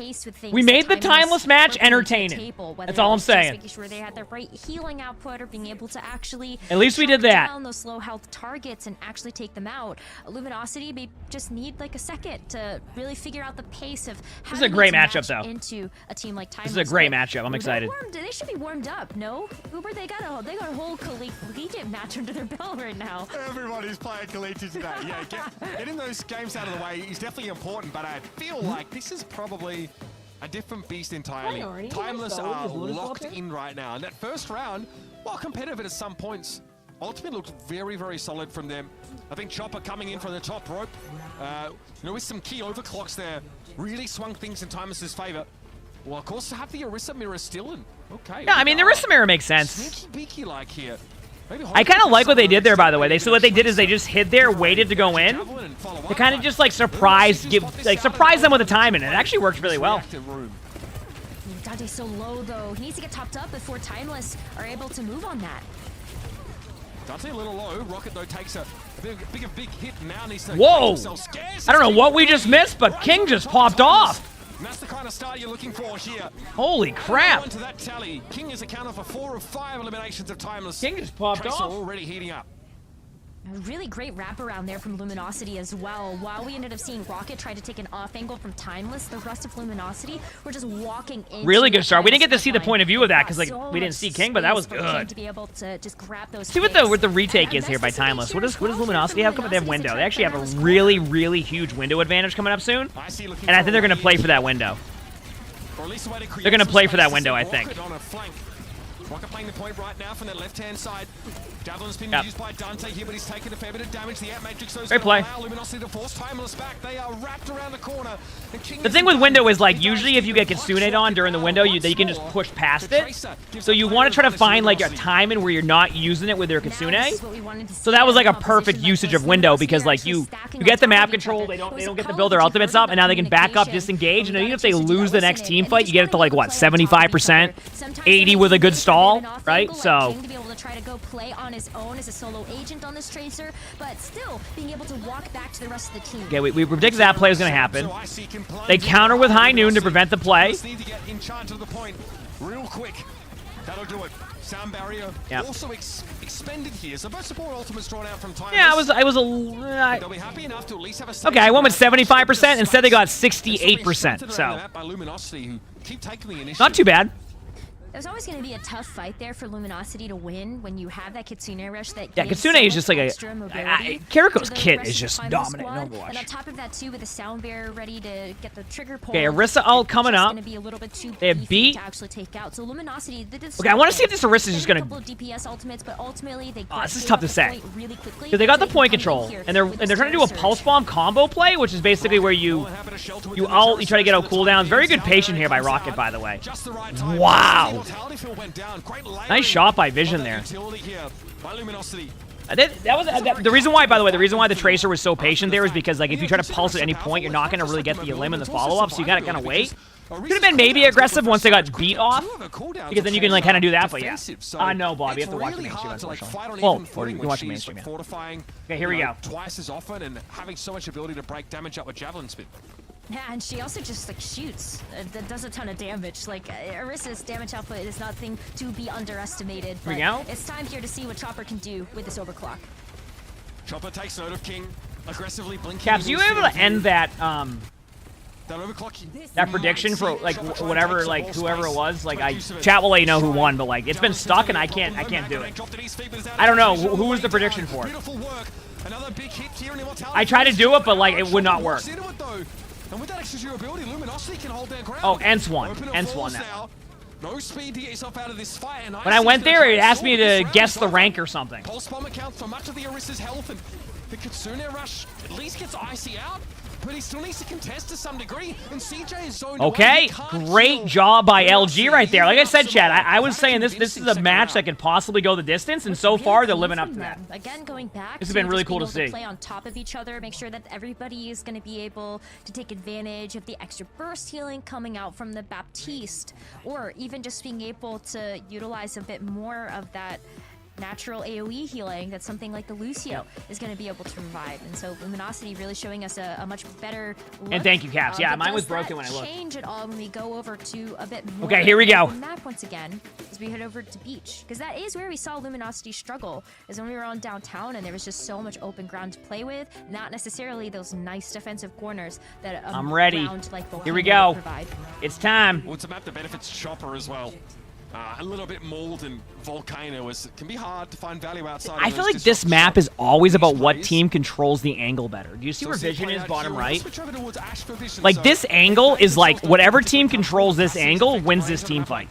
We made the Timeless match entertaining. That's all I'm saying. Making sure they had the right healing output or being able to actually... At least we did that. ...down those low health targets and actually take them out. Luminosity may just need like a second to really figure out the pace of how this is a great matchup, though. Into a team like Timeless. This is a great matchup. I'm excited. They should be warmed up, no? Uber, they got a whole collegiate match under their belt right now. Everybody's playing collegiate today. Yeah, getting those games out of the way is definitely important, but I feel like this is probably a different beast entirely. Timeless are locked in right now, and that first round, while competitive at some points, Ultimate looked very, very solid from them. I think Chopper coming in from the top rope, with some key overclocks there, really swung things in Timus's favor. Well, of course, to have the Orisa mirror still in. Okay. Yeah, I mean, the Orisa mirror makes sense. Sneaky beaky like here. I kind of like what they did there, by the way. So what they did is they just hid there, waited to go in. They kind of just like surprise them with the timing, and it actually worked really well. Dante's so low though. He needs to get topped up before Timeless are able to move on that. Dante a little low. Rocket though takes a big hit. Now needs to. Whoa! I don't know what we just missed, but King just popped off. And that's the kind of start you're looking for here. Holy crap! To that tally. King is accounted for 4 of 5 eliminations of Timeless. King just popped Tracer off. Already heating up. A really great wraparound there from Luminosity as well. While we ended up seeing Rocket try to take an off angle from Timeless, the rest of Luminosity were just walking in. Really good start. We didn't get to see the point of view of that because we didn't see King, but that was good. To be able to just grab those. See what the retake is here by Timeless. What does Luminosity have coming? They have window. They actually have a really, really huge window advantage coming up soon, and I think they're going to play for that window. They're going to play for that window, I think. Rocket playing the point right now from the left-hand side. Javelin's been used by Dante here, but he's taken a fair bit of damage. The Ant Matrix goes great play. Luminosity to force Timeless back. They are wrapped around the corner. The thing with window is like usually if you get Kitsune on during the window, you can just push past it. So you want to try to find like a timing where you're not using it with their Kitsune. So that was like a perfect usage of window because like you get the map control, they don't get to build their ultimates up, and now they can back up, disengage, and even if they lose the next team fight, you get it to like what 75%, 80 with a good stall, right? So. To be able to try to go play on his own as a solo agent on this Tracer, but still being able to walk back to the rest of the team. Okay, we predict that play is going to happen. They counter with High Noon to prevent the play. Need to get in charge of the point real quick. That'll do it. Sound barrier also expended here. So both support ultimates drawn out from time. Yeah, they'll be happy enough to at least have a okay, I went with 75%. Instead, they got 68%. So not too bad. There's always going to be a tough fight there for Luminosity to win when you have that Kitsune rush that yeah, Kitsune is just like a... Kiriko's kit is just dominant in Overwatch. And on top of that, too, with the sound barrier ready to get the trigger pull. Okay, Orisa ult coming up. Be a little bit too they have beat. To actually take out. So Luminosity did this. Okay, I want to see if this Orisa is just going to... DPS ultimates, but ultimately they this is tough to say. Because they got the point control, and they're trying to do a pulse bomb combo play, which is basically where you ult, you try to get out cooldowns. Very good patient here by Rocket, by the way. Wow. Nice shot by Vision there. The reason why, by the way, the Tracer was so patient there is because, like, if you try to pulse at any point, you're not going to really get the elim in the follow-up, so you got to kind of wait. Could have been maybe aggressive once they got beat off, because then you can, like, kind of do that, but yeah. No, Bob, you have to watch the mainstream, unfortunately. Well, or you can watch the mainstream, yeah. Okay, here we go. Twice as often and having so much ability to break damage up with Javelin Spin. Yeah, and she also just like shoots. That does a ton of damage. Like Orisa's damage output is nothing to be underestimated. But it's time here to see what Chopper can do with this overclock. Chopper takes note of King, aggressively blinking. Caps, you were able to end that that prediction for like whatever, like whoever it was. Like chat will let you know who won, but like it's been stuck and I can't do it. I don't know who was the prediction for. I tried to do it, but like it would not work. And with that extra durability, Luminosity can hold their ground. Oh, Ents won. Ents won that. No speed to get yourself out of this fight. And when I went there, it asked me to guess the rank or something. Pulse bomb accounts for much of the Orisa's health, and the Kitsune rush at least gets Icy out. But he still needs to contest to some degree, and CJ is zoned okay, great job by LG right there. Like I said, Chad, I was saying this is a match that could possibly go the distance, and so far they're living up to that. Again, going back, this has been really cool to see. Play on top of each other, make sure that everybody is going to be able to take advantage of the extra burst healing coming out from the Baptiste, or even just being able to utilize a bit more of that natural AoE healing that something like the Lucio is going to be able to provide. And so Luminosity really showing us a much better look. And thank you, Caps. Yeah, mine was broken when I looked. Change it all when we go over to a bit more. Okay, here we go. Map once again as we head over to Beach, because that is where we saw Luminosity struggle, is when we were on downtown and there was just so much open ground to play with, not necessarily those nice defensive corners that I'm ready. Like here we go. It's time. Well, it's a map that benefits Chopper as well. A little bit mold and Volcano can be hard to find value outside. I feel like this map is always about what team controls the angle better. Do you see where Vision is bottom right? Like this angle is like whatever team controls this angle wins this team fight.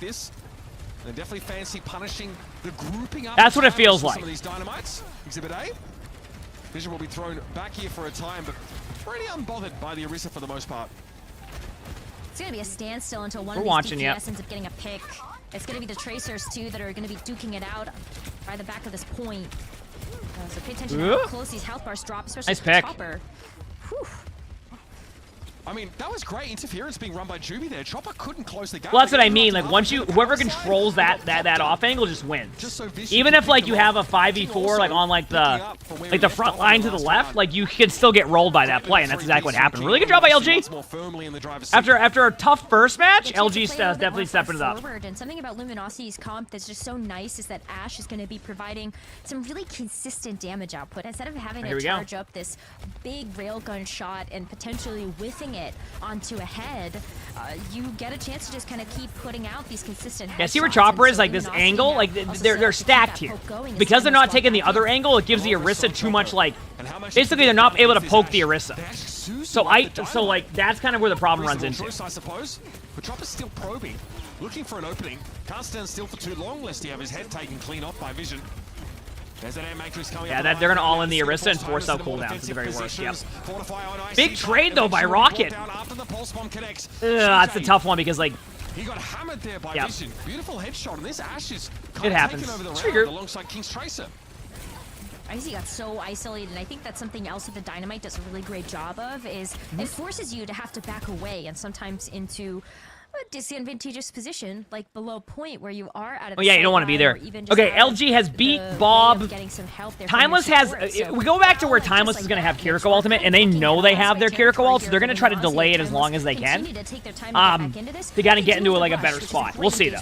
And definitely fancy punishing the grouping up. That's what it feels like. Some of these dynamites. Exhibit A. Vision will be thrown back here for a time, but pretty unbothered by the Orisa for the most part. It's going to be a standstill until one We're of watching, these yeah. DPS ends up getting a pick. It's going to be the Tracers, too, that are going to be duking it out by the back of this point. So pay attention to how close these health bars drop, especially Nice for pick. Chopper. Whew. I mean, that was great interference being run by Juby there. Chopper couldn't close the gap. Well, that's what I mean. Like, once you, whoever controls that off angle just wins. Even if like you have a 5v4 like on like the front line to the left, like you can still get rolled by that play, and that's exactly what happened. Really good job by LG. After a tough first match, LG definitely stepping it up. Forward. And something about Luminosity's comp that's just so nice is that Ashe is going to be providing some really consistent damage output. Instead of having to charge up this big railgun shot and potentially whiffing it onto a head, you get a chance to just kind of keep putting out these consistent headshots. Yeah, see where Chopper is, like this angle, like they're stacked here. Because they're not taking the other angle, it gives the Orisa too much, like, basically they're not able to poke the Orisa. So like that's kind of where the problem runs into. I suppose, but Chopper's still probing, looking for an opening. Can't stand still for too long lest he have his head taken clean off by Vision. There's that air matrix coming up. They're going to all in the Orisa and force out cooldowns at the very worst. Yep. Big trade, though, by Rocket. That's a tough one because, like... He got hammered there by Vision. Beautiful headshot, and this Ashe is it happens. over the Trigger. round alongside King's Tracer. Icy got so isolated, and I think that's something else that the Dynamite does a really great job of, is it forces you to have to back away and sometimes into a disadvantageous position, like below point where you are out of the you don't want to be there. Okay, LG has beat Bob. Timeless has... we go back to where Timeless is going to have Kiriko ultimate, and they know they have their Kiriko ult, so they're going to try to delay it as long as they can. To kind of get into like a better spot. We'll see, though.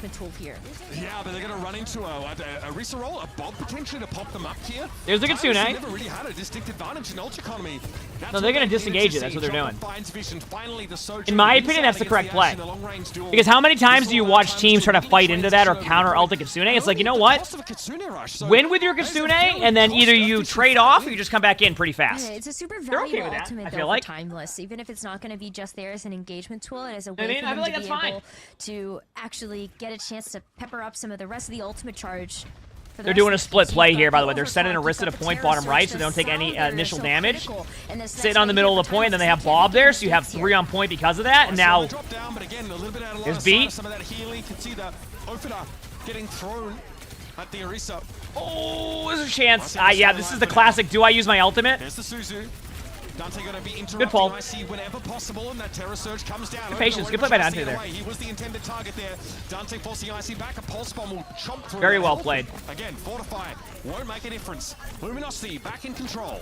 Yeah, but they're going to run into a Orisa roll, a Bob potentially to pop them up here. There's the Kitsune. Never really had a distinct advantage in ult economy. No, they're going to disengage it. That's what they're doing. In my opinion, that's the correct play. Because how many times do you watch teams try to fight into that or counter ult a Kitsune? It's like, you know what? Win with your Kitsune, and then either you trade off or you just come back in pretty fast. It's a super They're okay valuable with that, ultimate, I though, feel for like. Timeless. Even if it's not going to be just there as an engagement tool, it is a way I for feel them like to that's be fine. able to actually get a chance to pepper up some of the rest of the ultimate charge. They're doing a split play here, by the way. They're sending Orisa to point bottom right so they don't take any initial damage. Sitting on the middle of the point, and then they have Bob there, so you have 3 on point because of that. And now, there's beat. Some of that healing, can see the opener getting thrown at the Orisa. Oh, there's a chance. Yeah, this is the classic. Do I use my ultimate? There's the Suzu. Dante going to be interrupting Good pull. IC whenever possible, and that Terror Surge comes down. Good patience. Good play by Dante there. He was the intended target there. Dante forcing IC back. A pulse bomb will chomp through. Very well played. Again, fortified. Won't make a difference. Luminosity back in control.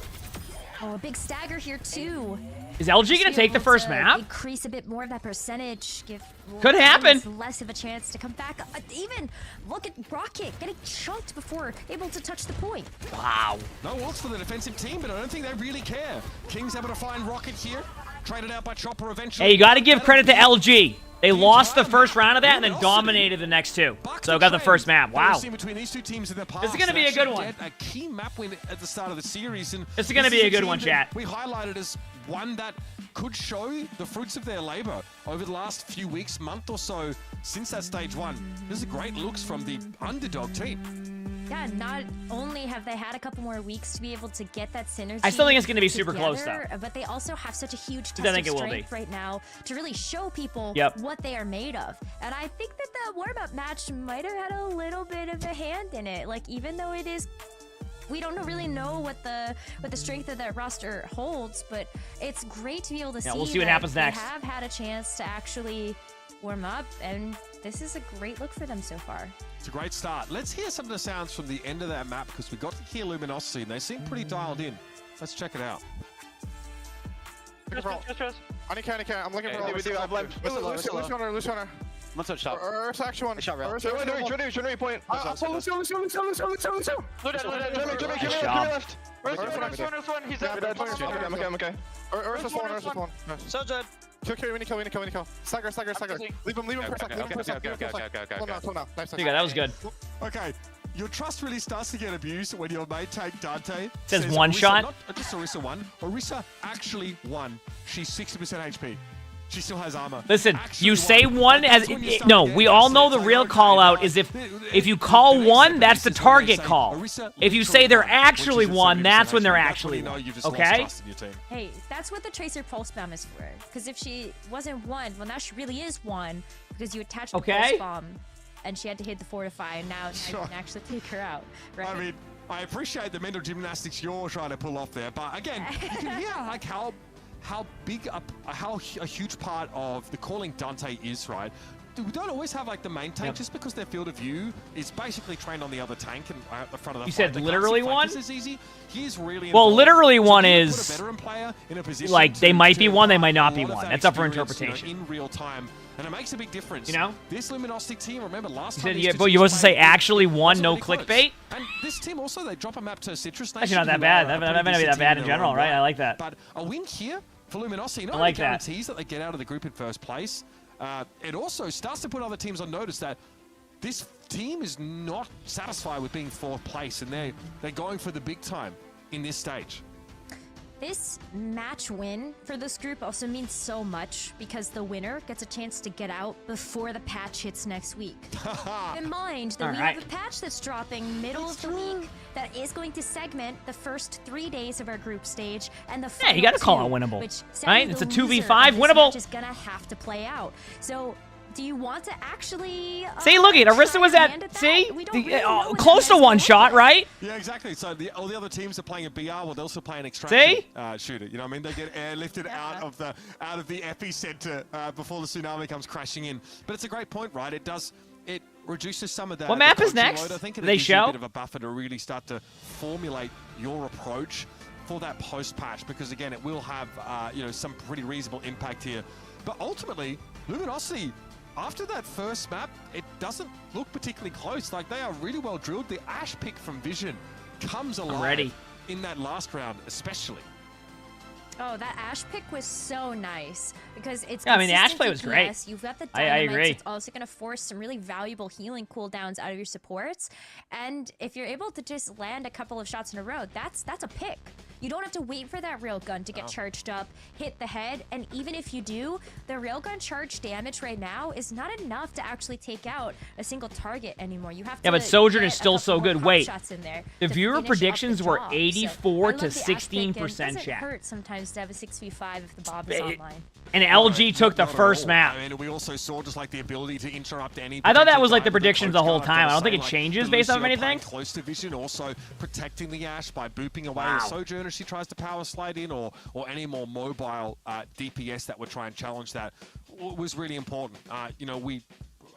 Oh, a big stagger here, too. Is LG going to take the first map? Increase a bit more of that percentage. Give Could happen. Less of a chance to come back. Even look at Rocket getting chunked before able to touch the point. Wow. No ults for the defensive team, but I don't think they really care. King's able to find Rocket here. Traded out by Chopper eventually. Hey, you got to give credit to LG. They lost the first round of that and then dominated the next 2. So got the first map. Wow. Between these two teams in the past, This is going to be a good one. A key map win at the start of the series. And this is going to be a good one, chat. We highlighted as one that could show the fruits of their labor over the last few weeks, month or so since that stage 1. This is great looks from the underdog team. Yeah, not only have they had a couple more weeks to be able to get that synergy. I still think it's going to be super close, though. But they also have such a huge test of of strength right now to really show people what they are made of. And I think that the warm-up match might have had a little bit of a hand in it. Like, even though it is... We don't really know what the strength of that roster holds, but it's great to be able to see we'll see what happens next. They have had a chance to actually warm up, and this is a great look for them so far. It's a great start. Let's hear some of the sounds from the end of that map because we got to hear Luminosity and they seem pretty dialed in. Let's check it out. I can't. I'm looking for all Lucianer. Let's touch top. Earth action one. Shot rail. Show point. Lucio. Left. Earth one. He's dead. I'm okay. Earth is one. So dead. Kill. We need kill. Stagger. Leave him per sec. Nice. That was good. Okay. Your trust really starts to get abused when your mate take Dante. Says one Orisa, shot. Not just Orisa won. Orisa actually won. She's 60% HP. She still has armor. Listen, you say one as no. We all know the real call out is if you call one, that's the target call. If you say they're actually one, that's when they're actually one. Okay? Hey, that's what the Tracer pulse bomb is for. Because if she wasn't one, well now she really is one because you attached the pulse bomb, and she had to hit the fortify, and now you can actually take her out. Right? I mean, I appreciate the mental gymnastics you're trying to pull off there, but again, you can hear like how big how a huge part of the calling Dante is, right? We don't always have like the main tank just because their field of view is basically trained on the other tank and at the front of the You said literally one? Easy. He's really well, literally one so is like they might be one, they might not be one. That's up for interpretation. In real time, and it makes a big difference. You know, this Luminosity team. Remember last time? Yeah, but you're supposed to say actually one, no clickbait. And this team also they drop a map to Citrus Nation. Actually, not that bad. That might not be that bad in general, right? I like that. But a win here for Luminosity not only guarantees that they get out of the group in first place. It also starts to put other teams on notice that this team is not satisfied with being fourth place, and they're going for the big time in this stage. This match win for this group also means so much because the winner gets a chance to get out before the patch hits next week. Keep in mind that we have a patch that's dropping middle of the week that is going to segment the first 3 days of our group stage and the final you got to call it winnable, right? It's a 2v5 winnable. Just gonna have to play out. So. Do you want to actually... see, look at Arista was at... See? Close to one shot, right? Yeah, exactly. So all the other teams are playing a BR while they're also playing extraction shooter. You know what I mean? They get airlifted out of the epicenter before the tsunami comes crashing in. But it's a great point, right? It reduces some of that. What map is next? I think it they gives show you a bit of a buffer to really start to formulate your approach for that post-patch, because again, it will have some pretty reasonable impact here. But ultimately, Luminosity, after that first map, it doesn't look particularly close. Like, they are really well drilled. The Ash pick from Vision comes alive in that last round, especially. Oh, that Ash pick was so nice because it's I mean, the Ash play was great. You've got the I agree. It's also going to force some really valuable healing cooldowns out of your supports. And if you're able to just land a couple of shots in a row, that's a pick. You don't have to wait for that railgun to get charged up, hit the head, and even if you do, the railgun charge damage right now is not enough to actually take out a single target anymore. You have to but Sojourn is still so good. Wait, in there the viewer predictions were 84 to 16%, chat. It hurt sometimes to have a 6v5 if the Bob is online. And LG took the first map. I mean, we also saw just like the ability to interrupt any. I thought that was like the predictions the whole time. I don't think it changes based on anything. Close to Vision, also protecting the Ash by booping away the Sojourner. She tries to power slide in, or any more mobile DPS that would try and challenge that was really important.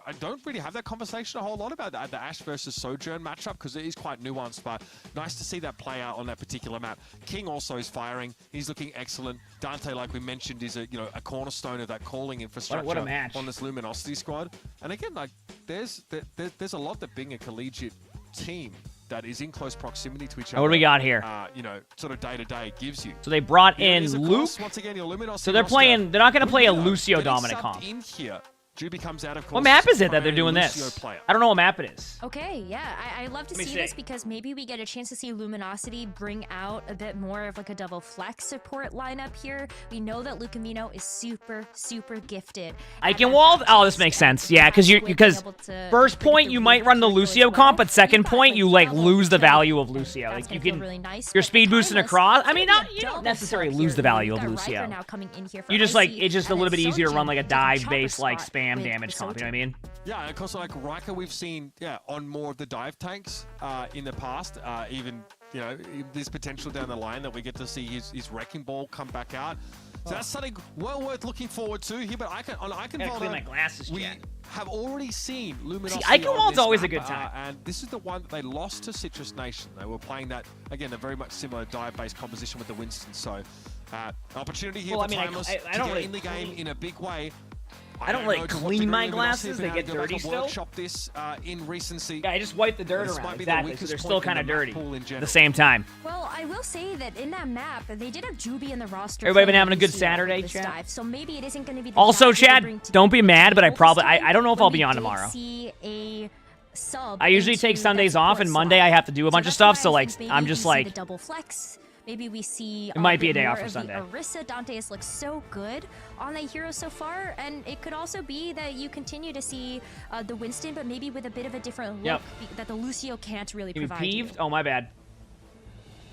I don't really have that conversation a whole lot about the Ash versus Sojourn matchup because it is quite nuanced, but nice to see that play out on that particular map. King also is firing. He's looking excellent. Dante, like we mentioned, is a cornerstone of that calling infrastructure what a match. On this Luminosity squad. And again, like there's a lot that being a collegiate team that is in close proximity to each other. What do we got here? Sort of day to day gives you. So they brought in Luke. Once again, your Luminosity so they're playing. They're not going to play a Lucio dominant comp. In here. Juby comes out, of course. What map is it that they're doing this? I don't know what map it is. Okay, yeah, I love to see this because maybe we get a chance to see Luminosity bring out a bit more of like a double flex support lineup here. We know that Lucamino is super, super gifted. Eichenwald? Oh, this makes sense. Yeah, because first point you might run the Lucio comp, but second point you like lose the value of Lucio. Like you can, you're speed boosting across. I mean, you don't necessarily lose the value of Lucio. You just like it's just a little bit easier to run like a dive based like spam damage comp, you know what I mean? Yeah, and of course, like Riker, we've seen on more of the dive tanks in the past. Even there's potential down the line that we get to see his wrecking ball come back out. So that's something well worth looking forward to here. But I can clean my glasses. We have already seen Luminosity. See, Eichenwald's always a good time. And this is the one that they lost to Citrus Nation. They were playing that again, a very much similar dive-based composition with the Winston. So opportunity here for Timeless to get in the game in a big way. I don't like clean my glasses; they get dirty still. Workshop this in recency. Yeah, I just wipe the dirt around. Exactly, so they're still kind of dirty at the same time. Well, I will say that in that map, they did have Juby in the roster. Everybody been having a good Saturday, chat. So maybe it isn't going to be. Also, Chad, don't be mad, but I don't know if I'll be on tomorrow. I usually take Sundays off, and Monday I have to do a bunch of stuff. So like, I'm just like. maybe we see It might be a day more off for of Sunday. the Orisa. Dante has looked so good on that hero so far, and it could also be that you continue to see the Winston, but maybe with a bit of a different look that the Lucio can't really You provide you. peeved? Oh, my bad.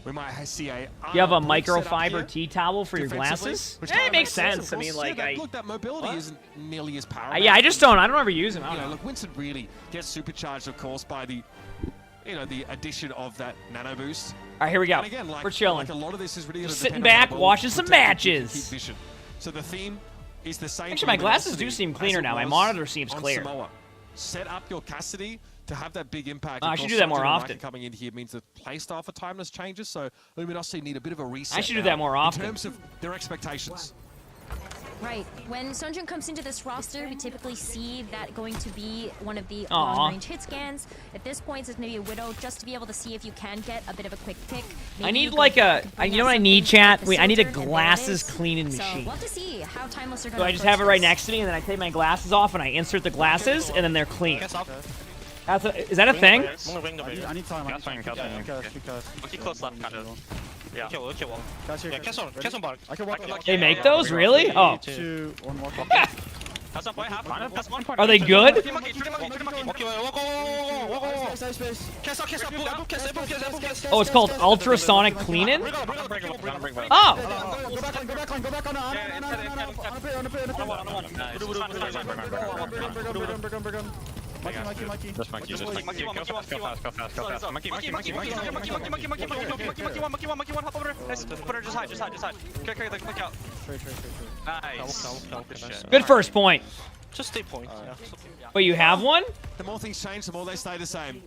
We might see a. You have a microfiber tea towel for your glasses? It makes sense. I mean, like, look, that mobility isn't nearly as powerful. yeah, I just don't. I don't ever use them. I don't know. Look, Winston really gets supercharged, of course, by the, the addition of that nano boost. All right, here we go. And again, We're chilling. Like a lot of this is really Just gonna sitting depend on back, how well watching some protected you matches. keep vision. So the theme is the same. Actually, my glasses do seem cleaner now. My monitor seems clear. Samoa. Set up your Cassidy to have that big impact. I should do that more often. Coming in here means the playstyle for Timeless changes, so Luminosity need a bit of a reset. I should do that more often. In terms of their expectations. Right. When Sunjun comes into this roster, we typically see that going to be one of the Aw. long-range hit scans. At this point, it's maybe a Widow just to be able to see if you can get a bit of a quick pick. I need you like go a, back and bring you know out what I something need, chat? with Wait, I need a Silver, and there it glasses is. cleaning So machine. we'll have to see how Timeless are going So to I just have it right next to me, and then I take my glasses off, and I insert the glasses, and then they're clean. That's a, is that a thing? I need time. Okay, close left, kind of. Yeah. I can walk. They make those? Really? Oh. One more. That's one point, half. That's one point. Are they good? Oh, it's called ultrasonic cleaning? Oh! Mikey. Just Mikey. Go fast. Monkey, hop over. Nice. Put her, just hide. Carry the click out. Nice. Good first point. Just stay point. But you have one? The more things change, the more they stay the same.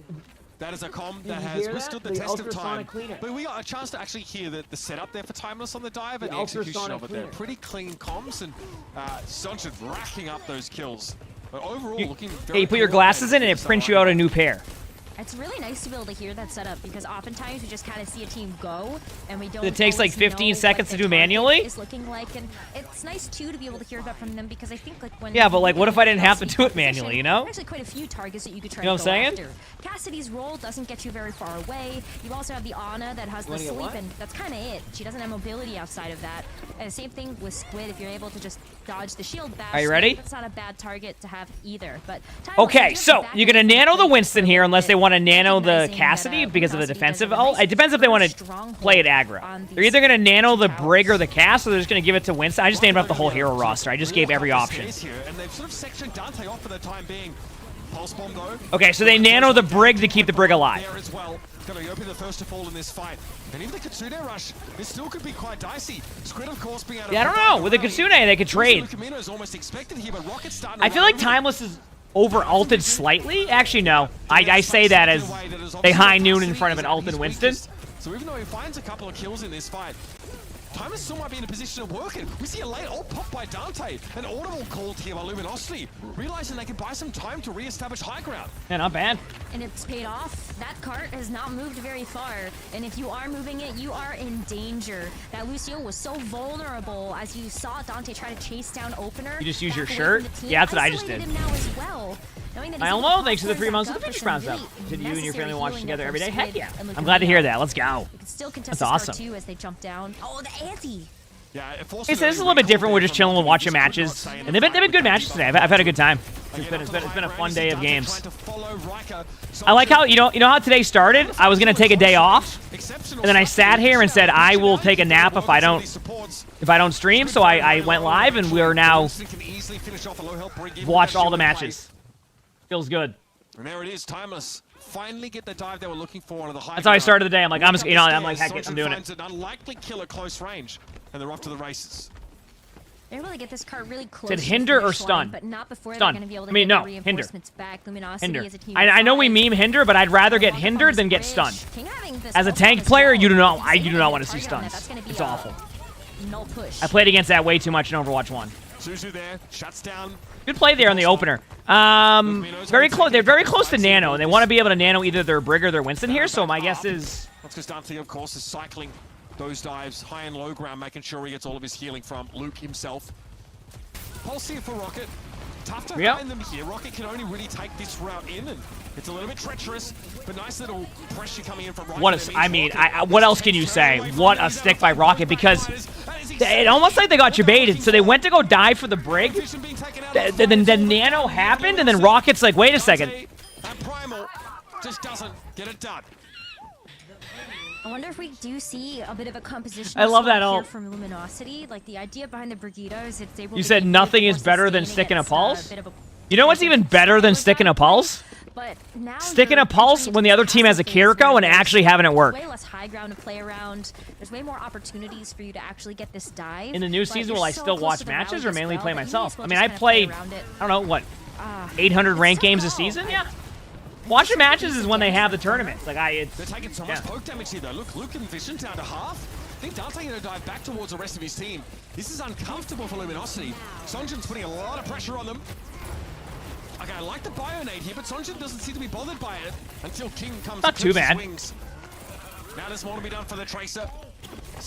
That is a comm that has withstood the test of time. But we got a chance to actually hear the setup there for Timeless on the dive and the execution of it there. Pretty clean comms, and Sunshine racking up those kills. But overall, looking very Hey, you put your glasses in and it prints you out a new pair. It's really nice to be able to hear that setup because oftentimes we just kind of see a team go and we don't. It takes like always 15 know seconds what to the do manually? target is looking like, and it's nice too to be able to hear that from them because I think like when. Yeah, but like, what if I didn't have to do it manually, you know? Actually, quite a few targets that you could try You know to what go I'm saying? after. Cassidy's role doesn't get you very far away. You also have the Ana that has the wanna get sleep, what? and that's kind of it. She doesn't have mobility outside of that. And the same thing with Squid. If you're able to just dodge the shield bash, Are you ready? That's not a bad target to have either. But Okay, so you're gonna nano the Winston here unless they want to nano the Cassidy because of the defensive ult. It depends if they want to play it aggro. They're either gonna nano the Brig or the Cass, or they're just gonna give it to Winston. I just named up the whole hero roster. I just gave every option. And they've sort of sectioned Dante off for the time being. Pulse bomb though. Okay, so they nano the Brig to keep the Brig alive. There as well. Going to open the first to fall in this fight. And even the Kitsune rush, this still could be quite dicey. Squid, of course, being out of Yeah, I don't know. With the Kitsune, they could trade. Is almost expected here, but Rocket's starting I feel like Timeless is over-ulted slightly. Actually, no. I say that as they high noon in front of an ulted Winston. So even though he finds a couple of kills in this fight, Timeless still might be in a position of working. We see a late ult pop by Dante. An audible called here by Luminosity, realizing they can buy some time to re-establish high ground. Yeah, not bad. And it's paid off. That cart has not moved very far. And if you are moving it, you are in danger. That Lucio was so vulnerable as you saw Dante try to chase down Opener. You just use your back away shirt? from the team. Yeah, that's what I just Isolated did. him now as well. Knowing that I he's don't able to know. Thanks for the pop 3 months back of the up Twitch for rounds some up. really Did you and your necessary family watch healing together there every day? from Heck Squid yeah. and I'm glad to hear Lukemino. that. Let's go. You can still contest That's this cart awesome. too as they jump down. Oh, the ante! Yeah, Hey, so this is a little bit different. We're just chilling and watching matches. And they've been good matches today. I've had a good time. It's been a fun day of games. I like how, you know how today started? I was going to take a day off. And then I sat here and said, I will take a nap if I don't stream. So I went live, and we're now watched all the matches. Feels good. And there it is, Timeless. Finally get the dive they were looking for on the high. That's how I started the day. I'm like, I'm like, heck it, I'm doing it. An unlikely kill at close range, and they're off to the races. They're able to get this cart really close. Said to the hinder or finish stun? line, but not before Stun. they're going to be able to I mean, get no, the hinder. reinforcements back. Luminosity Hinder. is a team I know we of meme hinder, but I'd rather get hindered than get stunned. As a tank player, you do not want to see stuns. It's awful. No push. I played against that way too much in Overwatch 1. Suzu there, shuts down. Good play there on the opener. Very close. They're very close to nano, and they want to be able to nano either their Brig or their Winston here. So my guess is That's because Dante, of course, is cycling those dives high and low ground, making sure he gets all of his healing from Luke himself. Pulse here for Rocket. Tough to Yep. find them here. Rocket can only really take this route in, and it's a little bit treacherous, but nice little pressure coming in from Rocket. What a, I mean, what else can you say? What a stick by Rocket, because it almost like they got you baited. So they went to go dive for the brig, then the nano happened, and then Rocket's like, wait a second. And Primal just doesn't get it done. I wonder if we do see a bit of a composition. I love that here ult. from Luminosity. Like the idea behind the Brigido is it's able You to said be a nothing bit is more better than sustaining sticking a against, pulse? bit of a You know what's even better than sticking a pulse? But now Sticking a pulse when the other team has a Kiriko and actually having it work. Way less high ground to play around. There's way more opportunities for you to actually get this dive. In the new but season, you're will I so still close watch to the matches rally or as mainly well play that you may myself? as well I mean, just I kinda play played, around it. I don't know, what, 800 ranked games a season? Yeah. Watching matches is when they have the tournaments. Like, They're taking so much poke damage here, though. Look, Luke and Vision down to half. I think Dante going to dive back towards the rest of his team. This is uncomfortable for Luminosity. Sonjin's putting a lot of pressure on them. Okay, I like the Bionade here, but Sonjin doesn't seem to be bothered by it until King comes. Not too bad. Swings. Now there's more to be done for the Tracer.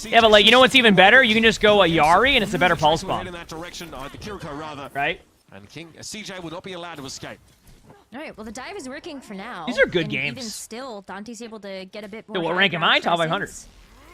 Yeah, but like, you know what's even better? You can just go a Yari and it's a better pulse bomb. In that direction, the Kiriko rather. Right? And King, CJ will not be allowed to escape. All right, well, the dive is working for now. These are good and games. Even still, Dante's able to get a bit more. Dude, what high rank am ground I? Top 500. presence.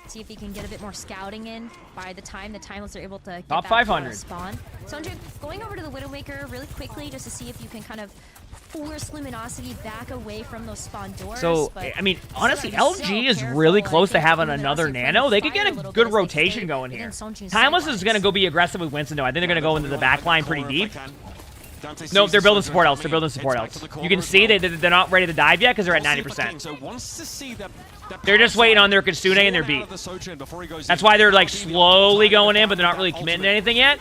See if he can get a bit more scouting in by the time the Timeless are able to get Top back 500. to spawn. So Andre, going over to the Widowmaker really quickly just to see if you can kind of force Luminosity back away from those spawn doors. So, but I mean, honestly, still gotta be LG so is careful. really I close to think having Luminosity another playing nano. They could fire get a little a good bit as they rotation stay going here. within Sonjin's Timeless sight is going to lines. go be aggressive with Winston, though. I think they're going to go into the back line pretty deep. No, they're building support else. They're building support else. You can see they're not ready to dive yet because they're at 90%. They're just waiting on their Kitsune and their beat. That's why they're like slowly going in, but they're not really committing to anything yet.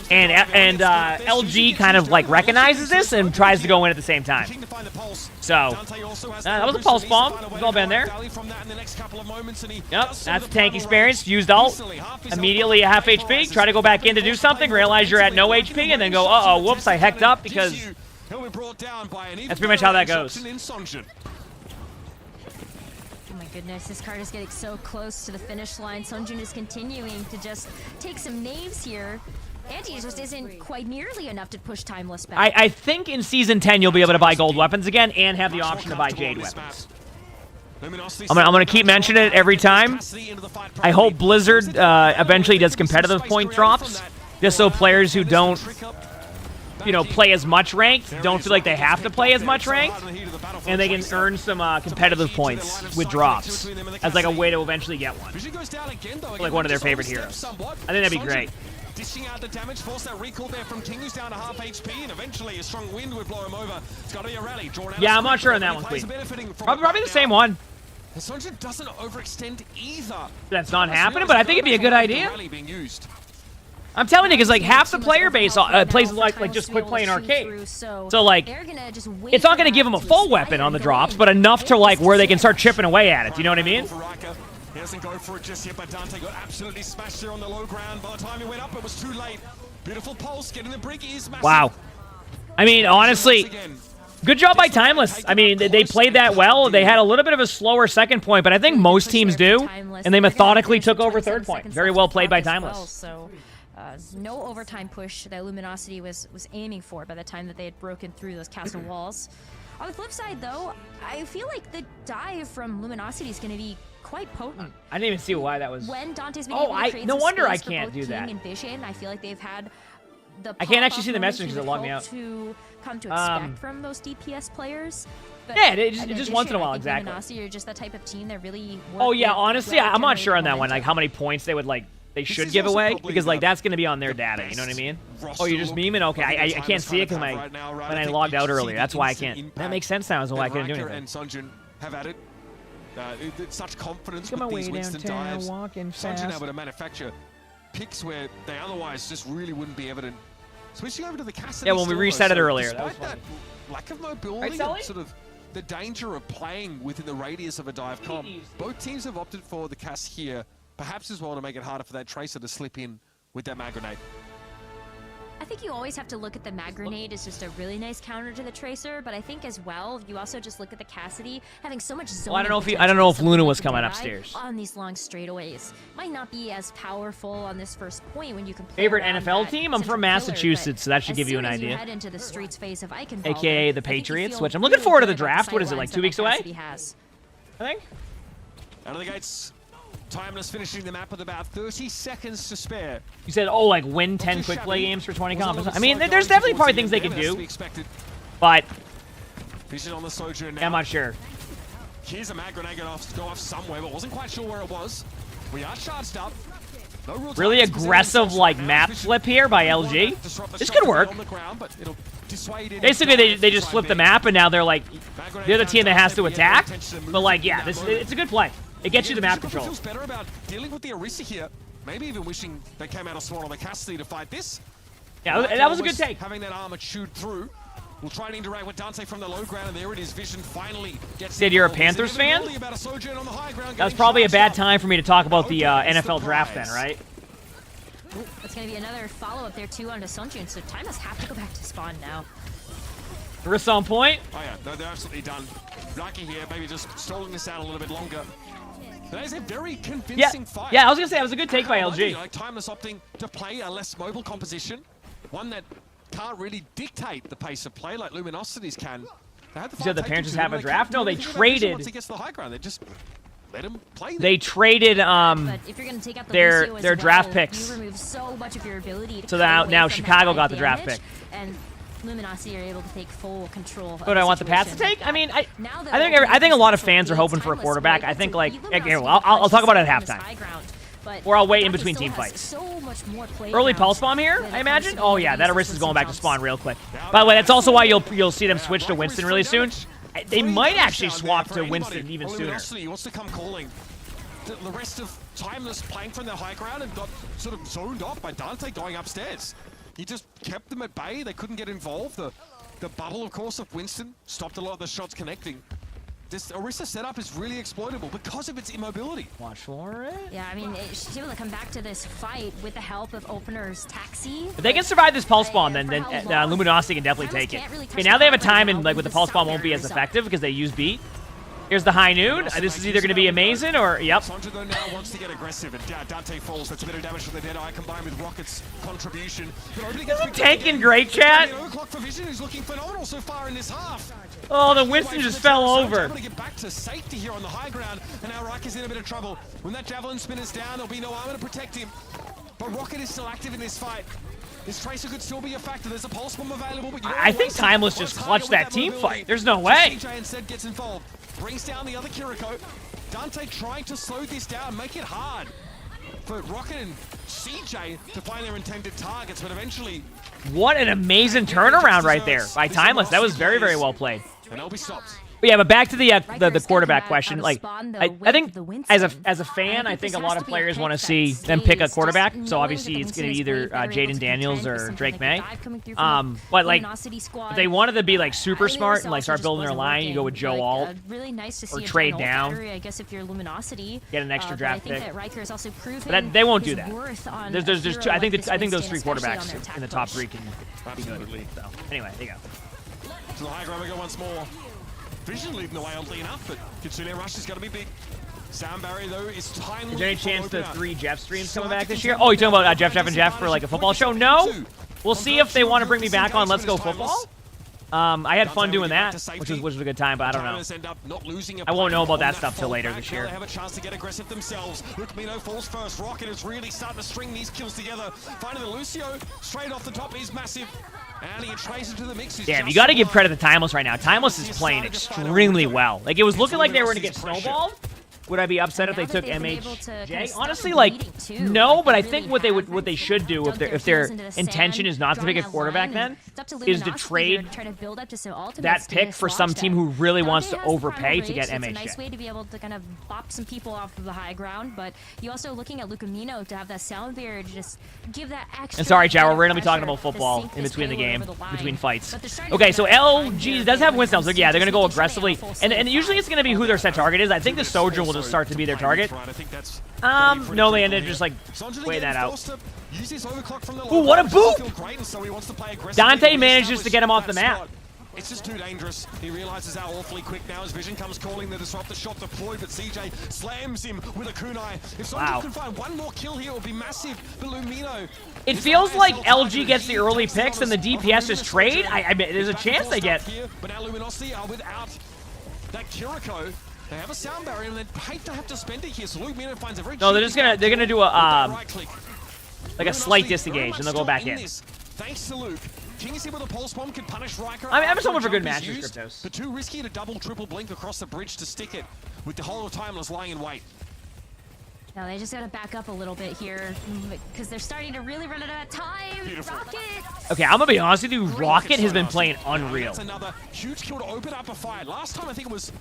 And LG kind of like recognizes this and tries to go in at the same time. So that was a pulse bomb. We've all been there. Yep, that's tank experience. Used ult. Immediately a half HP. Try to go back in to do something. Realize you're at no HP, and then go, uh-oh, whoops, I hecked up because that's pretty much how that goes. Oh my goodness, this card is getting so close to the finish line. Sonjin is continuing to just take some names here. Anti just isn't quite nearly enough to push Timeless back. I think in Season 10 you'll be able to buy gold weapons again and have the option to buy jade weapons. I'm gonna keep mentioning it every time. I hope Blizzard eventually does competitive point drops, just so players who don't, you know, play as much ranked don't feel like they have to play as much ranked, and they can earn some competitive points with drops as like a way to eventually get one, like one of their favorite heroes. I think that'd be great. Dishing out the damage, force that recall there from King, who's down to half HP, and eventually a strong wind would blow him over. It's got to be a rally. Yeah, I'm not sure on that one, Queen. Probably the same one. Sonjin doesn't overextend either. That's not happening, but I think it'd be a good idea. I'm telling you, because like half the player base plays like just quick play in arcade. So like, it's not going to give them a full weapon on the drops, but enough to like where they can start chipping away at it. You know what I mean? He doesn't go for it just yet, but Dante got absolutely smashed there on the low ground. By the time he went up, it was too late. Beautiful pulse, getting the brig is massive. Wow. I mean, honestly, good job by Timeless. I mean, they played that well. They had a little bit of a slower second point, but I think most teams do, and they methodically took over third point. Very well played by Timeless. So, no overtime push that Luminosity was aiming for by the time that they had broken through those castle walls. On the flip side, though, I feel like the dive from Luminosity is going to be quite potent. I didn't even see why that was. When Dante's been able to create no some wonder I space for can't both do King that. and Vision, I feel like they've had the I can't actually pop-up see the moments message we because it would logged me hope out. to come to expect from those DPS players. But Yeah, in just once in a addition, while, I think exactly. Luminosity are just that type of team that really Oh work yeah, with honestly, I'm not sure on that one. momentum. Like how many points they would like they should give away because like that's going to be on their data. You know what I mean? Oh, you're just memeing? Okay, I can't see it because when I logged out earlier. That's why I can't. That makes sense now as to why I couldn't do anything. And Sonjin have added such confidence Look at with my these way Winston downtown, dives. walking Sonjin fast. able to manufacture picks where they otherwise just really wouldn't be evident. Switching over to the Cassidy. Yeah, when we still, reset it so earlier, that Despite was that lack of mobility, Right, and Sully? sort of the danger of playing within the radius of a dive comp, both teams have opted for the Cass here, perhaps as well to make it harder for that Tracer to slip in with that mag grenade. I think you always have to look at the mag grenade as just a really nice counter to the Tracer, but I think as well, you also just look at the Cassidy having so much zone. Well, I don't know if Luna was coming upstairs. On these long straightaways. Might not be as powerful on this first point when you can play Favorite around NFL that team? I'm central from pillar, Massachusetts, so that should as give you soon an as idea. head into the streets phase of Eichenwalde, AKA the I think you Patriots, feel which I'm looking really forward to the good about draft. What is it, like sidelines 2 that weeks away? Cassidy has. I think. Out of the gates. Timeless finishing the map with about 30 seconds to spare. You said, oh, like win 10 quick play games for 20 comps. I mean, there's definitely probably things they could do. But Vision on the Sojourn now. I'm not sure. Here's a mag grenade going to go off somewhere, but wasn't quite sure where it was. We are charged up. No real Really aggressive, like, map flip here by LG. This could work. Basically, they just flip the map, and now they're like, they're the team that has to attack. But, like, yeah, it's a good play. It gets you the map control. Feels better about dealing with the Orisa here. Maybe even wishing they came out of SWAT on the Cassidy to fight this. Yeah, that was a good take. Having that armor chewed through. We'll try and interact with Dante from the low ground, and there it is. Vision finally gets. Said you're a Panthers fan? That was probably a bad time for me to talk about the NFL draft then, right? Ooh, that's going to be another follow-up there, too, onto Sunjun, so Time must have to go back to spawn now. Orisa on point. Oh, yeah. No, they're absolutely done. Lucky here, maybe just stalling this out a little bit longer. That is a very convincing fight. Yeah, I was going to say, that was a good take by LG. Like Timeless opting to play a less mobile composition. One that can't really dictate the pace of play like Luminosities can. You said the Panthers have a draft? No, they traded. Once he gets to the high ground, they just let him play. They traded But if you're going to take out the their Lucio as draft well, picks. You remove so much of your ability to So cut now away from Chicago that got the draft damage, pick. And Luminosity are able to take full control of What do I want the Pats to take? I mean, I think a lot of fans are hoping for a quarterback. I think like well, I'll talk about it at halftime, or I'll wait in between team fights. Early pulse bomb here, I imagine. Oh yeah, that Orisa's going back to spawn real quick. By the way, that's also why you'll see them switch to Winston really soon. They might actually swap to Winston even sooner. Luminosity wants to come calling. The rest of Timeless playing from their high ground and got sort of zoned off by Dante going upstairs. He just kept them at bay. They couldn't get involved. The bubble, of course, of Winston stopped a lot of the shots connecting. This Orisa setup is really exploitable because of its immobility. Watch for it. Yeah, I mean, she's able to come back to this fight with the help of Opener's Taxi. If they can survive this pulse bomb, then Luminosity can definitely take it. Okay, now they have a time, and like with the pulse bomb won't be as effective because they use beat. Here's the high noon. This is either going to be amazing or, yep. Sandra, though, now wants to get aggressive, and Dante falls. That's a bit of damage from the Deadeye combined with Rocket's contribution. Isn't taking great, chat? Overclock for Vision is looking phenomenal so far in this half. Oh, the Winston just fell over. Able to get back to safety here on the high ground, and now Riker's in a bit of trouble. When that javelin spin is down, there'll be no armor to protect him. But Rocket is still active in this fight. This Tracer could still be a factor. There's a pulse bomb available, but I think Timeless just clutched that team fight. There's no way. CJ instead gets involved. Brings down the other Kiriko. Dante trying to slow this down, make it hard for Rocket and CJ to find their intended targets, but eventually... What an amazing turnaround right there by Timeless. That was very, very well played. And they'll be stopped. But yeah, but back to the quarterback question. Like, I think as a fan, I think a lot of players want to see them pick a quarterback. So obviously it's going to be either Jaden Daniels or Drake May. But like, if they wanted to be like super smart and like start building their line, you go with Joe Alt or trade down. I guess if you're Luminosity, get an extra draft pick. But they won't do that. There's two. I think those three quarterbacks in the top three can be good. So anyway, there you go. To the high ground we go once more. Vision leading the way oddly enough, but Kitsune Rush is going to be big. Sound barrier, though, is timely. Is there any chance the 3 Jeff streams coming back this year? Oh, you're talking about Jeff and Jeff for like a football show? No. We'll see if they want to bring me back on Let's Go Football. I had fun doing that, which was a good time, but I don't know. I won't know about that stuff till later this year. They have a chance to get aggressive themselves. Lukmino falls first. Rocket is really starting to string these kills together. Finding the Lucio straight off the top is massive. And he traces to the mix. Damn, you got to give credit to Timeless right now. Timeless is playing extremely well. Like, it was looking like they were going to get snowballed. Would I be upset if they took MHJ? Honestly, like, no, but I think what they should do if their intention is not to pick a quarterback then is to trade that pick for some team who really wants to overpay to get MHJ. It's a nice way to be able to kind of bop some people off of the high ground, but you also looking at Lucamino to have that sound barrier to just give that extra. And sorry, Chow, we're going to be talking about football in between the game, between fights. Okay, so LG does have Winston. So yeah, they're going to go aggressively, and usually it's going to be who their set target is. I think the Sojourn will just start to be their target. No, they ended up just like weighing that out. Use this overclock from the Ooh, what a boop! Feel great, and so he wants to play aggressively. Dante manages to get him off the map. Spot. It's just too dangerous. He realizes how awfully quick now his vision comes calling the disruptor shot deployed, but CJ slams him with a kunai. If someone can find one more kill here, it will be massive. But Lumino... It feels like LG gets the early picks and the DPS just trade. I mean, there's a chance they get. But now Luminosity are without that Kiriko. They have a sound barrier, and they'd hate to have to spend it here. So Lumino finds a very... No, they're gonna do a like a slight disengage, and they'll go back in. Thanks to Luke. King is here with a pulse bomb, can punish Riker. I mean, I'm someone for good matches, Cryptos. But too risky to double, triple blink across the bridge to stick it with the whole of Timeless lying in wait. Now they just gotta back up a little bit here because they're starting to really run out of time. Beautiful. Rocket! Okay, I'm gonna be honest with you. Rocket has been playing unreal. That's another huge kill to open up a fight. Last time I think it was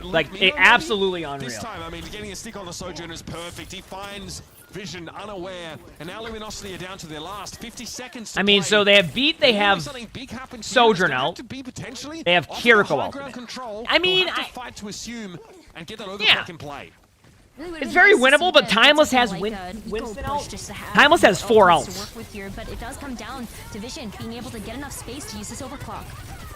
like absolutely unreal. This time, I mean, getting a stick on the Sojourner is perfect. He finds vision unaware, and now Luminosity are down to their last 50 seconds. I mean, so they have Sojourner out. They have Kiriko ultimate. I mean, fight to assume and get that overclock in play. It's very winnable, but Timeless has Winston out. Timeless has 4 ults. But it does come down to Vision being able to get enough space to use this overclock.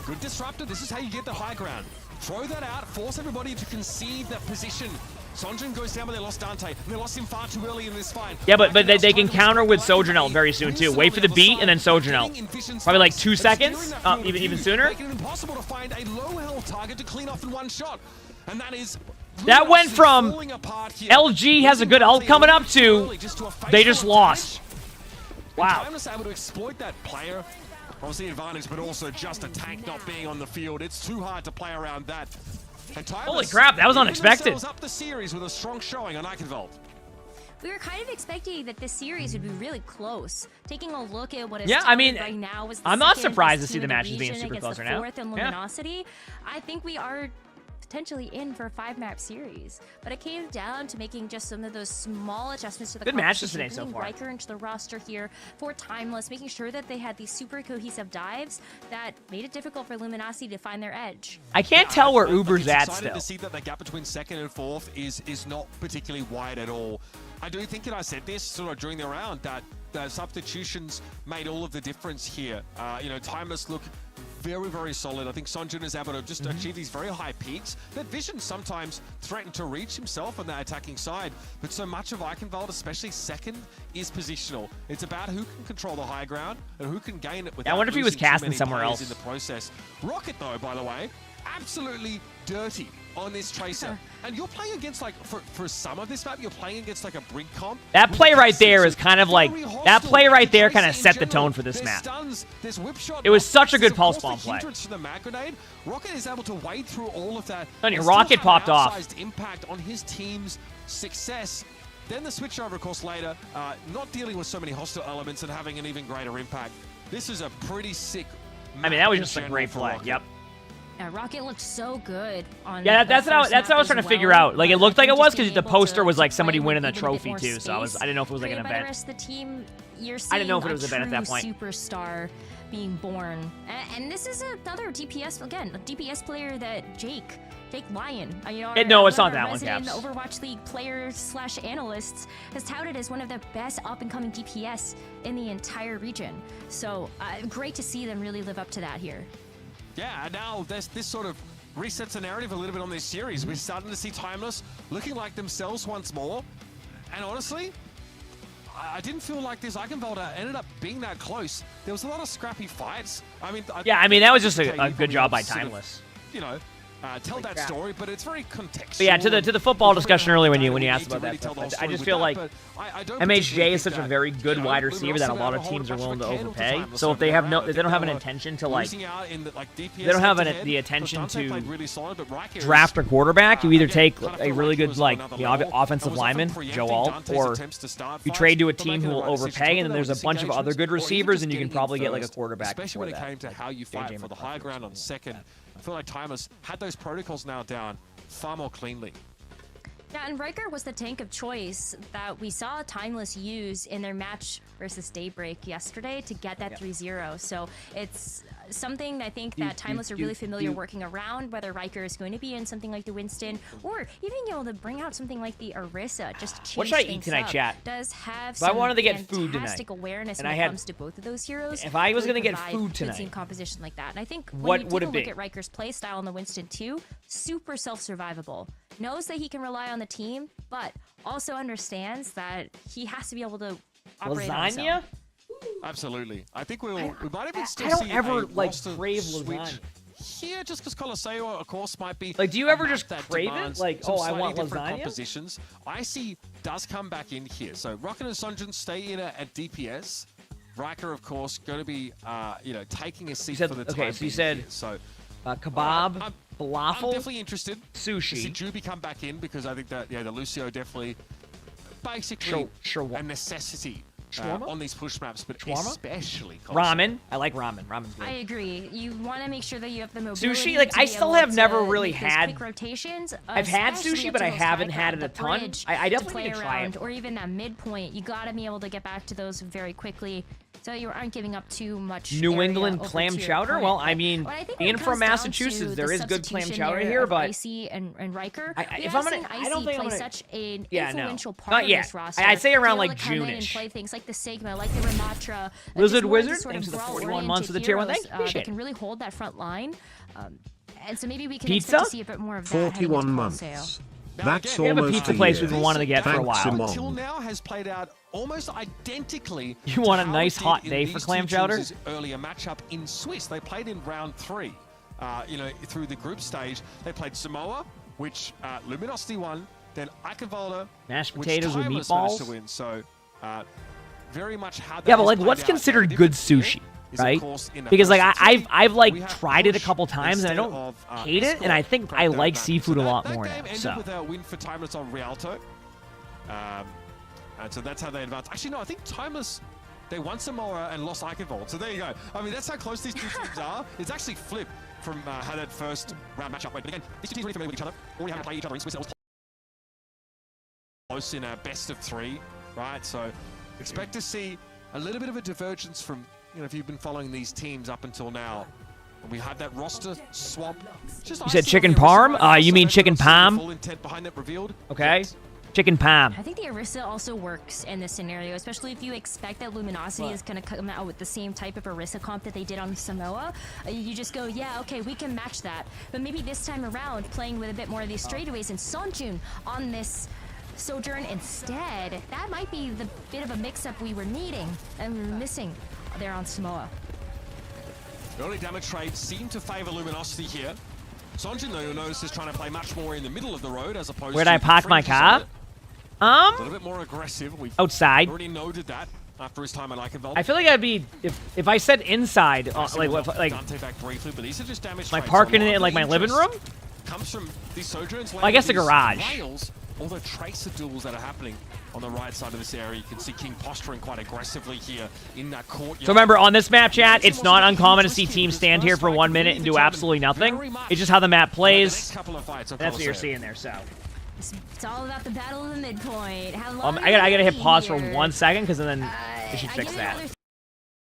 Good disruptor. This is how you get the high ground. Throw that out. Force everybody to concede that position. Sonjin goes down, but they lost Dante. They lost him far too early in this fight. Yeah, but they can counter with Sojourner very soon too. Wait for the beat and then Sojourner. Probably like 2 seconds, even sooner. Making it impossible to find a low health target to clean off in one shot, and that is. That went from LG has a good ult coming up to they just lost. Wow. Timeless able to exploit that player. Obviously advantage, but also just a tank not being on the field. It's too hard to play around that. And holy crap, that was unexpected. Up the series with a strong showing on Eichenwald. We were kind of expecting that this series would be really close. Taking a look at what is I mean, right now was I'm not surprised to see the matches being super close right now. In Luminosity. I think we are potentially in for a 5-map series, but it came down to making just some of those small adjustments to the good matches today so far. Riker into the roster here for Timeless, making sure that they had these super cohesive dives that made it difficult for Luminosity to find their edge. I can't tell where Uber's at still. still. To see that the gap between second and fourth is not particularly wide at all. I do think, and I said this sort of during the round, that the substitutions made all of the difference here. You know, Timeless look very, very solid. I think Sonjin is able to just achieve these very high peaks. That Vision sometimes threatened to reach himself on that attacking side, but so much of Eichenwald, especially second, is positional. It's about who can control the high ground and who can gain it without I wonder if he was losing too casting many somewhere players else in the process. Rocket, though, by the way, absolutely dirty on this Tracer. And you're playing against, like, for some of this map, you're playing against, like, a Brig comp. That play right there is kind of like, that play right there kind of set the tone for this map. It was such a good pulse bomb play. Rocket is able to wade through all of that. And your Rocket popped off. Impact on his team's success. Then the switch over, of course, later, not dealing with so many hostile elements and having an even greater impact. This is a pretty sick map. I mean, that was just a great play. Yep. Yeah, Rocket looked so good on. Yeah, that's what I was trying to figure out. Like, it looked like it was because the poster was like somebody winning the trophy too. So I didn't know if it was like an event. The rest of the team, you're seeing I didn't know if it was an event at that point. Superstar being born, and this is another DPS again, a DPS player that Jake Lyon. No, it's not that one, Caps. Caps. Overwatch League players/analysts has touted as one of the best up-and-coming DPS in the entire region. So great to see them really live up to that here. Yeah, and now this sort of resets the narrative a little bit on this series. We're starting to see Timeless looking like themselves once more. And honestly, I didn't feel like this Eichenwald ended up being that close. There was a lot of scrappy fights. I mean, I mean that was just a good job by Timeless. You know, tell that story, but it's very contextual. But yeah, to the football discussion earlier when you asked about that stuff, I just feel like MHJ is such a very good wide receiver that a lot of teams are willing to overpay. So if they don't have an intention to like, they don't have the intention to draft a quarterback, you either take a really good offensive lineman, Joe Alt, or you trade to a team who will overpay, and then there's a bunch of other good receivers, and you can probably get like a quarterback. Especially when it came to how you fight for the high ground on second. I feel like Timeless had those protocols now down far more cleanly. Yeah, and Riker was the tank of choice that we saw Timeless use in their match versus Daybreak yesterday to get that 3-0. So it's something I think that Timeless are really familiar working around, whether Riker is going to be in something like the Winston, or even able to bring out something like the Orisa, just to change What should I eat things tonight, up. chat? Does have If I some wanted to get food fantastic tonight, awareness and when I it had- comes to both of those heroes. If I was really gonna get provide food good team tonight, composition like that, and I think what when you would take it a look be? at Riker's playstyle on the Winston 2, super self-survivable. Knows that he can rely on the team, but also understands that he has to be able to operate on his own. Lasagna? Absolutely. I think we might even still I don't see ever a like roster crave switch lasagna. here, just because Colosseo, of course, might be. Like, do you a ever map just that crave it? demands Like, some oh, I slightly want different lasagna? compositions. I see does come back in here. So Rocket and Sunjin stay in at DPS. Riker, of course, going to be taking a seat said- for the okay, time so you being said here. So kebab, I'm falafel, definitely interested sushi. to see Juby come back in, because I think that the Lucio definitely basically a necessity on these push maps, but Shawarma? especially Ramen. I like ramen. Ramen's good. I agree. You want to make sure that you have the mobility. Sushi, like, to I be still able have to never really make those had- quick rotations. I've had especially sushi, up but to I those haven't high had it ground, a the ton. bridge I definitely play need to try around, it. or even that midpoint. You got to be able to get back to those very quickly, so you aren't giving up too much. New area England over clam to your chowder? opponent. Well, I mean, But I think when being it from comes down Massachusetts, to there the is good clam substitution chowder there here, of but Icy and Riker, we if have I'm gonna, seen I Icy don't think I'm play gonna. such an Yeah, no, influential part not of yet. this roster. I'd say around To be like able to come in and June-ish. play things like the Sigma, like the Ramatra, Lizard just more Wizard, just sort thanks of for the 41 brawl-oriented months of the tier 1. heroes, Thank you, appreciate that it. can really hold that front line. And so maybe we can Pizza? expect to see a bit more of that heading into 41 Colosseo. months. Now, That's again, We have a almost pizza a place year. we've been wanting to get for a Thanks, while. Emongg. Until now has played out almost identically. You want a to how nice it did hot in day these for two clam chowder? teams' earlier matchup in Swiss. They played in round 3. Through the group stage, they played Samoa, which Luminosity won. Then Eichenwalde, Mashed which potatoes with Timeless managed to meatballs. win. So very much how that Yeah, but has like, played what's out. considered The good difference here sushi, is, of right? course, in the Because like first I've two, we like have tried it a Push couple times, and I instead don't of, hate it, and I think I Escort like back seafood a then. lot That more game now. ended So with a win for Timeless on Rialto. And so that's how they advanced. Actually, no, I think Timeless, they won Samoa and lost Eichenwalde. So there you go. I mean, that's how close these two teams are. It's actually flipped from how that first round matchup went. But again, these two teams are really familiar with each other. Already having played each other in Swiss. It was close in a best of 3, right? So expect to see a little bit of a divergence from, if you've been following these teams up until now. We had that roster swap. Just you said chicken parm? You mean chicken palm? Full intent behind that revealed. Okay. Chicken palm. I think the Orisa also works in this scenario, especially if you expect that Luminosity is going to come out with the same type of Orisa comp that they did on Samoa. You just go, yeah, okay, we can match that. But maybe this time around, playing with a bit more of these straightaways and Sonjun on this Sojourn instead, that might be the bit of a mix-up we were needing and we were missing there on Samoa. Early damage trade seemed to favor Luminosity here. Sonjin, though, you'll notice, is trying to play much more in the middle of the road as opposed Where'd to I park my car? a little bit more aggressive. We've Outside. already noted that after his time at Eichenwalde. I feel like I'd be if I said inside, like Dante back briefly, but these are just damage am I trades. parking A lot it in of like the my living interest room? Comes from these Sojourns. Well, I guess the these garage. rails, all the tracer duels that are happening on the right side of this area. You can see King posturing quite aggressively here in that courtyard. So remember, on this map, chat, it's not uncommon to see teams stand here for 1 minute and do absolutely nothing. It's just how the map plays. That's what you're seeing there. So It's all about the battle of the midpoint. How long I gotta hit pause here? for 1 second because then we should I fix give it that. another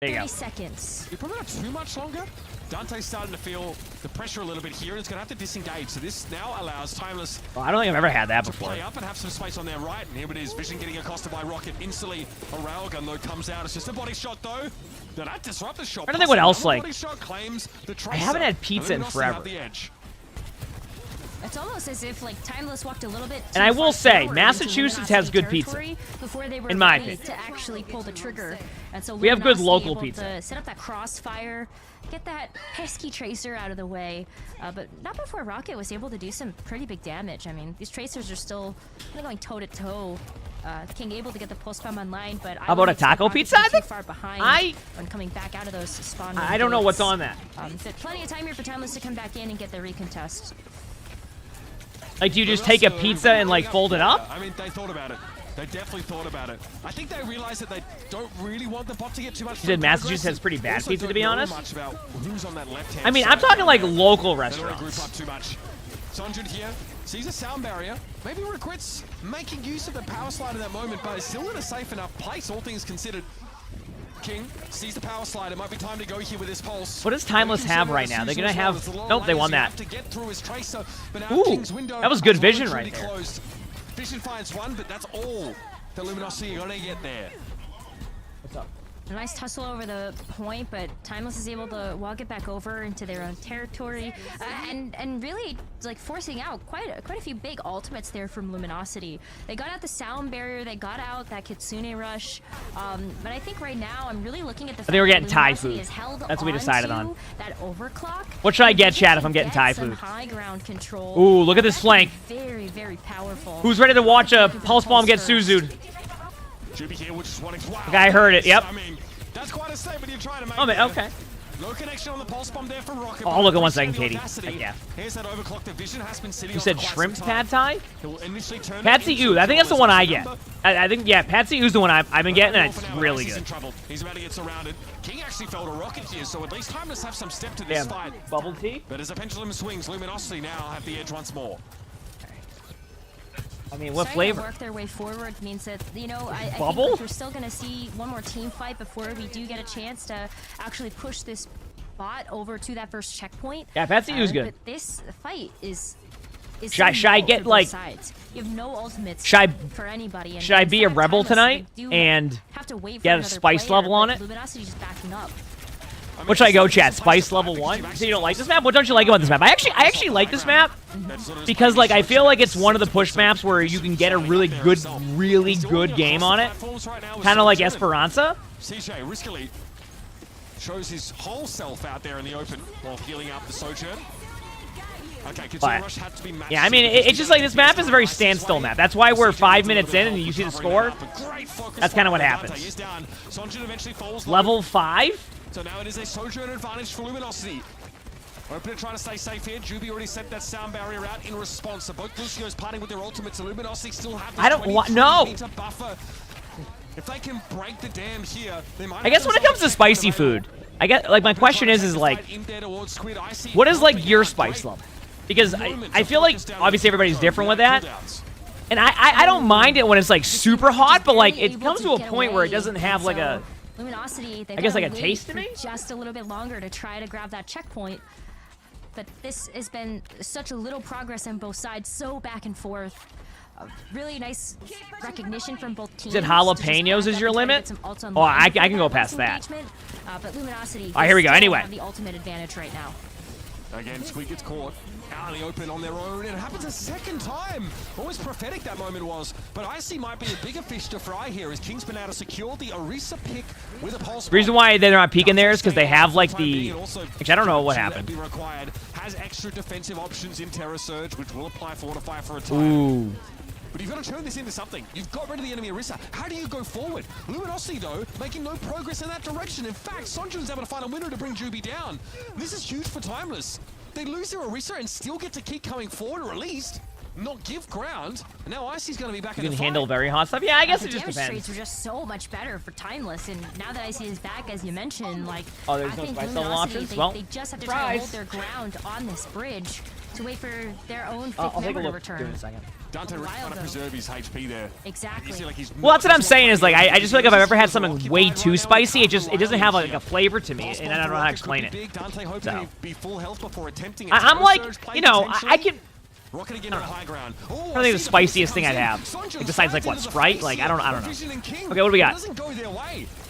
There you 30 go. seconds. You're probably not too much longer. Dante's starting to feel the pressure a little bit here, and it's going to have to disengage. So this now allows Timeless Well, I don't think I've ever had that to before. play up and have some space on their right. And here it is, Vision getting accosted by Rocket instantly. A railgun though comes out. It's just a body shot though. Did that disrupt the shot? I don't think what else, Another like- body shot claims the I haven't had pizza in Luminosity forever. have the edge. It's almost as if like Timeless walked a little bit. And I too will far say, forward Massachusetts into has good Luminosity pizza, territory before they were in my ready opinion. to actually pull the trigger. And so We have good Luminosity local able pizza. To set up that crossfire, get that pesky tracer out of the way, but not before Rocket was able to do some pretty big damage. I mean, these tracers are still going toe to toe. King able to get the pulse bomb online, but How about a taco pizza? I too think far behind when coming back out of those spawn. I don't know what's on that. But plenty of time here for Timeless to come back in and get the recontest. Like, do you just take a pizza and like fold it up? I mean, they thought about it. They definitely thought about it. I think they realized that they don't really want the bot to get too much. You said Massachusetts has pretty bad Also pizza, to don't be know honest. much about who's on that left-hand I mean, side. I'm talking like local They don't want to restaurants. group up too much. Sonjun here sees a sound barrier. Maybe regrets making use of the power slide in that moment, but is still in a safe enough place, all things considered. King sees the power slide. It might be time to go here with this pulse. What does Timeless have right now? They're gonna have. Nope, they won that. Ooh, that was good vision right there. Vision finds one, but that's all the Luminosity are gonna get there. What's up? A nice tussle over the point, but Timeless is able to walk it back over into their own territory, and really like forcing out quite a few big ultimates there from Luminosity. They got out the sound barrier, they got out that Kitsune rush, but I think right now I'm really looking at the. I think we're getting Thai food. That's what we decided on. That overclock. What should I get, Chad, if I'm getting Thai food? High ground control. Ooh, look at this flank. Very, very powerful. Who's ready to watch a pulse bomb get Suzu'd? The guy heard it. Yep. I mean, that's quite a statement you're trying to make. Oh, man, okay. No connection on the pulse bomb there from Rocket. Oh, look at 1 second, Katie. Yeah. Here's that overclocked division. Has been sitting. You said shrimp pad Thai? Patsy Patsy Ooh. I think that's the one I get. I think, yeah, Patsy Ooh's the one I've been getting, and it's really good. He's about to get surrounded. King actually fell to Rocket here, so at least Timeless have some step to this fight. Bubble tea? But as the pendulum swings, Luminosity now have the edge once more. I mean, what Starting flavor? To work their way forward means that, you know, I think Bubble? like we're still going to see one more team fight before we do get a chance to actually push this bot over to that first checkpoint. Yeah, Patsy Ooh's good. But this fight is should I get, like... sides. You have no ultimates for anybody. Should I be a rebel tonight and get a spice level on it? Luminosity just backing up. What should I go, chat? Spice level 1? So you don't like this map? What don't you like about this map? I actually like this map because, like, I feel like it's one of the push maps where you can get a really good game on it. Kind of like Esperanza. CJ riskily shows his whole self out there in the open while healing up the Sojourn. Okay, But, yeah, I mean, it's just like this map is a very standstill map. That's why we're 5 minutes in and you see the score. That's kind of what happens. Level 5? So now it is a Sojourn advantage for Luminosity. Opener trying to stay safe here. Juby already sent that sound barrier out in response. So both Lucios parting with their ultimates. So Luminosity still have this I don't want no. buffer. If they can break the dam here, they might. I guess when it comes to spicy food, I get like my question is like, what is like your spice level? Because I feel like obviously everybody's different with that, and I don't mind it when it's like super hot, but like it comes to a point where it doesn't have like a. Luminosity, I guess like a taste to me? Just a little bit longer to try to grab that checkpoint. But this has been such a little progress on both sides, so back and forth. Really nice recognition from both teams. Is it jalapenos is your limit? Oh, I can go past that. But Luminosity. All right, here we go. Anyway. Have the ultimate advantage right now. Again, Squeak gets caught out in the open on their own. It happens a second time. Almost prophetic that moment was. But Icy might be a bigger fish to fry here as King's been able to secure the Orisa pick with a pulse. The reason why they're not peeking there is because they have like the. Actually, I don't know what happened. Has extra defensive options in Terror Surge, which will apply Fortify for a time. Ooh. But you've got to turn this into something. You've got rid of the enemy Orisa. How do you go forward? Luminosity, though, making no progress in that direction. In fact, Sonjun's able to find a window to bring Juby down. This is huge for Timeless. They lose their Orisa and still get to keep coming forward, or at least not give ground. And now Icy's going to be back in the fight. You can handle very hot stuff. Yeah, I guess it just depends. depends. Trades were just so much better for Timeless, and now that Icy is back, as you mentioned, like there's I no think spice level options. they just have to try to hold their ground on this bridge to wait for their own fifth member to return. Give it a second. Dante trying to preserve his HP there. Exactly. Like well, that's what I'm saying is like I just feel like if I've ever had something way too spicy, it doesn't have like a flavor to me, and I don't know how to explain it. So I'm like, you know, I can. Rocket again on high ground. I don't think the spiciest thing I'd have. Like, besides like what, Sprite? Like I don't know. Okay, what do we got?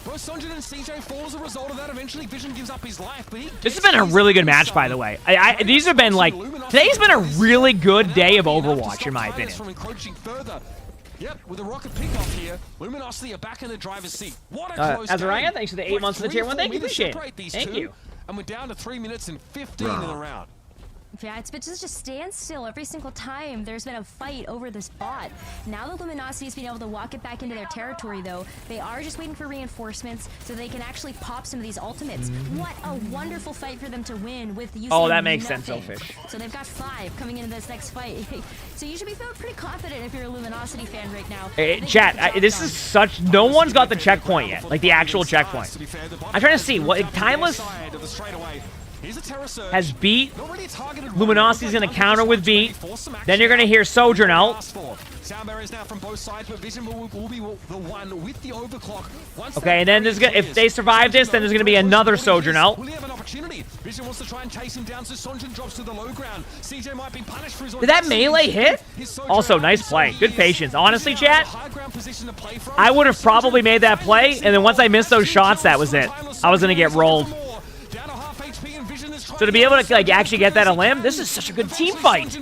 Both Sonjun and CJ fall as a result of that. Eventually, Vision gives up his life, but this has been a really good match, by the way. These have been like today's been a really good day of Overwatch, in my opinion. From encroaching further. Yep, with a rocket pickoff here, Luminosity are back in the driver's seat. What a close Azariah, thanks for the 8 months of the tier 1. Thank you, appreciate it. Thank you. And we're down to 3 minutes and 15 in the round. Yeah, it's been just a standstill every single time there's been a fight over this bot. Now that Luminosity has been able to walk it back into their territory, though, they are just waiting for reinforcements so they can actually pop some of these ultimates. What a wonderful fight for them to win with using that makes nothing. sense, Selfish. So they've got 5 coming into this next fight. So you should be feeling pretty confident if you're a Luminosity fan right now. Hey, chat, this is such... No one's got the checkpoint yet, like the actual checkpoint. I'm trying to see what Timeless has beat. Luminosity's going to counter with beat. Then you're going to hear Sojourn out. Sound barriers now from both sides, but Vision will be the one with the overclock. Okay, and then there's gonna, if they survive this, then there's gonna be another Sojourn out. Will he have an opportunity? Vision wants to try and chase him down, so Sonjin drops to the low ground. CJ might be punished for his. Did that melee hit? Also, nice play. Good patience. Honestly, chat, I would have probably made that play, and then once I missed those shots, that was it. I was gonna get rolled. So to be able to like actually get that a limb, this is such a good team fight.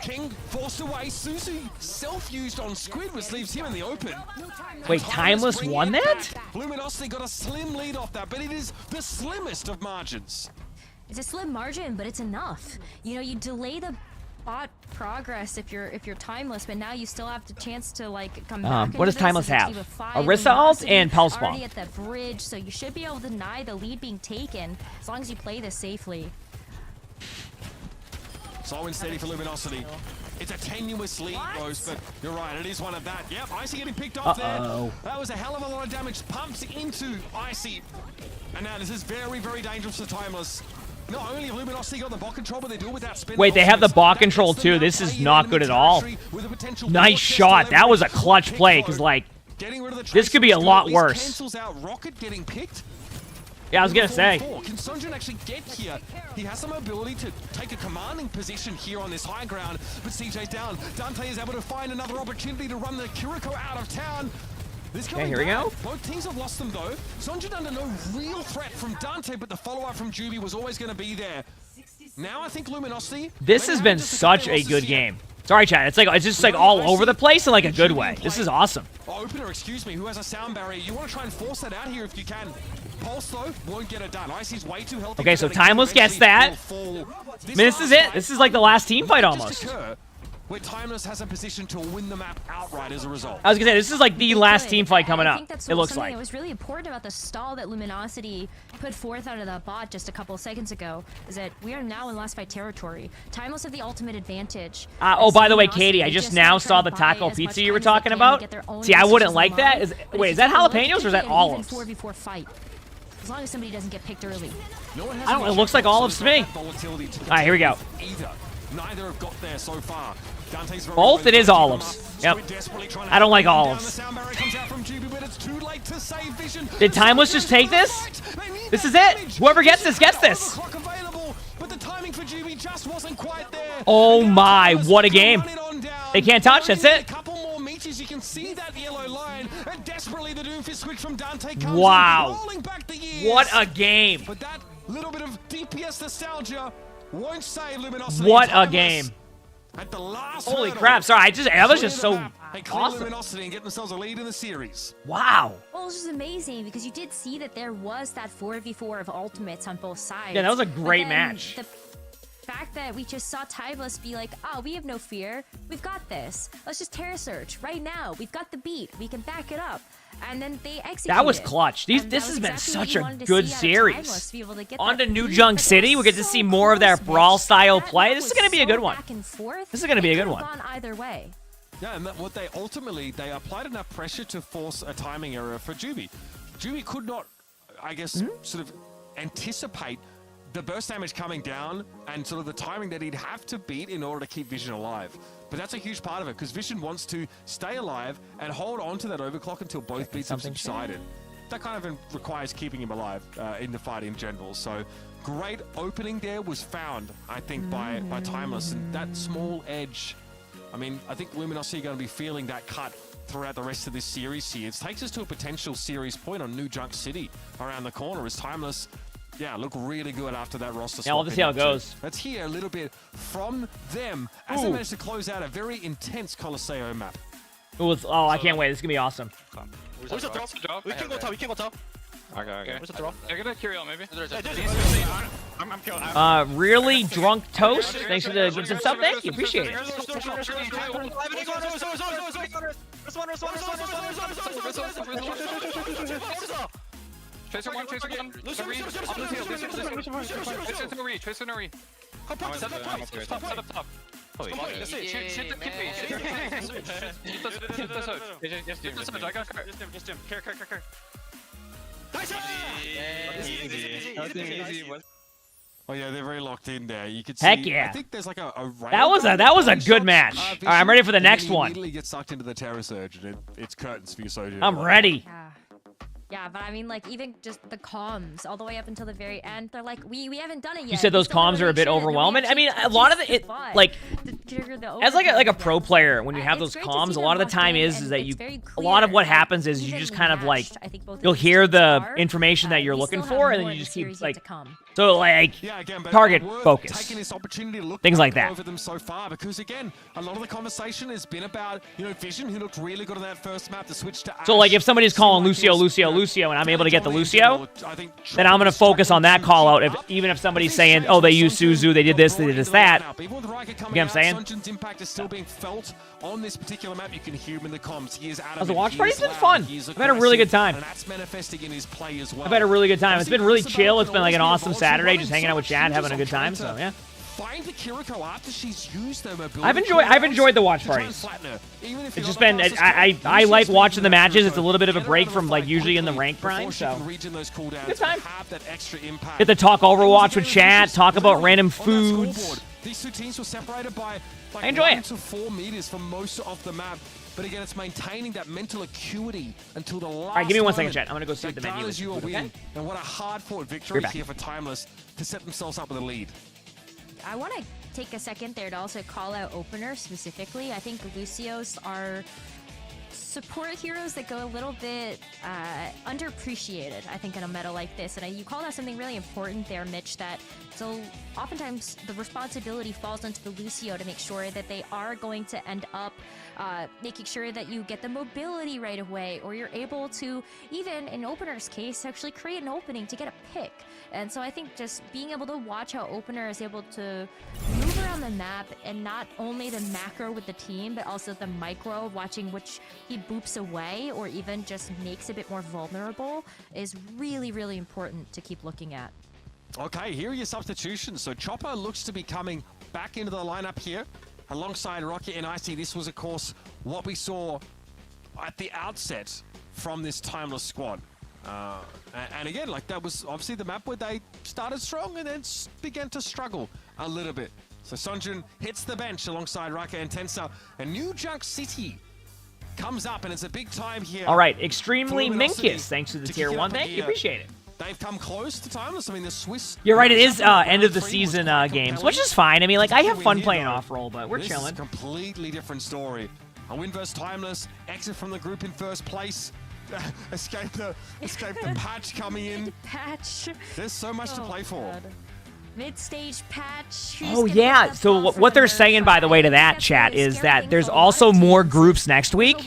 King forced away. Suzu self-used on Squid, which leaves him in the open. Wait, Timeless won that? Luminosity got a slim lead off that, but it is the slimmest of margins. It's a slim margin, but it's enough. You know, you delay the bot progress if you're Timeless, but now you still have the chance to like come back. What does Timeless have? Orisa ult and Pulse Bomb. Already at the bridge, so you should be able to deny the lead being taken as long as you play this safely. Slow and steady for Luminosity. It's a tenuous lead, Rose, but you're right, it is one of that. Yep, Icy getting picked off there. That was a hell of a lot of damage pumped into Icy. And now this is very, very dangerous for Timeless. Not only have Luminosity got the bot control, but they do it without spin. Wait, they have the bot control too. This is not good at all. Nice shot. That was a clutch play, because like, this could be a lot worse. Cancels out Rocket getting picked. Yeah, I was gonna say. Can Sonjin actually get here? He has some ability to take a commanding position here on this high ground, but CJ's down. Dante is able to find another opportunity to run the Kiriko out of town. Okay, here we go. Both teams have lost them though. Sonjin under no real threat from Dante, but the follow-up from Juby was always going to be there. Now I think Luminosity. This has been such a good game. Sorry, chat. It's just like all over the place in like a good way. This is awesome. Opener, excuse me, who has a sound barrier. You want to try and force that out here if you can. Pulse though won't get it done. Icy's way too healthy. Okay, so Timeless gets that. I mean, this is it. This is like the last team fight almost. Where Timeless has a position to win the map outright as a result. I was gonna say, this is like the last team fight coming up. It looks like. It was really important about the stall that Luminosity put forth out of the bot just a couple seconds ago, is that we are now in last fight territory. Timeless have the ultimate advantage. Oh, by the way, Katie, I just now saw the taco pizza you were talking about. See, I wouldn't like that. Wait, is that jalapenos or is that olives? 4v4 fight. As long as somebody doesn't get picked early. I don't know, it looks like olives to me. Alright, here we go. Neither have got there so far. Both, it is olives. Yep. I don't like olives. Did Timeless just take this? This is it. Whoever gets this, gets this. Oh my, what a game. They can't touch, that's it. Wow. What a game. But that little bit of DPS nostalgia won't save Luminosity. What a game. At the last Holy crap, sorry, I was just so awesome. Luminosity and get themselves a lead in the series. Wow. Well, this is amazing because you did see that there was that 4v4 of ultimates on both sides. Yeah, that was a great match. The fact that we just saw Timeless be like, oh, we have no fear. We've got this. Let's just Terra Search right now. We've got the beat. We can back it up. And then they executed. That was clutch. This has been such a good series. On to New Junk City. We get to see more of that brawl style play. This is going to be a good one. This is going to be a good one. Either way. Yeah, and what they applied enough pressure to force a timing error for Juby. Juby could not, I guess, sort of anticipate the burst damage coming down and sort of the timing that he'd have to beat in order to keep Vision alive. But that's a huge part of it, because Vision wants to stay alive and hold on to that overclock until both beats have subsided. That kind of requires keeping him alive in the fight in general. So great opening there was found, I think, by Timeless. And that small edge, I mean, I think Luminosity are going to be feeling that cut throughout the rest of this series here. It takes us to a potential series point on New Junk City around the corner as Timeless, yeah, look really good after that roster swap. Yeah, we'll see how it goes. Let's hear a little bit from them as they manage to close out a very intense Colosseo map. Oh, I can't wait. This is going to be awesome. Where's the drop? We can go top. Okay. Where's the drop? I got a Curio, maybe. I'm really drunk toast. Thanks for the good stuff. Thank you. Appreciate it. Tracer one. Tracer no re. Set up top. Holy shit. Shoot the kid bait. Shoot the Soch. I got cart. Just him. Care. Easy. Oh yeah, they're very locked in there. You could see. Heck yeah. I think there's like a that was a good match. All right, I'm ready for the next one. Immediately get sucked into the Terror Surge, and it's curtains for you, Soju. I'm ready. Yeah, but I mean, like, even just the comms all the way up until the very end, they're like, we haven't done it yet. You said those comms are a bit overwhelming. I mean, a lot of it, like, as like a pro player, when you have those comms, a lot of the time is that you, a lot of what happens is you just kind of like, you'll hear the information that you're looking for, and then you just keep like, so like, target focus, things like that. Over them so far, because again, a lot of the conversation has been about, you know, Vision, who looked really good on that first map, the switch to Ash. So like, if somebody's calling Lucio, and I'm able to get the Lucio, then I'm going to focus on that call out. Even if somebody's saying, oh, they used Suzu, they did this, they did this, that. You know what I'm saying? Sunjin's impact is still being felt on this particular map. You can hear him in the comms. He is out of the watch party's been fun. I've had a really good time. And that's manifesting in his play as well. I've had a really good time. It's been really chill. It's been like an awesome Saturday, just hanging out with Chad, having a good time. So yeah. Find the Kiriko after she's used her mobility. I've enjoyed the watch parties. It's just been I like watching the matches. It's a little bit of a break from like usually in the rank grind. So good time. Get to talk Overwatch with chat, talk about random foods. These two teams were separated by like I enjoy 1 it. to 4 meters for most of the map. But again, it's maintaining that mental acuity until the last. All right, give me 1 second, chat. I'm gonna go see what the menu is. You a win. And what a hard-fought victory here for Timeless to set themselves up with a lead. I want to take a second there to also call out openers specifically. I think Lucios are support heroes that go a little bit underappreciated, I think, in a meta like this. And you called out something really important there, Mitch, that so oftentimes the responsibility falls onto the Lucio to make sure that they are going to end up making sure that you get the mobility right away, or you're able to, even in opener's case, actually create an opening to get a pick. And so I think just being able to watch how opener is able to move around the map, and not only the macro with the team, but also the micro, watching which he boops away or even just makes a bit more vulnerable, is really, really important to keep looking at. Okay, here are your substitutions. So Chopper looks to be coming back into the lineup here alongside Rocket and Icy. This was, of course, what we saw at the outset from this Timeless squad. And again, like, that was obviously the map where they started strong and then began to struggle a little bit. So Sunjin hits the bench alongside Raka and Tensa. And New Junk City comes up, and it's a big time here. All right, extremely Minkus, thanks to the tier 1. Thank you, appreciate it. They've come close to Timeless. I mean, the Swiss... You're right, it is end of the season games, which is fine. I mean, like, I have fun playing off-roll, but we're chilling. This is a completely different story. A win versus Timeless, exit from the group in first place. escape the patch coming in. Patch. There's so much to play for. God. Mid-stage patch. Oh yeah, so what they're saying, by the way, to that chat is that there's also more groups next week,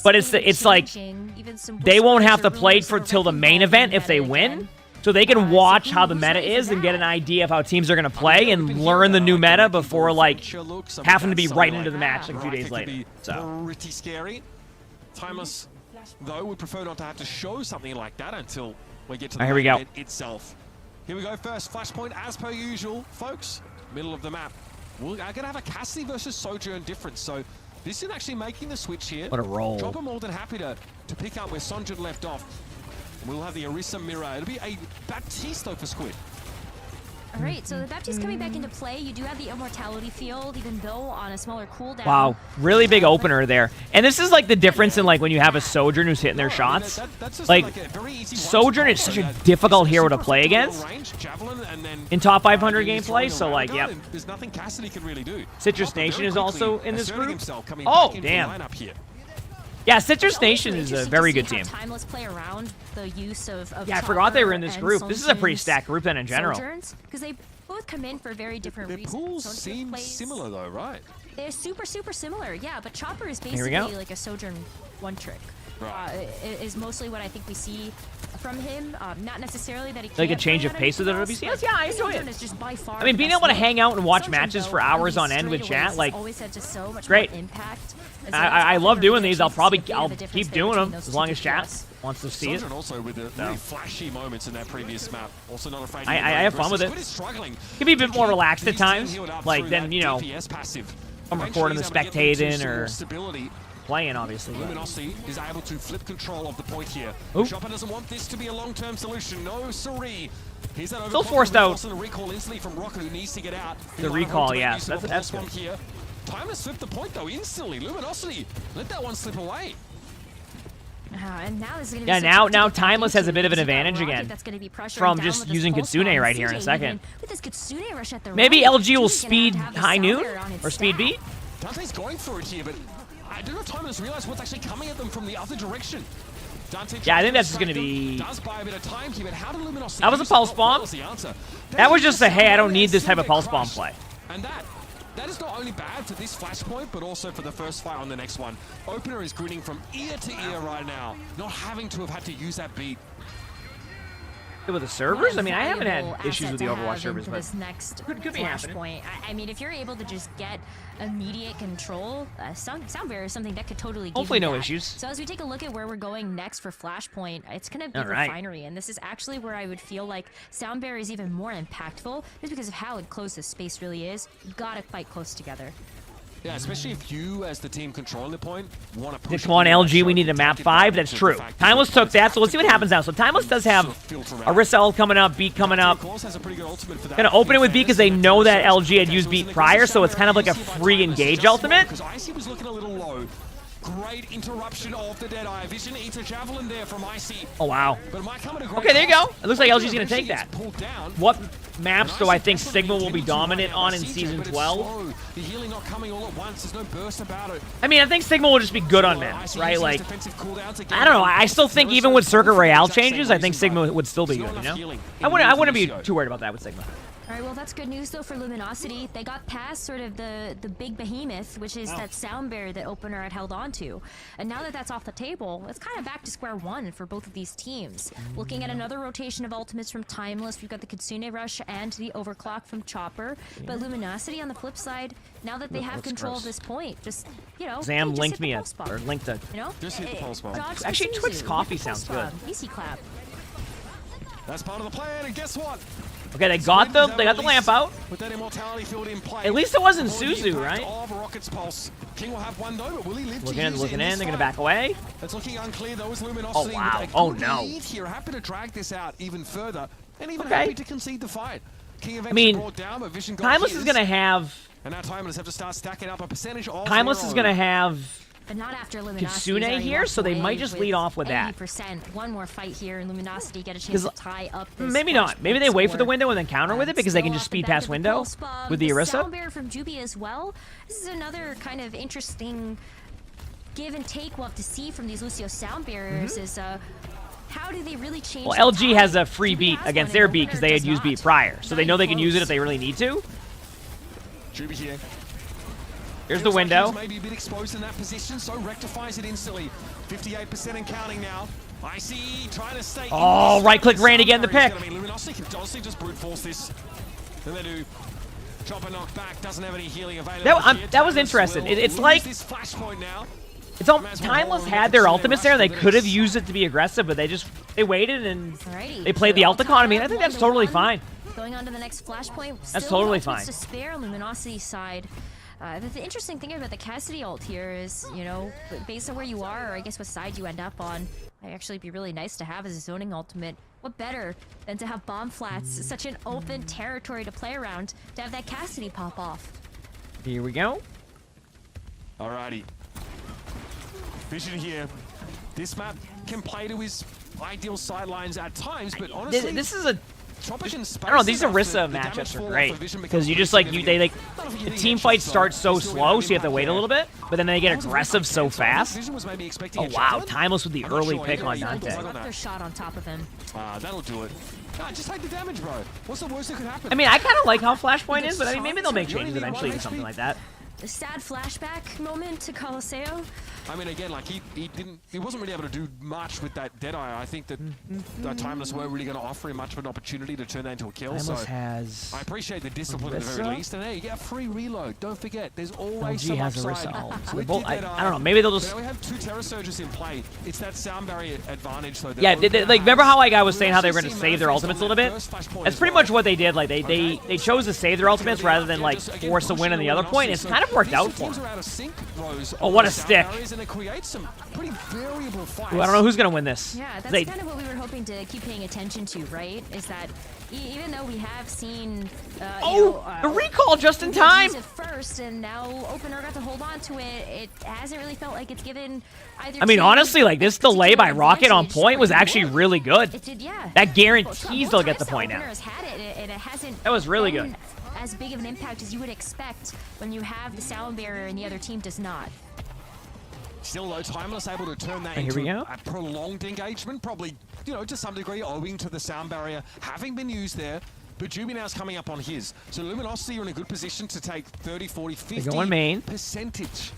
but it's like they won't have to play for till the main event if they win, so they can watch how the meta is and get an idea of how teams are going to play and learn the new meta before like having to be right into the match like a few days later. So pretty scary. Timeless, though, would prefer not to have to show something like that until we get to the main event itself. Here we go first, Flashpoint as per usual, folks. Middle of the map. We're going to have a Cassidy versus Sojourn difference, so this is actually making the switch here. What a roll. Chopper more than happy to pick up where Sojourn left off. We'll have the Orisa mirror. It'll be a Baptiste though for Squid. All right, so the Baptiste coming back into play. You do have the Immortality field, even though on a smaller cooldown. Wow, really big opener there. And this is like the difference in like when you have a Sojourn who's hitting their shots. Like, Sojourn is such a difficult hero to play against in top 500 gameplay, so like, yep. There's nothing Cassidy can really do. Citrus Nation is also in this group. Oh, damn. Yeah, Citrus Nation is a very good team. Timeless play around the use of yeah, I forgot they were in this group. This is a pretty stacked group then in general. Because they both come in for very different reasons. Their pools seem similar though, right? They're super, super similar, yeah. But Chopper is basically like a Sojourn one-trick. Is mostly what I think we see from him. Not necessarily that he can't like a change of pace with the WCS. Yeah, I enjoy it. I mean, being able to hang out and watch matches for hours on end with chat, like, great. I love doing these. I'll keep doing them as long as chat wants to see it. Also with the really flashy moments in that previous map. Also not afraid. I have fun with it. Can be a bit more relaxed at times, like then you know, I'm recording the spectating or play in, obviously. Luminosity is able to flip control of the point here. Chopper doesn't want this to be a long-term solution. No, siree. Here's that still forced out. The recall instantly from Rocket, who needs to get out. The recall, yes. That's good. Here. Time to slip the point, though, instantly. Luminosity, let that one slip away. And now this is yeah, now Timeless has a bit of an advantage again from just using Kitsune right here in a second. Maybe LG will speed high noon or speed beat. Dante's going for it here, but I don't know if Timeless realize what's actually coming at them from the other direction. Yeah, I think that's just going to be... Does buy a bit of time here, but how did Luminosity that was a pulse bomb. That was just a, hey, I don't need this type of pulse bomb play. And that is not only bad for this flashpoint, but also for the first fight on the next one. Opener is grinning from ear to ear right now, not having to have had to use that beat. With the servers? I mean, I haven't had issues with the Overwatch servers, but this next could be happening. Point. I mean, if you're able to just get immediate control, sound barrier is something that could totally give hopefully no that. issues. So as we take a look at where we're going next for Flashpoint, it's going to be Refinery, and this is actually where I would feel like sound barrier is even more impactful, just because of how close this space really is. You gotta fight close together. Yeah, especially if you, as the team controlling the point, want to push. Come on, LG, we need a map 5. That's true. Timeless took that, so let's see what happens now. So Timeless does have a Rissel coming up, Beat coming up. Gonna open it with Beat because they know that LG had used Beat prior, so it's kind of like a free engage ultimate. Because Icy was looking a little low. Great interruption of the Deadeye. Vision eats a javelin there from Icy. Oh, wow. But Okay, there you go. It looks like LG's going to take that. What maps do I think Sigma will be dominant on in Season 12? The healing not coming all at once. There's no burst about it. I mean, I think Sigma will just be good on maps, right? Like, I don't know. I still think even with Circuit Royale changes, I think Sigma would still be good, you know? I wouldn't be too worried about that with Sigma. All right, well, that's good news, though, for Luminosity. They got past sort of the big behemoth, which is that sound barrier that Opener had held on to. And now that that's off the table, it's kind of back to square one for both of these teams. Looking at another rotation of ultimates from Timeless, we've got the Kitsune Rush and the Overclock from Chopper. But Luminosity, on the flip side, now that they have control of this point, just, you know... Zam linked me, or linked a... You know? Just hit the pulse bomb. Actually, Twix Coffee sounds good. Easy clap. That's part of the plan, and guess what? Okay, they got the lamp out. With that immortality field in play. At least it wasn't Suzu, right? Rocket's pulse. King will have one though, but will he live looking in, they're gonna back away. It's looking unclear though. Is Luminosity. Oh wow! Oh no! Here, happy to drag this out even further, and even happy to concede the fight. King I mean, brought down, but Vision got Timeless is gonna have. And now Timeless have to start stacking up a percentage of. Timeless is gonna have. But not after Kitsune here, so they might just lead off with that. 80%. One more fight here, and Luminosity get a chance to tie up this. Maybe not. Maybe they wait for the window and then counter with it because they can just speed past window with the Orisa. Sound barrier from Juby as well. This is another kind of interesting give and take we'll have to see from these Lucio sound barriers. Is how do they really change? Well, LG has a free beat against their beat because they had used beat prior, so they know they can use it if they really need to. Juby here. Here's the window. Maybe a bit exposed in that position, so rectifies it instantly. 58% and counting now. Icy trying to stay. Oh, right click ran again the pick. Luminosity can honestly just brute force this. Then they do. Chopper knocked back, doesn't have any healing available. That was interesting. It's like this flashpoint now. It's all Timeless had their ultimates there. They could have used it to be aggressive, but they waited and they played the ult economy. And I think that's totally fine. Going on to the next flashpoint. That's totally fine. To spare Luminosity's side. The interesting thing about the Cassidy ult here is, you know, based on where you are, or I guess what side you end up on, might actually be really nice to have as a zoning ultimate. What better than to have bomb flats, such an open territory to play around, to have that Cassidy pop off. Here we go. Alrighty. Vision here. This map can play to his ideal sidelines at times, but honestly... This is a... I don't know, these Orisa matchups are great because you just like the team fights start so slow, so you have to wait a little bit, but then they get aggressive so fast. Oh wow, Timeless with the early pick on Dante. Their shot on top of him. That'll do it. Just take the damage, bro. What's the worst that could happen? I mean, I kind of like how Flashpoint is, but I mean, maybe they'll make changes eventually to something like that. The sad flashback moment to Coliseo. I mean, again, like he wasn't really able to do much with that Deadeye. I think that Timeless weren't really going to offer him much of an opportunity to turn that into a kill. Timeless has. I appreciate the discipline at the very least. And hey, you get a free reload. Don't forget, there's always LG some has upside. So I don't know. Maybe they'll just. We have two Terror Surges in play. It's that sound barrier advantage, though. Yeah, like remember how I was saying how they were going to save their ultimates a little bit? That's pretty much what they did. Like they chose to save their ultimates rather than like force a win on the other point. It's kind of worked out for them. Oh, what a stick. going to create some pretty variable fights. Ooh, I don't know who's going to win this. Yeah, that's kind of what we were hoping to keep paying attention to, right? Is that even though we have seen, the recall just in time. At first, and now Opener got to hold on to it. It hasn't really felt like it's given either. I mean, team honestly, like this delay by Rocket on advantage. point was actually really good. It did, yeah. That guarantees they'll get the point now. Opener has had it, and it hasn't. That was really been good. As big of an impact as you would expect when you have the sound barrier and the other team does not. Still, though, Timeless able to turn that Here into we go. a prolonged engagement, probably, you know, to some degree owing to the sound barrier having been used there. But Juby now's coming up on his. So Luminosity are in a good position to take 30, 40, 50 They're going main. percentage.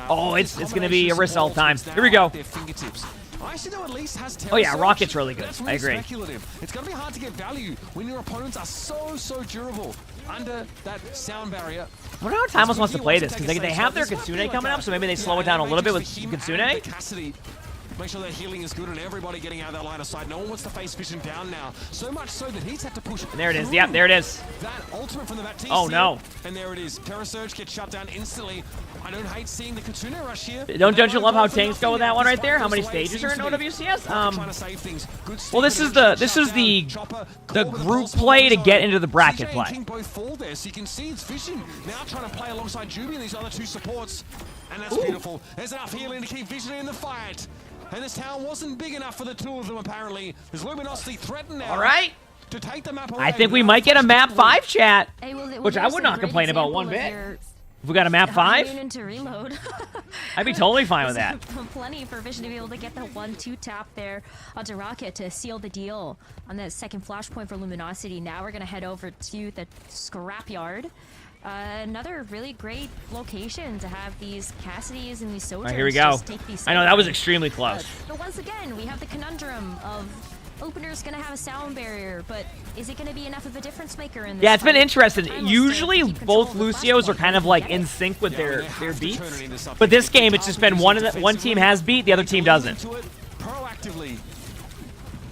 Oh, it's going to be a risk all the time. Here we go. Their fingertips. Actually, though, at least has Oh yeah, Terra Rocket's Surge. really good. That's I really agree. Speculative. It's going to be hard to get value when your opponents are so durable under that sound barrier. I wonder how Timeless wants to play this, because they have their Kitsune coming up, so maybe they slow it down a little bit with Kitsune. Cassidy. Make sure their healing is good and everybody getting out of that line of sight. No one wants to face Vision down now. So much so that he's had to push. And there it is. Yep, there it is. That ultimate from the Baptiste. Oh no. And there it is. Terra Surge gets shut down instantly. I don't hate seeing the Kitsune rush here. Don't you love how tanks go with that one right there? How many stages are in OWCS? Well, this is the group play to get into the bracket CJ and play. King both fall there, so you can see it's Vision now trying to play alongside Juby and these other two supports. And that's beautiful. There's enough healing to keep Vision in the fight. And this town wasn't big enough for the two of them, apparently. There's Luminosity threatened now. All right. To take the map away. I think we might get a map 5 chat, Hey, well, which I would not complain about one bit. If we got a map 5, To reload. I'd be totally fine with that. Plenty for Vision to be able to get the 1-2 tap there onto Rocket to seal the deal on that second flashpoint for Luminosity. Now we're going to head over to the scrapyard. Another really great location to have these Cassidys and these Sojourns. All right, here we go. just take these I know that was sidelines. extremely close. But once again, we have the conundrum of Opener's going to have a sound barrier, but is it going to be enough of a difference maker in this Yeah, it's been fight? interesting. Timeless Usually to keep control both of the Lucios are flashpoint kind of and like get in it. sync with their beats. But this game, it's just been one team has beat, the other team doesn't. Proactively.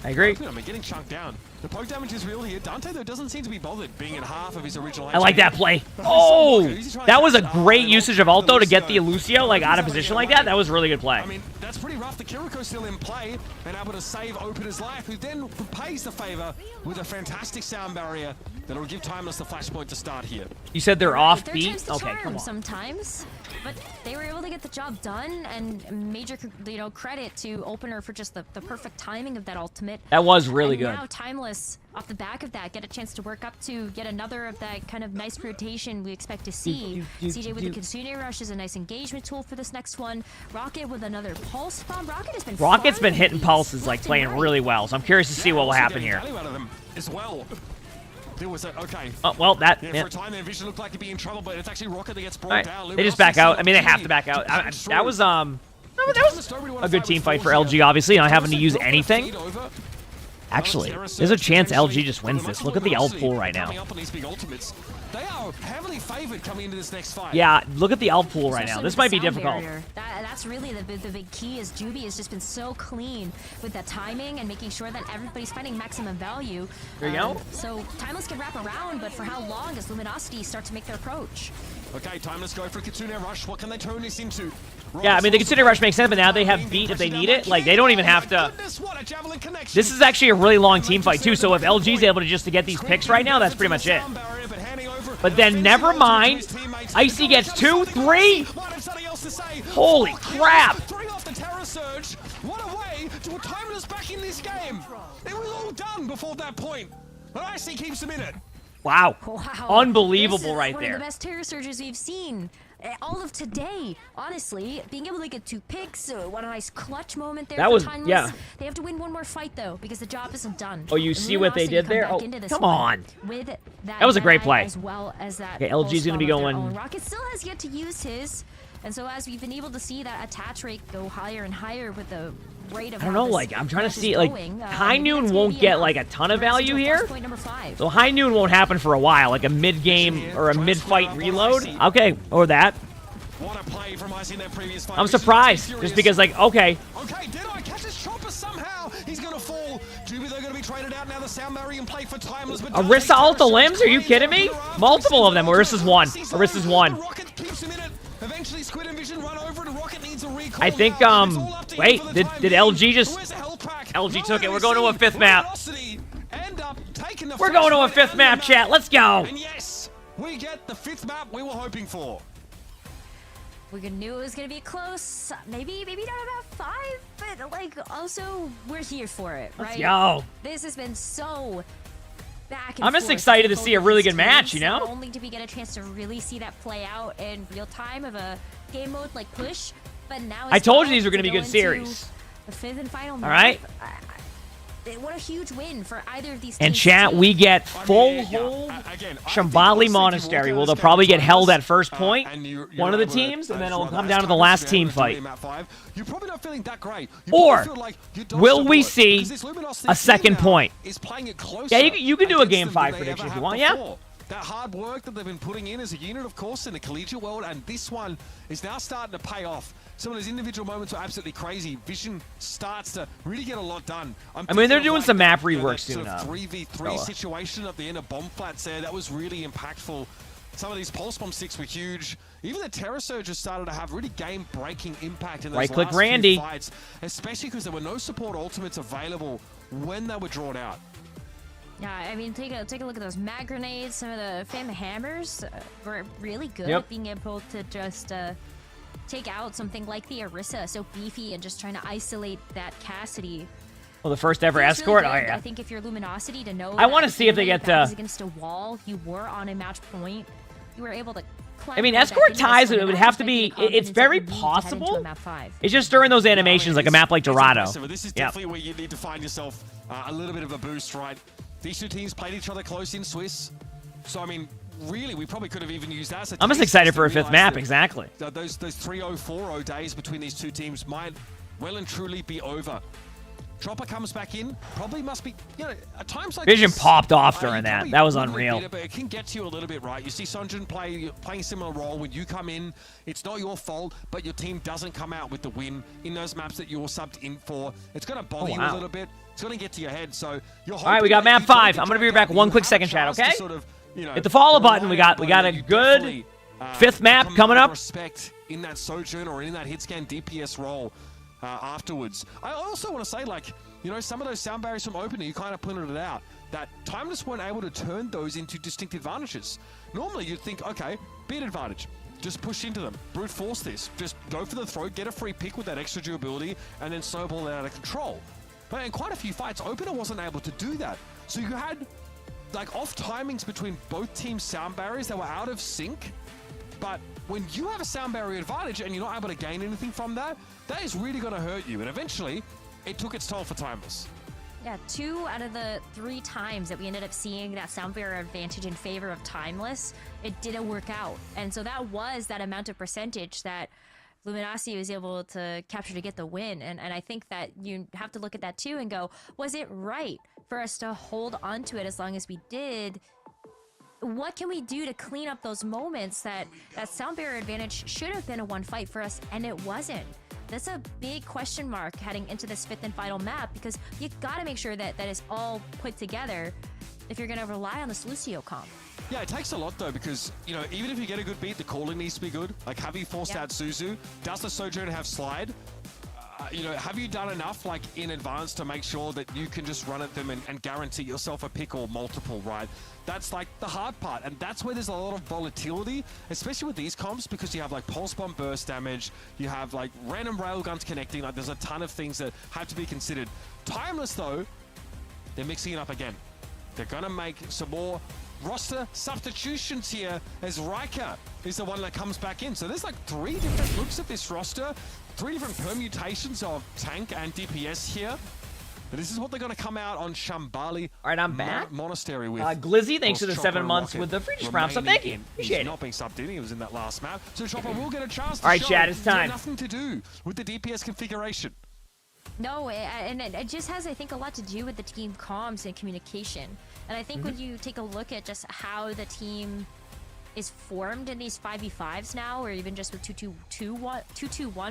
I agree. I mean, getting chunked down. The poke damage is real here. Dante, though, doesn't seem to be bothered being at half of his original. I like that play. Oh, that was a great usage of Alto to get the Lucio like out of position like that. That was a really good play. I mean, that's pretty rough. The Kiriko still in play and able to save Opener's life, who then pays the favor with a fantastic sound barrier that'll give Timeless the flashpoint to start here. You said they're off Third beat? time's the Okay, charm come on. sometimes, but they were able to get the job done, and major, credit to Opener for just the perfect timing of that ultimate. That was really And good. now Timeless, off the back of that, get a chance to work up to get another of that kind of nice rotation we expect to see. CJ with the Kitsune Rush is a nice engagement tool for this next one. Rocket with another Pulse Bomb. Rocket's been hitting pulses, like playing really well, so I'm curious to see what will happen here. Value out of them as well. There was a, okay. Oh, well, that... Yeah, yeah. for a time, their Vision looked like to be in trouble, but it's actually Rocket that gets brought All right, down. they just back out. I mean, they have to back out. That was a good team fight for LG, obviously, not having to use anything. Actually, there's a chance LG just wins this. Look at the L pool right now. They are heavily favored coming into this next fight. Yeah, look at the L pool right now. Especially This with might the be sound difficult. barrier. That's really the big key. Is Juby has just been so clean with that timing and making sure that everybody's finding maximum value. There you go. So Timeless can wrap around, but for how long as Luminosity start to make their approach? Okay, Timeless go for Kitsune Rush. What can they turn this into? Yeah, I mean, the Kitsune Rush makes sense, but now they have beat if they need it. Like, they don't even have to... This is actually a really long team fight, too, so if LG's able to get these picks right now, that's pretty much it. But then, never mind. Icy gets 2, 3. Holy crap. Off the Terra Surge. What a way to put Timeless back in this game. It was all done before that point. But Icy keeps him in it. Wow. Unbelievable This is right one there. of the best Terror Surges we've seen. All of today, honestly, being able to get 2 picks, what a nice clutch moment there. That for was- Timeless. yeah. They have to win one more fight though, because the job isn't done. Oh, you And see what they Luminosity did come there? back Oh, into this come one on. With That was a great guy play. As well as that. Okay, LG's gonna be pulse bomb of their going- own. Rocket still has yet to use his, and so as we've been able to see that attach rate go higher and higher with the rate of I don't how know, this like, I'm trying to match is see, like, going, High maybe Noon that's gonna won't be get, enough like, a ton of for us to value go here. flashpoint number 5. So High Noon won't happen for a while, like a mid-game or a mid-fight reload. Okay, or that. What a play from Icy in their previous fight. I'm surprised, just because, like, okay. Okay, Deadeye catches Chopper somehow. He's going to fall. Juby, they're going to be traded out now. The sound barrier in play for Timeless. But Orisa Alta Limbs? Are you kidding me? Multiple of them. Orisa's one. Orisa's one. Rocket keeps him in it. eventually Squid and Vision run over and Rocket needs a recall. I think, wait, did LG just... LG took it. We're going to a 5th map. We're going to a 5th map, chat. Let's go. And yes, we get the 5th map we were hoping for. We knew it was gonna be close. Maybe not about 5, but like also we're here for it, right? Let's go. This has been so back and I'm just forth excited to with see a both really these good match, teams. you know? Not only did we get a chance to really see that play out in real time of a game mode like push, but now I told you these were gonna be good series. The 5th and final. All right. What a huge win for either of these teams. And chat, we get full hold Shambali Monastery. Well, they'll probably get held at first point, one of the teams, and then it'll come down to the last team fight. You're probably not feeling that great. Or will we see a second point? Yeah, you can do a game 5 prediction if you want, yeah? That hard work that they've been putting in as a unit, of course, in the collegiate world, and this one is now starting to pay off. Some of those individual moments were absolutely crazy. Vision starts to really get a lot done. I mean, they're doing some map rework soon. Sort of 3v3 situation at the end of bomb flats there, that was really impactful. Some of these pulse bomb sticks were huge. Even the Terror Surge started to have really game-breaking impact in those last few fights, especially because there were no support ultimates available when they were drawn out. Yeah, I mean, take a look at those mag grenades. Some of the Fam Hammers were really good at being able to just take out something like the Orisa, so beefy and just trying to isolate that Cassidy. Well, the first ever escort. Really oh yeah. I think if you're Luminosity to know. I want to see if they get against a wall. You were on a match point. You were able to. I mean, escort ties. It would have to be. It's very possible. It's just during those animations, like a map like Dorado. This is definitely where you need to find yourself a little bit of a boost, right? These two teams played each other close in Swiss. So, I mean, really, we probably could have even used that as a I'm just excited for a 5th map, exactly. Those 3-0, 4-0 days between these two teams might well and truly be over. Chopper comes back in, probably must be, you know, at times like Vision this, popped off during that. That was unreal. But it can get to you a little bit, right? You see Sunjin playing a similar role. When you come in, it's not your fault, but your team doesn't come out with the win in those maps that you're subbed in for. It's going to bother you a little bit. It's going to get to your head. So you're all right, we got map 5. I'm going to be right back. One quick second, chat, okay? Sort of, you know, hit the follow button. We got a good 5th map coming up. Respect in that Sojourn or in that hit scan DPS role afterwards. I also want to say, like, you know, some of those sound barriers from opening, you kind of pointed it out, that Timeless weren't able to turn those into distinct advantages. Normally, you'd think, okay, be an advantage. Just push into them. Brute force this. Just go for the throw, get a free pick with that extra durability, and then snowball it out of control. But in quite a few fights, Opener wasn't able to do that. So you had, like, off timings between both teams' sound barriers that were out of sync. But when you have a sound barrier advantage and you're not able to gain anything from that, that is really going to hurt you. And eventually, it took its toll for Timeless. Yeah, 2 out of the 3 times that we ended up seeing that sound barrier advantage in favor of Timeless, it didn't work out. And so that was that amount of percentage that Luminosity was able to capture to get the win. And I think that you have to look at that too and go, was it right for us to hold on to it as long as we did? What can we do to clean up those moments that sound barrier advantage should have been a 1 fight for us and it wasn't? That's a big question mark heading into this 5th and final map, because you gotta make sure that is all put together if you're gonna rely on this Lucio comp. Yeah, it takes a lot though, because, you know, even if you get a good beat, the calling needs to be good. Like, have you forced out Suzu? Does the Sojourn have slide? You know, have you done enough, like, in advance to make sure that you can just run at them and guarantee yourself a pick or multiple, right? That's, like, the hard part, and that's where there's a lot of volatility, especially with these comps, because you have, like, pulse bomb burst damage, you have, like, random railguns connecting, like, there's a ton of things that have to be considered. Timeless, though, they're mixing it up again. They're gonna make some more roster substitutions here, as Riker is the one that comes back in. So there's like 3 different looks at this roster, 3 different permutations of tank and DPS here. But this is what they're going to come out on Shambali. All right, I'm back. Monastery with. Glizzy, thanks for the 7 months with the free Prime, so thank you. Appreciate it. Not being subbed in, he was in that last map. So Chopper will get a chance to all right, chat, it's time. Nothing to do with the DPS configuration. No, and it just has, I think, a lot to do with the team comms and communication. And I think when you take a look at just how the team is formed in these 5v5s now, or even just with 2-2-1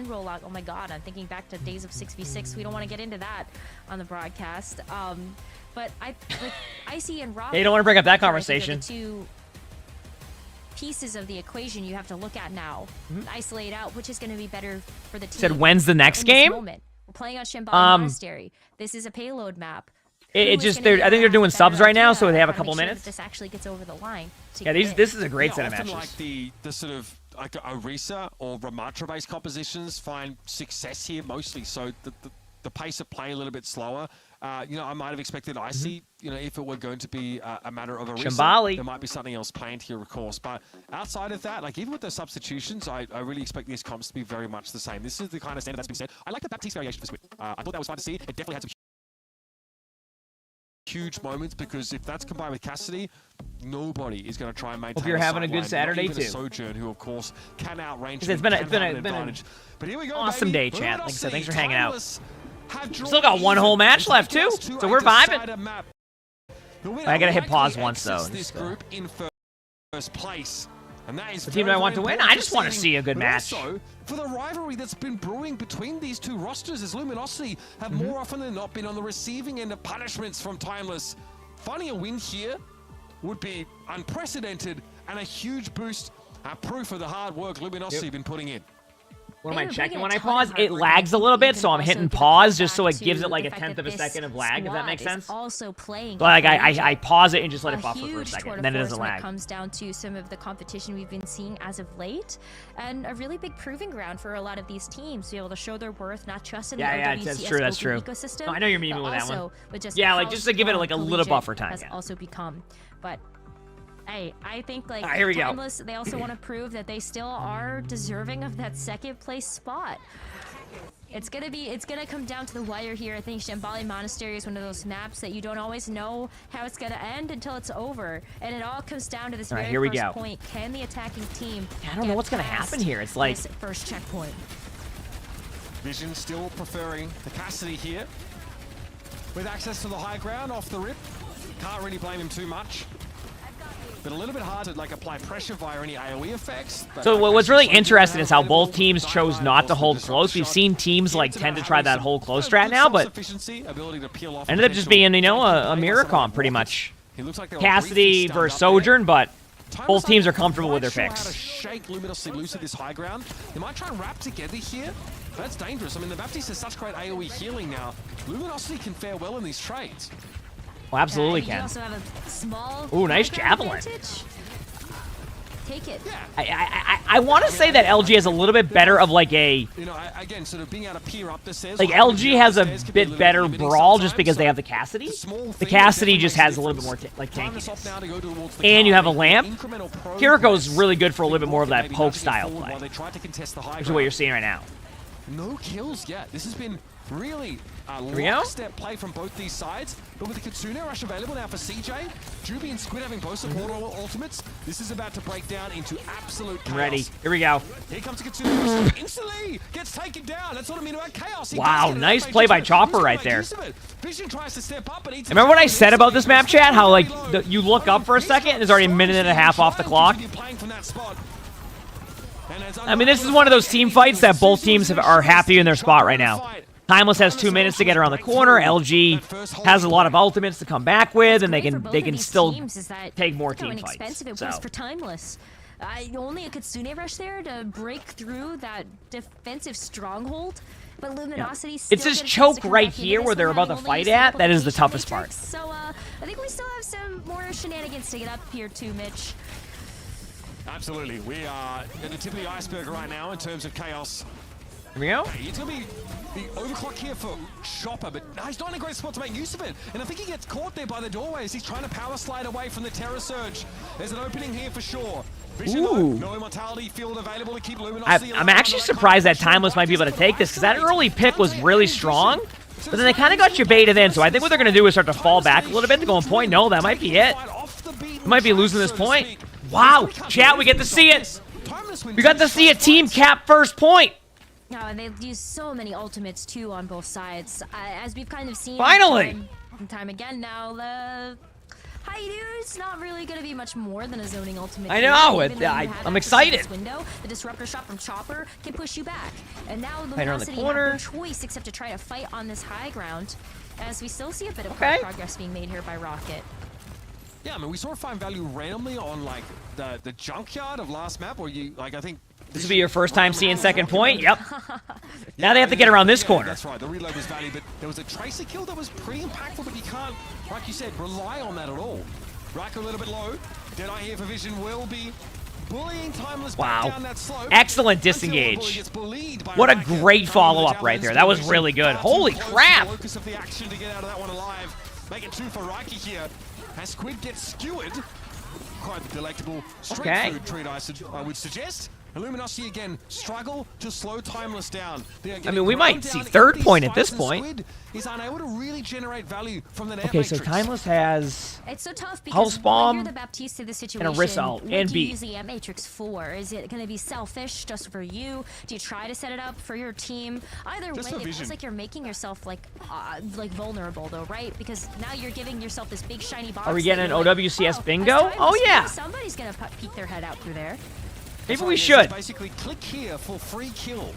rollout. Oh my god, I'm thinking back to days of 6v6. We don't want to get into that on the broadcast. But with Icy and Rob, hey, you don't want to bring up that conversation. pieces of the equation you have to look at now. Isolate out which is going to be better for the team. Said when's the next in game? This moment. We're playing on Shambhala Monastery. This is a payload map. It just I think they're doing subs right now, so they have a couple minutes. This actually gets over the line. Yeah, this is a great set of often matches. Like the sort of like Orisa or Ramatra-based compositions find success here mostly. So the pace of play a little bit slower. You know, I might have expected Icy. You know, if it were going to be a matter of Orisa, Shambali. there might be something else planned here, of course. But outside of that, like even with the substitutions, I really expect these comps to be very much the same. This is the kind of standard that's been set. I like the Baptiste variation for Squid. I thought that was fun to see. It definitely had some huge moments, because if that's combined with Cassidy, nobody is going to try and maintain. Hope you're having a good Saturday too. Sojourn, who of course can outrange. It's been an but here we go, awesome baby. day, chat. Like I said, thanks for hanging out. Timeless Still got one whole match left too, so we're vibing. I gotta hit pause once though. This group in first place. And that is the team do I want to win? I just want to see a good match. Also, for the rivalry that's been brewing between these two rosters, as Luminosity have more often than not been on the receiving end of punishments from Timeless. Finding a win here would be unprecedented and a huge boost, proof of the hard work Luminosity have been putting in. What am I checking when I pause? It lags a little bit, so I'm hitting pause just so it gives it like a 1/10 of a second of lag, if that makes sense. Also playing. Like I pause it and just let it buffer for a second, and then it doesn't lag. It comes down to some of the competition we've been seeing as of late, and a really big proving ground for a lot of these teams to be able to show their worth, not just in the OWCS that's true. ecosystem. No, I know you're memeing with that one. With just yeah, like just to give it like a little buffer time. Has also become, but. Hey, I think like here we Timeless, they also want to prove that they still are deserving of that second place spot. It's gonna come down to the wire here. I think Shambhala Monastery is one of those maps that you don't always know how it's gonna end until it's over, and it all comes down to this very first point. Can the attacking team? I don't know what's gonna happen here. It's like first checkpoint. Vision still preferring the Cassidy here, with access to the high ground off the rip. Can't really blame him too much. But a little bit hard to like apply pressure via any AoE effects. So what's really interesting is how both teams chose not to hold close. We've seen teams like tend to try that hold close strat now, but ended up just being, you know, a mirror comp pretty much. Cassidy versus Sojourn, but both teams are comfortable with their picks. Shake Luminosity loose at this high ground. They might try and wrap together here. That's dangerous. I mean, the Baptiste has such great AoE healing now. Luminosity can fare well in these trades. Well, absolutely can. Also have a small nice javelin. Advantage. Take it. I want to say that LG has a little bit better of like a. You know, again, sort of being able to peer up the stairs. Like LG has a bit better brawl just because they have the Cassidy. The Cassidy just has a little bit more like tankiness. And you have a lamp. Kiriko's really good for a little bit more of that poke style play. Which is what you're seeing right now. No kills yet. This has been really lockstep play from both these sides, but with the Kitsune rush available now for CJ, Juby and Squid having both support ultimates, this is about to break down into absolute chaos. I'm ready. Here we go. Here comes the Kitsune rush. Instantly gets taken down. That's what I mean about chaos. Wow, nice play by Chopper right there. Vision tries to step up, but remember what I said about this map, chat? How like you look up for a second and there's already a minute and a half off the clock? I mean, this is one of those team fights that both teams are happy in their spot right now. Timeless has 2 minutes to get around the corner. LG has a lot of ultimates to come back with, and they can still take more team fights. Expensive it was for Timeless. Only a Kitsune rush there to break through that defensive stronghold. But Luminosity still it's this choke right here where they're about to fight at. That is the toughest part. So I think we still have some more shenanigans to get up here too, Mitch. Absolutely. We are at the tip of the iceberg right now in terms of chaos. Here we go. It's going to be the overclock here for Chopper, but he's not in a great spot to make use of it. And I think he gets caught there by the doorway as he's trying to power slide away from the Terror Surge. There's an opening here for sure. Vision, no immortality field available to keep Luminosity. I'm actually surprised that Timeless might be able to take this, because that early pick was really strong, but then they kind of got you baited in. So I think what they're going to do is start to fall back a little bit to go on point. No, that might be it. Might be losing this point. Wow, chat, we get to see it. We got to see a team cap first point. No, and they've used so many ultimates too on both sides, as we've kind of seen. Finally, time again now. The Haidu is not really going to be much more than a zoning ultimate. I know. I'm excited. Window, the disruptor shot from Chopper can push you back, and now Luminosity have no choice except to try to fight on this high ground, as we still see a bit of progress being made here by Rocket. Yeah, I mean, we saw it find value randomly on like the junkyard of last map, or you like I think. This will be your first time seeing second point. Yep. Now they have to get around this corner. That's right. The reload was value, but there was a Tracer kill that was pretty impactful, but you can't, like you said, rely on that at all. Riker a little bit low. Deadeye here for Vision will be bullying Timeless back down that slope. Excellent disengage. What a great follow-up right there. That was really good. Holy crap. Focus of the action to get out of that one alive. Make it 2 for Riker here. As Squid gets skewered. Quite the delectable straight food treat, I would suggest. Luminosity again struggle to slow Timeless down. I mean, we might see third point at this point. He's unable to really generate value from the Okay, so Timeless has it's so tough because Pulse Bomb you're the Baptiste of the situation. and a wrist ult what and do you B. use the Matrix for? Is it going to be selfish just for you? Do you try to set it up for your team? Either Just way, for it feels Vision. like you're making yourself like vulnerable though, right? Because now you're giving yourself this big shiny box. Are we that getting an you're like, OWCS oh, bingo? as time Oh goes yeah. by, somebody's going to peek their head out through there. Maybe we should. Basically, click here for free kill.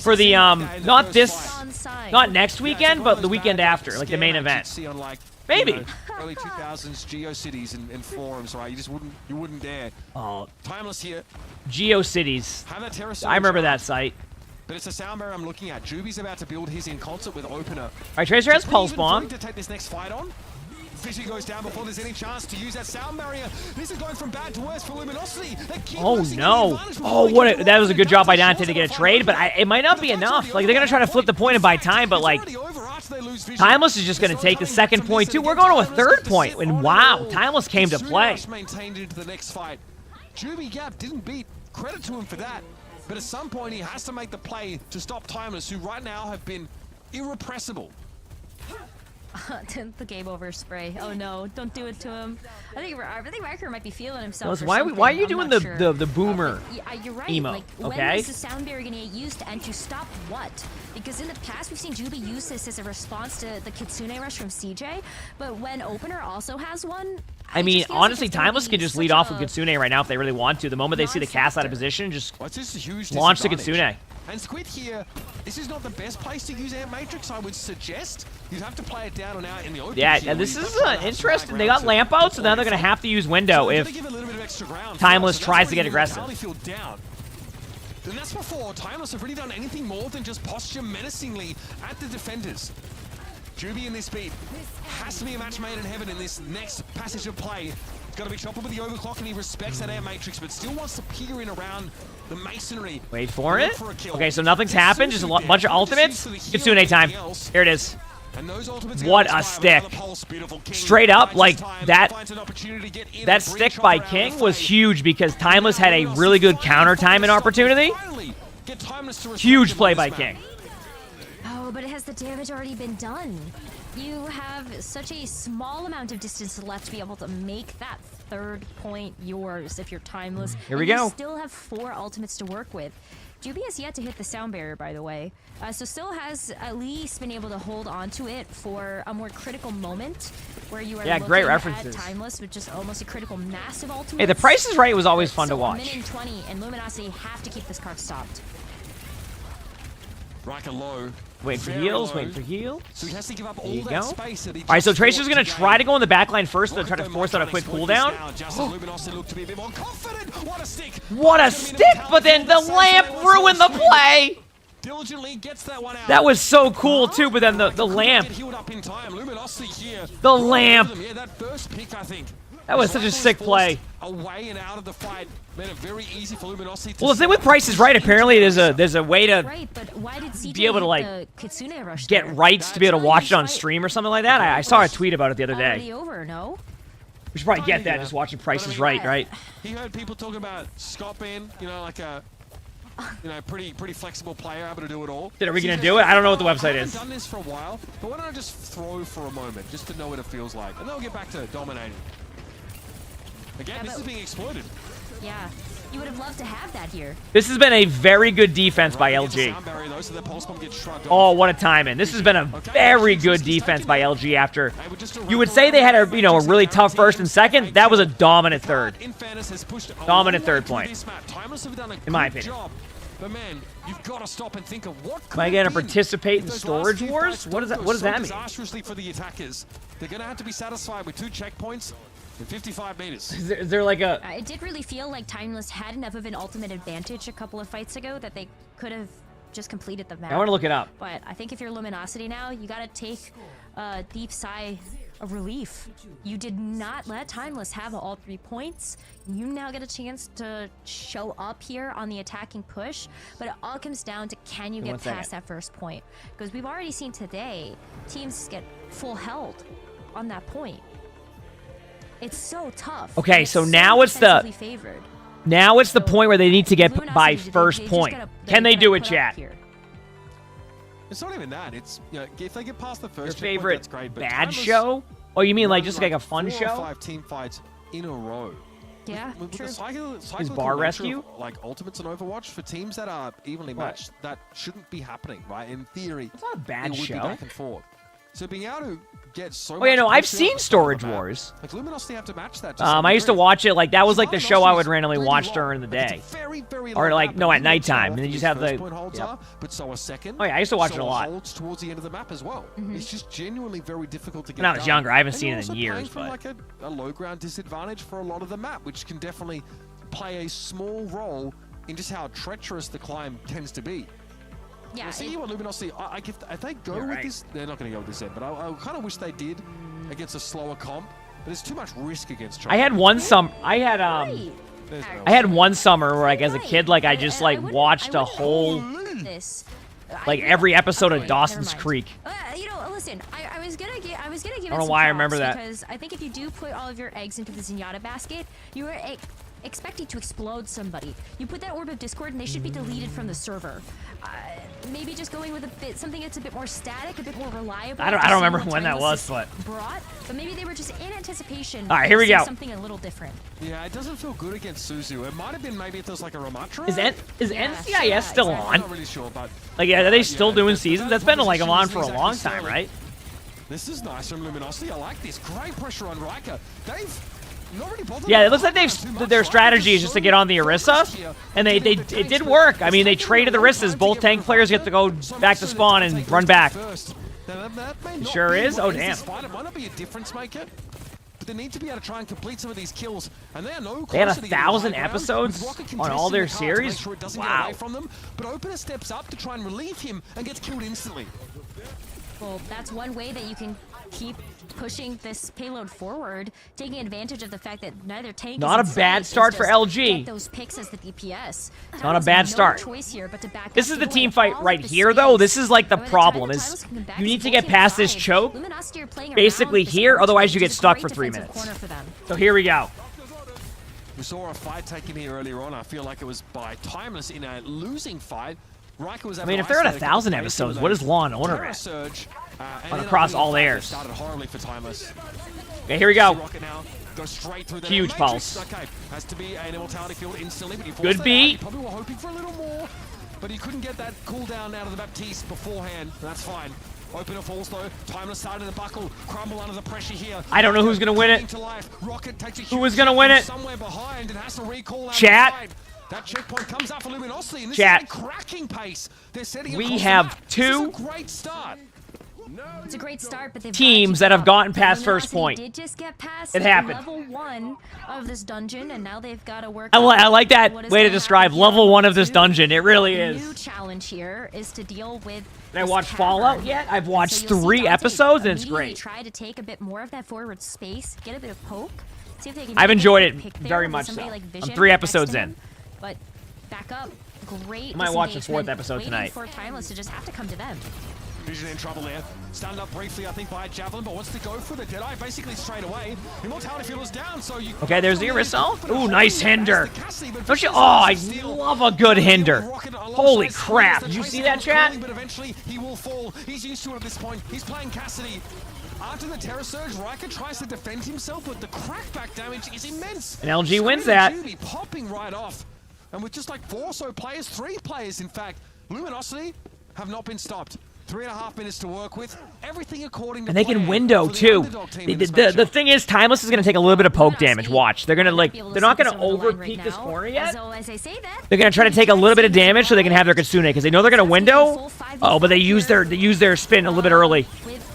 For the not this, Onside. not next weekend, but the weekend after, like the main event. See on like Maybe. early 2000s GeoCities and forums, right? You wouldn't dare. Oh, Timeless here. GeoCities. Have that terrace. I remember that site. But it's a sound barrier I'm looking at. Juby's about to build his in concert with Opener. All right, Tracer has Pulse Bomb. To take this next fight on. Fishy goes down before there's any chance to use that sound barrier. This is going from bad to worse for Luminosity. Oh no! Oh, that was a good job by Dante to get a trade, but it might not be enough. Like they're gonna try to flip the point and buy time, but like Timeless is just gonna take the second point too. We're going to a third point, and wow, Timeless came to play. Maintained into the next fight. Juby Gap didn't beat. Credit to him for that. But at some point he has to make the play to stop Timeless, who right now have been irrepressible. The game over spray. Oh no! Don't do it to him. I think Riker might be feeling himself. Why are you doing the boomer you're right. emo? Like, okay. When is the sound barrier going to get used and to stop what? Because in the past we've seen Juby use this as a response to the Kitsune rush from CJ, but when Opener also has one. I mean, honestly, Timeless can just lead off with Kitsune right now if they really want to. The moment they see the cast out of position, just launch the Kitsune. And Squid here, this is not the best place to use Amp Matrix, I would suggest. You'd have to play it down and out in the open. Yeah, this is interesting. They got lamp out, so now they're going to have to use window if Timeless tries to get aggressive. Then that's before Timeless have really done anything more than just posture menacingly at the defenders. Juby in this speed has to be a match made in heaven in this next passage of play. It's got to be Chopper with the overclock, and he respects that Air Matrix, but still wants to peer in around the masonry. Wait for it. Okay, so nothing's happened. Just a bunch of ultimates. Kitsune time. Here it is. What a stick. Straight up, like that stick by King was huge because Timeless had a really good counter time and opportunity. Huge play by King. Oh, but it has the damage already been done. You have such a small amount of distance left to be able to make that third point yours if you're Timeless. Here we go. You still have 4 ultimates to work with. Juby has yet to hit the sound barrier, by the way. So still has at least been able to hold on to it for a more critical moment where you are looking great references. at Timeless with just almost a critical massive ultimate. Hey, the Price is Right was always fun to watch. 1:20 and Luminosity have to keep this card stopped. Riker low. Wait for heals, wait for heals. So he has to give up all There you that go. space that he Alright, so just Tracer's fought gonna to try to gain. go in the backline first to try to force out a quick cooldown. What a stick, but then the lamp ruined the play! Diligently gets that one out. That was so cool too, but then the lamp. The lamp. Yeah, that first pick, I think. That was such a sick play. Away and out of the fight made it very easy for Luminosity to Well, the thing with Price is Right, apparently there's a way to Right, but why did CJ be able to like the Kitsune rush get there? rights to be able to watch it on stream or something like that. I saw a tweet about it the other day. Already over, no? We should probably get that just watching Price is Right, right? He heard people talking about Scott being, like a pretty flexible player, able to do it all. Are we gonna do it? I don't know what the website is. I've done this for a while, but why don't I just throw for a moment, just to know what it feels like, and then we'll get back to dominating. Again, this is being exploited. Yeah, you would have loved to have that here. This has been a very good defense by LG. Oh, what a timing. This has been a very good defense by LG after. You would say they had a really tough first and second. That was a dominant third. Dominant third point, in my opinion. But man, you've got to stop and think of what Am I going to participate in Storage Wars? What does that mean? Disastrously for the attackers. They're going to have to be satisfied with 2 checkpoints. in 55 meters. Is there like a... It did really feel like Timeless had enough of an ultimate advantage a couple of fights ago that they could have just completed the map. I want to look it up. But I think if you're Luminosity now, you gotta take a deep sigh of relief. You did not let Timeless have all 3 points. You now get a chance to show up here on the attacking push, but it all comes down to can you get past that first point? Because we've already seen today teams get full held on that point. It's so tough. Okay, so now it's the favored. now it's the point where they need to get by first point. Can they do it, chat? It's not even that. It's, you know, if they get past the first Your checkpoint, favorite that's great, but bad show? Oh, you mean like just like a fun 4 show? or 5 team fights in a row. Yeah, with true. the cyclical Is bar nature rescue? of, like ultimates and Overwatch for teams that are evenly matched, that shouldn't be happening, right? In theory, it's not a bad it would show. be back and forth. So being able to get so Oh yeah, much no, I've push seen out Storage the map, Wars. like Luminosity have to match that. I used to watch it, like that was like the show I would randomly watch during the day. Or like, no, at nighttime, and then you just have the... But so a second. Oh yeah, I used to watch it a so lot. holds towards the end of the map as well. It's just genuinely very difficult to get When I was done. younger, I haven't And seen you're it in also years, playing from but... like a low ground disadvantage for a lot of the map, which can definitely play a small role in just how treacherous the climb tends to be. Yeah, See what Luminosity, if they go with this, they're not going to go with this end, but I kind of wish they did against a slower comp, but there's too much risk against China. I had one summer where like as a kid, like I just like watched a whole like every episode of Dawson's Creek. You know, listen, I was gonna give I don't know why I remember that. Because I think if you do put all of your eggs into the Zenyatta basket, you are expecting to explode somebody. You put that Orb of Discord and they should be deleted from the server. Maybe just going with something that's a bit more static, a bit more reliable. I don't remember when that was, but maybe they were just in anticipation. All right, here we go. Something a little different. Yeah, it doesn't feel good against Suzu. It might have been maybe if there's like a Ramatra. Is NCIS still on? I'm not really sure, but like, are they still doing seasons? That's been like on for a long time, right? This is nice from Luminosity. I like this. Great pressure on Riker. They've not really bothered. Yeah, it looks like their strategy is just to get on the Orisa, and it did work. I mean, they traded the Orisas. Both tank players get to go back to spawn and run back. It sure is. Oh damn. It might not be a difference maker, but they need to be able to try and complete some of these kills. And they are no They had closer to getting 1,000 high ground, episodes with Rocket on all contesting their the car to make series. sure it doesn't get Wow. away from them. But Opener steps up to try and relieve him and gets killed instantly. Well, that's one way that you can keep pushing this payload forward, taking advantage of the fact that neither tank Not is a in bad sight. start It's for just LG. Get those picks as the DPS. Not a bad start. Choice here, but to back This up is the to team go fight all right of the here, though. This is like the By the time problem the is Titans can come back, you need it's to get past this 14-5. choke. Luminosity are playing Basically around here, this otherwise you which get is a stuck great for 3 defensive minutes. corner for them. So here we go. We saw a fight taken here earlier on. I feel like it was by Timeless in a losing fight. Riker was I mean, if they're at 1,000 episodes, what is Law and Order at? Surge, Across all theirs. Started horribly for Timeless. Okay, here we go. Rocket now goes straight through the Huge Matrix. pulse. Okay, has to be an immortality field instantly, but he forced Good that beat. out. He probably were hoping for a little more, but he couldn't get that cooldown out of the Baptiste beforehand. That's fine. Opener falls though. Timeless starting to buckle, crumble under the pressure here. I don't know who's gonna win it. To life. Rocket takes a Who is huge gonna hit win from it? Somewhere behind and has to recall out Chat. the side. That checkpoint comes out for Luminosity, and this Chat. is a cracking pace. They're setting We across the have map. two This is a great start. It's a great start, but they've teams that have gotten past first point. Did just get past It happened. level 1 of this dungeon, and now they've got to work. I like that what is way to gonna describe happen level here. 1 of this dungeon. It really The is. new challenge here is to deal with. Did I this watch cavern. Fallout yet? I've watched So you'll see 3 Dante episodes, and it's immediately great. Try to take a bit more of that forward space, get a bit of poke, see if they can. I've get a enjoyed bit it pick there very with much somebody so. like I'm Vision 3 next to episodes him. in. But back up, great. I might watch the disengagement, 4th episode waiting tonight. For Timeless to just have to come to them. Vision in trouble there. Stunned up briefly, I think, by a Javelin, but wants to go for the Deadeye basically straight away. Immortality field is down, so you... Okay, there's the Ironside. Ooh, nice hinder. Don't you? Oh, I love a good hinder. Holy crap. Did you see that, chat? But eventually, he will fall. He's used to it at this point. He's playing Cassidy. After the Terror Surge, Riker tries to defend himself, but the crackback damage is immense. And LG wins that. Judy popping right off. And with just like 4 or so players, 3 players, in fact, Luminosity have not been stopped. 3.5 minutes to work with. Everything according to And they can plan window for the too. underdog team in this The matchup. thing is, Timeless is gonna take a little bit of poke damage. Watch, they're gonna like, they're not gonna over peak this corner yet. So as I say that, They're gonna try to take a little bit of damage so they can have their Kitsune because they know they're gonna window. Oh, but they use their spin a little bit early. with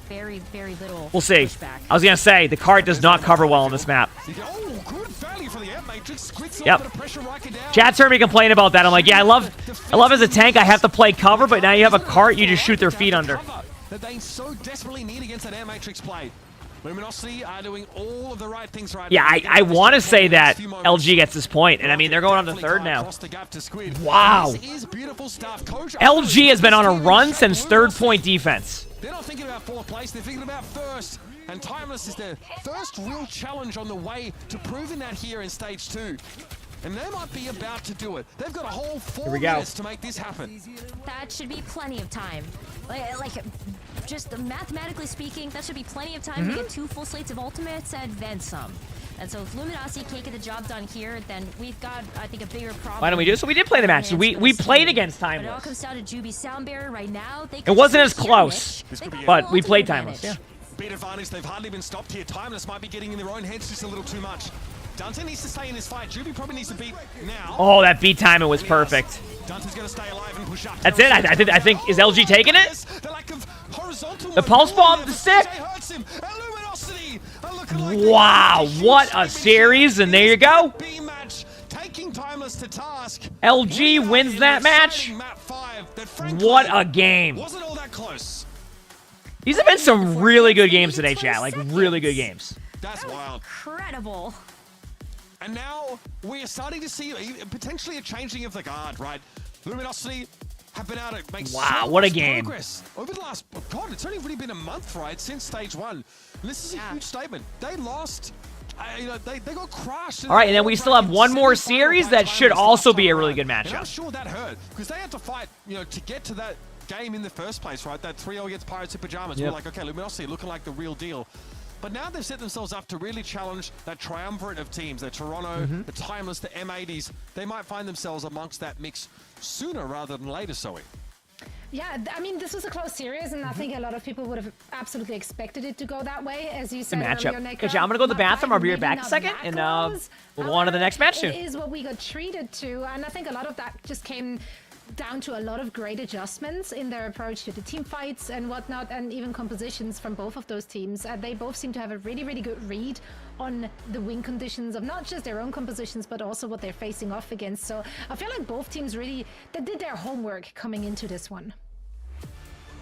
very, very little We'll see. I was gonna say the card does not cover well on this map. Oh, good value for the air matrix. Yep. Chat's heard me complain about that. I'm like, yeah, I love as a tank I have to play cover, but now you have a cart, you just shoot their feet under. That they so desperately need against that air matrix play. Luminosity are doing all of the right things right Yeah, now. I want to say that LG gets this point, and I mean they're going on the third now. Wow. LG has been on a run since third point defense. They're not thinking about fourth place, they're thinking about first. And Timeless is their first real challenge on the way to proving that here in stage 2. And they might be about to do it. They've got a whole 4 minutes to make this happen. That should be plenty of time. Like just mathematically speaking, that should be plenty of time to get 2 full slates of ultimates and then some. And so if Luminosity can't get the job done here, then we've got, I think, a bigger problem. Why don't we do? So we did play the match. We played against But it Timeless. all comes down to Juby's Soundbearer right now. They It could wasn't just as close, but we played Timeless. Yeah. Beat advantage, they've hardly been stopped here. Timeless might be getting in their own heads just a little too much. Dante needs to stay in this fight. Juby probably needs to beat now. Oh, that beat timing was perfect. Dante's gonna stay alive and push up. That's it. I think is LG taking it? The pulse bomb, the stick. Wow, what a series! And there you go. Taking Timeless to task. LG wins that match. What a game! Wasn't all that close. These have been some really good games today, chat. Like really good games. That's wild. Incredible. And now we are starting to see potentially a changing of the guard, right? Luminosity have been able to make Wow, so what a much game. progress over the last, God, it's only really been a month, right, since stage 1. And this is a huge statement. They lost, they got crushed. All right, and then we still have one more series that should also be a really good And I'm matchup. sure that hurt, because they had to fight, to get to that game in the first place, right? That 3-0 against Pirates in Pajamas. Yep. We're like, okay, Luminosity looking like the real deal. But now they've set themselves up to really challenge that triumvirate of teams, the Toronto, the Timeless, the M80s. They might find themselves amongst that mix sooner rather than later, Zoe. Yeah, I mean, this was a close series, and I think a lot of people would have absolutely expected it to go that way, as you said Matchup. earlier, Nick. Okay, I'm gonna go to the bathroom. I'll be right back in a second, and we'll go on to the next match soon. It is what we got treated to, and I think a lot of that just came down to a lot of great adjustments in their approach to the team fights and whatnot, and even compositions from both of those teams. They both seem to have a really, really good read on the win conditions of not just their own compositions, but also what they're facing off against. So I feel like both teams really, they did their homework coming into this one.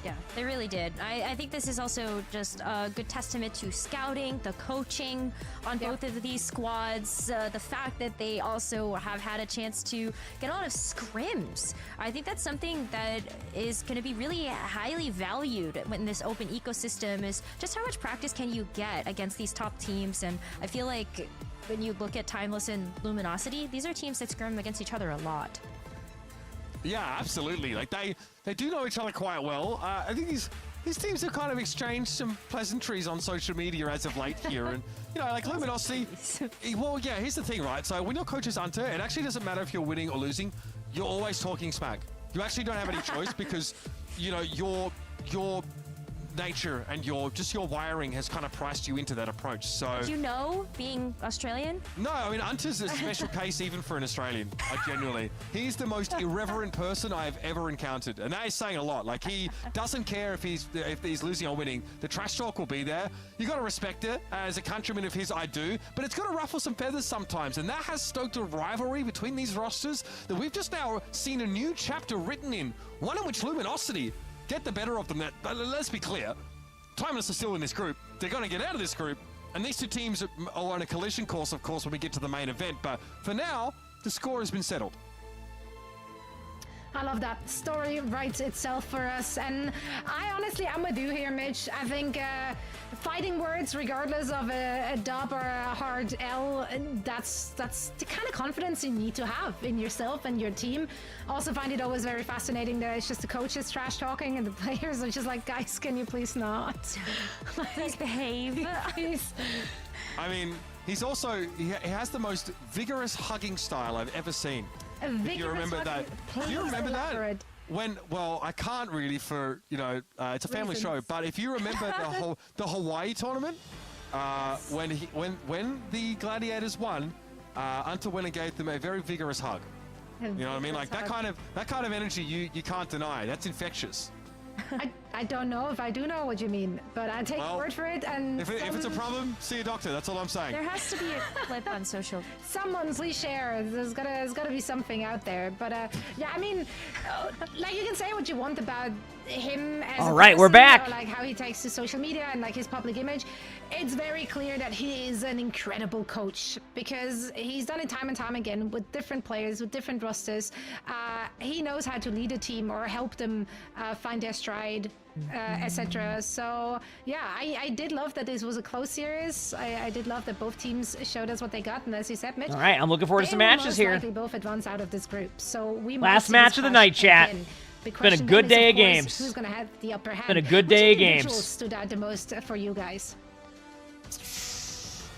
Yeah, they really did. I think this is also just a good testament to scouting, the coaching on both of these squads, the fact that they also have had a chance to get a lot of scrims. I think that's something that is going to be really highly valued in this open ecosystem, is just how much practice can you get against these top teams. And I feel like when you look at Timeless and Luminosity, these are teams that scrim against each other a lot. Yeah, absolutely. Like they do know each other quite well. I think these teams have kind of exchanged some pleasantries on social media as of late here, and like Luminosity. Well, yeah. Here's the thing, right? So when your coach is Hunter, it actually doesn't matter if you're winning or losing. You're always talking smack. You actually don't have any choice because your nature and your wiring has kind of priced you into that approach. So Do you know, being Australian? no, I mean Hunter's a special case even for an Australian. Like genuinely, he's the most irreverent person I've ever encountered, and that is saying a lot. Like he doesn't care if he's losing or winning. The trash talk will be there. You got to respect it. As a countryman of his, I do, but it's got to ruffle some feathers sometimes, and that has stoked a rivalry between these rosters that we've just now seen a new chapter written in. One in which Luminosity get the better of them. But let's be clear, Timeless are still in this group. They're going to get out of this group, and these two teams are on a collision course, of course, when we get to the main event. But for now, the score has been settled. I love that. Story writes itself for us, and I'm with you here, Mitch. I think fighting words, regardless of a dub or a hard L, that's the kind of confidence you need to have in yourself and your team. Also find it always very fascinating that it's just the coaches trash talking and the players are just like, guys, can you please not? Please behave. Please. I mean, he has the most vigorous hugging style I've ever seen. If you remember that. Do you remember that? Well, I can't really for, it's a family show, but if you remember the Hawaii tournament, when the Gladiators won, Hunter went and gave them a very vigorous hug. You know what I mean? Like that kind of energy you can't deny. That's infectious. I don't know if I do know what you mean, but I take your word for it. And if it's a problem, see a doctor. That's all I'm saying. There has to be a clip on social. Someone please share. There's gotta be something out there. But yeah, I mean, like you can say what you want about him as all a right, person, we're back. or like how he takes to social media and like his public image. It's very clear that he is an incredible coach because he's done it time and time again with different players, with different rosters. He knows how to lead a team or help them find their stride, etc. So yeah, I did love that this was a close series. I did love that both teams showed us what they got, and as you said, Mitch. All right, I'm looking forward to some matches here. They both advance out of this group. So we last match of the night, chat. It's been a good day of games. Who's gonna have the upper hand? Been a good day of games. Which stood out the most for you guys?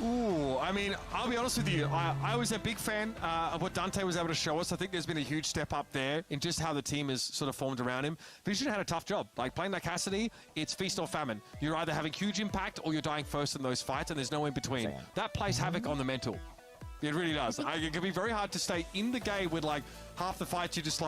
Ooh, I mean, I'll be honest with you. I was a big fan of what Dante was able to show us. I think there's been a huge step up there in just how the team has sort of formed around him. Vision had a tough job. Like, playing that Cassidy, it's feast or famine. You're either having huge impact or you're dying first in those fights, and there's no in between. That plays havoc on the mental. It really does. It can be very hard to stay in the game with, like, half the fights you're just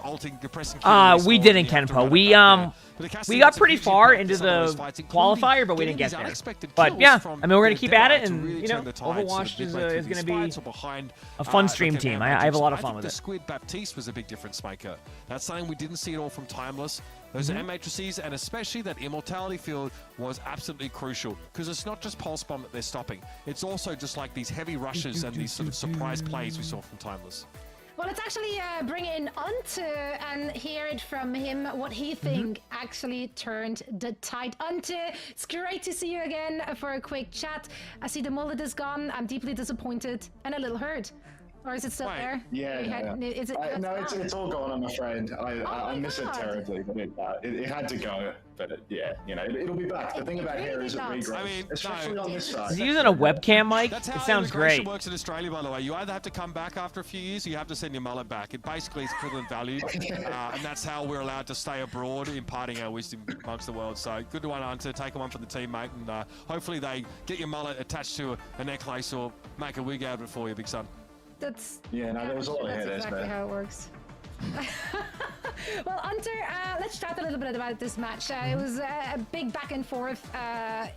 ulting, you're pressing. We didn't, Kenpo. We got pretty far into the qualifier, but we didn't get there. But yeah, I mean, we're gonna keep at it, and you know, Overwatch is gonna be a fun stream team. I have a lot of fun with it. The Squid Baptiste was a big difference maker. That's something we didn't see at all from Timeless. Those M matrices, and especially that immortality field, was absolutely crucial because it's not just pulse bomb that they're stopping. It's also just like these heavy rushes and these sort of surprise plays we saw from Timeless. Well, let's actually bring in Ante and hear it from him what he think actually turned the tide. Ante, it's great to see you again for a quick chat. I see the mullet is gone. I'm deeply disappointed and a little hurt. Or is it still there? Yeah, Is it, no, it's all gone, I'm afraid. I miss it terribly, but it had to go. But yeah, you know, it'll be back. The thing about hair is it regrows, I mean, especially on this side. Is he using a webcam mic? That's it how sounds great. Works in Australia, by the way. You either have to come back after a few years, or you have to send your mullet back. It basically is equivalent value, and that's how we're allowed to stay abroad, imparting our wisdom amongst the world. So good one, Ante. Take one for the team, mate, and hopefully they get your mullet attached to a necklace or make a wig out of it for you, big son. That's there was a lot of hair there. That's exactly how it works. Well, Hunter, let's chat a little bit about this match. It was a big back and forth,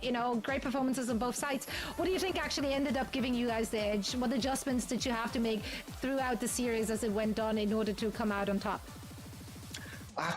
you know, great performances on both sides. What do you think actually ended up giving you guys the edge? What adjustments did you have to make throughout the series as it went on in order to come out on top?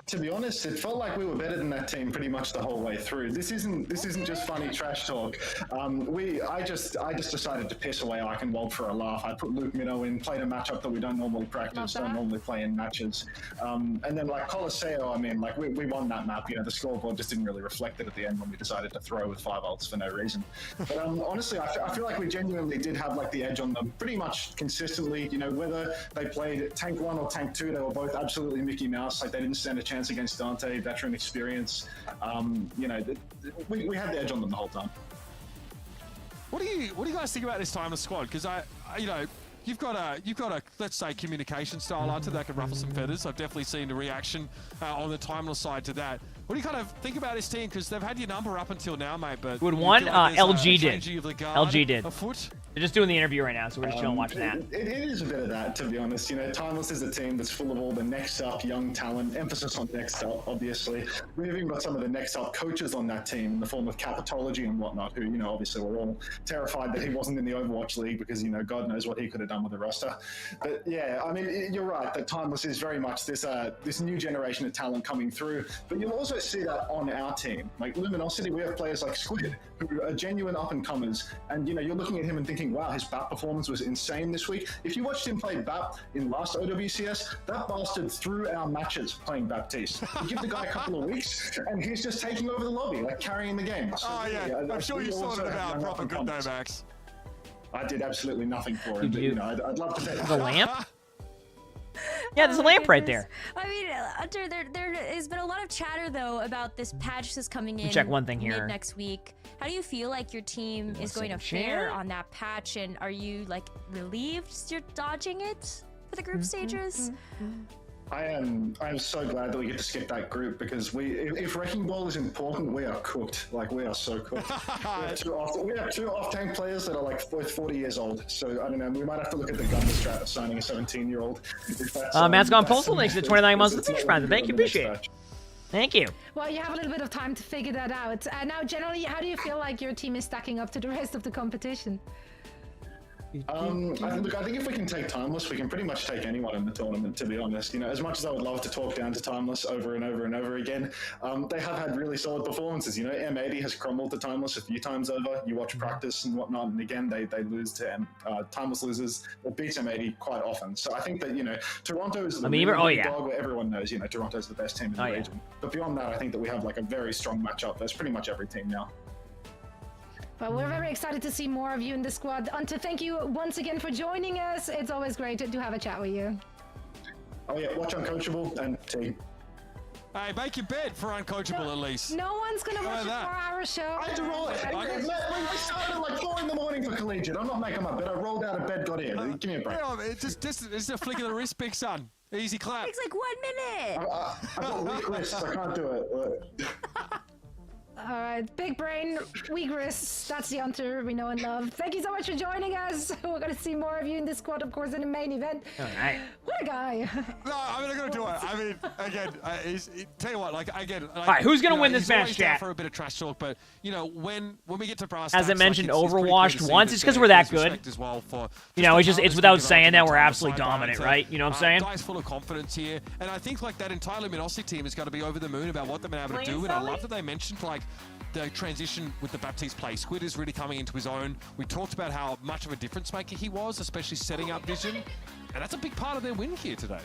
To be honest, it felt like we were better than that team pretty much the whole way through. This isn't just funny trash talk. I just decided to piss away Eichenwald for a laugh. I put Luke Minnow in, played a matchup that we don't normally practice, don't normally play in matches. And then like Colosseo, I mean, like we won that map. You know, the scoreboard just didn't really reflect it at the end when we decided to throw with 5 ults for no reason. But honestly, I feel like we genuinely did have like the edge on them pretty much consistently. You know, whether they played Tank 1 or Tank 2, they were both absolutely Mickey Mouse. Like they didn't stand a chance against Dante, veteran experience. You know, we had the edge on them the whole time. What do you guys think about this Timeless squad? Because you know, you've got a let's say communication style onto that can ruffle some feathers. I've definitely seen the reaction on the Timeless side to that. What do you kind of think about this team? Because they've had your number up until now, mate. But would one LG did. LG did. Afoot. They're just doing the interview right now, so we're just chilling watching that. It is a bit of that, to be honest. You know, Timeless is a team that's full of all the next up young talent, emphasis on next up, obviously. We've even got some of the next up coaches on that team in the form of Capitology and whatnot, who, you know, obviously we're all terrified that he wasn't in the Overwatch League because, you know, God knows what he could have done with the roster. But yeah, I mean, you're right that Timeless is very much this new generation of talent coming through. But you'll also see that on our team. Like Luminosity, we have players like Squid, who are genuine up-and-comers. And, you know, you're looking at him and thinking, wow, his BAP performance was insane this week. If you watched him play BAP in last OWCS, that bastard threw our matches playing Baptiste. You give the guy a couple of weeks, and he's just taking over the lobby, like carrying the game. So, I'm sure you sorted it out proper good though, Max. I did absolutely nothing for him, but, you know, I'd love to say the lamp? Yeah, there's a lamp right there. I mean, Hunter, there has been a lot of chatter though about this patch that's coming in. Check one thing here. Next week. How do you feel like your team is going to fare on that patch, and are you like relieved you're dodging it for the group stages? I am so glad that we get to skip that group because if Wrecking Ball is important, we are cooked. Like we are so cooked. we have two off-tank players that are like both 40 years old. So I don't know. We might have to look at the gun strat of signing a 17-year-old. Matt's gone postal. Thanks for the 29 months of the Twitch Prime. Thank you, appreciate it. Thank you. Well, you have a little bit of time to figure that out. Now, generally, how do you feel like your team is stacking up to the rest of the competition? Look, I think if we can take Timeless, we can pretty much take anyone in the tournament, to be honest. You know, as much as I would love to talk down to Timeless over and over and over again, they have had really solid performances. You know, M80 has crumbled to Timeless a few times over. You watch practice and whatnot, and again, they lose to Timeless loses or beats M80 quite often. So I think that, you know, Toronto is the dog where everyone knows, you know, Toronto's the best team in the region. But beyond that, I think that we have like a very strong matchup. There's pretty much every team now. Well, we're very excited to see more of you in the squad. Unto, thank you once again for joining us. It's always great to have a chat with you. Oh yeah, watch Uncoachable and team. Hey, make your bed for Uncoachable at least. No one's gonna watch a 4-hour show. I had to roll it. I started at like 4 in the morning for Collegiate. I'm not making my bed. I rolled out of bed, got here. Give me a break. Yeah, it's a flick of the wrist, big son. Easy clap. Takes like 1 minute. I've got weak wrists. I can't do it. All right, big brain, weak wrists. That's the Hunter we know and love. Thank you so much for joining us. We're going to see more of you in this squad, of course, in the main event. All right. What a guy. No, I mean, I'm going to do it. I mean, again, tell you what, like, again. Like, all right, who's going to win this match, chat? For a bit of trash talk, but, you know, when we get to brass as I mentioned, like, Overwatched once, it's because we're that good. As well for you know, it's without saying that we're absolutely dominant, right? You know what I'm saying? Guys full of confidence here, and I think, like, that entire Luminosity team is going to be over the moon about what they've been able to do, and I love that they mentioned, like, the transition with the Baptiste play. Squid is really coming into his own. We talked about how much of a difference maker he was, especially setting up vision, and that's a big part of their win here today.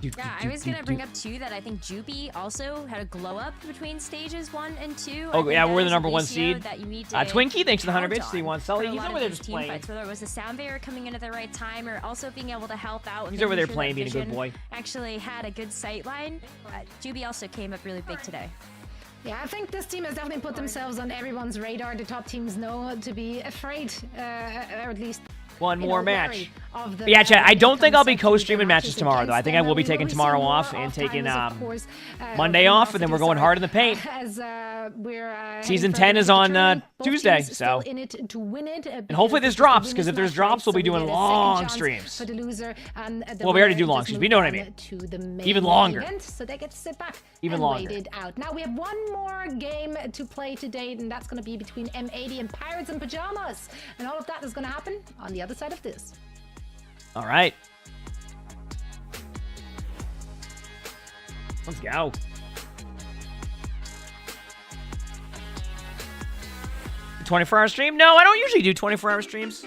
Yeah, I was gonna bring up too that I think Jupi also had a glow up between stages 1 and 2. Oh yeah, we're the #1 seed. That you need to Twinkie, thanks for the 100 bits. C1 Sully, he's over there just playing. Fights, whether it was the sound barrier coming in at the right time or also being able to help out. He's over there playing, being a good boy. Actually had a good sight line. Jupi also came up really big today. Yeah, I think this team has definitely put themselves on everyone's radar. The top teams know to be afraid, or at least one more match. Yeah, chat, I don't think I'll be co-streaming matches tomorrow, though. I think I will be taking tomorrow off and taking Monday off, and then we're going hard in the paint. Season 10 is on Tuesday, so. And hopefully this drops, because if there's drops, we'll be doing long streams. Well, we already do long streams, but you know what I mean. Even longer. So they get to sit back even and longer. wait it out. Now we have one more game to play today, and that's going to be between M80 and Pirates in Pajamas. And all of that is going to happen on the other side of this. All right. Let's go. A 24-hour stream? No, I don't usually do 24-hour streams.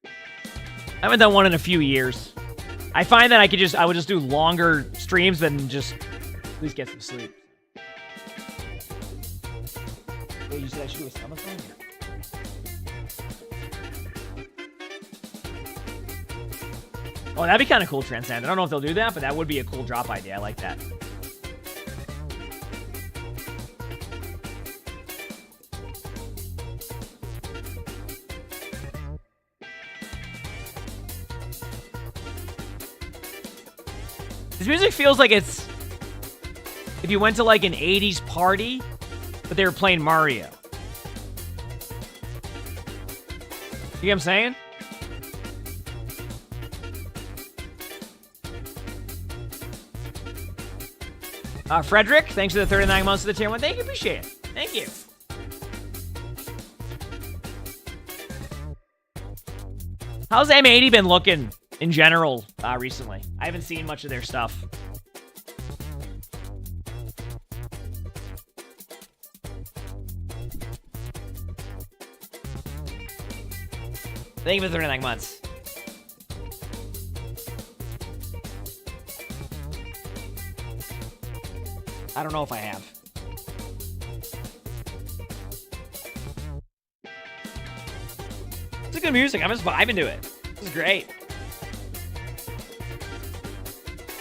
I haven't done one in a few years. I find that I would just do longer streams than just at least get some sleep. Wait, you said I should do a summon? Oh, that'd be kind of cool, Transcend. I don't know if they'll do that, but that would be a cool drop idea. I like that. This music feels like it's if you went to like an 80s party, but they were playing Mario. You know what I'm saying? Frederick, thanks for the 39 months of the tier 1. Thank you, appreciate it. Thank you. How's M80 been looking in general recently? I haven't seen much of their stuff. Thank you for 39 months. I don't know if I have. It's good music. I'm just vibing to it. This is great.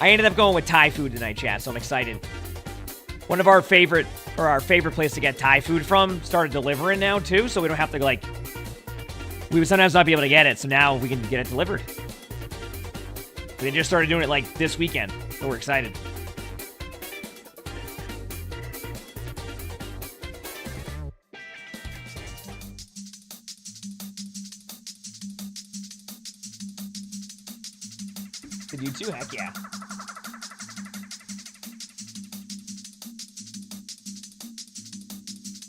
I ended up going with Thai food tonight, chat, so I'm excited. One of our favorite place to get Thai food from started delivering now, too, so we don't have to, like... We would sometimes not be able to get it, so now we can get it delivered. They just started doing it, like, this weekend, so we're excited. Did you too? Heck yeah.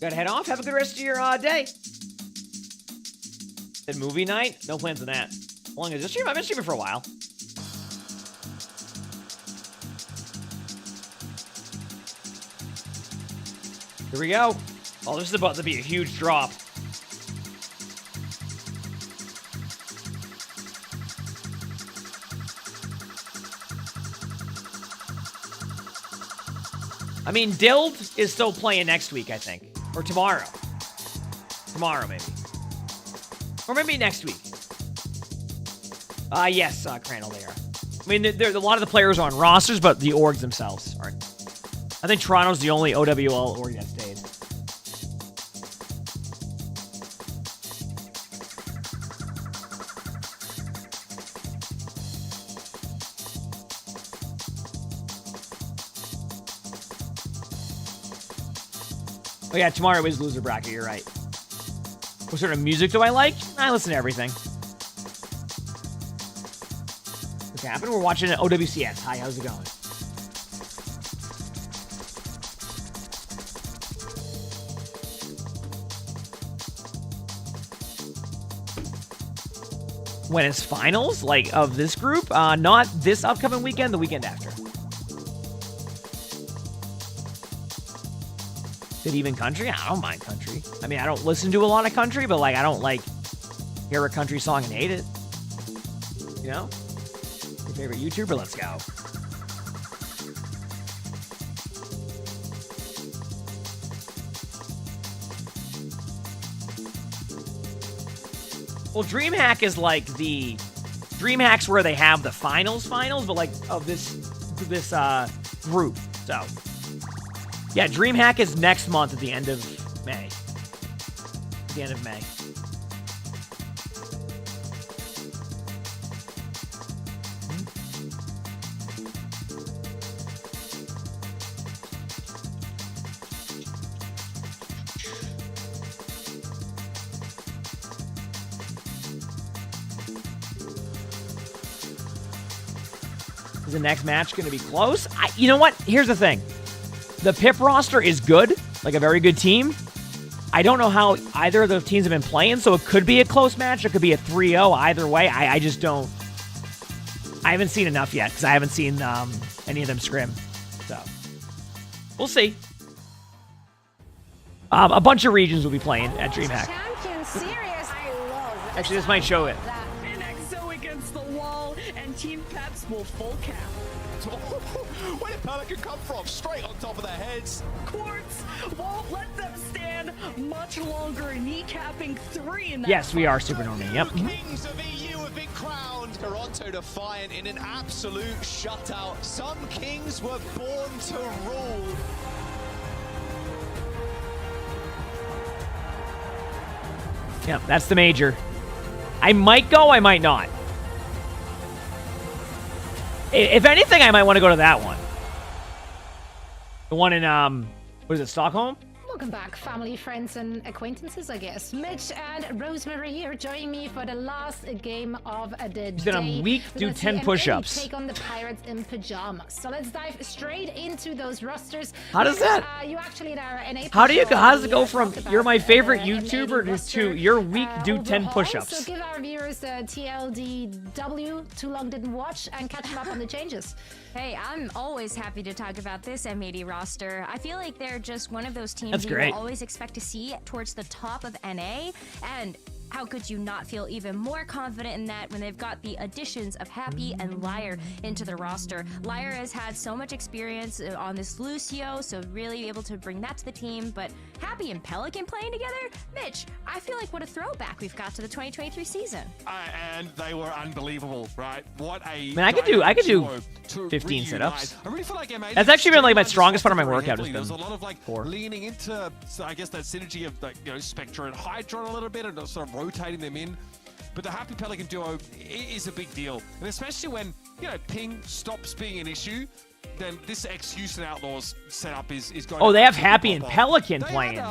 Gotta head off. Have a good rest of your day. Then movie night? No plans on that. How long is this stream? I've been streaming for a while. Here we go. Oh, this is about to be a huge drop. I mean, Dild is still playing next week, I think. Or tomorrow. Tomorrow, maybe. Or maybe next week. Yes, Crandall, they are. I mean, a lot of the players are on rosters, but the orgs themselves aren't. I think Toronto's the only OWL org that stayed. Oh yeah, tomorrow is loser bracket, you're right. What sort of music do I like? I listen to everything. What's happening? We're watching OWCS. Hi, how's it going? When it's finals, like, of this group? Not this upcoming weekend, the weekend after. Good even country? I don't mind country. I mean, I don't listen to a lot of country, but, like, I don't, like, hear a country song and hate it. You know? Your favorite YouTuber? Let's go. Well, DreamHack is like the DreamHack's where they have the finals, but like of this group. So yeah, DreamHack is next month at the end of May. At the end of May. Is the next match going to be close? You know what? Here's the thing. The PIP roster is good, like a very good team. I don't know how either of those teams have been playing, so it could be a close match. It could be a 3-0 either way. I just don't... I haven't seen enough yet, because I haven't seen any of them scrim. So, we'll see. A bunch of regions will be playing at DreamHack. Actually, this might show it. Against the wall, and Team Peps will full cap. Where did Pelican come from? Straight on top of their heads. Quartz won't let them stand much longer, kneecapping 3 in that. Yes, we are Super Normie. Yep. Kings of EU have been crowned. Toronto defiant in an absolute shutout. Some kings were born to rule. Yep, that's the major. I might go, I might not. If anything, I might want to go to that one. The one in, what is it, Stockholm? Welcome back, family, friends, and acquaintances, I guess. Mitch and Rosemary here joining me for the last game of the day. Then a week, do 10 push-ups. Take on the Pirates in pajamas. So let's dive straight into those rosters. How does that? You actually in our NA how does it go from you're my favorite YouTuber to your week do 10 push-ups? So give our viewers the TLDW, too long didn't watch, and catch them up on the changes. Hey, I'm always happy to talk about this M80 roster. I feel like they're just one of those teams you will always expect to see towards the top of NA, and how could you not feel even more confident in that when they've got the additions of Happy and Liar into the roster? Liar has had so much experience on this Lucio, so really able to bring that to the team, but Happy and Pelican playing together? Mitch, I feel like what a throwback we've got to the 2023 season. And they were unbelievable, right? What a... I mean, I could do 15 sit-ups. I really feel like that's actually been like my strongest part of my workout. Has been There's a lot of like 4. leaning into, I guess, that synergy of like, you know, Spectre and Hydron a little bit, and sort of rotating them in. But the Happy Pelican duo is a big deal, and especially when, you know, ping stops being an issue, then this ex-Houston Outlaws setup is going. Oh, they have Happy and Pelican playing.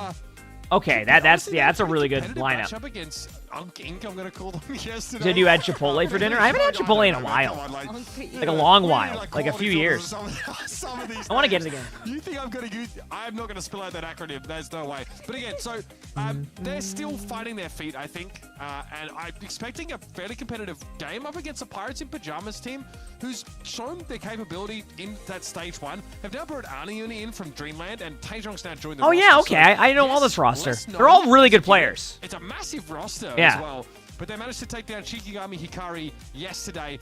Okay, that's a really good lineup. Against Unk Inc. I'm gonna call them yesterday. Did you had Chipotle for dinner? I haven't had Chipotle in a while. Like a long while. Like a few years. I want to get it again. You think I'm gonna use? I'm not gonna spill out that acronym. There's no way. But again, so they're still finding their feet, I think, and I'm expecting a fairly competitive game up against a Pirates in Pajamas team, who's shown their capability in that stage 1. Have now brought Arnion in from Dreamland, and Taejong's now joined the roster. Yeah, okay. I know all this roster. They're all really good players. It's a massive roster Yeah. as well. But they managed to take down Shikigami Hikari yesterday.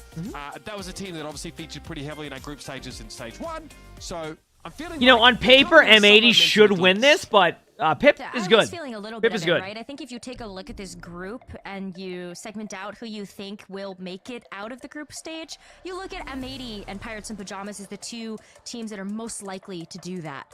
That was a team that obviously featured pretty heavily in our group stages in stage 1. So I'm feeling You know, on paper, M80 should win this, but Pip is good. Feeling a little Pip bit is of good. it, right? I think if you take a look at this group and you segment out who you think will make it out of the group stage, you look at M80 and Pirates in Pajamas as the two teams that are most likely to do that.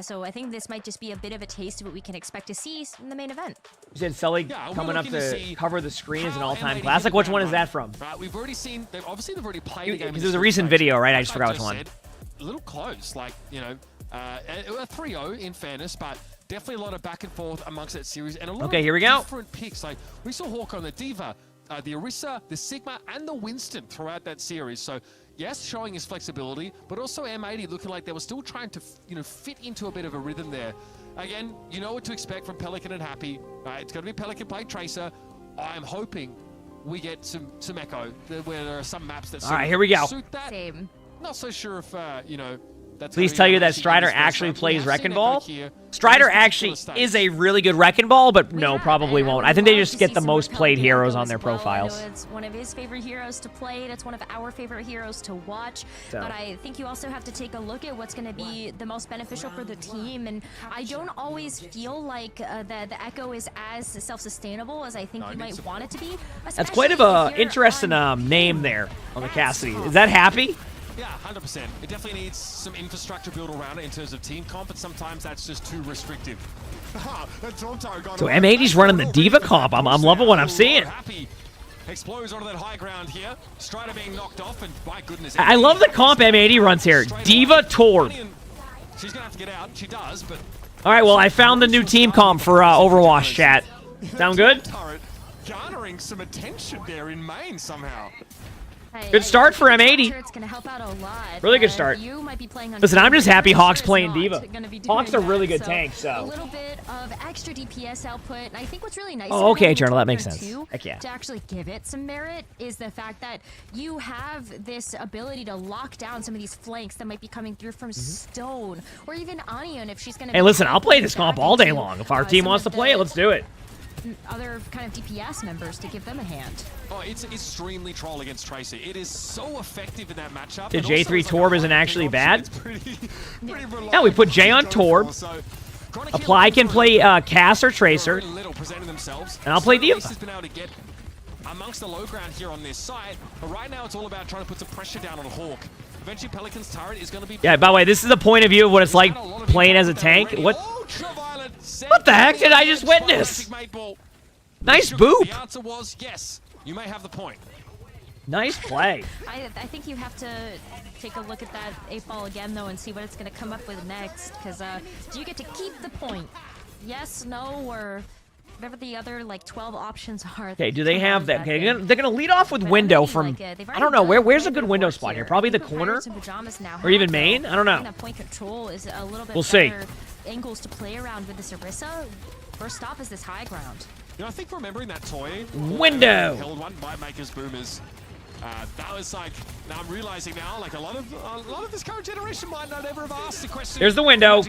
So I think this might just be a bit of a taste of what we can expect to see in the main event. You said Sully coming up to cover the screen as an all-time classic. Which one is that from? We've already seen. They've already played the game. Because it was a recent video, right? I just forgot which one. A little close, like a 3-0 in fairness, but definitely a lot of back and forth amongst that series, and a lot of here we go. different picks. Like we saw Hawk on the Diva, the Orisa, the Sigma, and the Winston throughout that series. So yes, showing his flexibility, but also M80 looking like they were still trying to fit into a bit of a rhythm there. Again, you know what to expect from Pelican and Happy. It's going to be Pelican play Tracer. I'm hoping we get some Echo, where there are some maps that here we go. suit that. Same. Not so sure if that's Please tell you that Strider actually plays Wrecking Ball. Strider actually is a really good Wrecking Ball, but no, probably won't. I think they just get the most played heroes on their profiles. It's one of his favorite heroes to play. It's one of our favorite heroes to watch. So. But I think you also have to take a look at what's going to be the most beneficial for the team. And I don't always feel like the Echo is as self-sustainable as I think you might want it to be. That's quite of a interesting name there on the Cassidy. Is that Happy? Yeah, 100%. It definitely needs some infrastructure built around it in terms of team comp, but sometimes that's just too restrictive. So M80's running the Diva comp. I'm loving what I'm seeing. Happy explodes onto that high ground here. Strider being knocked off, and my goodness. I love the comp M80 runs here. Diva Torb. She's gonna have to get out. She does, but. All right, well, I found the new team comp for Overwatch, chat. Sound good? Garnering some attention there in main somehow. Good start for M80. It's going to help out a lot. Really good start. You might be playing on Listen, I'm just happy Hawk's playing not Diva. Hawk's a really good tank, A so. little bit of extra DPS output. And I think what's really nice Oh, okay, about Journal, that makes Tier sense. 2 Heck yeah. to actually give it some merit is the fact that you have this ability to lock down some of these flanks that might be coming through from Stone or even Anion if she's going to. Hey, listen, I'll play this comp all day long. If our team wants to play it, let's do it. Other kind of DPS members to give them a hand. Oh, it's extremely troll against Tracer. It is so effective in that matchup. The J3 Torb isn't actually bad. Yeah, we put J on Torb. Apply can play Cass or Tracer. And I'll play Diva. Amongst the low ground here on this side, but right now it's all about trying to put some pressure down on Hawk. Eventually Pelican's turret is going to be... Yeah, by the way, this is the point of view of what it's like playing as a tank. What the heck did I just witness? Nice boop. The answer was yes. You may have the point. Nice play. I think you have to take a look at that 8-ball again, though, and see what it's going to come up with next. Because do you get to keep the point? Yes, no, or whatever the other, 12 options are. Okay, do they have that? Okay, they're going to lead off with window from... I don't know. Where's a good window spot here? Probably the corner? Or even main? I don't know. Point control is a little bit we'll see. Angles to play around with this Orisa. First stop is this high ground. I think remembering that toy... Window! Held one by Makers Boomers. That was now I'm realizing now, a lot of this current generation might not ever have asked the question. There's the window.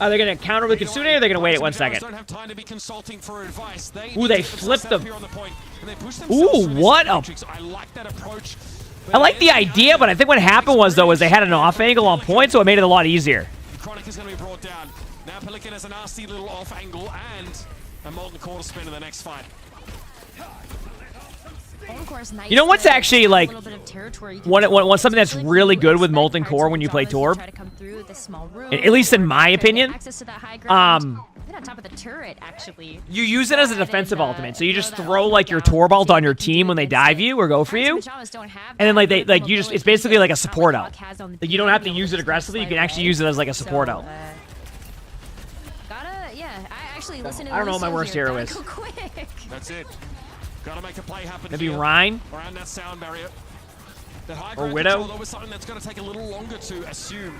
Are they going to counter with Kitsune or are they going to wait it 1 second? Don't have time to be consulting for advice. Ooh, they flipped them. Ooh, what a... I like that approach. I like the idea, but I think what happened was, though, is they had an off angle on point, so it made it a lot easier. Chronic is going to be brought down. Now Pelican has a nasty little off angle and a molten quarter spin in the next fight. You know what's actually something that's really good with Molten Core when you play Torb? At least in my opinion. On top of the turret, actually. You use it as a defensive ultimate, so you just throw your Torvald on your team when they dive you or go for you, and then it's basically like a support ult. You don't have to use it aggressively. You can actually use it as a support ult. I actually listen to I don't know what my worst hero is. That's it. Gotta make a play happen Maybe here. Rhine? Around that sound barrier. That high Or ground Widow? control, though, is something that's going to take a little longer to assume.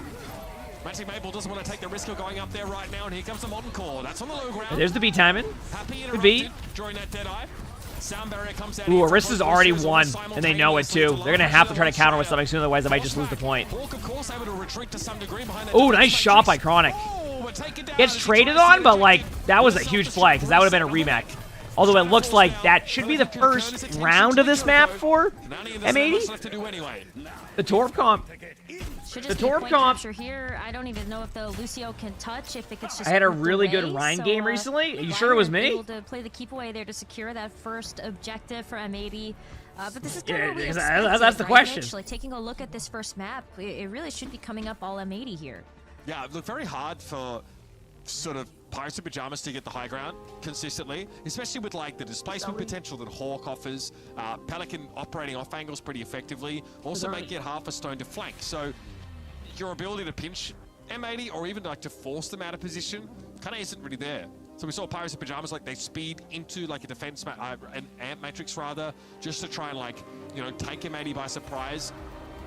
Magic Maple doesn't want to take the risk of going up there right now, and here comes the Modern Core. That's on the low ground. There's the beat timing. Happy Good beat. during that dead eye. Sound barrier comes out. Ooh, Arista's already won, and they know it too. They're gonna have to try to counter with something soon, otherwise they might just lose the point. Hawk, of course, able to retreat to some degree behind that. Ooh, nice shot by Chronic. Gets traded on, but like that was a huge play because that would have been a remake. Although it looks like that should be the first round of this map for M80. The Torp comp. Should The just be Torp point comp. capture here. I don't even know if the Lucio can touch, if it gets just I had a moved really away, good Rhine so, game recently. Are you sure it was me? Able to play the keep away there to secure that first objective for M80. But this is kind Yeah, of what we because expected, that's the right, question. Mitch? Like taking a look at this first map, it really should be coming up all M80 here. Yeah, look, very hard for sort of Pirates in Pajamas to get the high ground consistently, especially with like the displacement potential that Hawk offers. Pelican operating off angles pretty effectively, also make it half a stone to flank. So your ability to pinch M80 or even like to force them out of position kind of isn't really there. So we saw Pirates in Pajamas, like they speed into like a defense, an amp matrix rather, just to try and like, you know, take M80 by surprise.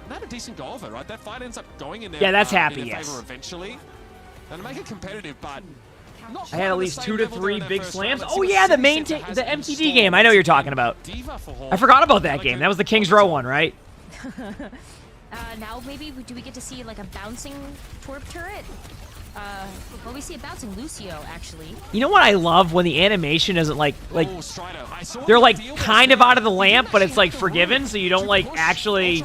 And they had a decent go of it, right? That fight ends up going in there. Yeah, that's happy, in their yes. favor eventually. And to make it competitive, but I had at least 2 to 3 big slams. Oh yeah, the MTD game. I know what you're talking about. I forgot about that game. That was the Kings Row one, right? Now maybe do we get to see like a bouncing Torp turret? Well, we see a bouncing Lucio actually. You know what I love when the animation isn't like they're like kind of out of the lamp, but it's like forgiven, so you don't like actually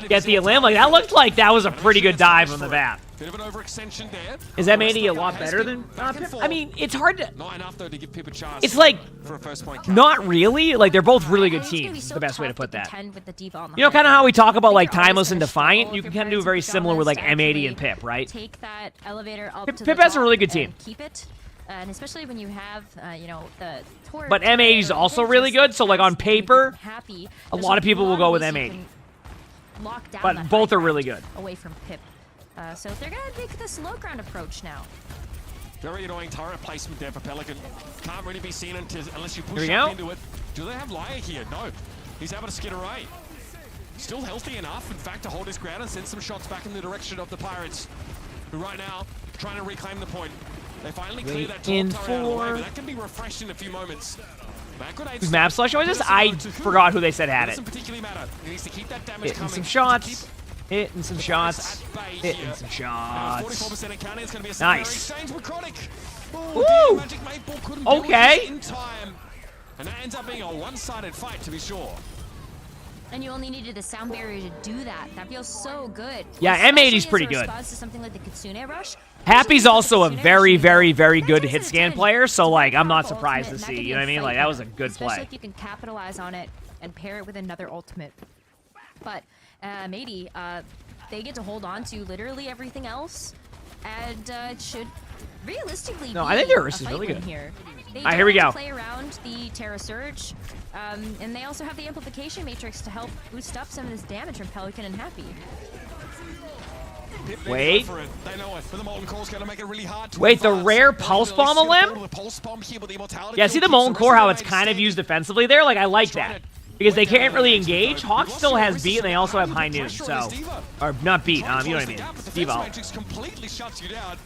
get the lamp. Like that looked like that was a pretty good dive on the bat. Bit of an overextension there. Is M80 a lot better than Pip? I mean, it's hard to. Not enough though to give Pip a chance. It's like for a first point. not really. Like they're both really good teams. Is the best way to put that. With the diva on the You know, kind of how we talk about like Timeless and Defiant. You can kind of do very similar with like M80 and Pip, right? Take that elevator up to Pip the has a top really good team. and keep it. And especially when you have, you know, the Torp. But M80 is also really good. So like on paper, a lot of people will go with M80. Lock down But that both high are really ground good. away from Pip. So they're gonna take this low ground approach now. Very annoying turret placement there for Pelican. Can't really be seen unless you push Here we up go. into it. Do they have Liar here? No. He's able to skid away. Still healthy enough, in fact, to hold his ground and send some shots back in the direction of the Pirates, who right now trying to reclaim the point. They finally clear that top in turret out of the way, for- but that can be refreshed in a few moments. Who's map selection was this? I forgot who they said had it. Doesn't particularly matter. He needs to keep that damage Hitting coming. some shots. Hitting some shots. Hitting some shots. 44% accounting. It's going to be a Nice. exchange with Chronic. Woo! Magic Maple couldn't do it Okay. in time. And that ends up being a one-sided fight, to be sure. And you only needed a sound barrier to do that. That feels so good. Yeah, Especially M80's pretty as a good. response to something like the Kitsune Rush. Happy's also a very, very, very good hit scan player, so like I'm not surprised to see. You know what I mean? Like that was a good Especially play. if you can capitalize on it and pair it with another ultimate. But maybe they get to hold on to literally everything else, and it should realistically No, be I think their a wrist is fight really win good. here. They Alright, here we don't go. Play around the Terra Surge, and they also have the amplification matrix to help boost up some of this damage from Pelican and Happy. Wait. They know it, but the Molten Core's going to make it really hard to Wait, the advance. rare pulse bomb a limb? The pulse bomb here, but the immortality Yeah, see the Molten Core, how it's kind of used defensively there? Like, I like that. Because they can't really engage. Hawk still has beat, and they also have high noon, so... Or, not beat, you know what I mean. Diva. Matrix completely shuts you down.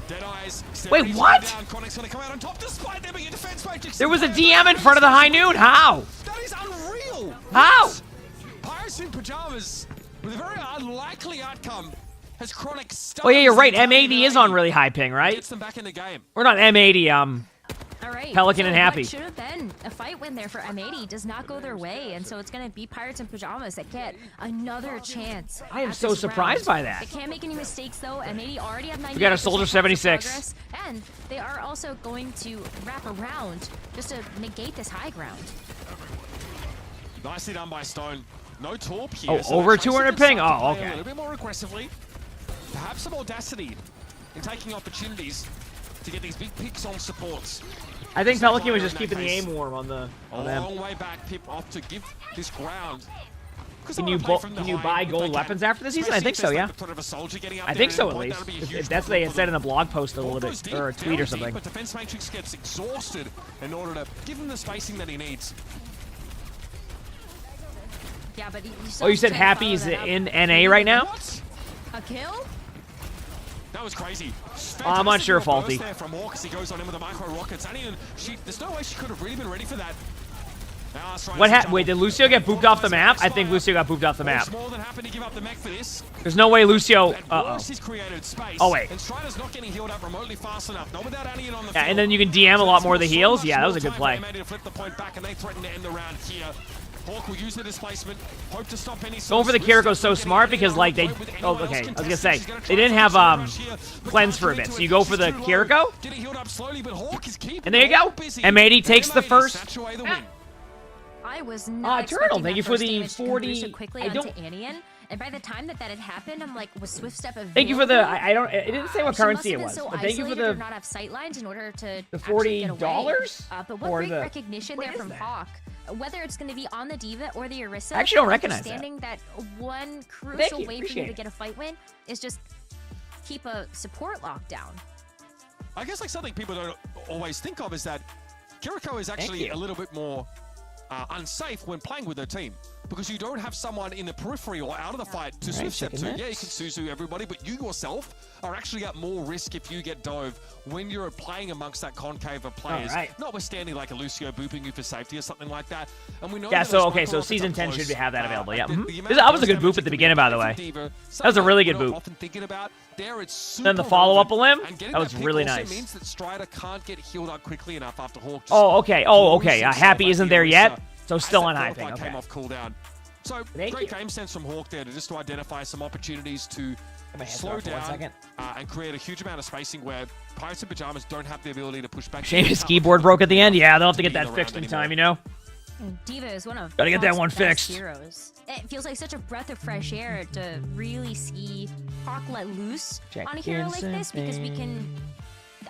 Dead eyes. Wait, what? Chronic's going to come out on top despite there being a defense matrix. There was a DM in front of the high noon? How? That is unreal. How? Pirates in Pajamas, with a very unlikely outcome, has Chronic stuck. Oh yeah, you're right. M80 is on really high ping, right? Gets them back in the game. Or not M80, All right, Pelican so and Happy. What should have been a fight win there for M80 does not go their way, and so it's going to be Pirates in Pajamas that get another chance. I am at so this surprised round. by that. They can't make any mistakes though. M80 already have 90. We got a Soldier 76. And they are also going to wrap around just to negate this high ground. Nicely done by Stone. No torp here. Oh, so over they're 200 forcing ping? themselves to Oh, play okay. A little bit more aggressively. Perhaps some audacity in taking opportunities to get these big picks on supports. I think Pelican was just In that keeping the case. aim warm on the A on them. long way back, Pip off to give this ground. Can you buy gold weapons after the season? I think so, yeah. I think so, at least. If that's what they had said in a blog post a little bit, or a tweet or something. But defense matrix gets exhausted in order to give him the spacing that he needs. Yeah, but Oh, you said Happy's in NA right now? A kill? That was crazy. I'm not sure, Faulty. There from Hawk as he goes on in with the micro rockets. There's no way she could have really been ready for that. What happened? Wait, did Lucio get booped off the map? I think Lucio got booped off the map. More than happy to give up the mech for this. There's no way Lucio. He's created space. Oh wait. And Strider's not getting healed up remotely fast enough. Not without Anion on the Yeah, and then you can DM a lot more of the heals. Yeah, that was a good play. To flip the point back, and they threaten to end the round here. Hawk will use the displacement. Hope to stop any. Going for the Kiriko's so smart because like they. Oh, okay. I was gonna say they didn't have cleanse for a bit, so you go for the Kiriko. And there you go. M80 takes the first. I was not Turtle, thank you for the damage to 40. so quickly onto Anion, and by the time that had happened, I'm like, was Swift Step available? Thank you for the. I don't. It didn't say what currency it was. So but thank you for the. not have sight lines in order to the $40. But what great recognition there from Hawk. Whether it's going to be on the Diva or the Orisa, I actually don't recognize understanding that one crucial way for you to get a fight win is just keep a support lockdown. I guess like something people don't always think of is that Kiriko is actually a little bit more unsafe when playing with her team because you don't have someone in the periphery or out of the fight to swift step to. Yeah, you can Suzu everybody, but you yourself are actually at more risk if you get dove when you're playing amongst that concave of players. Notwithstanding like a Lucio booping you for safety or something like that. And we know so okay, so season 10 should have that available. Yeah, that was a good boop at the beginning, by the way. That was a really good boop. Then the follow-up limb, that was really nice. Means that Strider can't get healed up quickly enough after Hawk. Oh, okay. Happy isn't there yet, so still on high ping. Okay. Came off cooldown. So great game sense from Hawk there to identify some opportunities to slow down and create a huge amount of spacing where Pirates in Pajamas don't have the ability to push back. Shame his keyboard broke at the end. Yeah, they'll have to get that fixed in time, you know? Diva is one of gotta get that one fixed. Heroes. It feels like such a breath of fresh air to really see Hawk let loose on a hero like this because we can,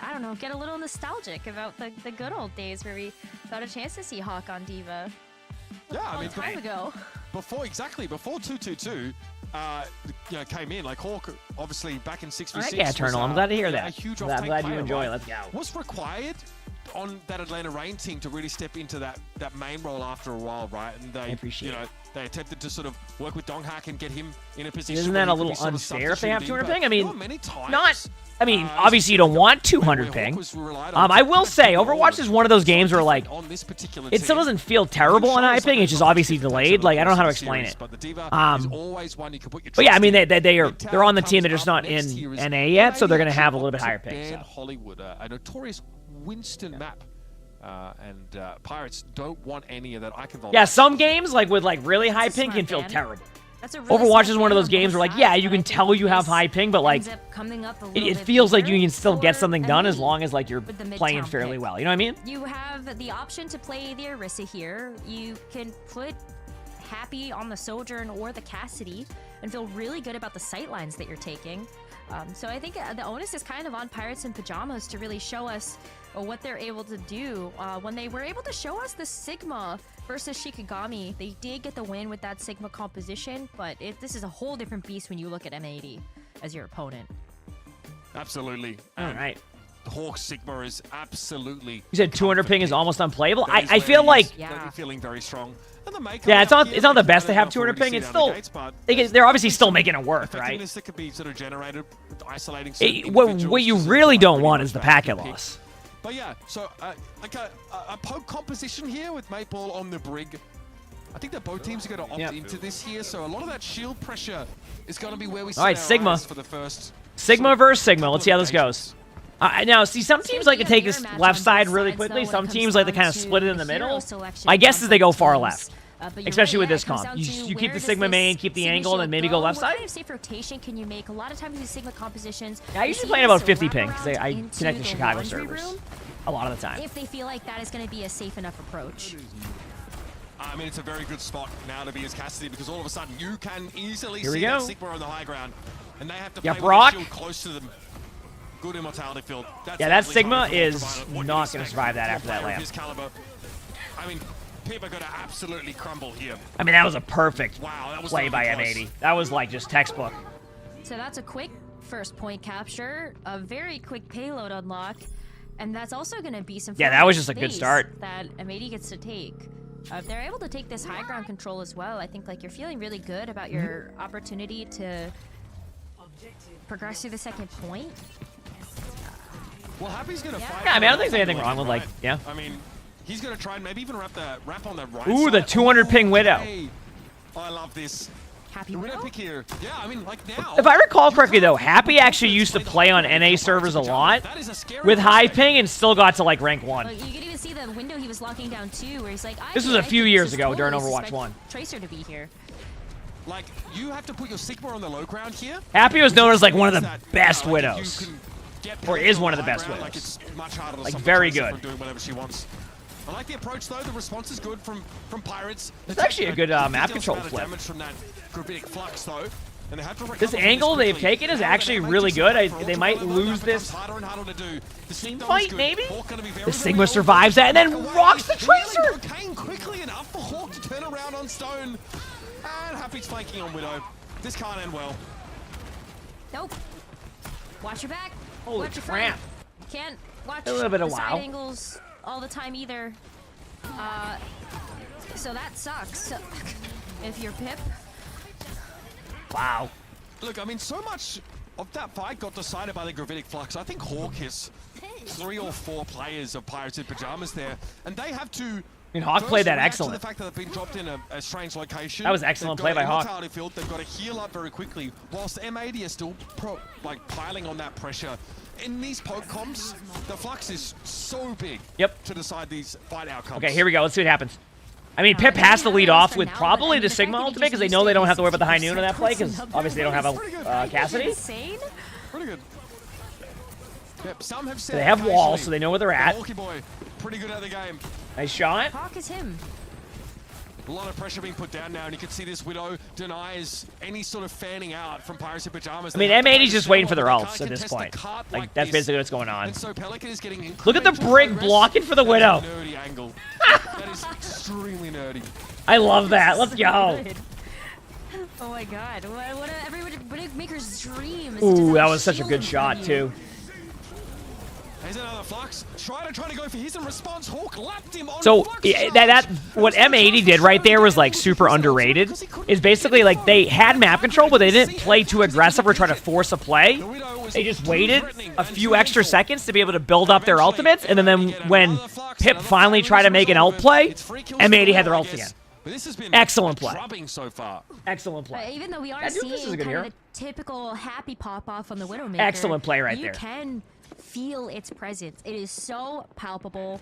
I don't know, get a little nostalgic about the good old days where we got a chance to see Hawk on Diva. Yeah, I mean, time ago. Before 222 came in, like Hawk obviously back in 6v6. Yeah, Eternal, I'm glad to hear that. I'm glad you enjoy it. Let's go. What's required on that Atlanta Reign team to really step into that main role after a while, right? And they, they attempted to sort of work with Donghack and get him in a position. Isn't that a little unfair if they have 200 ping? I mean, obviously you don't want 200 ping. I will say, Overwatch is one of those games where like it still doesn't feel terrible on high ping. It's just obviously delayed. Like I don't know how to explain it. But yeah, I mean they're on the team. They're just not in NA yet, so they're gonna have a little bit higher ping. Hollywood, a notorious Winston map. And Pirates don't want any of that. Yeah, some games like with like really high ping can feel terrible. Overwatch is one of those games where like, yeah, you can tell you have high ping, but like it feels like you can still get something done as long as like you're playing fairly well. You know what I mean? You have the option to play the Orisa here. You can put Happy on the Sojourn or the Cassidy and feel really good about the sightlines that you're taking. So I think the onus is kind of on Pirates in Pajamas to really show us what they're able to do. When they were able to show us the Sigma versus Shikigami, they did get the win with that Sigma composition, but this is a whole different beast when you look at M80 as your opponent. Absolutely. All right. Hawk Sigma is absolutely. You said 200 ping is almost unplayable. I feel like feeling very strong. Yeah, it's not the best to have 200 ping. It's still they're obviously still making it work, right? That could be sort of generated isolating. What you really don't want is the packet loss. But yeah, so like a poke composition here with Maple on the brig. I think that both teams are going to opt into this here, so a lot of that shield pressure is going to be where we see Sigma for the first. Sigma versus Sigma. Let's see how this goes. Now, see, some teams like to take this left side really quickly. Some teams like to kind of split it in the middle. My guess is they go far left, especially with this comp. You keep the Sigma main, keep the angle, and then maybe go left side. What kind of safe rotation can you make? A lot of times these Sigma compositions. I usually play about 50 ping because I connect to Chicago servers a lot of the time. If they feel like that is going to be a safe enough approach. I mean, it's a very good spot now to be as Cassidy because all of a sudden you can easily see that Sigma on the high ground, and they have to play with the shield close to them. Good immortality field. That Sigma is not going to survive that after that lamp. I mean, people are going to absolutely crumble here. I mean, that was a perfect play by M80. That was like just textbook. So that's a quick first point capture, a very quick payload unlock, and that's also going to be some. Yeah, that was just a good start. That M80 gets to take. If they're able to take this high ground control as well, I think like you're feeling really good about your opportunity to progress to the second point. Well, Happy's gonna fight. Yeah, I mean, I don't think there's anything wrong with like, yeah. I mean, he's gonna try and maybe even wrap on the right Ooh, side. the 200 ping Widow. Hey, I love this. Happy the Widow pick here. Yeah, I mean, like now. If I recall correctly, though, Happy actually used to play on NA servers a lot with high ping and still got to like rank 1. Like, you can even see the window he was locking down too, where he's like, This was a few years ago during Overwatch 1. Tracer to be here. Like, you have to put your Sigma on the low ground here. Happy was known as like one of the best Widows. Or is one of the best Widows. Like, it's much harder to like stop very Tracer good. from doing whatever she wants. I like the approach though. The response is good from Pirates. It's actually a good map control flip. Damage from that gravitic flux though. And they have to This angle they've taken is actually really good. They might lose this team fight, maybe? The Sigma survives that and then rocks the Tracer! Came quickly enough for Hawk to turn around on Stone. And Happy's flanking on Widow. This can't end well. Nope. Watch your back. Holy watch your crap. front. Can't watch A little bit of the wow. side angles all the time either. So that sucks. If you're Pip. Wow. Look, I mean, so much of that fight got decided by the gravitic flux. I think Hawk is 3 or 4 players of Pirates in Pajamas there, and they have to. I mean, Hawk played that excellent. To the fact that they've been dropped in a strange location. That was excellent play by Hawk. Field, they've got to heal up very quickly, whilst M80 is still piling on that pressure. In these poke comps, the flux is so big. Yep. To decide these fight outcomes. Okay, here we go. Let's see what happens. I mean, Pip has to lead off with probably the Sigma ultimate because they know they don't have to worry about the high noon on that play because obviously they don't have a Cassidy. Pretty good. Yep, some have said They have walls, so they know where they're at. Hawky boy, pretty good at the game. Nice shot. Hawk is him. A lot of pressure being put down now, and you can see this Widow denies any sort of fanning out from Pirates in Pajamas. I mean, M80's just waiting for their ults at this point. Like, that's basically what's going on. And so Pelican is getting Look at the Brig blocking for the Widow. Nerdy angle. That is extremely nerdy. I love that. Let's go. Oh my god. What every Maker's dream is Ooh, that was such a good shot, too. There's another flux. Trying to go for his in response. Hawk lapped him on So flux. that what M80 did right there was like super underrated. Is basically like they had map control, but they didn't play too aggressive or try to force a play. They just waited a few extra seconds to be able to build up their ultimates, and then when Pip finally tried to make an ult play, M80 had their ult again. Excellent play. So far. Excellent play. Even though we are That seeing Doofus is a good kind hero. of the typical happy pop-off on the Widowmaker. Excellent play right you there. You can feel its presence. It is so palpable.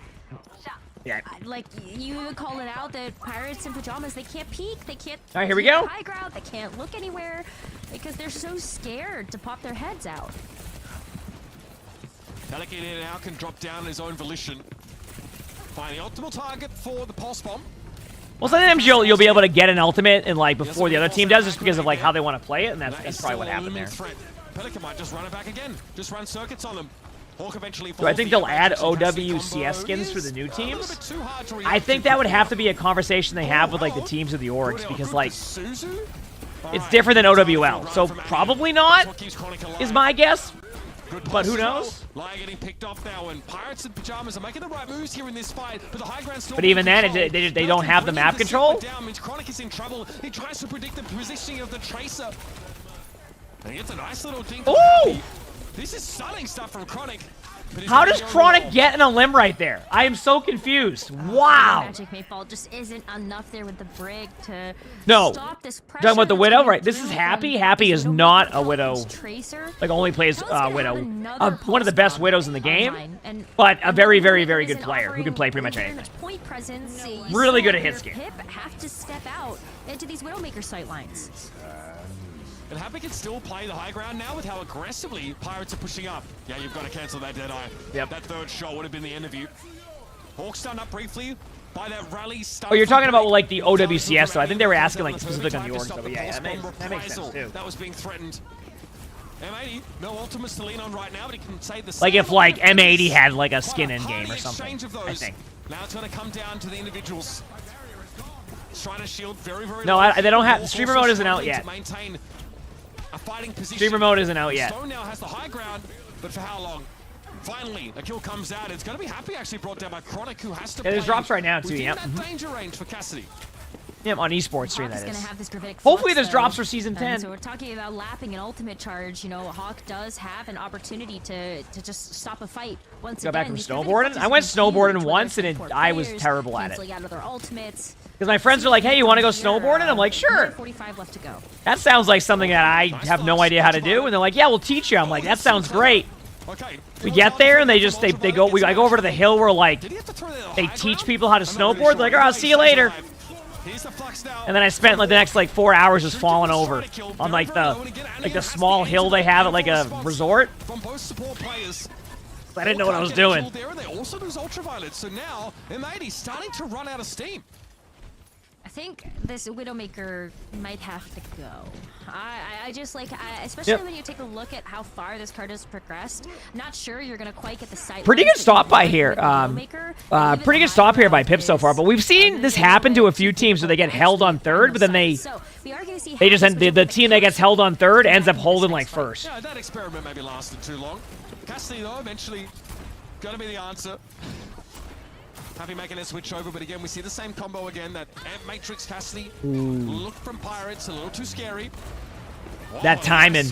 Yeah. Like, you even call it out that Pirates in Pajamas, they can't peek, they can't All right, here we keep go. high ground, they can't look anywhere because they're so scared to pop their heads out. Pelican now can drop down on his own volition. Find the optimal target for the pulse bomb. Well, sometimes you'll be able to get an ultimate and like before the other team does, just because of like how they want to play it, and that's probably what happened there. Threat. Pelican might just run it back again. Just run circuits on them. Hawk eventually So I think they'll add OWCS skins for the new teams. I think that would have to be a conversation they have with like the teams of the orgs because like it's different than OWL. So probably not is my guess. But who knows? Liar getting picked off now, and Pirates in Pajamas are making the right moves here in this fight, but the high ground still. But even then, they don't have the map control. Chronic is in trouble. He tries to predict the positioning of the Tracer. And he gets a nice little dink. Ooh! This is stunning stuff from Chronic. How does Chronic get in a limb right there? I am so confused. Wow. Magic Mayfall just isn't enough there with the Brig to stop this pressure. Talking about the Widow, right? This is Happy. Happy is not a Widow. Tracer. Like only plays Widow. One of the best Widows in the game, but a very, very, very good player who can play pretty much anything. Point presence. Really good at hit scan. Pip have to step out into these Widowmaker sightlines. And Happy can still play the high ground now with how aggressively Pirates are pushing up. Yeah, you've got to cancel that Deadeye. Yep. That third shot would have been the end of you. Hawk stunned up briefly by that rally stun. Oh, you're talking about like the OWCS, so I think they were asking like specific on the orgs, but yeah, that makes sense too. That was being threatened. M80, no ultimates to lean on right now, but he can say the same. Like if like M80 had like a skin in game or something, I think. Now it's going to come down to the individuals. Trying to shield very, very no, they don't have. Streamer mode isn't out yet. A fighting position. Streamer mode isn't out yet. Stone now has the high ground, but for how long? Finally, a kill comes out. It's going to be Happy actually brought down by Chronic, who has to Yeah, there's play drops right now, too, within yep. that danger range for Cassidy. Yeah, on Esports stream, Hawk that is is. gonna have this gravitic Hopefully flux, there's though. drops for Season 10. So we're talking about lapping an ultimate charge. You know, Hawk does have an opportunity to just stop a fight once Go again. back from These gravitic snowboarding? fluxes I went can be snowboarding huge, once, whether and it's for I was players terrible at it. canceling out of their ultimates. Because my friends are like, hey, you want to go snowboarding? I'm like, sure. 45 left to go. That sounds like something that I have no idea how to do. And they're like, yeah, we'll teach you. I'm like, that sounds great. We get there, and they go, I go over to the hill where, like, they teach people how to snowboard. They're like, all right, I'll see you later. And then I spent like the next like 4 hours just falling over on like the small hill they have at like a resort. I didn't know what I was doing. They also lose Ultraviolet, so now M80's starting to run out of steam. I think this Widowmaker might have to go. I just like, especially when you take a look at how far this card has progressed. Not sure you're gonna quite get the sight. Pretty good stop by here. Pretty good stop here by Pip so far. But we've seen this happen to a few teams where they get held on third, but then the team that gets held on third ends up holding like first. Yeah, that experiment maybe lasted too long. Cassidy though, eventually gonna be the answer. Happy making a switch over, but again, we see the same combo again. That Amp Matrix Cassidy look from Pirates, a little too scary. That timing.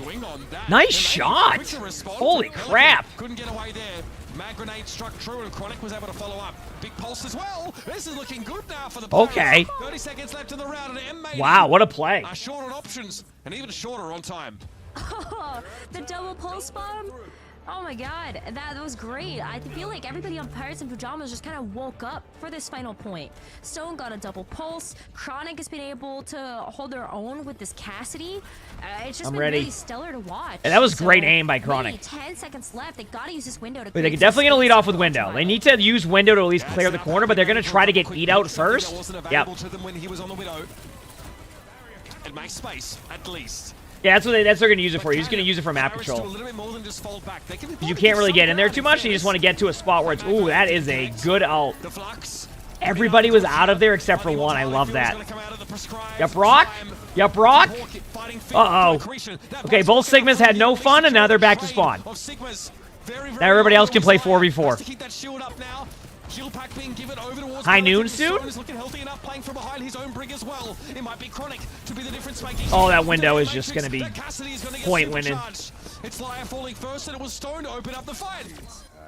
Nice shot. Holy crap. Couldn't get away there. Mag grenade struck true, and Chronic was able to follow up. Big pulse as well. This is looking good now for the Pirates. Okay. 30 seconds left in the round, and M80 wow, what a play. are short on options, and even shorter on time. Oh, the double pulse bomb. Oh my god, that was great. I feel like everybody on Pirates in Pajamas just kind of woke up for this final point. Stone got a double pulse. Chronic has been able to hold their own with this Cassidy. It's just been really stellar to watch. And that was great aim by Chronic. Maybe 10 seconds left. They gotta use this window to They're definitely going to lead off with window. They need to use window to at least clear the corner, but they're going to try to get Eat out first. Yep. To them when he was on the Widow. It makes space, at least. Yeah, that's what they're going to use it for. He's going to use it for map control. You can't really get in there too much, and you just want to get to a spot where it's, ooh, that is a good ult. Everybody was out of there except for one. I love that. Yup, Rock. Yup, Rock. Uh-oh. Okay, both Sigmas had no fun, and now they're back to spawn. Now everybody else can play 4v4. High noon soon? Oh, that window is just going to be point winning. It's Liar falling first, and it was Stone to open up the fight.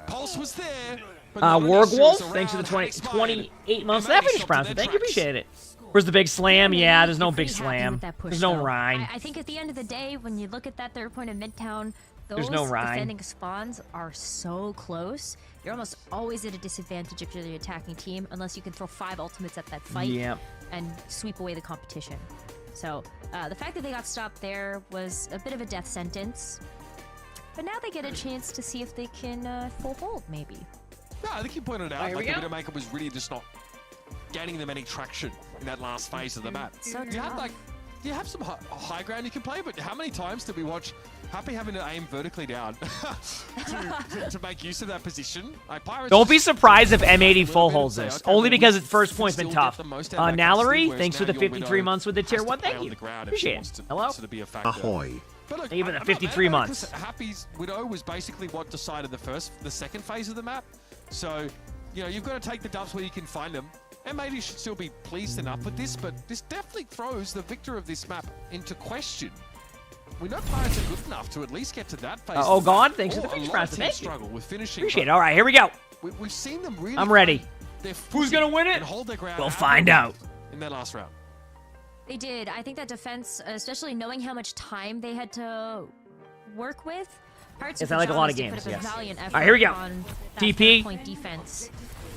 Pulse was there. Wargwolf, thanks for the 28 months of that finish prime. So thank you, appreciate it. Where's the big slam? Yeah, there's no big slam. There's no Rhine. I think at the end of the day, when you look at that third point of Midtown, there's no Rhine. Defending spawns are so close. You're almost always at a disadvantage if you're the attacking team, unless you can throw 5 ultimates at that fight and sweep away the competition. So the fact that they got stopped there was a bit of a death sentence. But now they get a chance to see if they can full hold, maybe. Yeah, I think you pointed out, like, the Widowmaker was really just not gaining them any traction in that last phase of the map. So you have some high ground you can play, but how many times did we watch Happy having to aim vertically down to make use of that position? Like, don't be surprised if M80 full holds this, only because its first point's been tough. Nallery, thanks for the 53 months with the tier 1. Thank you. Appreciate it. Hello? Ahoy. Look, even the 53 months. Happy's Widow was basically what decided the second phase of the map. So, you know, you've got to take the dubs where you can find them. M80 should still be pleased enough with this, but this definitely throws the victor of this map into question. We know Pirates are good enough to at least get to that phase. Oh, God, thanks for the finish round. Thank you. Appreciate it. All right, here we go. We've seen them really. I'm ready. Who's going to win it? Hold their ground we'll find out. In their last round. They did. I think that defense, especially knowing how much time they had to work with, Pirates it's not like a lot of games. Yes. All right, here we go. TP. Point defense.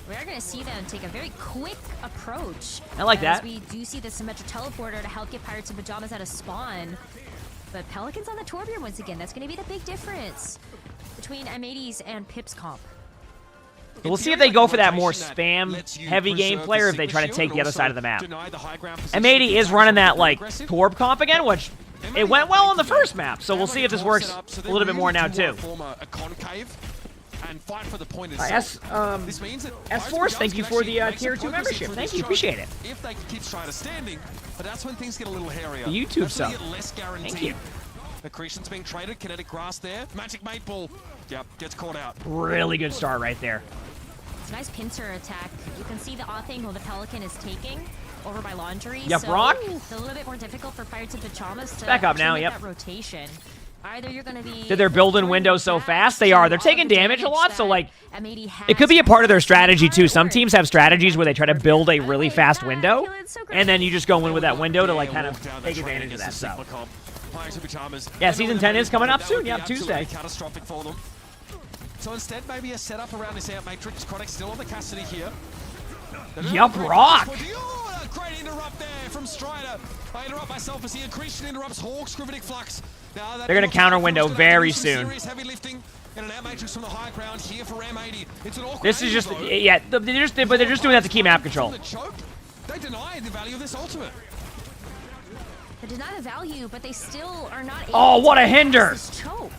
We are going to see them take a very quick approach. I like that. We do see the Symmetric Teleporter to help get Pirates in Pajamas out of spawn. But Pelicans on the Torbjorn once again. That's going to be the big difference between M80's and Pip's comp. So we'll see if they go for that more spam-heavy gameplay or if they try to take the other side of the map. M80 is running that, like, Torb comp again, which it went well on the first map. So we'll see if this works a little bit more now, too. And fight for the point this means that S-Force, thank you for the tier 2 membership. Thank you, appreciate it. If they keep trying to standing, but that's when things get a little hairier. The YouTube sub. Thank you. Accretion's being traded. Kinetic Grass there. Magic 8 Ball. Yep, gets caught out. Really good start right there. It's a nice pincer attack. You can see the off angle the Pelican is taking over by Laundry. Yep, so Brock. It's a little bit more difficult for Pirates in Pajamas to Back up now, make yep. that rotation. Either you're going to be... Did they're building windows so fast? They are. They're taking damage a lot, so like... It could be a part of their strategy, too. Some teams have strategies where they try to build a really fast window, and then you just go in with that window to, like, kind of take advantage of that stuff. Yeah, Season 10 is coming up soon. Yeah, Tuesday. Catastrophic for them. So instead, maybe a setup around this Out Matrix. Chronic still on the Cassidy here. Yup, Rock! Oh, great interrupt there from Strider. I interrupt myself as the Accretion interrupts Hawk's Gravitic Flux. Now They're going to counter window very soon. Heavy lifting and an Out Matrix from the high ground here for M80. It's an awkward This is just... Yeah, they're just doing that to keep map control. They deny the value of this ultimate. They deny the value, but they still are not able Oh, what to a hinder! this choke.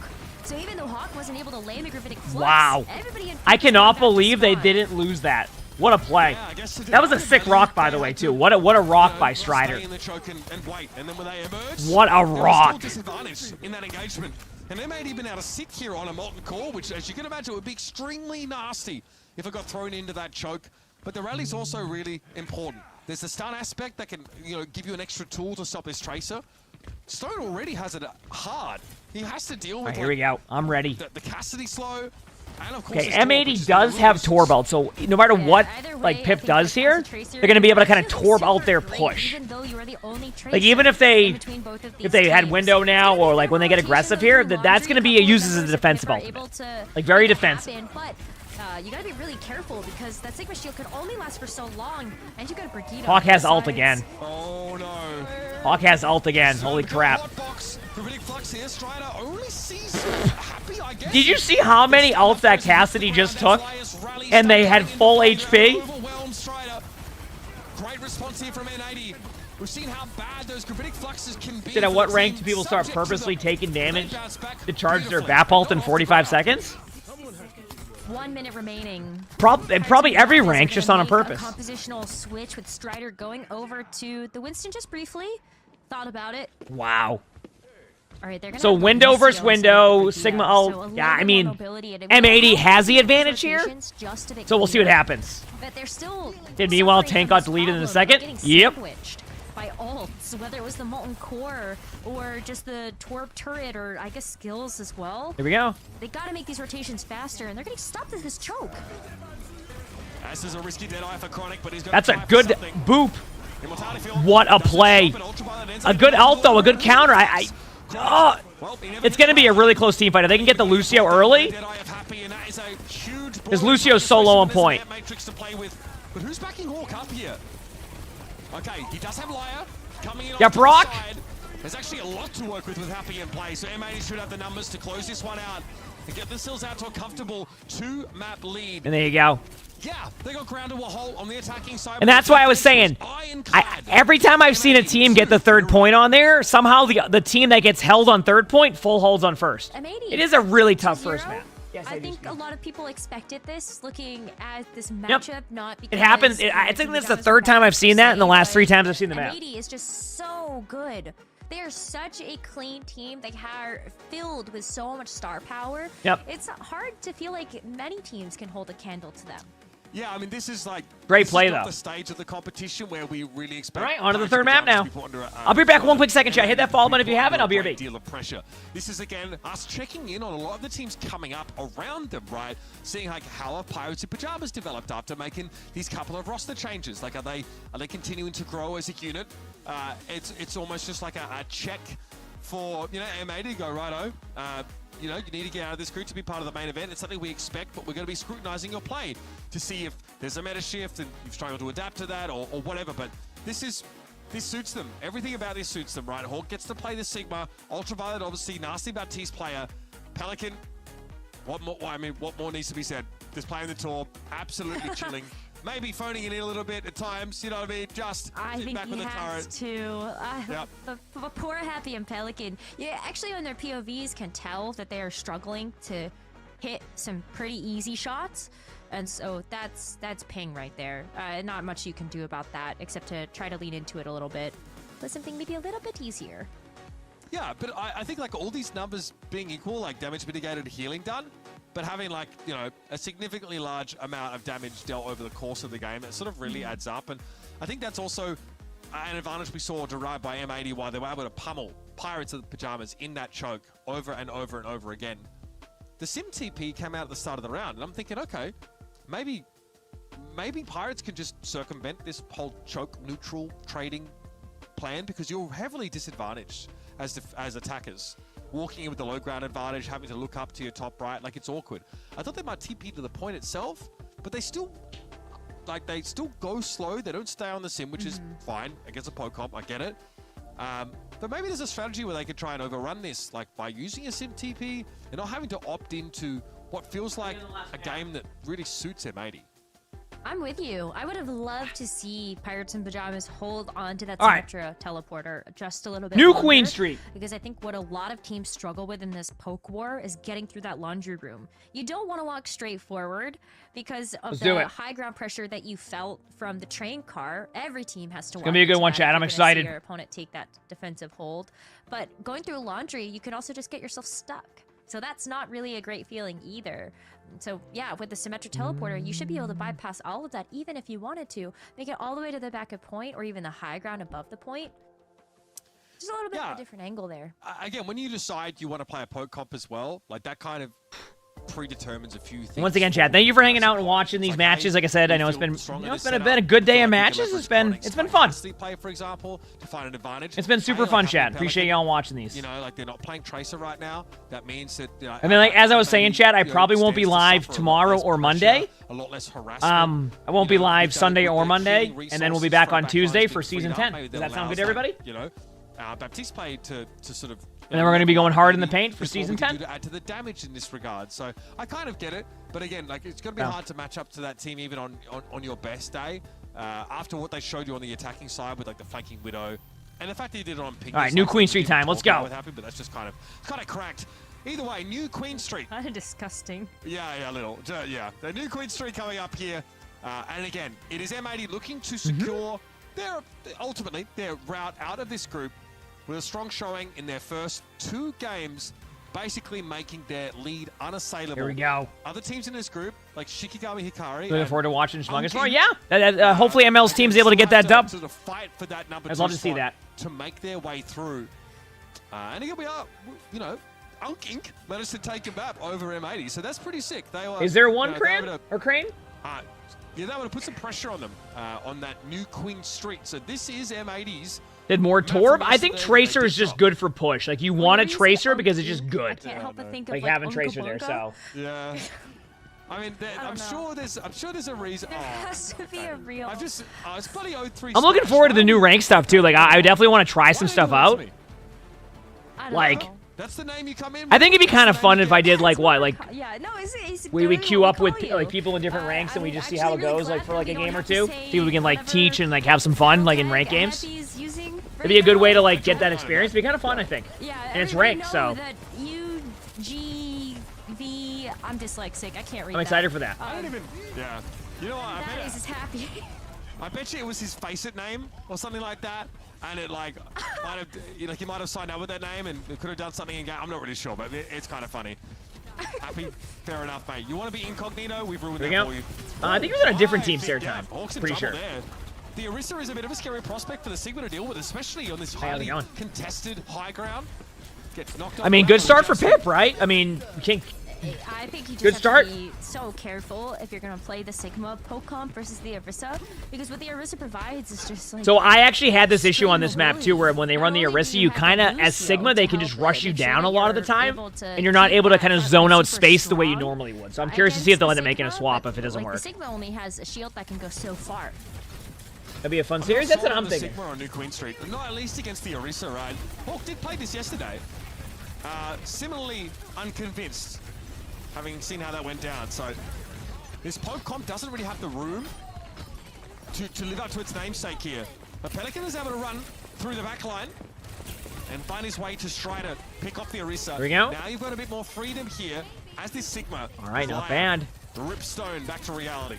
So even though Hawk wasn't able to land the Gravitic Flux, Wow. everybody in I cannot believe they didn't lose that. What a play. That was a sick rock, by the way, too. What a rock by Strider. What a rock. Disadvantage in that engagement. And they may have even able to sit here on a molten core, which, as you can imagine, would be extremely nasty if it got thrown into that choke. But the rally's also really important. There's the stun aspect that can, give you an extra tool to stop this Tracer. Stone already has it hard. He has to deal with. Right, here we go. I'm ready. The Cassidy slow. And of course Okay, M80 does have Tor Belt, so no matter what like Pip does here, they're going to be able to kind of Tor Belt their push. Like even if they had window now, or like when they get aggressive here, that's going to be used as a defensive ultimate. Like very defensive. You gotta be really careful because that Sigma shield could only last for so long, and you got Brigitte. Hawk has ult again. Oh no. Hawk has ult again. Holy crap. Did you see how many ults that Cassidy just took? And they had full HP? Great response here from N80. We've seen how bad those gravitic fluxes can be. At what rank do people start purposely taking damage to charge their VAP ult in 45 seconds? 1 minute remaining. Probably every rank, just on a purpose. Compositional switch with Strider going over to the Winston just briefly. Thought about it. Wow. All right, they're gonna so window versus window, Sigma ult. So yeah, I mean, M80 has the advantage here. So we'll see what happens. But they're still. Did meanwhile tank got deleted in a second? Yep. By ults, whether it was the Molten Core or just the Torp turret or I guess skills as well. Here we go. They gotta make these rotations faster and they're getting stopped at this choke. This is a risky dead eye for Chronic, but he's got That's a good boop. What a play. A good ult though, a good counter. It's gonna be a really close team fight. If they can get the Lucio early, because Lucio's so low on point. But who's backing Hawk up here? Okay, he does have Liar coming in. Yeah, Brock. There's actually a lot to work with Happy in play, so M80 should have the numbers to close this one out and get themselves out to a comfortable 2-map lead. And there you go. Yeah, they got ground to a hole on the attacking side. And that's why I was saying, every time I've seen a team get the third point on there, somehow the team that gets held on third point full holds on first. It is a really tough first map. Yes, I think a lot of people expected this, looking at this matchup, not because it happens. I think that's the third time I've seen that in the last 3 times I've seen the map. M80 is just so good. They are such a clean team. They are filled with so much star power. Yep. It's hard to feel like many teams can hold a candle to them. Yeah, I mean, this is like great play though. The stage of the competition where we really expect. All right, on to the third map now. I'll be back 1 quick second, chat. Hit that follow button if you haven't. I'll be your deal of pressure. This is again us checking in on a lot of the teams coming up around them, right? Seeing like how have Pirates in Pajamas developed after making these couple of roster changes. Like, are they continuing to grow as a unit? It's almost just like a check for M80 to go righto. You need to get out of this group to be part of the main event. It's something we expect, but we're going to be scrutinizing your play to see if there's a meta shift and you've struggled to adapt to that or whatever. But this suits them. Everything about this suits them, right? Hawk gets to play the Sigma. Ultraviolet, obviously, nasty about T's player. Pelican, what more needs to be said? Just playing the tour, absolutely chilling. Maybe phoning it in a little bit at times, you know what I mean? Just sit back with the turret. The poor Happy and Pelican, actually on their POVs can tell that they are struggling to hit some pretty easy shots. And so that's ping right there. Not much you can do about that except to try to lean into it a little bit. But something maybe a little bit easier. Yeah, Yeah, but I think like all these numbers being equal, like damage mitigated, healing done, but having like, you know, a significantly large amount of damage dealt over the course of the game, it sort of really adds up. And I think that's also an advantage we saw derived by M80, why they were able to pummel Pirates of the Pajamas in that choke over and over and over again. The Sim TP came out at the start of the round, and I'm thinking, okay, maybe Pirates can just circumvent this whole choke neutral trading plan, because you're heavily disadvantaged as attackers. Walking in with the low ground advantage, having to look up to your top right, like it's awkward. I thought they might TP to the point itself, but they still go slow. They don't stay on the sim, which is fine against a poke comp. I get it. But maybe there's a strategy where they could try and overrun this, like by using a sim TP and not having to opt into what feels like a game that really suits M80. I'm with you. I would have loved to see Pirates in Pajamas hold on to that All right. Symmetra teleporter just a little bit New longer, Queen Street. Because I think what a lot of teams struggle with in this poke war is getting through that laundry room. You don't want to walk straight forward because of the high ground pressure that you felt from the train car. Every team has to walk. It's going to be a good one, that chat. if I'm you're gonna see excited. your opponent take that defensive hold. But going through laundry, you can also just get yourself stuck. So that's not really a great feeling either. So yeah, with the Symmetra teleporter, you should be able to bypass all of that, even if you wanted to. Make it all the way to the back of point, or even the high ground above the point. Just a little bit of a different angle there. Again, when you decide you want to play a poke comp as well, like that kind of predetermines a few things. Once again, chat, thank you for hanging out and watching these matches. Like I said, I know it's been a good day of matches. It's been fun. Play, for example, to find an advantage. It's been super fun, chat. Appreciate y'all watching these. You know, like they're not playing Tracer right now. That means that. You know, I mean, like as I was saying, chat, I probably won't be live tomorrow or Monday. A lot less harassment. I won't be live Sunday or Monday, and then we'll be back on Tuesday for season 10. Does that sound good to everybody? You know, Baptiste played to sort of. And then we're going to be going hard in the paint for season 10. To add to the damage in this regard, so I kind of get it. But again, like it's going to be hard to match up to that team even on your best day. After what they showed you on the attacking side with like the flanking Widow, and the fact that you did it on ping. All right, new Queen Street time. Let's go. Happy, but that's just kind of cracked. Either way, new Queen Street. Kind of disgusting. Yeah, a little. Yeah, the new Queen Street coming up here, and again, it is M80 looking to secure ultimately their route out of this group with a strong showing in their first 2 games, basically making their lead unassailable. Here we go. Other teams in this group, like Shikigami Hikari. Looking forward to watching Schmungus more. Yeah, hopefully ML's team's able to get that dub. To fight for that number I'd love to see that. To make their way through. And here we are, you know, Unk managed to take a map over M80, so that's pretty sick. They were, is there one Crane? Or Crane? Yeah, they were to put some pressure on them on that new Queen Street. So this is M80's. Did more Torb? I think Tracer is just good for push. Like, you want a Tracer because it's just good. I can't help but think of like having Tracer there, so. Yeah. I mean, I'm sure there's a reason. There has to be a real. It's bloody 03. I'm looking forward to the new rank stuff too. Like, I definitely want to try some stuff out. Like, that's the name you come in. I think it'd be kind of fun if I did like what, like yeah, no, we queue up with like people in different ranks and we just see how it goes, like for like a game or two. See if we can like teach and like have some fun, like in ranked games. It'd be a good way to like get that experience. It'd be kind of fun, I think. Yeah, and it's ranked, so. That UGV, I'm dyslexic. I can't read. I'm excited for that. I don't even. Yeah. You know what? That is happy. I bet you it was his Face-It name or something like that. And it like might have, you know, he might have signed up with that name and could have done something in game. I'm not really sure, but it's kind of funny. Happy, fair enough, mate. You want to be incognito? We've ruined that for you. I think he was on a different team Sarah time. Pretty sure. There. The Orisa is a bit of a scary prospect for the Sigma to deal with, especially on this highly contested high ground. Gets knocked off. I mean, good start for Pip, right? I mean, you can't. I think you good just start. have to be so careful if you're going to play the Sigma poke comp versus the Orisa, because what the Orisa provides is just like. So I actually had this issue on this map too, where when they run the Orisa, you kind of, as Sigma, they can just rush you down a lot of the time, and you're not able to kind of zone out space the way you normally would. So I'm curious to see if they'll end up making a swap if it doesn't work. The Sigma only has a shield that can go so far. That'd be a fun series. That's what I'm thinking. Sigma on New Queen Street, not at least against the Orisa, right? Hawk did play this yesterday. Similarly unconvinced, having seen how that went down. So this poke comp doesn't really have the room to live up to its namesake here. But Pelican is able to run through the back line and find his way to try to pick off the Orisa. There we go. Now you've got a bit more freedom here as this Sigma. All right, not bad. Ripstone back to reality.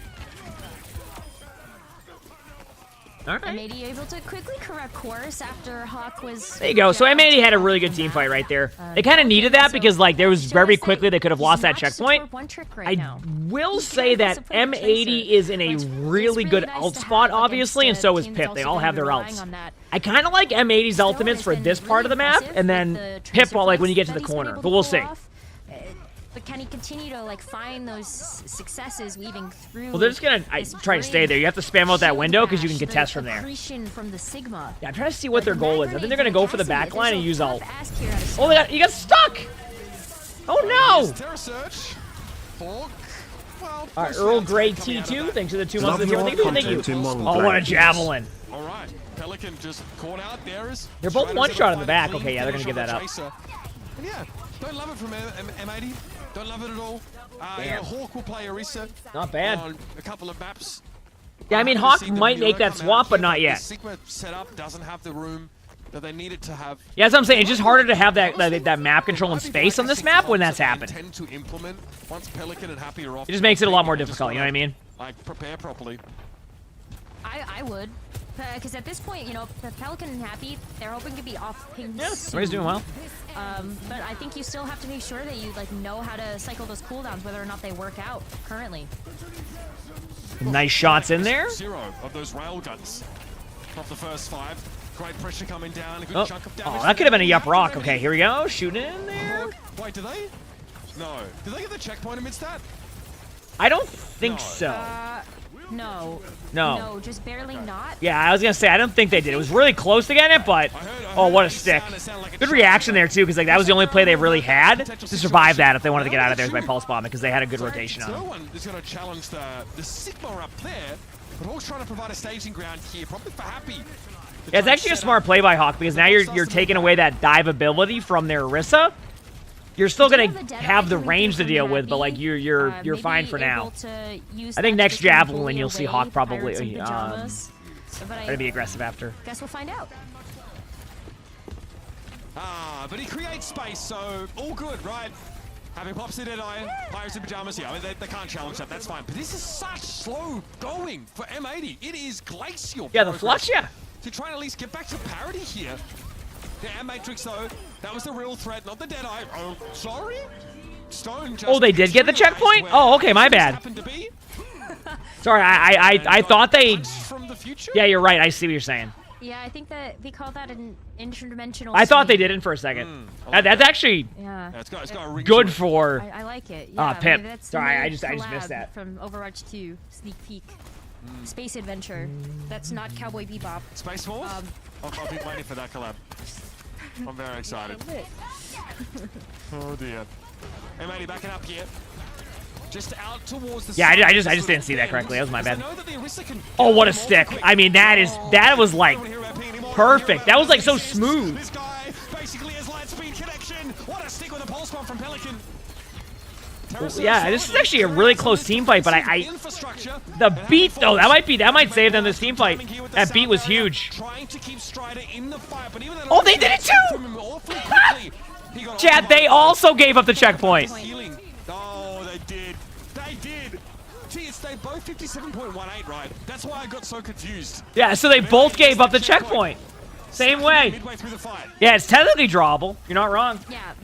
All right. M80 able to quickly correct course after Hawk was... There you go. So M80 had a really good team fight right there. They kind of needed that because, like, there was very quickly they could have lost that checkpoint. I will say that M80 is in a really good ult spot, obviously, and so is Pip. They all have their ults. I kind of like M80's ultimates for this part of the map, and then Pip, like, when you get to the corner. But we'll see. But can he continue to like find those successes weaving through? Well, they're just gonna try to stay there. You have to spam out that window because you can contest from there. From the Sigma. Yeah, I'm trying to see what their goal is. I think they're gonna go for the back line and use ult. Oh, you got stuck! Oh no! Alright, Earl Grey T2, thanks for the 2 months of the here. Thank you. Oh, what a javelin! All right, Pelican just caught out there. They're both one shot in the back. Okay, yeah, they're gonna give that up. And yeah, don't love it from M80. Don't love it at all. Hawk will play Orisa. Not bad. On a couple of maps. Yeah, I mean, Hawk might make that swap, but not yet. The Sigma setup doesn't have the room that they need it to have. Yeah, that's what I'm saying. It's just harder to have that map control and space on this map when that's happened. Tend to implement once Pelican and Happy are off. It just makes it a lot more difficult, you know what I mean? Like, prepare properly. I would. Because at this point, you know, Pelican and Happy, they're hoping to be off ping. Yeah, everybody's doing well. But I think you still have to make sure that you like know how to cycle those cooldowns, whether or not they work out currently. Nice shots in there. 0 of those railguns off the first 5. Great pressure coming down. A good chunk of damage. Oh, that could have been a yup rock. Okay, here we go. Shooting in there. Wait, do they? No. Did they get the checkpoint amidst that? I don't think so. No. No, just barely not. Yeah, I was gonna say I don't think they did. It was really close to getting it, but oh, what a stick! Good reaction there too, because like that was the only play they really had to survive that if they wanted to get out of there by pulse bombing, because they had a good rotation on them. No one is gonna challenge the Sigma up there, but Hawk's trying to provide a staging ground here, probably for Happy. Yeah, it's actually a smart play by Hawk because now you're taking away that dive ability from their Orisa. You're still gonna have the range to deal with, but like you're fine for now. I think next javelin you'll see Hawk probably gonna be aggressive after. Guess we'll find out. But he creates space, so all good, right? Having pops in Deadeye, Pirates in Pajamas here. I mean, they can't challenge that, that's fine. But this is such slow going for M80. It is glacial. Yeah, the flush, yeah. To try and at least get back to parity here. Yeah, Matrix though, that was the real threat, not the Deadeye. Oh, sorry? Stone just... Oh, they did get the checkpoint? Oh, okay, my bad. Sorry, I thought they... From the future? Yeah, you're right, I see what you're saying. Yeah, I think that they call that an interdimensional... I thought they didn't for a second. That's actually it's got a good for... I like it. Yeah, Pip. That's sorry, I just missed that. From Overwatch 2, sneak peek. Space Adventure. That's not Cowboy Bebop. Space Force? I'll be waiting for that collab. I'm very excited. Oh dear. M80 backing up here. Just out towards the I just didn't see that correctly. That was my bad. Oh, what a stick. I mean, that was like perfect. That was like so smooth. This guy basically has light speed connection. What a stick with a pulse bomb from Pelican. Yeah, this is actually a really close team fight, but the beat though, that might save them this team fight. That beat was huge. Oh, they did it too! Chad, they also gave up the checkpoint. Oh, they did. They did. They both 57.18, right? That's why I got so confused. Yeah, so they both gave up the checkpoint. Same way. Midway through the fight. Yeah, it's technically drawable. You're not wrong. Yeah,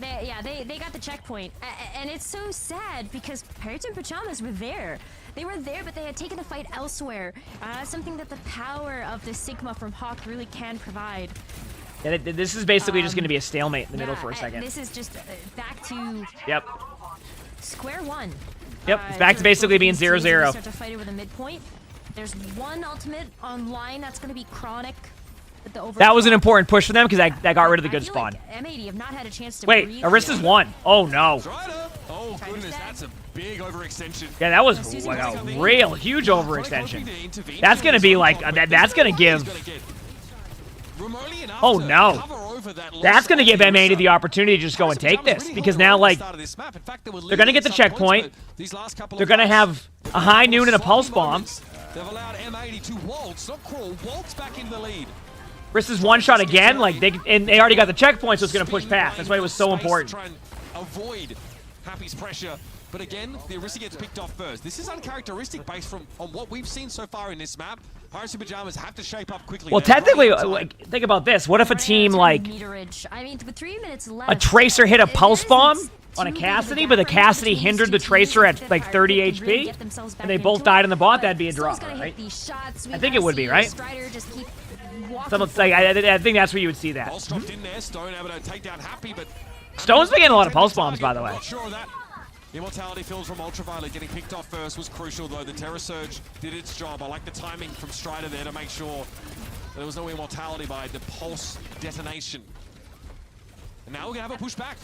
they got the checkpoint. And it's so sad because Pirates in Pajamas were there. They were there, but they had taken the fight elsewhere. Something that the power of the Sigma from Hawk really can provide. Yeah, this is basically just going to be a stalemate in the middle for a second. This is just back to square one. Yep, it's back to basically being 0-0. Start to fight over the midpoint. There's one ultimate online that's going to be Chronic. That was an important push for them because that got rid of the good spawn. Like M80 have not had a chance to wait, Arista's won. Oh no. Oh goodness, that's a big overextension. Yeah, that was like a real huge overextension. That's gonna be like that's gonna give. Oh no. That's gonna give M80 the opportunity to just go and take this because now like they're gonna get the checkpoint. They're gonna have a high noon and a pulse bomb. They've allowed M80 to waltz, not crawl, waltz back into the lead. Arista's one shot again, like they already got the checkpoint, so it's gonna push past. That's why it was so important. Try and avoid Happy's pressure, but again, the Arista gets picked off first. This is uncharacteristic based on what we've seen so far in this map. Pirates in Pajamas have to shape up quickly. Well, technically, like, think about this. What if a team like I mean, with 3 minutes a left, Tracer hit a pulse bomb on a Cassidy, but the Cassidy hindered the Tracer at like 30 HP, and they both died in the bot? That'd be a draw, right? I think it would be, right? Like, I think that's where you would see that. Stone able to take down Happy, but Stone's been getting a lot of pulse bombs, by the way. Not sure of that. Immortality fills from Ultraviolet. Getting picked off first was crucial, though. The Terror Surge did its job. I like the timing from Strider there to make sure there was no Immortality by the Pulse detonation. And now we're going to have a pushback.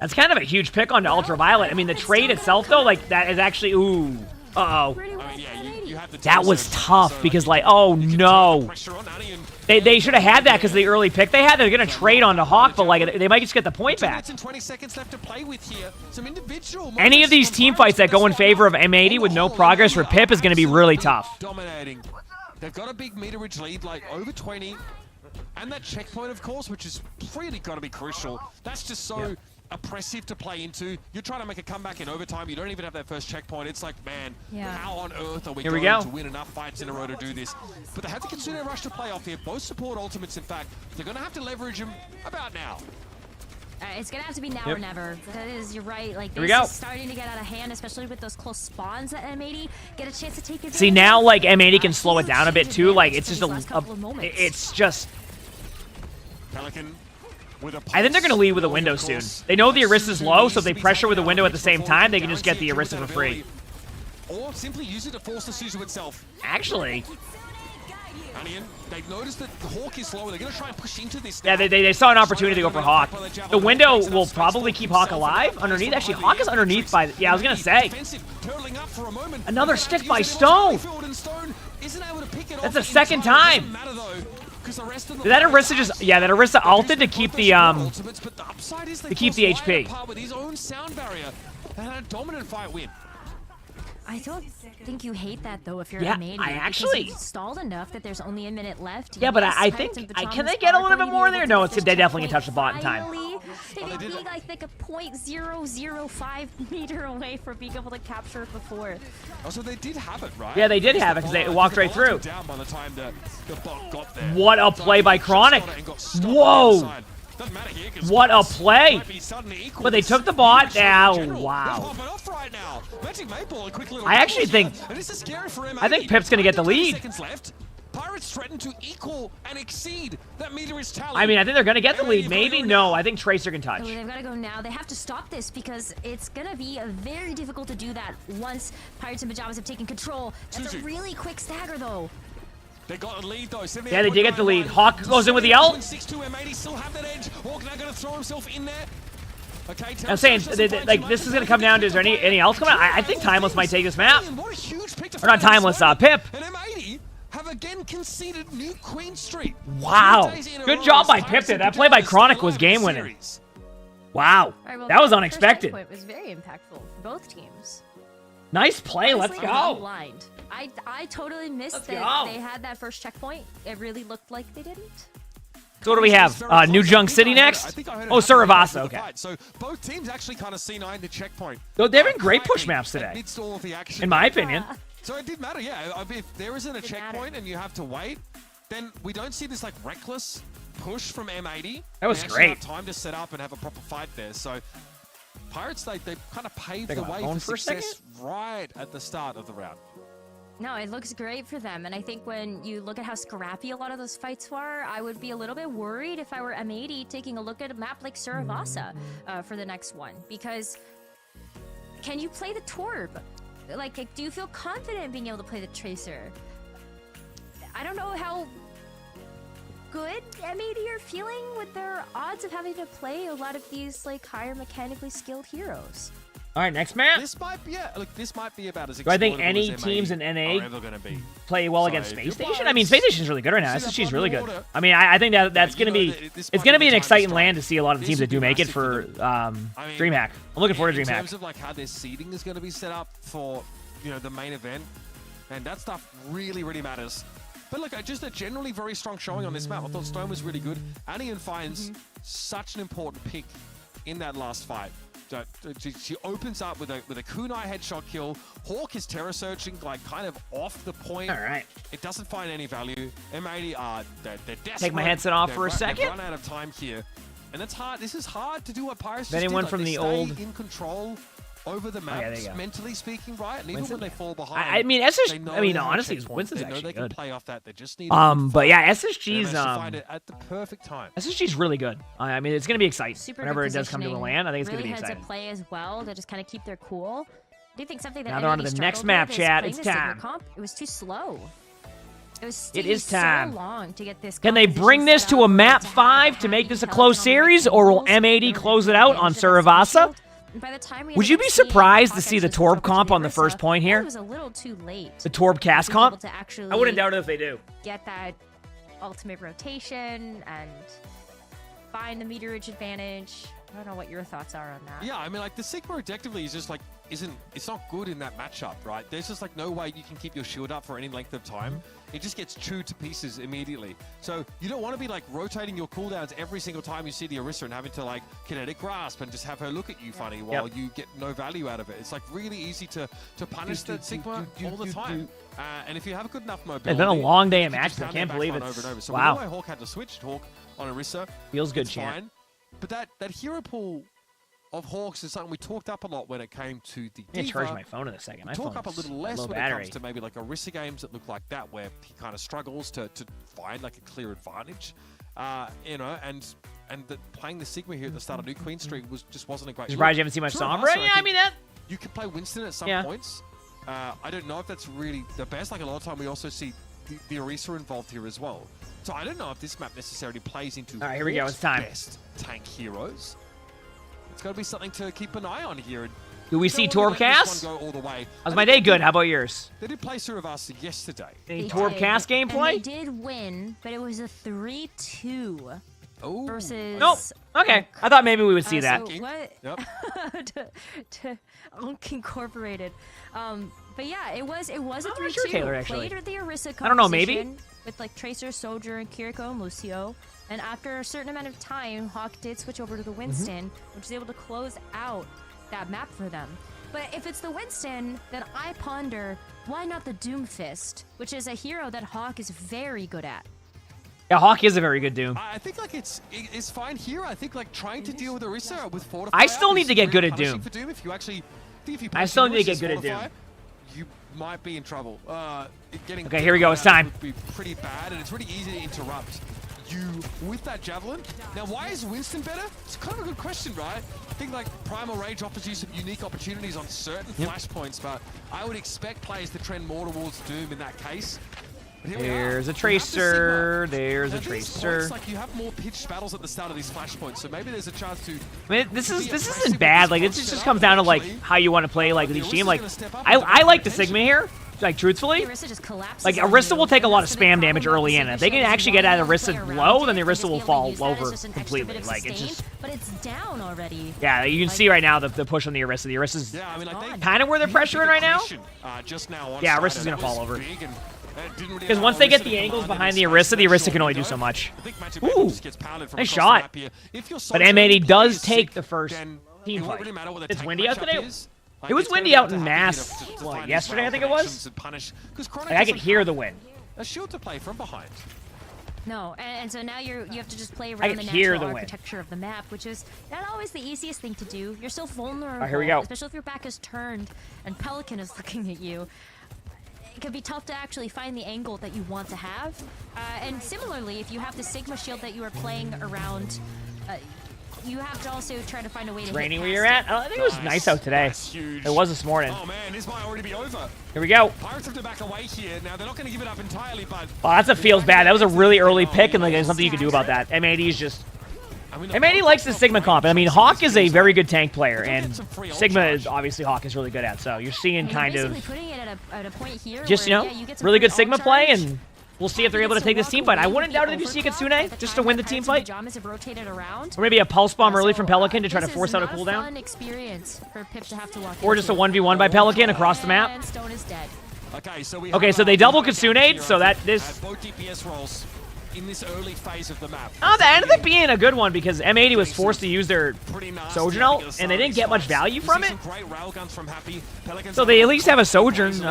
That's kind of a huge pick onto Ultraviolet. I mean, the trade itself, though, like, that is actually... Ooh. Uh-oh. I mean, yeah, you have the That was tough because, like, oh, no. They should have had that because the early pick they had. They're going to trade onto Hawk, but, like, they might just get the point back. 20 seconds left to play with here. Some individual Any of these team fights that go in favor of M80 with no progress for Pip is going to be really tough. Dominating. They've got a big meterage lead, like over 20. And that checkpoint, of course, which is really got to be crucial. That's just so... oppressive to play into. You're trying to make a comeback in overtime. You don't even have that first checkpoint. It's like, man, how on earth are we going to win enough fights in a row to do this? But they have to consider a rush to play off here. Both support ultimates, in fact. They're going to have to leverage them about now. It's going to have to be now or never. That is, you're right. Like, Here we this go. is starting to get out of hand, especially with those close spawns at M80. Get a chance to take advantage. See, now, like, M80 can slow it down a bit, too. Like, it's just it's just... Pelican. I think they're going to lead with a window soon. They know the Orisa's low, so if they pressure with a window at the same time, they can just get the Orisa for free. Or simply use it to force the Suzu itself. Actually. Onion, they've noticed that the Hawk is low. They're going to try and push into this. Yeah, they saw an opportunity to go for Hawk. The window will probably keep Hawk alive underneath. Actually, Hawk is underneath by... Yeah, I was going to say. Another stick by Stone. That's the second time. Did that Orisa just... Yeah, that Orisa ulted to keep the HP. With his own sound barrier, and had a dominant fight win. I don't think you hate that, though, if you're Yeah, M80. I actually... It's stalled enough that there's only a minute left. Yeah, but Yes, I Pirates think... and Can they Pajamas get a are little going bit to more be there? able No, to they definitely checkpoint can touch the bot in time. finally. They didn't be like a 0.005 meter away from being able to capture it before. Also, they did have it, right? Yeah, they did have it because they walked right through. Down by the time the bot got there. What a play by Chronic. Whoa. What a play. But they took the bot. Wow. I actually think... I think Pip's going to get the lead. Pirates threaten to equal and exceed that meterage tally. I mean, I think they're going to get the lead. Maybe? No, I think Tracer can touch. Oh, they've got to go now. They have to stop this because it's going to be very difficult to do that once Pirates and Pajamas have taken control. That's a really quick stagger, though. They got a lead, though. Yeah, they did get the lead. Hawk goes in with the ult. 6-2 M80 still have that edge. Hawk now going to throw himself in there. Okay, I'm saying, like, this is going to come down to, is there any else coming out? I think Timeless might take this map. Or not Timeless, Pip. And M80 have again conceded new Queen Street. Wow. Good job by Pip there. That play by Chronic was game-winning. Wow. Right, well, that was first unexpected. checkpoint was very impactful for both teams. Nice play. Let's Honestly, I'm go. blind. I totally missed Let's that go. they had that first checkpoint. It really looked like they didn't. So what do we have? New Junk City next? Oh, Saravasa. Okay. So both teams actually kind of C9 the checkpoint. They're having great push maps today, in my opinion. So it did matter, yeah. I mean, if there isn't a checkpoint and you have to wait, then we don't see this like reckless push from M80. That was they actually great. have time to set up and have a proper fight there. So Pirates, they kind of paved They the got way phone for for a second? success right at the start of the round. No, it looks great for them. And I think when you look at how scrappy a lot of those fights were, I would be a little bit worried if I were M80 taking a look at a map like Saravasa for the next one. Because can you play the Torb? Like, do you feel confident being able to play the Tracer? I don't know how good M80 are feeling with their odds of having to play a lot of these, like, higher mechanically skilled heroes. All right, next map. This might be, this might be about as Do I think exploitable any as teams in M80 NA are ever gonna be. play well against Space Station? I mean, Space Station's really good right now. See that SSG's really good. water? I mean, I think that's going to be... this It's might going to be be the an time to exciting strike. land to see a lot of the This teams will that be do make it massive for mean, DreamHack. I'm looking forward to in DreamHack. terms of like how their seeding is going to be set up for, you know, the main event, and that stuff really, really matters. But look, just a generally very strong showing on this map. I thought Stone was really good. Anian finds such an important pick in that last fight. She opens up with a kunai headshot kill. Hawk is terror searching, like kind of off the point. All right. It doesn't find any value. M80 they're desperate. Take my headset off for a second. They've run out of time here, and it's hard. This is hard to do what Pirates just Anyone did. from They the stay old in control over the maps, mentally speaking, right? And even when they fall behind, I mean, they know I mean, they have a honestly, checkpoint. Winston's They know actually they can good. play off that. They just need. But yeah, They SSG's managed to find it at the perfect time. SSG's really good. I mean, it's gonna be exciting. Super Whenever good it does come to a positioning. land, I think it's really gonna be heads exciting. up play as well to just kind of keep their cool. I do think something that Now they're on to NAD the next struggled map, with is chat. playing It's the Sigma time. Comp. It was too slow. It is time. So long to get this. Can they bring this to a map 5 to make this a close series, or will M80 close it out on Suravasa? By the time we Would you be surprised to see the Torb comp on the first point It here? was a little too late. The Torb cast comp? To actually I wouldn't doubt it if they do. Get that ultimate rotation and find the meterage advantage. I don't know what your thoughts are on that. Yeah, I mean, like, the Sigma objectively is just, like, it's not good in that matchup, right? There's just, like, no way you can keep your shield up for any length of time. It just gets chewed to pieces immediately. So you don't want to be, like, rotating your cooldowns every single time you see the Orisa and having to, like, kinetic grasp and just have her look at you funny while you get no value out of it. It's, like, really easy to punish that Sigma all the time. And if you have a good enough mobility... It's been a long day of you can matches. just I pound can't that believe backline it's... over and over. So wow. we know why Hawk had to switch to Hawk on Orisa. Feels good, It's champ. fine. But that hero pool of Hawks is something we talked up a lot when it came to the I'm gonna charge Diva. my phone in a second. My We talk up a phone's little less low when battery. it comes to maybe like Orisa games that look like that, where he kind of struggles to find like a clear advantage, you know, and playing the Sigma here at the start of New Queen Street wasn't a great. Surprised you haven't seen much Sombra? Yeah, I mean that. You can play Winston at some points. I don't know if that's really the best. Like a lot of time, we also see the Orisa involved here as well. So I don't know if this map necessarily plays into All right, here we go. Hawk's It's time. best tank heroes. It's got to be something to keep an eye on here. Do we see Don't wanna Torb let this cast? one go all the way. How's my day good? How about yours? They did play Suravasa yesterday. Any They Torb did, cast and gameplay? they did win, but it was a 3-2 versus. Nope. Okay. I thought maybe we would see that. So what? to Unk Incorporated. But yeah, it was a 3-2. sure, Taylor, actually. Played the Orisa I don't know, maybe? composition with like Tracer, Soldier, and Kiriko and Lucio. And after a certain amount of time, Hawk did switch over to the Winston, which was able to close out that map for them. But if it's the Winston, then I ponder, why not the Doomfist, which is a hero that Hawk is very good at. Yeah, Hawk is a very good Doom. I think like it's fine here. I think like trying to deal with Orisa with Fortify. I still need to get good at punishing Doom. For Doom. If you actually, if you I still need to get Orisa's good at Fortify, Doom. You might be in trouble. Getting Okay, here we go. It's time. Would be pretty bad, and it's really easy to interrupt you with that javelin. Now, why is Winston better? It's kind of a good question, right? I think like Primal Rage offers you some unique opportunities on certain flash points, but I would expect players to trend more towards Doom in that case. But here we are. There's a You have the Tracer. Sigma. There's Now, a these Tracer. points, like you have more pitched battles at the start of these flash points, so maybe there's a chance to. I mean, this isn't bad. Like, it just comes down to like how you want to play like with each team. Like, I like the Sigma here. Like, truthfully, Orisa just collapses like on Orisa you, will take a and lot of that's the big spam problem damage about early the in. Sigma If they can shield is actually you get at wanna play Orisa around low, it then the and Orisa just will be able to fall use that as over just an extra completely. bit of Like, it's sustain, just but it's down already. yeah. You can see right now the push on the Orisa. The Orisa's Yeah, I mean, like kind of where they're pressuring right now. Just now on Yeah, side, Orisa's and gonna that was fall over. big, and it didn't really Because allow once they get Orisa the to angles command behind any the Orisa, space the for a Orisa can short only do window. so much. I think Magic Ooh, just gets pounded from nice across the shot. map here. If you're But Soldier M80 plays does Sig, take the first then team it won't fight. really matter what the It's tank windy out matchup today. is. It was it's windy gonna out be in to have Mass, to what, find these yesterday, I think it railgun was? actions and punish, 'cause Chronic Like, I could doesn't hear have the wind. a shield to play from behind. No, and so now you have to just play I around can the hear natural the wind. architecture of the map, which is not always the easiest thing to do. You're still vulnerable, here we go. especially if your back is turned and Pelican is looking at you. It can be tough to actually find the angle that you want to have. And similarly, if you have the Sigma shield that you are playing around, you have to also try to find a way to hit Raining where past you're it. at. I think it was nice out today. That's huge. It was this morning. Oh man, this might already be over. Here we go. Pirates have to back away here. Now they're not going to give it up entirely, but Oh, that's a feels bad. That was a really early pick, and like there's nothing you can do about that. M80 is just. M80 likes the Sigma comp. I mean, Hawk is a very good tank player, and Sigma is obviously Hawk is really good at. So you're seeing kind Basically of putting it at a point here just where, you know yeah, you get some really good free Sigma ult play, charge. and we'll see if they're able to take this team fight. I wouldn't doubt it if you see Kitsune just to win the team fight, or maybe a pulse bomb early from Pelican to try to force out a cooldown, fun experience for Pip to have to walk or just a into. 1v1 by Pelican across the map. And Stone is dead. okay, so we Okay, have so they a double back Kitsune, here so that at this both DPS roles. in this early phase of the map. Oh, that ended up being a good one because M80 was forced to use their Sojourn ult, and they didn't get much value from it. So they at least have a Sojourn,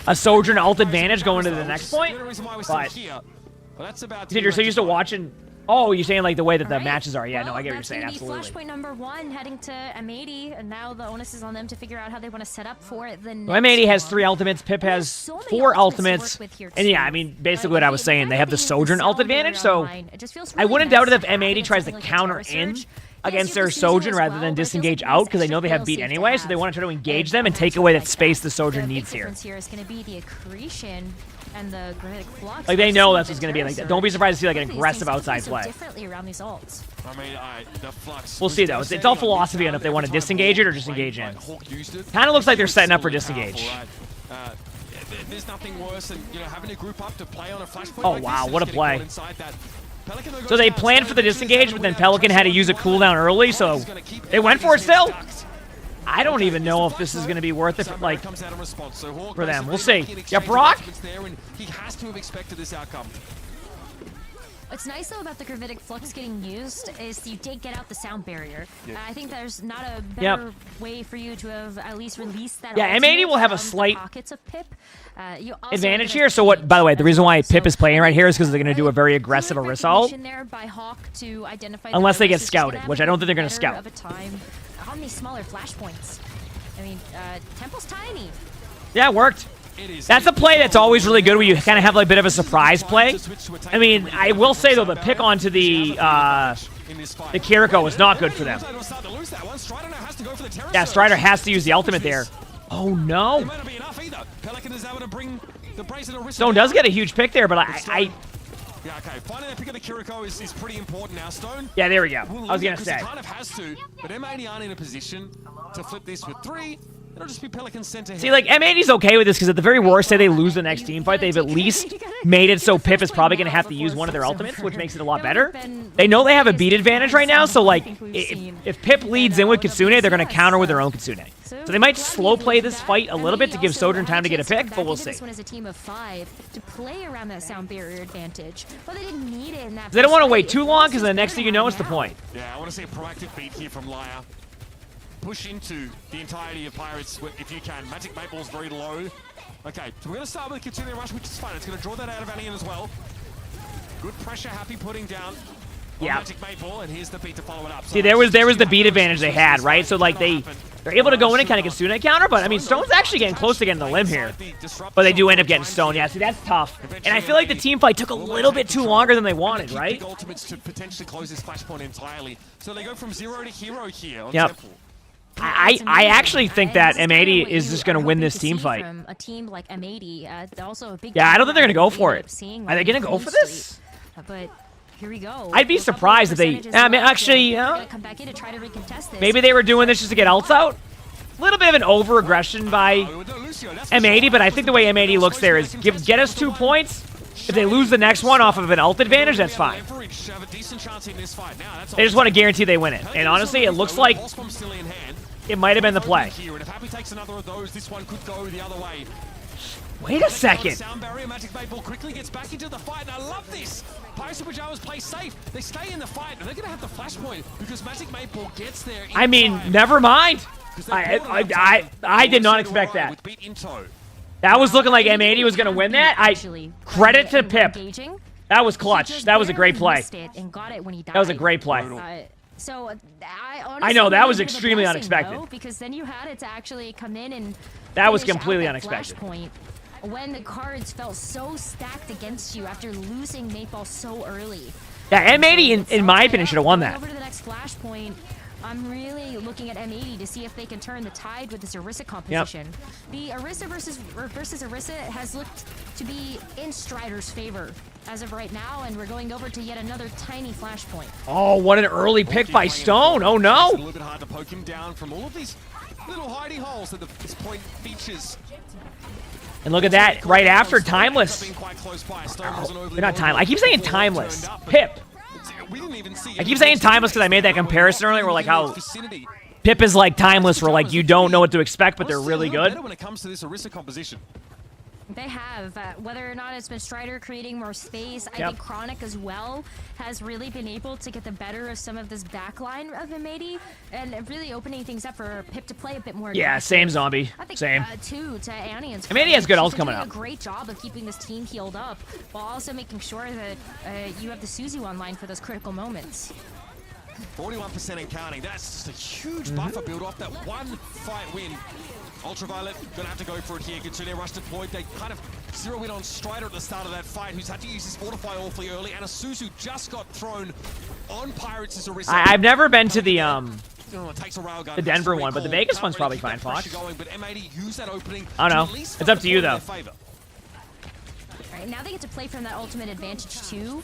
a Sojourn ult advantage going to the next point. But dude, you're so used to watching. Oh, you're saying like the way that the matches are. Yeah, no, I get what you're saying. Absolutely. Flashpoint number 1 heading to M80, and now the onus is on them to figure out how they want to set up for it. The M80 has 3 ultimates. Pip has 4 ultimates. And yeah, I mean, basically what I was saying, they have the Sojourn ult advantage. So I wouldn't doubt it if M80 tries to counter in against their Sojourn rather than disengage out, because they know they have beat anyway. So they want to try to engage them and take away that space the Sojourn needs here. Is going to be the accretion. And the flux. Like, they know that's what's going to be. Like, don't be surprised to see, like, an aggressive outside play. Differently around these ults. I mean, the flux. We'll see, though. It's all philosophy on if they want to disengage it or just engage in. Kind of looks like they're setting up for disengage. There's nothing worse than, you know, having a group up to play on a flashpoint. Oh, wow, what a play. So they planned for the disengage, but then Pelican had to use a cooldown early, so they went for it still. I don't even know if this is going to be worth it, like, for them. We'll see. Yeah, Brock? He has to have expected this outcome. What's nice, though, about the gravitic flux getting used is you did get out the sound barrier. I think there's not a better way for you to have at least released that. Yeah, M80 will have a slight pockets of Pip. advantage here. So what, by the way, the reason why Pip is playing right here is because they're going to do a very aggressive Orisa ult. Unless they get scouted, which I don't think they're going to scout. On these smaller flashpoints. I mean, Temple's tiny. Yeah, it worked. That's a play that's always really good where you kind of have like a bit of a surprise play. I mean, I will say, though, the pick onto the Kiriko was not good for them. Yeah, Strider has to use the ultimate there. Oh, no. Stone does get a huge pick there, but yeah, okay. Finding that pick of the Kiriko is pretty important now. Stone. Yeah, there we go. I was going to say. He kind of has to, but M80 aren't in a position to flip this with 3. It'll just be Pelican center here. See, like, M80's okay with this because at the very worst, say they lose the next team fight, they've at least made it so Pip is probably going to have to use one of their ultimates, which makes it a lot better. They know they have a beat advantage right now, so, like, if Pip leads in with Kitsune, they're going to counter with their own Kitsune. So they might slow play this fight a little bit to give Sojourn time to get a pick, but we'll see. This one is a team of 5 to play around that sound barrier advantage, but they didn't need it in that. They don't want to wait too long because the next thing you know, it's the point. Yeah, I want to see a proactive beat here from Lyre. Push into the entirety of Pirates if you can. Magic Maple's very low. Okay, so we're going to start with a Kitsune Rush, which is fine. It's going to draw that out of Alien as well. Good pressure, Happy putting down Magic Maple, and here's the beat to follow it up. So see, there was the beat advantage they had, right? So, like, they're able to go in and kind of Kitsune counter, but, I mean, Stone's actually getting close to getting the limb here. But they do end up getting Stone. Yeah, see, that's tough. And I feel like the team fight took a little bit too longer than they wanted, right? Ultimates to potentially close this flashpoint entirely. So they go from 0 to hero here on Yep. Temple. I actually think that M80 is just going to win this team fight. From a team like M80, also a big. Yeah, I don't think they're going to go for it. Are they going to go for this? But here we go. I'd be surprised if they. I mean, actually, maybe they were doing this just to get ults out. A little bit of an over-aggression by M80, but I think the way M80 looks there is get us 2 points. If they lose the next one off of an ult advantage, that's fine. They just want to guarantee they win it. And honestly, it looks like it might have been the play. Wait a second. Sound barrier, Magic Maple quickly gets back into the fight, and I love this. Pirates and Pajamas play safe. They stay in the fight, and they're going to have the flashpoint because Magic Maple gets there. I mean, never mind. I did not expect that. That was looking like M80 was going to win that. Credit to Pip. That was clutch. That was a great play. That was a great play. So I know that was extremely unexpected. Though, because then you had it to actually come in and that was completely unexpected. When the cards felt so stacked against you after losing Mayfall so early. Yeah, M80 in my opinion should have won that. Over to the next flashpoint. I'm really looking at M80 to see if they can turn the tide with this Orisa composition. The Orisa versus Orisa has looked to be in Strider's favor as of right now, and we're going over to yet another tiny flashpoint. Oh, what an early pick by Stone. Oh, no. It's a little bit hard to poke him down from all of these little hiding holes that this point features. And look at that, right after Timeless. They're not Timeless. I keep saying Timeless. Pip. I keep saying Timeless because I made that comparison earlier where like how Pip is like Timeless where like you don't know what to expect but they're really good. When it comes to this Orisa composition. They have. Whether or not it's been Strider creating more space, I Yep. think Chronic as well has really been able to get the better of some of this backline of M80 and really opening things up for Pip to play a bit more. Yeah, aggressive. same zombie. I think, Same. Too, to Annie and M80 has good ults coming doing up. a great job of keeping this team healed up while also making sure that you have the Suzu online for those critical moments. 41% and counting. That's just a huge buffer build off that one fight win. Ultraviolet gonna have to go for it here. Kitsune rush deployed. They kind of zero in on Strider at the start of that fight, who's had to use his Fortify awfully early, and a Suzu just got thrown on Pirates as a risk. I've never been to the It takes a railgun. the Denver one, but the Vegas one's probably fine, Fox. Going, but M80 used that opening. I don't know. It's up to you though. Alright, now they get to play from that ultimate advantage too.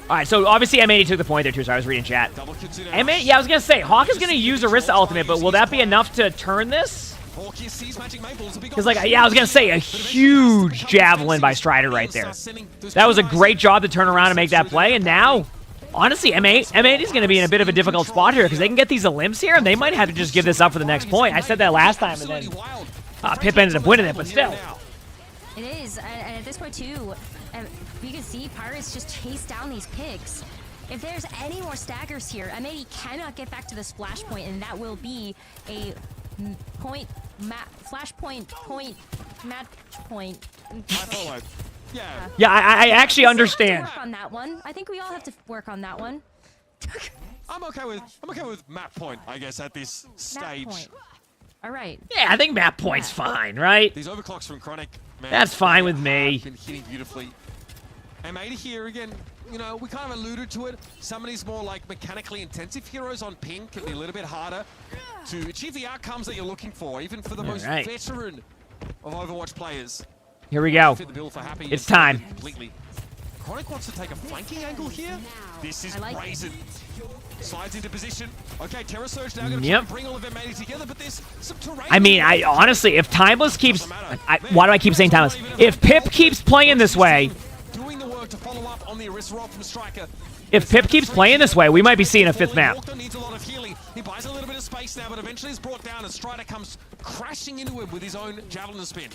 Alright, so obviously M80 took the point there too, so I was reading chat. M80, yeah, I was gonna say, Hawk is gonna use Orisa ultimate, but will that be enough to turn this? Because, like, yeah, I was gonna say, a huge javelin by Strider right there. That was a great job to turn around and make that play, and now, honestly, M80 is gonna be in a bit of a difficult spot here, because they can get these Olymps here, and they might have to just give this up for the next point. I said that last time, and then Pip ended up winning it, but still. It is, and at this point too, you can see Pirates just chase down these picks. If there's any more staggers here, M80 cannot get back to the splash point, and that will be a match point. Yeah, I actually understand. Work on that one. I think we all have to work on that one. I'm okay with map point, I guess, at this stage. Map point. All right. Yeah, I think map point's fine, right? These overclocks from Chronic, man, That's fine with me. Been hitting beautifully. M80 here again. You know, we kind of alluded to it. Some of these more like mechanically intensive heroes on ping can be a little bit harder to achieve the outcomes that you're looking for, even for the most veteran of Overwatch players. Here we go. Fit the bill for Happy It's time. Completely. Chronic wants to take a flanking angle here. This is brazen. Slides into position. Okay, Terror Surge now going to try to bring all of M80 together, but there's some terrain. I mean, I honestly, if Timeless keeps... why do I keep saying Timeless? If Pip keeps playing this way... Doing the work to follow up on the Orisa roll from Striker. If Pip keeps playing this way, we might be seeing a 5th map. Walker needs a lot of healing. He buys a little bit of space now, but eventually is brought down as Strider comes crashing into him with his own javelin spin.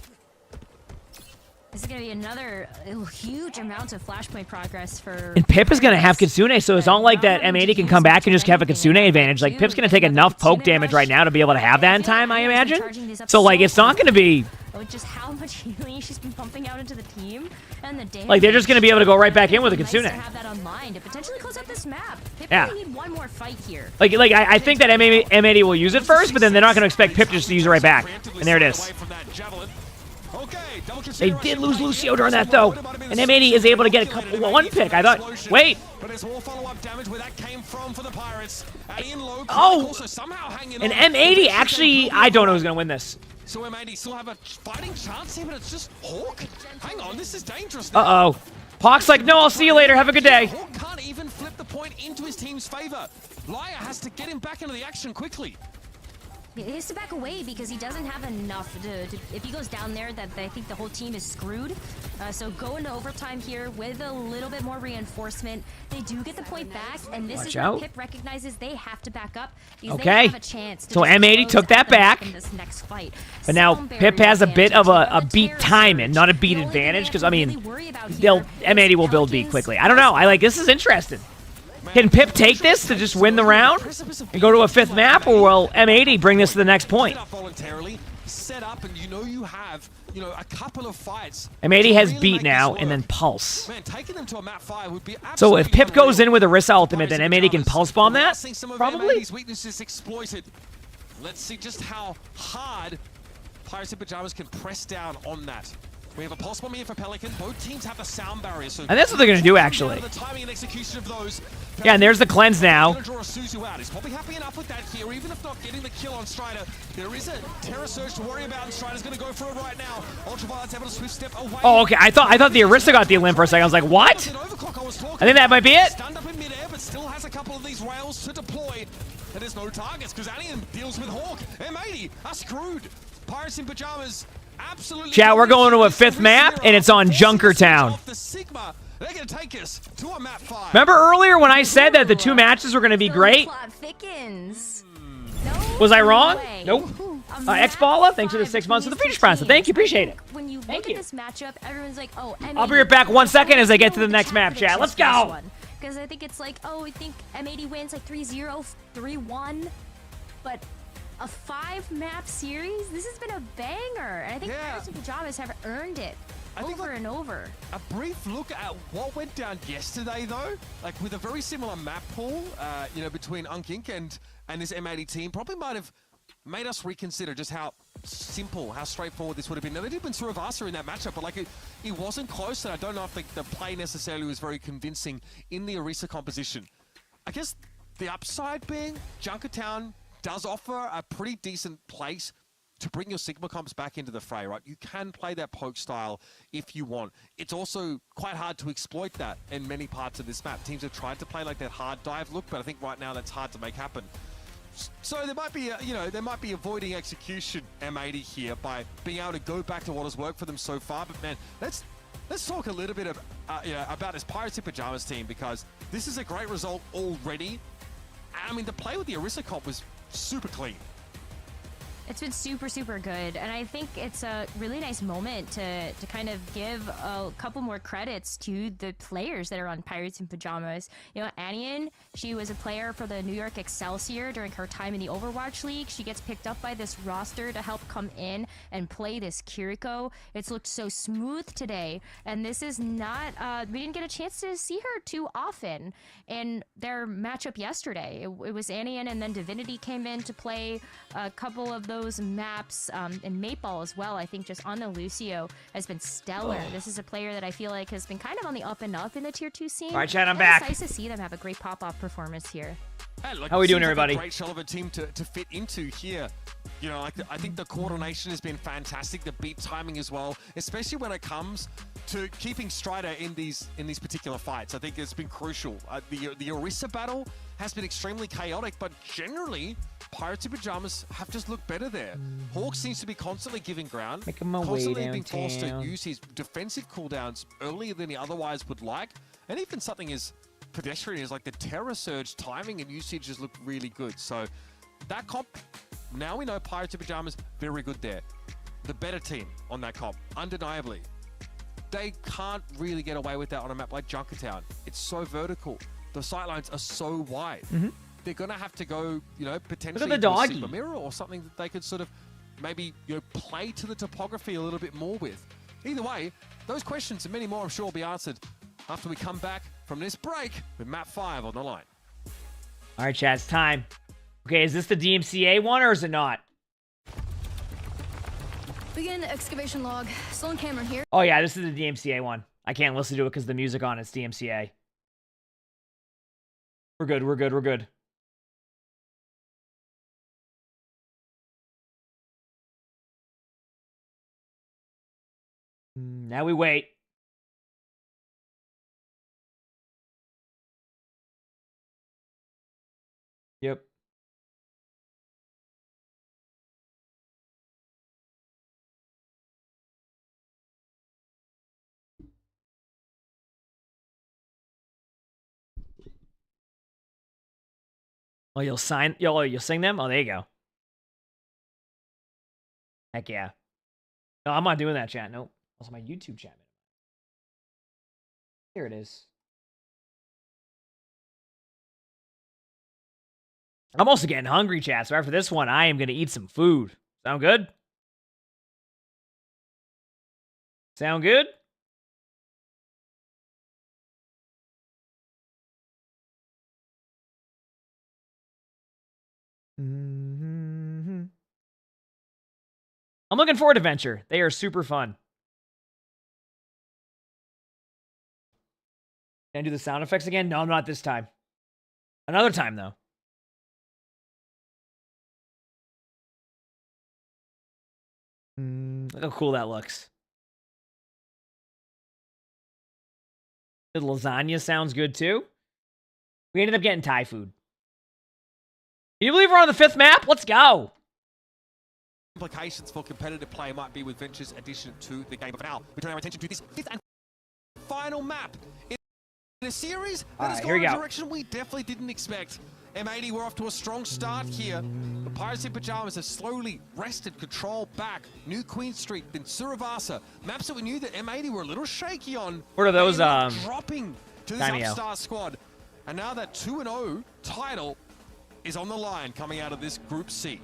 This is going to be another huge amount of flashpoint progress for... And Pip is going to have Kitsune, so it's not like that M80 can come back and just have a Kitsune advantage. Like, Pip's going to take enough poke damage right now to be able to have that in time, I imagine. So, like, it's not going to be... Just how much healing she's been pumping out into the team, and the damage. Like, they're just going to be able to go right back in with a Kitsune. Nice to have that online to potentially close up this map. Pip really need one more fight here. Like I think that M80 will use it first, but then they're not going to expect Pip just to use it right back. And there it is. They did lose Lucio during that, though. And M80 is able to get a couple one pick. I thought, wait. Oh! And M80 actually, I don't know who's going to win this. So M80 still have a fighting chance here, but it's just Hawk. Hang on, this is dangerous now. Uh-oh. Hawk's like, no, I'll see you later. Have a good day. Hawk can't even flip the point into his team's favor. Laya has to get him back into the action quickly. He has to back away because he doesn't have enough to if he goes down there, that I think the whole team is screwed. So go into overtime here with a little bit more reinforcement. They do get the point back, and this is where Pip recognizes they have to back up because they have a chance to so M80 took that back. In this next fight. But now Pip has a bit of a beat timing, not a beat advantage, because I mean, M80 will build beat quickly. I don't know. This is interesting. Can Pip take this to just win the round and go to a 5th map, or will M80 bring this to the next point? Set up, and you have a couple of fights. M80 has beat now, and then Pulse. Man, taking them to a map 5 would be so if Pip goes in with Orisa ultimate, then M80 can Pulse bomb that? Probably. Weaknesses exploited. Let's see just how hard Pirates in Pajamas can press down on that. We have a pulse bomb here for Pelican. Both teams have the sound barrier, so and that's what they're going to do, actually. The timing and execution of those. Yeah, and there's the cleanse now. Draw a Suzu out. He's probably happy enough with that here, even if not getting the kill on Strider. There is a Terror Surge to worry about, and Strider's going to go for it right now. Ultraviolet's able to swift step away. Oh, okay. I thought the Orisa got the Olymp for a second. I was like, what? I think that might be it. Stand up in midair, but still has a couple of these rails to deploy. And there's no targets because Anian deals with Hawk. M80 are screwed. Pirates in Pajamas. Absolutely. Chat, we're going to a 5th map, and it's on Junkertown. They're going to take us to a map 5. Remember earlier when I said that the 2 matches were going to be great? Was I wrong? Nope. Xballa, thanks for the 6 months of the Feature Sponsor. Thank you, appreciate it. When you look at this matchup, everyone's like, oh, I'll be right back 1 second as I get to the next map, chat. Let's go. Because I think it's like, oh, I think M80 wins like 3-0, 3-1, but a 5-map series. This has been a banger, and I think Pirates and Pajamas have earned it over and over. A brief look at what went down yesterday, though, like with a very similar map pool, you know, between Unkink and this M80 team, probably might have made us reconsider just how simple, how straightforward this would have been. Now, they did win Suravasa in that matchup, but like it wasn't close, and I don't know if the play necessarily was very convincing in the Orisa composition. I guess the upside being Junkertown does offer a pretty decent place to bring your Sigma comps back into the fray, right? You can play that poke style if you want. It's also quite hard to exploit that in many parts of this map. Teams have tried to play like that hard dive look, but I think right now that's hard to make happen. So there might be, they might be avoiding execution, M80 here, by being able to go back to what has worked for them so far. But man, let's talk a little bit of, about this Pirates in Pajamas team, because this is a great result already. I mean, the play with the Orisa comp was super clean. It's been super, super good, and I think it's a really nice moment to kind of give a couple more credits to the players that are on Pirates in Pajamas. You know, Anian, she was a player for the New York Excelsior during her time in the Overwatch League. She gets picked up by this roster to help come in and play this Kiriko. It's looked so smooth today, and this is not, we didn't get a chance to see her too often in their matchup yesterday. It was Anian, and then Divinity came in to play a couple of those maps, and Maypal as well. I think just Ana Lucio has been stellar. This is a player that I feel like has been kind of on the up and up in the tier 2 scene. All right, chat, I'm back. It's nice to see them have a great pop-off performance here. Hey, look, how are we doing, everybody? Like a great shell of a team to fit into here. You know, like I think the coordination has been fantastic. The beat timing as well, especially when it comes to keeping Strider in these particular fights. I think it's been crucial. The Orisa battle has been extremely chaotic, but generally, Pirates in Pajamas have just looked better there. Hawk seems to be constantly giving ground, constantly being forced to use his defensive cooldowns earlier than he otherwise would like, and even something as pedestrian as like the Terror Surge timing and usage has looked really good. So that comp, now we know Pirates in Pajamas, very good there. The better team on that comp, undeniably. They can't really get away with that on a map like Junkertown. It's so vertical. The sightlines are so wide. They're going to have to go, potentially Look at the to a doggy. Sigma Mirror or something that they could sort of maybe, play to the topography a little bit more with. Either way, those questions and many more I'm sure will be answered after we come back from this break with map 5 on the line. All right, chat, it's time. Okay, is this the DMCA one or is it not? Begin excavation log. Sloan Cameron here. Oh yeah, this is the DMCA one. I can't listen to it because the music on it's DMCA. We're good, we're good, we're good. Now we wait. Yep. Oh, you'll sing them? Oh, there you go. Heck yeah. No, I'm not doing that, chat. Nope. That's my YouTube chat. Here it is. I'm also getting hungry, chat. So after this one, I am going to eat some food. Sound good? Sound good? I'm looking forward to Venture. They are super fun. Can I do the sound effects again? No, not this time. Another time, though. Look how cool that looks. The lasagna sounds good, too. We ended up getting Thai food. Can you believe we're on the 5th map? Let's go. Implications for competitive play might be with Venture's addition to the game. But now, we turn our attention to this 5th and final map in a series that has gone in a direction we definitely didn't expect. M80 were off to a strong start here. The Pirates in Pajamas have slowly wrested control back. New Queen Street, then Suravasa. Maps that we knew that M80 were a little shaky on. What are those, dropping to this Cameo. Upstart squad. And now that 2-0 title is on the line coming out of this Group C.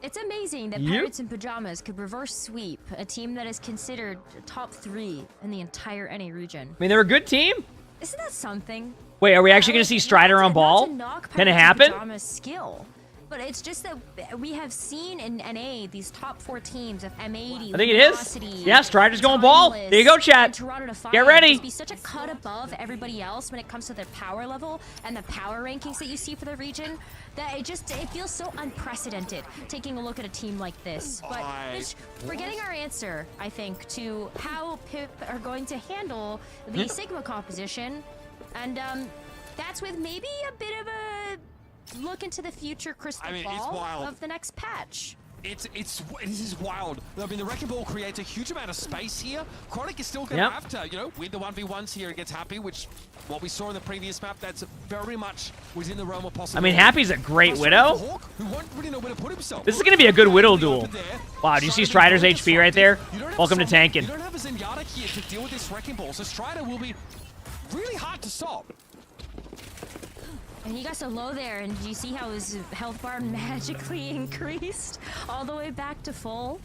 It's amazing that Yep. Pirates in Pajamas could reverse sweep a team that is considered top 3 in the entire NA region. I mean, they're a good team. Isn't that something? Wait, are we actually going to see Strider on ball? Can it Pirates in happen? Pajamas' skill. But it's just that we have seen in NA these top 4 teams of M80. I think it is. Yeah, Strider's going ball. There you go, chat. Get ready. Just be such a cut above everybody else when it comes to their power level and the power rankings that you see for the region. That it feels so unprecedented taking a look at a team like this. But Mitch, we're getting our answer, I think, to how Pip are going to handle the Sigma composition, and that's with maybe a bit of a look into the future crystal ball of the next patch. This is wild. I mean, the Wrecking Ball creates a huge amount of space here. Chronic is still going to have to, win the 1v1s here and gets Happy, which what we saw in the previous map, that's very much within the realm of possible. I mean, Happy's a great Widow. Hawk, who won't really know where to put himself. This is going to be a good Widow duel. Wow, do you see Strider's HP right there? Welcome to tanking. You don't have a Zenyatta here to deal with this Wrecking Ball, so Strider will be really hard to stop. And he got so low there, and do you see how his health bar magically increased all the way back to full?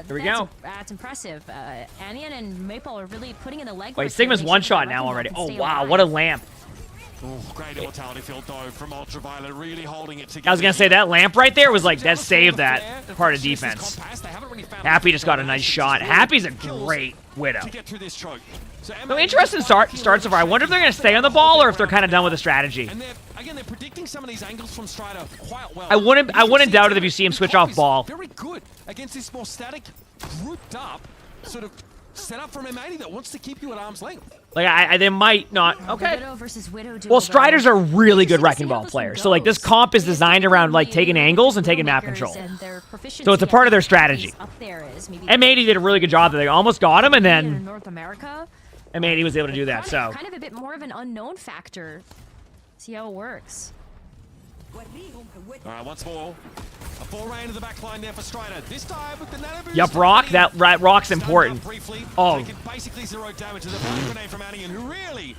There we go. That's impressive. Anion and Maple are really putting in the legwork. Wait, Sigma's one-shot now already. Oh, wow, what a lamp. Oh, great immortality field, though, from Ultraviolet, really holding it together. I was going to say, that lamp right there was like, that saved that part of defense. Happy just got a nice shot. Happy's a great Widow. To get through this choke. So interesting start so far. I wonder if they're going to stay on the ball or if they're kind of done with the strategy. And they're predicting some of these angles from Strider quite well. I wouldn't doubt it if you see him switch off ball. Very good against this more static, grouped up, sort of set up from M80 that wants to keep you at arm's length. Like, they might not. Okay. Widow versus Widow duel, Well, Striders are really good Wrecking Ball players. So, like, this comp is designed around, like, taking angles and taking map control. So it's a part of their strategy. M80 did a really good job. They almost got him, and then North America, M80 was able to do that. So kind of a bit more of an unknown factor. See how it works. Alright, once more. A foray into the back line there for Strider. This time with the nano boost. Yup, Rock. That Rock's important. Oh. Basically 0 damage to the flash grenade from Anion, who really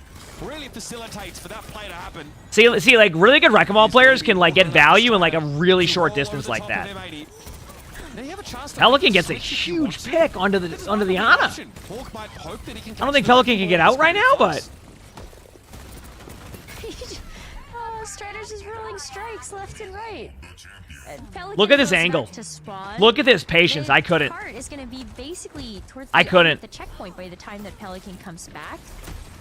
facilitates for that play to happen. See, like, really good Wrecking Ball players can, like, get value in, like, a really short distance like that. Pelican gets a huge pick onto the Ana. I don't think Pelican can get out right now, but Strider's just rolling strikes left and right. look at this angle. Look at this patience. I couldn't. Is going to be basically towards I couldn't. The checkpoint by the time that Pelican comes back.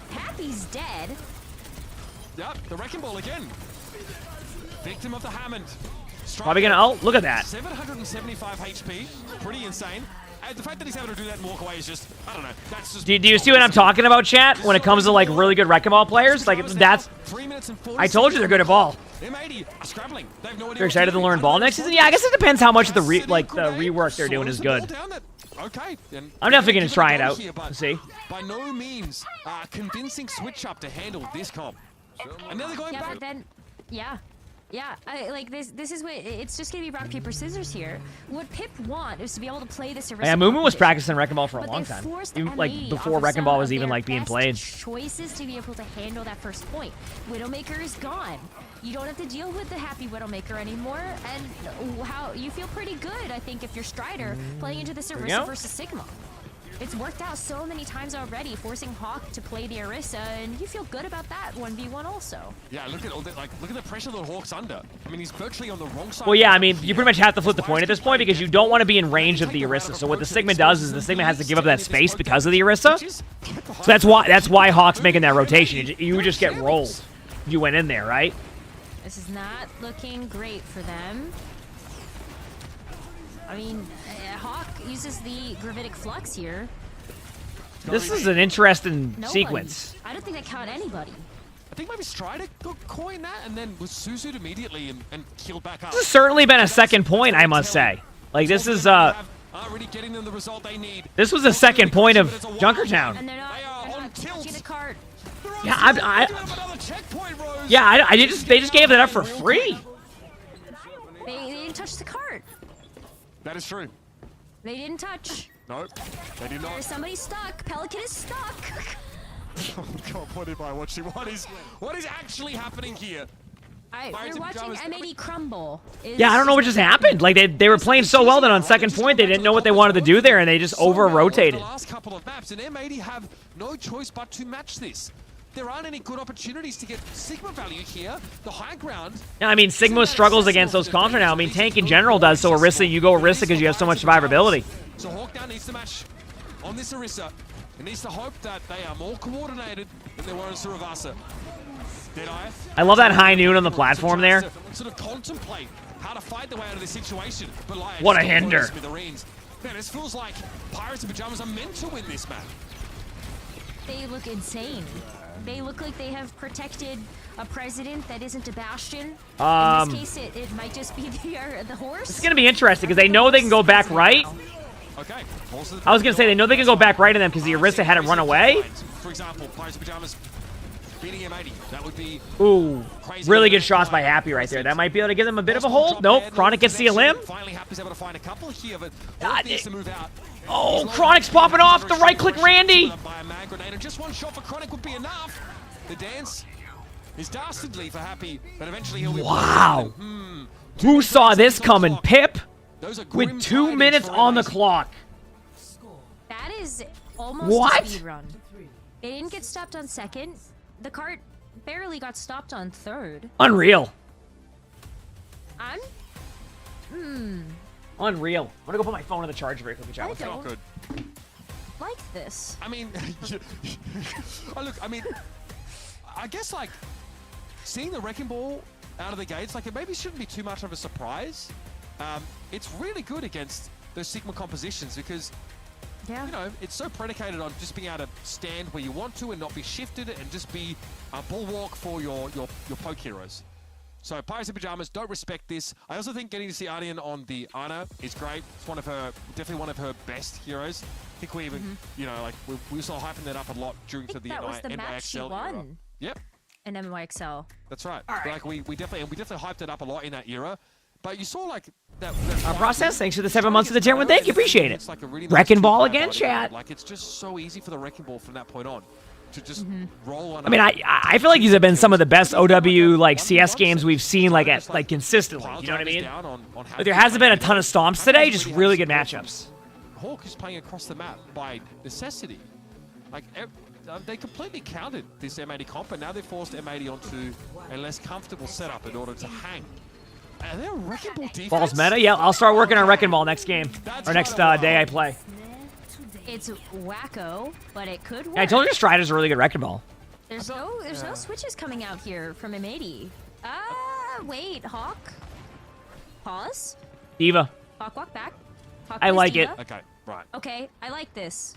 Happy's dead. Yep, the Wrecking Ball again. Victim of the Hammond. Probably gonna. Oh, look at that. 775 HP. Pretty insane. The fact that he's able to do that and walk away is just, I don't know. That's just. Do you see what I'm talking about, chat? When it comes to like really good Wrecking Ball players, like that's. 3 minutes and 40 I told you they're good at ball. M80 are scrabbling. They have no idea. They're excited to learn ball next season. Yeah, I guess it depends how much of the rework they're doing is good. Okay. I'm definitely gonna try it out. See. By no means convincing switch up to handle this comp. And now they're going back. But then, yeah, like this is what it's just gonna be rock paper scissors here. What Pip want is to be able to play this. Yeah, Moomin was practicing Wrecking Ball for a long time, even like before Wrecking Ball was even like being played. Choices to be able to handle that first point. Widowmaker is gone. You don't have to deal with the happy Widowmaker anymore, and how you feel pretty good, I think, if you're Strider playing into this Orisa versus Sigma. It's worked out so many times already, forcing Hawk to play the Orisa, and you feel good about that 1v1 also. Yeah, look at all the look at the pressure that Hawk's under. I mean, he's virtually on the wrong side. Well, yeah, I mean, you pretty much have to flip the point at this point because you don't want to be in range of the Orisa. So what the Sigma does is the Sigma has to give up that space because of the Orisa. So that's why Hawk's making that rotation. You just get rolled. You went in there, right? This is not looking great for them. I mean, Hawk uses the Gravitic Flux here. This is an interesting sequence. I don't think that caught anybody. I think maybe Strider got caught in that and then was Suzu'd immediately and killed back up. This has certainly been a second point, I must say. Like, this is, already getting them the result they need. This was a second point of Junkertown. And they're not touching the cart. Yeah, Yeah, they just gave that up for free. They didn't touch the cart. That is true. They didn't touch. No, they did not. There's somebody stuck. Pelican is stuck. Oh God, what am I watching? What is actually happening here? We're watching M80 crumble. Yeah, I don't know what just happened. Like they were playing so well that on second point they didn't know what they wanted to do there, and they just over-rotated. The last couple of maps, and M80 have no choice but to match this. There aren't any good opportunities to get Sigma value here. The high ground. Yeah, I mean, Sigma struggles against those contra now. I mean, Tank in general does, so Orisa, you go Orisa because you have so much survivability. So Hawk now needs to match on this Orisa. It needs to hope that they are more coordinated than they were in Suravasa. Deadeye. I love that high noon on the platform there. Sort of contemplate how to fight their way out of this situation. But like, what a hinder. Man, this feels like Pirates in Pajamas are meant to win this map. They look insane. They look like they have protected a president that isn't a bastion. In this case, it might just be the horse. It's going to be interesting because they know they can go back right. Okay. I was going to say they know they can go back right in them because the Orisa had to run away. For example, Pirates in Pajamas beating M80. That would be... Ooh, really good shots by Happy right there. That might be able to give them a bit of a hold. Nope, Chronic gets the limb. Finally, Happy's able to find a couple here, but needs to move out. Oh, Chronic's popping off. The right-click Randy. By a mag grenade, and just one shot for Chronic would be enough. The dance is dastardly for Happy, but eventually he'll be... Wow. Who saw this coming? Pip with 2 minutes on the clock. That is almost a speed run. They didn't get stopped on second. The cart barely got stopped on third. Unreal. Unreal. I'm gonna go put my phone on the charger very quickly. I don't like this. I mean, look, I mean, I guess like seeing the Wrecking Ball out of the gates, like it maybe shouldn't be too much of a surprise. It's really good against those Sigma compositions because you know, it's so predicated on just being able to stand where you want to and not be shifted and just be a bulwark for your poke heroes. So Pirates in Pajamas don't respect this. I also think getting to see Ardian on the Ana is great. It's one of her, definitely one of her best heroes. I think we even, you know, like we saw hyping that up a lot during the that was the match she won. Yep. In NYXL. That's right. Like we definitely hyped it up a lot in that era. But you saw like that process. Thanks for the 7 months of the tier one. Thank you, appreciate it. Like a really Wrecking Ball again, chat. Like it's just so easy for the Wrecking Ball from that point on to just roll on. I mean, I feel like these have been some of the best OW like CS games we've seen like at like consistently. You know what I mean? Like, there hasn't been a ton of stomps today. Just really good matchups. Hawk is playing across the map by necessity. Like they completely countered this M80 comp, and now they've forced M80 onto a less comfortable setup in order to hang. And they're Wrecking Ball defense. Falls meta? Yeah, I'll start working on Wrecking Ball next game. Or next day I play. It's wacko, but it could work. Yeah, I told you Strider's a really good Wrecking Ball. There's no switches coming out here from M80. Wait, Hawk? Pause? Diva. Hawk, walk back. Hawk, I like it. Okay, right. Okay, I like this.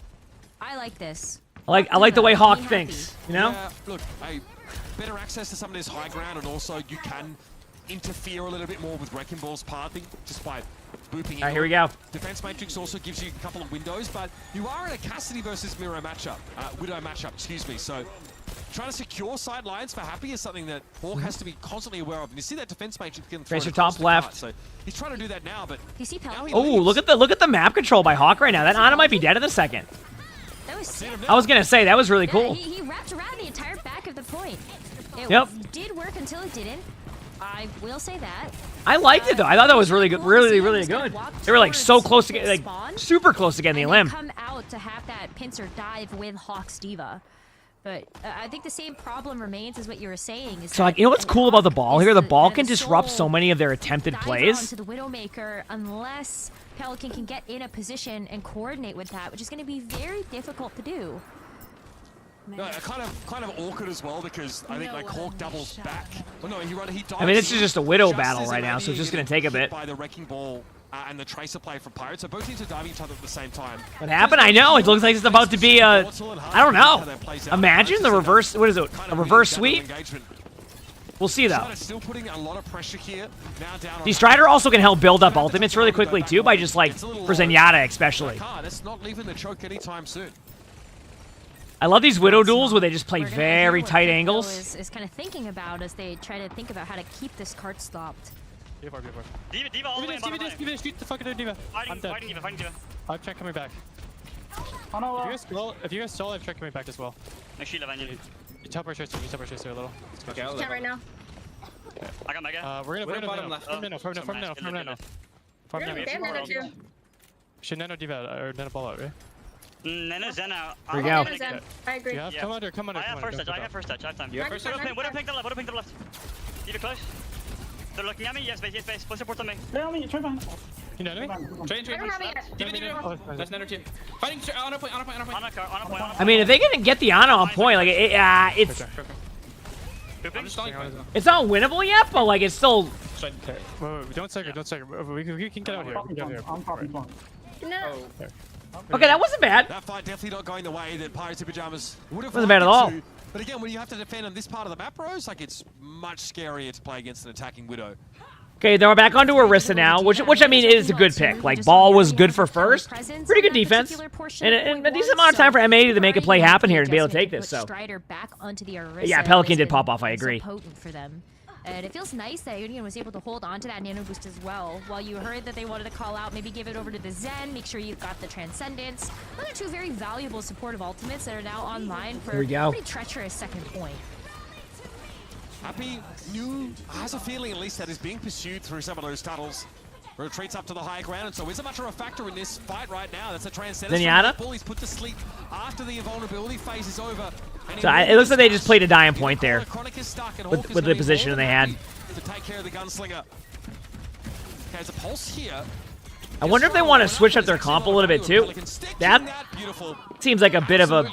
I like this. I like the way Hawk thinks, you know? Yeah, look, better access to some of this high ground, and also you can interfere a little bit more with Wrecking Ball's pathing just by booping in. All right, here we go. Defense Matrix also gives you a couple of windows, but you are in a Cassidy versus Widow matchup, excuse me. So trying to secure side lines for Happy is something that Hawk has to be constantly aware of. And you see that Defense Matrix getting thrown Tracer across top the left. cart, so he's trying to do that now, but oh, look at the map control by Hawk right now. That Ana might be dead in a second. That was sick. I was gonna say that was really cool. He wrapped around the entire back of the point. It did work until it didn't. I will say that. I liked it though. I thought that was really good, really good. They were like so close to get, like super close to getting the limb. Come out to have that pincer dive with Hawk's Diva. But I think the same problem remains as what you were saying. Is so like, you know what's cool about the ball here? The ball can disrupt so many of their attempted plays. Onto the Widowmaker unless Pelican can get in a position and coordinate with that, which is going to be very difficult to do. No, kind of awkward as well because I think like Hawk doubles back. Well, no, he dives. I mean, this is just a Widow battle right now, so it's just going to take a bit. By the Wrecking Ball and the Tracer play from Pirates, so both teams are diving each other at the same time. What happened? I know. It looks like it's about to be a, I don't know. Imagine the reverse, what is it? A reverse sweep? We'll see though. Still putting a lot of pressure here. Now down the Strider also can help build up ultimates really quickly too by just like, for Zenyatta especially. That's not leaving the choke anytime soon. I love these Widow duels where they just play very tight angles. Is kind of thinking about as they try to think about how to keep this cart stopped. Diva all the way in bottom line. Diva, shoot the fuck out of Diva. I'm dead. Fighting Diva. I have check coming back. If you guys stall, I have check coming back as well. No shield Evangel. You top our chaser a little. Okay, Can't right now. I got Mega. We're gonna bottom left. Farm nano. They have nano too. Should nano Diva or nano ball out, right? Nano Zen out. Here we go. I agree. Yeah, come under. I have first touch. I have time. You have first touch? What do pink to the left? Diva close. They're looking at me. Yes, base. Push support on me. You know what I mean? Train. I don't have it yet. Diva. That's nano team. Fighting on a point. On a point. I mean, if they can get the Ana on point, like it's not winnable yet, but like it's still. Wait, don't second. We can get out here. No. Okay, that wasn't bad. That fight definitely not going the way that Pirates in Pajamas would have. Wasn't bad at all. But again, when you have to defend on this part of the map, Rose, like it's much scarier to play against an attacking Widow. Okay, then we're back onto Orisa now, which I mean is a good pick. Like Ball was good for first, pretty good defense, and a decent amount of time for M80 to make a play happen here to be able to take this. So yeah, Pelican did pop off. I agree. And it feels nice that Union was able to hold on to that nano boost as well. While you heard that they wanted to call out, maybe give it over to the Zen, make sure you've got the Transcendence. Those are two very valuable supportive ultimates that are now online for a pretty treacherous second point. Happy has a feeling at least that is being pursued through some of those tunnels. Retreats up to the high ground, and so is a much of a factor in this fight right now. That's a Transcendence. Zenyatta? He's put to sleep after the invulnerability phase is over. So it looks like they just played a dying point there with the position they had. To take care of the gunslinger. Okay, there's a pulse here. I wonder if they want to switch up their comp a little bit too. That seems like a bit of a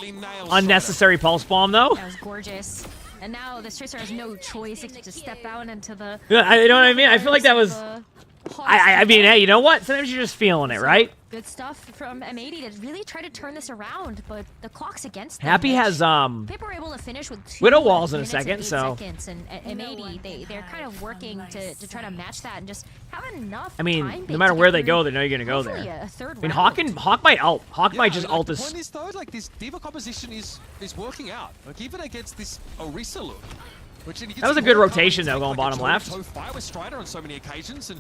unnecessary pulse bomb though. That was gorgeous. And now the Tracer has no choice except to step out into the... You know what I mean? I feel like that was... I mean, hey, you know what? Sometimes you're just feeling it, right? Good stuff from M80 to really try to turn this around, but the clock's against them. Happy has People were able to finish with 2 Widow walls in a minutes second, and 8 so seconds, and M80 they're kind of working to try to match that and just have enough. I mean, time no matter where they go, they know you're gonna go there. A third I mean, round. Hawk might ult. Hawk might just ult The this. point is though, like this Diva composition is working out. Like even against this Orisa look. That was a good rotation though, going bottom left. Fight with Strider on so many occasions and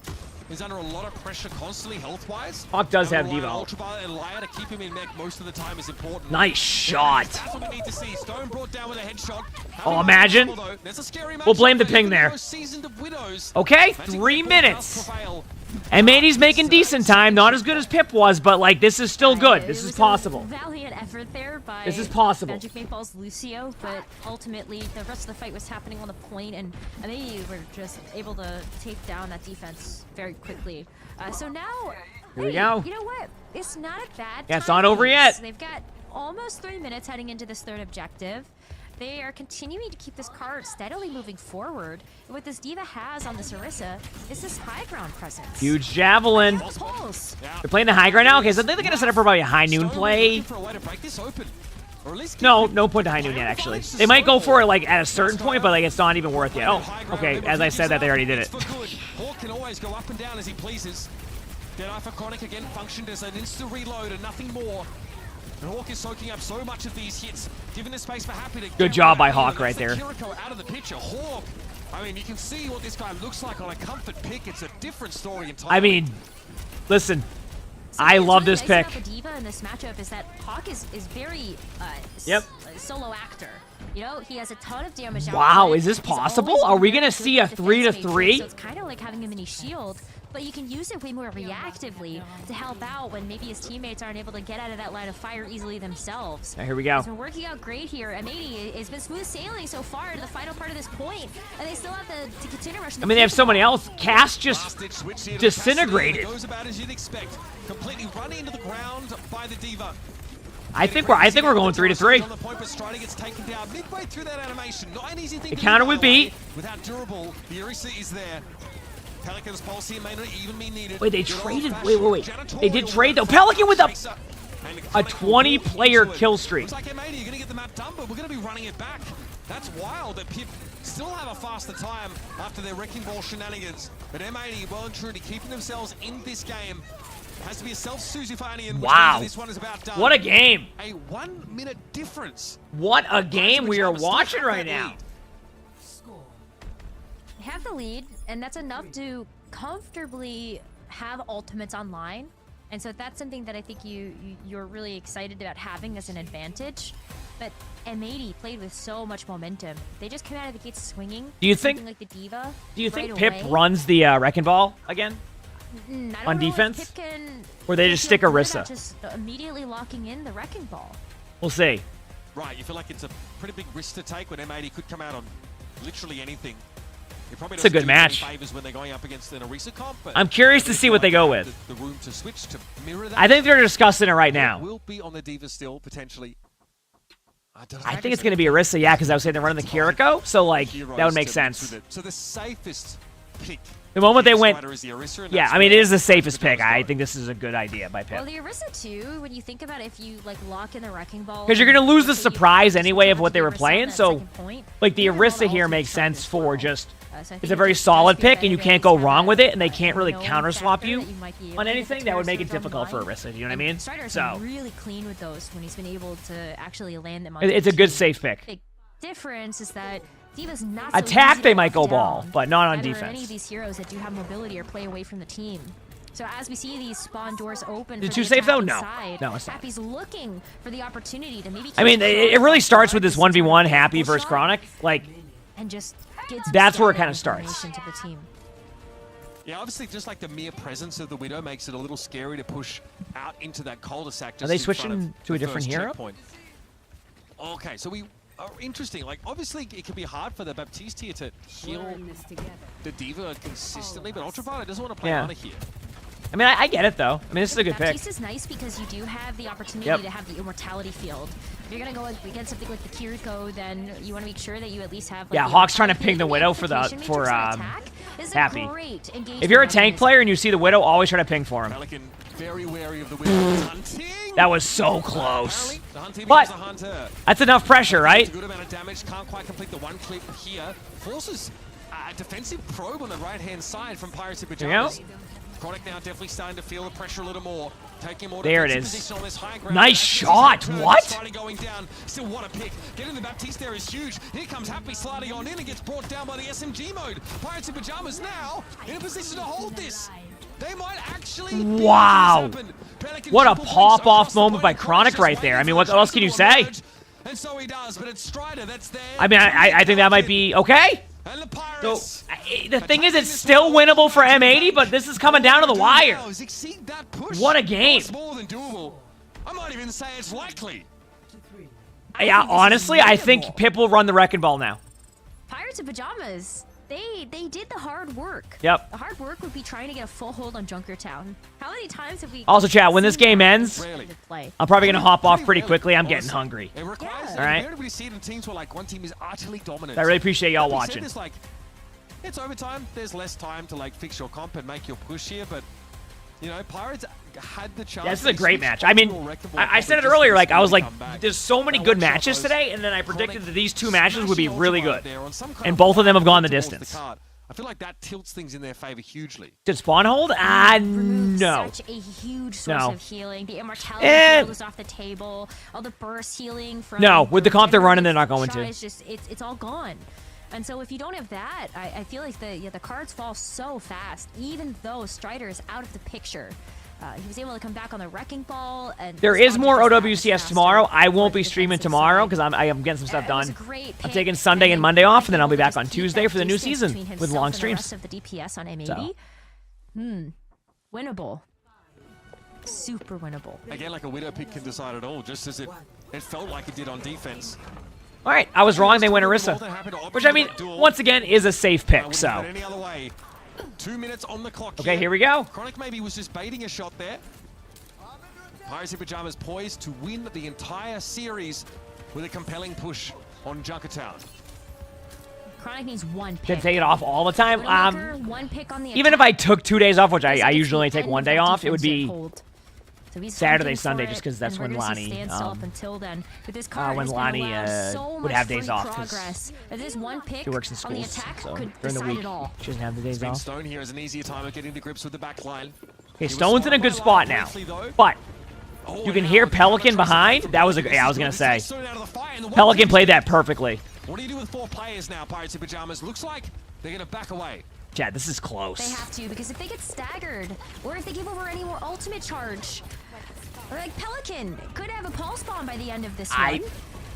is under a lot of pressure constantly health-wise. Hawk does have Diva ult. Ultraviolet and Liar to keep him in mech most of the time is important. Nice shot. That's what we need to see. Stone brought down with a headshot. Oh, imagine. We'll blame the ping there. Okay, 3 minutes. M80's making decent time, not as good as Pip was, but like this is still good. This is possible. Valiant effort there by This is possible. Magic Meatball's Lucio, but ultimately the rest of the fight was happening on the point, and they were just able to take down that defense very quickly. So now, Here we go. You know what? It's not a bad. Yeah, it's not over yet. They've got almost 3 minutes heading into this third objective. They are continuing to keep this card steadily moving forward. And what this Diva has on this Orisa is this high ground presence. Huge javelin. Pulse. They're playing the high ground now. Okay, so they're gonna set up for probably a high noon play. No point to high noon yet. Actually, they might go for it like at a certain point, but like it's not even worth yet. Oh, okay. As I said that, they already did it. Hawk can always go up and down as he pleases. Deadeye for Chronic again functioned as an instant reload and nothing more. And Hawk is soaking up so much of these hits, giving the space for Happy to Good job by Hawk right there. Kiriko out of the picture. Hawk, I mean, you can see what this guy looks like on a comfort pick. It's a different story entirely. I mean, listen, I love this pick. About the Diva in this matchup is that Hawk is very solo actor. You know, he has a ton of damage. Wow, is this possible? Are we gonna see a 3-3? So it's kind of like having a mini shield. But you can use it way more reactively to help out when maybe his teammates aren't able to get out of that line of fire easily themselves. Here we go. It's been working out great here. M80 has been smooth sailing so far to the final part of this point, and they still have to continue rushing. I mean, they have someone else. Cass just disintegrated. Goes about as you'd expect. Completely run into the ground by the Diva. I think we're going 3-3. On the point, but Strider gets taken down midway through that animation. Not an easy thing The to counter do, with beat. Without durable, the Orisa is there. Pelican's pulse here may not even be needed. Wait, they traded. Wait. They did trade though. Pelican with a 20-player kill streak. Looks like M80, you're gonna get the map done, but we're gonna be running it back. That's wild that Pip still have a faster time after their Wrecking Ball shenanigans. But M80 well and truly keeping themselves in this game. Has to be a self-Susie Fanian. Wow. This one is about done. What a game. A 1 minute difference. What a game we are watching right now. They have the lead, and that's enough to comfortably have ultimates online. And so that's something that I think you're really excited about having as an advantage. But M80 played with so much momentum. They just came out of the gates swinging. Do you think? Like the diva Do you think right Pip away. runs the wrecking ball again I don't on know if defense, Pip can or they just stick Orisa? Just immediately locking in the wrecking ball. We'll see. Right, you feel like it's a pretty big risk to take when M80 could come out on literally anything. It probably It's a good doesn't do any match. favors when they're going up against an Orisa comp, but I'm curious to see what they go with. the room to switch to mirror that. I think they're discussing it right now. Will be on the diva still potentially. I think it's going to be Orisa, yeah, because I was saying they're running the Kiriko, so like that would make sense. So the safest pick. The moment they went, Is the Orisa, and yeah, that's I mean it where is the safest pick. I think this is a good idea by Well, Pip. the Orisa too, when you think about if you like lock in the wrecking ball, Because you're going to lose the surprise anyway of what they were Orisa on playing, that so second point, like the Orisa here makes sense for just, it's a very solid pick and you can't go wrong with it and they can't really counter swap you on anything. That would make it difficult for Orisa, you know what I mean? Strider's So been really clean with those when he's been able to actually land them on it's a good safe pick. Big difference is that Diva's not Attack, so they easy to might go lock ball, down, but not on either defense. Any of these heroes that do have mobility or play away from the team. So as we see these spawn doors open, Is it for too the safe, though? attacking No. side, No, it's not. Happy's looking for the opportunity to maybe. I mean, it really starts with this 1v1 Happy versus Chronic. Like, and just get that's where it kind of information starts. to the team. Yeah, obviously, just like the mere presence of the Widow makes it a little scary to push out into that cul-de-sac. Are they just in front switching of to a the different first hero? checkpoint. Okay, so we are interesting. Like, obviously, it can be hard for the Baptiste here to heal the Diva consistently, but Ultraviolet doesn't want to play Yeah. Ana here. I mean, I get it though. I mean, this is a good pick. Baptiste is nice because you do have the opportunity Yep. to have the immortality field. If you're gonna go against something like the Kiriko, then you want to make sure that you at least have. Like, Yeah, the Hawk's trying to immortality ping the field. Widow for Amplification matrix on attack is a Happy. great engagement If you're a tank mechanism. player and you see the Widow, always try to ping for him. Pelican very wary of the Widow. Hunting. That was so close. The hunter But becomes a hunter. that's enough pressure, right? It's a good amount of damage. Can't quite complete the one clip here. Forces a defensive probe on the right-hand side from Pirates in There you go. Pajamas. Chronic now definitely starting to feel the pressure a little more. Taking more There it defensive is. position on this high ground. Nice shot. What? Sliding going down. Still, what a pick. Getting the Baptiste there is huge. Here comes Happy sliding on in and gets brought down by the SMG mode. Pirates in Pajamas now in a position to hold this. They might actually. Wow. What a pop-off moment by Chronic right there. I mean, what else can you say? And so he does, but it's Strider that's there. I mean, I think that might be okay. So, the thing is, it's still winnable for M80, but this is coming down to the wire. What a game. More than doable. I might even say it's likely. Yeah, honestly, I think Pip will run the wrecking ball now. Pirates in Pajamas, they did the hard work. Yep. The hard work would be trying to get a full hold on Junkertown. How many times have we? Also, chat, when this game ends, play? I'm probably going to hop off pretty quickly. I'm getting hungry. It requires All right. everybody see it in teams where like one team is utterly dominant. I really appreciate y'all That being said, watching. there's, like, it's overtime. There's less time to like fix your comp and make your push here, but you know, Pirates had the chance. Yeah, this is They a great switched match. I mean, to a wrecking ball I said comp it and earlier, just like, I was like, come back. there's so many And good one shot matches goes. today, and then I predicted that these two matches would be Smashing really Ultraviolet good. there on some kind And of both of them have gone the towards distance. card. I feel like that tilts things in their favor hugely. Did spawn hold? No. Such a huge source No. of healing. The immortality Eh. field is off the table. All the burst healing from No, with the comp they're running, they're not going to. It's just it's all gone. And so if you don't have that, I feel like the cards fall so fast. Even though Strider is out of the picture, he was able to come back on the wrecking ball. And There is respond more to his OWCS faster, tomorrow. I won't be more streaming defensive tomorrow side. because I am getting some stuff It was done. a great I'm pick, taking Sunday and then Monday off, and then I'll be able back to on keep Tuesday that for the new distance season between with himself long and the streams. rest of the DPS on M80. So. Winnable. Super winnable. Again, like a Widow pick can decide it all, just as it felt like it did on defense. All right, I was wrong. They went Orisa, which I mean, once again, is a safe pick. So, Any other way. 2 minutes on the clock. okay, here we go. Chronic maybe was just baiting a shot there. Pirates in Pajamas poised to win the entire series with a compelling push on Junkertown. Chronic needs one pick. Didn't take it off all the time. Widowmaker, one pick on the Even if attack. I took 2 days off, which I This is usually only the take end 1 of day that off, it would defensive be hold. So he's Saturday, hunting Sunday, for just it, 'cause that's and when we're gonna see Lonnie, standstill up until then. But this when card is gonna Lonnie, allow so would much have days free off 'cause progress. If this one pick she works in on the schools, attack so could during the decide week it all. she doesn't have the days Spin off. Stone here is an easier time of getting to grips with the back line. Okay, Stone's in a good spot now, but you can hear Pelican behind. That was a. Yeah, I was gonna say. Pelican played that perfectly. What do you do with 4 players now, Pirates in Pajamas? Looks like they're gonna back away. Chad, this is close. They have to, because if they get staggered, or if they give over any more ultimate charge, or like Pelican could have a pulse bomb by the end of this one.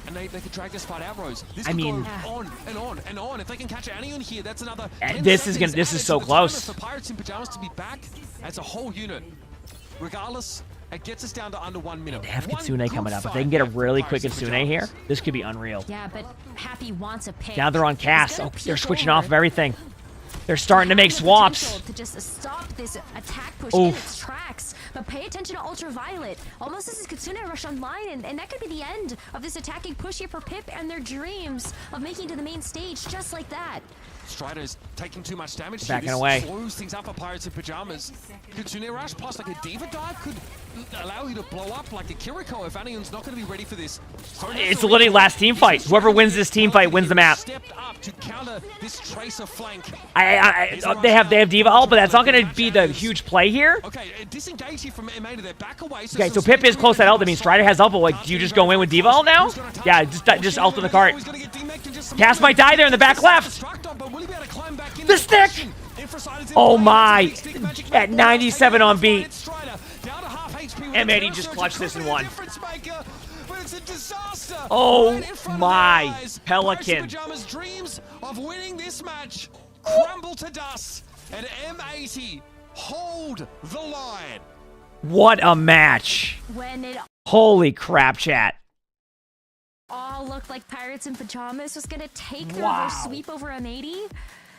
And they could drag this fight out, Rose. This I could mean, go on and on and on. If they can catch Annie in here, that's another. This is so close. For Pirates in Pajamas to be back as a whole unit, regardless, it gets us down to under 1 minute. They have Kitsune coming up. If they can get a really quick Kitsune here, this could be unreal. Yeah, but Happy wants a pick. Now they're on cast. Oh, they're switching off of everything. They're starting to make swaps. To just stop this attack push in its tracks, but pay attention to Ultraviolet. Almost as Kitsune rush online, and that could be the end of this attacking push here for Pip and their dreams of making it to the main stage just like that. Strider's taking too much damage. Backing here. away. Slows things up for Pirates in Pajamas. Kitsune Rush plus like a Diva dive could allow you to blow up like a Kiriko if Anion's not going to be ready for this. It's literally last team fight. Whoever wins this team fight wins the map. Stepped up to counter this Tracer flank. They have Diva ult, but that's not going to be the huge play here. Okay, disengage here from MA to their back away. Okay, so Pip is close to that ult. That means Strider has ult, but like, do you just go in with Diva ult now? Yeah, just ult in the cart. Cass might die there in the back left. The stick! Oh my! At 97 on beat. M80 just clutched this and won. Oh my! Pelican. Dreams of winning this match crumble to dust, and M80 hold the line. What a match! When it Holy crap, chat. all looked like Pirates in Pajamas was gonna take the Wow. reverse sweep over M80,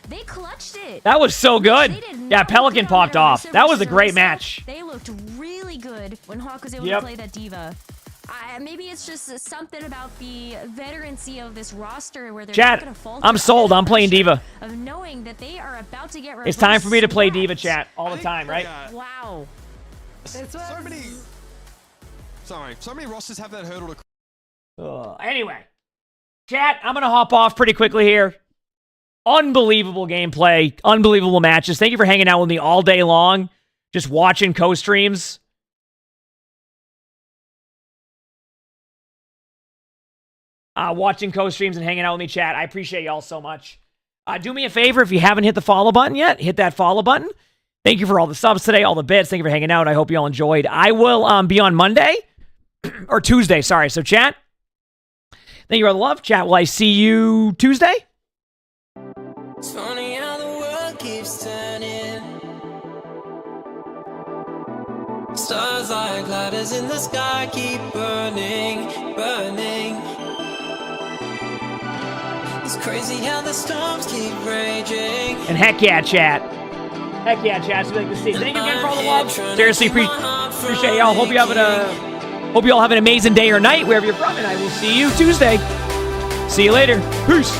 they clutched it. That was so good. They did not Yeah, Pelican put down popped their off. That was a reserve great reset. match. They looked really good when Hawk was able Yep. to play that Diva. Maybe it's just something about the veterancy of this roster where they're not Chat, gonna falter I'm sold. I'm playing Diva. of knowing that they are about to get It's time for me to play reverse Diva, chat, all the time, right? Wow. So many rosters have that hurdle to. Anyway, chat, I'm going to hop off pretty quickly here. Unbelievable gameplay, unbelievable matches. Thank you for hanging out with me all day long, just watching co-streams. Watching co-streams and hanging out with me, chat. I appreciate y'all so much. Do me a favor, if you haven't hit the follow button yet, hit that follow button. Thank you for all the subs today, all the bits. Thank you for hanging out. I hope you all enjoyed. I will be on Monday, or Tuesday, sorry. So, chat, thank you for all the love. Chat, will I see you Tuesday? It's funny how the world keeps turning. Stars like ladders in the sky keep burning, burning. It's crazy how the storms keep raging. And heck yeah, chat. Heck yeah, chat. So we like to see. Thank you again for all the love. Seriously, appreciate y'all. Hope you all have an amazing day or night wherever you're from, and I will see you Tuesday. See you later. Peace.